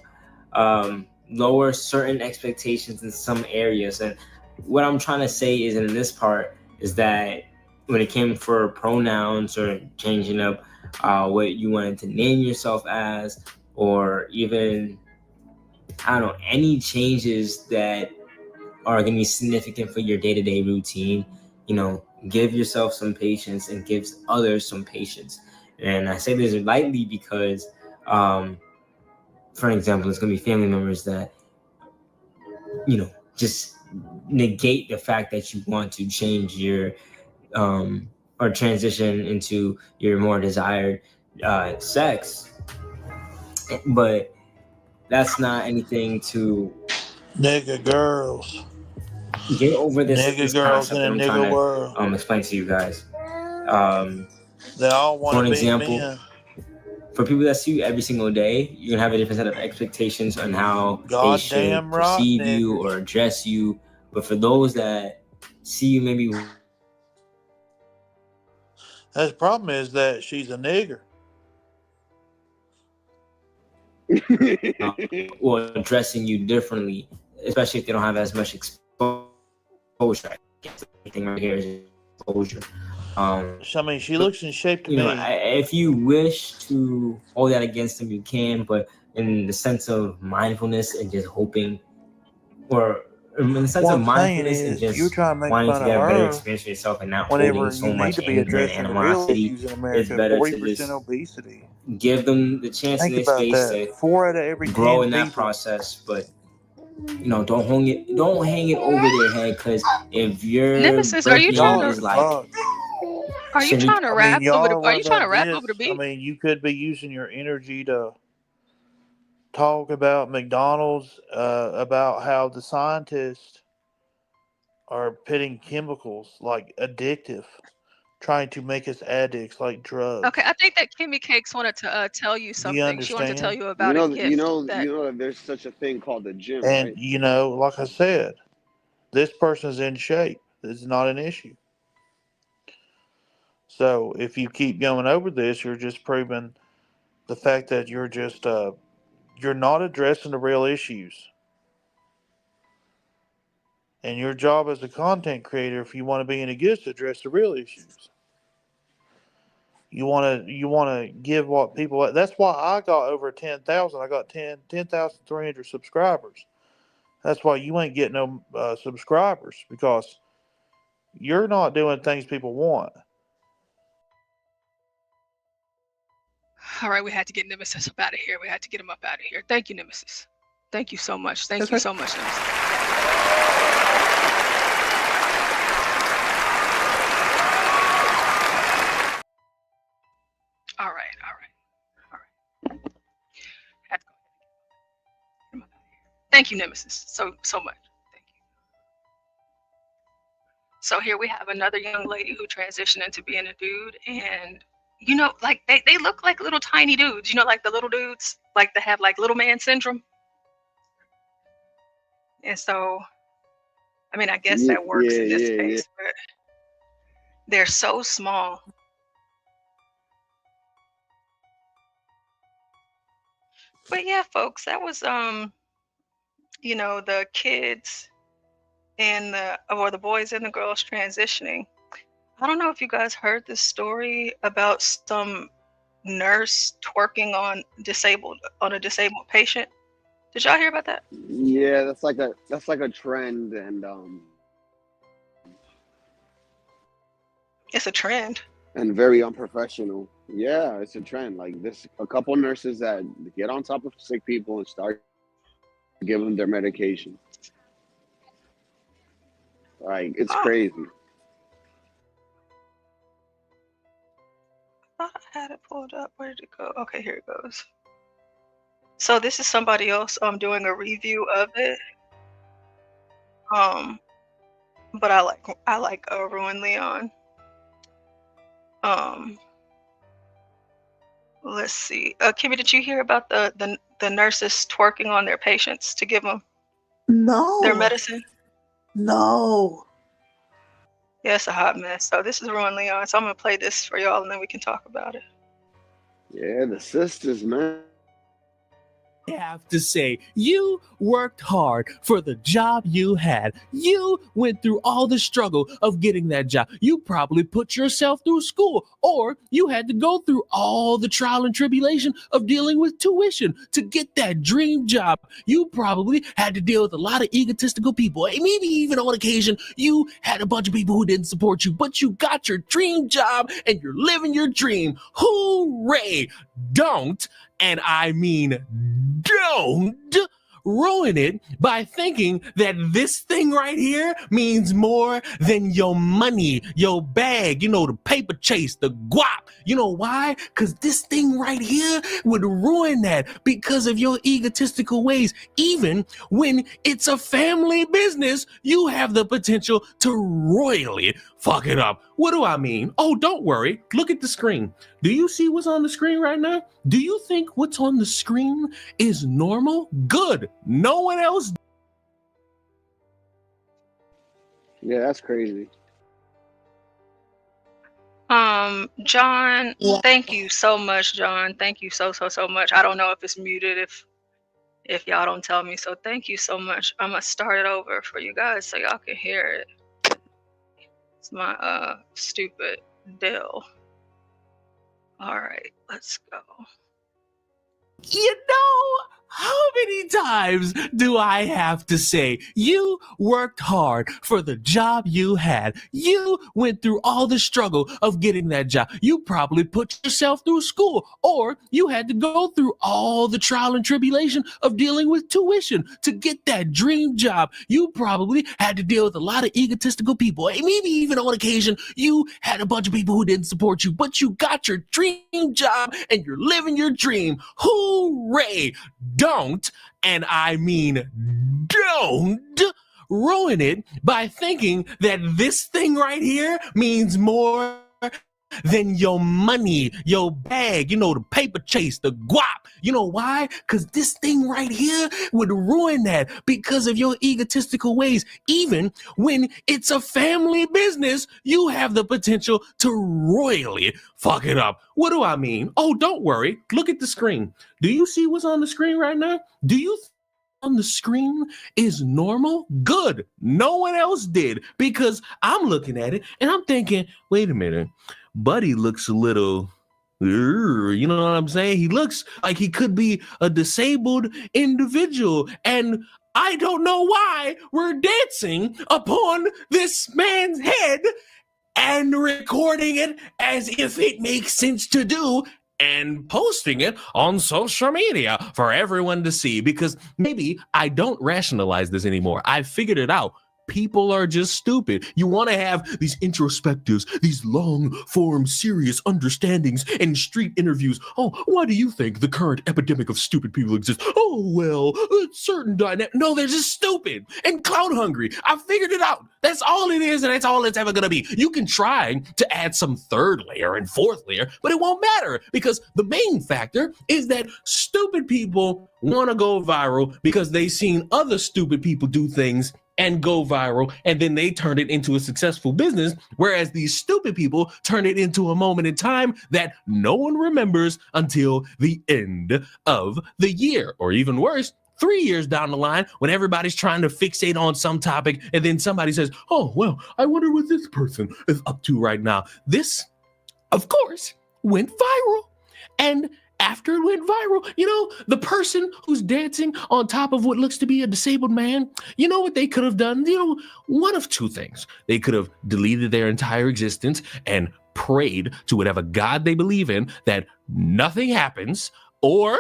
lower certain expectations in some areas. And what I'm trying to say is, in this part, is that when it came for pronouns or changing up what you wanted to name yourself as, or even, I don't know, any changes that are going to be significant for your day-to-day routine, give yourself some patience and give others some patience. And I say this lightly because, for example, it's going to be family members that, just negate the fact that you want to change your, or transition into your more desired sex. But that's not anything to Nigga girls. get over this Nigga girls concept in that a I'm nigga trying world. to explain to you guys. They all want For an to be example, men. for people that see you every single day, you're gonna have a different set of expectations on how they should Goddamn right, perceive you niggas. or address you. But for those that see you maybe, the problem is that she's a nigger. or addressing you differently, especially if they don't have as much exposure. Anything right here is exposure. I mean, she looks in shape to me. If you wish to hold that against them, you can, but in the sense of mindfulness and just hoping, or in the sense of mindfulness and just you're trying to make wanting fun to of get a better her experience for yourself and not whenever holding so you need much to be anger and addressing the real animosity, issues in it's America. better 40% to just obesity. give them the chance and Think the about space that. to 4 out of every grow 10 in that people. process. But don't hang it over their head, because if your Nemesis, are you trying birthday to? is like, Are you trying to rap over the? Are you trying to rap over the I beat? mean, you could be using your energy to talk about McDonald's, about how the scientists are pitting chemicals like addictive, trying to make us addicts like drugs. Okay, I think that Kimmy Cakes wanted to tell you Do you something. She wanted to tell understand? you about a gift that. that there's such a thing called the gym, And, right? like I said, this person's in shape. This is not an issue. So if you keep going over this, you're just proving the fact that you're just, you're not addressing the real issues. And your job as a content creator, if you want to be any good, is to address the real issues. You want to give what people. That's why I got over 10,000. I got 10,300 subscribers. That's why you ain't getting no subscribers, because you're not doing things people want. All right, we had to get Nemesis up out of here. We had to get him up out of here. Thank you, Nemesis. Thank you so much. Thank you so much, Nemesis. All right. Thank you, Nemesis, so much. Thank you. So here we have another young lady who transitioned into being a dude, and like they look like little tiny dudes. Like the little dudes, like they have like little man syndrome. And so, I mean, I guess that works in this case, but they're so small. But yeah, folks, that was the kids and the boys and the girls transitioning. I don't know if you guys heard this story about some nurse twerking on a disabled patient. Did y'all hear about that? Yeah, that's like a trend, and It's a trend. and very unprofessional. Yeah, it's a trend. Like this, a couple nurses that get on top of sick people and start giving them their medication. Like it's crazy. I thought I had it pulled up. Where did it go? Okay, here it goes. So this is somebody else doing a review of it. But I like Ruin Leon. Let's see. Kimmy, did you hear about the nurses twerking on their patients to give them their No. medicine? No. Yeah, it's a hot mess. So this is Ruin Leon. So I'm gonna play this for y'all, and then we can talk about it. Yeah, the sisters, man. I have to say, you worked hard for the job you had. You went through all the struggle of getting that job. You probably put yourself through school, or you had to go through all the trial and tribulation of dealing with tuition to get that dream job. You probably had to deal with a lot of egotistical people. Maybe even on occasion, you had a bunch of people who didn't support you, but you got your dream job and you're living your dream. Hooray! Don't, and I mean don't, ruin it by thinking that this thing right here means more than your money, your bag, the paper chase, the guap. You know why? Because this thing right here would ruin that because of your egotistical ways. Even when it's a family business, you have the potential to royally fuck it up. What do I mean? Oh, don't worry. Look at the screen. Do you see what's on the screen right now? Do you think what's on the screen is normal? Good. No one else. Yeah, that's crazy. John, thank you so much, John. Thank you so much. I don't know if it's muted if y'all don't tell me. So thank you so much. I'm gonna start it over for you guys so y'all can hear it. It's my stupid Dell. All right, let's go. You know, how many times do I have to say, you worked hard for the job you had. You went through all the struggle of getting that job. You probably put yourself through school, or you had to go through all the trial and tribulation of dealing with tuition to get that dream job. You probably had to deal with a lot of egotistical people. Maybe even on occasion, you had a bunch of people who didn't support you, but you got your dream job and you're living your dream. Hooray! Don't, and I mean don't, ruin it by thinking that this thing right here means more than your money, your bag, the paper chase, the guap. You know why? Because this thing right here would ruin that because of your egotistical ways. Even when it's a family business, you have the potential to royally fuck it up. What do I mean? Oh, don't worry. Look at the screen. Do you see what's on the screen right now? Do you on the screen is normal? Good. No one else did, because I'm looking at it and I'm thinking, wait a minute. Buddy looks a little, you know what I'm saying? He looks like he could be a disabled individual, and I don't know why we're dancing upon this man's head and recording it as if it makes sense to do and posting it on social media for everyone to see, because maybe I don't rationalize this anymore. I figured it out. People are just stupid. You want to have these introspectives, these long-form, serious understandings and street interviews. Oh, why do you think the current epidemic of stupid people exists? Oh, well, certain dynamic. No, they're just stupid and clout hungry. I figured it out. That's all it is, and that's all it's ever going to be. You can try to add some third layer and fourth layer, but it won't matter, because the main factor is that stupid people want to go viral because they've seen other stupid people do things and go viral, and then they turn it into a successful business, whereas these stupid people turn it into a moment in time that no one remembers until the end of the year, or even worse, 3 years down the line, when everybody's trying to fixate on some topic, and then somebody says, oh, well, I wonder what this person is up to right now. This, of course, went viral. And after it went viral, the person who's dancing on top of what looks to be a disabled man, you know what they could have done? One of two things. They could have deleted their entire existence and prayed to whatever God they believe in that nothing happens, or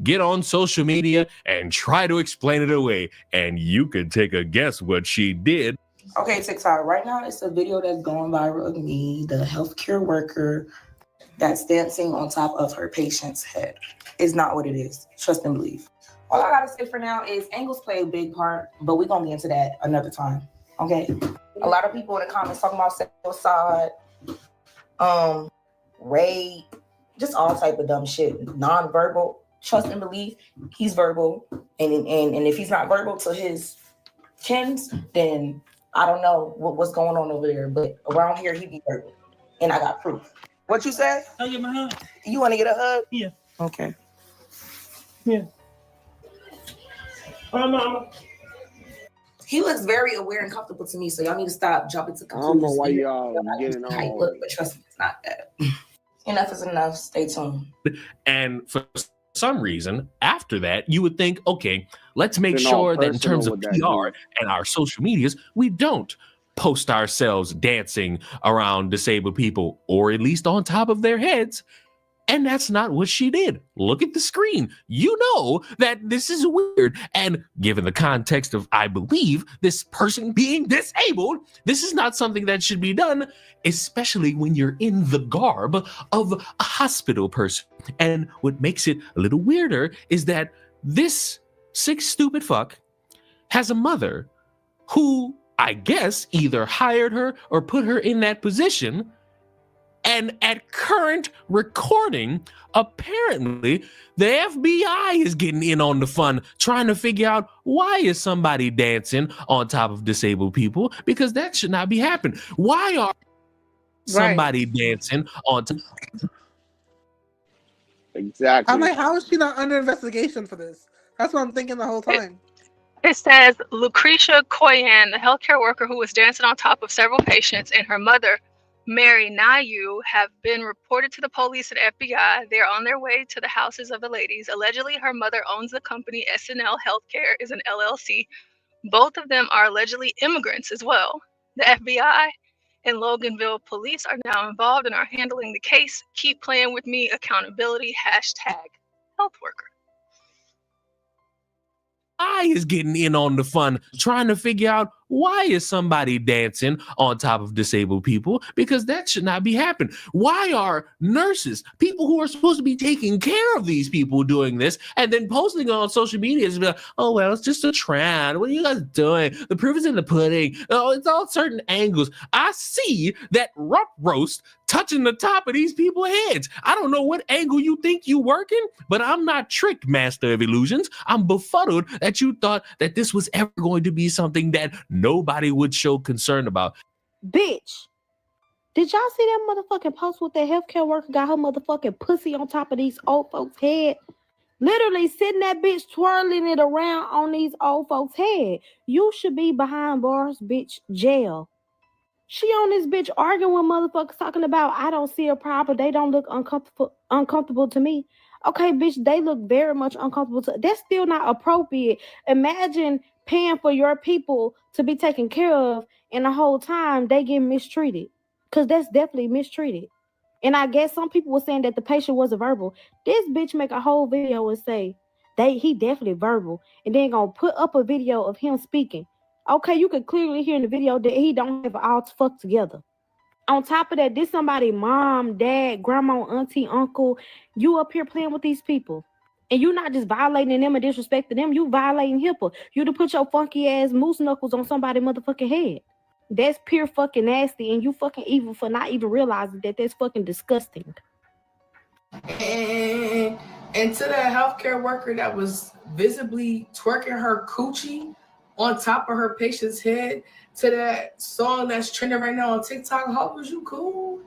get on social media and try to explain it away. And you can take a guess what she did. Okay, TikTok, right now it's a video that's going viral of me, the healthcare worker that's dancing on top of her patient's head. It's not what it is. Trust and believe. All I gotta say for now is angles play a big part, but we're gonna be into that another time, okay? A lot of people in the comments talking about suicide, rape, just all type of dumb shit. Non-verbal, trust and belief. He's verbal, and if he's not verbal to his chins, then I don't know what's going on over there. But around here, he be verbal, and I got proof. What you said? I'll give him a hug. You want to get a hug? Yeah. Okay. Yeah. Mama. He looks very aware and comfortable to me, so y'all need to stop jumping to I don't conclusions. know why y'all getting Tight all. look, but trust me, it's not that. Enough is enough. Stay tuned. And for some reason, after that, you would think, okay, let's make Getting all sure that in terms personal of with that PR and our social medias, we don't post ourselves dancing around disabled people, or at least on top of their heads. And that's not what she did. Look at the screen. You know that this is weird. And given the context of, I believe, this person being disabled, this is not something that should be done, especially when you're in the garb of a hospital person. And what makes it a little weirder is that this sick, stupid fuck has a mother who, I guess, either hired her or put her in that position. And at current recording, apparently the FBI is getting in on the fun, trying to figure out why is somebody dancing on top of disabled people, because that should not be happening. Why are somebody dancing on top? Exactly. I'm like, how is she not under investigation for this? That's what I'm thinking the whole time. It says Lucretia Koyan, the healthcare worker who was dancing on top of several patients, and her mother, Mary Nayu, have been reported to the police and FBI. They're on their way to the houses of the ladies. Allegedly, her mother owns the company SNL Healthcare, is an LLC. Both of them are allegedly immigrants as well. The FBI and Loganville police are now involved and are handling the case. Keep playing with me. Accountability. #health worker. I is getting in on the fun, trying to figure out why is somebody dancing on top of disabled people, because that should not be happening. Why are nurses, people who are supposed to be taking care of these people, doing this and then posting on social media and be like, oh, well, it's just a trend. What are you guys doing? The proof is in the pudding. Oh, it's all certain angles. I see that rump roast touching the top of these people's heads. I don't know what angle you think you working, but I'm not tricked, Master of Illusions. I'm befuddled that you thought that this was ever going to be something that nobody would show concern about. Bitch, did y'all see that motherfucking post with that healthcare worker got her motherfucking pussy on top of these old folks' head? Literally sitting that bitch twirling it around on these old folks' head. You should be behind bars, bitch, jail. She on this bitch arguing with motherfuckers talking about, I don't see a problem. They don't look uncomfortable to me. Okay, bitch, they look very much uncomfortable. That's still not appropriate. Imagine paying for your people to be taken care of, and the whole time they get mistreated. Because that's definitely mistreated. And I guess some people were saying that the patient wasn't verbal. This bitch make a whole video and say, he definitely verbal. And then gonna put up a video of him speaking. Okay, you can clearly hear in the video that he don't have it all to fuck together. On top of that, this somebody mom, dad, grandma, auntie, uncle. You up here playing with these people. And you not just violating them and disrespecting them. You violating HIPAA. You to put your funky ass moose knuckles on somebody's motherfucking head. That's pure fucking nasty. And you fucking evil for not even realizing that that's fucking disgusting. And to that healthcare worker that was visibly twerking her coochie on top of her patient's head, to that song that's trending right now on TikTok, hope was you cool?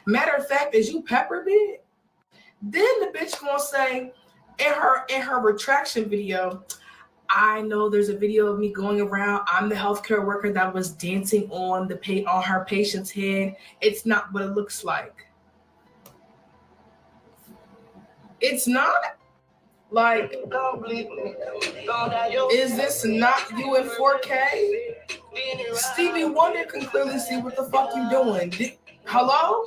Matter of fact, is you peppered it? Then the bitch gonna say in her retraction video, I know there's a video of me going around. I'm the healthcare worker that was dancing on her patient's head. It's not what it looks like. It's not. Like, is this not you in 4K? Stevie Wonder can clearly see what the fuck you doing. Hello?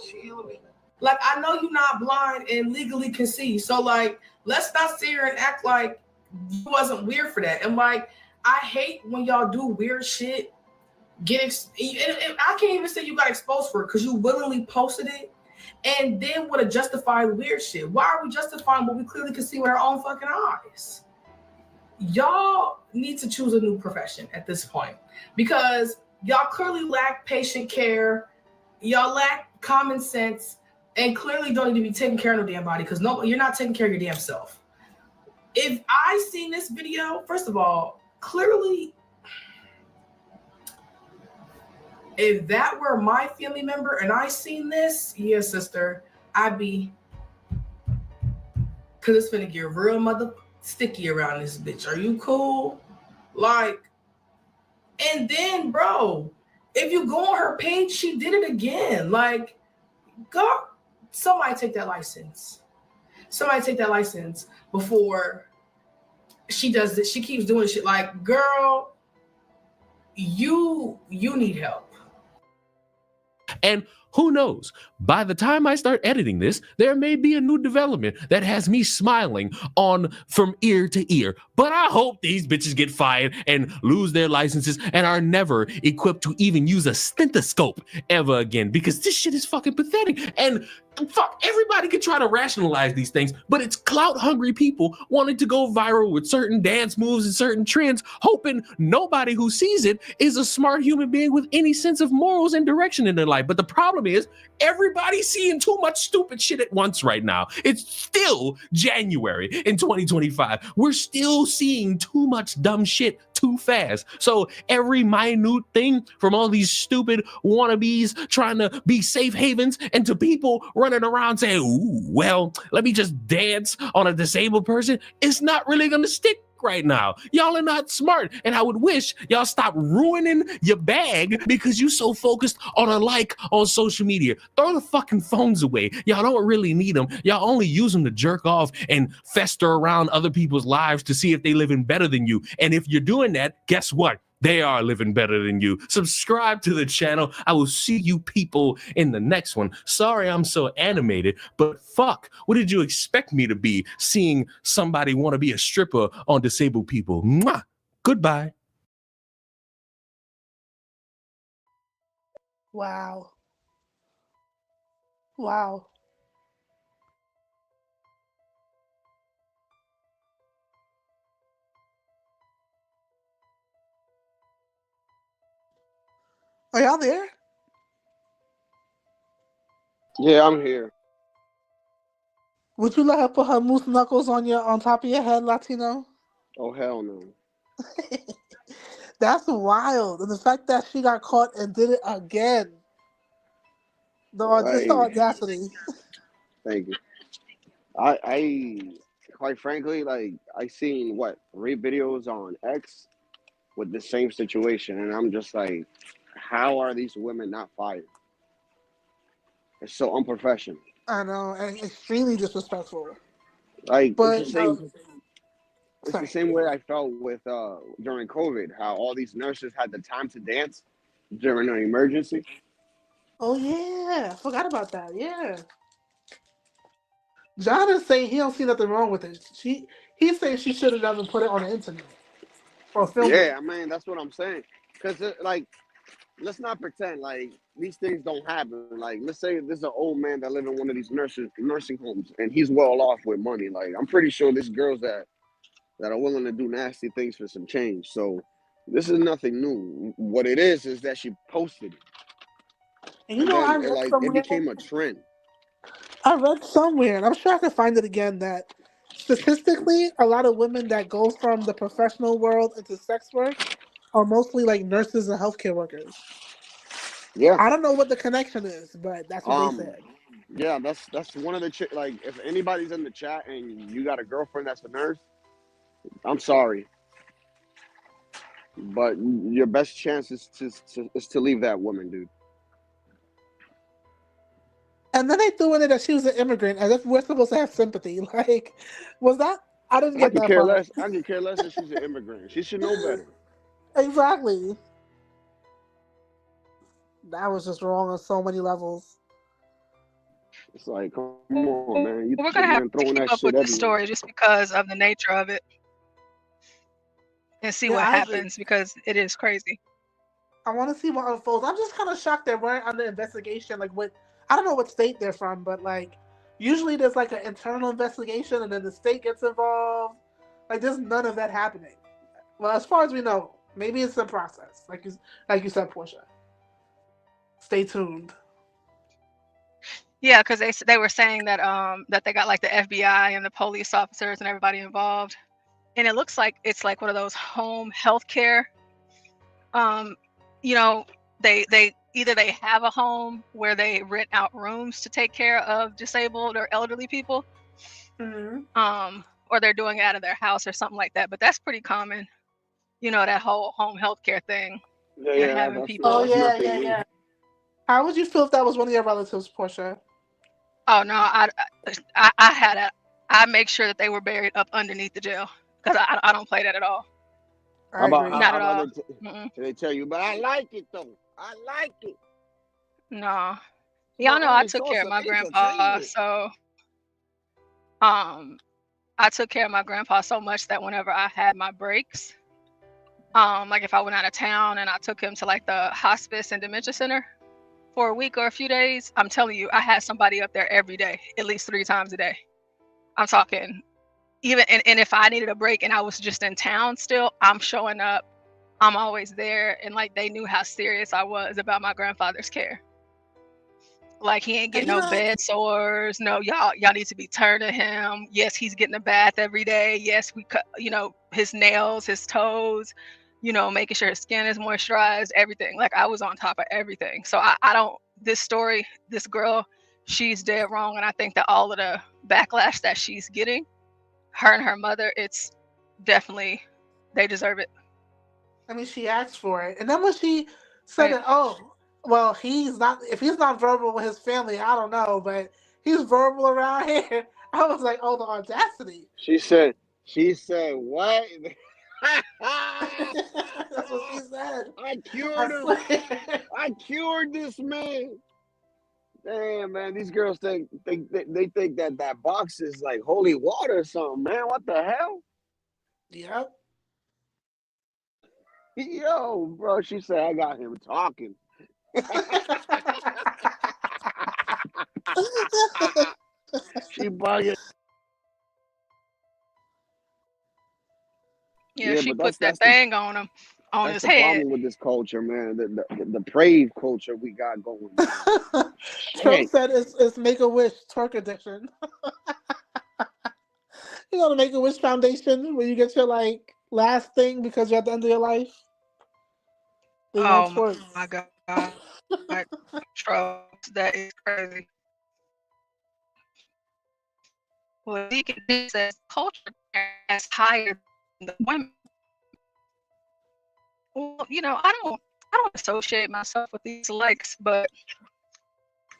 Like, I know you're not blind and legally can see. So, like, let's not sit here and act like you wasn't weird for that. And, like, I hate when y'all do weird shit. And I can't even say you got exposed for it because you willingly posted it. And then want to justify weird shit. Why are we justifying what we clearly can see with our own fucking eyes? Y'all need to choose a new profession at this point because y'all clearly lack patient care. Y'all lack common sense. and clearly don't need to be taking care of no damn body because no, you're not taking care of your damn self. If I seen this video, first of all, clearly, if that were my family member and I seen this, yeah, sister, I'd be, because it's finna get real mother sticky around this bitch. Are you cool? Like, and then, bro, if you go on her page, she did it again. Like, go, somebody take that license. Somebody take that license before she does this. She keeps doing shit. Like, girl, you need help. And who knows, by the time I start editing this, there may be a new development that has me smiling on from ear to ear. But I hope these bitches get fired and lose their licenses and are never equipped to even use a stethoscope ever again, because this shit is fucking pathetic. And fuck, everybody can try to rationalize these things, but it's clout-hungry people wanting to go viral with certain dance moves and certain trends, hoping nobody who sees it is a smart human being with any sense of morals and direction in their life. But the problem is, everybody's seeing too much stupid shit at once right now. It's still January in 2025. We're still seeing too much dumb shit too fast. So every minute thing from all these stupid wannabes trying to be safe havens and to people running around saying, ooh, well, let me just dance on a disabled person, it's not really gonna stick right now. Y'all are not smart, and I would wish y'all stop ruining your bag because you so focused on a like on social media. Throw the fucking phones away. Y'all don't really need them. Y'all only use them to jerk off and fester around other people's lives to see if they living better than you. And if you're doing that, guess what? They are living better than you. Subscribe to the channel. I will see you people in the next one. Sorry I'm so animated, but fuck, what did you expect me to be, seeing somebody want to be a stripper on disabled people? Mwah! Goodbye. Wow. Wow. Are y'all there? Yeah, I'm here. Would you let her put her moose knuckles on top of your head, Latino? Oh, hell no. That's wild. And the fact that she got caught and did it again. Just the audacity. Thank you. I quite frankly, like, I seen 3 videos on X with the same situation, and I'm just like, how are these women not fired? It's so unprofessional. I know, and extremely disrespectful. Like, but it's the same way I felt with during COVID, how all these nurses had the time to dance during an emergency. Oh yeah, I forgot about that. Yeah. John is saying he don't see nothing wrong with it. He's saying she should have never put it on the internet or filmed it. Yeah, I mean, that's what I'm saying. Because, like, let's not pretend like these things don't happen. Like, let's say there's an old man that lives in one of these nursing homes, and he's well off with money. Like, I'm pretty sure there's girls that are willing to do nasty things for some change. So this is nothing new. What it is that she posted it. And you know, then it became a trend. I read somewhere, and I'm sure I can find it again, that statistically, a lot of women that go from the professional world into sex work are mostly like nurses and healthcare workers. Yeah. I don't know what the connection is, but that's what they said. Yeah, that's one of the like, if anybody's in the chat and you got a girlfriend that's a nurse, I'm sorry, but your best chance is to leave that woman, dude. And then they threw in it that she was an immigrant, as if we're supposed to have sympathy. Like, was that? I didn't get that part. I can care less if she's an immigrant. She should know better. Exactly. That was just wrong on so many levels. It's like, come on, man. We're gonna have to keep up with the story just because of the nature of it, and see what happens, because it is crazy. I want to see what unfolds. I'm just kind of shocked they weren't under investigation. Like, I don't know what state they're from, but like, usually there's like an internal investigation, and then the state gets involved. Like, there's none of that happening. Well, as far as we know, maybe it's in process. Like you said, Portia. Stay tuned. Yeah, because they were saying that that they got like the FBI and the police officers and everybody involved, and it looks like it's like one of those home healthcare. You know, they either they have a home where they rent out rooms to take care of disabled or elderly people, or they're doing it out of their house or something like that. But that's pretty common, you know, that whole home healthcare thing, and having people. Oh yeah. How would you feel if that was one of your relatives, Portia? Oh no, I had a. I make sure that they were buried up underneath the jail because I don't play that at all. How about Not at all. They tell you, but I like it though. I like it. No, y'all know I took care of my grandpa, so I took care of my grandpa so much that whenever I had my breaks, like if I went out of town and I took him to like the hospice and dementia center for a week or a few days, I'm telling you, I had somebody up there every day, at least 3 times a day. I'm talking even, and if I needed a break and I was just in town still, I'm showing up. I'm always there. And like, they knew how serious I was about my grandfather's care. Like, he ain't getting no bed sores. No, y'all need to be turning him. Yes, he's getting a bath every day. Yes, we cut, you know, his nails, his toes, you know, making sure his skin is moisturized, everything. Like, I was on top of everything. So I don't, this story, this girl, she's dead wrong. And I think that all of the backlash that she's getting, her and her mother, it's definitely, they deserve it. I mean, she asked for it. And then when she said that, oh, well, he's not, if he's not verbal with his family, I don't know, but he's verbal around here. I was like, oh, the audacity. She said, what? That's what she said. I cured him. I cured this man. Damn, man, these girls think they think that box is like holy water or something, man. What the hell? Yep. Yo, bro, she said I got him talking. She bugging. Yeah, she put that thing on him, on his head. That's the problem with this culture, man. The depraved culture we got going on. Trump said it's Make-A-Wish twerk addiction. You know the Make-A-Wish Foundation where you get your like last thing because you're at the end of your life? Oh my God. Trump, that is crazy. Well, Deacon says culture is higher than the women. Well, you know, I don't associate myself with these likes, but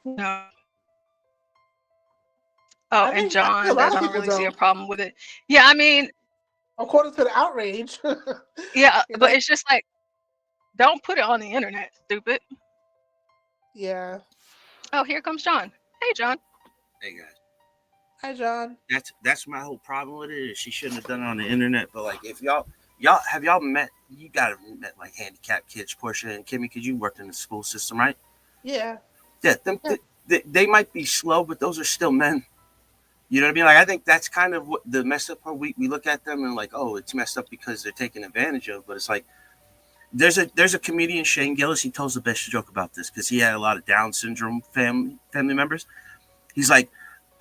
you know. Oh, and John, I don't really see a problem with it. Yeah, I mean, according to the outrage. Yeah, but it's just like, don't put it on the internet, stupid. Yeah. Oh, here comes John. Hey, John. Hey, guys. Hi, John. That's my whole problem with it. Is she shouldn't have done it on the internet. But like, if y'all met, you gotta met like handicapped kids, Portia and Kimmy, because you worked in the school system, right? Yeah. Yeah. They might be slow, but those are still men. You know what I mean? Like, I think that's kind of what the messed up part. We look at them and like, oh, it's messed up because they're taken advantage of. But it's like, there's a comedian, Shane Gillis. He tells the best joke about this because he had a lot of Down syndrome family members. He's like,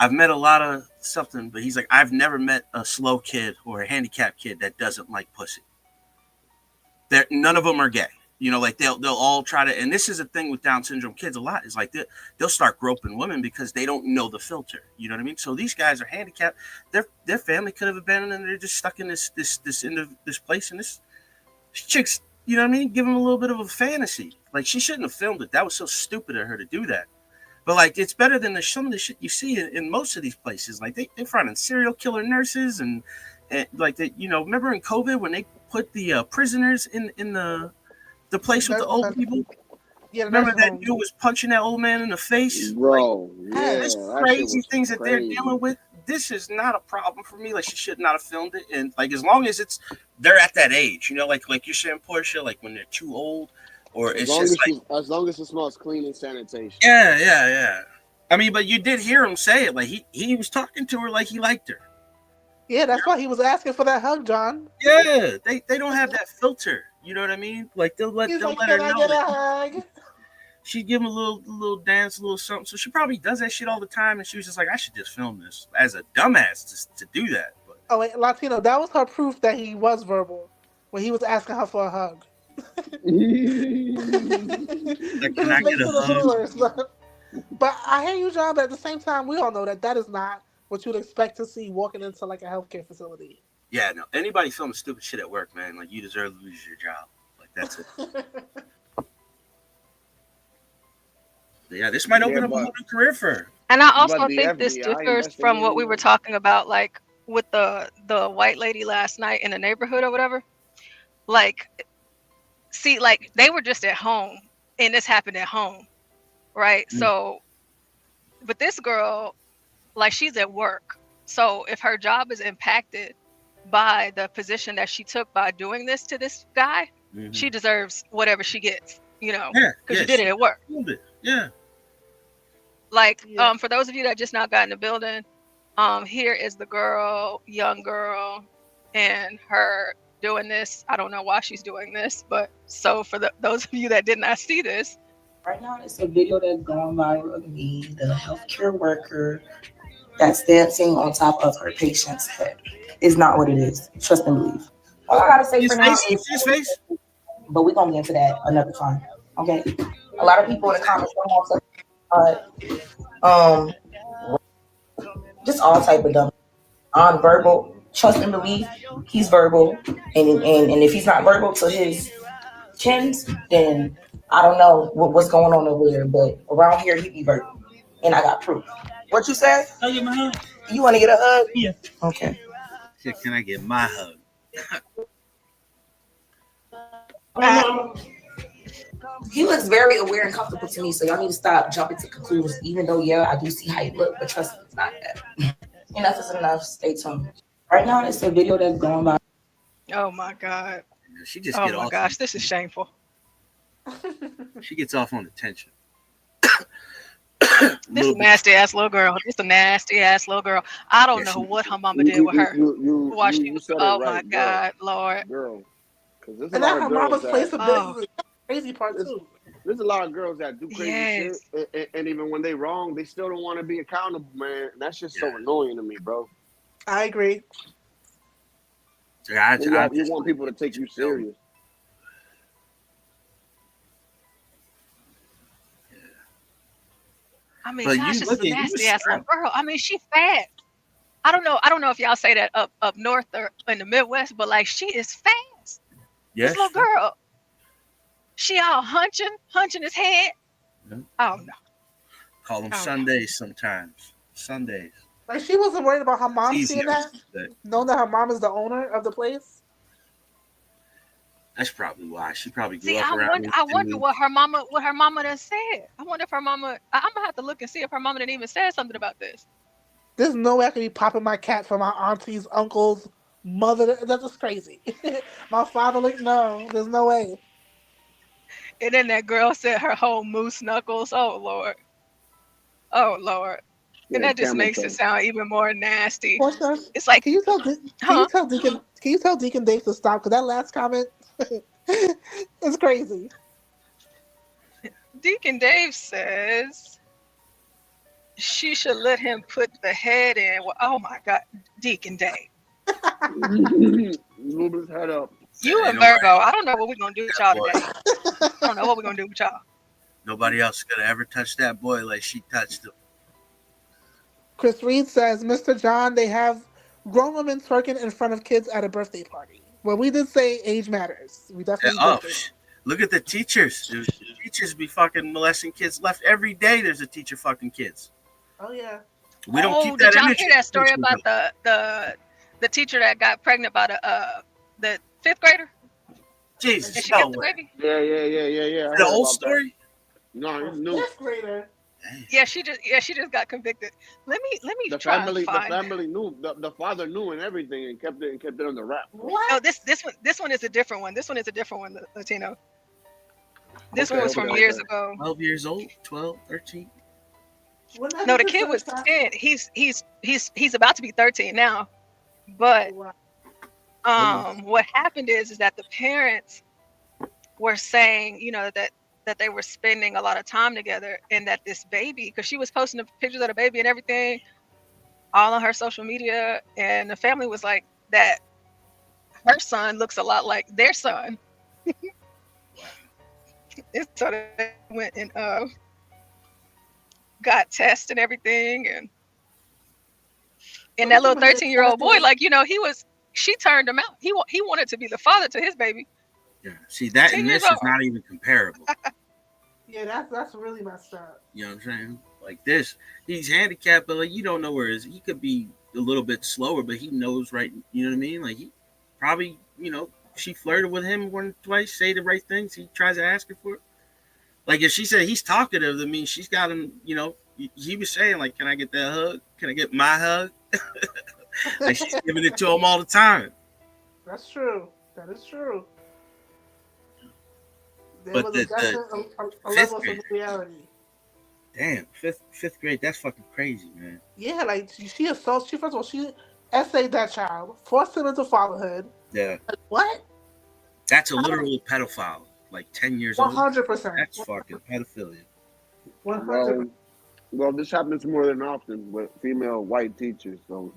I've met a lot of something, but he's like, I've never met a slow kid or a handicapped kid that doesn't like pussy. None of them are gay. You know, like they'll all try to, and this is a thing with Down syndrome kids a lot, is like they'll start groping women because they don't know the filter. You know what I mean? So these guys are handicapped. Their family could have abandoned them. They're just stuck in this place, and this chick's, you know what I mean? Give them a little bit of a fantasy. Like, she shouldn't have filmed it. That was so stupid of her to do that. But like, it's better than some of the shit you see in most of these places. Like, they're finding serial killer nurses and like, you know, remember in COVID when they put the prisoners in the place with the old people? Yeah, remember that dude was punching that old man in the face? Bro, like, this crazy things that they're dealing with. This is not a problem for me. Like, she should not have filmed it. And like, as long as they're at that age, you know, like you're saying, Portia, like when they're too old, or it's just like, as long as it smells clean and sanitation. Yeah. I mean, but you did hear him say it. Like, he was talking to her like he liked her. Yeah, that's why he was asking for that hug, John. Yeah, they don't have that filter. You know what I mean? Like, they'll let her know. Get a hug? she'd give him a little dance, a little something. So she probably does that shit all the time. And she was just like, I should just film this as a dumbass to do that. But, oh wait, Latino, that was her proof that he was verbal when he was asking her for a hug. like, can I get a hug? But I hear you, John. But at the same time, we all know that is not what you'd expect to see walking into like a healthcare facility. Yeah, no. Anybody filming stupid shit at work, man, like you deserve to lose your job. Like that's it. Yeah, this might open up a whole new career for her. And I also think this differs from what we were talking about, like with the white lady last night in the neighborhood or whatever. Like, see, like they were just at home, and this happened at home, right? So, but this girl, like, she's at work. So if her job is impacted by the position that she took by doing this to this guy, she deserves whatever she gets, you know, because she did it at work. Yeah. Like, for those of you that just now got in the building, here is the girl, young girl, and her doing this. I don't know why she's doing this, but so for those of you that did not see this. Right now, it's a video that's going viral of me, the healthcare worker that's dancing on top of her patient's head. Is not what it is. Trust and believe. All I gotta say for now is his face. But we're gonna get into that another time. Okay. A lot of people in the comments don't want to just all type of dumb non-verbal. Trust and believe he's verbal, and if he's not verbal to his chins, then I don't know what's going on over there. But around here he be verbal, and I got proof. What you said? I'll get my hug. You want to get a hug? Yeah. Okay. Can I get my hug? He looks very aware and comfortable to me, so y'all need to stop jumping to conclusions. Even though, I do see how he look, but trust me, it's not that. Enough is enough. Stay tuned. Right now, it's a video that's going by. Oh my God. She just oh my gosh, this is shameful. She gets off on attention. This is a nasty ass little girl. This is a nasty ass little girl. I don't know what her mama did with her. Oh my God, Lord. Girl. Because there's a And lot that of her girls mama's that, place of business. Crazy part too. There's a lot of girls that do crazy shit, and even when they wrong, they still don't want to be accountable, man. That's just so annoying to me, bro. I agree. You want people to take you serious. I mean, gosh, this is a nasty ass little girl. I mean, she fat. I don't know if y'all say that up north or in the Midwest, but like she is fast. Yes. This little girl. She all hunching his head. Oh no. Call them Sundays sometimes. Sundays. Like she wasn't worried about her mom seeing that, knowing that her mom is the owner of the place. That's probably why she probably grew up around. I wonder what her mama done said. I wonder if her mama. I'm gonna have to look and see if her mama didn't even say something about this. There's no way I could be popping my cat for my auntie's uncle's mother. That's just crazy. My father, like, no, there's no way. And then that girl said her whole moose knuckles. Oh Lord. Oh Lord. And that just makes it sound even more nasty. It's like, can you tell Deacon Dave to stop? Because that last comment is crazy. Deacon Dave says she should let him put the head in. Well, oh my God, Deacon Dave. Move his head up. You and Virgo, I don't know what we're gonna do with y'all today. I don't know what we're gonna do with y'all. Nobody else could have ever touched that boy like she touched him. Chris Reed says, Mr. John, they have grown women twerking in front of kids at a birthday party. Well, we did say age matters. We definitely did. Look at the teachers. The teachers be fucking molesting kids left every day. There's a teacher fucking kids. Oh yeah. We don't keep that energy. Did y'all hear that story about the teacher that got pregnant by the fifth grader? Jesus. Yeah. The old story? No, it's new. Fifth grader. Yeah, she just got convicted. Let me the try family, to find the family knew, the father knew and everything, and kept it on the wrap. What? No, this one is a different one. This one is a different one, Latino. This one was from years ago. 12 years old, 12, 13. No, the kid was 10. He's about to be 13 now. But what happened is that the parents were saying, that that they were spending a lot of time together, and that this baby, because she was posting the pictures of the baby and everything all on her social media, and the family was like that her son looks a lot like their son. And so they went and got tests and everything, and that little 13-year-old boy, like, you know, she turned him out. He wanted to be the father to his baby. Yeah, see, that and this is not even comparable. Yeah, that's really messed up. You know what I'm saying? Like this, he's handicapped, but like you don't know where he could be a little bit slower, but he knows right. You know what I mean? Like he probably, you know, she flirted with him one twice, say the right things. He tries to ask her for it. Like if she said he's talkative, I mean she's got him. You know, he was saying like, "Can I get that hug? Can I get my hug?" Like she's giving it to him all the time. That's true. That is true. There but was a level of familiarity. Damn, fifth grade, that's fucking crazy, man. Yeah, like she assaults. First of all, she essayed that child, forced him into fatherhood. Yeah. Like, what? That's a literal pedophile, like 10 years old. 100%. That's fucking pedophilia. 100%. Well, this happens more than often with female white teachers. So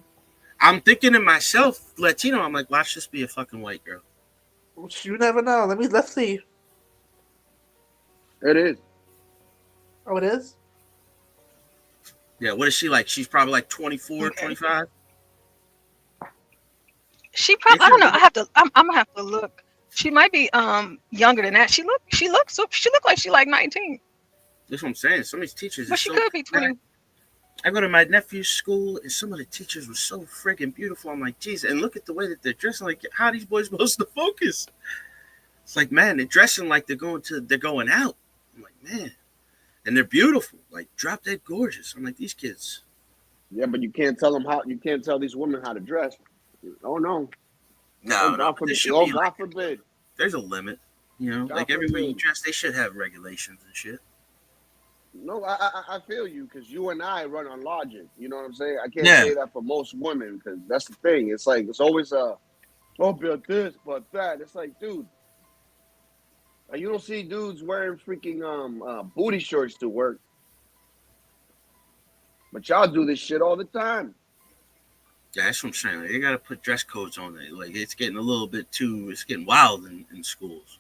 I'm thinking to myself, Latino, I'm like, watch this be a fucking white girl. You never know. Let's see. It is. Oh, it is? Yeah, what is she like? She's probably like 24, 25? She probably, I don't know. I'm gonna have to look. She might be younger than that. She looked like she like 19. That's what I'm saying. Some of these teachers, but she could be 20. I go to my nephew's school, and some of the teachers were so freaking beautiful. I'm like, geez, and look at the way that they're dressing. Like, how are these boys supposed to focus? It's like, man, they're dressing like they're going out. I'm like, man, and they're beautiful, like drop dead gorgeous. I'm like, these kids. Yeah, but you can't tell them how. You can't tell these women how to dress. Oh no. No, God forbid. There's a limit, you know. Like everywhere you dress, they should have regulations and shit. No, I feel you because you and I run on logic. You know what I'm saying? I can't say that for most women because that's the thing. It's like it's always but this, but that. It's like, dude, you don't see dudes wearing freaking booty shorts to work, but y'all do this shit all the time. Yeah, that's what I'm saying. Like, they gotta put dress codes on it. Like it's getting a little bit too. It's getting wild in schools.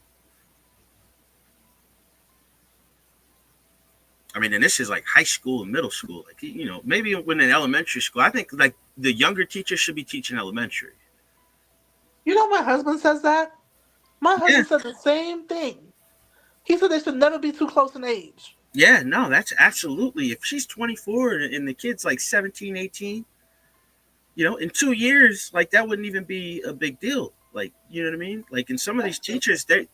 I mean, and this is like high school and middle school. Like, you know, maybe when in elementary school, I think like the younger teachers should be teaching elementary. You know, my husband says that. My husband said the same thing. He said they should never be too close in age. Yeah, no, that's absolutely. If she's 24 and the kid's like 17, 18, you know, in 2 years, like that wouldn't even be a big deal. Like, you know what I mean? Like in some of these teachers, they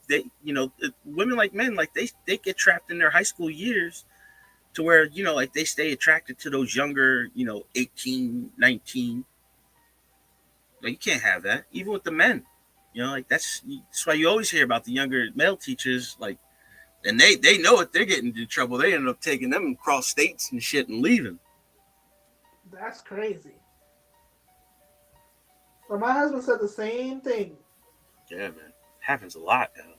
you know, women like men, like they get trapped in their high school years to where, you know, like they stay attracted to those younger, you know, 18, 19. Like you can't have that, even with the men. You know, like that's why you always hear about the younger male teachers, like, and they know it. They're getting into trouble. They end up taking them across states and shit and leaving. That's crazy. But my husband said the same thing. Yeah, man. Happens a lot now.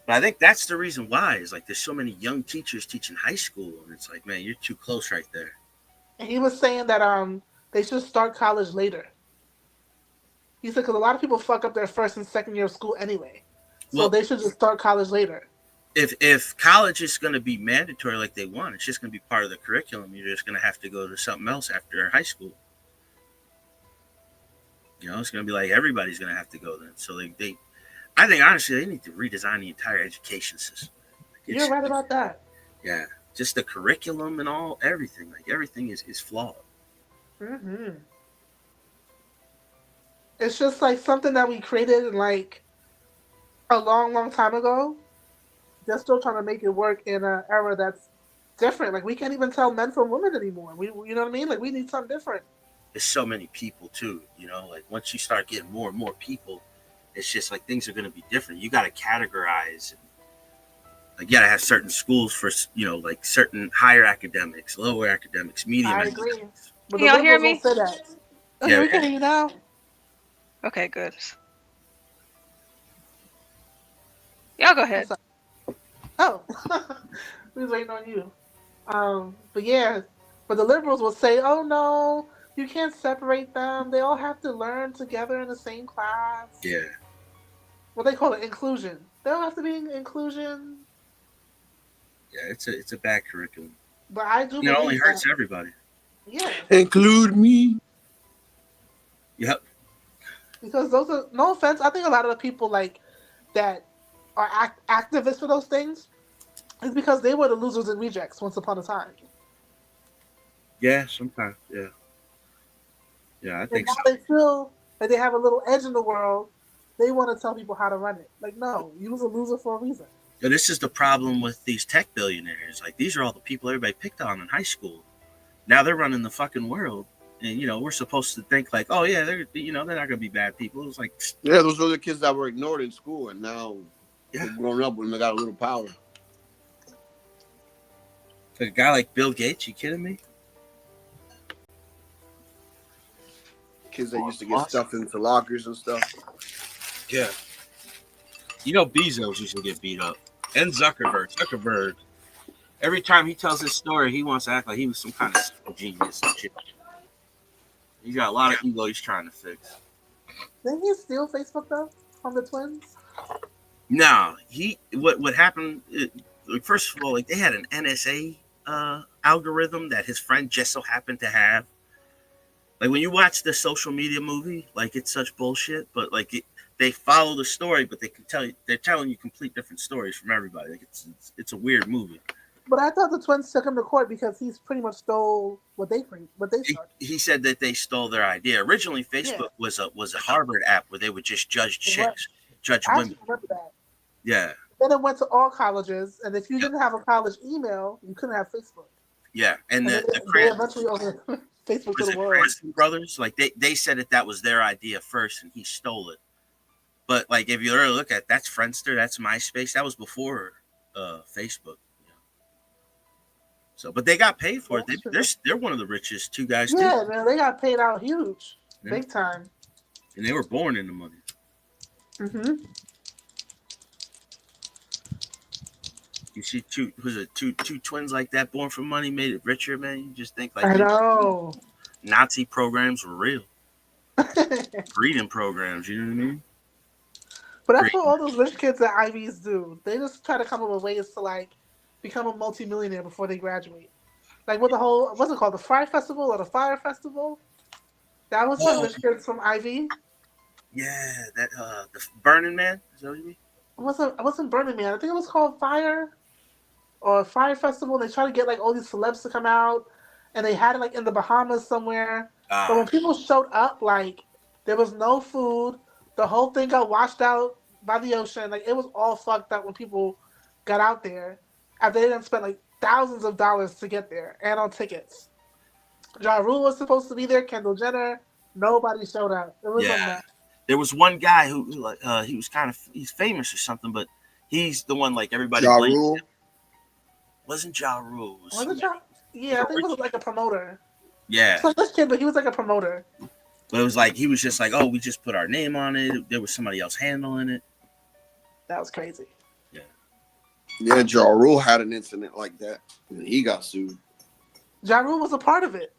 But I think that's the reason why is like there's so many young teachers teaching high school, and it's like, man, you're too close right there. And he was saying that they should start college later. He said because a lot of people fuck up their first and second year of school anyway, so they should just start college later. If college is going to be mandatory like they want, it's just going to be part of the curriculum. You're just going to have to go to something else after high school. You know, it's going to be like everybody's going to have to go then. So I think honestly they need to redesign the entire education system. You're right about that. Yeah, just the curriculum and everything. Like everything is flawed. Mm-hmm. It's just like something that we created in like a long, long time ago. They're still trying to make it work in an era that's different. Like we can't even tell men from women anymore. You know what I mean? Like we need something different. There's so many people too. You know, like once you start getting more and more people, it's just like things are going to be different. You got to categorize. Like, you got to have certain schools for, you know, like certain higher academics, lower academics, medium. I agree. But y'all hear me? Say that. Okay, yeah, we can hear you now. Okay, good. Y'all go ahead. Oh, we was waiting on you. But yeah, but the liberals will say, "Oh no, you can't separate them. They all have to learn together in the same class." Yeah. What they call it, inclusion. They don't have to be in inclusion. Yeah, it's a bad curriculum. But I do. And it only hurts everybody. Yeah. Include me. Yep. Because those are, no offense, I think a lot of the people like that are activists for those things is because they were the losers and rejects once upon a time. Yeah, sometimes. Yeah. Yeah, I think now so. they feel that they have a little edge in the world. They want to tell people how to run it. Like, no, you was a loser for a reason. Yeah, this is the problem with these tech billionaires. Like, these are all the people everybody picked on in high school. Now they're running the fucking world. And, we're supposed to think like, oh, yeah, they're not going to be bad people. It's like... Yeah, those are the kids that were ignored in school, and now they're grown up when they got a little power. Like a guy like Bill Gates, you kidding me? Kids that used to get stuff into lockers and stuff. Yeah. Bezos used to get beat up. And Zuckerberg. Every time he tells his story, he wants to act like he was some kind of genius and shit. He's got a lot of ego he's trying to fix. Didn't he steal Facebook, though, from the twins? No. What happened, first of all, like, they had an NSA algorithm that his friend just so happened to have. Like, when you watch the Social Media movie, like, it's such bullshit, but, like, they follow the story, but they're telling you complete different stories from everybody. Like, it's a weird movie. But I thought the twins took him to court because he's pretty much stole what they started. He said that they stole their idea. Originally, Facebook was a Harvard app where they would just judge chicks, judge women. I remember that. Yeah. Then it went to all colleges, and if you didn't have a college email, you couldn't have Facebook. Yeah, and they eventually opened Facebook to the world. Cranston brothers, like they said that was their idea first, and he stole it. But like, if you really look at that's Friendster, that's MySpace, that was before Facebook. So, but they got paid for it. They're one of the richest two guys too. Yeah, man, they got paid out huge, big time. And they were born in the money. Mm-hmm. You see two twins like that born from money made it richer, man. You just think like I know. Nazi programs were real. Breeding programs, you know what I mean? But that's what all those rich kids at Ivies do. They just try to come up with ways to like become a multimillionaire before they graduate. Like with the whole, what's it called, the Fry Festival or the Fire Festival? That was some rich kids from Ivy. Yeah, that the Burning Man. Is that what you mean? It wasn't Burning Man. I think it was called Fire or Fire Festival. And they tried to get like all these celebs to come out, and they had it like in the Bahamas somewhere. But when people showed up, like there was no food. The whole thing got washed out by the ocean. Like it was all fucked up when people got out there. After they didn't spend like thousands of dollars to get there and on tickets. Ja Rule was supposed to be there. Kendall Jenner. Nobody showed up. It was a mess. There was one guy who like he was he's famous or something, but he's the one like everybody. Ja Rule? Wasn't Ja Rule? Was it Ja? Yeah, I think it was like a promoter. Yeah. So this kid, but he was like a promoter. But it was like he was just like, oh, we just put our name on it. There was somebody else handling it. That was crazy. Yeah, Ja Rule had an incident like that, and he got sued. Ja Rule was a part of it.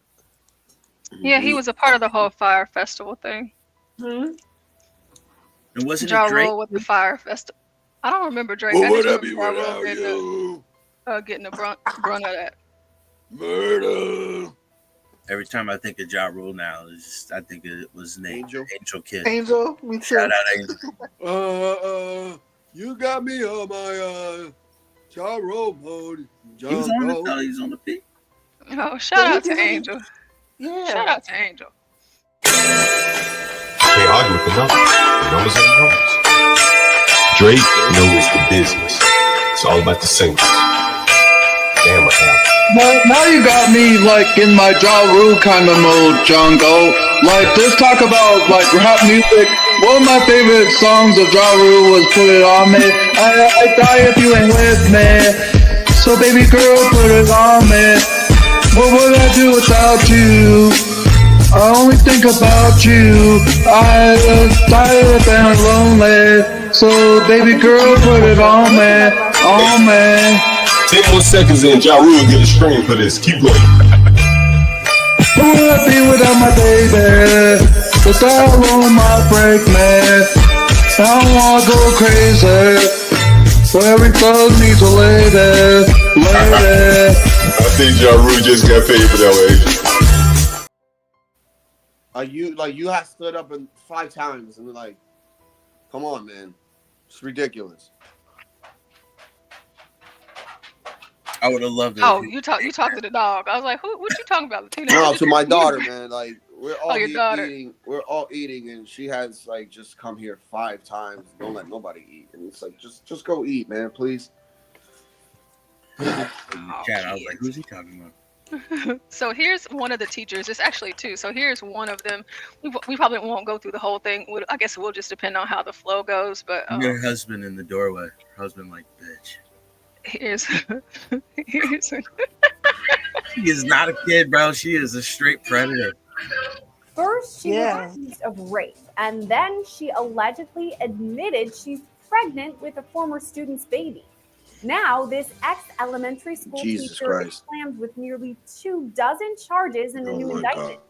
Yeah, he was a part of the whole Fire Festival thing. Mm-hmm. And wasn't Ja it Drake? Rule with the Fire Festival? I don't remember Drake. What I would just I be remember Ja without Rule you? getting the brunt of that. Murder. Every time I think of Ja Rule now, I think it was an Angel Kid. Angel, me too. Shout out Angel. You got me on my Ja Rule mode. He was on the peak. Oh, shout out to Angel. Yeah. Shout out to Angel. Can't argue with the numbers are the numbers. Drake knows the business. It's all about the singles. Damn, what happened? Now you got me like in my Ja Rule kind of mode, Jungle. Like just talk about like rap music. One of my favorite songs of Ja Rule was "Put It On Me." I die if you ain't with me. So baby girl, put it on me. What would I do without you? I only think about you. I was tired and lonely. So baby girl, put it on me, on me. 10 more seconds and Ja Rule get a screen for this. Keep going. Who would I be without my baby? Without on my break, man. I don't wanna go crazy. So every thug needs a lady, lady. I think Ja Rule just got paid for that one. You have stood up 5 times and like, come on, man, it's ridiculous. I would have loved it. Oh, you talk to the dog. I was like, what you talking about, Latina? No, to my daughter, man. Like we're all your daughter. eating. We're all eating, and she has like just come here 5 times. Don't let nobody eat, and it's like just go eat, man, please. I was like, who's he talking about? So here's one of the teachers. It's actually 2. So here's one of them. We probably won't go through the whole thing. I guess it will just depend on how the flow goes. But Your husband in the doorway. Her husband like, bitch. here's She is not a kid, bro. She is a straight predator. First, she was accused of rape, and then she allegedly admitted she's pregnant with a former student's baby. Now, this ex-elementary school teacher is slammed with nearly 24 charges in a new indictment.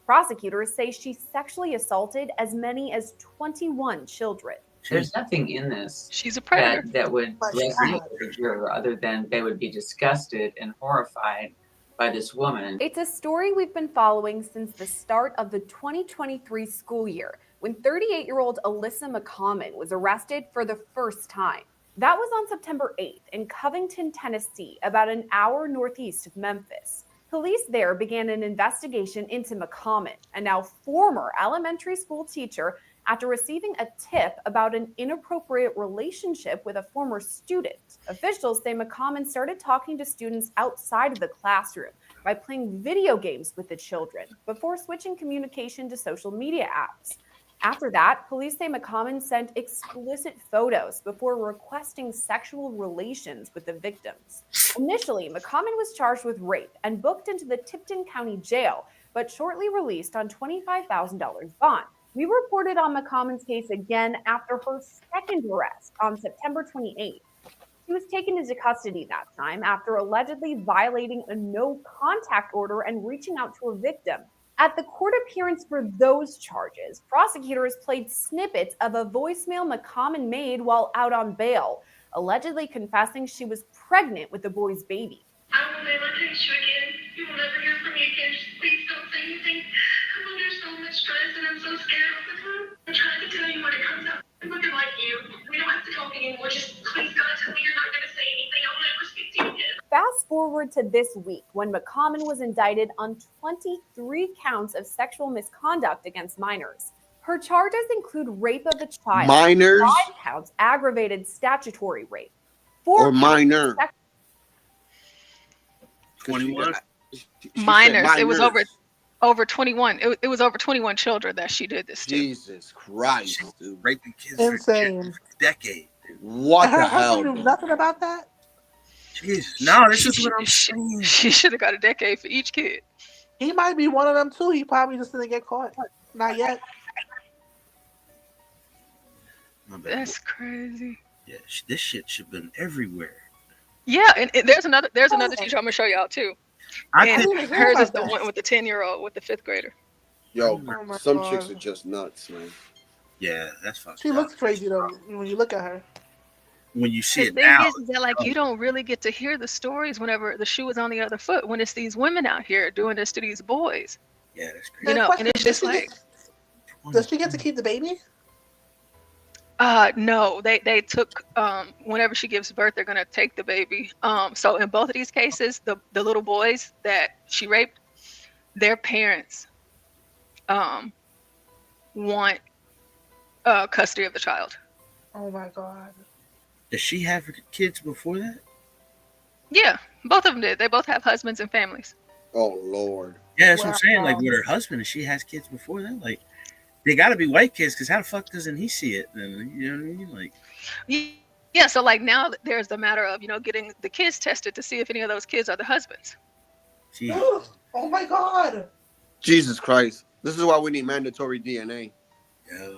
Prosecutors say she sexually assaulted as many as 21 children. There's nothing in this She's a predator. that would resonate with the juror other than they would be disgusted and horrified by this woman. It's a story we've been following since the start of the 2023 school year, when 38-year-old Alyssa McCommon was arrested for the first time. That was on September 8th in Covington, Tennessee, about an hour northeast of Memphis. Police there began an investigation into McCommon, a now former elementary school teacher, after receiving a tip about an inappropriate relationship with a former student. Officials say McCommon started talking to students outside of the classroom by playing video games with the children before switching communication to social media apps. After that, police say McCommon sent explicit photos before requesting sexual relations with the victims. Initially, McCommon was charged with rape and booked into the Tipton County Jail, but shortly released on $25,000 bond. We reported on McCommon's case again after her second arrest on September 28th. She was taken into custody that time after allegedly violating a no-contact order and reaching out to a victim. At the court appearance for those charges, prosecutors played snippets of a voicemail McCommon made while out on bail, allegedly confessing she was pregnant with the boy's baby. I will never text you again. You will never hear from me again. Just please don't say anything. I'm under so much stress and I'm so scared all the time. I'm trying to tell you when it comes out. I'm looking like you. We don't have to talk anymore. Just please God tell me you're not going to say anything. I'll never speak to you again. Fast forward to this week when McCommon was indicted on 23 counts of sexual misconduct against minors. Her charges include rape of a child, Minors? 5 counts aggravated statutory rape, 4 Or minor. 21 minors. It was over 21. It was over 21 children that she did this to. Jesus Christ, dude. Raping kids Insane. for a decade. What the hell? Knew nothing about that. Jeez. No, this is what I'm saying. She should have got a decade for each kid. He might be one of them too. He probably just didn't get caught. Not yet. That's crazy. Yeah, this shit should have been everywhere. Yeah, and there's another teacher I'm gonna show y'all too. And hers is the one with the 10-year-old with the 5th grader. Yo, Oh some God. chicks are just nuts, man. Yeah, that's fucked She up. looks crazy though when you look at her. When you see The it thing now, is that like you don't really get to hear the stories whenever the shoe is on the other foot. When it's these women out here doing this to these boys. Yeah, that's crazy. You know, and it's just like Does she get to keep the baby? no, they took whenever she gives birth, they're gonna take the baby. So in both of these cases, the little boys that she raped, their parents want custody of the child. Oh my God. Does she have kids before that? Yeah, both of them did. They both have husbands and families. Oh Lord. Yeah, that's what I'm saying. Like with her husband, if she has kids before that, like they got to be white kids, because how the fuck doesn't he see it? Then you know what I mean? Like, yeah. So like now there's the matter of getting the kids tested to see if any of those kids are the husbands. Oh my God. Jesus Christ. This is why we need mandatory DNA. Yeah.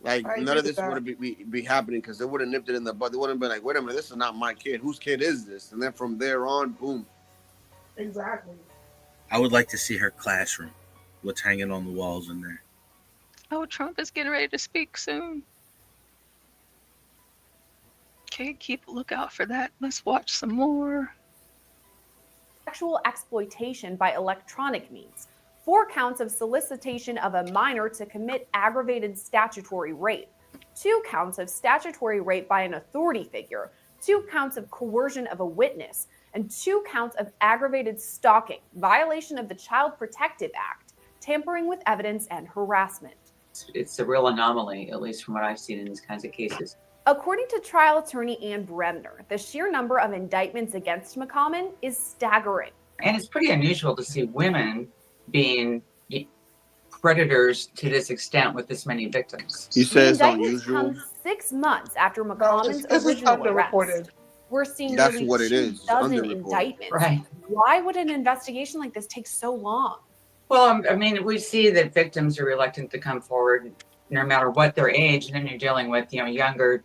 Like I none agree of with this that. would be happening because they would have nipped it in the bud. They wouldn't have been like, wait a minute, this is not my kid. Whose kid is this? And then from there on, boom. Exactly. I would like to see her classroom. What's hanging on the walls in there? Oh, Trump is getting ready to speak soon. Okay, keep a lookout for that. Let's watch some more. Sexual exploitation by electronic means. 4 counts of solicitation of a minor to commit aggravated statutory rape. 2 counts of statutory rape by an authority figure. 2 counts of coercion of a witness. And 2 counts of aggravated stalking, violation of the Child Protective Act, tampering with evidence, and harassment. It's a real anomaly, at least from what I've seen in these kinds of cases. According to trial attorney Ann Bremner, the sheer number of indictments against McCommon is staggering. And it's pretty unusual to see women being predators to this extent with this many victims. You say it's The indictments unusual. come 6 months after McCommon's it's original underreported. arrest. We're seeing That's nearly what it 2 is. It's dozen underreported. indictments. Right. Why would an investigation like this take so long? Well, I mean, we see that victims are reluctant to come forward no matter what their age. And then you're dealing with, younger,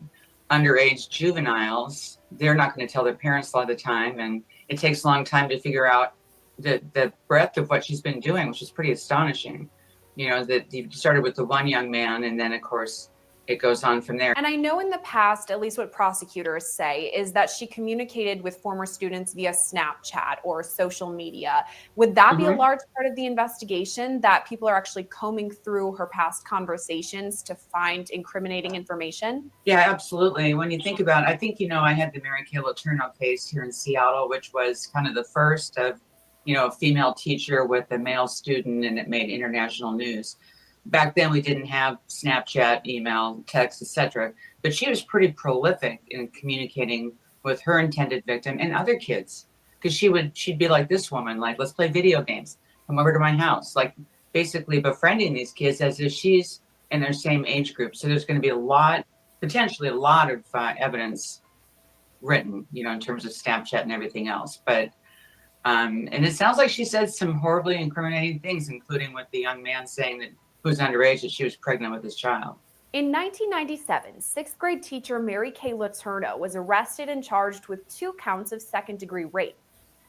underage juveniles. They're not going to tell their parents a lot of the time. And it takes a long time to figure out the breadth of what she's been doing, which is pretty astonishing. That you started with the one young man, and then, of course, it goes on from there. And I know in the past, at least what prosecutors say, is that she communicated with former students via Snapchat or social media. Would that be a large part of the investigation, that people are actually combing through her past conversations to find incriminating information? Yeah, absolutely. When you think about it, I think, I had the Mary Kay Letourneau case here in Seattle, which was kind of the first of, a female teacher with a male student, and it made international news. Back then, we didn't have Snapchat, email, text, etc. But she was pretty prolific in communicating with her intended victim and other kids, because she'd be like this woman, like, let's play video games, come over to my house, like basically befriending these kids as if she's in their same age group. So there's going to be potentially a lot of evidence written, in terms of Snapchat and everything else. But and it sounds like she said some horribly incriminating things, including with the young man saying that who's underage, that she was pregnant with his child. In 1997, 6th grade teacher Mary Kay Letourneau was arrested and charged with 2 counts of second-degree rape.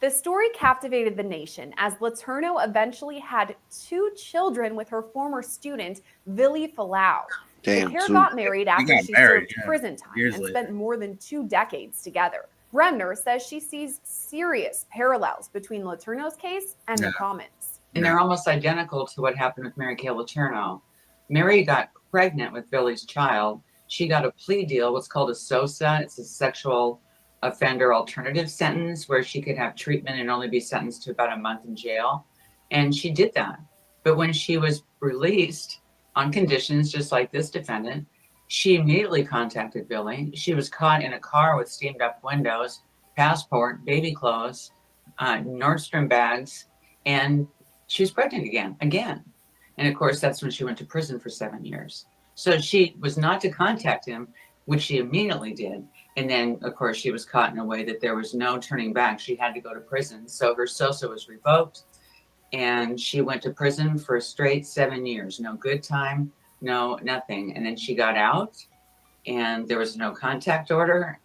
The story captivated the nation as Letourneau eventually had 2 children with her former student, Vili Falau. The pair got married after she served prison time and spent more than 2 decades together. Bremner says she sees serious parallels between Letourneau's case and McCommon's. And they're almost identical to what happened with Mary Kay Letourneau. Mary got pregnant with Vili's child. She got a plea deal, what's called a SOSA. It's a sexual offender alternative sentence, where she could have treatment and only be sentenced to about a month in jail. And she did that. But when she was released on conditions, just like this defendant, she immediately contacted Vili. She was caught in a car with steamed up windows, passport, baby clothes, Nordstrom bags, and she was pregnant again. And of course, that's when she went to prison for 7 years. So she was not to contact him, which she immediately did. And then, of course, she was caught in a way that there was no turning back. She had to go to prison. So her SOSA was revoked, and she went to prison for a straight 7 years. No good time, no nothing. And then she got out, and there was no contact order,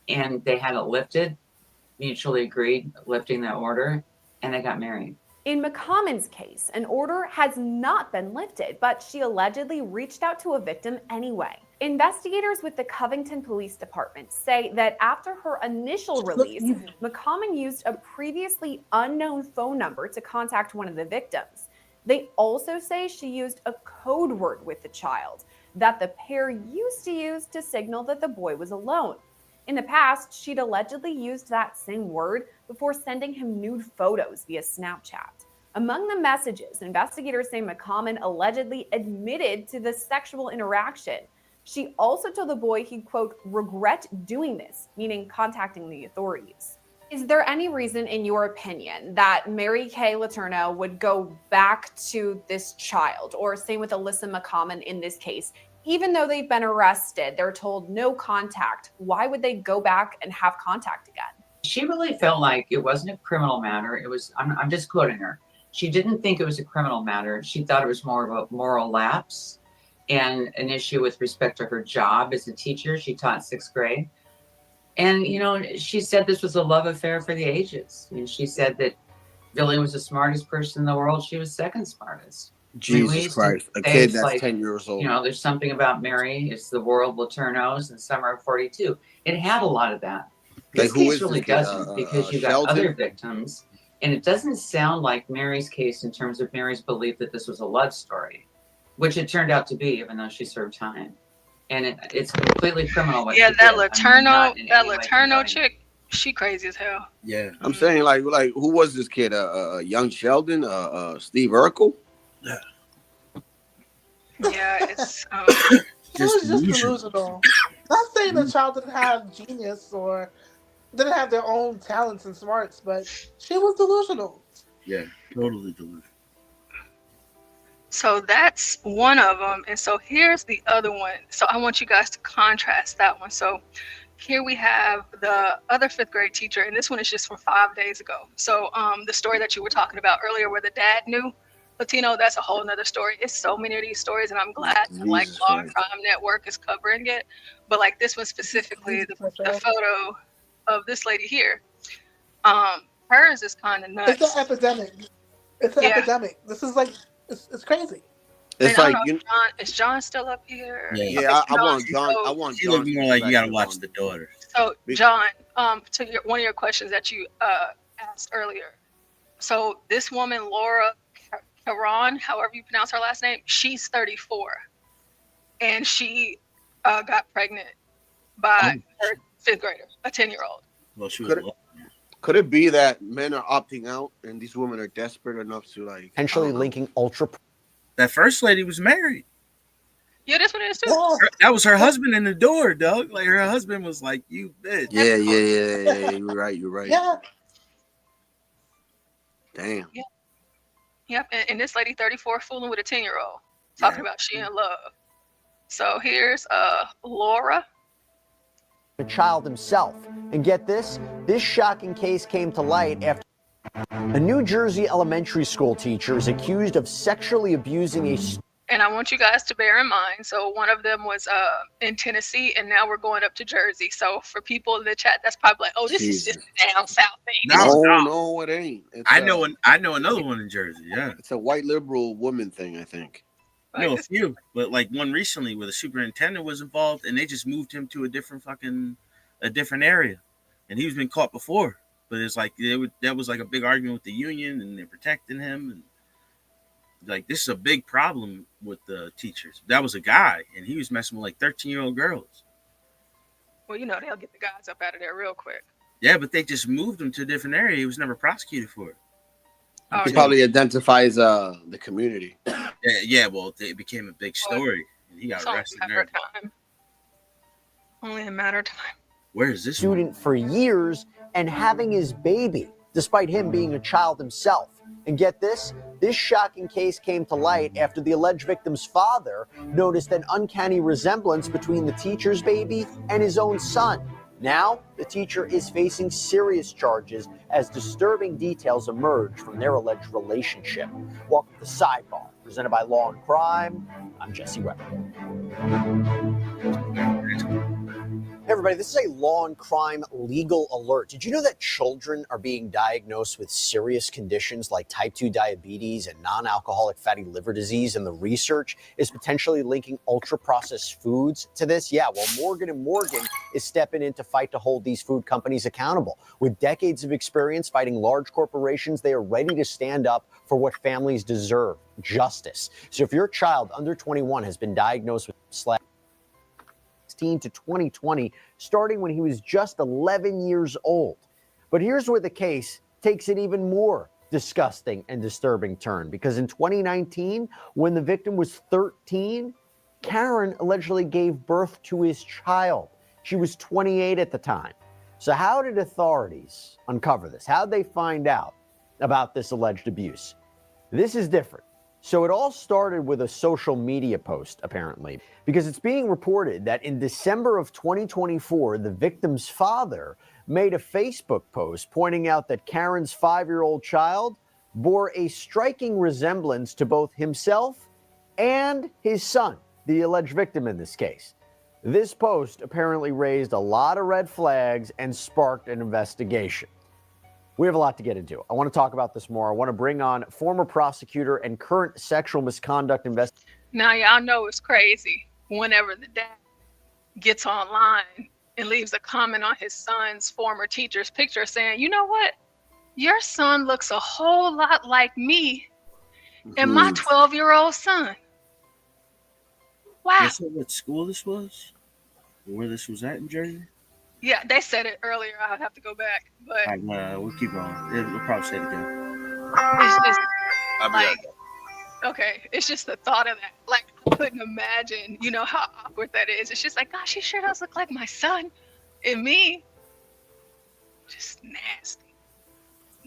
and they had it lifted, mutually agreed, lifting that order, and they got married. In McCommon's case, an order has not been lifted, but she allegedly reached out to a victim anyway. Investigators with the Covington Police Department say that after her initial release, McCommon used a previously unknown phone number to contact one of the victims. They also say she used a code word with the child that the pair used to use to signal that the boy was alone. In the past, she'd allegedly used that same word before sending him nude photos via Snapchat. Among the messages, investigators say McCommon allegedly admitted to the sexual interaction. She also told the boy he'd, quote, regret doing this, meaning contacting the authorities. Is there any reason, in your opinion, that Mary Kay Letourneau would go back to this child, or same with Alyssa McCommon in this case? Even though they've been arrested, they're told no contact. Why would they go back and have contact again? She really felt like it wasn't a criminal matter. It was, I'm just quoting her. She didn't think it was a criminal matter. She thought it was more of a moral lapse. and an issue with respect to her job as a teacher. She taught 6th grade. And, you know, she said this was a love affair for the ages. And she said that Billy was the smartest person in the world. She was second smartest. Jesus Christ. A kid that's like, 10 years old. You know, there's something about Mary. It's the world will turn nose in summer of 42. It had a lot of that. This Like, who case is really this kid? doesn't, because you got Sheldon? other victims. And it doesn't sound like Mary's case in terms of Mary's belief that this was a love story, which it turned out to be, even though she served time. And it's completely criminal what Yeah, she that did. Laterno chick, she crazy as hell. Yeah. I'm saying, like, who was this kid? Young Sheldon? Steve Urkel? Yeah, it's It was just delusional. Not saying the child didn't have genius or didn't have their own talents and smarts, but she was delusional. Yeah, totally delusional. So that's one of them. And so here's the other one. So I want you guys to contrast that one. So here we have the other 5th grade teacher, and this one is just from 5 days ago. So the story that you were talking about earlier where the dad knew Latino, that's a whole nother story. It's so many of these stories, and I'm glad like Law and Crime Network is covering it. But like this one specifically, the photo of this lady here, hers is kind of nuts. It's an epidemic. It's an epidemic. This is like, it's crazy. It's like, is John still up here? Yeah, I want John. I want She John. looked more like you gotta watch the daughter. So John, to one of your questions that you asked earlier. So this woman, Laura Caron, however you pronounce her last name, she's 34, and she got pregnant by her 5th grader, a 10-year-old. Well, she was. Could it be that men are opting out and these women are desperate enough to like potentially linking ultra? That first lady was married. Yeah, that's what it is too. That was her husband in the door, Doug. Like her husband was like, "You bitch." Yeah. You're right. You're right. Yeah. Damn. Yeah. Yep. And this lady, 34, fooling with a 10-year-old, talking about she in love. So here's Laura. The child himself. And get this shocking case came to light after a New Jersey elementary school teacher is accused of sexually abusing a And I want you guys to bear in mind, so one of them was in Tennessee, and now we're going up to Jersey. So for people in the chat, that's probably like, oh, this is just a down south thing. No, it ain't. It's I know another one in Jersey. Yeah, it's a white liberal woman thing, I think. I know a few, but like one recently where the superintendent was involved, and they just moved him to a different area, and he's been caught before. But it's like that was like a big argument with the union, and they're protecting him. And like this is a big problem with the teachers. That was a guy, and he was messing with like 13-year-old girls. Well, you know they'll get the guys up out of there real quick. Yeah, but they just moved him to a different area. He was never prosecuted for it. He probably identifies the community. Yeah. Well, it became a big story, and he got arrested. Only a matter of time. Where is this student for years and having his baby, despite him being a child himself. And get this shocking case came to light after the alleged victim's father noticed an uncanny resemblance between the teacher's baby and his own son. Now, the teacher is facing serious charges as disturbing details emerge from their alleged relationship. Welcome to Sidebar, presented by Law and Crime. I'm Jesse Weber. Hey everybody, this is a Law and Crime legal alert. Did you know that children are being diagnosed with serious conditions like type 2 diabetes and non-alcoholic fatty liver disease, and the research is potentially linking ultra-processed foods to this? Yeah, well, Morgan & Morgan is stepping in to fight to hold these food companies accountable. With decades of experience fighting large corporations, they are ready to stand up for what families deserve, justice. So if your child under 21 has been diagnosed with to 2020, starting when he was just 11 years old. But here's where the case takes an even more disgusting and disturbing turn, because in 2019, when the victim was 13, Karen allegedly gave birth to his child. She was 28 at the time. So how did authorities uncover this? How did they find out about this alleged abuse? This is different. So it all started with a social media post, apparently, because it's being reported that in December of 2024, the victim's father made a Facebook post pointing out that Karen's 5-year-old child bore a striking resemblance to both himself and his son. the alleged victim in this case. This post apparently raised a lot of red flags and sparked an investigation. We have a lot to get into. I want to talk about this more. I want to bring on former prosecutor and current sexual misconduct investigator. Now, y'all know it's crazy whenever the dad gets online and leaves a comment on his son's former teacher's picture saying, you know what? Your son looks a whole lot like me and my 12-year-old son. Wow. You said what school this was? Where this was at in Jersey? Yeah, they said it earlier. I'll have to go back. But We'll keep going. We'll probably say it again. it's just I'll be like, right back. okay, it's just the thought of that. Like, I couldn't imagine, you know, how awkward that is. It's just like, gosh, he sure does look like my son and me. Just nasty.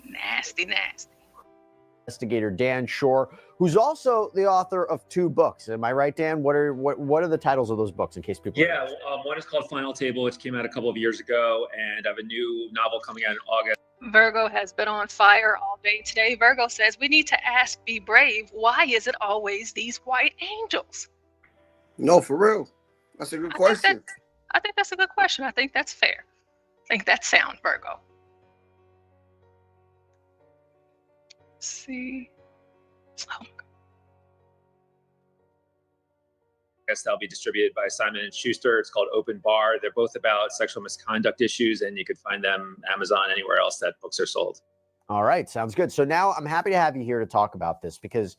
Nasty, nasty. Investigator Dan Shore, who's also the author of 2 books. Am I right, Dan? What are the titles of those books in case people? Yeah, one is called Final Table, which came out a couple of years ago, and I have a new novel coming out in August. Virgo has been on fire all day today. Virgo says, we need to ask, be brave. Why is it always these white angels? No, for real. That's a good question. I think that's a good question. I think that's fair. I think that's sound, Virgo. Let's see. Oh. That'll be distributed by Simon & Schuster. It's called Open Bar. They're both about sexual misconduct issues, and you can find them Amazon, anywhere else that books are sold. All right, sounds good. So now I'm happy to have you here to talk about this because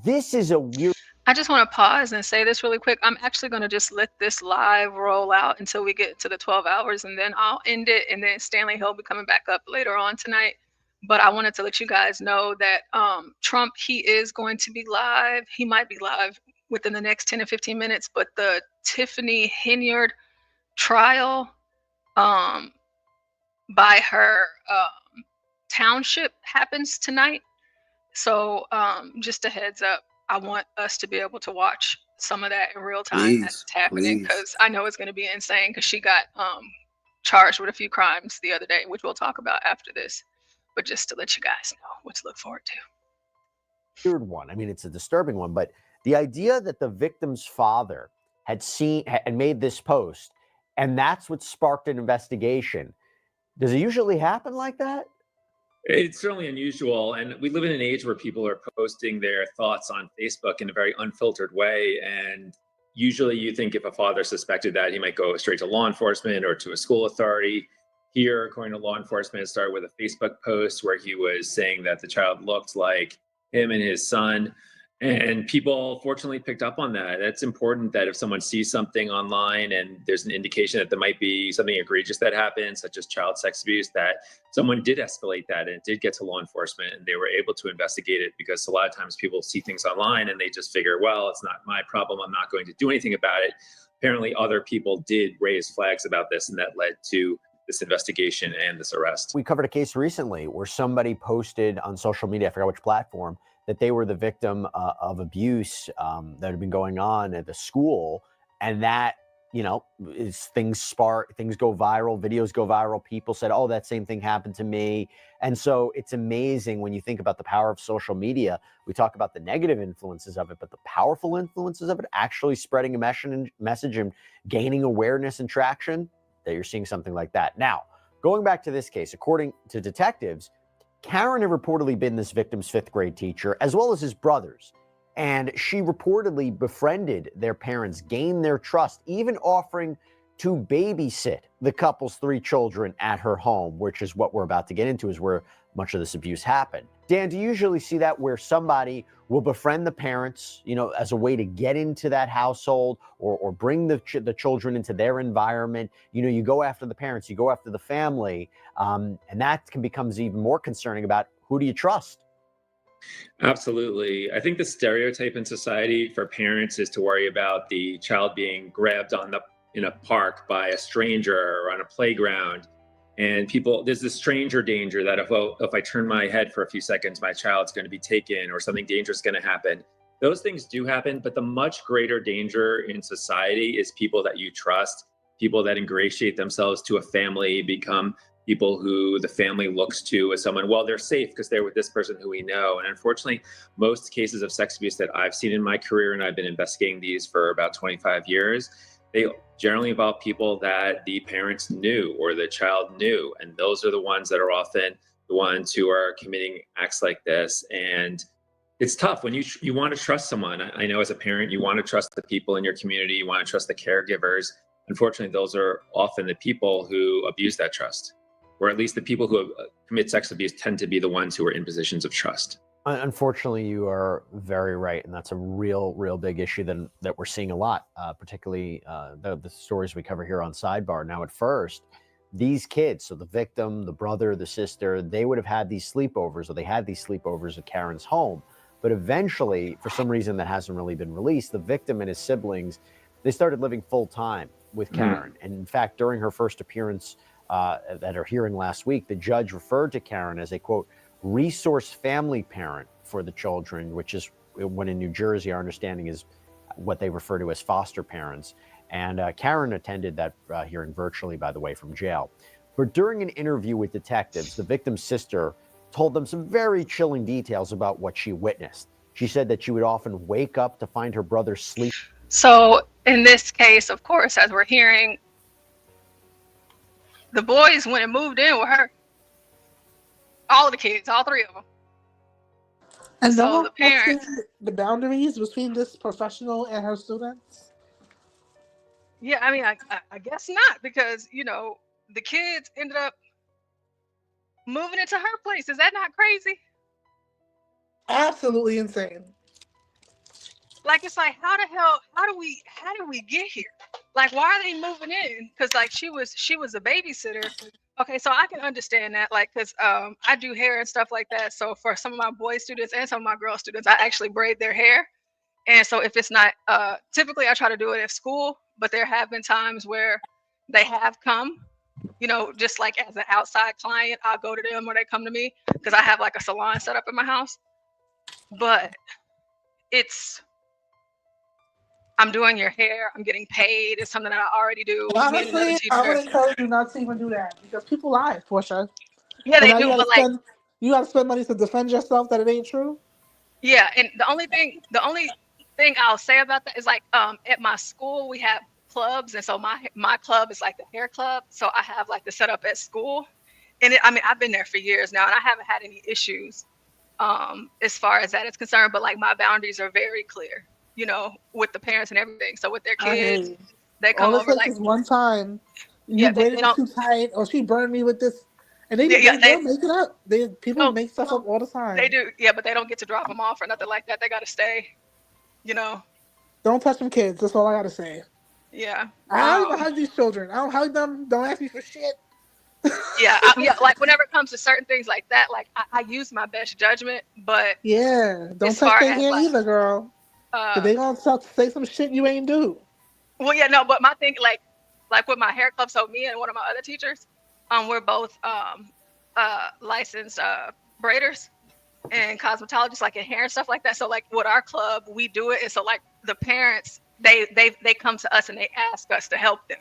this is a weird. I just want to pause and say this really quick. I'm actually going to just let this live roll out until we get to the 12 hours, and then I'll end it, and then Stanley, he'll be coming back up later on tonight. But I wanted to let you guys know that Trump, he is going to be live. He might be live within the next 10 to 15 minutes, but the Tiffany Henyard trial by her township happens tonight. So just a heads up, I want us to be able to watch some of that in real time as it's happening, because I know it's going to be insane, because she got charged with a few crimes the other day, which we'll talk about after this. But just to let you guys know what to look forward to. Weird one. I mean, it's a disturbing one, but the idea that the victim's father had seen and made this post, and that's what sparked an investigation. Does it usually happen like that? It's certainly unusual, and we live in an age where people are posting their thoughts on Facebook in a very unfiltered way, and usually you think if a father suspected that, he might go straight to law enforcement or to a school authority. Here, according to law enforcement, it started with a Facebook post where he was saying that the child looked like him and his son. And people fortunately picked up on that. It's important that if someone sees something online and there's an indication that there might be something egregious that happened, such as child sex abuse, that someone did escalate that and it did get to law enforcement and they were able to investigate it, because a lot of times people see things online and they just figure, well, it's not my problem, I'm not going to do anything about it. Apparently other people did raise flags about this, and that led to this investigation and this arrest. We covered a case recently where somebody posted on social media, I forgot which platform, that they were the victim of abuse that had been going on at the school. And that, you know, things go viral, videos go viral. People said, oh, that same thing happened to me. And so it's amazing when you think about the power of social media. We talk about the negative influences of it, but the powerful influences of it actually spreading a message and gaining awareness and traction, that you're seeing something like that. Now, going back to this case, according to detectives, Karen had reportedly been this victim's 5th grade teacher, as well as his brothers. And she reportedly befriended their parents, gained their trust, even offering to babysit the couple's 3 children at her home, which is what we're about to get into, is where much of this abuse happened. Dan, do you usually see that where somebody will befriend the parents, you know, as a way to get into that household, or bring the children into their environment? You know, you go after the parents, you go after the family, and that becomes even more concerning about who do you trust? Absolutely. I think the stereotype in society for parents is to worry about the child being grabbed in a park by a stranger or on a playground. And there's this stranger danger that if I turn my head for a few seconds, my child's going to be taken or something dangerous is going to happen. Those things do happen, but the much greater danger in society is people that you trust, people that ingratiate themselves to a family, become people who the family looks to as someone, well, they're safe because they're with this person who we know. And unfortunately, most cases of sex abuse that I've seen in my career, and I've been investigating these for about 25 years, they generally involve people that the parents knew or the child knew. And those are the ones that are often the ones who are committing acts like this. And it's tough when you want to trust someone. I know as a parent, you want to trust the people in your community, you want to trust the caregivers. Unfortunately, those are often the people who abuse that trust, or at least the people who commit sex abuse tend to be the ones who are in positions of trust. Unfortunately, you are very right, and that's a real big issue that we're seeing a lot, particularly the stories we cover here on Sidebar. Now, at first, these kids, so the victim, the brother, the sister, they would have had these sleepovers, or they had these sleepovers at Karen's home. But eventually, for some reason that hasn't really been released, the victim and his siblings, they started living full-time with Karen. And in fact, during her first appearance at her hearing last week, the judge referred to Karen as a, quote, resource family parent for the children, which is when in New Jersey, our understanding is what they refer to as foster parents. And Karen attended that hearing virtually, by the way, from jail. But during an interview with detectives, the victim's sister told them some very chilling details about what she witnessed. She said that she would often wake up to find her brother sleep. So in this case, of course, as we're hearing, the boys went and moved in with her. All of the kids, all three of them. And so no the parents, the boundaries between this professional and her students? yeah, I mean, I guess not, because, you know, the kids ended up moving into her place. Is that not crazy? Absolutely insane. Like, it's like, how did we get here? Like, why are they moving in? Because like she was a babysitter. Okay, so I can understand that, like, because I do hair and stuff like that. So for some of my boy students and some of my girl students, I actually braid their hair. And so if it's not, typically I try to do it at school, but there have been times where they have come, you know, just like as an outside client, I'll go to them or they come to me because I have like a salon set up in my house. But I'm doing your hair, I'm getting paid, it's something that I already do. Honestly, I would encourage you not to even do that because people lie, Portia. Yeah, they do, but like, you gotta spend money to defend yourself that it ain't true. Yeah, and the only thing I'll say about that is like at my school we have clubs, and so my club is like the hair club. So I have like the setup at school, and I mean I've been there for years now, and I haven't had any issues as far as that is concerned. But like my boundaries are very clear, you know, with the parents and everything. So with their kids, they come over like one time you braided it too tight, or she burned me with this. And they'll make it up. People make stuff up all the time. They do, yeah, but they don't get to drop them off or nothing like that. They got to stay, you know. Don't touch them kids. That's all I got to say. Yeah. I don't even hug these children. I don't hug them. Don't ask me for shit. Yeah, like whenever it comes to certain things like that, like I use my best judgment, but yeah, don't touch their hand either, girl. They gonna say some shit you ain't do. Well, yeah, no, but my thing, like with my hair club, so me and one of my other teachers, we're both licensed braiders and cosmetologists, like in hair and stuff like that. So like with our club, we do it, and so like the parents, they come to us and they ask us to help them.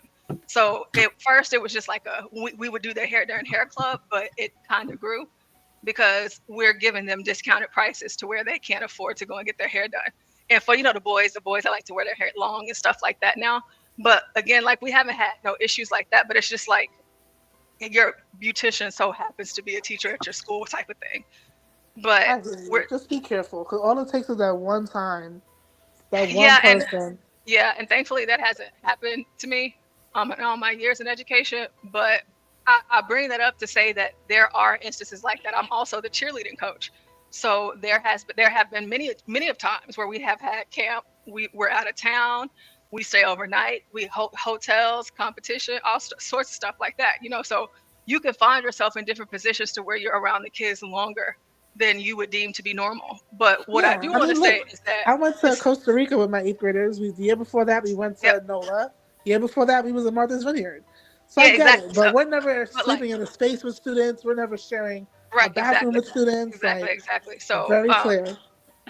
So at first it was just like we would do their hair during hair club, but it kind of grew because we're giving them discounted prices to where they can't afford to go and get their hair done. And for, you know, the boys I like to wear their hair long and stuff like that now. But again, like we haven't had no issues like that, but it's just like your beautician so happens to be a teacher at your school type of thing. But just be careful, because all it takes is that one time, that one person. And thankfully that hasn't happened to me in all my years in education. But I bring that up to say that there are instances like that. I'm also the cheerleading coach, so there have been many of times where we have had camp. We're out of town. We stay overnight, we hotels, competition, all sorts of stuff like that, you know, so you can find yourself in different positions to where you're around the kids longer than you would deem to be normal. But what I do want to say is that I went to Costa Rica with my 8th graders. The year before that, we went to NOLA. The year before that, we was in Martha's Vineyard. So I get it, but we're never sleeping in a space with students. We're never sharing a bathroom with students. Exactly. So very clear.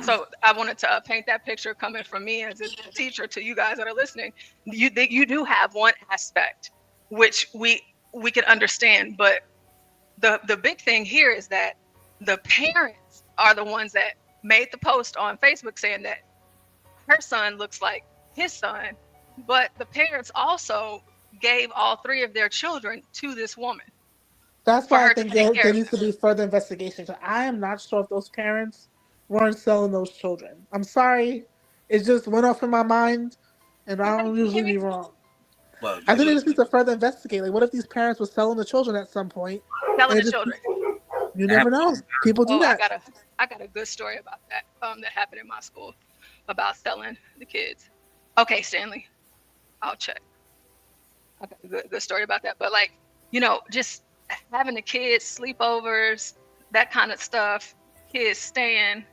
So I wanted to paint that picture coming from me as a teacher to you guys that are listening. You do have one aspect which we can understand, but the big thing here is that the parents are the ones that made the post on Facebook saying that her son looks like his son, but the parents also gave all 3 of their children to this woman. That's for why I her to think take care there of needs to them. be further investigation. So I am not sure if those parents weren't selling those children. I'm sorry. It just went off in my mind, and I don't usually be wrong. Well, I think they just need to further investigate. Like, what if these parents were selling the children at some point? Selling And the it just, children. you never know. People do Oh, that. I got a good story about that. That happened in my school about selling the kids. Okay, Stanley, I'll check. I got a good story about that. But like, just having the kids, sleepovers, that kind of stuff, kids staying.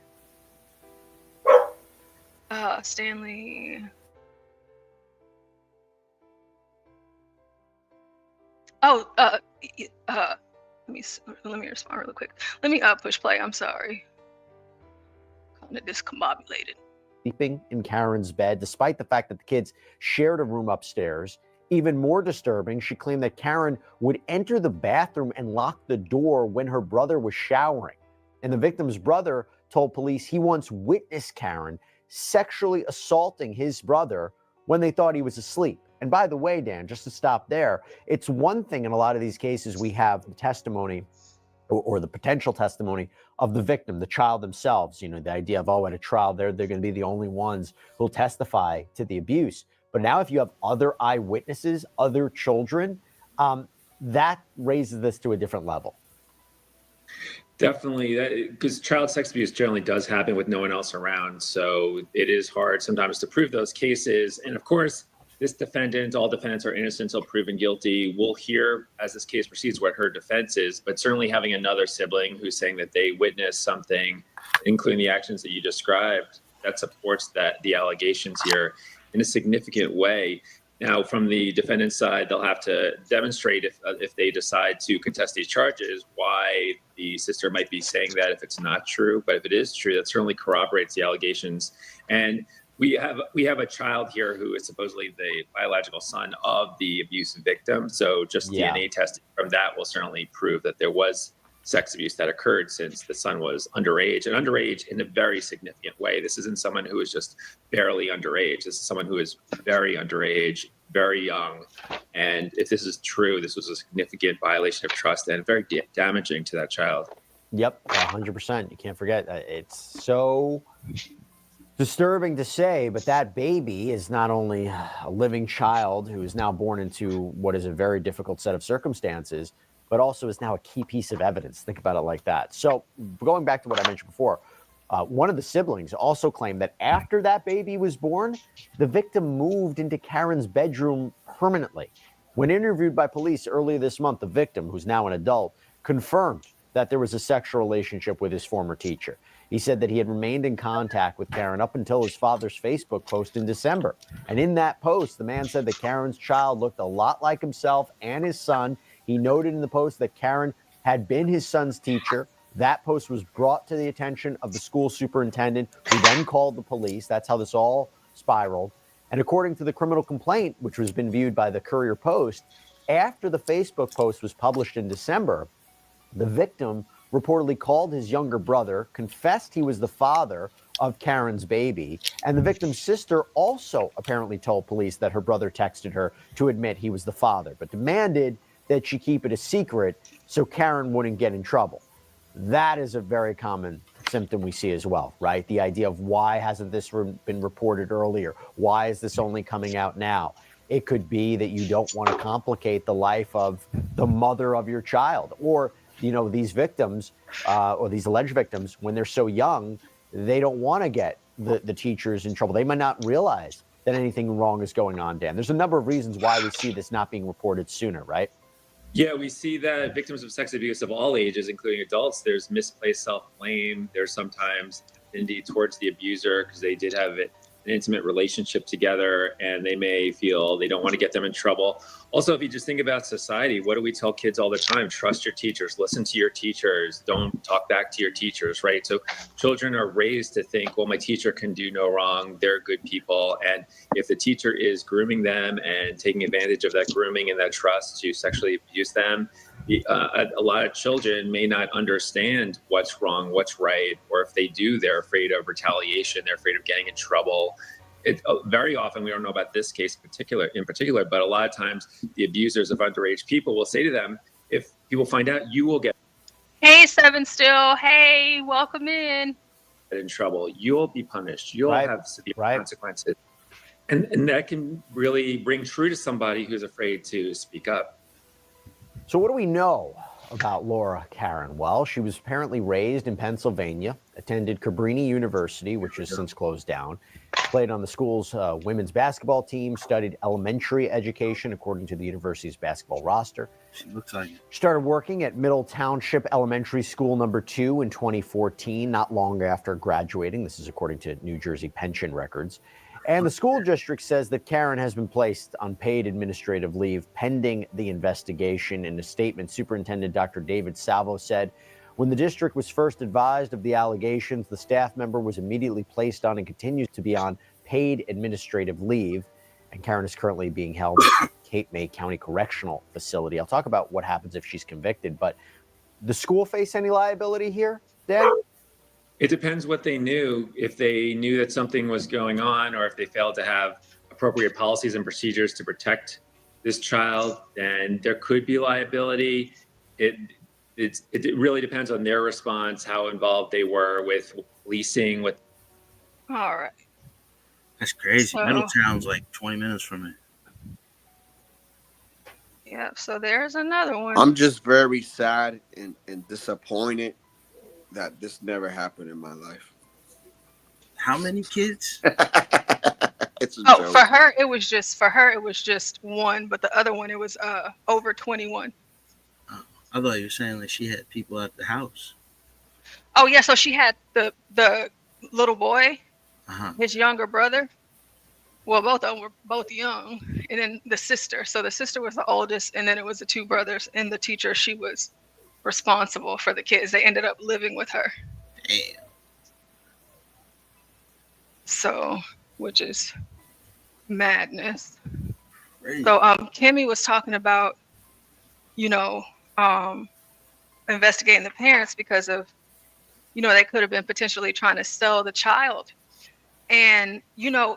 Stanley. Oh, let me respond really quick. Let me push play. I'm sorry. Kind of discombobulated. Sleeping in Karen's bed, despite the fact that the kids shared a room upstairs. Even more disturbing, she claimed that Karen would enter the bathroom and lock the door when her brother was showering. And the victim's brother told police he once witnessed Karen sexually assaulting his brother when they thought he was asleep. And by the way, Dan, just to stop there, it's one thing in a lot of these cases we have the testimony or the potential testimony of the victim, the child themselves. The idea of, at a trial, they're going to be the only ones who'll testify to the abuse. But now if you have other eyewitnesses, other children, that raises this to a different level. Definitely, because child sex abuse generally does happen with no one else around. So it is hard sometimes to prove those cases. And of course, this defendant, all defendants are innocent until proven guilty. We'll hear as this case proceeds what her defense is, but certainly having another sibling who's saying that they witnessed something, including the actions that you described, that supports the allegations here in a significant way. Now, from the defendant's side, they'll have to demonstrate if they decide to contest these charges, why the sister might be saying that if it's not true. But if it is true, that certainly corroborates the allegations. And we have a child here who is supposedly the biological son of the abuse victim. So just DNA testing from that will certainly prove that there was sex abuse that occurred since the son was underage, and underage in a very significant way. This isn't someone who is just barely underage. This is someone who is very underage, very young. And if this is true, this was a significant violation of trust and very damaging to that child. Yep, 100%. You can't forget. It's so disturbing to say, but that baby is not only a living child who is now born into what is a very difficult set of circumstances, but also is now a key piece of evidence. Think about it like that. So going back to what I mentioned before, one of the siblings also claimed that after that baby was born, the victim moved into Karen's bedroom permanently. When interviewed by police earlier this month, the victim, who's now an adult, confirmed that there was a sexual relationship with his former teacher. He said that he had remained in contact with Karen up until his father's Facebook post in December. And in that post, the man said that Karen's child looked a lot like himself and his son. He noted in the post that Karen had been his son's teacher. That post was brought to the attention of the school superintendent, who then called the police. That's how this all spiraled. And according to the criminal complaint, which has been viewed by the Courier Post, after the Facebook post was published in December, the victim reportedly called his younger brother, confessed he was the father of Karen's baby, and the victim's sister also apparently told police that her brother texted her to admit he was the father, but demanded that she keep it a secret so Karen wouldn't get in trouble. That is a very common symptom we see as well, right? The idea of why hasn't this been reported earlier? Why is this only coming out now? It could be that you don't want to complicate the life of the mother of your child, or these victims or these alleged victims, when they're so young, they don't want to get the teachers in trouble. They might not realize that anything wrong is going on, Dan. There's a number of reasons why we see this not being reported sooner, right? Yeah, we see that victims of sex abuse of all ages, including adults, there's misplaced self-blame. There's sometimes affinity towards the abuser because they did have an intimate relationship together, and they may feel they don't want to get them in trouble. Also, if you just think about society, what do we tell kids all the time? Trust your teachers, listen to your teachers, don't talk back to your teachers, right? So children are raised to think, well, my teacher can do no wrong, they're good people. And if the teacher is grooming them and taking advantage of that grooming and that trust to sexually abuse them, a lot of children may not understand what's wrong, what's right, or if they do, they're afraid of retaliation. They're afraid of getting in trouble. Very often, we don't know about this case in particular, but a lot of times the abusers of underage people will say to them, if people find out, you will get Hey, Seven Still. Hey, welcome in trouble. You'll be punished. You'll have severe consequences. And that can really ring true to somebody who's afraid to speak up. So what do we know about Laura Karen? Well, she was apparently raised in Pennsylvania, attended Cabrini University, which has since closed down, played on the school's women's basketball team, studied elementary education according to the university's basketball roster. She looks like it. Started working at Middle Township Elementary School number 2 in 2014, not long after graduating. This is according to New Jersey pension records. And the school district says that Karen has been placed on paid administrative leave pending the investigation. In a statement, Superintendent Dr. David Salvo said, when the district was first advised of the allegations, the staff member was immediately placed on and continues to be on paid administrative leave. And Karen is currently being held at the Cape May County Correctional Facility. I'll talk about what happens if she's convicted, but the school face any liability here, Dan? It depends what they knew. If they knew that something was going on, or if they failed to have appropriate policies and procedures to protect this child, then there could be liability. It really depends on their response, how involved they were with policing. All right. That's crazy. So, Middletown's like 20 minutes from it. Yeah, so there's another one. I'm just very sad and disappointed that this never happened in my life. How many kids? It's a Oh, joke. for her it was just one, but the other one it was over 21. I thought you were saying that she had people at the house. Oh yeah, so she had the little boy, his younger brother. Well, both of them were both young, and then the sister. So the sister was the oldest, and then it was the two brothers, and the teacher, she was responsible for the kids. They ended up living with her. Damn. So, which is madness. Crazy. So Kimmy was talking about, investigating the parents because of, they could have been potentially trying to sell the child. And,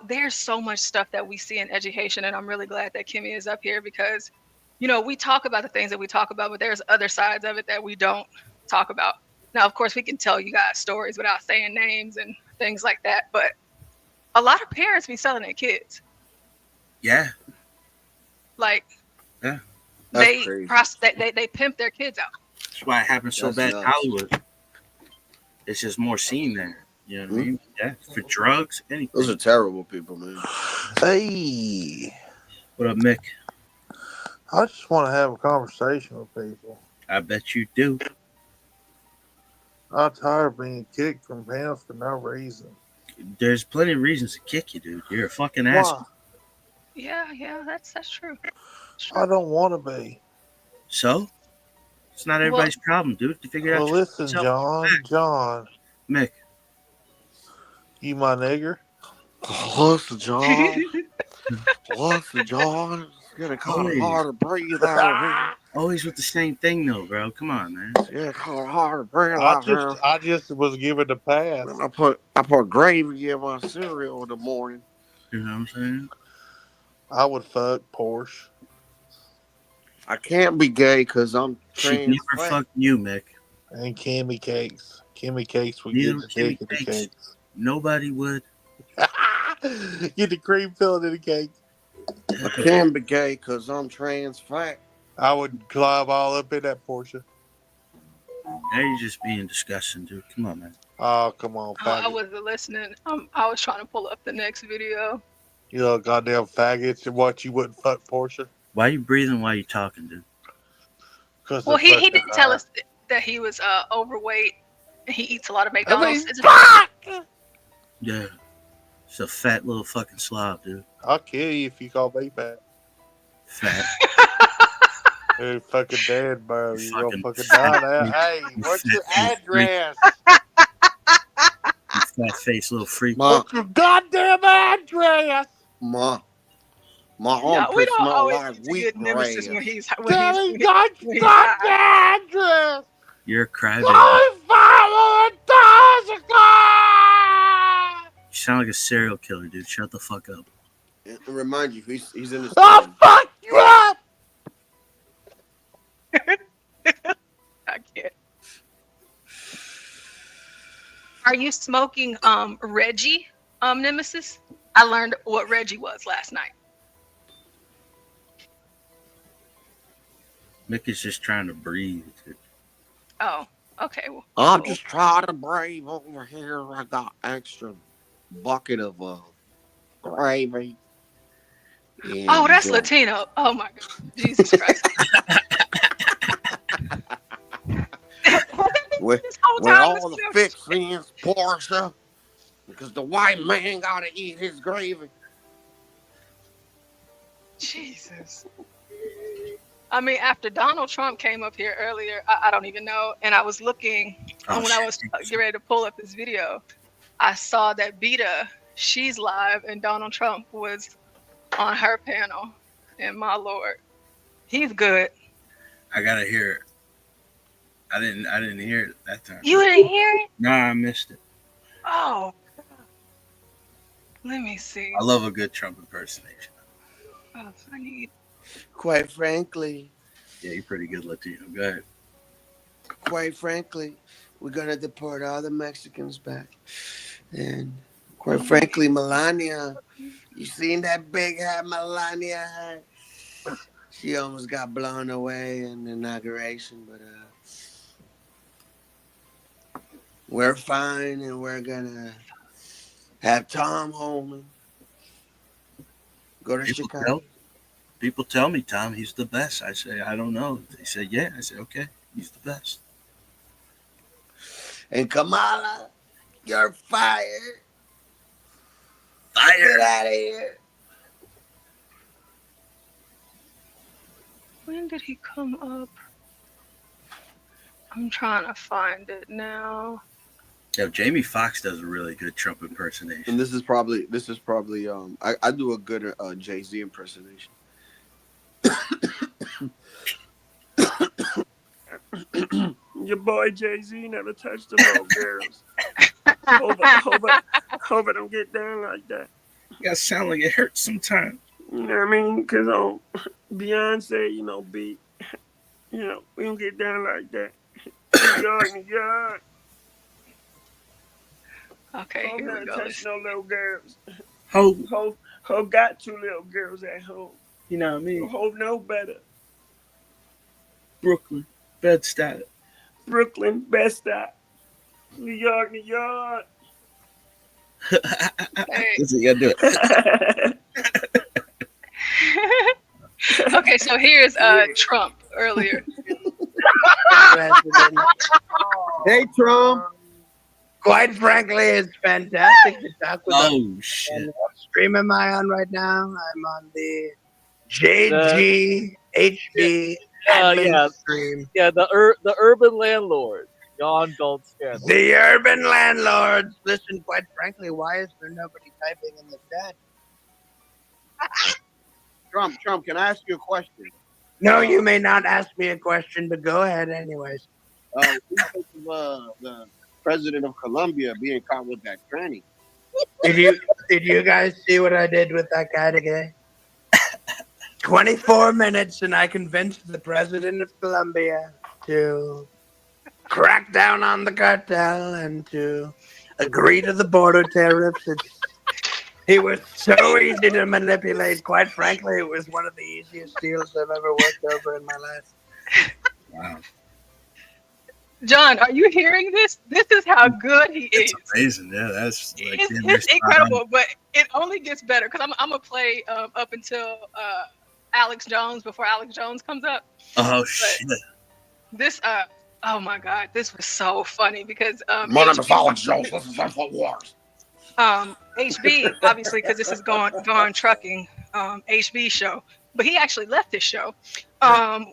there's so much stuff that we see in education, and I'm really glad that Kimmy is up here because, we talk about the things that we talk about, but there's other sides of it that we don't talk about. Now, of course, we can tell you guys stories without saying names and things like that, but a lot of parents be selling their kids. Yeah. Like, yeah. They pimp their kids out. That's why it happens so bad in Hollywood. It's just more seen there. You know what I mean? Yeah. For drugs, anything. Those are terrible people, man. Hey. What up, Mick? I just want to have a conversation with people. I bet you do. I'm tired of being kicked from panels for no reason. There's plenty of reasons to kick you, dude. You're a fucking asshole. Yeah, that's true. I don't want to be. So? It's not everybody's problem, dude. To figure out. Well, listen, John. Mick. You my nigger? Listen, John. Listen, John. It's getting kind of hard to breathe out here. Always with the same thing, though, bro. Come on, man. Yeah, kind of hard to breathe out here. I just was given the pass. I put gravy in my cereal in the morning. You know what I'm saying? I would fuck Porsche. I can't be gay because I'm She'd never fuck you, Mick. And Kimmy Cakes. Kimmy Cakes would get the cake in the cakes. Nobody would. Get the cream filled in the cake. I can't be gay because I'm trans fat. I would climb all up in that Porsche. Now you're just being disgusting, dude. Come on, man. Oh, come on, I wasn't listening. I was trying to pull up the next video. You know, goddamn faggots and what you wouldn't fuck Porsche. Why are you breathing while you're talking, dude? Well, he didn't tell us that he was overweight and he eats a lot of McDonald's. Yeah. It's a fat little fucking slob, dude. I'll kill you if you call me fat. Fat. Hey, fucking dead, bro. You gonna fucking die now. Hey, what's your address? You fat face little freak. What's your goddamn address? Ma, My No, armpit we don't smell always like get to wheat get nemesis grass. when he's Daddy got high. the address. You're a crybaby. You sound like a serial killer, dude. Shut the fuck up. And remind you, he's in his I'll 20s. fuck you up. I can't. Are you smoking Reggie nemesis? I learned what Reggie was last night. Mick is just trying to breathe. Oh, okay. Well, I'm cool. just trying to breathe over here. I got extra bucket of gravy. Oh, that's And, Latino. Oh my God, Jesus Christ! with time, all the fixings, Portia, because the white man gotta eat his gravy. Jesus. I mean, after Donald Trump came up here earlier, I don't even know, and I was looking, and when I was getting ready to pull up this video, I saw that Beta, she's live, and Donald Trump was on her panel, and my Lord, he's good. I gotta hear it. I didn't hear it that time. You didn't hear it? Nah, I missed it. Oh, God. Let me see. I love a good Trump impersonation. Oh, I need. Quite frankly. Yeah, you're pretty good Latino. Go ahead. Quite frankly, we're gonna deport all the Mexicans back. And quite frankly, Melania, you seen that big hat Melania had? She almost got blown away in the inauguration, but we're fine, and we're gonna have Tom Holman go to Chicago. People tell me, Tom, he's the best. I say, I don't know. They say, yeah. I say, okay, he's the best. And Kamala, you're fired. Fired. Get out of here. When did he come up? I'm trying to find it now. Yeah, Jamie Foxx does a really good Trump impersonation. And this is probably I do a good Jay-Z impersonation. Your boy Jay-Z never touched the little girls. Hope it don't get down like that. You gotta sound like it hurts sometimes. You know what I mean? Because Beyonce, beat, we don't get down like that. New York. Okay, here we go. Touch no little girls. Hope got 2 little girls at home. You know what I mean? Hope know better. Brooklyn, Bed-Stuy. Brooklyn, Bed-Stuy. New York. Hey. That's what you gotta do it. Okay, so here's Trump earlier. Hey, Trump. Quite frankly, it's fantastic to talk with Oh, shit. What stream am I on right now? I'm on the JGHB stream. Yeah, the Urban Landlord, John Galt Stanley. The Urban Landlords. Listen, quite frankly, why is there nobody typing in the chat? Trump, can I ask you a question? No, you may not ask me a question, but go ahead anyways. We think of the president of Colombia being caught with that tranny. Did you guys see what I did with that guy today? 24 minutes and I convinced the president of Colombia to crack down on the cartel and to agree to the border tariffs. He was so easy to manipulate. Quite frankly, it was one of the easiest deals I've ever worked over in my life. Wow. John, are you hearing this? This is how good he is. Amazing. Yeah, that's like It's incredible, but it only gets better because I'm gonna play up until Alex Jones before Alex Jones comes up. Oh shit! This oh my God, this was so funny because My name is Alex Jones. This is InfoWars. HB obviously because this is going trucking HB show, but he actually left his show.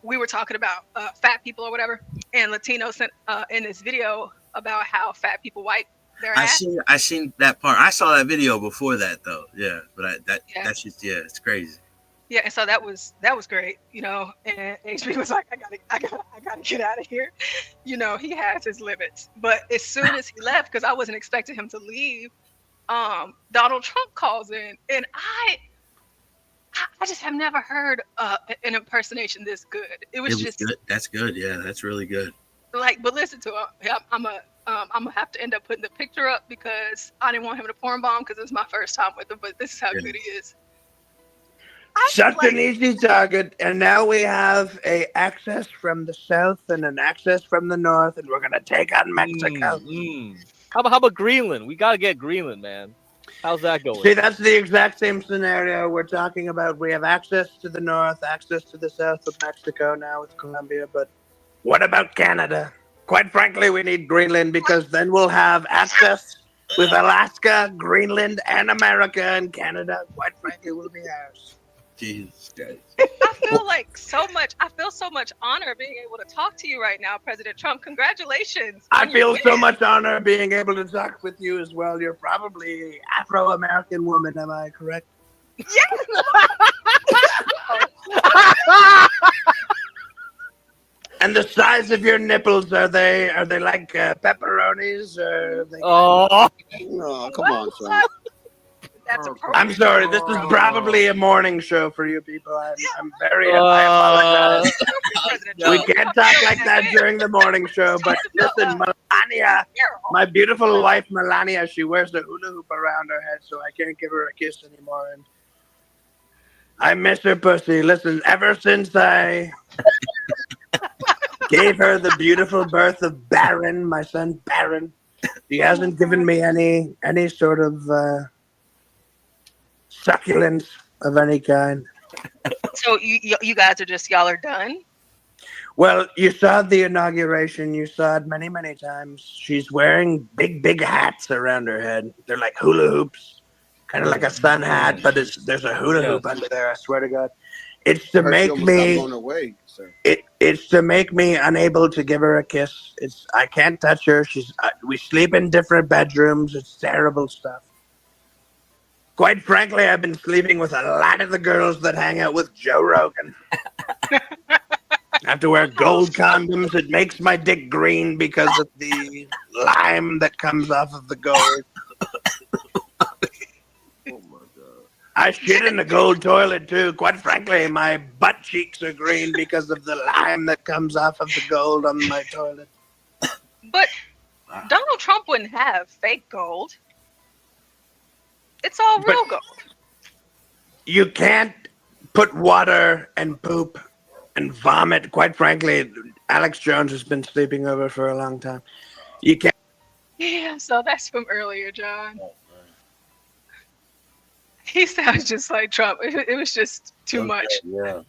We were talking about fat people or whatever, and Latino sent in this video about how fat people wipe their ass. I seen that part. I saw that video before that though. Yeah, but that's just it's crazy. Yeah, and so that was great, And HB was like, I gotta get out of here. He has his limits. But as soon as he left, because I wasn't expecting him to leave, Donald Trump calls in, and I just have never heard an impersonation this good. It was just good. That's good. Yeah, that's really good. like, but listen to him. I'm gonna have to end up putting the picture up because I didn't want him to porn bomb because it's my first time with him. But this is how good he is. Such an easy target, and now we have a access from the south and an access from the north, and we're gonna take on Mexico. How about Greenland? We gotta get Greenland, man. How's that going? See, that's the exact same scenario we're talking about. We have access to the north, access to the south of Mexico now with Colombia, but what about Canada? Quite frankly, we need Greenland because then we'll have access with Alaska, Greenland, and America, and Canada, quite frankly, will be ours. Jesus Christ. I feel so much honor being able to talk to you right now, President Trump. Congratulations. I feel so much honor being able to talk with you as well. You're probably an Afro-American woman, am I correct? Yes. And the size of your nipples, are they like pepperonis? Or are they... No, come on, son. I'm sorry, this is probably a morning show for you people. I'm very, I apologize. We can't talk like that during the morning show, but listen, Melania, my beautiful wife Melania, she wears the hula hoop around her head, so I can't give her a kiss anymore. And I miss her pussy. Listen, ever since I gave her the beautiful birth of Baron, my son Baron, she hasn't given me any sort of succulence of any kind. So you guys are y'all are done? Well, you saw the inauguration. You saw it many, many times. She's wearing big, big hats around her head. They're like hula hoops, kind of like a sun hat, but there's a hula hoop under there. I swear to God, it's to make me. It's to make me unable to give her a kiss. I can't touch her. We sleep in different bedrooms. It's terrible stuff. Quite frankly, I've been sleeping with a lot of the girls that hang out with Joe Rogan. I have to wear gold condoms. It makes my dick green because of the lime that comes off of the gold. Oh my God. I shit in the gold toilet too. Quite frankly, my butt cheeks are green because of the lime that comes off of the gold on my toilet. But Donald Trump wouldn't have fake gold. It's all real gold. You can't put water and poop and vomit. Quite frankly, Alex Jones has been sleeping over for a long time. You can't. Yeah, so that's from earlier, John. He sounds just like Trump. It was just too much. Yeah.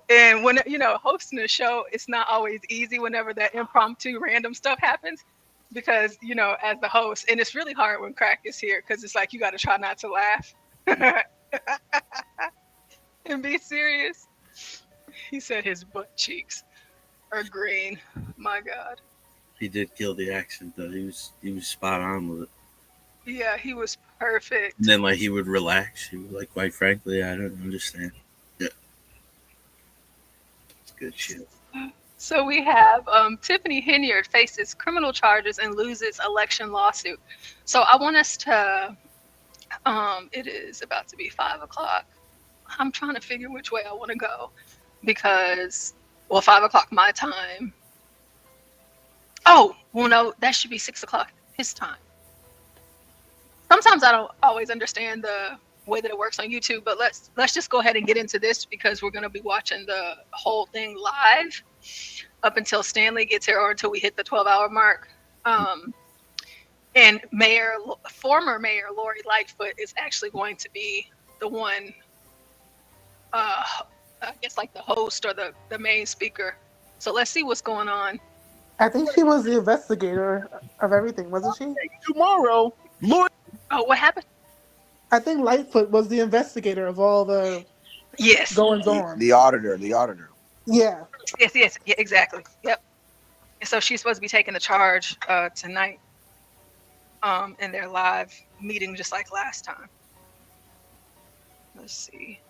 And when, hosting a show, it's not always easy whenever that impromptu random stuff happens. Because, as the host, and it's really hard when Crack is here because it's like you got to try not to laugh and be serious. He said his butt cheeks are green. My God. He did kill the accent, though. He was spot on with it. Yeah, he was perfect. And then, he would relax. He would, quite frankly, I don't understand. Yeah. It's good shit. So we have Tiffany Henyard faces criminal charges and loses election lawsuit. So I want us to, it is about to be 5 o'clock. I'm trying to figure which way I want to go because, 5 o'clock my time. Oh, well, no, that should be 6 o'clock his time. Sometimes I don't always understand the way that it works on YouTube, but let's just go ahead and get into this because we're going to be watching the whole thing live up until Stanley gets here or until we hit the 12-hour mark. And former Mayor Lori Lightfoot is actually going to be the one, I guess the host or the main speaker. So let's see what's going on. I think she was the investigator of everything, wasn't she? Tomorrow, Lori. Oh, what happened? I think Lightfoot was the investigator of all the goings on. The auditor. Yeah. Yes, yeah, exactly. Yep. And so she's supposed to be taking the charge tonight in their live meeting just like last time. Let's see.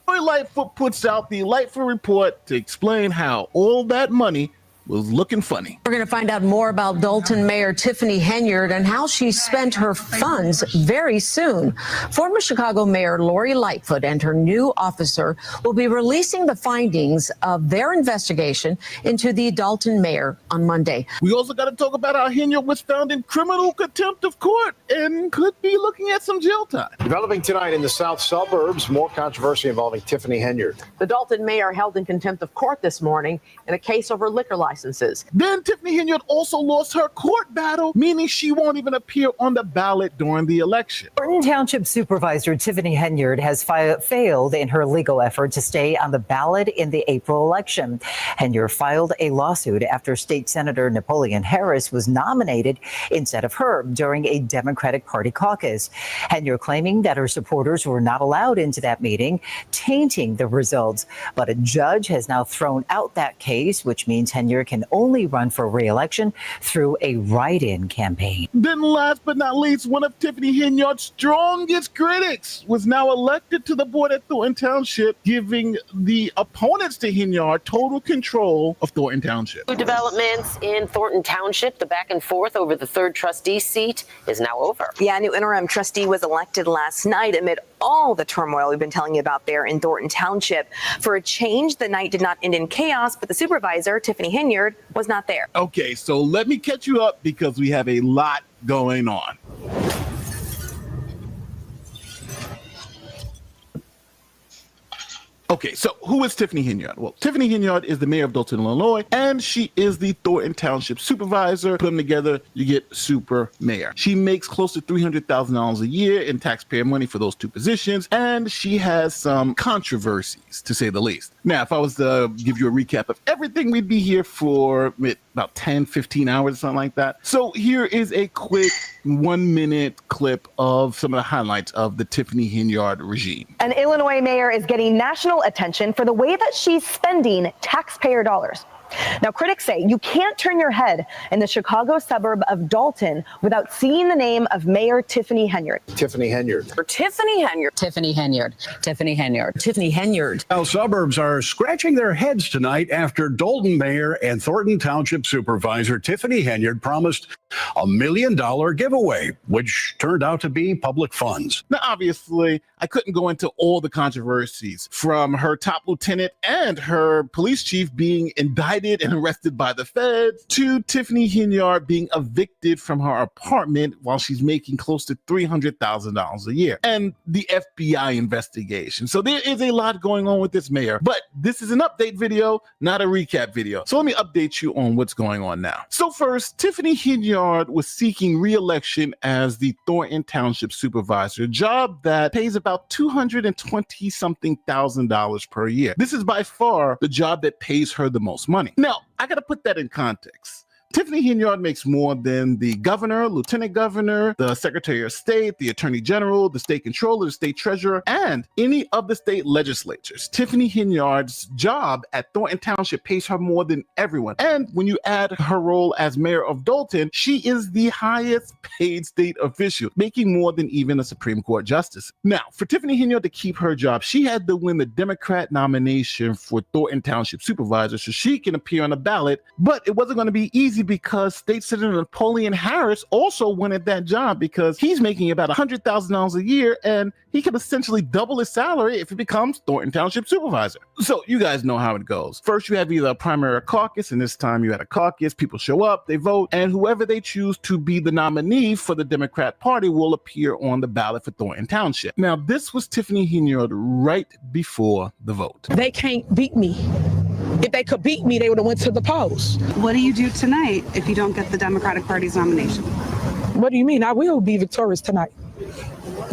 Lightfoot puts out the Lightfoot report to explain how all that money was looking funny. We're going to find out more about Dalton Mayor Tiffany Henyard and how she spent her funds very soon. Former Chicago Mayor Lori Lightfoot and her new officer will be releasing the findings of their investigation into the Dalton mayor on Monday. We also got to talk about how Henyard was found in criminal contempt of court and could be looking at some jail time. Developing tonight in the south suburbs, more controversy involving Tiffany Henyard. The Dalton mayor held in contempt of court this morning in a case over liquor licenses. Then Tiffany Henyard also lost her court battle, meaning she won't even appear on the ballot during the election. Thornton Township Supervisor Tiffany Henyard has failed in her legal effort to stay on the ballot in the April election. Henyard filed a lawsuit after State Senator Napoleon Harris was nominated instead of her during a Democratic Party caucus. Henyard claiming that her supporters were not allowed into that meeting, tainting the results. But a judge has now thrown out that case, which means Henyard can only run for re-election through a write-in campaign. Then last but not least, one of Tiffany Henyard's strongest critics was now elected to the board at Thornton Township, giving the opponents to Henyard total control of Thornton Township. New developments in Thornton Township. The back and forth over the third trustee seat is now over. Yeah, a new interim trustee was elected last night amid all the turmoil we've been telling you about there in Thornton Township. For a change, the night did not end in chaos, but the supervisor, Tiffany Henyard, was not there. Okay, so let me catch you up because we have a lot going on. Okay, so who is Tiffany Henyard? Well, Tiffany Henyard is the mayor of Dalton, Illinois, and she is the Thornton Township supervisor. Put them together, you get super mayor. She makes close to $300,000 a year in taxpayer money for those two positions, and she has some controversies, to say the least. Now, if I was to give you a recap of everything, we'd be here for about 10, 15 hours, something like that. So here is a quick 1-minute clip of some of the highlights of the Tiffany Henyard regime. An Illinois mayor is getting national attention for the way that she's spending taxpayer dollars. Now, critics say you can't turn your head in the Chicago suburb of Dalton without seeing the name of Mayor Tiffany Henyard. Tiffany Henyard. Tiffany Henyard. Tiffany Henyard. Tiffany Henyard. Tiffany Henyard. Now, suburbs are scratching their heads tonight after Dalton Mayor and Thornton Township Supervisor Tiffany Henyard promised a $1 million giveaway, which turned out to be public funds. Now, obviously, I couldn't go into all the controversies, from her top lieutenant and her police chief being indicted and arrested by the feds, to Tiffany Henyard being evicted from her apartment while she's making close to $300,000 a year, and the FBI investigation. So there is a lot going on with this mayor, but this is an update video, not a recap video. So let me update you on what's going on now. So first, Tiffany Henyard was seeking re-election as the Thornton Township supervisor, a job that pays about $220-something thousand per year. This is by far the job that pays her the most money. Now, I got to put that in context. Tiffany Henyard makes more than the governor, lieutenant governor, the secretary of state, the attorney general, the state controller, the state treasurer, and any of the state legislatures. Tiffany Henyard's job at Thornton Township pays her more than everyone. And when you add her role as mayor of Dalton, she is the highest paid state official, making more than even a Supreme Court justice. Now, for Tiffany Henyard to keep her job, she had to win the Democrat nomination for Thornton Township supervisor so she can appear on the ballot, but it wasn't going to be easy because State Senator Napoleon Harris also wanted that job because he's making about $100,000 a year and he could essentially double his salary if he becomes Thornton Township supervisor. So you guys know how it goes. First, you have either a primary or caucus, and this time you had a caucus. People show up, they vote, and whoever they choose to be the nominee for the Democrat Party will appear on the ballot for Thornton Township. Now, this was Tiffany Henyard right before the vote. They can't beat me. If they could beat me, they would have went to the polls. What do you do tonight if you don't get the Democratic Party's nomination? What do you mean? I will be victorious tonight.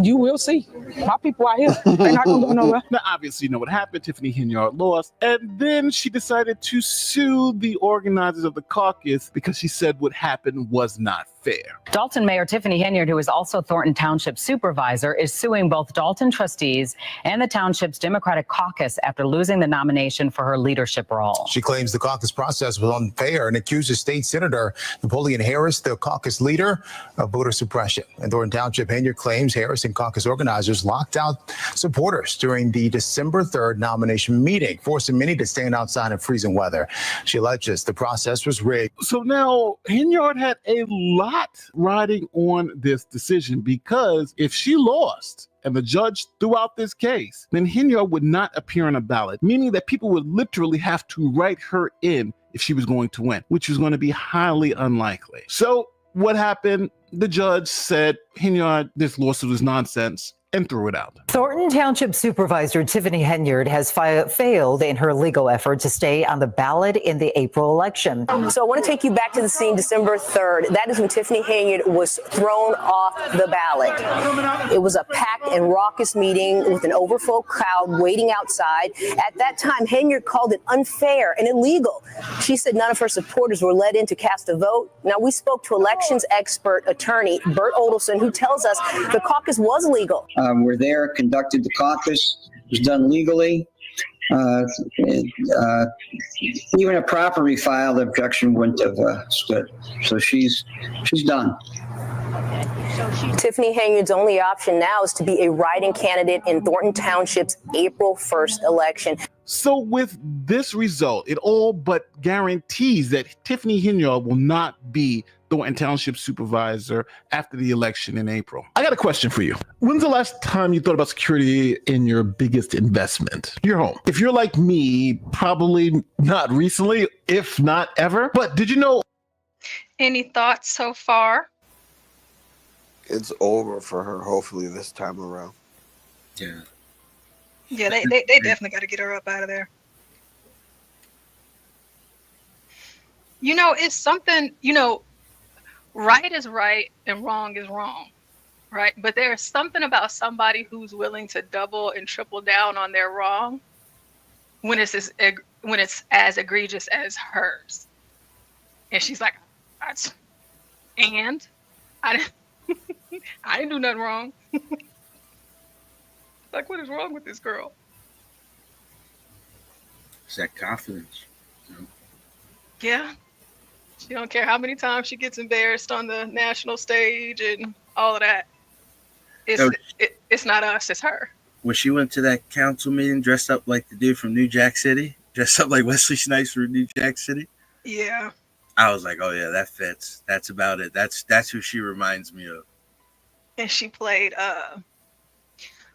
You will see. My people out here, they're not going to go nowhere. Now, obviously, you know what happened. Tiffany Henyard lost, and then she decided to sue the organizers of the caucus because she said what happened was not fair. unfair. Dalton Mayor Tiffany Henyard, who is also Thornton Township supervisor, is suing both Dalton trustees and the township's Democratic caucus after losing the nomination for her leadership role. She claims the caucus process was unfair and accuses State Senator Napoleon Harris, the caucus leader, of voter suppression. In Thornton Township, Henyard claims Harris and caucus organizers locked out supporters during the December 3rd nomination meeting, forcing many to stand outside in freezing weather. She alleges the process was rigged. So now Henyard had a lot riding on this decision, because if she lost and the judge threw out this case, then Henyard would not appear on a ballot, meaning that people would literally have to write her in if she was going to win, which was going to be highly unlikely. So what happened? The judge said, Henyard, this lawsuit is nonsense, and threw it out. Thornton Township Supervisor Tiffany Henyard has failed in her legal effort to stay on the ballot in the April election. So I want to take you back to the scene December 3rd. That is when Tiffany Henyard was thrown off the ballot. It was a packed and raucous meeting with an overflow crowd waiting outside. At that time, Henyard called it unfair and illegal. She said none of her supporters were let in to cast a vote. Now, we spoke to elections expert attorney Bert Oldelson, who tells us the caucus was legal. Were there, conducted the caucus, was done legally. Even a properly filed objection wouldn't have stood. So she's done. Tiffany Henyard's only option now is to be a write-in candidate in Thornton Township's April 1st election. So with this result, it all but guarantees that Tiffany Henyard will not be Thornton Township supervisor after the election in April. I got a question for you. When's the last time you thought about security in your biggest investment? Your home. If you're like me, probably not recently, if not ever. But did you know? Any thoughts so far? It's over for her, hopefully, this time around. Yeah. Yeah, they definitely got to get her up out of there. You know, it's something, you know, right is right and wrong is wrong, right? But there's something about somebody who's willing to double and triple down on their wrong when it's as egregious as hers. And she's like, I didn't do nothing wrong. Like, what is wrong with this girl? It's that confidence. You know? Yeah. She don't care how many times she gets embarrassed on the national stage and all of that. It's not us, it's her. When she went to that council meeting dressed up like the dude from New Jack City, dressed up like Wesley Snipes from New Jack City. Yeah. I was like, oh yeah, that fits. That's about it. That's who she reminds me of. And she played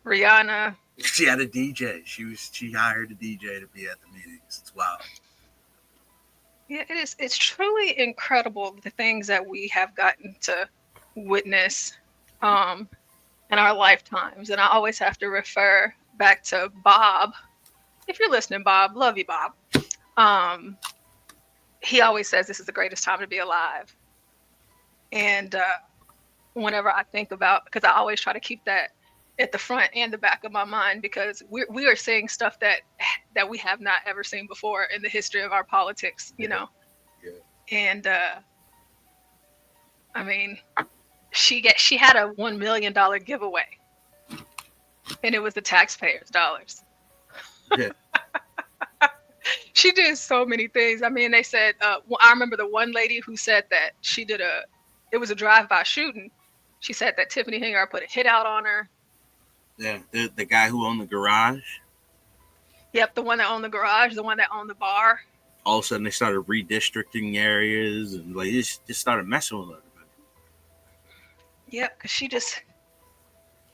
Rihanna. She had a DJ. She hired a DJ to be at the meetings. It's wild. Yeah, it is. It's truly incredible the things that we have gotten to witness in our lifetimes. And I always have to refer back to Bob. If you're listening, Bob, love you, Bob. He always says this is the greatest time to be alive. And whenever I think about, because I always try to keep that at the front and the back of my mind, because we are seeing stuff that we have not ever seen before in the history of our politics, you know. Yeah. And I mean, she had a $1 million giveaway, and it was the taxpayers' dollars. Yeah. She did so many things. I mean, they said I remember the one lady who said that it was a drive-by shooting. She said that Tiffany Henyard put a hit out on her. Yeah, the guy who owned the garage. Yep, the one that owned the garage, the one that owned the bar. All of a sudden, they started redistricting areas and like just started messing with everybody. Yep, because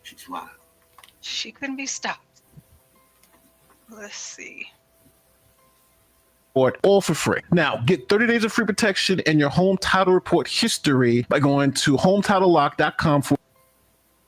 she's wild. She couldn't be stopped. Let's see. All for free. Now, get 30 days of free protection in your home title report history by going to HometitleLock.com for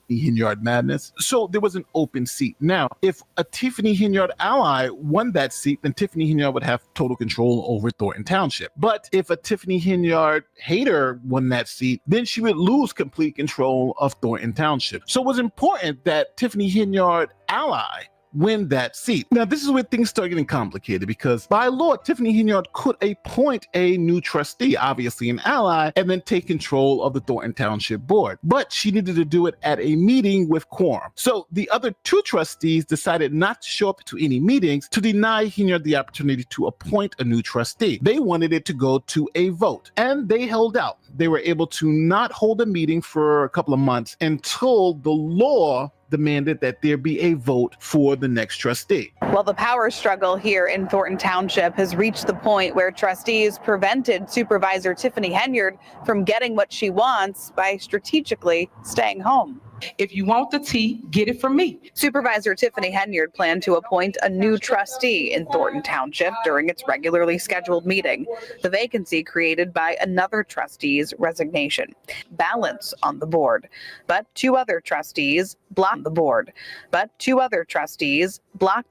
Henyard madness. So there was an open seat. Now, if a Tiffany Henyard ally won that seat, then Tiffany Henyard would have total control over Thornton Township. But if a Tiffany Henyard hater won that seat, then she would lose complete control of Thornton Township. So it was important that Tiffany Henyard ally win that seat. Now, this is where things start getting complicated because by law, Tiffany Henyard could appoint a new trustee, obviously an ally, and then take control of the Thornton Township Board. But she needed to do it at a meeting with quorum. So the other two trustees decided not to show up to any meetings to deny Henyard the opportunity to appoint a new trustee. They wanted it to go to a vote, and they held out. They were able to not hold a meeting for a couple of months until the law demanded that there be a vote for the next trustee. Well, the power struggle here in Thornton Township has reached the point where trustees prevented Supervisor Tiffany Henyard from getting what she wants by strategically staying home. If you want the tea, get it from me. Supervisor Tiffany Henyard planned to appoint a new trustee in Thornton Township during its regularly scheduled meeting. The vacancy created by another trustee's resignation. Balance on the board. But two other trustees blocked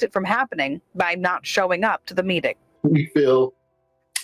it from happening by not showing up to the meeting. We feel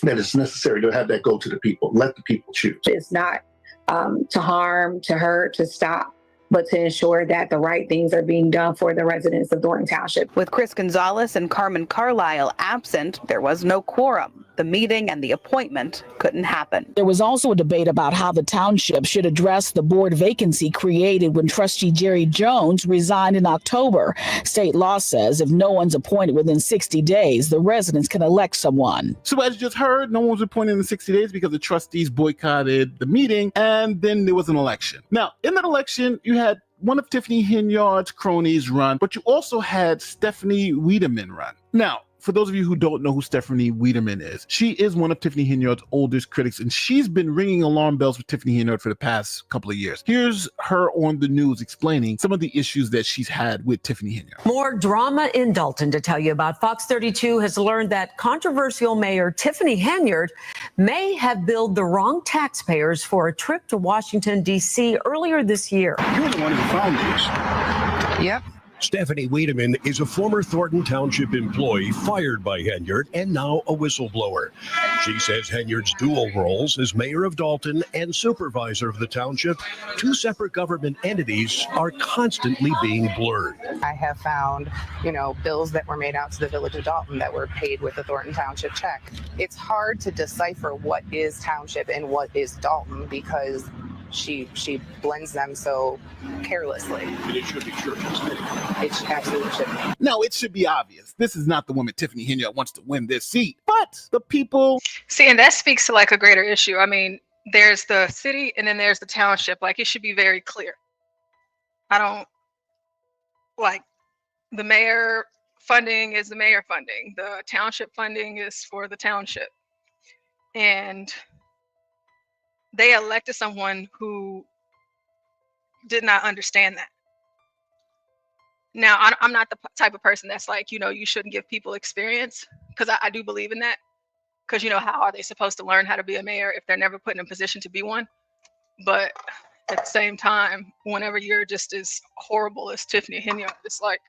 that it's necessary to have that go to the people. Let the people choose. It's not to harm, to hurt, to stop, but to ensure that the right things are being done for the residents of Thornton Township. With Chris Gonzalez and Carmen Carlisle absent, there was no quorum. The meeting and the appointment couldn't happen. There was also a debate about how the township should address the board vacancy created when trustee Jerry Jones resigned in October. State law says if no one's appointed within 60 days, the residents can elect someone. So as you just heard, no one was appointed in 60 days because the trustees boycotted the meeting, and then there was an election. Now, in that election, you had one of Tiffany Henyard's cronies run, but you also had Stephanie Wiedemann run. Now, for those of you who don't know who Stephanie Wiedemann is, she is one of Tiffany Henyard's oldest critics, and she's been ringing alarm bells with Tiffany Henyard for the past couple of years. Here's her on the news explaining some of the issues that she's had with Tiffany Henyard. More drama in Dalton to tell you about. Fox 32 has learned that controversial Mayor Tiffany Henyard may have billed the wrong taxpayers for a trip to Washington, D.C. earlier this year. You're the one who found these. Yep. Stephanie Wiedemann is a former Thornton Township employee fired by Henyard and now a whistleblower. She says Henyard's dual roles as mayor of Dalton and supervisor of the township, two separate government entities, are constantly being blurred. I have found, bills that were made out to the village of Dalton that were paid with a Thornton Township check. It's hard to decipher what is township and what is Dalton because she blends them so carelessly. It should be sure. It absolutely should be. Now, it should be obvious. This is not the woman Tiffany Henyard wants to win this seat, but the people... See, and that speaks to like a greater issue. I mean, there's the city and then there's the township. Like, it should be very clear. I don't... Like, the mayor funding is the mayor funding. The township funding is for the township. And they elected someone who did not understand that. Now, I'm not the type of person that's like, you shouldn't give people experience, because I do believe in that. Because, how are they supposed to learn how to be a mayor if they're never put in a position to be one? But at the same time, whenever you're just as horrible as Tiffany Henyard, it's like,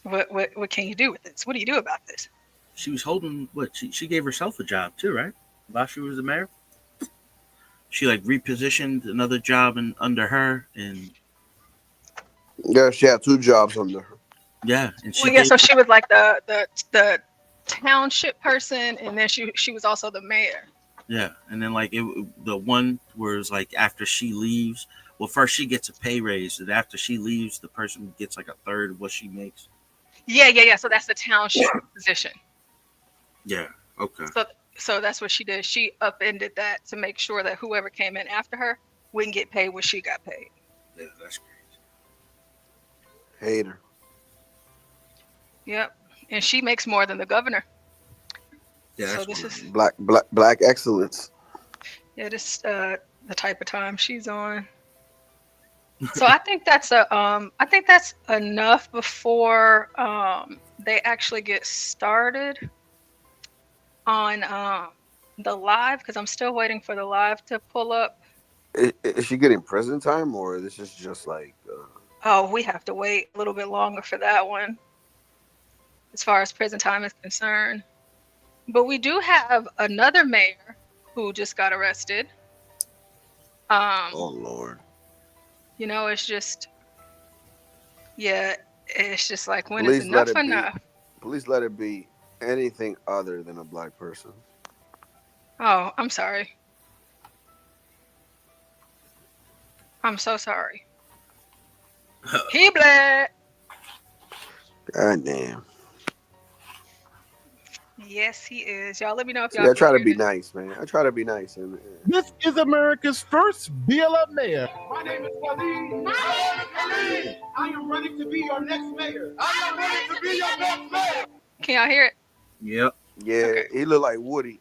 what can you do with this? What do you do about this? She was holding she gave herself a job too, right? While she was the mayor, she repositioned another job under her, and she had two jobs under her. Yeah, and so she was like the township person, and then she was also the mayor. Yeah, and then the one was after she leaves, well, first she gets a pay raise, and after she leaves, the person gets a third of what she makes. Yeah. So that's the township position. Yeah. Okay. So that's what she did. She upended that to make sure that whoever came in after her wouldn't get paid what she got paid. Yeah, that's crazy. Hater. Yep, and she makes more than the governor. Yeah. So this is black excellence. Yeah, this the type of time she's on. So I think that's enough before they actually get started on the live, because I'm still waiting for the live to pull up. Is she getting prison time, or this is just Oh, we have to wait a little bit longer for that one, as far as prison time is concerned. But we do have another mayor who just got arrested. Oh Lord. You know, it's just, yeah, it's just like, when Please is let enough it be. enough? Please let it be anything other than a black person. Oh, I'm sorry. I'm so sorry. He black. God damn. Yes, he is. Y'all let me know if See, y'all I can try to hear be this. nice, man. I try to be nice. And This is America's first BLM mayor. My name is Khalid. I am running to be your next mayor. I am running to be your next mayor. Can y'all hear it? Yep. yeah, he looked like Woody.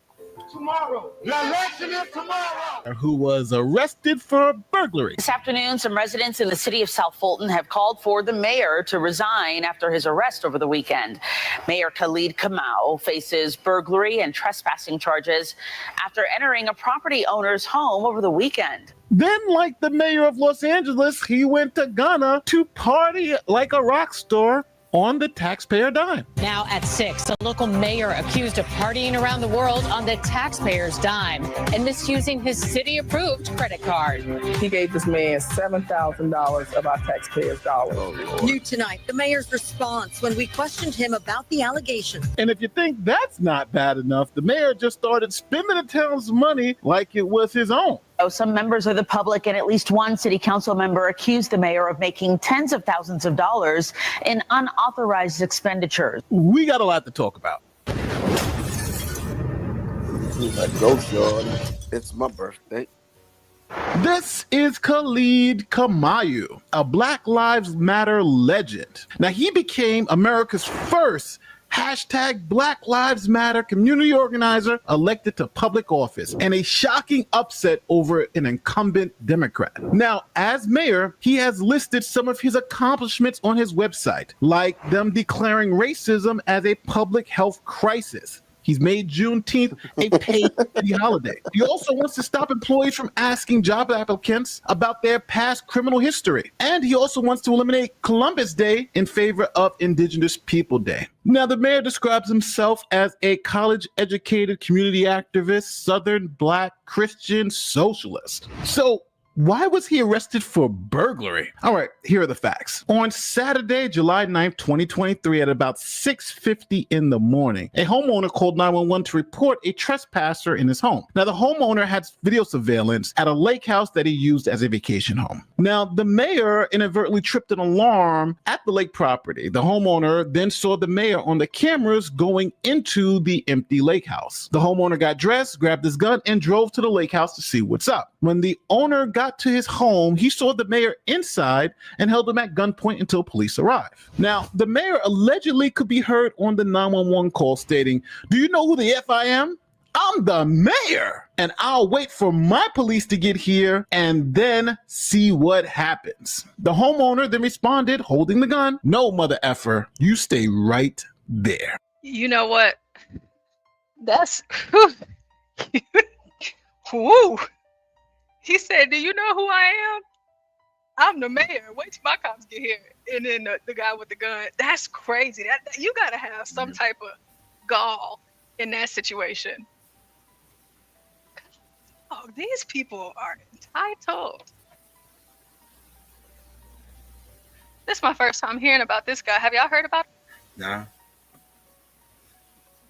Tomorrow. The election is tomorrow. Who was arrested for burglary. This afternoon, some residents in the city of South Fulton have called for the mayor to resign after his arrest over the weekend. Mayor KyleeCTCross faces burglary and trespassing charges after entering a property owner's home over the weekend. Then, like the mayor of Los Angeles, he went to Ghana to party like a rock star on the taxpayer dime. Now at 6, the local mayor accused of partying around the world on the taxpayer's dime and misusing his city-approved credit card. He gave this man $7,000 of our taxpayers' dollars. New tonight, the mayor's response when we questioned him about the allegation. And if you think that's not bad enough, the mayor just started spending the town's money like it was his own. Some members of the public and at least one city council member accused the mayor of making tens of thousands of dollars in unauthorized expenditures. We got a lot to talk about. Ghost yard. It's my birthday. This is KyleeCTCross, a Black Lives Matter legend. Now, he became America's first #Black Lives Matter community organizer elected to public office, and a shocking upset over an incumbent Democrat. Now, as mayor, he has listed some of his accomplishments on his website, like them declaring racism as a public health crisis. He's made Juneteenth a paid holiday. He also wants to stop employees from asking job applicants about their past criminal history. And he also wants to eliminate Columbus Day in favor of Indigenous People Day. Now, the mayor describes himself as a college-educated community activist, Southern Black Christian socialist. So, why was he arrested for burglary? All right, here are the facts. On Saturday, July 9th, 2023, at about 6:50 in the morning, a homeowner called 911 to report a trespasser in his home. Now, the homeowner had video surveillance at a lake house that he used as a vacation home. Now, the mayor inadvertently tripped an alarm at the lake property. The homeowner then saw the mayor on the cameras going into the empty lake house. The homeowner got dressed, grabbed his gun, and drove to the lake house to see what's up. When the owner got to his home, he saw the mayor inside and held him at gunpoint until police arrived. Now, the mayor allegedly could be heard on the 911 call stating, "Do you know who the F I am? I'm the mayor, and I'll wait for my police to get here and then see what happens." The homeowner then responded, holding the gun, "No, mother effer, you stay right there." You know what? That's whoo. He said, "Do you know who I am? I'm the mayor. Wait till my cops get here." And then the guy with the gun. That's crazy. That you gotta have some type of gall in that situation. Oh, these people are entitled. This is my first time hearing about this guy. Have y'all heard about him? Nah.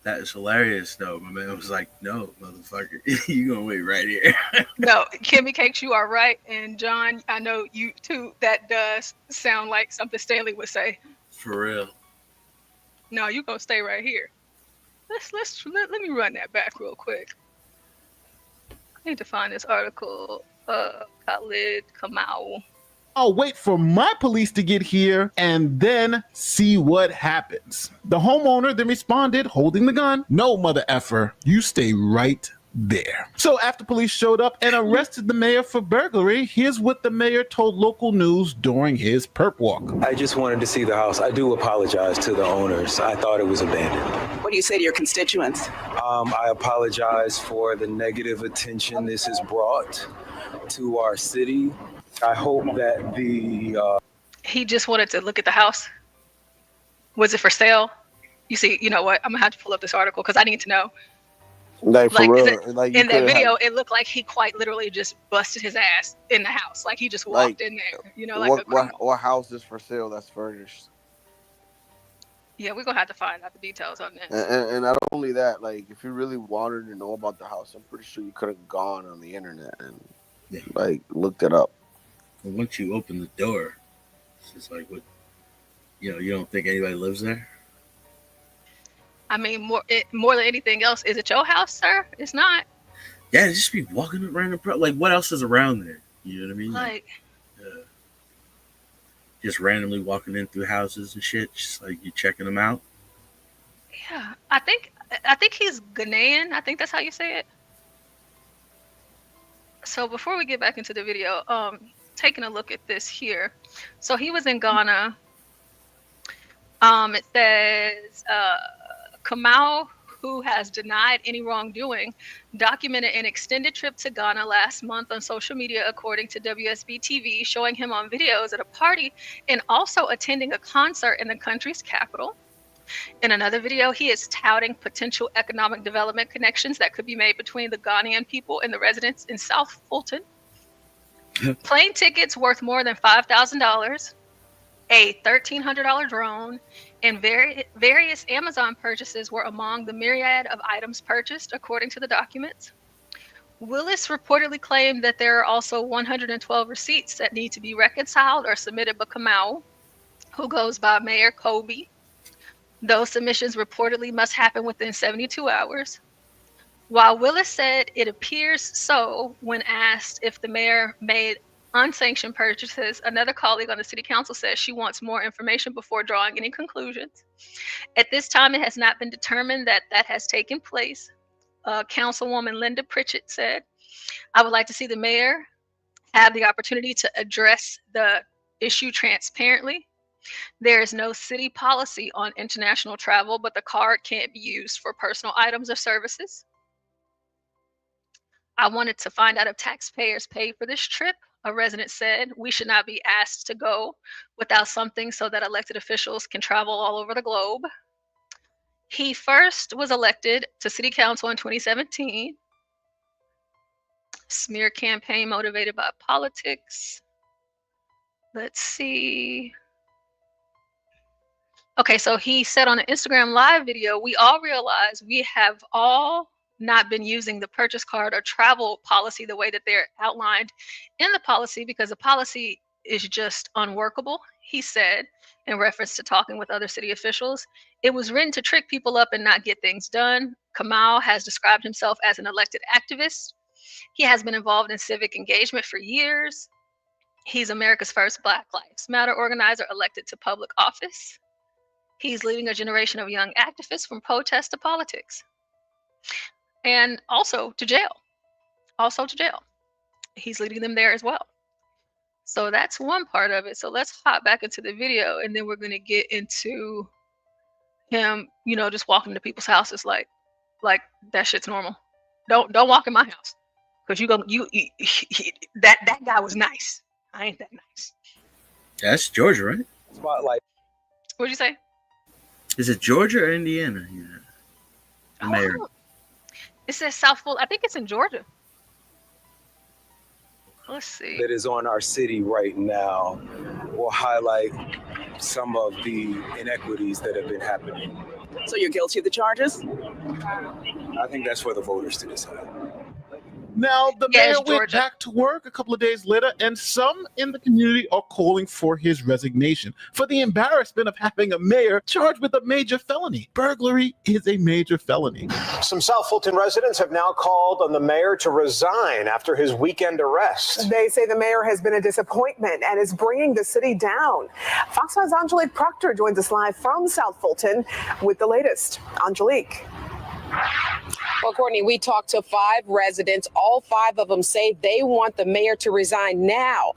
That is hilarious, though. My man was like, "No, motherfucker, you gonna wait right here." No, Kimmy Cakes, you are right. And John, I know you too. That does sound like something Stanley would say. For real. No, you gonna stay right here. Let me run that back real quick. I need to find this article. KyleeCTCross. "I'll wait for my police to get here and then see what happens." The homeowner then responded, holding the gun, "No, mother effer, you stay right there." So after police showed up and arrested the mayor for burglary, here's what the mayor told local news during his perp walk. "I just wanted to see the house. I do apologize to the owners. I thought it was abandoned." What do you say to your constituents? I apologize for the negative attention this has brought to our city. I hope that He just wanted to look at the house. Was it for sale? You see, you know what? I'm gonna have to pull up this article because I need to know. Like for Like, real, like you in that could video, have it looked like he quite literally just busted his ass in the house. Like he just walked like in there, you know, like a what criminal. what house is for sale that's furnished? Yeah, we're gonna have to find out the details on this. And not only that, like if you really wanted to know about the house, I'm pretty sure you could have gone on the internet and like looked it up. But once you open the door, it's just like what, you know, you don't think anybody lives there. I mean, more than anything else, is it your house, sir? It's not. Yeah, just be walking around like what else is around there? You know what I mean? Like, just randomly walking in through houses and shit, just like you checking them out. yeah, I think he's Ghanaian. I think that's how you say it. So before we get back into the video, taking a look at this here. So he was in Ghana. It says Kamau, who has denied any wrongdoing, documented an extended trip to Ghana last month on social media, according to WSB TV, showing him on videos at a party and also attending a concert in the country's capital. In another video, he is touting potential economic development connections that could be made between the Ghanaian people and the residents in South Fulton. Plane tickets worth more than $5,000, a $1,300 drone, and various Amazon purchases were among the myriad of items purchased, according to the documents. Willis reportedly claimed that there are also 112 receipts that need to be reconciled or submitted by Kamau, who goes by Mayor Kobe. Those submissions reportedly must happen within 72 hours. While Willis said it appears so when asked if the mayor made unsanctioned purchases, another colleague on the city council says she wants more information before drawing any conclusions. At this time, it has not been determined that has taken place. Councilwoman Linda Pritchett said, "I would like to see the mayor have the opportunity to address the issue transparently. There is no city policy on international travel, but the card can't be used for personal items or services. I wanted to find out if taxpayers paid for this trip," a resident said. "We should not be asked to go without something so that elected officials can travel all over the globe." He first was elected to city council in 2017. Smear campaign motivated by politics. Let's see. Okay, so he said on an Instagram live video, "We all realize we have all not been using the purchase card or travel policy the way that they're outlined in the policy because the policy is just unworkable," he said in reference to talking with other city officials. "It was written to trick people up and not get things done." Kamau has described himself as an elected activist. He has been involved in civic engagement for years. He's America's first Black Lives Matter organizer elected to public office. He's leading a generation of young activists from protest to politics. And also to jail. He's leading them there as well. So that's one part of it. So let's hop back into the video, and then we're going to get into him, you know, just walking to people's houses like that shit's normal. Don't walk in my house, because that guy was nice. I ain't that nice. Yeah, that's Georgia, right? Spotlight. What'd you say? Is it Georgia or Indiana? Yeah. Mayor. It says South Fulton. I think it's in Georgia. Let's see. That is on our city right now will highlight some of the inequities that have been happening. So you're guilty of the charges? I think that's for the voters to decide. Now, the mayor went back to work a couple of days later, and some in the community are calling for his resignation for the embarrassment of having a mayor charged with a major felony. Burglary is a major felony. Some South Fulton residents have now called on the mayor to resign after his weekend arrest. They say the mayor has been a disappointment and is bringing the city down. Fox 5's Angelique Proctor joins us live from South Fulton with the latest. Angelique. Well, Courtney, we talked to 5 residents. All 5 of them say they want the mayor to resign now.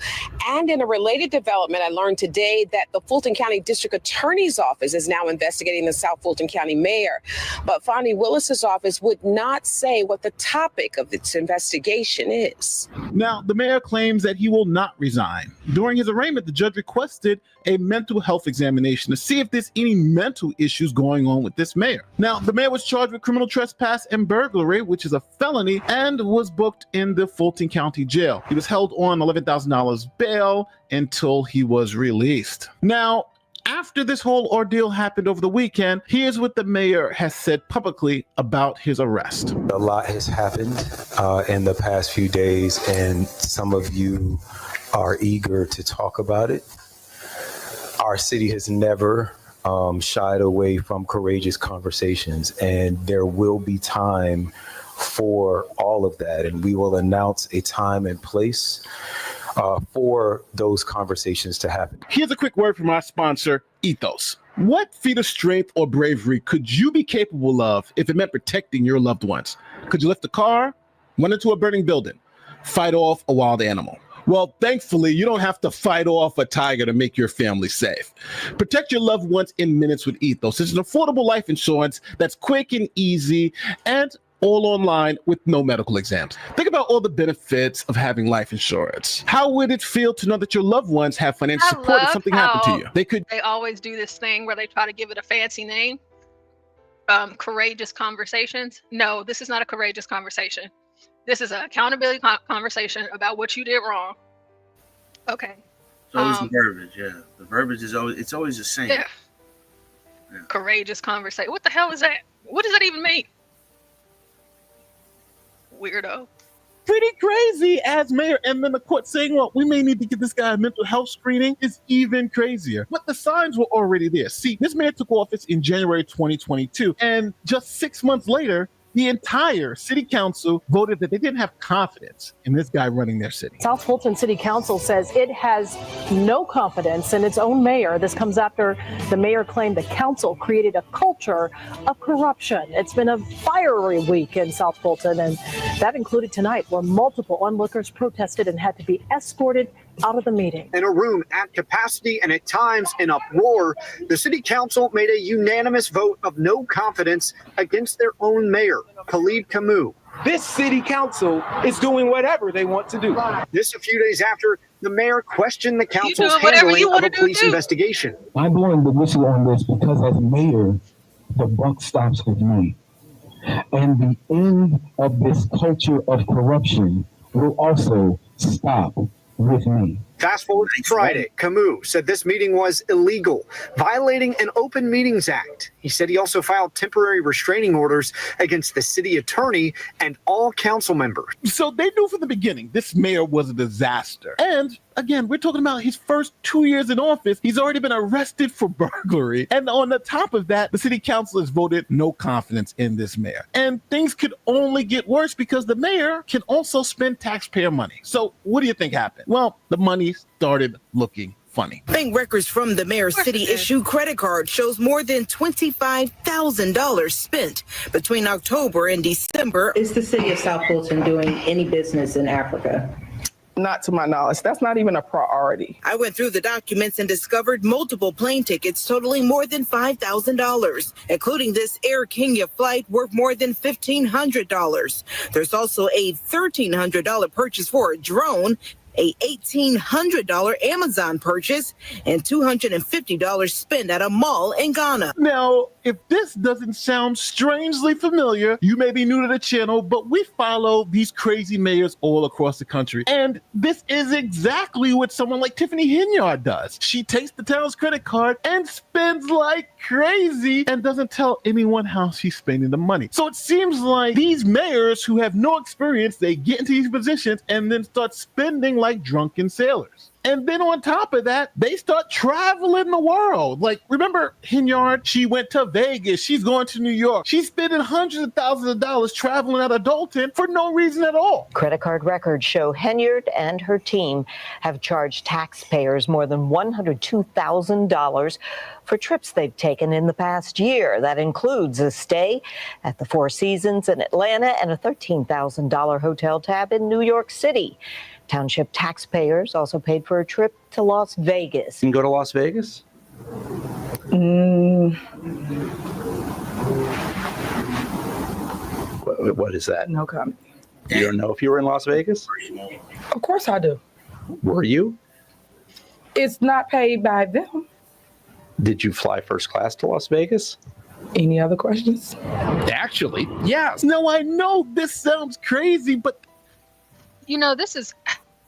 And in a related development, I learned today that the Fulton County District Attorney's Office is now investigating the South Fulton County mayor. But Fonnie Willis's office would not say what the topic of its investigation is. Now, the mayor claims that he will not resign. During his arraignment, the judge requested a mental health examination to see if there's any mental issues going on with this mayor. Now, the mayor was charged with criminal criminal trespass and burglary, which is a felony, and was booked in the Fulton County Jail. He was held on $11,000 bail until he was released. Now, after this whole ordeal happened over the weekend, here's what the mayor has said publicly about his arrest. A lot has happened in the past few days, and some of you are eager to talk about it. Our city has never shied away from courageous conversations, and there will be time for all of that, and we will announce a time and place for those conversations to happen. Here's a quick word from our sponsor, Ethos. What feat of strength or bravery could you be capable of if it meant protecting your loved ones? Could you lift a car, run into a burning building, fight off a wild animal? Well, thankfully, you don't have to fight off a tiger to make your family safe. Protect your loved ones in minutes with Ethos. It's an affordable life insurance that's quick and easy and all online with no medical exams. Think about all the benefits of having life insurance. How would it feel to know that your loved ones have financial support if something happened to you? They always do this thing where they try to give it a fancy name. Courageous conversations. No, this is not a courageous conversation. This is an accountability conversation about what you did wrong. Okay. It's always the verbiage, yeah. The verbiage is always the same. Yeah. Courageous conversation. What the hell is that? What does that even mean? Weirdo. Pretty crazy as mayor, and then the court saying, well, we may need to get this guy a mental health screening is even crazier. But the signs were already there. See, this mayor took office in January 2022, and just 6 months later, the entire city council voted that they didn't have confidence in this guy running their city. South Fulton City Council says it has no confidence in its own mayor. This comes after the mayor claimed the council created a culture of corruption. It's been a fiery week in South Fulton, and that included tonight where multiple onlookers protested and had to be escorted out of the meeting. In a room at capacity and at times in uproar, the city council made a unanimous vote of no confidence against their own mayor, KyleeCTCross. This city council is doing whatever they want to do. This a few days after the mayor questioned the council's handling of a police investigation. I'm blowing the whistle on this because as mayor, the buck stops with me. And the end of this culture of corruption will also stop with me. Fast forward to Friday, Camus said this meeting was illegal, violating an Open Meetings Act. He said he also filed temporary restraining orders against the city attorney and all council members. So they knew from the beginning this mayor was a disaster. And again, we're talking about his first 2 years in office. He's already been arrested for burglary. And on the top of that, the city council has voted no confidence in this mayor. And things could only get worse because the mayor can also spend taxpayer money. So what do you think happened? Well, the money started looking funny. Bank records from the mayor's city-issued credit card shows more than $25,000 spent between October and December. Is the city of South Fulton doing any business in Africa? Not to my knowledge. That's not even a priority. I went through the documents and discovered multiple plane tickets totaling more than $5,000, including this Air Kenya flight worth more than $1,500. There's also a $1,300 purchase for a drone, a $1,800 Amazon purchase, and $250 spent at a mall in Ghana. Now, if this doesn't sound strangely familiar, you may be new to the channel, but we follow these crazy mayors all across the country. And this is exactly what someone like Tiffany Henyard does. She takes the town's credit card and spends like crazy and doesn't tell anyone how she's spending the money. So it seems like these mayors who have no experience, they get into these positions and then start spending like drunken sailors. And then on top of that, they start traveling the world. Like, remember Henyard? She went to Vegas. She's going to New York. She's spending hundreds of thousands of dollars traveling out of Dalton for no reason at all. Credit card records show Henyard and her team have charged taxpayers more than $102,000 for trips they've taken in the past year. That includes a stay at the Four Seasons in Atlanta and a $13,000 hotel tab in New York City. Township taxpayers also paid for a trip to Las Vegas. You can go to Las Vegas? What is that? No comment. You don't know if you were in Las Vegas? Of course I do. Were you? It's not paid by them. Did you fly first class to Las Vegas? Any other questions? Actually, yes. No, I know this sounds crazy, but You know, this is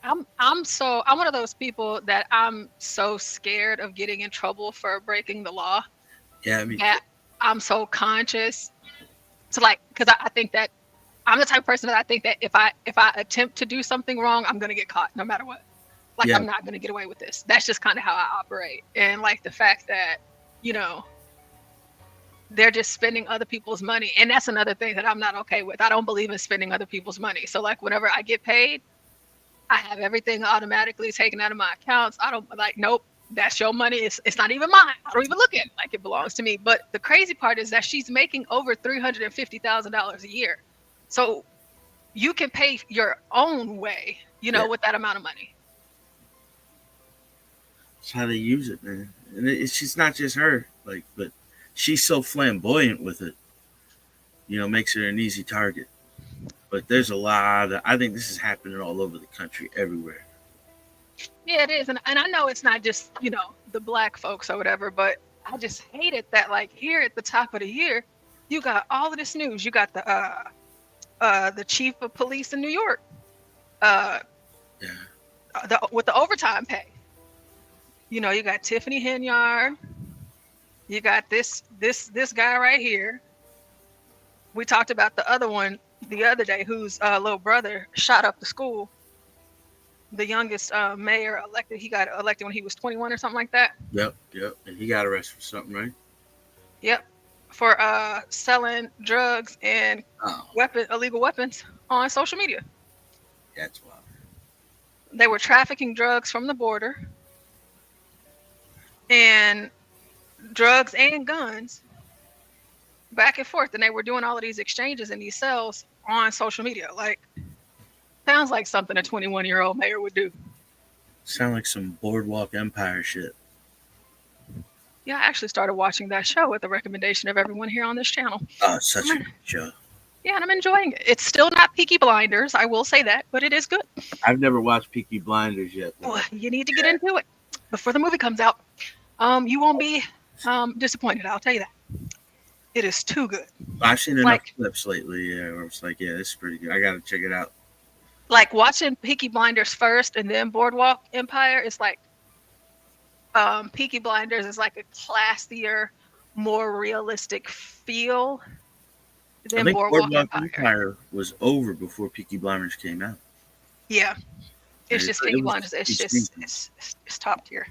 I'm one of those people that I'm so scared of getting in trouble for breaking the law. Yeah, I mean, That I'm so conscious to like, because I think that I'm the type of person that I think that if I attempt to do something wrong, I'm gonna get caught no matter what. Like Yeah. I'm not gonna get away with this. That's just kind of how I operate. And like the fact that, you know, they're just spending other people's money. And that's another thing that I'm not okay with. I don't believe in spending other people's money. So like whenever I get paid, I have everything automatically taken out of my accounts. I don't like, nope, that's your money. It's not even mine. I don't even look at it like it belongs to me. But the crazy part is that she's making over $350,000 a year. So you can pay your own way, you know, with that amount of money. That's how they use it, man. And it's just not just her, like, but she's so flamboyant with it, you know, makes her an easy target. But there's a lot of, I think this is happening all over the country, everywhere. Yeah, it is. And I know it's not just, you know, the black folks or whatever, but I just hate it that like here at the top of the year, you got all of this news. You got the chief of police in New York, with the overtime pay. You know, you got Tiffany Henyard. You got this guy right here. We talked about the other one the other day, whose little brother shot up the school. The youngest mayor elected. He got elected when he was 21 or something like that. Yep. And he got arrested for something, right? Yep, for selling drugs and illegal weapons on social media. That's wild. They were trafficking drugs from the border and drugs and guns back and forth, and they were doing all of these exchanges in these cells on social media. Like, sounds like something a 21-year-old mayor would do. Sound like some Boardwalk Empire shit. Yeah, I actually started watching that show at the recommendation of everyone here on this channel. Oh, it's such a good show. Yeah, and I'm enjoying it. It's still not Peaky Blinders, I will say that, but it is good. I've never watched Peaky Blinders yet. Well, you need to get into it before the movie comes out. You won't be disappointed, I'll tell you that. It is too good. I've seen enough clips lately, where it's like, yeah, this is pretty good. I gotta check it out. Like watching Peaky Blinders first and then Boardwalk Empire is like, Peaky Blinders is like a classier, more realistic feel than I think Boardwalk Boardwalk Empire. Empire was over before Peaky Blinders came out. Yeah, it's just Peaky Blinders. It's top tier.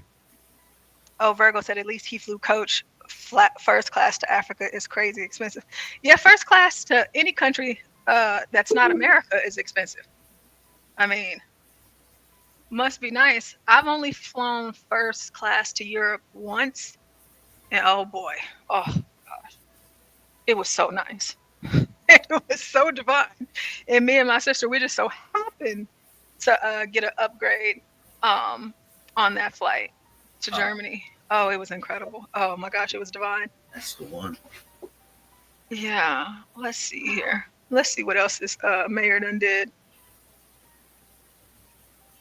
Oh, Virgo said at least he flew coach. First class to Africa is crazy expensive. Yeah, first class to any country that's not America is expensive. I mean, must be nice. I've only flown first class to Europe once, and oh boy, oh gosh, it was so nice. It was so divine. And me and my sister, we just so happened to get an upgrade on that flight to Germany. Oh, it was incredible. Oh my gosh, it was divine. That's the one. Yeah, let's see here. Let's see what else this mayor done did.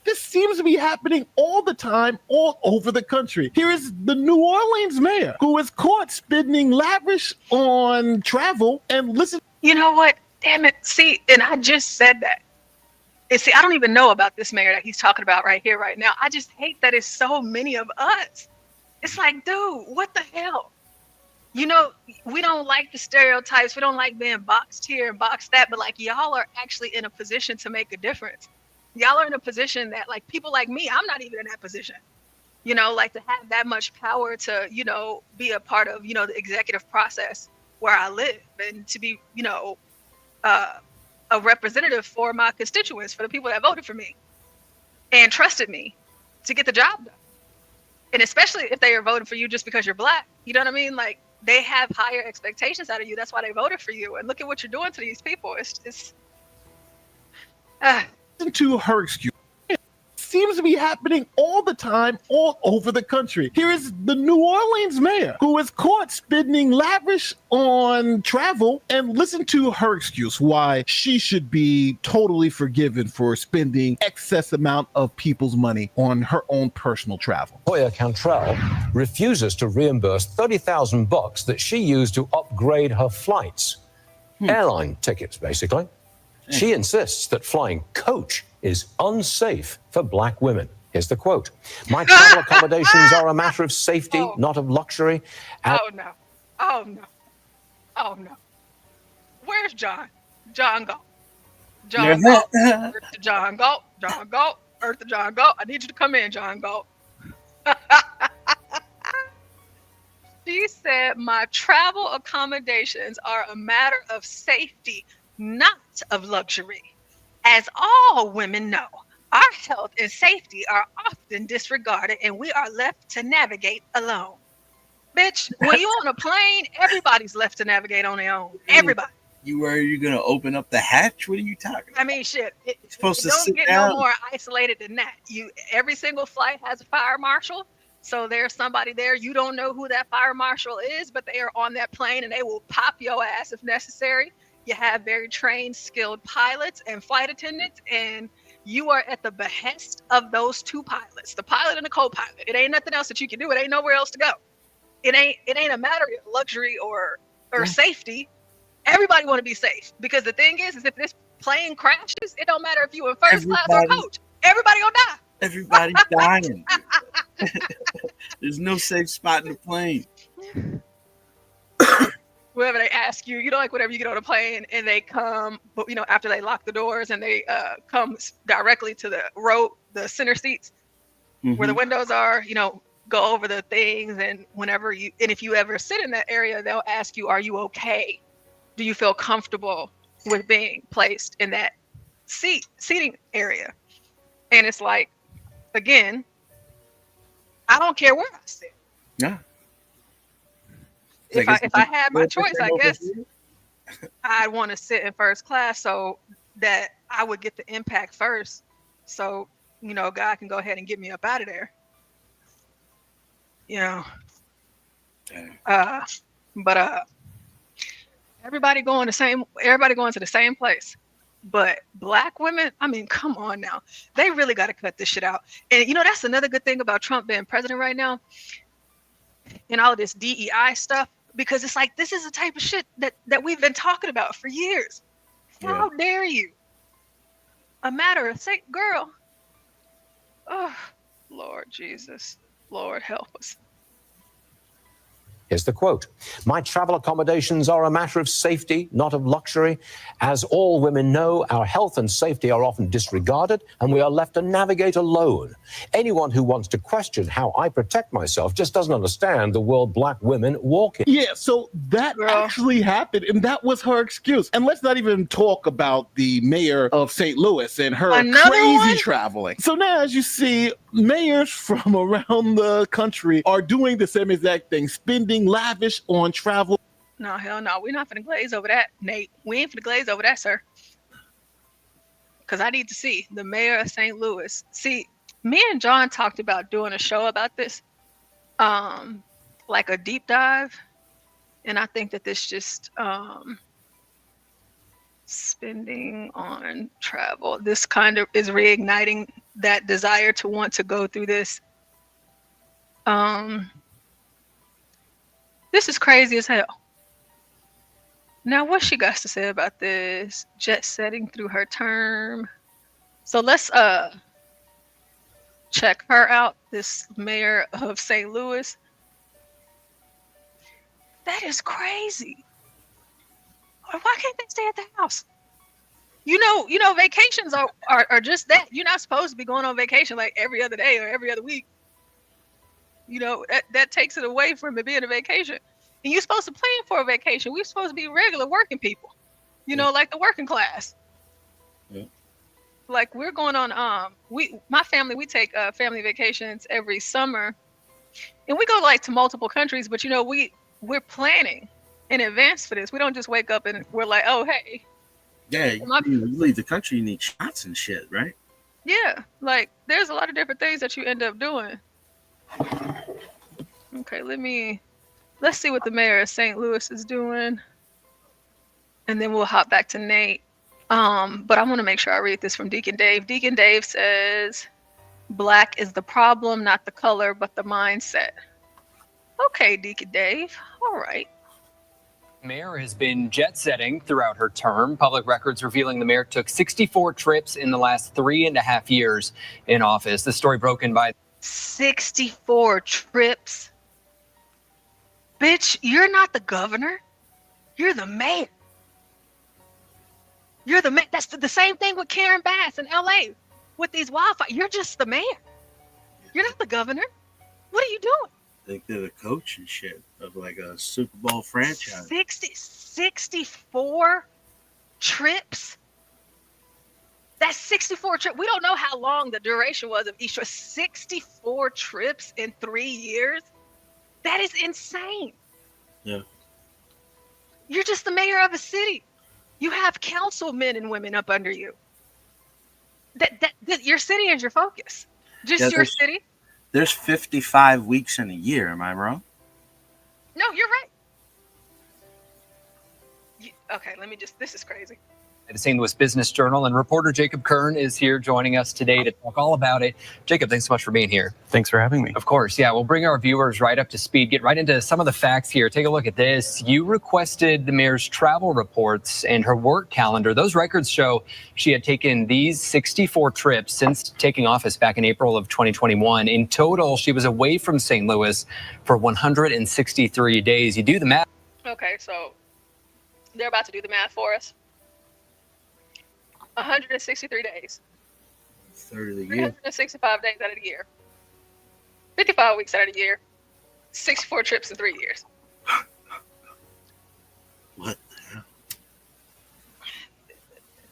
this seems to be happening all the time, all over the country. Here is the New Orleans mayor who was caught spending lavish on travel and listen. You know what? Damn it. See, and I just said that. And see, I don't even know about this mayor that he's talking about right here, right now. I just hate that it's so many of us. It's like, dude, what the hell? You know, we don't like the stereotypes. We don't like being boxed here and boxed that. But like, y'all are actually in a position to make a difference. Y'all are in a position that, like, people like me, I'm not even in that position. You know, like to have that much power to, you know, be a part of, you know, the executive process where I live, and to be, you know, a representative for my constituents, for the people that voted for me and trusted me to get the job done. And especially if they are voting for you just because you're black, you know what I mean? Like, they have higher expectations out of you. That's why they voted for you. And look at what you're doing to these people. It's to her excuse. seems to be happening all the time, all over the country. Here is the New Orleans mayor who was caught spending lavish on travel, and listen to her excuse why she should be totally forgiven for spending excess amount of people's money on her own personal travel. Lawyer Cantrell refuses to reimburse $30,000 that she used to upgrade her flights. Airline tickets, basically. She insists that flying coach is unsafe for black women. Here's the quote. My travel accommodations are a matter of safety, not of luxury. Oh, no. Oh, no. Oh, no. Where's John? John Galt. John Galt. Earth to John Galt. John Galt. Earth to John Galt. I need you to come in, John Galt. She said, my travel accommodations are a matter of safety, not of luxury. As all women know, our health and safety are often disregarded and we are left to navigate alone. Bitch, when you on a plane, everybody's left to navigate on their own. Everybody. You worry you're going to open up the hatch? What are you talking about? I mean, shit. It supposed to don't sit get down. no more isolated than that. Every single flight has a fire marshal. So there's somebody there. You don't know who that fire marshal is, but they are on that plane and they will pop your ass if necessary. You have very trained, skilled pilots and flight attendants, and you are at the behest of those two pilots, the pilot and the co-pilot. It ain't nothing else that you can do. It ain't nowhere else to go. It ain't a matter of luxury or safety. Everybody want to be safe, because the thing is if this plane crashes, it don't matter if you in first class or coach. Everybody gonna die. Everybody's dying. There's no safe spot in the plane. Whenever they ask you, like whenever you get on a plane and they come, but after they lock the doors and they come directly to the row, the center seats where the windows are, go over the things. And if you ever sit in that area, they'll ask you, are you okay? Do you feel comfortable with being placed in that seating area? And it's like, again, I don't care where I sit. Yeah. If I had my choice, I guess I'd want to sit in first class so that I would get the impact first. So, God can go ahead and get me up out of there. But everybody going to the same place. But black women, I mean, come on now. They really got to cut this shit out. And that's another good thing about Trump being president right now and all of this DEI stuff, because it's like, this is the type of shit that we've been talking about for years. How dare you? A matter of say, girl. Oh, Lord Jesus. Lord help us. Here's the quote. My travel accommodations are a matter of safety, not of luxury. As all women know, our health and safety are often disregarded and we are left to navigate alone. Anyone who wants to question how I protect myself just doesn't understand the world black women walk in. Yeah, so that actually happened, and that was her excuse. And let's not even talk about the mayor of St. Louis and her crazy traveling. So now, as you see, mayors from around the country are doing the same exact thing, spending lavish on travel. No, hell no. We're not finna glaze over that, Nate. We ain't finna glaze over that, sir. Because I need to see the mayor of St. Louis. See, me and John talked about doing a show about this, like a deep dive. And I think that this just spending on travel, this kind of is reigniting that desire to want to go through this. This is crazy as hell. Now, what she got to say about this? Jet setting through her term. So let's check her out, this mayor of St. Louis. That is crazy. Why can't they stay at the house? Vacations are just that. You're not supposed to be going on vacation like every other day or every other week. That takes it away from it being a vacation. And you're supposed to plan for a vacation. We're supposed to be regular working people, like the working class. Yeah. Like we're going on, my family, we take family vacations every summer, and we go to multiple countries, but we're planning in advance for this. We don't just wake up and we're like, oh, hey. Yeah, you leave the country, you need shots and shit, right? Yeah, like there's a lot of different things that you end up doing. Okay, let's see what the mayor of St. Louis is doing. And then we'll hop back to Nate. But I want to make sure I read this from Deacon Dave. Deacon Dave says, black is the problem, not the color, but the mindset. Okay, Deacon Dave. All right. Mayor has been jet-setting throughout her term. Public records revealing the mayor took 64 trips in the last 3.5 years in office. The story broken by 64 trips. Bitch, you're not the governor. You're the mayor. You're the mayor. That's the same thing with Karen Bass in LA with these wildfires. You're just the mayor. You're not the governor. What are you doing? I think they're the coach and shit of like a Super Bowl franchise. 64 trips? That's 64 trips. We don't know how long the duration was of each trip. 64 trips in 3 years? That is insane. Yeah. You're just the mayor of a city. You have councilmen and women up under you. That your city is your focus. Just your city. There's 55 weeks in a year. Am I wrong? No, you're right. Okay, this is crazy. the St. Louis Business Journal, and reporter Jacob Kern is here joining us today to talk all about it. Jacob, thanks so much for being here. Thanks for having me. Of course, yeah. We'll bring our viewers right up to speed, get right into some of the facts here. Take a look at this. You requested the mayor's travel reports and her work calendar. Those records show she had taken these 64 trips since taking office back in April of 2021. In total, she was away from St. Louis for 163 days. You do the math. Okay, so they're about to do the math for us. 163 days. Third of the year. 365 days out of the year. 55 weeks out of the year. 64 trips in 3 years. What the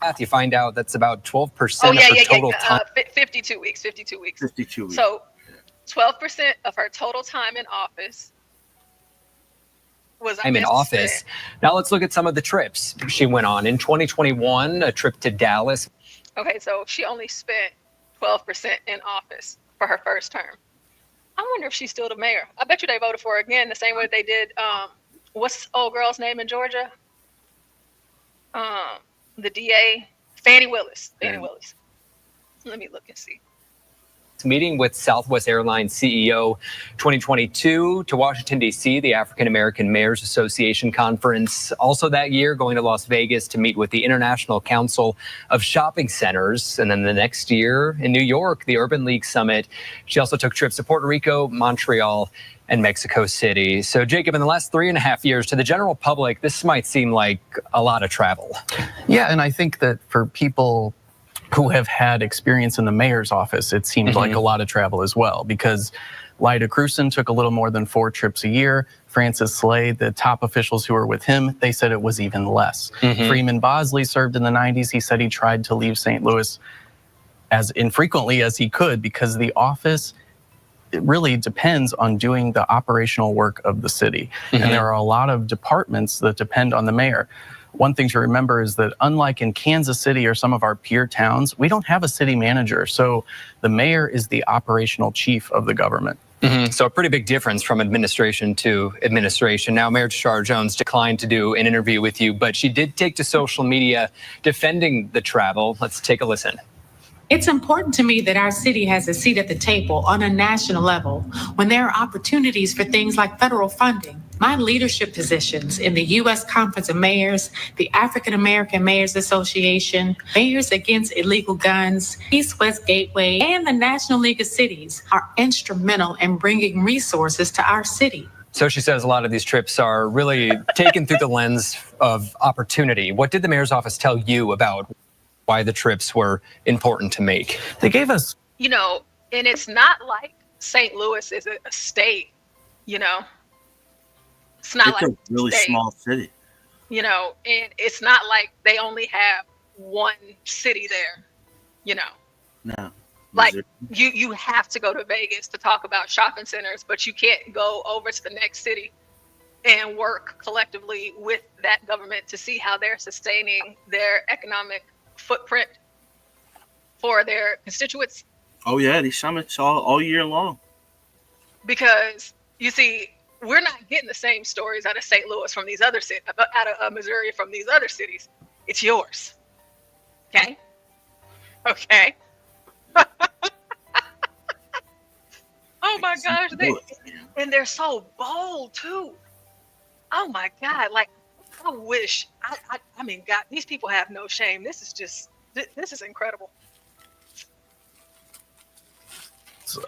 hell? You find out that's about 12% Oh, yeah, of her total time. 52 weeks. 52 weeks. 52 weeks. So 12% of her total time in office was I'm in office. Now let's look at some of the trips she went on. In 2021, a trip to Dallas. Okay, so she only spent 12% in office for her first term. I wonder if she's still the mayor. I bet you they voted for her again the same way they did, what's old girl's name in Georgia? The DA, Fannie Willis. Fannie Willis. Let me look and see. Meeting with Southwest Airlines CEO 2022 to Washington, D.C., the African American Mayors Association Conference. Also that year, going to Las Vegas to meet with the International Council of Shopping Centers. And then the next year in New York, the Urban League Summit. She also took trips to Puerto Rico, Montreal, and Mexico City. So, Jacob, in the last 3.5 years, to the general public, this might seem like a lot of travel. Yeah, and I think that for people who have had experience in the mayor's office, it seems like a lot of travel as well, because Lyda Crewson took a little more than 4 trips a year. Francis Slade, the top officials who were with him, they said it was even less. Freeman Bosley served in the 90s. He said he tried to leave St. Louis as infrequently as he could because the office, it really depends on doing the operational work of the city. And there are a lot of departments that depend on the mayor. One thing to remember is that unlike in Kansas City or some of our peer towns, we don't have a city manager. So the mayor is the operational chief of the government. So a pretty big difference from administration to administration. Now, Mayor Tashara Jones declined to do an interview with you, but she did take to social media defending the travel. Let's take a listen. It's important to me that our city has a seat at the table on a national level when there are opportunities for things like federal funding. My leadership positions in the U.S. Conference of Mayors, the African American Mayors Association, Mayors Against Illegal Guns, East-West Gateway, and the National League of Cities are instrumental in bringing resources to our city. So she says a lot of these trips are really taken through the lens of opportunity. What did the mayor's office tell you about why the trips were important to make? They gave us, You know, and it's not like St. Louis is a state, you know. It's not It's like a really state, small city. you know, and it's not like they only have one city there, you know. No. Like you have to go to Vegas to talk about shopping centers, but you can't go over to the next city and work collectively with that government to see how they're sustaining their economic footprint for their constituents? Oh yeah, these summits all year long. Because you see, we're not getting the same stories out of St. Louis from these other cities, out of Missouri from these other cities. It's yours. Okay? Okay. Oh my gosh. They're so bold too. Oh my God. Like, I wish, I mean, God, these people have no shame. This is incredible.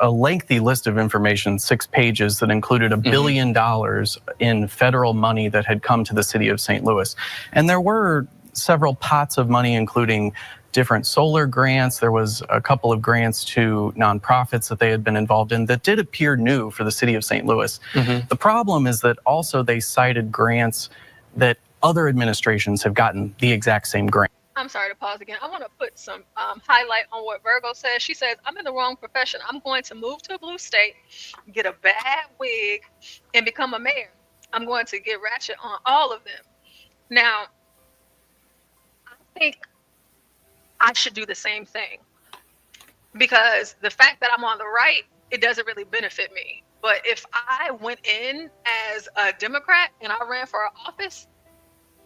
A lengthy list of information, 6 pages, that included $1 billion in federal money that had come to the city of St. Louis. And there were several pots of money, including different solar grants. There was a couple of grants to nonprofits that they had been involved in that did appear new for the city of St. Louis. The problem is that also they cited grants that other administrations have gotten the exact same grant. I'm sorry to pause again. I want to put some highlight on what Virgo says. She says, I'm in the wrong profession. I'm going to move to a blue state, get a bad wig, and become a mayor. I'm going to get ratchet on all of them. Now, I think I should do the same thing, because the fact that I'm on the right, it doesn't really benefit me. But if I went in as a Democrat and I ran for office,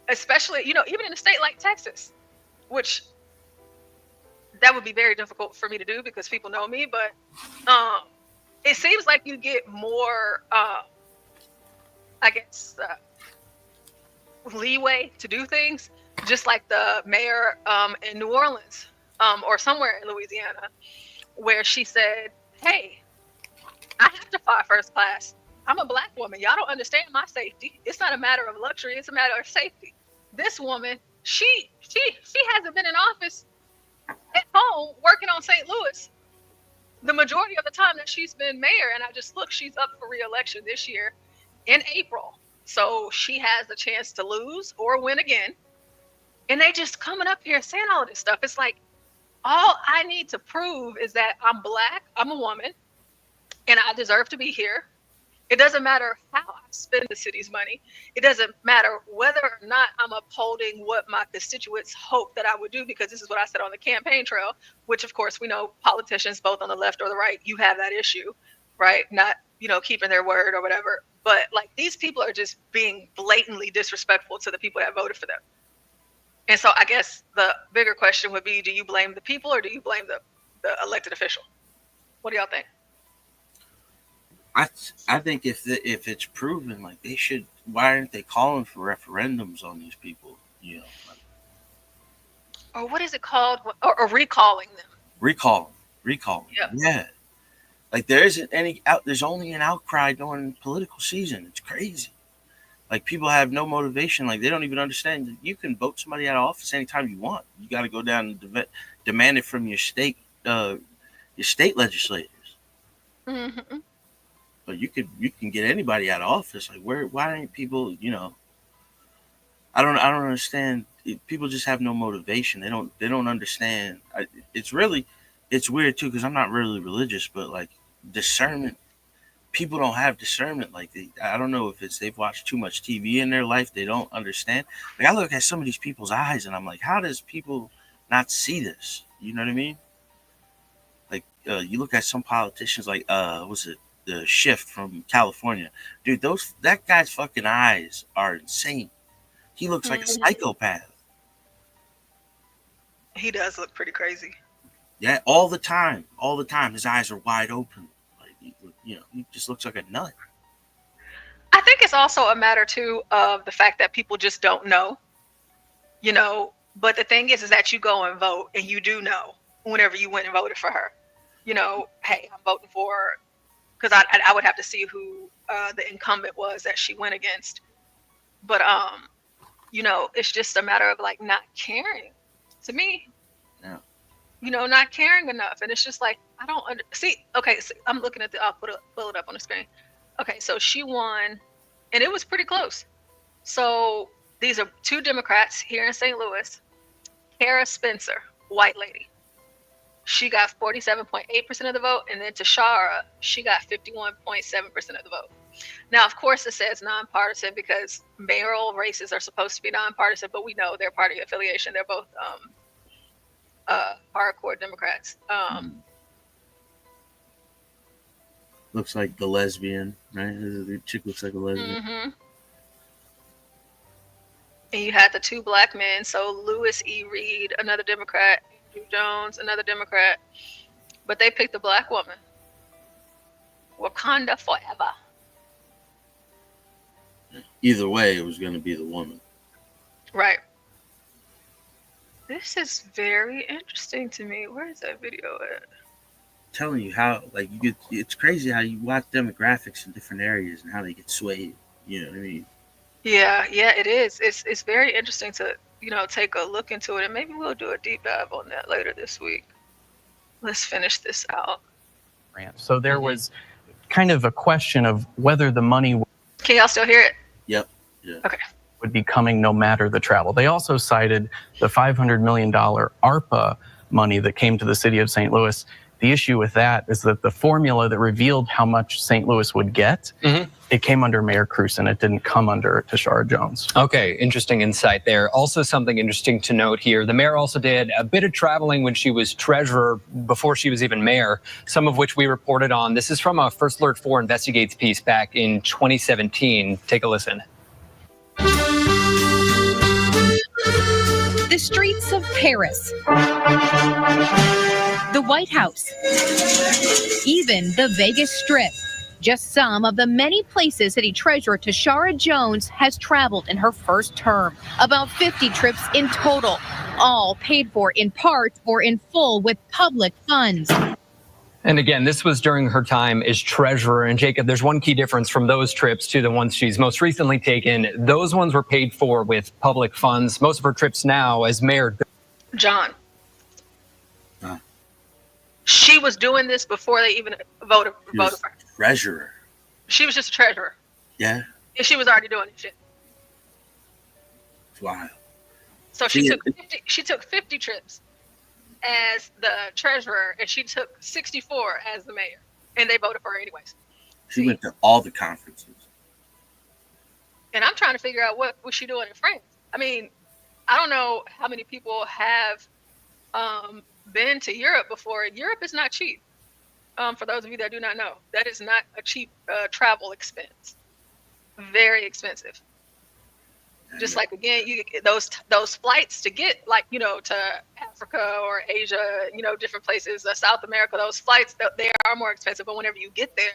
especially, even in a state like Texas, which that would be very difficult for me to do because people know me, but it seems like you get more, leeway to do things, just like the mayor in New Orleans or somewhere in Louisiana, where she said, hey, I have to fly first class. I'm a Black woman. Y'all don't understand my safety. It's not a matter of luxury. It's a matter of safety. This woman, she hasn't been in office at home working on St. Louis the majority of the time that she's been mayor. And I just look, she's up for re-election this year in April. So she has a chance to lose or win again. And they just coming up here saying all of this stuff. It's like, all I need to prove is that I'm Black, I'm a woman, and I deserve to be here. It doesn't matter how I spend the city's money. It doesn't matter whether or not I'm upholding what my constituents hope that I would do, because this is what I said on the campaign trail, which of course we know politicians, both on the left or the right, you have that issue, right? Not, keeping their word or whatever. But like, these people are just being blatantly disrespectful to the people that voted for them. And so I guess the bigger question would be, do you blame the people or do you blame the elected official? What do y'all think? I think if it's proven, like, they should, why aren't they calling for referendums on these people? Or what is it called? Or recalling them. Recall. Yep. Yeah. Like, there's only an outcry during political season. It's crazy. Like, people have no motivation. Like, they don't even understand that you can vote somebody out of office anytime you want. You got to go down and demand it from your state legislators. Mm-hmm. But you can get anybody out of office. Like, why ain't people, I don't understand. People just have no motivation. They don't understand. It's weird too, because I'm not really religious, but like, discernment, people don't have discernment. Like, I don't know if they've watched too much TV in their life. They don't understand. Like, I look at some of these people's eyes and I'm like, how does people not see this? You know what I mean? Like, you look at some politicians, like, what's it? The Shift from California, dude. That guy's fucking eyes are insane. He looks like a psychopath. He does look pretty crazy. Yeah, all the time. His eyes are wide open. Like, he just looks like a nut. I think it's also a matter too of the fact that people just don't know. But the thing is that you go and vote, and you do know whenever you went and voted for her. Hey, I'm voting for her. Because I would have to see who the incumbent was that she went against. But, it's just a matter of, like, not caring. To me, yeah. Not caring enough. And it's just like, I don't see. Okay, so I'm looking at I'll pull it up on the screen. Okay, so she won, and it was pretty close. So these are 2 Democrats here in St. Louis. Kara Spencer, white lady. She got 47.8% of the vote, and then Tashara, she got 51.7% of the vote. Now, of course, it says nonpartisan because mayoral races are supposed to be nonpartisan, but we know their party affiliation. They're both hardcore Democrats. Looks like the lesbian, right? The chick looks like a lesbian. Mm-hmm. And you had the two black men, so Louis E. Reed, another Democrat, Andrew Jones, another Democrat, but they picked the black woman. Wakanda forever. Either way, it was going to be the woman. Right. This is very interesting to me. Where is that video at? Telling you how, like, you get, it's crazy how you watch demographics in different areas and how they get swayed. You know what I mean? Yeah, it is. It's very interesting to, take a look into it, and maybe we'll do a deep dive on that later this week. Let's finish this out. So there was kind of a question of whether the money Can y'all still hear it? Yep. Yeah. Okay. would be coming no matter the travel. They also cited the $500 million ARPA money that came to the city of St. Louis. The issue with that is that the formula that revealed how much St. Louis would get, it came under Mayor Crewson. It didn't come under Tashara Jones. Okay, interesting insight there. Also something interesting to note here. The mayor also did a bit of traveling when she was treasurer before she was even mayor, some of which we reported on. This is from a First Alert 4 Investigates piece back in 2017. Take a listen. The streets of Paris, the White House, even the Vegas Strip. Just some of the many places City Treasurer Tashara Jones has traveled in her first term. About 50 trips in total, all paid for in part or in full with public funds. And again, this was during her time as treasurer. And Jacob, there's one key difference from those trips to the ones she's most recently taken. Those ones were paid for with public funds. Most of her trips now as mayor. John. She was doing this before they even voted for her. Treasurer. She was just a treasurer. Yeah. And she was already doing this shit. Wow. So she took 50 trips as the treasurer, and she took 64 as the mayor, and they voted for her anyways. She went to all the conferences. And I'm trying to figure out what was she doing in France. I mean, I don't know how many people have been to Europe before. Europe is not cheap. For those of you that do not know, that is not a cheap travel expense. Very expensive. Just like, again, you get those flights to get, like, to Africa or Asia, different places, South America, those flights, they are more expensive. But whenever you get there,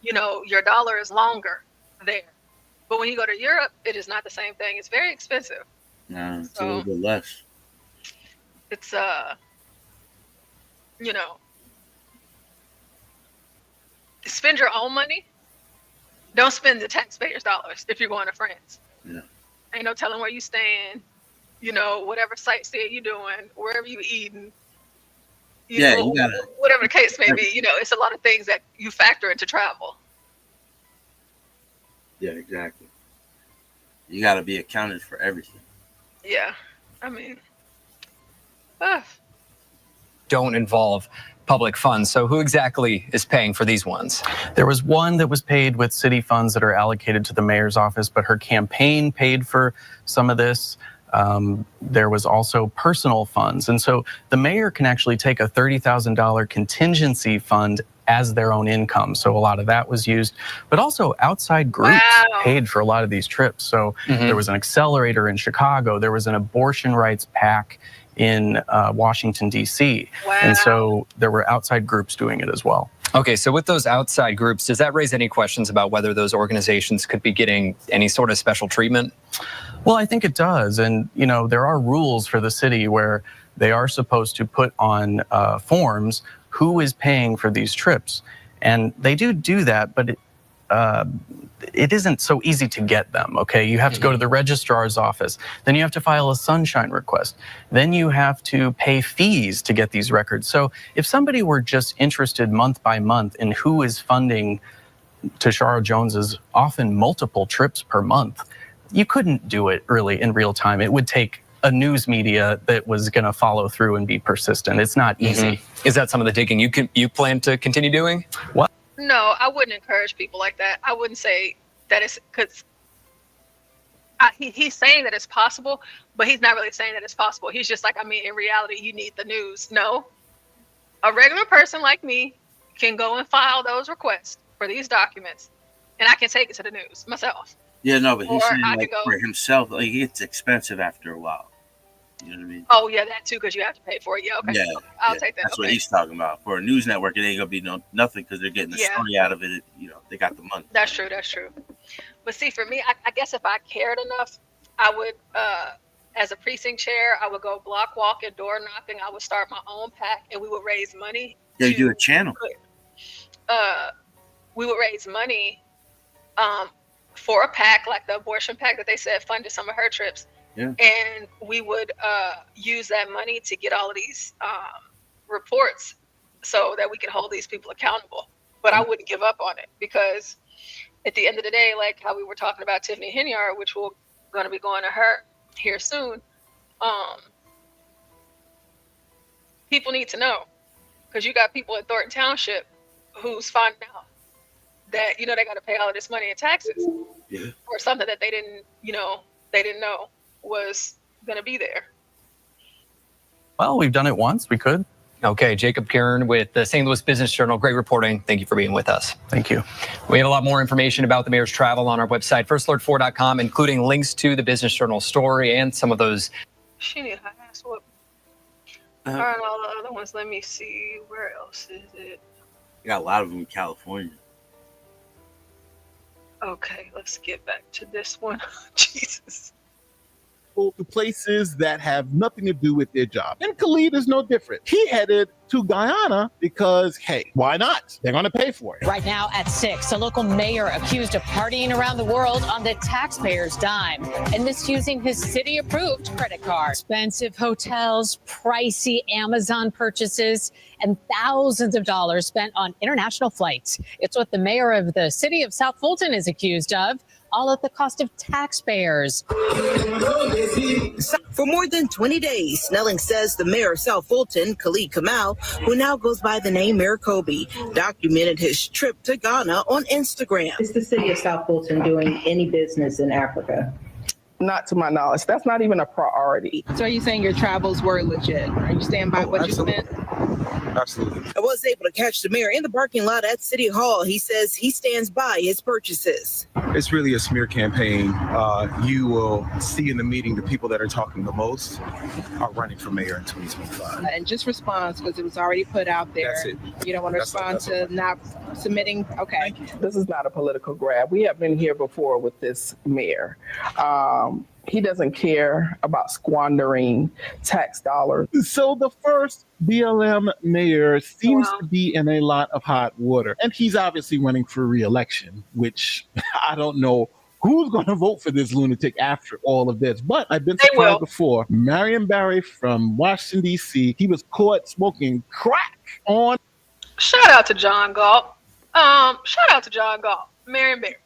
your dollar is longer there. But when you go to Europe, it is not the same thing. It's very expensive. No, it's a little bit less. It's, spend your own money. Don't spend the taxpayers' dollars if you're going to France. Yeah. Ain't no telling where you staying, whatever sightseeing you doing, wherever you eating. You gotta, whatever the case may be, it's a lot of things that you factor into travel. Yeah, exactly. You got to be accounted for everything. Yeah, I mean, don't involve public funds. So who exactly is paying for these ones? There was one that was paid with city funds that are allocated to the mayor's office, but her campaign paid for some of this. There was also personal funds. And so the mayor can actually take a $30,000 contingency fund as their own income. So a lot of that was used, but also outside groups paid for a lot of these trips. So there was an accelerator in Chicago. There was an abortion rights PAC in Washington, D.C. And so there were outside groups doing it as well. Okay, so with those outside groups, does that raise any questions about whether those organizations could be getting any sort of special treatment? Well, I think it does. And, there are rules for the city where they are supposed to put on forms who is paying for these trips. And they do that, but it isn't so easy to get them, okay? You have to go to the registrar's office. Then you have to file a sunshine request. Then you have to pay fees to get these records. So if somebody were just interested month by month in who is funding Tashara Jones's often multiple trips per month, you couldn't do it really in real time. It would take a news media that was going to follow through and be persistent. It's not easy. Is that some of the digging you plan to continue doing? What? No, I wouldn't encourage people like that. I wouldn't say that it's because he's saying that it's possible, but he's not really saying that it's possible. He's just like, I mean, in reality, you need the news. No, a regular person like me can go and file those requests for these documents, and I can take it to the news myself. Yeah, no, but he's Or saying I like could go, for himself, like it gets expensive after a while. You know what I mean? oh yeah, that too, because you have to pay for it. Yeah, okay. Yeah, I'll yeah, take that. that's Okay. what he's talking about. For a news network, it ain't gonna be nothing because they're getting the Yeah. story out of it. You know, they got the money. That's true. That's true. But see, for me, I guess if I cared enough, I would, as a precinct chair, I would go block walking, door knocking. I would start my own PAC, and we would raise money. Yeah, you do a channel. We would raise money for a PAC, like the abortion PAC that they said funded some of her trips. Yeah. And we would use that money to get all of these reports so that we could hold these people accountable. But I wouldn't give up on it, because at the end of the day, like how we were talking about Tiffany Henyard, which we're going to be going to her here soon, people need to know, because you got people in Thornton Township who's finding out that, you know, they got to pay all of this money in taxes for something that they didn't know was going to be there. Well, we've done it once. We could. Okay, Jacob Kieran with the St. Louis Business Journal. Great reporting. Thank you for being with us. Thank you. We have a lot more information about the mayor's travel on our website, firstalert4.com, including links to the Business Journal story and some of those. She need her ass whooped. All right, all the other ones, let me see. Where else is it? You got a lot of them in California. Okay, let's get back to this one. Jesus. To places that have nothing to do with their job. And Khalid is no different. He headed to Guyana because, hey, why not? They're going to pay for it. Right now at 6, a local mayor accused of partying around the world on the taxpayer's dime and misusing his city-approved credit card. Expensive hotels, pricey Amazon purchases, and thousands of dollars spent on international flights. It's what the mayor of the city of South Fulton is accused of, all at the cost of taxpayers. For more than 20 days, Snelling says the mayor of South Fulton, Khalid Kamal, who now goes by the name Mayor Kobe, documented his trip to Ghana on Instagram. Is the city of South Fulton doing any business in Africa? Not to my knowledge. That's not even a priority. So are you saying your travels were legit? Are you standing by what absolutely. you spent? Absolutely. I was able to catch the mayor in the parking lot at City Hall. He says he stands by his purchases. It's really a smear campaign. You will see in the meeting the people that are talking the most are running for mayor in 2025. And just response, because it was already put out there. That's it. You don't want to respond to not submitting? Okay. This is not a political grab. We have been here before with this mayor. He doesn't care about squandering tax dollars. So the first BLM mayor seems to be in a lot of hot water. And he's obviously running for re-election, which I don't know who's going to vote for this lunatic after all of this. But I've been surprised before. Marion Barry from Washington, D.C., he was caught smoking crack on... Shout out to John Galt. Marion Barry.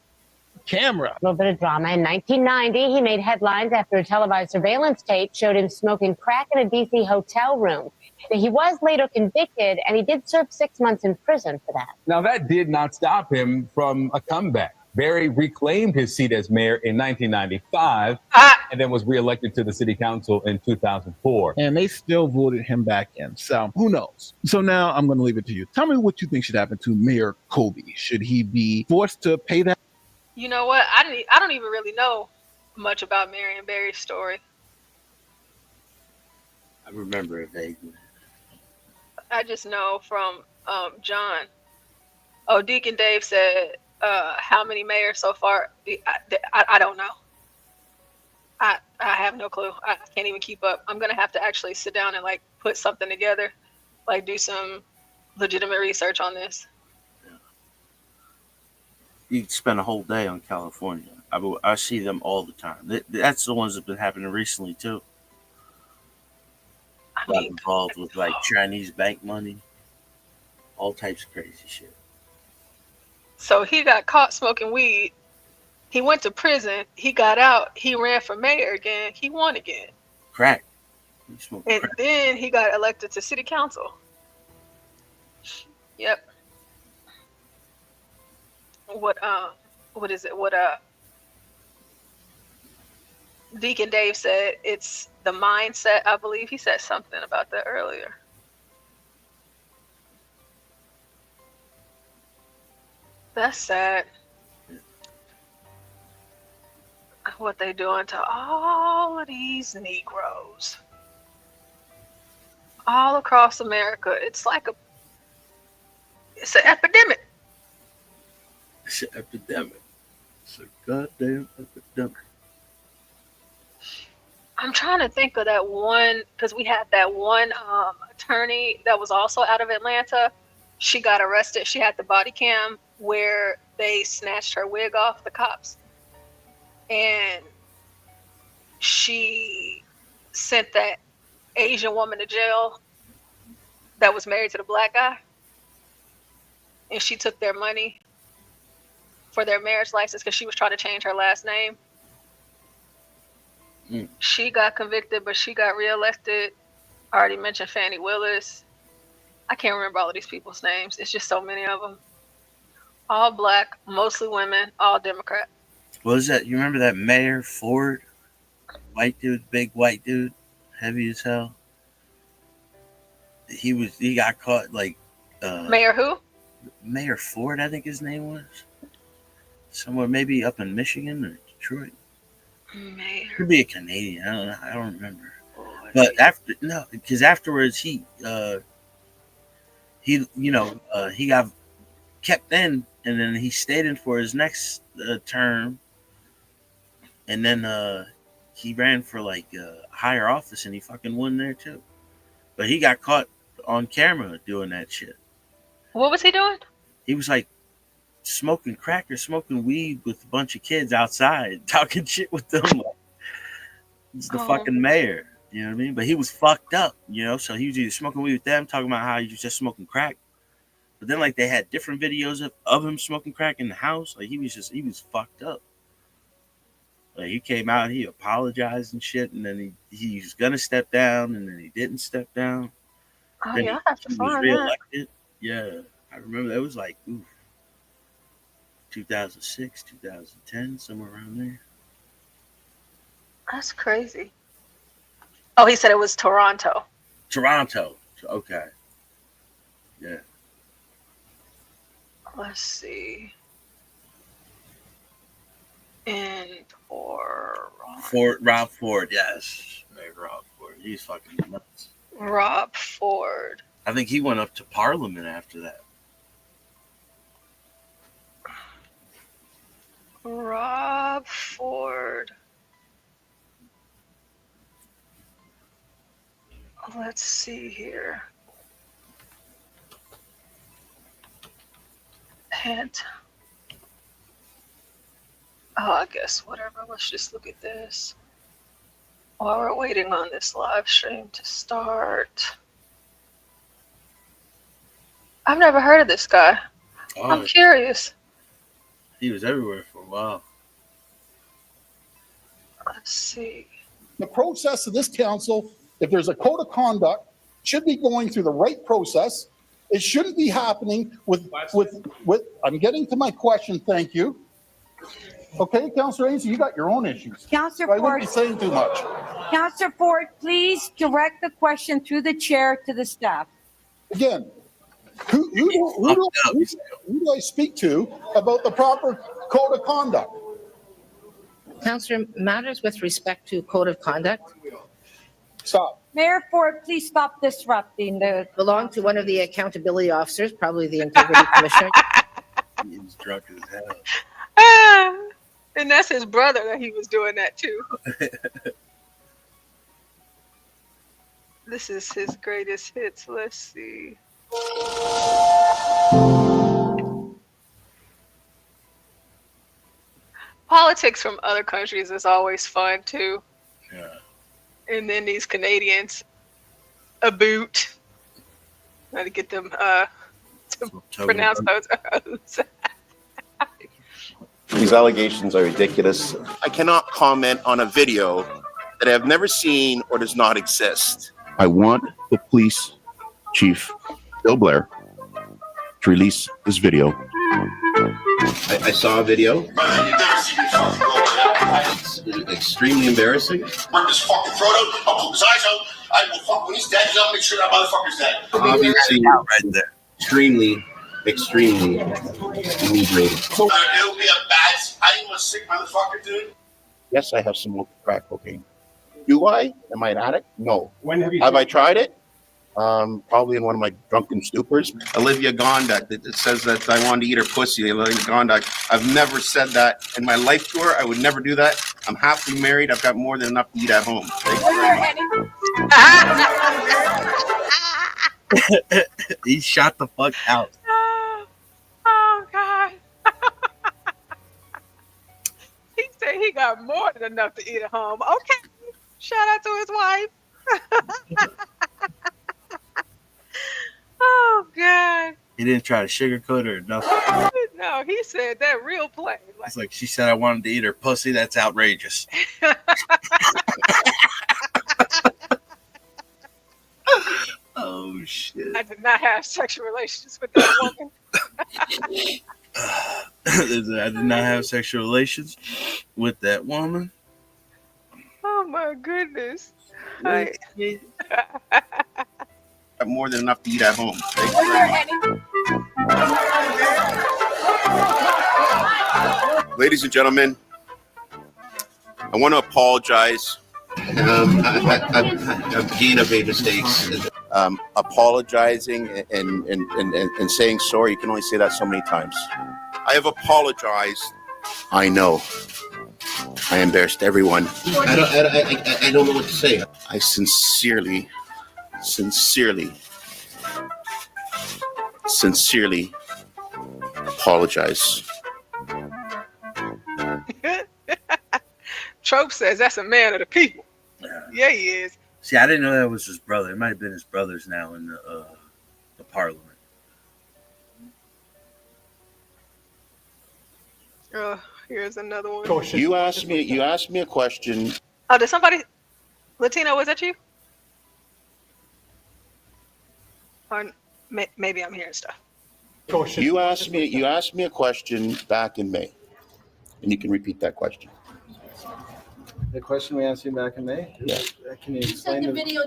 Camera. A little bit of drama. In 1990, he made headlines after a televised surveillance tape showed him smoking crack in a D.C. hotel room. Now, he was later convicted, and he did serve 6 months in prison for that. Now, that did not stop him from a comeback. Barry reclaimed his seat as mayor in 1995 and then was reelected to the city council in 2004. And they still voted him back in. So who knows? So now I'm going to leave it to you. Tell me what you think should happen to Mayor Kobe. Should he be forced to pay that? You know what? I don't even really know much about Marion Barry's story. I remember it vaguely. I just know from John. Oh, Deacon Dave said, how many mayors so far? I don't know. I have no clue. I can't even keep up. I'm going to have to actually sit down and like put something together, like do some legitimate research on this. You can spend a whole day on California. I see them all the time. That's the ones that have been happening recently too. Got involved with like Chinese bank money, all types of crazy shit. So he got caught smoking weed. He went to prison. He got out. He ran for mayor again. He won again. Crack. And then he got elected to city council. Yep. What is it? Deacon Dave said it's the mindset. I believe he said something about that earlier. That's sad. What they doing to all of these Negroes all across America. It's like it's an epidemic. It's an epidemic. It's a goddamn epidemic. I'm trying to think of that one, because we had that one attorney that was also out of Atlanta. She got arrested. She had the body cam where they snatched her wig off the cops. And she sent that Asian woman to jail that was married to the black guy. And she took their money for their marriage license because she was trying to change her last name. She got convicted, but she got reelected. I already mentioned Fannie Willis. I can't remember all of these people's names. It's just so many of them. All black, mostly women, all Democrat. What was that? You remember that Mayor Ford? White dude, big white dude, heavy as hell. He got caught like Mayor who? Mayor Ford, I think his name was. Somewhere maybe up in Michigan or Detroit. Mayor. Could be a Canadian. I don't know. I don't remember. But because afterwards he got kept in, and then he stayed in for his next term, and then he ran for like higher office, and he fucking won there too. But he got caught on camera doing that shit. What was he doing? He was like smoking crack or smoking weed with a bunch of kids outside, talking shit with them. Like, he's the fucking mayor, you know what I mean? But he was fucked up, so he was either smoking weed with them, talking about how he was just smoking crack. But then like they had different videos of him smoking crack in the house. Like he was fucked up. Like he came out, he apologized and shit, and then he was gonna step down, and then he didn't step down. Oh then yeah, I have to he was find that. reelected. Yeah, I remember that was like 2006, 2010, somewhere around there. That's crazy. Oh, he said it was Toronto. Toronto. Okay. Yeah. Let's see. In Toronto. Rob Ford, yes. Mayor Rob Ford. He's fucking nuts. Rob Ford. I think he went up to Parliament after that. Rob Ford. Let's see here. Hint. Oh, I guess whatever. Let's just look at this. While we're waiting on this live stream to start. I've never heard of this guy. Oh, I'm curious. He was everywhere for a while. Let's see. The process of this council, if there's a code of conduct, should be going through the right process. It shouldn't be happening with I'm getting to my question, thank you. Okay, Councillor Ainsley, you got your own issues. Councillor I wouldn't be Ford, saying too much. Councillor Ford, please direct the question through the chair to the staff. Again, who do I speak to about the proper code of conduct? Councillor, matters with respect to code of conduct. Stop. Mayor Ford, please stop disrupting. Belong to one of the accountability officers, probably the integrity commissioner. He was drunk as hell. And that's his brother that he was doing that too. This is his greatest hits. Let's see. Politics from other countries is always fun too. Yeah. And then these Canadians, a boot. Try to get them to pronounce those O's. These allegations are ridiculous. I cannot comment on a video that I have never seen or does not exist. I want the police chief, Bill Blair, to release this video. I saw a video. extremely embarrassing. Mark this fucking throat out. I'll pull his eyes out. I will fuck when he's dead. I'll make sure that motherfucker's dead. Obviously, right there. Extremely inebriated. It'll be a bad. I ain't a sick motherfucker, dude. Yes, I have some crack cocaine. Do I? Am I an addict? No. When have you? Have I tried it? Probably in one of my drunken stupors. Olivia Gondak, it says that I wanted to eat her pussy. Olivia Gondak. I've never said that in my life to her. I would never do that. I'm happily married. I've got more than enough to eat at home. Thank you very much. He shot the fuck out. Oh God. He said he got more than enough to eat at home. Okay. Shout out to his wife. Oh God. He didn't try to sugarcoat her or nothing. No, he said that real plain. It's like she said I wanted to eat her pussy. That's outrageous. Oh shit. I did not have sexual relations with that woman. I did not have sexual relations with that woman. Oh my goodness. Got more than enough to eat at home. Thank you very much. Ladies and gentlemen, I want to apologize. I've made mistakes. Apologizing and saying sorry, you can only say that so many times. I have apologized. I know. I embarrassed everyone. I don't know what to say. I sincerely apologize. Trope says that's a man of the people. Yeah, he is. See, I didn't know that was his brother. It might have been his brothers now in the parliament. Here's another one. You asked me a question. Oh, did somebody? Latino, was that you? Or maybe I'm hearing stuff. You asked me a question back in May, and you can repeat that question. The question we asked you back in May? Yeah. Can you explain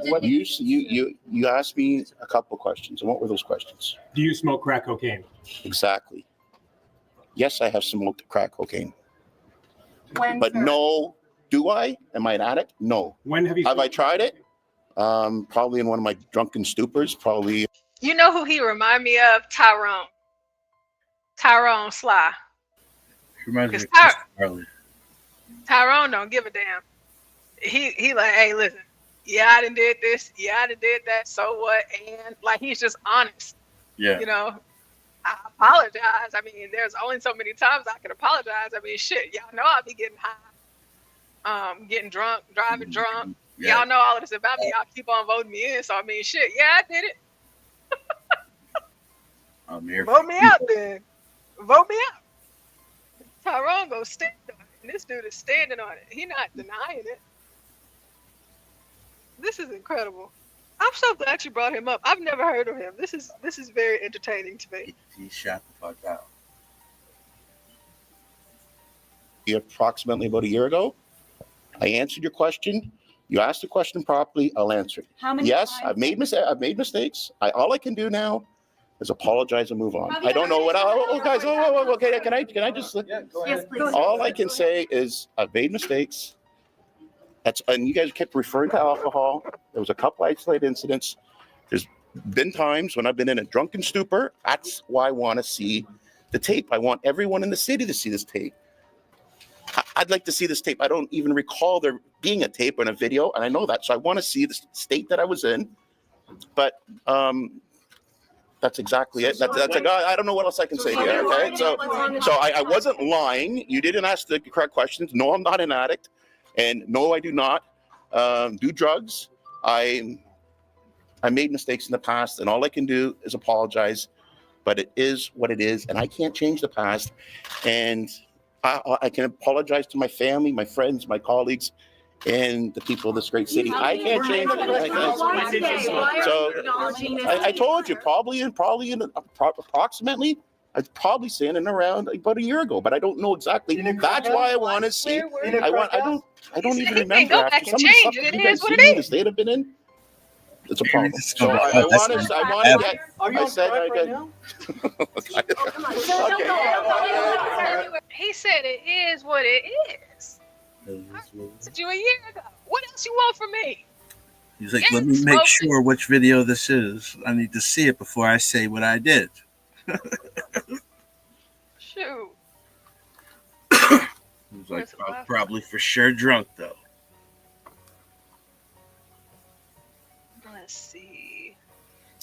what you asked me a couple of questions, and what were those questions? Do you smoke crack cocaine? Exactly. Yes, I have smoked crack cocaine. When, but sir? No, do I? Am I an addict? No. When have you? Have I tried it? Probably in one of my drunken stupors. Probably. You know who he remind me of? Tyrone Sly. Reminds me of Carroll. Tyrone don't give a damn. He like, hey, listen, yeah, I done did this, yeah, I done did that, so what? And like, he's just honest. Yeah. You know, I apologize. I mean, there's only so many times I can apologize. I mean, shit, y'all know I'll be getting high, getting drunk, driving drunk. Yeah. Y'all know all of this about me. Y'all keep on voting me in. So I mean, shit, yeah, I did it. I'm here. Vote me out then. Vote me out. Tyrone goes stand on it. And this dude is standing on it. He's not denying it. This is incredible. I'm so glad you brought him up. I've never heard of him. This is very entertaining to me. He shot the fuck out. Approximately about a year ago, I answered your question. You asked the question properly. I'll answer it. How many yes, times? I've made mistakes. All I can do now is apologize and move on. I don't know what. Guys, okay. Can I just? Yes, please. All I can say is I've made mistakes. And you guys kept referring to alcohol. There was a couple isolated incidents. There's been times when I've been in a drunken stupor. That's why I want to see the tape. I want everyone in the city to see this tape. I'd like to see this tape. I don't even recall there being a tape and a video, and I know that. So I want to see the state that I was in. But that's exactly it. That's a guy. I don't know what else I can say here. Okay, so I wasn't lying. You didn't ask the correct questions. No, I'm not an addict, and no, I do not do drugs. I made mistakes in the past, and all I can do is apologize. But it is what it is, and I can't change the past. And I can apologize to my family, my friends, my colleagues, and the people of this great city. I can't change it. So I told you, probably in approximately I was probably saying it around about a year ago, but I don't know exactly. That's why I want to see. I don't even remember go after back and some of the change stuff it. that It you guys is what see it me in the is. state I've been in. It's a problem. Just So go back. I want to get. I said I got. He said it is what it is. I said you a year ago. What else you want from me? He's like, let me make sure which video this is. I need to see it before I say what I did. Shoot. He's like, probably for sure drunk though. Let's see.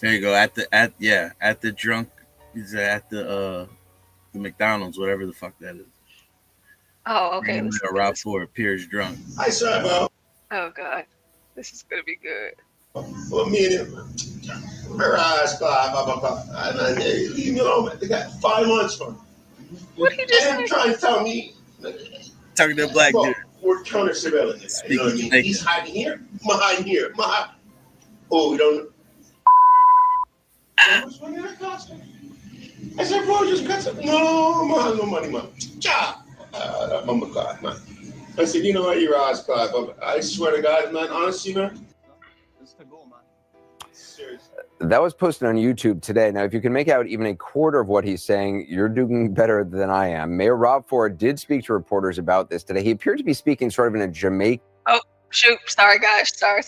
There you go. At the drunk. He's at the McDonald's, whatever the fuck that is. Oh, okay. Rob Ford appears drunk. Hi, sir, bro. Oh God, this is gonna be good. Well, me and him, her eyes, leave me alone. They got 5 months from me. What he just and trying to tell me, talking to a black dude. We're counter surveillance. You know what I mean? He's hiding here. I'm hiding here. Oh, we don't. I said, bro, just cut some. No, man, no money, man. Cha. Mama God, man. I said, you know what, your eyes, God, but I swear to God, man, honestly, man. That was posted on YouTube today. Now, if you can make out even a quarter of what he's saying, you're doing better than I am. Mayor Rob Ford did speak to reporters about this today. He appeared to be speaking sort of in a Jamaican. Oh, shoot. Sorry, guys. Sorry.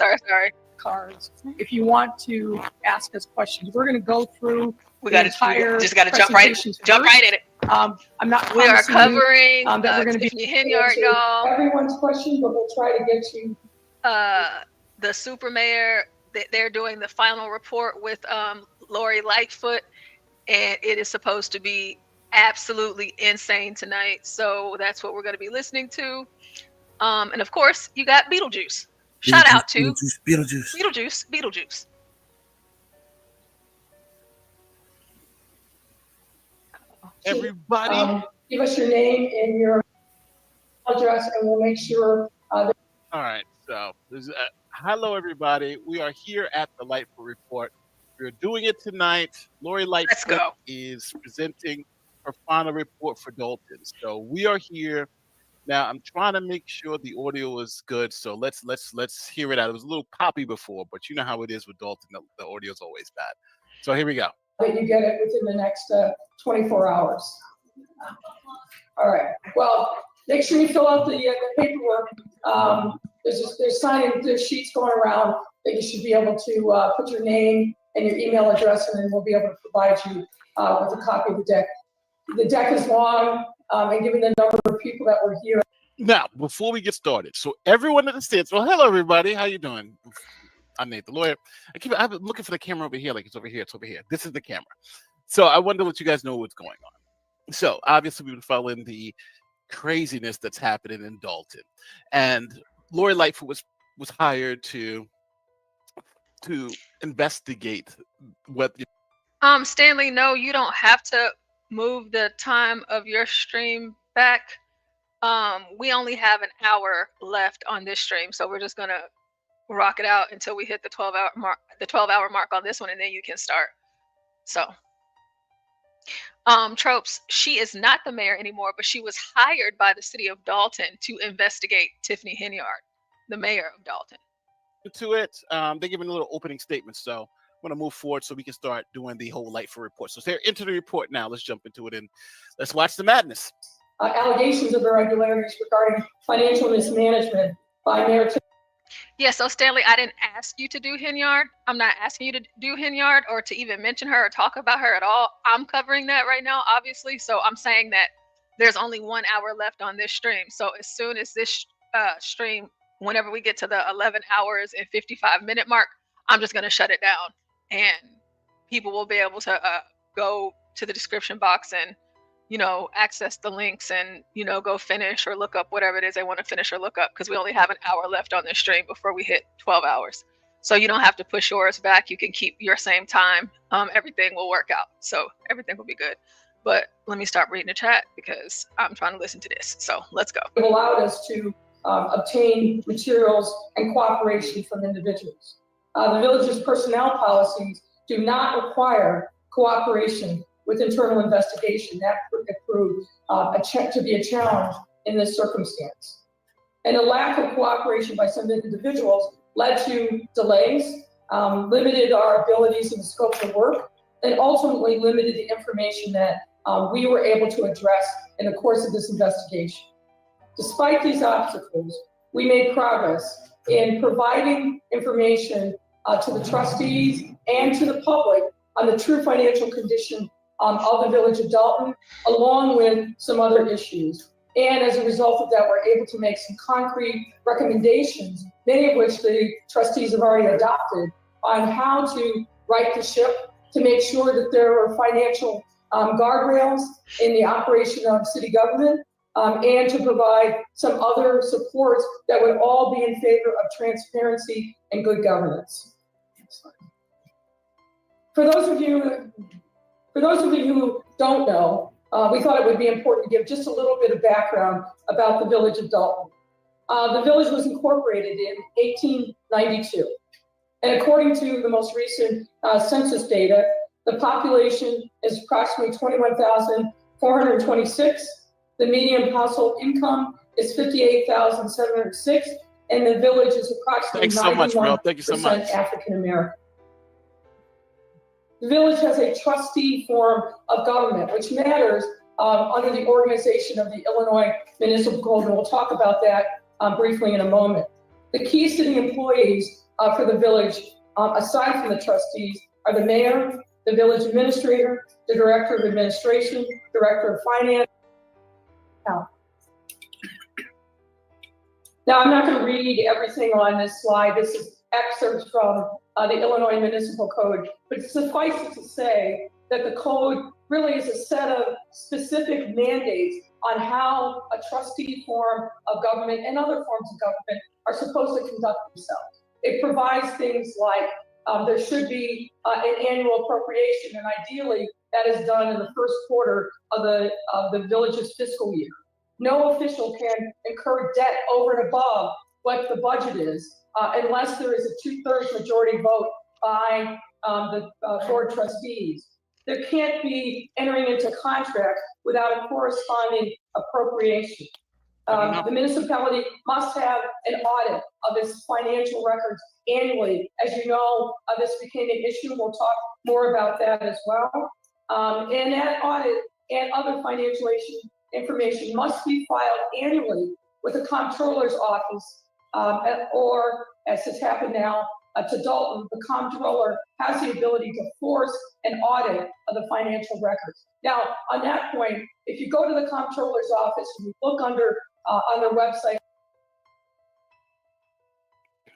Cards. If you want to ask us questions, we're going to go through we got to just got to jump right in it. I'm not. We are covering that we're going to Tiffany Henyard, y'all. Everyone's question, but we'll try to get to the super mayor. They're doing the final report with Lori Lightfoot, and it is supposed to be absolutely insane tonight. So that's what we're going to be listening to. And of course, you got Beetlejuice. Shout out to Beetlejuice. Everybody, give us your name and your address, and we'll make sure. All right. So, hello, everybody. We are here at the Lightfoot Report. We're doing it tonight. Lori Lightfoot is presenting her final report for Dalton. So we are here now. I'm trying to make sure the audio is good. So let's hear it out. It was a little poppy before, but you know how it is with Dalton. The audio is always bad. So here we go. You get it within the next 24 hours. All right. Well, make sure you fill out the paperwork. There's signing, there's sheets going around that you should be able to put your name and your email address, and then we'll be able to provide you with a copy of the deck. The deck is long, and given the number of people that were here. Now, before we get started, so everyone understands. Well, hello, everybody. How you doing? I'm Nate, the lawyer. I've been looking for the camera over here, like it's over here. It's over here. This is the camera. So I wanted to let you guys know what's going on. So obviously, we've been following the craziness that's happening in Dalton, and Lori Lightfoot was hired to investigate what. Stanley, no, you don't have to move the time of your stream back. We only have an hour left on this stream, so we're just gonna rock it out until we hit the 12-hour mark. The 12-hour mark on this one, and then you can start. So, Tropes, she is not the mayor anymore, but she was hired by the city of Dalton to investigate Tiffany Henyard, the mayor of Dalton. To it, they're giving a little opening statement, so I'm going to move forward so we can start doing the whole Lightfoot report. So they're into the report now. Let's jump into it and let's watch the madness. Allegations of irregularities regarding financial mismanagement by Mayor. Yeah, so Stanley, I didn't ask you to do Henyard. I'm not asking you to do Henyard or to even mention her or talk about her at all. I'm covering that right now, obviously. So I'm saying that there's only 1 hour left on this stream. So as soon as this stream, whenever we get to the 11 hours and 55-minute mark, I'm just going to shut it down. And people will be able to go to the description box and, access the links and, go finish or look up whatever it is they want to finish or look up, because we only have an hour left on this stream before we hit 12 hours. So you don't have to push yours back. You can keep your same time. Everything will work out. So everything will be good. But let me start reading the chat because I'm trying to listen to this. So let's go. It allowed us to obtain materials and cooperation from individuals. The village's personnel policies do not require cooperation with internal investigation. That proved to be a challenge in this circumstance. And the lack of cooperation by some individuals led to delays, limited our abilities and the scope of work, and ultimately limited the information that we were able to address in the course of this investigation. Despite these obstacles, we made progress in providing information to the trustees and to the public on the true financial condition of the Village of Dalton, along with some other issues. And as a result of that, we're able to make some concrete recommendations, many of which the trustees have already adopted, on how to right the ship, to make sure that there are financial guardrails in the operation of city government, and to provide some other supports that would all be in favor of transparency and good governance. For those of you who don't know, we thought it would be important to give just a little bit of background about the Village of Dalton. The village was incorporated in 1892. And according to the most recent census data, the population is approximately 21,426. The median household income is 58,706, and the village is approximately 91% African American. The village has a trustee form of government, which matters under the organization of the Illinois Municipal Code, and we'll talk about that briefly in a moment. The key city employees for the village, aside from the trustees, are the mayor, the village administrator, the director of administration, director of finance. Now, I'm not going to read everything on this slide. This is excerpts from the Illinois Municipal Code, but suffice it to say that the code really is a set of specific mandates on how a trustee form of government and other forms of government are supposed to conduct themselves. It provides things like there should be an annual appropriation, and ideally that is done in the first quarter of the village's fiscal year. No official can incur debt over and above what the budget is unless there is a 2/3 majority vote by the board trustees. There can't be entering into contract without a corresponding appropriation. The municipality must have an audit of its financial records annually. As you know, this became an issue. We'll talk more about that as well. And that audit and other financial information must be filed annually with the comptroller's office, or as has happened now to Dalton, the comptroller has the ability to force an audit of the financial records. Now, on that point, if you go to the comptroller's office and you look under on their website.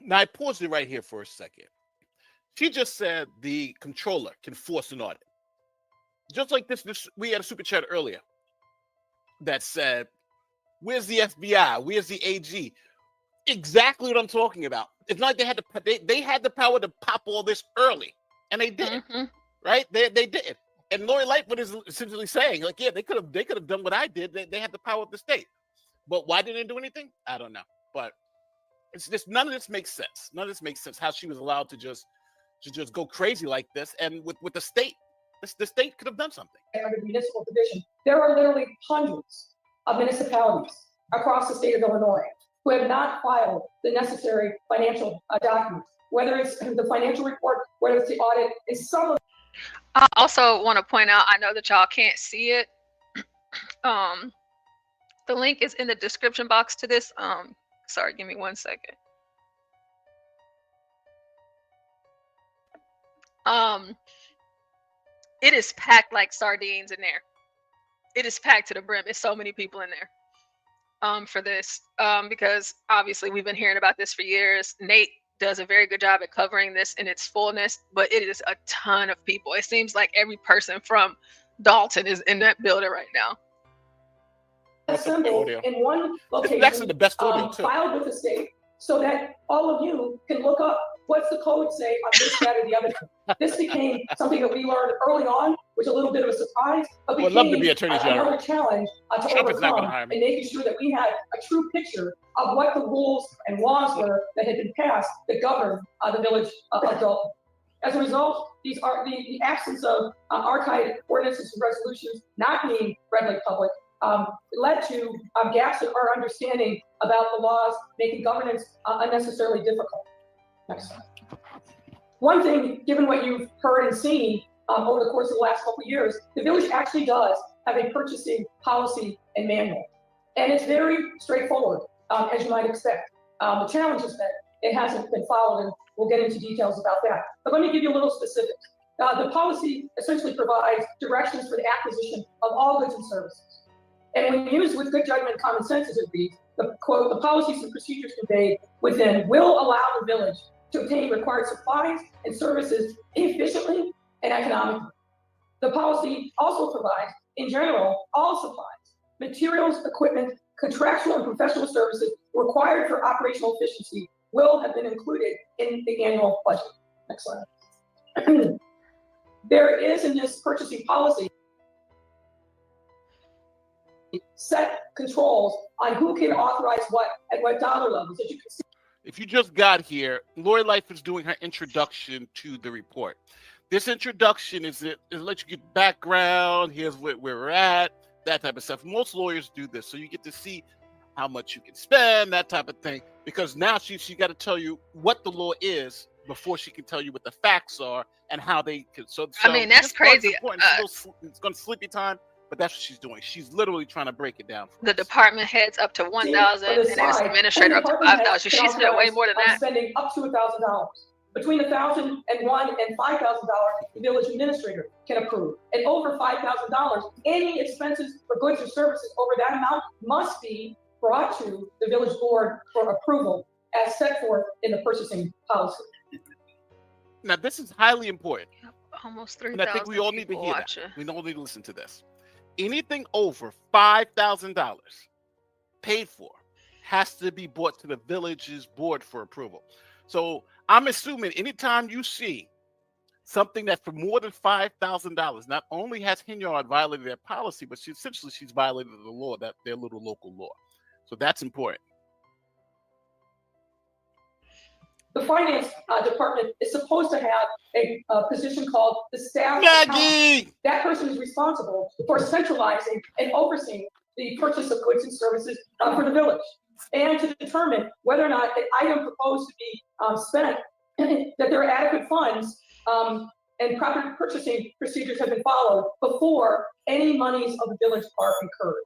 Now, I paused it right here for a second. She just said the controller can force an audit. Just like this we had a super chat earlier that said, where's the FBI? Where's the AG? Exactly what I'm talking about. It's not like they had the power to pop all this early, and they did, right? They did. And Lori Lightfoot is essentially saying, like, yeah, they could have done what I did. They had the power of the state. But why didn't they do anything? I don't know. But it's just none of this makes sense. None of this makes sense. How she was allowed to just go crazy like this, and with the state, the state could have done something. Under the municipal division, there are literally hundreds of municipalities across the state of Illinois who have not filed the necessary financial documents, whether it's the financial report, whether it's the audit, and some of. I also want to point out, I know that y'all can't see it. The link is in the description box to this. Sorry, give me 1 second. It is packed like sardines in there. It is packed to the brim. It's so many people in there for this because obviously we've been hearing about this for years. Nate does a very good job at covering this in its fullness, but it is a ton of people. It seems like every person from Dalton is in that building right now. Assembled in one location, that's the best audio too. Filed with the state, so that all of you can look up what's the code say on this, that, or the other. This became something that we learned early on, which was a little bit of a surprise, but became love to be Attorney General. Another challenge to overcome, and making sure that we had a true picture of what the rules and laws were that had been passed that govern the village of Dalton. As a result, these are the absence of archived ordinances and resolutions not being readily public led to gaps in our understanding about the laws, making governance unnecessarily difficult. Next slide. One thing, given what you've heard and seen over the course of the last couple of years, the village actually does have a purchasing policy and manual. And it's very straightforward, as you might expect. The challenge has been it hasn't been followed, and we'll get into details about that. But let me give you a little specifics. The policy essentially provides directions for the acquisition of all goods and services. And when used with good judgment and common sense, as it reads, the quote, the policies and procedures conveyed within will allow the village to obtain required supplies and services efficiently and economically. The policy also provides, in general, all supplies, materials, equipment, contractual and professional services required for operational efficiency will have been included in the annual budget. Next slide. There is in this purchasing policy set controls on who can authorize what at what dollar levels. As you can see, if you just got here, Lori Life is doing her introduction to the report. This introduction is it lets you get background. Here's where we're at, that type of stuff. Most lawyers do this, so you get to see how much you can spend, that type of thing. Because now she got to tell you what the law is before she can tell you what the facts are and how they can. So I mean, that's crazy. It's going to sleepy time. But that's what she's doing. She's literally trying to break it down. The department heads up to 1,000 and his administrator up to 5,000. She spent way more than that. Spending up to $1,000. Between $1,001 and $5,000, the village administrator can approve. And over $5,000, any expenses for goods or services over that amount must be brought to the village board for approval as set forth in the purchasing policy. Now, this is highly important. Almost 3,000. And I think we all need to hear that. We all need to listen to this. Anything over $5,000 paid for has to be brought to the village's board for approval. So I'm assuming anytime you see something that for more than $5,000, not only has Henyard violated their policy, but she's violated the law, that their little local law. So that's important. The finance department is supposed to have a position called the staff accountant. That person is responsible for centralizing and overseeing the purchase of goods and services for the village, and to determine whether or not the item proposed to be spent, that there are adequate funds and proper purchasing procedures have been followed before any monies of the village are incurred.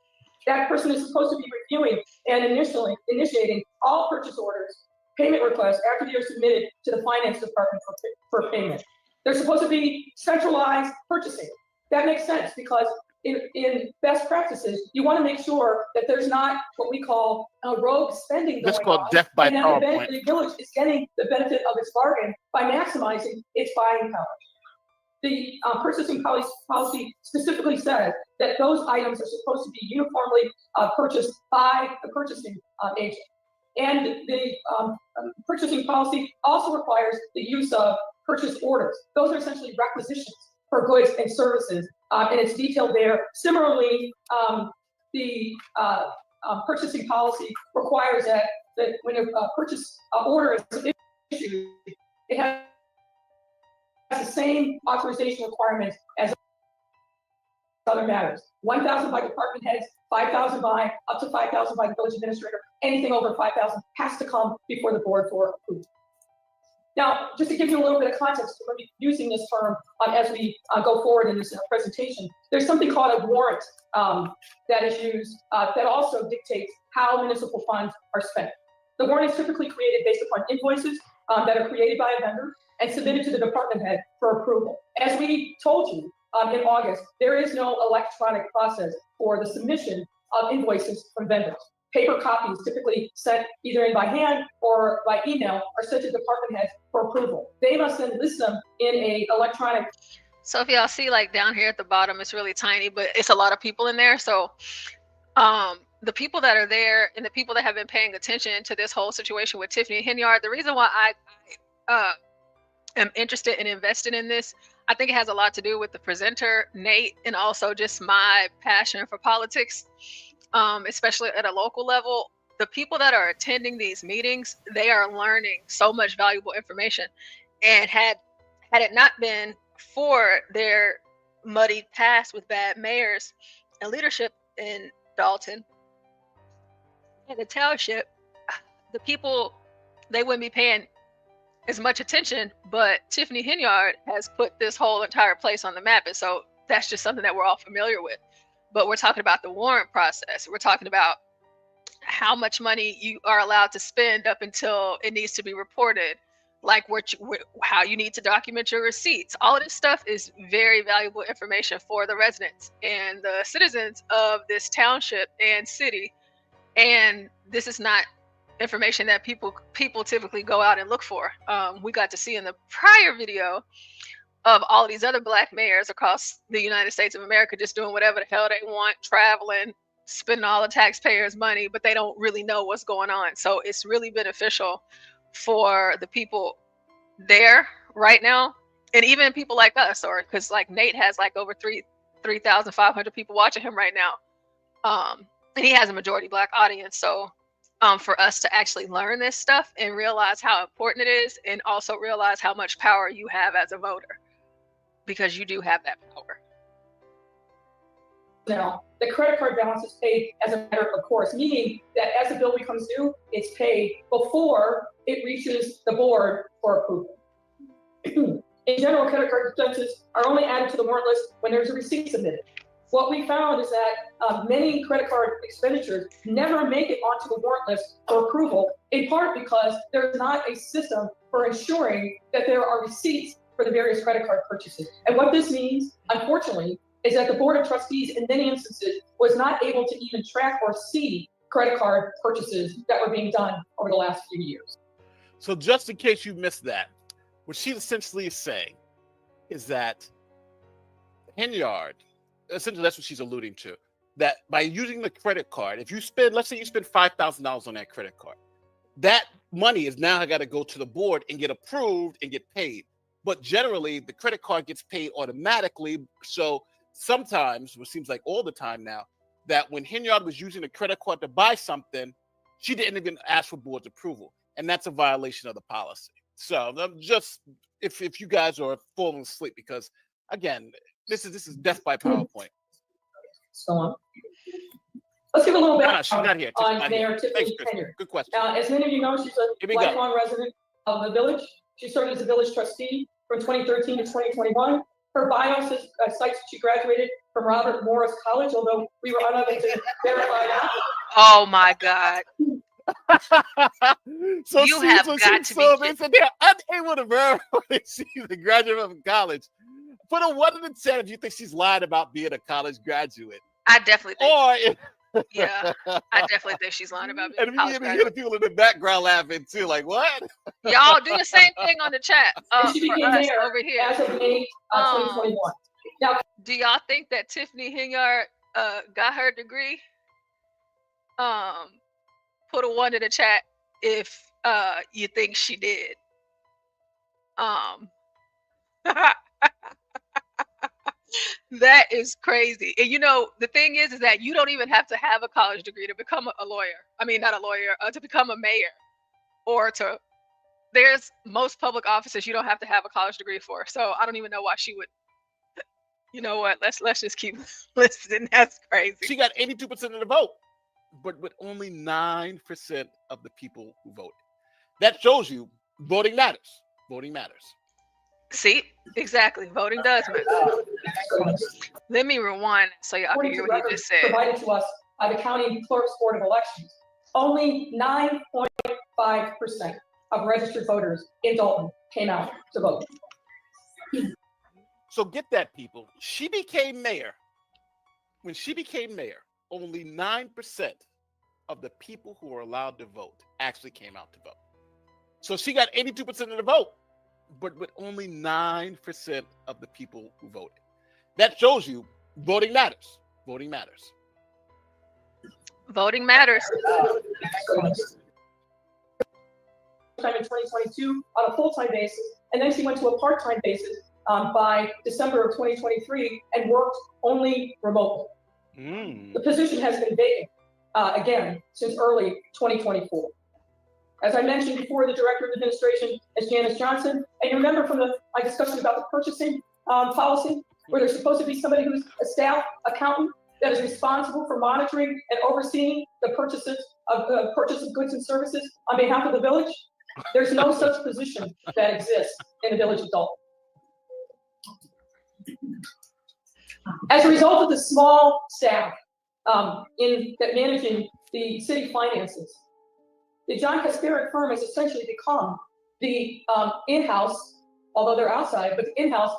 That person is supposed to be reviewing and initiating all purchase orders, payment requests after they are submitted to the finance department for payment. They're supposed to be centralized purchasing. That makes sense because in best practices, you want to make sure that there's not what we call a rogue spending going on. That's called death by PowerPoint. The village is getting the benefit of its bargain by maximizing its buying power. The purchasing policy specifically says that those items are supposed to be uniformly purchased by the purchasing agent. And the purchasing policy also requires the use of purchase orders. Those are essentially requisitions for goods and services, and it's detailed there. Similarly, the purchasing policy requires that when a purchase order is issued, it has the same authorization requirements as other matters. 1,000 by department heads, 5,000 by, up to 5,000 by the village administrator. Anything over 5,000 has to come before the board for approval. Now, just to give you a little bit of context, we're going to be using this term as we go forward in this presentation. There's something called a warrant that is used that also dictates how municipal funds are spent. The warrant is typically created based upon invoices that are created by a vendor and submitted to the department head for approval. As we told you in August, there is no electronic process for the submission of invoices from vendors. Paper copies, typically sent either in by hand or by email, are sent to department heads for approval. They must then list them in a electronic. So if y'all see, like down here at the bottom, it's really tiny, but it's a lot of people in there. So the people that are there and the people that have been paying attention to this whole situation with Tiffany Henyard, the reason why I am interested and invested in this, I think it has a lot to do with the presenter, Nate, and also just my passion for politics. Especially at a local level, the people that are attending these meetings, they are learning so much valuable information. And had it not been for their muddied past with bad mayors and leadership in Dalton and the township, the people, they wouldn't be paying as much attention, but Tiffany Henyard has put this whole entire place on the map. And so that's just something that we're all familiar with. But we're talking about the warrant process. We're talking about how much money you are allowed to spend up until it needs to be reported, like how you need to document your receipts. All of this stuff is very valuable information for the residents and the citizens of this township and city. And this is not information that people typically go out and look for. We got to see in the prior video of all of these other Black mayors across the United States of America just doing whatever the hell they want, traveling, spending all the taxpayers' money, but they don't really know what's going on. So it's really beneficial for the people there right now, and even people like us, or because like Nate has like over 3,500 people watching him right now, and he has a majority Black audience. So for us to actually learn this stuff and realize how important it is, and also realize how much power you have as a voter, because you do have that power. Now, the credit card balance is paid as a matter of course, meaning that as the bill becomes due, it's paid before it reaches the board for approval. In general, credit card expenses are only added to the warrant list when there's a receipt submitted. What we found is that many credit card expenditures never make it onto the warrant list for approval, in part because there's not a system for ensuring that there are receipts for the various credit card purchases. And what this means, unfortunately, is that the Board of Trustees in many instances was not able to even track or see credit card purchases that were being done over the last few years. So just in case you missed that, what she essentially is saying is that Henyard, essentially that's what she's alluding to, that by using the credit card, if you spend, let's say you spend $5,000 on that credit card, that money is now got to go to the board and get approved and get paid. But generally, the credit card gets paid automatically. So sometimes, what seems like all the time now, that when Henyard was using a credit card to buy something, she didn't even ask for board's approval. And that's a violation of the policy. So just, if you guys are falling asleep, because again, this is death by PowerPoint. So on. Let's give a little background she's not here. on Mayor Tiffany Henyard. Good question. As many of you know, she's a lifelong resident of the village. She served as a village trustee from 2013 to 2021. Her bio cites she graduated from Robert Morris College, although we were unable to verify that. Oh my God. So you have got to be they said they're unable to verify she's a graduate from college. Put a 1 in 10 if you think she's lied about being a college graduate. I definitely think. Or yeah, I definitely think she's lying about being and a college you hear graduate. the people in the background laughing too, like what? Y'all do the same thing on the chat. She For became us mayor over here. as of May 2021. Now, do y'all think that Tiffany Henyard got her degree? Put a 1 in the chat if you think she did. That is crazy. And you know, the thing is that you don't even have to have a college degree to become a lawyer. I mean, not a lawyer, to become a mayor, or there's most public offices you don't have to have a college degree for. So I don't even know why she would. You know what? Let's just keep listening. That's crazy. She got 82% of the vote, but with only 9% of the people who voted. That shows you voting matters. Voting matters. See, exactly. Voting does matter. Let me rewind so y'all can hear what he just said. Provided to us by the County Clerk's Board of Elections, only 9.5% of registered voters in Dalton came out to vote. So get that, people. She became mayor. When she became mayor, only 9% of the people who were allowed to vote actually came out to vote. So she got 82% of the vote, but with only 9% of the people who voted. That shows you voting matters. Voting matters. Voting matters. Time in 2022 on a full-time basis, and then she went to a part-time basis by December of 2023 and worked only remotely. The position has been vacant again since early 2024. As I mentioned before, the Director of Administration is Janice Johnson. And you remember from my discussion about the purchasing, policy, where there's supposed to be somebody who's a staff accountant that is responsible for monitoring and overseeing the purchase of goods and services on behalf of the village. There's no such position that exists in the village of Dalton. As a result of the small staff managing the city finances, the John Kasparek firm has essentially become the in-house, although they're outside, but the in-house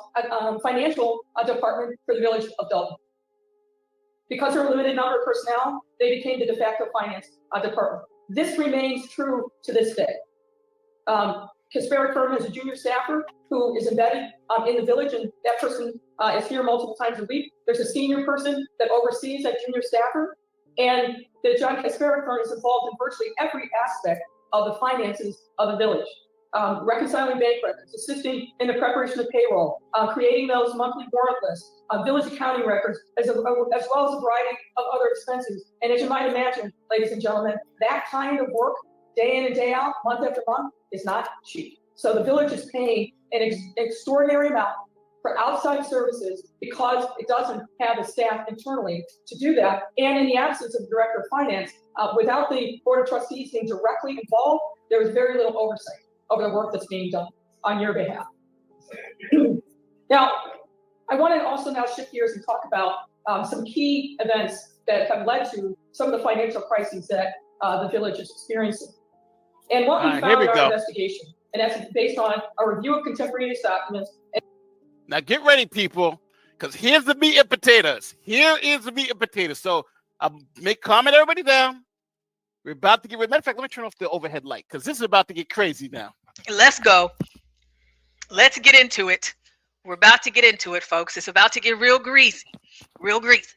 financial department for the village of Dalton. Because there were a limited number of personnel, they became the de facto finance department. This remains true to this day. Kasparek firm has a junior staffer who is embedded in the village, and that person is here multiple times a week. There's a senior person that oversees that junior staffer, and the John Kasparek firm is involved in virtually every aspect of the finances of the village. Reconciling bank records, assisting in the preparation of payroll, creating those monthly warrant lists, village accounting records, as well as a variety of other expenses. And as you might imagine, ladies and gentlemen, that kind of work, day in and day out, month after month, is not cheap. So the village is paying an extraordinary amount for outside services because it doesn't have the staff internally to do that. And in the absence of the director of finance, without the board of trustees being directly involved, there is very little oversight over the work that's being done on your behalf. Now, I want to also now shift gears and talk about some key events that have led to some of the financial crises that the village is experiencing. And what we found in our investigation, and that's based on a review of contemporaneous documents. Now get ready, people, because here's the meat and potatoes. Here is the meat and potatoes. So calm everybody down. We're about to get rid. Matter of fact, let me turn off the overhead light because this is about to get crazy now. Let's go. Let's get into it. We're about to get into it, folks. It's about to get real greasy. Real greasy.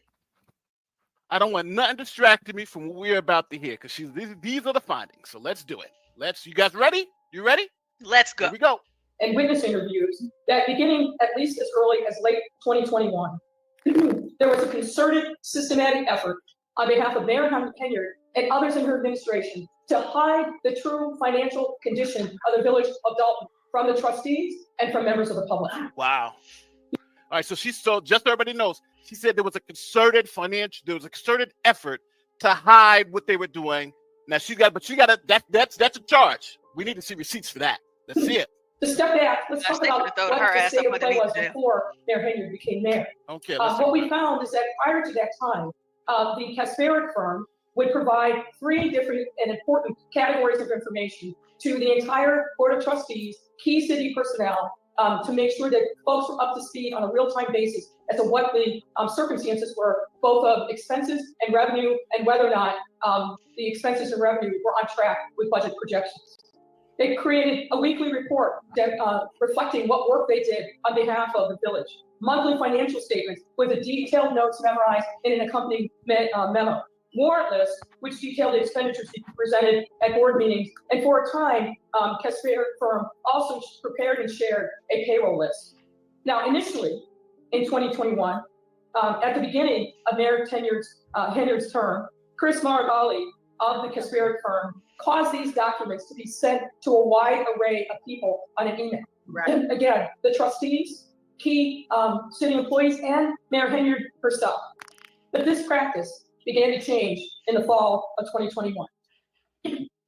I don't want nothing distracting me from what we're about to hear because these are the findings. So let's do it. You guys ready? You ready? Let's go. Here we go. And witness interviews that beginning at least as early as late 2021, there was a concerted, systematic effort on behalf of Mayor Henyard and others in her administration to hide the true financial condition of the village of Dalton from the trustees and from members of the public. Wow. All right, so just so everybody knows, she said there was a concerted effort to hide what they were doing. Now that's a charge. We need to see receipts for that. Let's see it. To step back, let's talk about what the state of play was before Mayor Henyard became mayor. Okay. What we found is that prior to that time, the Kasparek firm would provide 3 different and important categories of information to the entire board of trustees, key city personnel, to make sure that folks were up to speed on a real-time basis as to what the circumstances were, both of expenses and revenue, and whether or not the expenses and revenue were on track with budget projections. They created a weekly report that reflecting what work they did on behalf of the village, monthly financial statements with the detailed notes memorized in an accompanying memo, warrant lists, which detailed the expenditures presented at board meetings, and for a time, Kasparek firm also prepared and shared a payroll list. Now, initially, in 2021, at the beginning of Mayor Henyard's term, Chris Marabali of the Kasparek firm caused these documents to be sent to a wide array of people on an email. Right. And again, the trustees, key city employees, and Mayor Henyard herself. But this practice began to change in the fall of 2021.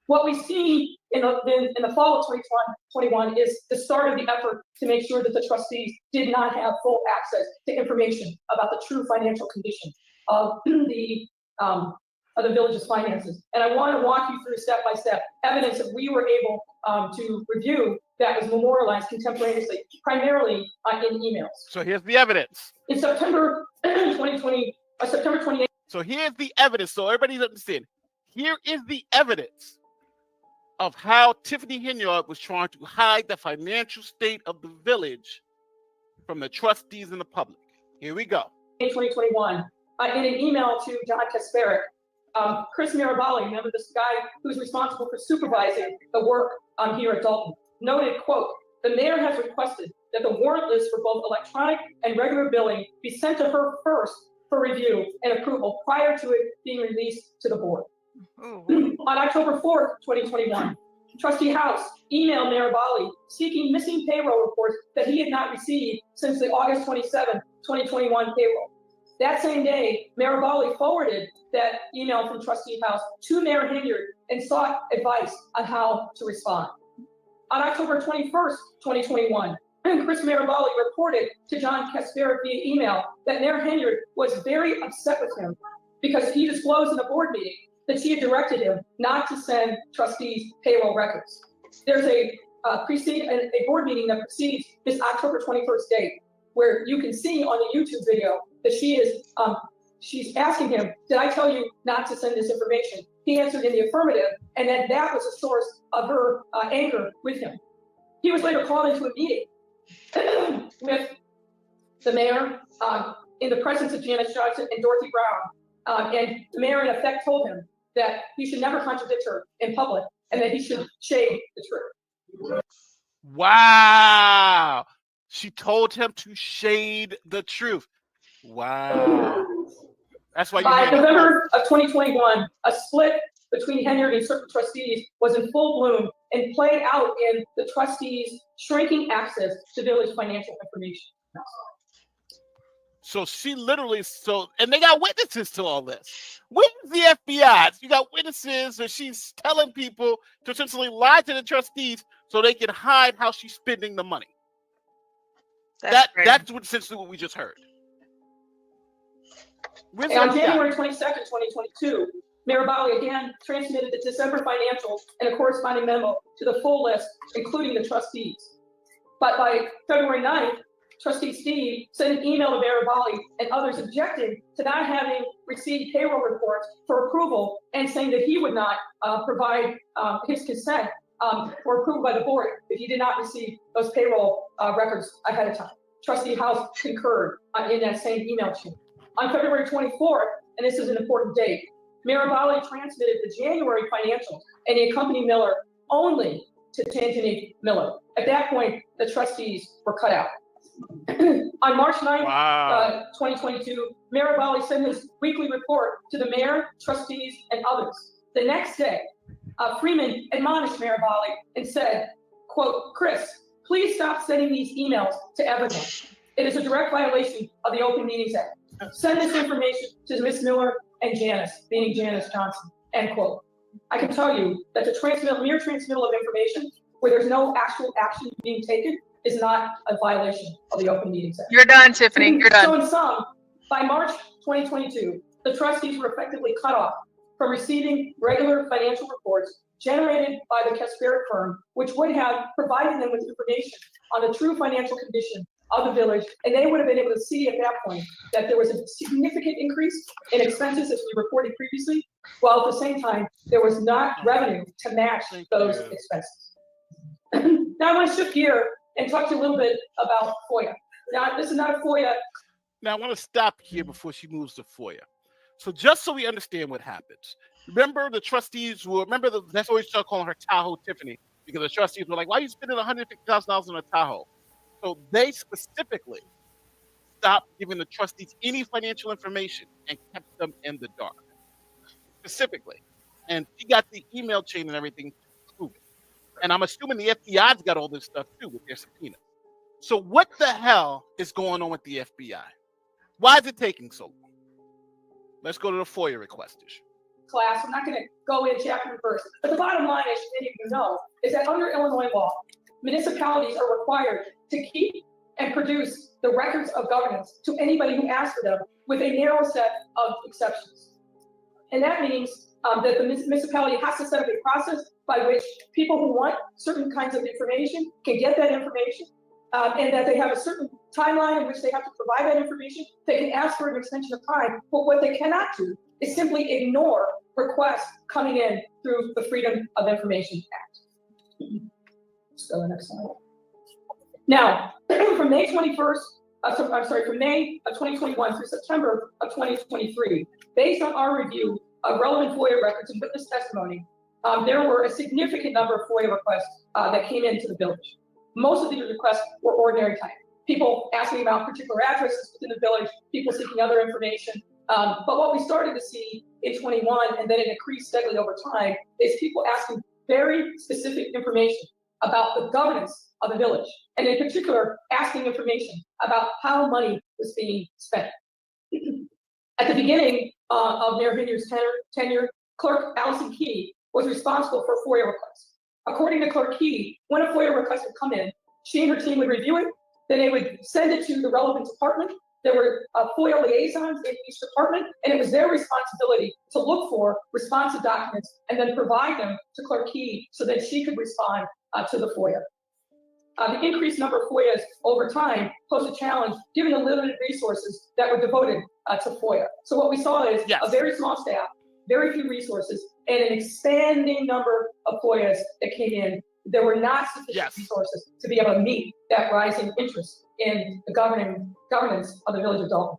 What we see in the fall of 2021 is the start of the effort to make sure that the trustees did not have full access to information about the true financial condition of the village's finances. And I want to walk you through step-by-step evidence that we were able to review that was memorialized contemporaneously, primarily in emails. So here's the evidence. In September 28th. So here's the evidence, so everybody's understand. Here is the evidence of how Tiffany Henyard was trying to hide the financial state of the village from the trustees and the public. Here we go. In 2021, in an email to John Kasparek, Chris Marabali, remember this guy who's responsible for supervising the work here at Dalton, noted, quote, "The mayor has requested that the warrant list for both electronic and regular billing be sent to her first for review and approval prior to it being released to the board." On October 4th, 2021, Trustee House emailed Mayor Bali seeking missing payroll reports that he had not received since the August 27, 2021 payroll. That same day, Mayor Bali forwarded that email from Trustee House to Mayor Henyard and sought advice on how to respond. On October 21st, 2021, Chris Marabali reported to John Kasparov via email that Mayor Henyard was very upset with him because he disclosed in a board meeting that she had directed him not to send trustees payroll records. There's a board meeting that precedes this October 21st date, where you can see on the YouTube video that she's asking him, did I tell you not to send this information? He answered in the affirmative, and then that was the source of her anger with him. He was later called into a meeting with the mayor in the presence of Janice Johnson and Dorothy Brown. And the mayor in effect told him that he should never contradict her in public and that he should shade the truth. Wow. She told him to shade the truth. Wow. That's why you By November of 2021, a split between Henyard and certain trustees was in full bloom and played out in the trustees' shrinking access to village financial information. So she literally, and they got witnesses to all this. Where's the FBI? You got witnesses that she's telling people to essentially lie to the trustees so they can hide how she's spending the money. That's essentially what we just heard. On January 22nd, 2022, Mayor Bali again transmitted the December financials and a corresponding memo to the full list, including the trustees. But by February 9th, Trustee Steve sent an email to Mayor Bali and others objecting to not having received payroll reports for approval and saying that he would not provide his consent for approval by the board if he did not receive those payroll records ahead of time. Trustee House concurred in that same email chain. On February 24th, and this is an important date, Mayor Bali transmitted the January financials and the accompanying Miller only to Tantini Miller. At that point, the trustees were cut out. On March 9th, 2022, Mayor Bali sent his weekly report to the mayor, trustees, and others. The next day, Freeman admonished Mayor Bali and said, quote, Chris, please stop sending these emails to everyone. It is a direct violation of the Open Meetings Act. Send this information to Ms. Miller and Janice, meaning Janice Johnson, end quote. I can tell you that the mere transmittal of information where there's no actual action being taken is not a violation of the Open Meetings Act. You're done, Tiffany, you're done. So in sum, by March 2022, the trustees were effectively cut off from receiving regular financial reports generated by the Kasparov firm, which would have provided them with information on the true financial condition of the village, and they would have been able to see at that point that there was a significant increase in expenses as we reported previously, while at the same time, there was not revenue to match those expenses. Now I want to shift gear and talk to you a little bit about FOIA. Now, this is not a FOIA. Now, I want to stop here before she moves to FOIA. So just so we understand what happens, remember the trustees that's always start calling her Tahoe Tiffany, because the trustees were like, why are you spending $150,000 on a Tahoe? So they specifically stopped giving the trustees any financial information and kept them in the dark. Specifically. And she got the email chain and everything to prove it. And I'm assuming the FBI's got all this stuff too with their subpoena. So what the hell is going on with the FBI? Why is it taking so long? Let's go to the FOIA request issue. Class, I'm not going to go in chapter and verse, but the bottom line, as many of you know, is that under Illinois law, municipalities are required to keep and produce the records of governance to anybody who asks for them, with a narrow set of exceptions. And that means that the municipality has to set up a process by which people who want certain kinds of information can get that information, and that they have a certain timeline in which they have to provide that information. They can ask for an extension of time, but what they cannot do is simply ignore requests coming in through the Freedom of Information Act. Let's go to the next slide. Now, from May 21st, from May of 2021 through September of 2023, based on our review of relevant FOIA records and witness testimony, there were a significant number of FOIA requests that came into the village. Most of these requests were ordinary type. People asking about particular addresses within the village, people seeking other information. But what we started to see in 21, and then it increased steadily over time, is people asking very specific information about the governance of the village, and in particular, asking information about how money was being spent. At the beginning of Mayor Henyard's tenure, Clerk Allison Key was responsible for FOIA requests. According to Clerk Key, when a FOIA request would come in, she and her team would review it, then they would send it to the relevant department. There were FOIA liaisons in each department, and it was their responsibility to look for responsive documents and then provide them to Clerk Key so that she could respond to the FOIA. The increased number of FOIAs over time posed a challenge given the limited resources that were devoted to FOIA. So what we saw is a very small staff, very few resources, and an expanding number of FOIAs that came in. There were not sufficient resources to be able to meet that rising interest in the governance of the village of Dalton.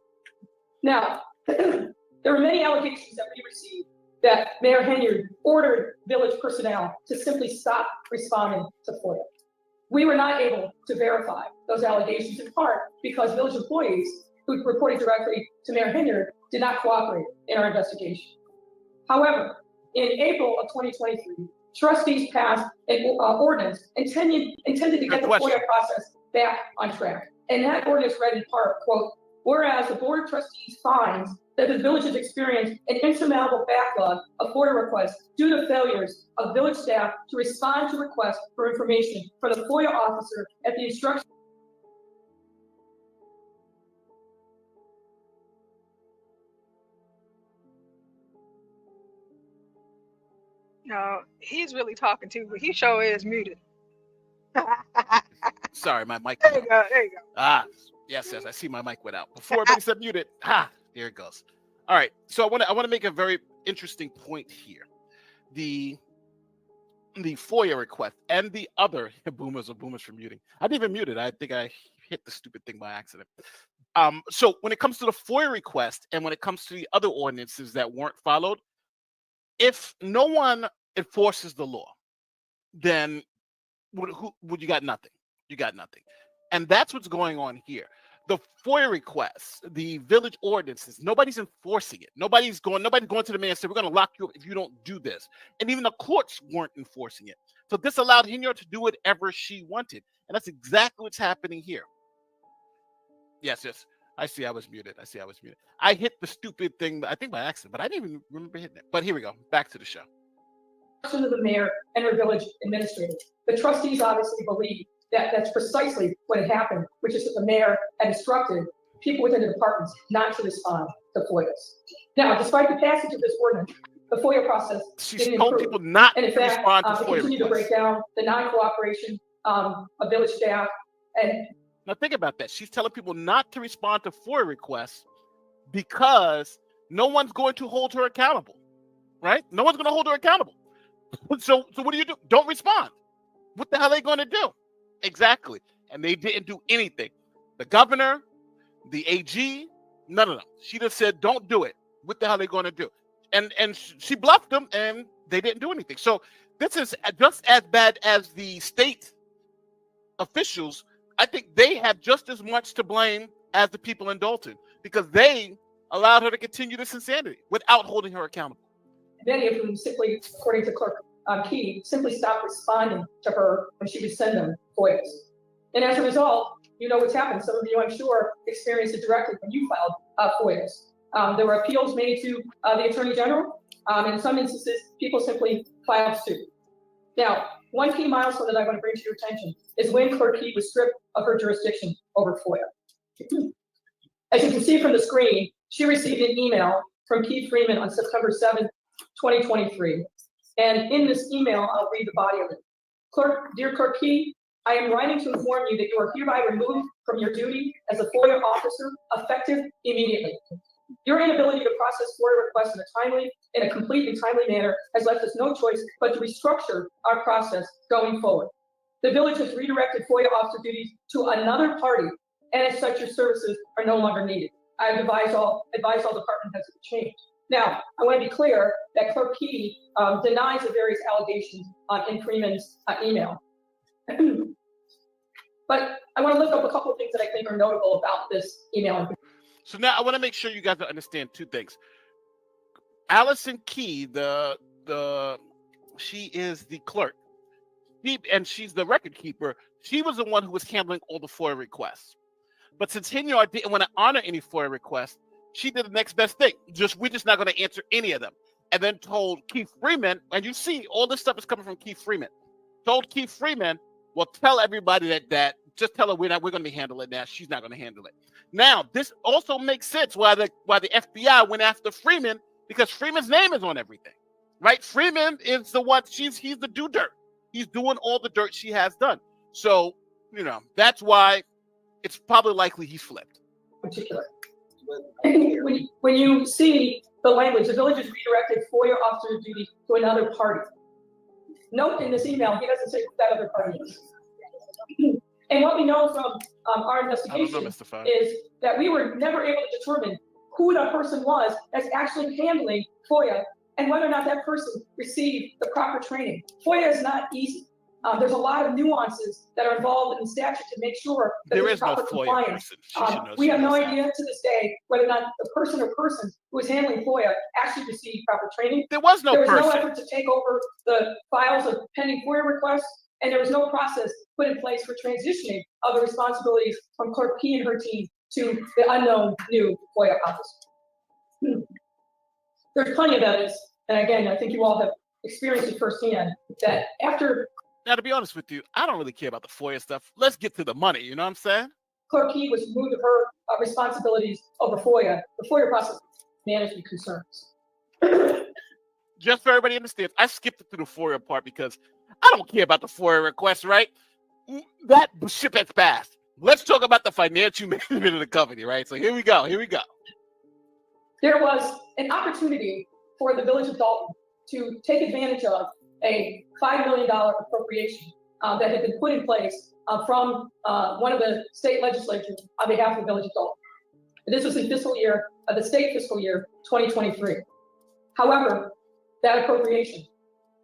Now, there were many allegations that we received that Mayor Henyard ordered village personnel to simply stop responding to FOIA. We were not able to verify those allegations, in part because village employees who reported directly to Mayor Henyard did not cooperate in our investigation. However, in April of 2023, trustees passed an ordinance intended to get the FOIA process back on track. And that ordinance read in part, quote, whereas the Board of Trustees finds that the village has experienced an insurmountable backlog of FOIA requests due to failures of village staff to respond to requests for information from the FOIA officer at the instruction. No, he's really talking too, but he sure is muted. Sorry, my mic. There you go. There you go. Ah, yes, I see my mic went out. Before everybody said muted. There it goes. All right. So I want to make a very interesting point here. The FOIA request and the other boomers for muting. I didn't even mute it. I think I hit the stupid thing by accident. So when it comes to the FOIA request and when it comes to the other ordinances that weren't followed, if no one enforces the law, then you got nothing. You got nothing. And that's what's going on here. The FOIA requests, the village ordinances, nobody's enforcing it. Nobody's going to the mayor and say, we're going to lock you up if you don't do this. And even the courts weren't enforcing it. So this allowed Henyard to do whatever she wanted. And that's exactly what's happening here. Yes. I see I was muted. I hit the stupid thing, I think by accident, but I didn't even remember hitting it. But here we go. Back to the show. To the mayor and her village administrator. The trustees obviously believe that that's precisely what had happened, which is that the mayor had instructed people within the departments not to respond to FOIAs. Now, despite the passage of this ordinance, the FOIA process didn't told improve. people not and in to fact, respond to FOIA continue to break down the non-cooperation of village staff. And now think about that. She's telling people not to respond to FOIA requests because no one's going to hold her accountable, right? No one's going to hold her accountable. So what do? Don't respond. What the hell are they going to do? Exactly. And they didn't do anything. The governor, the AG, no. She just said, don't do it. What the hell are they going to do? And she bluffed them and they didn't do anything. So this is just as bad as the state officials. I think they have just as much to blame as the people in Dalton because they allowed her to continue this insanity without holding her accountable. Many of whom simply, according to Clerk Key, simply stopped responding to her when she would send them FOIAs. And as a result, you know what's happened. Some of you, I'm sure, experienced it directly when you filed FOIAs. There were appeals made to the Attorney General. In some instances, people simply filed suit. Now, one key milestone that I want to bring to your attention is when Clerk Key was stripped of her jurisdiction over FOIA. As you can see from the screen, she received an email from Keith Freeman on September 7th, 2023. And in this email, I'll read the body of it. Dear Clerk Key, I am writing to inform you that you are hereby removed from your duty as a FOIA officer effective immediately. Your inability to process FOIA requests in a complete and timely manner has left us no choice but to restructure our process going forward. The village has redirected FOIA officer duties to another party, and as such, your services are no longer needed. I have advised all department heads to change. Now, I want to be clear that Clerk Key denies the various allegations in Freeman's email. But I want to look up a couple of things that I think are notable about this email. So now I want to make sure you guys understand two things. Allison Key, the she is the clerk. And she's the record keeper. She was the one who was handling all the FOIA requests. But since Henyard didn't want to honor any FOIA requests, she did the next best thing. We're just not going to answer any of them. And then told Keith Freeman, and you see all this stuff is coming from Keith Freeman. Told Keith Freeman, well, tell everybody that just tell her we're going to be handling that. She's not going to handle it. Now, this also makes sense why the FBI went after Freeman, because Freeman's name is on everything, right? Freeman is the one. He's the do dirt. He's doing all the dirt she has done. So, that's why it's probably likely he's flipped. Particular. When you see the language, the village has redirected FOIA officer duty to another party. Note in this email, he doesn't say who that other party is. And what we know from our investigation is that we were never able to determine who that person was that's actually handling FOIA and whether or not that person received the proper training. FOIA is not easy. There's a lot of nuances that are involved in the statute to make sure that there's proper compliance. We have no idea to this day whether or not the person or persons who is handling FOIA actually received proper training. There was no effort to take over the files of pending FOIA requests, and there was no process put in place for transitioning of the responsibilities from Clerk P and her team to the unknown new FOIA office. There's plenty of evidence, and again, I think you all have experienced it firsthand, that after... Now, to be honest with you, I don't really care about the FOIA stuff. Let's get to the money, you know what I'm saying? Clerk P was removed of her responsibilities over FOIA. The FOIA process management concerns. Just so everybody understands, I skipped it through the FOIA part because I don't care about the FOIA request, right? That ship has passed. Let's talk about the financial management of the company, right? So here we go. There was an opportunity for the village of Dalton to take advantage of a $5 million appropriation that had been put in place from one of the state legislatures on behalf of the village of Dalton. This was in the state fiscal year 2023. However, that appropriation,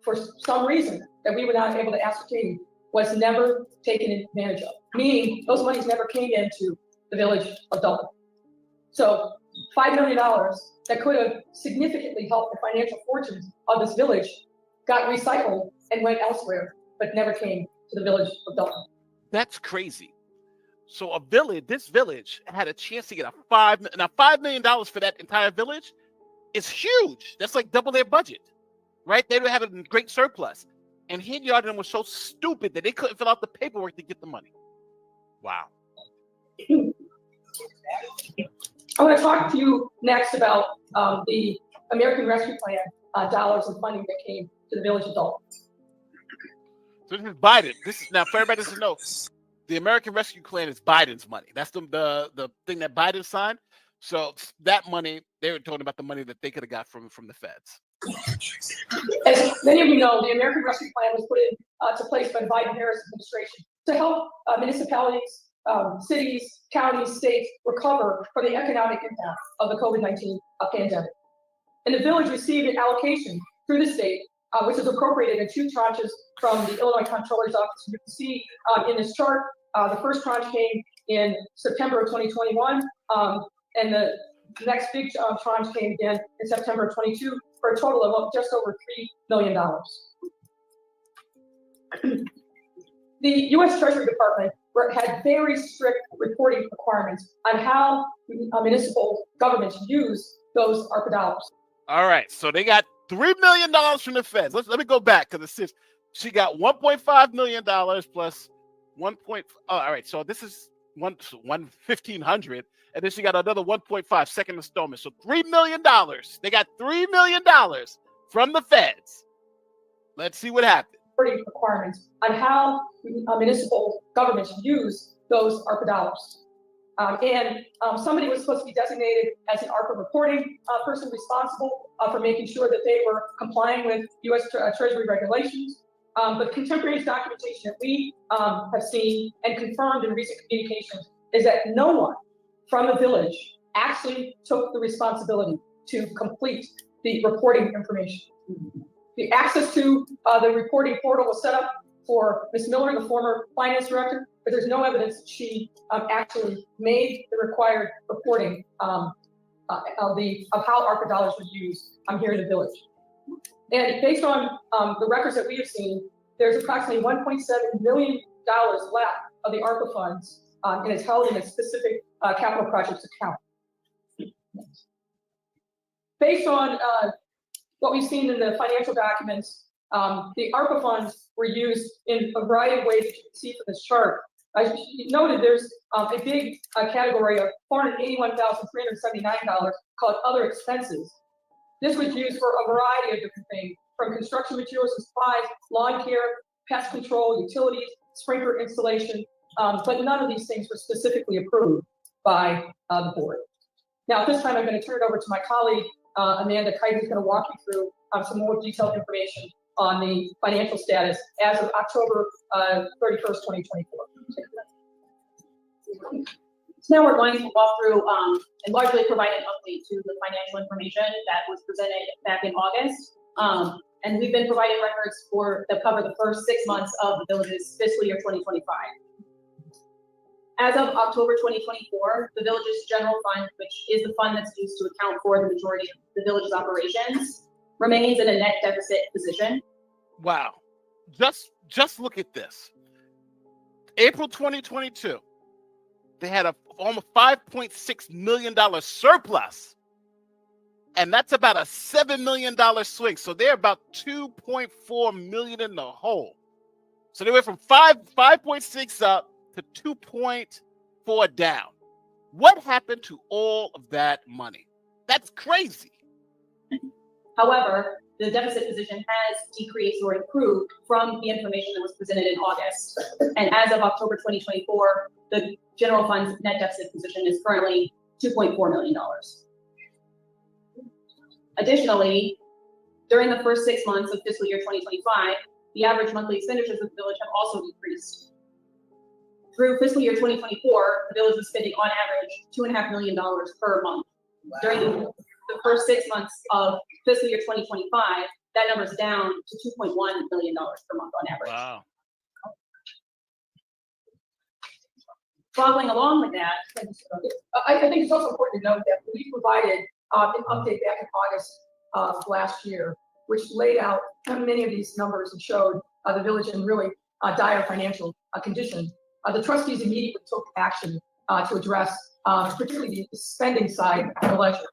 for some reason that we were not able to ascertain, was never taken advantage of, meaning those monies never came into the village of Dalton. So $5 million that could have significantly helped the financial fortunes of this village got recycled and went elsewhere, but never came to the village of Dalton. That's crazy. So this village had a chance to get $5 million for that entire village is huge. That's like double their budget, right? They would have a great surplus. And Henyard and them were so stupid that they couldn't fill out the paperwork to get the money. Wow. I want to talk to you next about the American Rescue Plan dollars and funding that came to the village of Dalton. So this is Biden. This is now for everybody to know, the American Rescue Plan is Biden's money. That's the thing that Biden signed. So that money, they were talking about the money that they could have got from the feds. As many of you know, the American Rescue Plan was put into place by the Biden-Harris administration to help municipalities, cities, counties, states recover from the economic impact of the COVID-19 pandemic. And the village received an allocation through the state, which is appropriated in 2 tranches from the Illinois Comptroller's Office. You can see in this chart, the first tranche came in September of 2021, and the next big tranche came again in September of 22 for a total of just over $3 million. The U.S. Treasury Department had very strict reporting requirements on how municipal governments use those ARPA dollars. All right, so they got $3 million from the feds. Let me go back because it says she got $1.5 million plus 1. All right, so this is 1,500, and then she got another 1.5 second installment. So $3 million. They got $3 million from the feds. Let's see what happens. Requirements on how municipal governments use those ARPA dollars. Somebody was supposed to be designated as an ARPA reporting person responsible for making sure that they were complying with U.S. Treasury regulations. But contemporaneous documentation that we have seen and confirmed in recent communications is that no one from the village actually took the responsibility to complete the reporting information. The access to the reporting portal was set up for Ms. Miller, the former finance director, but there's no evidence that she actually made the required reporting of how ARPA dollars were used here in the village. And based on the records that we have seen, there's approximately $1.7 million left of the ARPA funds, and it's held in a specific capital projects account. Based on what we've seen in the financial documents, the ARPA funds were used in a variety of ways, as you can see from this chart. I noted there's a big category of $481,379 called other expenses. This was used for a variety of different things, from construction materials and supplies, lawn care, pest control, utilities, sprinkler installation, but none of these things were specifically approved by the board. Now, at this time, I'm going to turn it over to my colleague, Amanda Kite, who's going to walk you through some more detailed information on the financial status as of October 31st, 2024. So now we're going to walk through and largely provide an update to the financial information that was presented back in August. And we've been providing records that cover the first 6 months of the village's fiscal year 2025. As of October 2024, the village's general fund, which is the fund that's used to account for the majority of the village's operations, remains in a net deficit position. Wow. Just look at this. April 2022, they had a almost $5.6 million surplus. And that's about a $7 million swing. So they're about $2.4 million in the hole. So they went from 5.6 up to 2.4 down. What happened to all of that money? That's crazy. However, the deficit position has decreased or improved from the information that was presented in August. And as of October 2024, the general fund's net deficit position is currently $2.4 million. Additionally, during the first 6 months of fiscal year 2025, the average monthly expenditures of the village have also decreased. Through fiscal year 2024, the village was spending on average $2.5 million per month. Wow. During the first 6 months of fiscal year 2025, that number is down to $2.1 million per month on average. Wow. Following along with that, I think it's also important to note that we provided an update back in August of last year, which laid out many of these numbers and showed the village in really dire financial condition. The trustees immediately took action to address particularly the spending side of the ledger,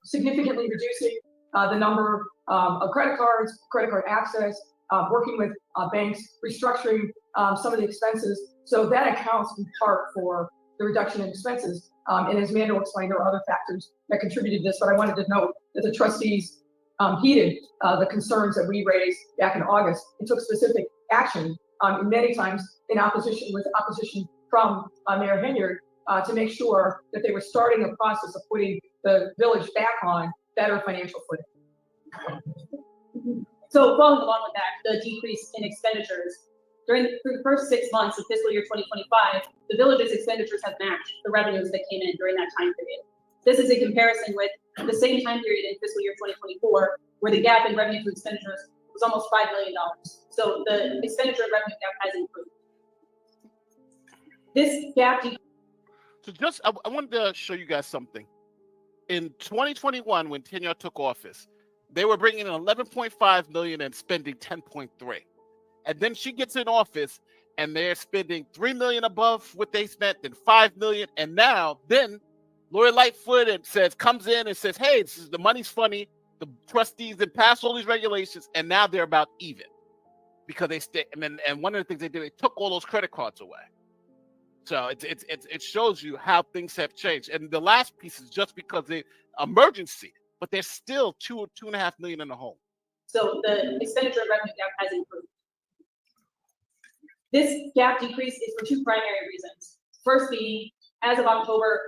significantly reducing the number of credit card access, working with banks, restructuring some of the expenses. So that accounts in part for the reduction in expenses. And as Amanda will explain, there are other factors that contributed to this, but I wanted to note that the trustees heeded the concerns that we raised back in August and took specific action, many times in opposition with opposition from Mayor Henyard, to make sure that they were starting a process of putting the village back on better financial footing. So following along with that, the decrease in expenditures, through the first 6 months of fiscal year 2025, the village's expenditures have matched the revenues that came in during that time period. This is in comparison with the same time period in fiscal year 2024, where the gap in revenue to expenditures was almost $5 million. So the expenditure and revenue gap has improved. This gap. So I wanted to show you guys something. In 2021, when Henyard took office, they were bringing in 11.5 million and spending 10.3. And then she gets in office and they're spending 3 million above what they spent, then 5 million. And now then Lori Lightfoot comes in and says, hey, the money's funny. The trustees that passed all these regulations, and now they're about even because they stay. And one of the things they did, they took all those credit cards away. So it shows you how things have changed. And the last piece is just because the emergency, but there's still $2.5 million in the hole. So the expenditure and revenue gap has improved. This gap decrease is for two primary reasons. First being, as of October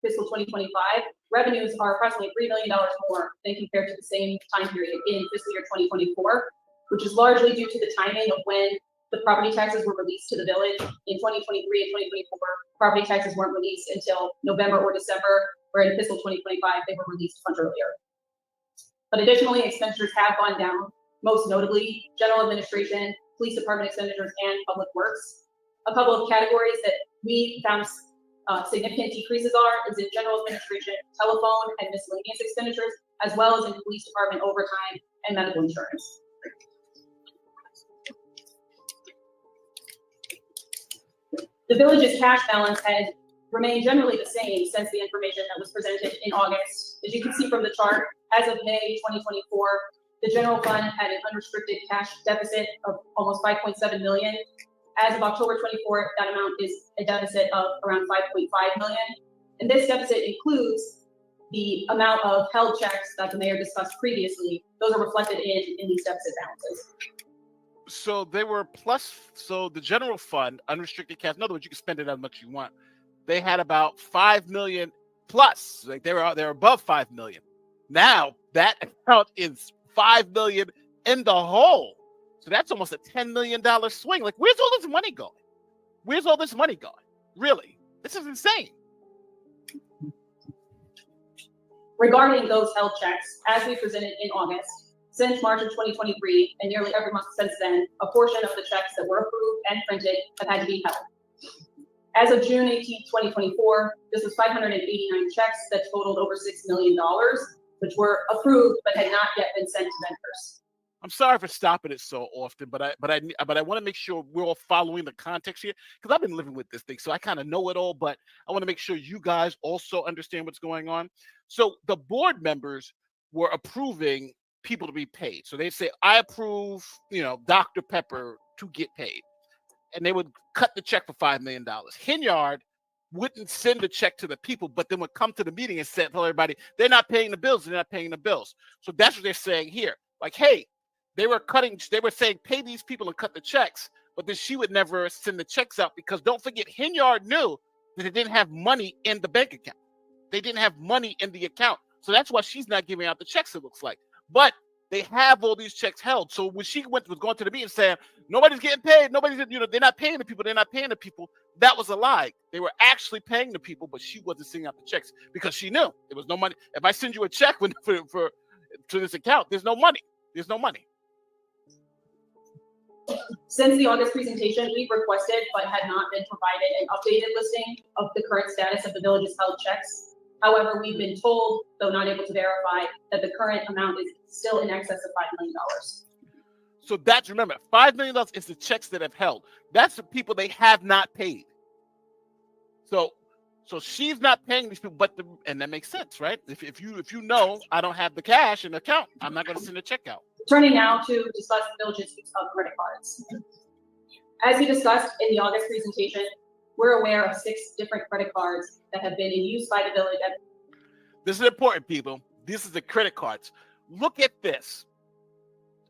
fiscal 2025, revenues are approximately $3 million more than compared to the same time period in fiscal year 2024, which is largely due to the timing of when the property taxes were released to the village. In 2023 and 2024, property taxes weren't released until November or December, where in fiscal 2025, they were released much earlier. But additionally, expenditures have gone down, most notably general administration, police department expenditures, and public works. A couple of categories that we found significant decreases is in general administration, telephone, and miscellaneous expenditures, as well as in police department overtime and medical insurance. The village's cash balance has remained generally the same since the information that was presented in August. As you can see from the chart, as of May 2024, the general fund had an unrestricted cash deficit of almost 5.7 million. As of October 24, that amount is a deficit of around 5.5 million. And this deficit includes the amount of held checks that the mayor discussed previously. Those are reflected in these deficit balances. So they were plus, so the general fund, unrestricted cash, in other words, you can spend it as much as you want. They had about 5 million plus, like they're above 5 million. Now that account is 5 million in the hole. So that's almost a $10 million swing. Like, where's all this money going? Where's all this money going? Really? This is insane. Regarding those held checks, as we presented in August, since March of 2023, and nearly every month since then, a portion of the checks that were approved and printed have had to be held. As of June 18, 2024, this was 589 checks that totaled over $6 million, which were approved but had not yet been sent to vendors. I'm sorry for stopping it so often, but I want to make sure we're all following the context here, because I've been living with this thing, so I kind of know it all. But I want to make sure you guys also understand what's going on. So the board members were approving people to be paid. So they say, I approve, Dr. Pepper to get paid, and they would cut the check for $5 million. Henyard wouldn't send the check to the people, but then would come to the meeting and tell everybody they're not paying the bills. They're not paying the bills. So that's what they're saying here. Like, hey. They were saying, pay these people and cut the checks, but then she would never send the checks out because don't forget, Henyard knew that they didn't have money in the bank account. They didn't have money in the account. So that's why she's not giving out the checks, it looks like. But they have all these checks held. So when she was going to the meeting saying, nobody's getting paid, they're not paying the people, that was a lie. They were actually paying the people, but she wasn't sending out the checks because she knew there was no money. If I send you a check to this account, there's no money. There's no money. Since the August presentation, we've requested but had not been provided an updated listing of the current status of the village's held checks. However, we've been told, though not able to verify, that the current amount is still in excess of $5 million. So that's, remember, $5 million is the checks that have held. That's the people they have not paid. So she's not paying these people, and that makes sense, right? If you know I don't have the cash in the account, I'm not going to send a check out. Turning now to discuss the village's use of credit cards. As we discussed in the August presentation, we're aware of 6 different credit cards that have been in use by the village. This is important, people. This is the credit cards. Look at this.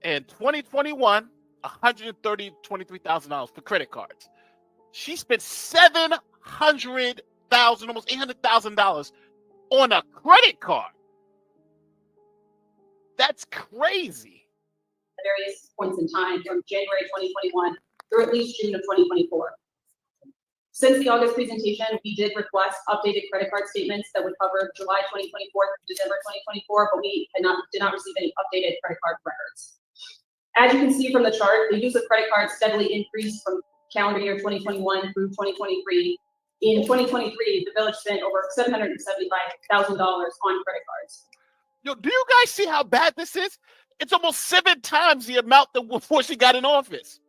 In 2021, $23,000 for credit cards. She spent $700,000, almost $800,000 on a credit card. That's crazy. At various points in time from January 2021 through at least June of 2024. Since the August presentation, we did request updated credit card statements that would cover July 2024 to December 2024, but we did not receive any updated credit card records. As you can see from the chart, the use of credit cards steadily increased from calendar year 2021 through 2023. In 2023, the village spent over $775,000 on credit cards. Yo, do you guys see how bad this is? It's almost 7 times the amount that before she got in office,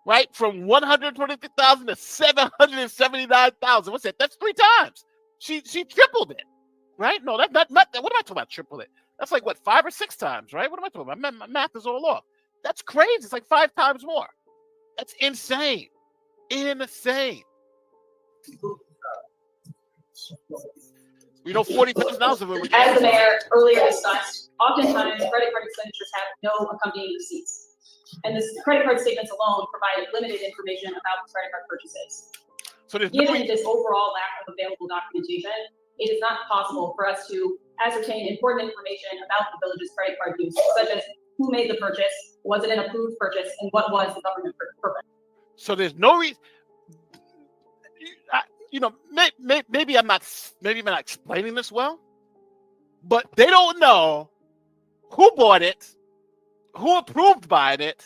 right? From 123,000 to 779,000. What's that? That's 3 times. She tripled it, right? No, that's not. What am I talking about? Triple it? That's like what, 5 or 6 times, right? What am I talking about? My math is all off. That's crazy. It's like 5 times more. That's insane. Insane. We know $40,000 of it. As the mayor earlier discussed, oftentimes credit card expenditures have no accompanying receipts. And this credit card statements alone provide limited information about the credit card purchases. So given this overall lack of available documentation, it is not possible for us to ascertain important information about the village's credit card use, such as who made the purchase, was it an approved purchase, and what was the government purpose. So there's no reason. Maybe I'm not explaining this well, but they don't know who bought it, who approved buying it,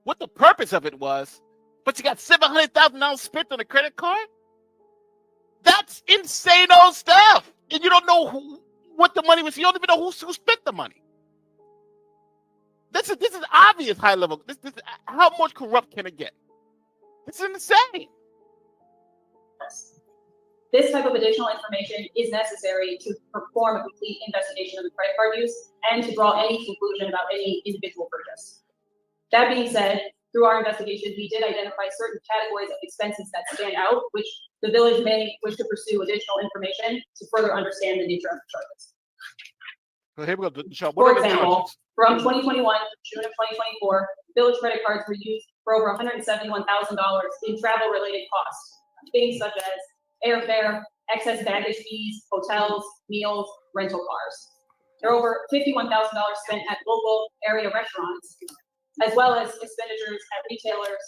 what the purpose of it was, but you got $700,000 spent on a credit card? That's insane old stuff. And you don't know what the money was. You don't even know who spent the money. This is obvious high level. This how much corrupt can it get? It's insane. This type of additional information is necessary to perform a complete investigation of the credit card use and to draw any conclusion about any individual purchase. That being said, through our investigation, we did identify certain categories of expenses that stand out, which the village may wish to pursue additional information to further understand the nature of the charges. So here we go. For example, from 2021 to June of 2024, village credit cards were used for over $171,000 in travel-related costs, things such as airfare, excess baggage fees, hotels, meals, rental cars. There are over $51,000 spent at local area restaurants, as well as expenditures at retailers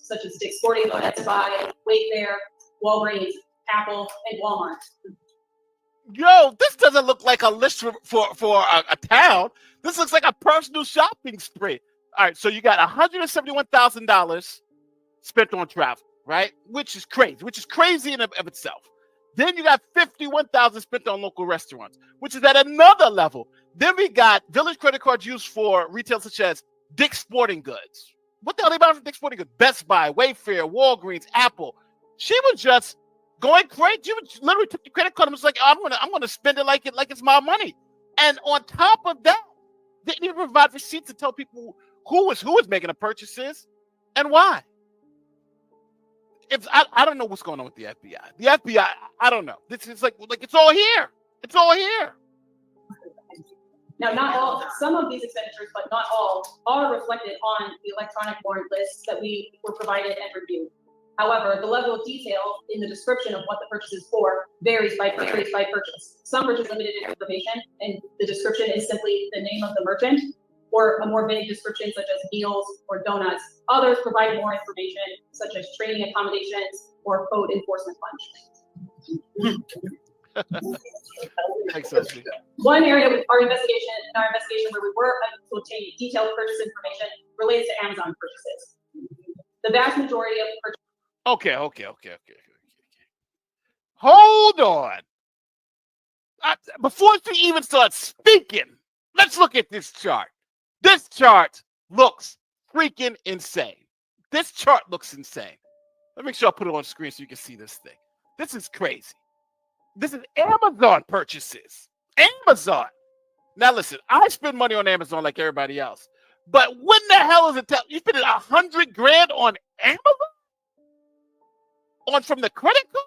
such as Dick's Sporting Goods, Best Buy, Wayfair, Walgreens, Apple, and Walmart. Yo, this doesn't look like a list for a town. This looks like a personal shopping spree. All right, so you got $171,000 spent on travel, right? Which is crazy in of itself. Then you got $51,000 spent on local restaurants, which is at another level. Then we got village credit cards used for retail such as Dick's Sporting Goods. What the hell are they buying from Dick's Sporting Goods? Best Buy, Wayfair, Walgreens, Apple. She was just going crazy. She literally took the credit card and was like, I'm gonna spend it like it's my money. And on top of that, they didn't even provide receipts to tell people who was making the purchases and why. I don't know what's going on with the FBI. The FBI, I don't know. This is like it's all here. It's all here. Now, not all, some of these expenditures, but not all, are reflected on the electronic warrant lists that we were provided and reviewed. However, the level of detail in the description of what the purchase is for varies by purchase. Some purchase limited information, and the description is simply the name of the merchant, or a more vague description such as meals or donuts. Others provide more information, such as training accommodations or code enforcement funds. One area with our investigation where we were able to obtain detailed purchase information relates to Amazon purchases. The vast majority of purchases. Okay. Hold on. Before she even starts speaking, let's look at this chart. This chart looks freaking insane. This chart looks insane. Let me make sure I put it on screen so you can see this thing. This is crazy. This is Amazon purchases. Amazon. Now listen, I spend money on Amazon like everybody else. But when the hell is it? You spending $100,000 on Amazon? From the credit card?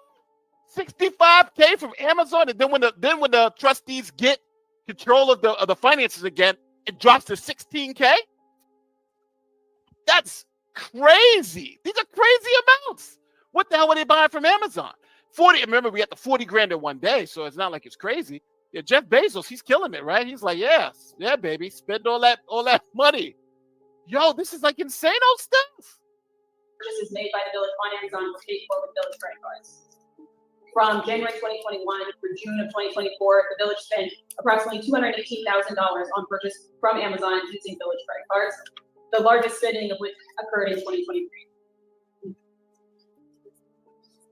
$65K from Amazon, and then when the trustees get control of the finances again, it drops to $16K. That's crazy. These are crazy amounts. What the hell are they buying from Amazon? 40. Remember, we got the $40,000 in one day, so it's not like it's crazy. Yeah, Jeff Bezos, he's killing it, right? He's like, yeah, baby, spend all that money. Yo, this is like insane old stuff. Purchases made by the village on Amazon were paid for with village credit cards. From January 2021 through June of 2024, the village spent approximately $218,000 on purchase from Amazon using village credit cards, the largest spending of which occurred in 2023.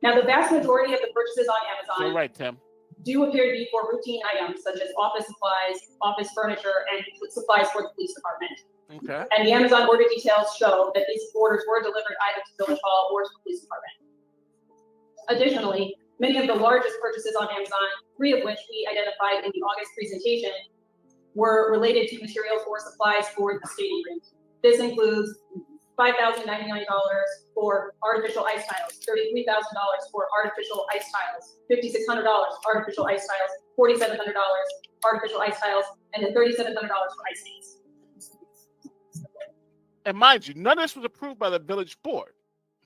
Now, the vast majority of the purchases on Amazon do appear to be for routine items such as office supplies, office furniture, and supplies for the police department. Okay. And the Amazon order details show that these orders were delivered either to Village Hall or to the police department. Additionally, many of the largest purchases on Amazon, 3 of which we identified in the August presentation, were related to materials or supplies for the stadium rink. This includes $5,099 for artificial ice tiles, $33,000 for artificial ice tiles, $5,600 artificial ice tiles, $4,700 artificial ice tiles, and then $3,700 for ice skates. And mind you, none of this was approved by the village board.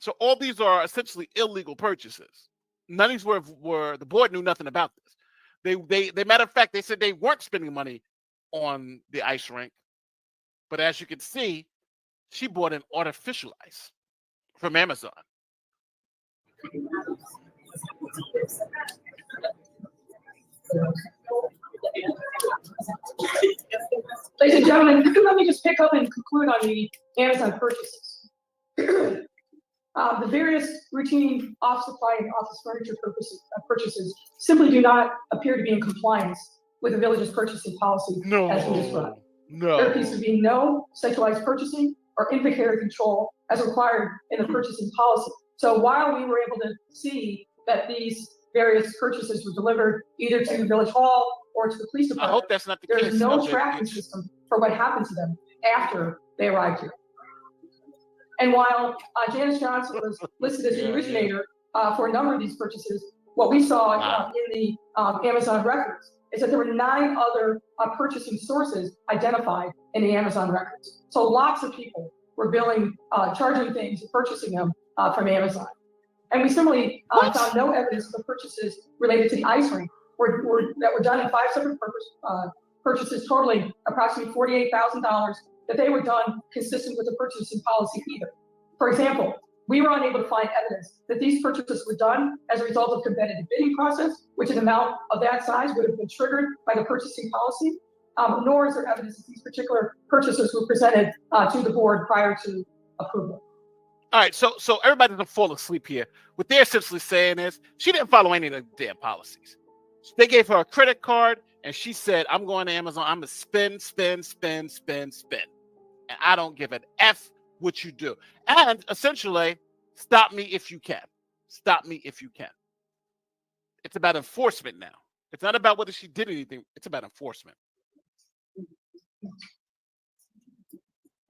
So all these are essentially illegal purchases. None of these were the board knew nothing about this. They matter of fact, they said they weren't spending money on the ice rink. But as you can see, she bought an artificial ice from Amazon. Ladies and gentlemen, let me just pick up and conclude on the Amazon purchases. The various routine office supply and office furniture purchases simply do not appear to be in compliance with the village's purchasing policy as we described. There appears to be no centralized purchasing or inventory control as required in the purchasing policy. So while we were able to see that these various purchases were delivered either to the village hall or to the police department, I hope that's not the case. there's no tracking system for what happened to them after they arrived here. And while Janice Johnson was listed as the originator for a number of these purchases, what we saw in the Amazon records is that there were 9 other purchasing sources identified in the Amazon records. So lots of people were billing, charging things, and purchasing them from Amazon. And we similarly found no evidence of purchases related to the ice rink that were done in 5 separate purchases totaling approximately $48,000 that they were done consistent with the purchasing policy either. For example, we were unable to find evidence that these purchases were done as a result of competitive bidding process, which an amount of that size would have been triggered by the purchasing policy, nor is there evidence that these particular purchases were presented to the board prior to approval. All right, so everybody doesn't fall asleep here. What they're essentially saying is she didn't follow any of the damn policies. They gave her a credit card, and she said, I'm going to Amazon. I'm going to spend. And I don't give an F what you do. And essentially, stop me if you can. Stop me if you can. It's about enforcement now. It's not about whether she did anything. It's about enforcement.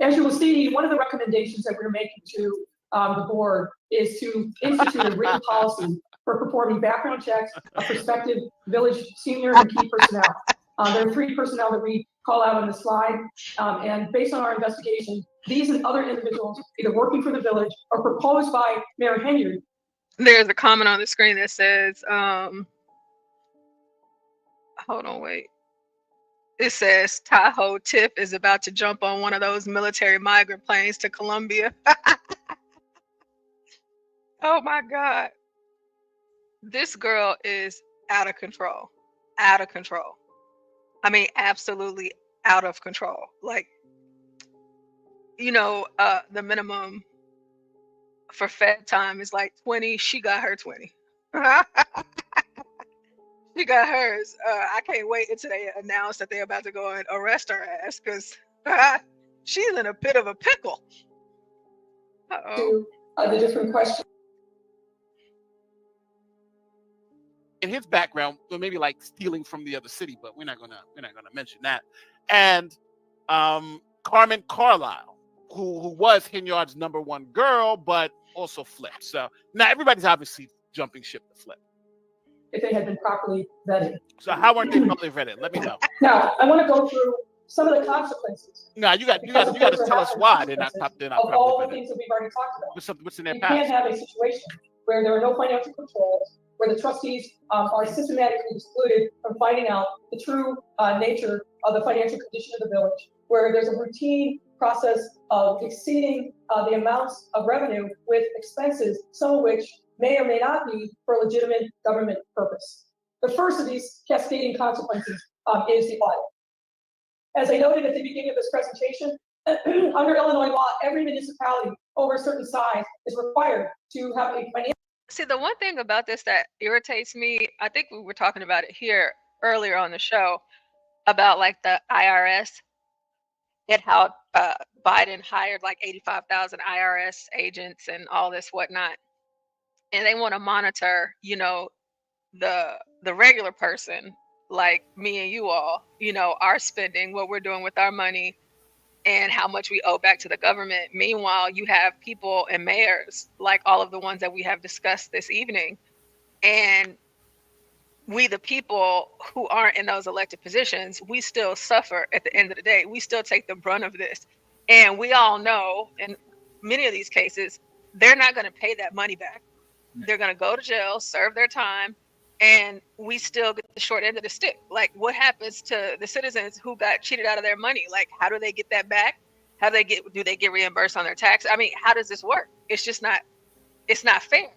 As you will see, one of the recommendations that we're making to the board is to institute a written policy for performing background checks of prospective village senior and key personnel. There are 3 personnel that we call out on the slide, and based on our investigation, these and other individuals either working for the village or proposed by Mayor Henyard. There's a comment on the screen that says, hold on, wait. It says Tahoe Tiff is about to jump on one of those military migrant planes to Colombia. Oh my God. This girl is out of control. Out of control. I mean, absolutely out of control. Like, you know, the minimum for Fed time is like 20. She got her 20. She got hers. I can't wait until they announce that they're about to go and arrest her ass, because she's in a bit of a pickle. To the different questions. In his background, well, maybe like stealing from the other city, but we're not gonna mention that. And Carmen Carlisle, who was Henyard's #1 girl, but also flipped. So now everybody's obviously jumping ship to flip. If they had been properly vetted. So how weren't they properly vetted? Let me know. Now, I want to go through some of the consequences. No, you got to tell us why they're not properly vetted. Of all the things that we've already talked about. What's in their You past? can't have a situation where there are no financial controls, where the trustees are systematically excluded from finding out the true nature of the financial condition of the village, where there's a routine process of exceeding the amounts of revenue with expenses, some of which may or may not be for a legitimate government purpose. The first of these cascading consequences is the audit. As I noted at the beginning of this presentation, under Illinois law, every municipality over a certain size is required to have a financial. See, the one thing about this that irritates me, I think we were talking about it here earlier on the show, about like the IRS and how Biden hired like 85,000 IRS agents and all this whatnot. And they want to monitor, you know, the regular person like me and you all, you know, our spending, what we're doing with our money, and how much we owe back to the government. Meanwhile, you have people and mayors like all of the ones that we have discussed this evening, and we, the people who aren't in those elected positions, we still suffer at the end of the day. We still take the brunt of this. And we all know, in many of these cases, they're not going to pay that money back. They're going to go to jail, serve their time, and we still get the short end of the stick. Like, what happens to the citizens who got cheated out of their money? Like, how do they get that back? Do they get reimbursed on their tax? I mean, how does this work? It's just not, it's not fair.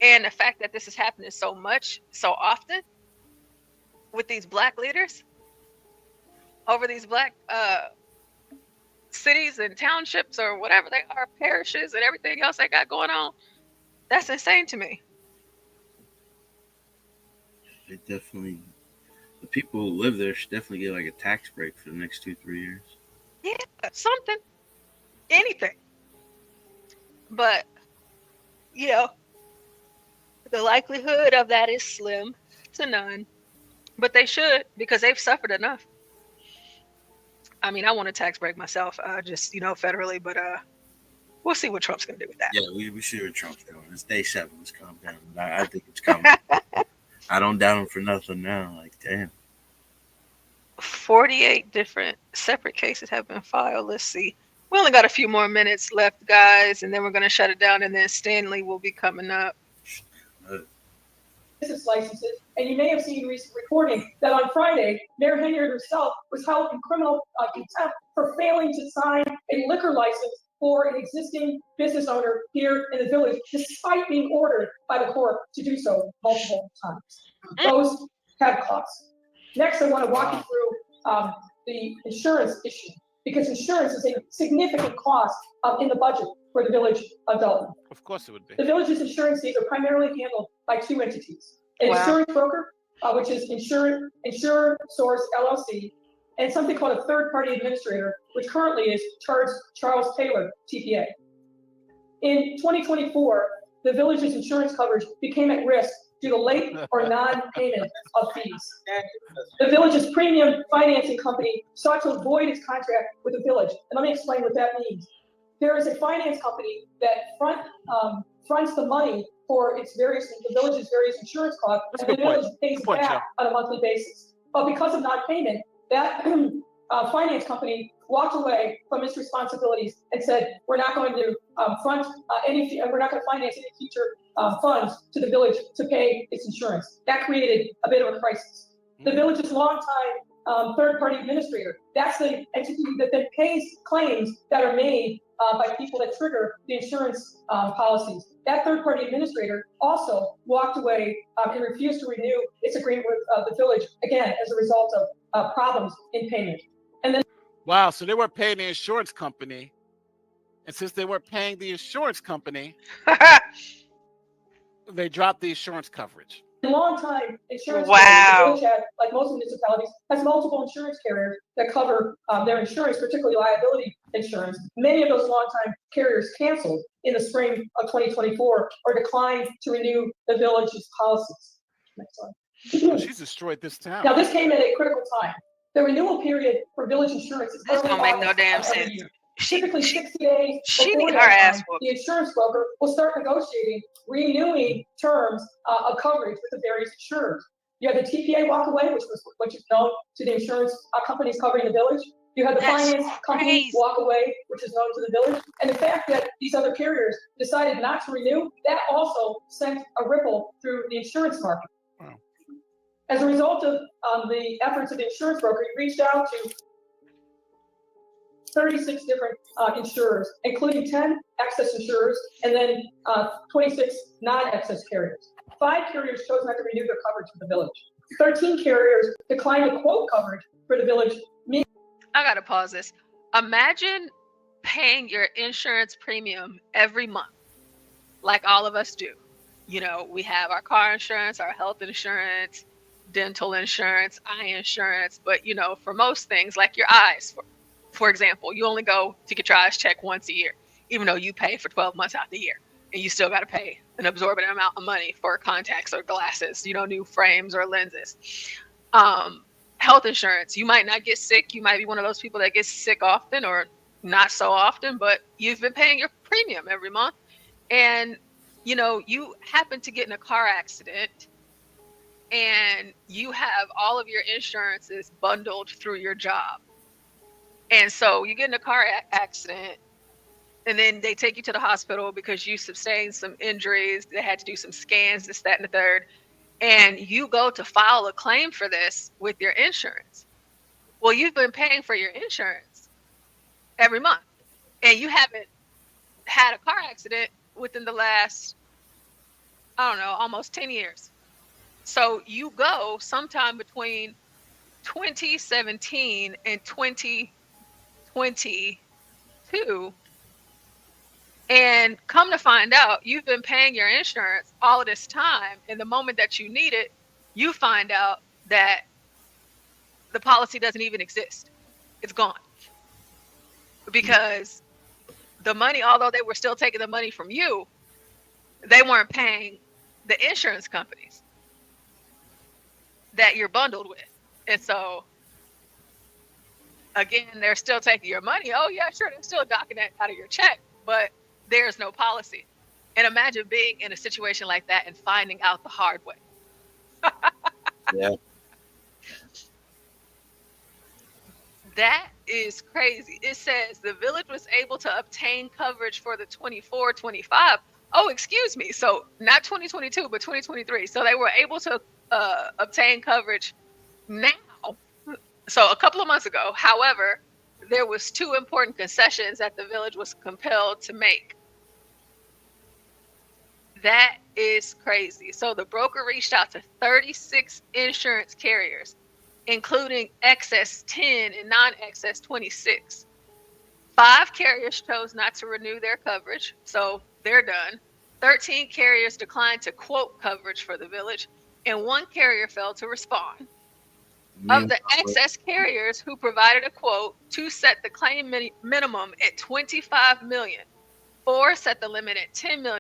And the fact that this is happening so much, so often with these Black leaders over these Black cities and townships or whatever they are, parishes and everything else they got going on, that's insane to me. It definitely, the people who live there should definitely get like a tax break for the next 2-3 years. Yeah, something, anything. But you know, the likelihood of that is slim to none. But they should, because they've suffered enough. I mean, I want a tax break myself, just federally, but we'll see what Trump's gonna do with that. Yeah, we see what Trump's doing. It's day 7. Let's calm down. I think it's coming. I don't doubt him for nothing now. Like, damn. 48 different separate cases have been filed. Let's see. We only got a few more minutes left, guys, and then we're gonna shut it down, and then Stanley will be coming up. Business licenses, and you may have seen recent reporting that on Friday, Mayor Henyard herself was held in criminal contempt for failing to sign a liquor license for an existing business owner here in the village, despite being ordered by the court to do so multiple times. Those have costs. Next, I want to walk you through the insurance issue, because insurance is a significant cost in the budget for the village of Dalton. Of course it would be. The village's insurance needs are primarily handled by 2 entities. An insurance broker, which is Insurance Source LLC, and something called a third-party administrator, which currently is Charles Taylor, TPA. In 2024, the village's insurance coverage became at risk due to late or non-payment of fees. The village's premium financing company sought to avoid its contract with the village. And let me explain what that means. There is a finance company that fronts the money for the village's various insurance costs, and the village pays back on a monthly basis. But because of non-payment, that finance company walked away from its responsibilities and said, we're not going to we're not going to finance any future funds to the village to pay its insurance. That created a bit of a crisis. The village's longtime third-party administrator, that's the entity that then pays claims that are made by people that trigger the insurance policies. That third-party administrator also walked away and refused to renew its agreement with the village, again, as a result of problems in payment. And then, wow, so they weren't paying the insurance company. And since they weren't paying the insurance company, they dropped the insurance coverage. Long-time insurance carriers, the village had, like most municipalities, has multiple insurance carriers that cover their insurance, particularly liability insurance. Many of those long-time carriers canceled in the spring of 2024 or declined to renew the village's policies. Next slide. Oh, she's destroyed this town. Now, this came at a critical time. The renewal period for village insurance is this don't make no damn sense. Typically 60 days she before need her ass time, whooped. the insurance broker will start negotiating, renewing terms of coverage with the various insurers. You had the TPA walk away, which is known to the insurance companies covering the village. You had the finance company walk away, which is known to the village. And the fact that these other carriers decided not to renew, that also sent a ripple through the insurance market. Wow. As a result of the efforts of the insurance broker, he reached out to 36 different insurers, including 10 excess insurers and then 26 non-excess carriers. 5 carriers chose not to renew their coverage for the village. 13 carriers declined to quote coverage for the village. I gotta pause this. Imagine paying your insurance premium every month, like all of us do. You know, we have our car insurance, our health insurance, dental insurance, eye insurance, but you know, for most things, like your eyes, for example, you only go to get your eyes checked once a year, even though you pay for 12 months out the year, and you still got to pay an absorbent amount of money for contacts or glasses, you know, new frames or lenses. Health insurance, you might not get sick. You might be one of those people that gets sick often or not so often, but you've been paying your premium every month. And, you know, you happen to get in a car accident and you have all of your insurances bundled through your job. And so you get in a car accident and then they take you to the hospital because you sustained some injuries. They had to do some scans, this, that, and the third. And you go to file a claim for this with your insurance. Well, you've been paying for your insurance every month and you haven't had a car accident within the last, I don't know, almost 10 years. So you go sometime between 2017 and 2022, and come to find out you've been paying your insurance all of this time, and the moment that you need it, you find out that the policy doesn't even exist. It's gone. Because the money, although they were still taking the money from you, they weren't paying the insurance companies that you're bundled with. And so, again, they're still taking your money. Oh, yeah, sure, they're still docking that out of your check, but there's no policy. And imagine being in a situation like that and finding out the hard way. Yeah. That is crazy. It says the village was able to obtain coverage for the 24-25. Oh, excuse me. So not 2022, but 2023. So they were able to obtain coverage now. So a couple of months ago. However, there was 2 important concessions that the village was compelled to make. That is crazy. So the broker reached out to 36 insurance carriers, including excess 10 and non-excess 26. 5 carriers chose not to renew their coverage, so they're done. 13 carriers declined to quote coverage for the village, and 1 carrier failed to respond. Of the excess carriers who provided a quote, 2 set the claim minimum at $25 million. 4 set the limit at $10 million.